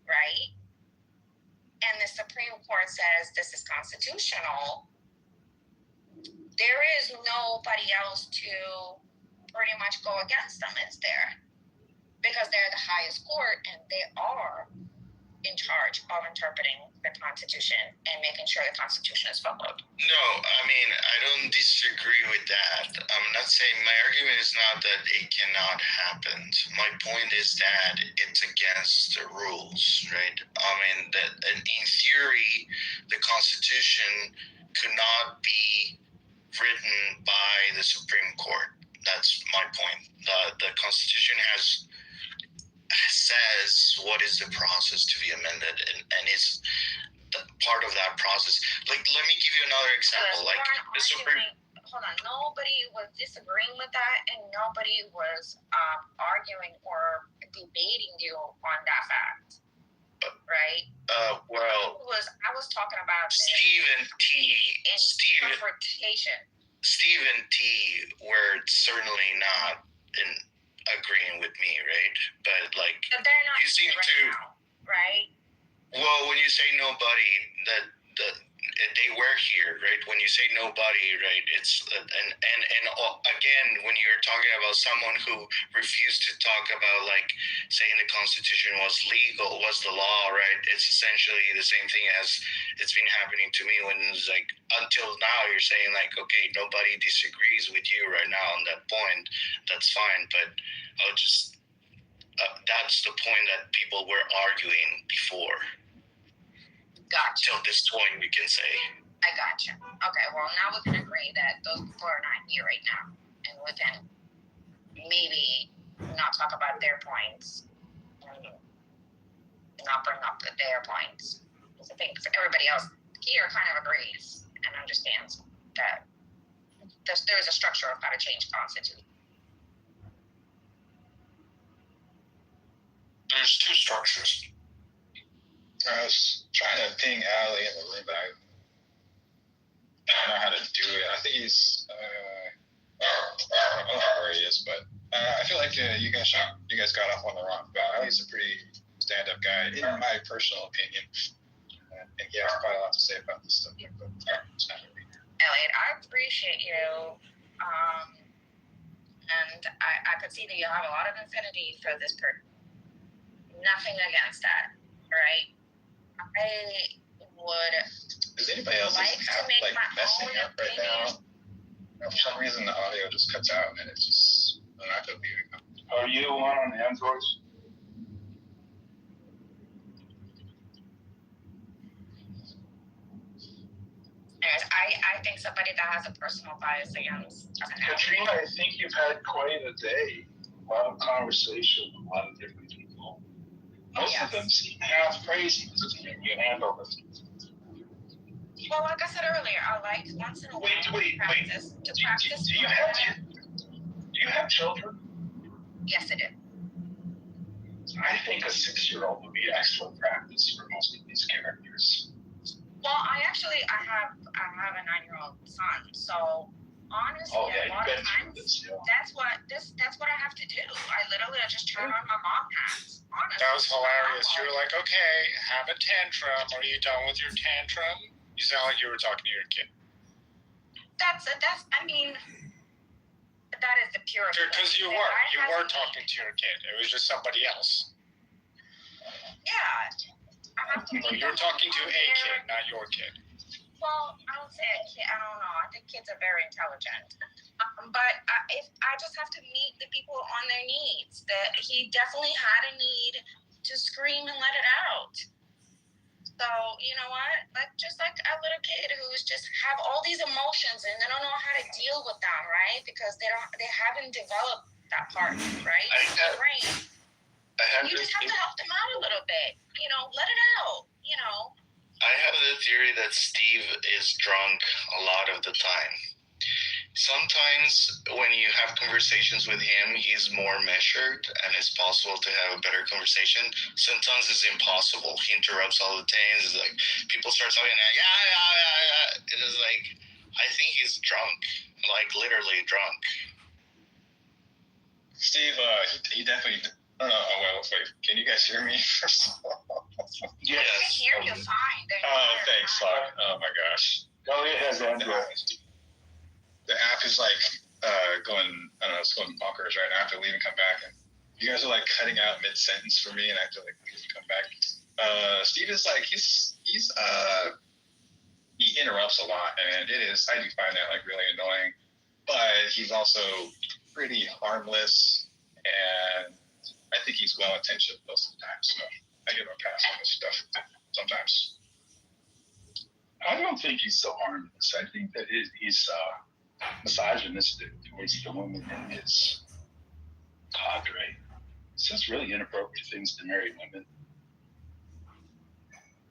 right, and the Supreme Court says this is constitutional, there is nobody else to pretty much go against them, is there? Because they're the highest court and they are in charge of interpreting the Constitution and making sure the Constitution is followed. No, I mean, I don't disagree with that. I'm not saying, my argument is not that it cannot happen. My point is that it's against the rules, right? I mean, that in theory, the Constitution could not be written by the Supreme Court. That's my point. The Constitution says what is the process to be amended, and it's part of that process. Like, let me give you another example. Like the Supreme. Hold on, nobody was disagreeing with that, and nobody was arguing or debating you on that fact, right? Well, I was talking about Stephen T. were certainly not in agreeing with me, right? But like, but they're not, you seem to, right? Well, when you say nobody, they were here, right? When you say nobody, right? It's and again, when you're talking about someone who refused to talk about, like, saying the Constitution was legal, was the law, right? It's essentially the same thing as it's been happening to me when it's like, until now you're saying like, okay, nobody disagrees with you right now on that point. That's fine, but I'll just that's the point that people were arguing before. Gotcha. Till this point, we can say. I gotcha. Okay, well, now we can agree that those people are not here right now, and we can maybe not talk about their points and not bring up their points. Because I think everybody else here kind of agrees and understands that there's a structure of how to change the Constitution. There's two structures. I was trying to ping Ali in the room, but I don't know how to do it. I think he's, I don't know where he is, but I feel like you guys got off on the wrong foot. Ali's a pretty stand-up guy, in my personal opinion. I think he has quite a lot to say about this stuff, but it's not really. Elliot, I appreciate you, and I could see that you have a lot of affinity for this person. Nothing against that, right? I would. Does anybody else like to make like my messing own up right now? For some reason, the audio just cuts out, and it's just I'm not gonna leave it. Are you on Androids? I think somebody that has a personal bias against Katrina, I think you've had quite a day. A lot of conversation with a lot of different people. Most of them seem half crazy. You handle it. Well, like I said earlier, I like once in a while to practice. Do you have children? Yes, I do. I think a 6-year-old would be excellent practice for most of these characters. Well, I have a 9-year-old son, so honestly, Oh yeah, a lot you've of been through times, this, yeah. that's what I have to do. I literally just turn on my mom hats. Honestly, That was hilarious. You were like, okay, have a tantrum. Are you done with your tantrum? You sound like you were talking to your kid. That's. I mean, that is the purest. Because you were talking to your kid. It was just somebody else. Yeah. I have to. You were talking to a kid, not your kid. Well, I would say a kid. I don't know. I think kids are very intelligent. But if I just have to meet the people on their needs. That he definitely had a need to scream and let it out. So you know what? Like just like a little kid who's just have all these emotions and they don't know how to deal with them, right? Because they haven't developed that part, right? The brain. You just have to help them out a little bit. You know, let it out. You know. I have the theory that Steve is drunk a lot of the time. Sometimes when you have conversations with him, he's more measured and it's possible to have a better conversation. Sometimes it's impossible. He interrupts all the time. It's like people start talking like, yeah. It is like, I think he's drunk, like literally drunk. Steve, he definitely. Oh, well, wait. Can you guys hear me? Yes. I can hear you fine. Oh, thanks, fuck. Oh my gosh. Elliot has Android. The app is like going. I don't know. It's going bonkers right now. I have to leave and come back, and you guys are like cutting out mid sentence for me, and I have to like leave and come back. Steve is like he interrupts a lot, and it is. I do find that like really annoying, but he's also pretty harmless, and I think he's well intentioned most of the time, so I give him a pass on this stuff sometimes. I don't think he's so harmless. I think that he's misogynistic towards the women in his cadre. He says really inappropriate things to married women.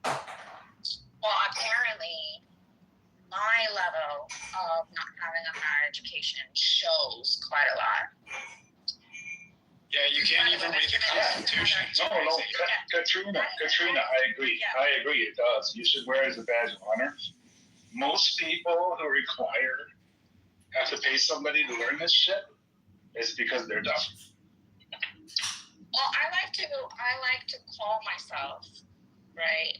Well, apparently, my level of not having a higher education shows quite a lot. Yeah, you can't even read the Constitution. No, Katrina, I agree. I agree, it does. You should wear it as a badge of honor. Most people who have to pay somebody to learn this shit is because they're dumb. Well, I like to call myself, right,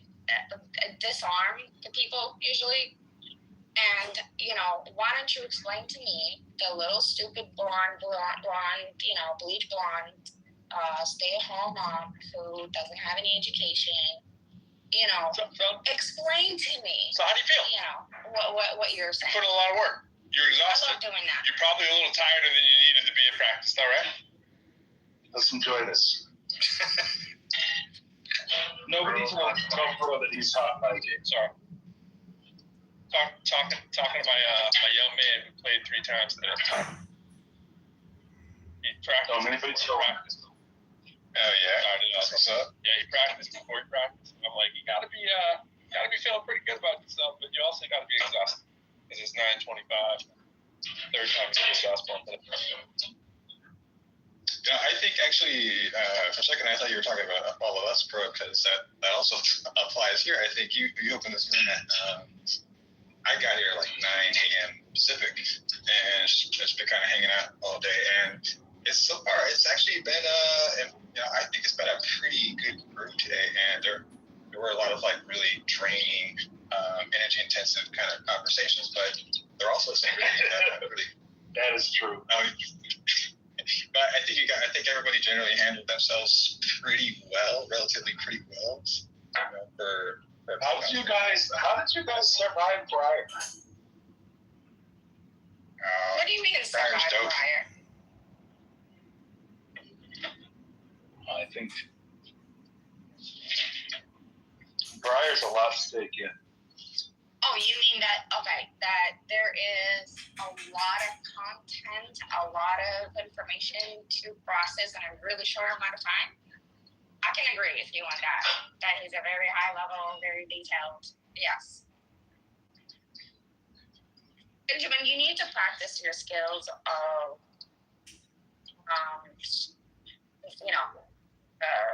disarm the people usually. And, you know, why don't you explain to me the little stupid blonde, you know, bleach blonde, stay-at-home mom who doesn't have any education, you know, explain to me. So how do you feel? You know, what you're saying. Put in a lot of work. You're exhausted. I love doing that. You're probably a little tired than you needed to be at practice, all right? Let's enjoy this. Nobody's going to tell Bro that he's hot like it. Sorry. Talking to my young man who played 3 times today. He practiced. Oh, anybody's practice. Oh yeah, what's up? Yeah, he practiced before he practiced. I'm like, you gotta be feeling pretty good about yourself, but you also gotta be exhausted. Because it's 9:25. Third time he's exhausted. Yeah, I think actually, for a second, I thought you were talking about Follow Us Pro, because that also applies here. I think you opened this room at, I got here like 9 a.m. Pacific, and just been kind of hanging out all day. And it's actually been, I think it's been a pretty good group today. And there were a lot of like really draining, energy intensive kind of conversations, but they're also some really. That is true. But I think everybody generally handled themselves relatively pretty well. How did you guys survive Briar? What do you mean survive Briar? I think Briar's a lot to take in. Oh, you mean that there is a lot of content, a lot of information to process in a really short amount of time? I can agree with you on that. That is a very high level, very detailed. Yes. Benjamin, you need to practice your skills of,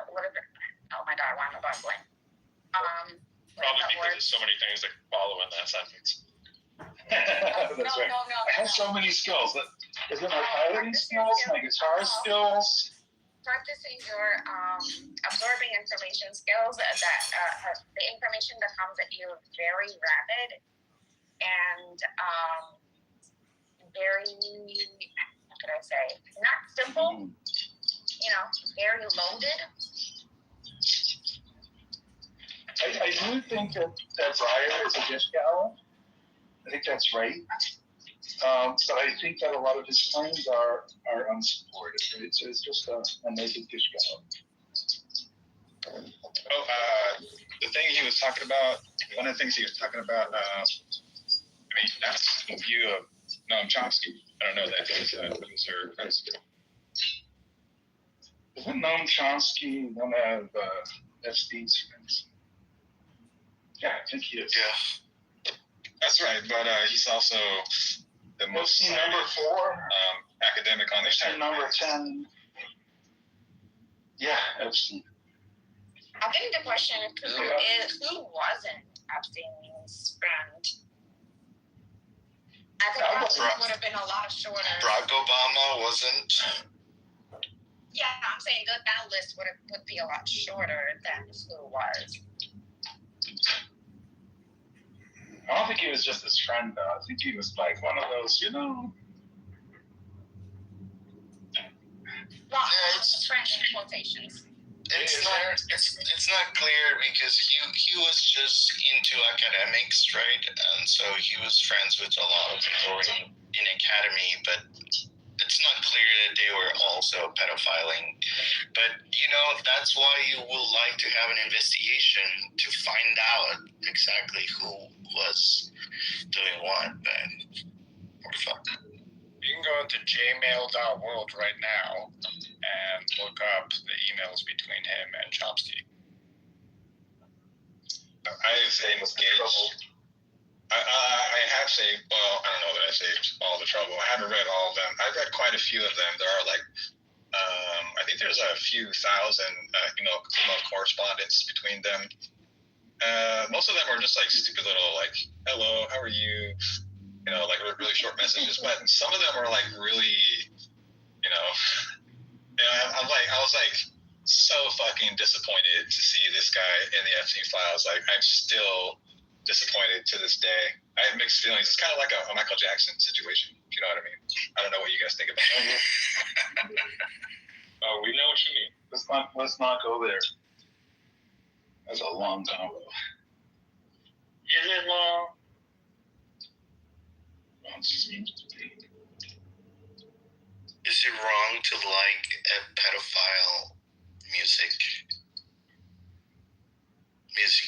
what is it? Oh my God, why am I bubbling? Probably because there's so many things that follow in that sentence. That's right. I have so many skills. Is it my piloting skills, my guitar skills? Practicing your absorbing information skills. That the information that comes at you very rapid and very, what could I say? Not simple. Very loaded. I do think that Briar is a dish gallo. I think that's right. But I think that a lot of his claims are unsupported, right? So it's just a naked dish gallo. The thing he was talking about, one of the things he was talking about, that's the view of Noam Chomsky. I don't know that he's a president. Isn't Noam Chomsky one of Epstein's friends? Yeah, I think he is. Yeah. That's right, but he's also the most number 4 academic on this time. Number 10. Yeah, Epstein. I think the question is who wasn't Epstein's friend? I think that would have been a lot shorter. Barack Obama wasn't. Yeah, I'm saying that list would be a lot shorter than who was. I don't think he was just his friend, though. I think he was like one of those, Well, it's friend in quotations. It's not clear because he was just into academics, right? And so he was friends with a lot of people in academy, but it's not clear that they were also pedophiling. But that's why you would like to have an investigation to find out exactly who was doing what. But what the fuck? You can go into jmail.world right now and look up the emails between him and Chomsky. I saved I have saved, well, I don't know that I saved all the trouble. I haven't read all of them. I've read quite a few of them. There are I think there's a few thousand, email correspondence between them. Most of them are just stupid little hello, how are you? Really short messages. But some of them are really, I was so fucking disappointed to see this guy in the Epstein files. I'm still disappointed to this day. I have mixed feelings. It's kind of like a Michael Jackson situation. You know what I mean? I don't know what you guys think about it. Oh, we know what you mean. Let's not go there. That's a long combo. Is it long? Is it wrong to like a pedophile music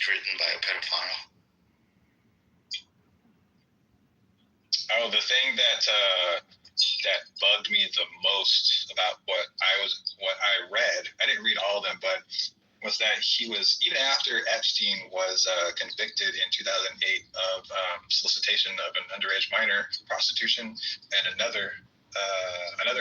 written by a pedophile? Oh, the thing that bugged me the most about what I read, I didn't read all of them, but was that he was, even after Epstein was convicted in 2008 of solicitation of an underage minor, prostitution, and another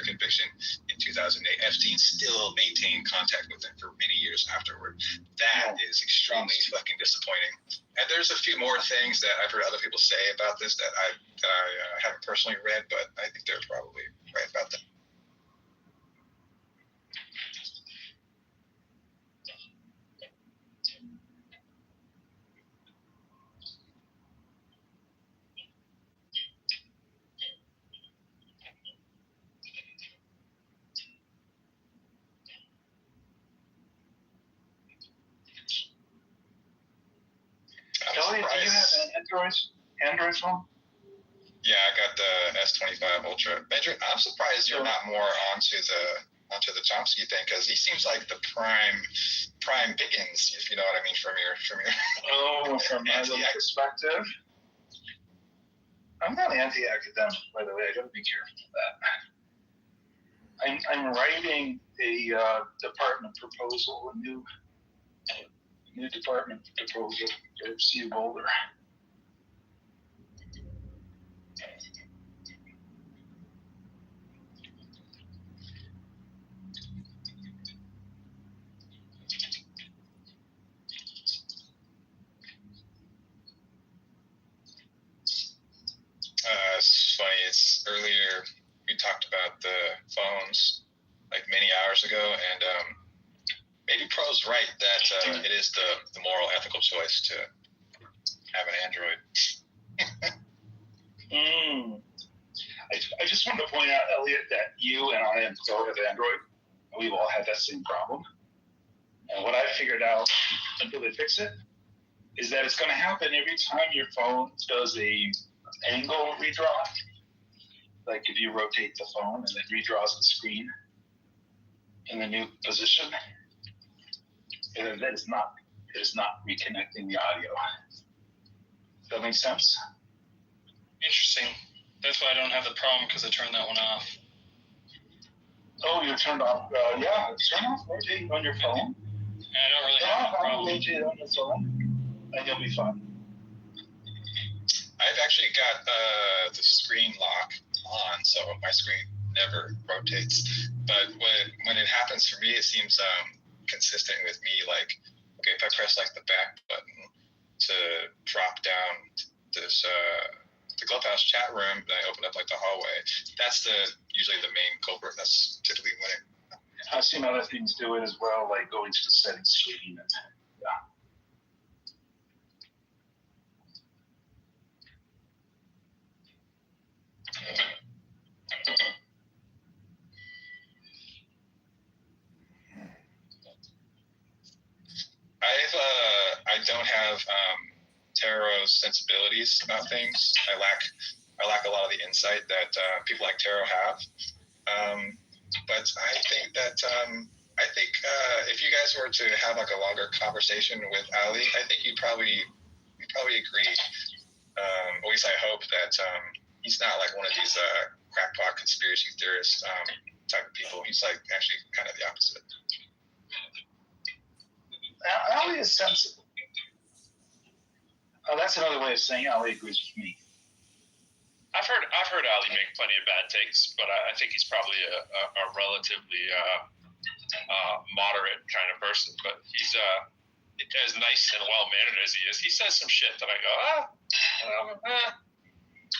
conviction in 2008, Epstein still maintained contact with him for many years afterward. That is extremely fucking disappointing. And there's a few more things that I've heard other people say about this that I haven't personally read, but I think they're probably right about that. Kelly, do you have an Android phone? Yeah, I got the S25 Ultra. Benjamin, I'm surprised you're not more onto the Chomsky thing, because he seems like the prime pickings, if you know what I mean, from your from my little perspective. I'm not anti-academic, by the way. I got to be careful of that. I'm writing a department proposal, a new department proposal for CU Boulder. it's earlier we talked about the phones like many hours ago, and maybe Pro's right that it is the moral, ethical choice to have an Android. I just wanted to point out, Elliot, that you and I and Pro have Android, and we've all had that same problem. And what I figured out until they fix it is that it's going to happen every time your phone does a angle redraw. Like if you rotate the phone and then redraws the screen in the new position, and it is not reconnecting the audio. Does that make sense? Interesting. That's why I don't have the problem, because I turned that one off. Oh, you turned off? Yeah, turn off rotate on your phone. And I don't really have a problem. Rotate on your phone, and you'll be fine. I've actually got the screen lock on, so my screen never rotates. But when it happens for me, it seems consistent with me. Like, okay, if I press like the back button to drop down this the Clubhouse chat room, then I open up like the hallway. That's usually the main culprit. That's typically when it. I've seen other things do it as well, like going to the settings screen and yeah. I don't have Taro's sensibilities about things. I lack a lot of the insight that people like Taro have. But I think that if you guys were to have like a longer conversation with Ali, I think you'd probably agree. At least I hope that he's not like one of these crackpot conspiracy theorist type of people. He's like actually kind of the opposite. Ali is sensible. That's another way of saying Ali agrees with me. I've heard Ali make plenty of bad takes, but I think he's probably a relatively moderate kind of person. But he's as nice and well mannered as he is. He says some shit that I go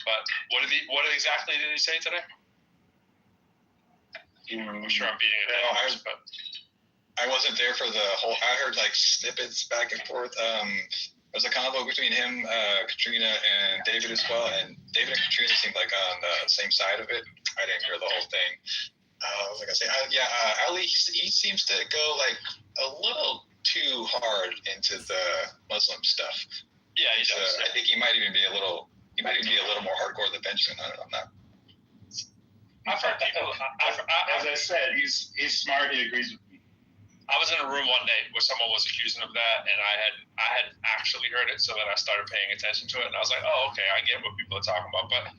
But what exactly did he say today? I'm sure I'm beating it out, but I wasn't there for the whole. I heard like snippets back and forth. There was a convo between him, Katrina, and David as well. And David and Katrina seemed like on the same side of it. I didn't hear the whole thing. Like I say, Ali, he seems to go like a little too hard into the Muslim stuff. Yeah, he does. I think he might even be a little more hardcore than Benjamin. I'm not. I've heard people. As I said, he's smart. He agrees with me. I was in a room one day where someone was accusing him of that, and I had actually heard it, so then I started paying attention to it, and I was like, oh, okay, I get what people are talking about. But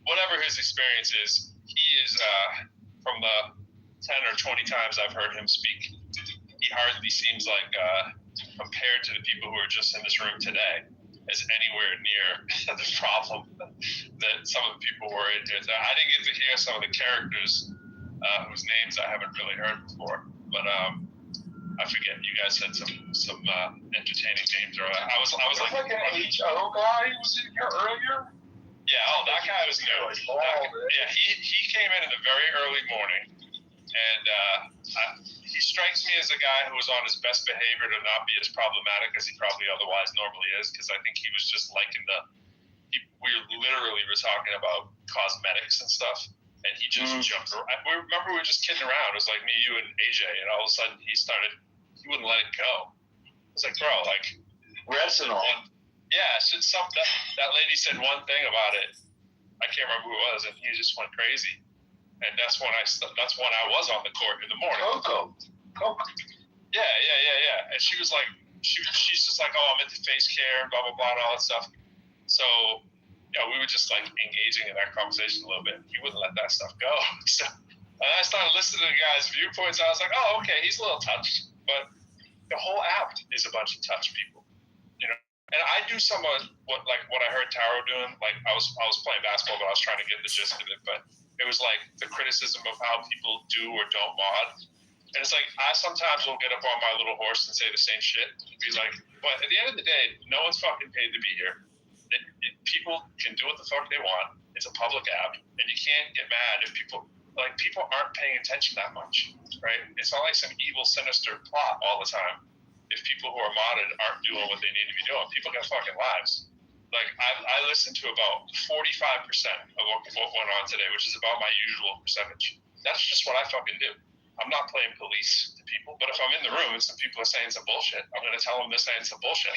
whatever his experience is, he is, from the 10 or 20 times I've heard him speak, he hardly seems like, compared to the people who are just in this room today, is anywhere near the problem that some of the people were in here. I didn't get to hear some of the characters whose names I haven't really heard before, but I forget. You guys said some entertaining names. Or I was like an HO guy who was in here earlier. Yeah. Oh, that guy was new. Yeah, he came in the very early morning, and he strikes me as a guy who was on his best behavior to not be as problematic as he probably otherwise normally is, because I think he was just liking we literally were talking about cosmetics and stuff. And he just jumped around. We were just kidding around. It was like me, you, and AJ. And all of a sudden, he wouldn't let it go. I was like, bro, like. Resinol. Yeah, that lady said one thing about it. I can't remember who it was, and he just went crazy. And that's when I was on the court in the morning. Coco. Yeah. And she was like, she's just like, oh, I'm into face care and blah, blah, blah, and all that stuff. So, yeah, we were just like engaging in that conversation a little bit. He wouldn't let that stuff go. So I started listening to the guy's viewpoints. I was like, oh, okay, he's a little touched. But the whole app is a bunch of touched people, you know. And I do somewhat what I heard Taro doing. Like I was playing basketball, but I was trying to get the gist of it. But it was like the criticism of how people do or don't mod. And it's like I sometimes will get up on my little horse and say the same shit. Be like, but at the end of the day, no one's fucking paid to be here. People can do what the fuck they want. It's a public app, and you can't get mad if people aren't paying attention that much, right? It's not like some evil, sinister plot all the time. If people who are modded aren't doing what they need to be doing, people got fucking lives. Like I listened to about 45% of what went on today, which is about my usual percentage. That's just what I fucking do. I'm not playing police to people, but if I'm in the room and some people are saying some bullshit, I'm going to tell them they're saying some bullshit.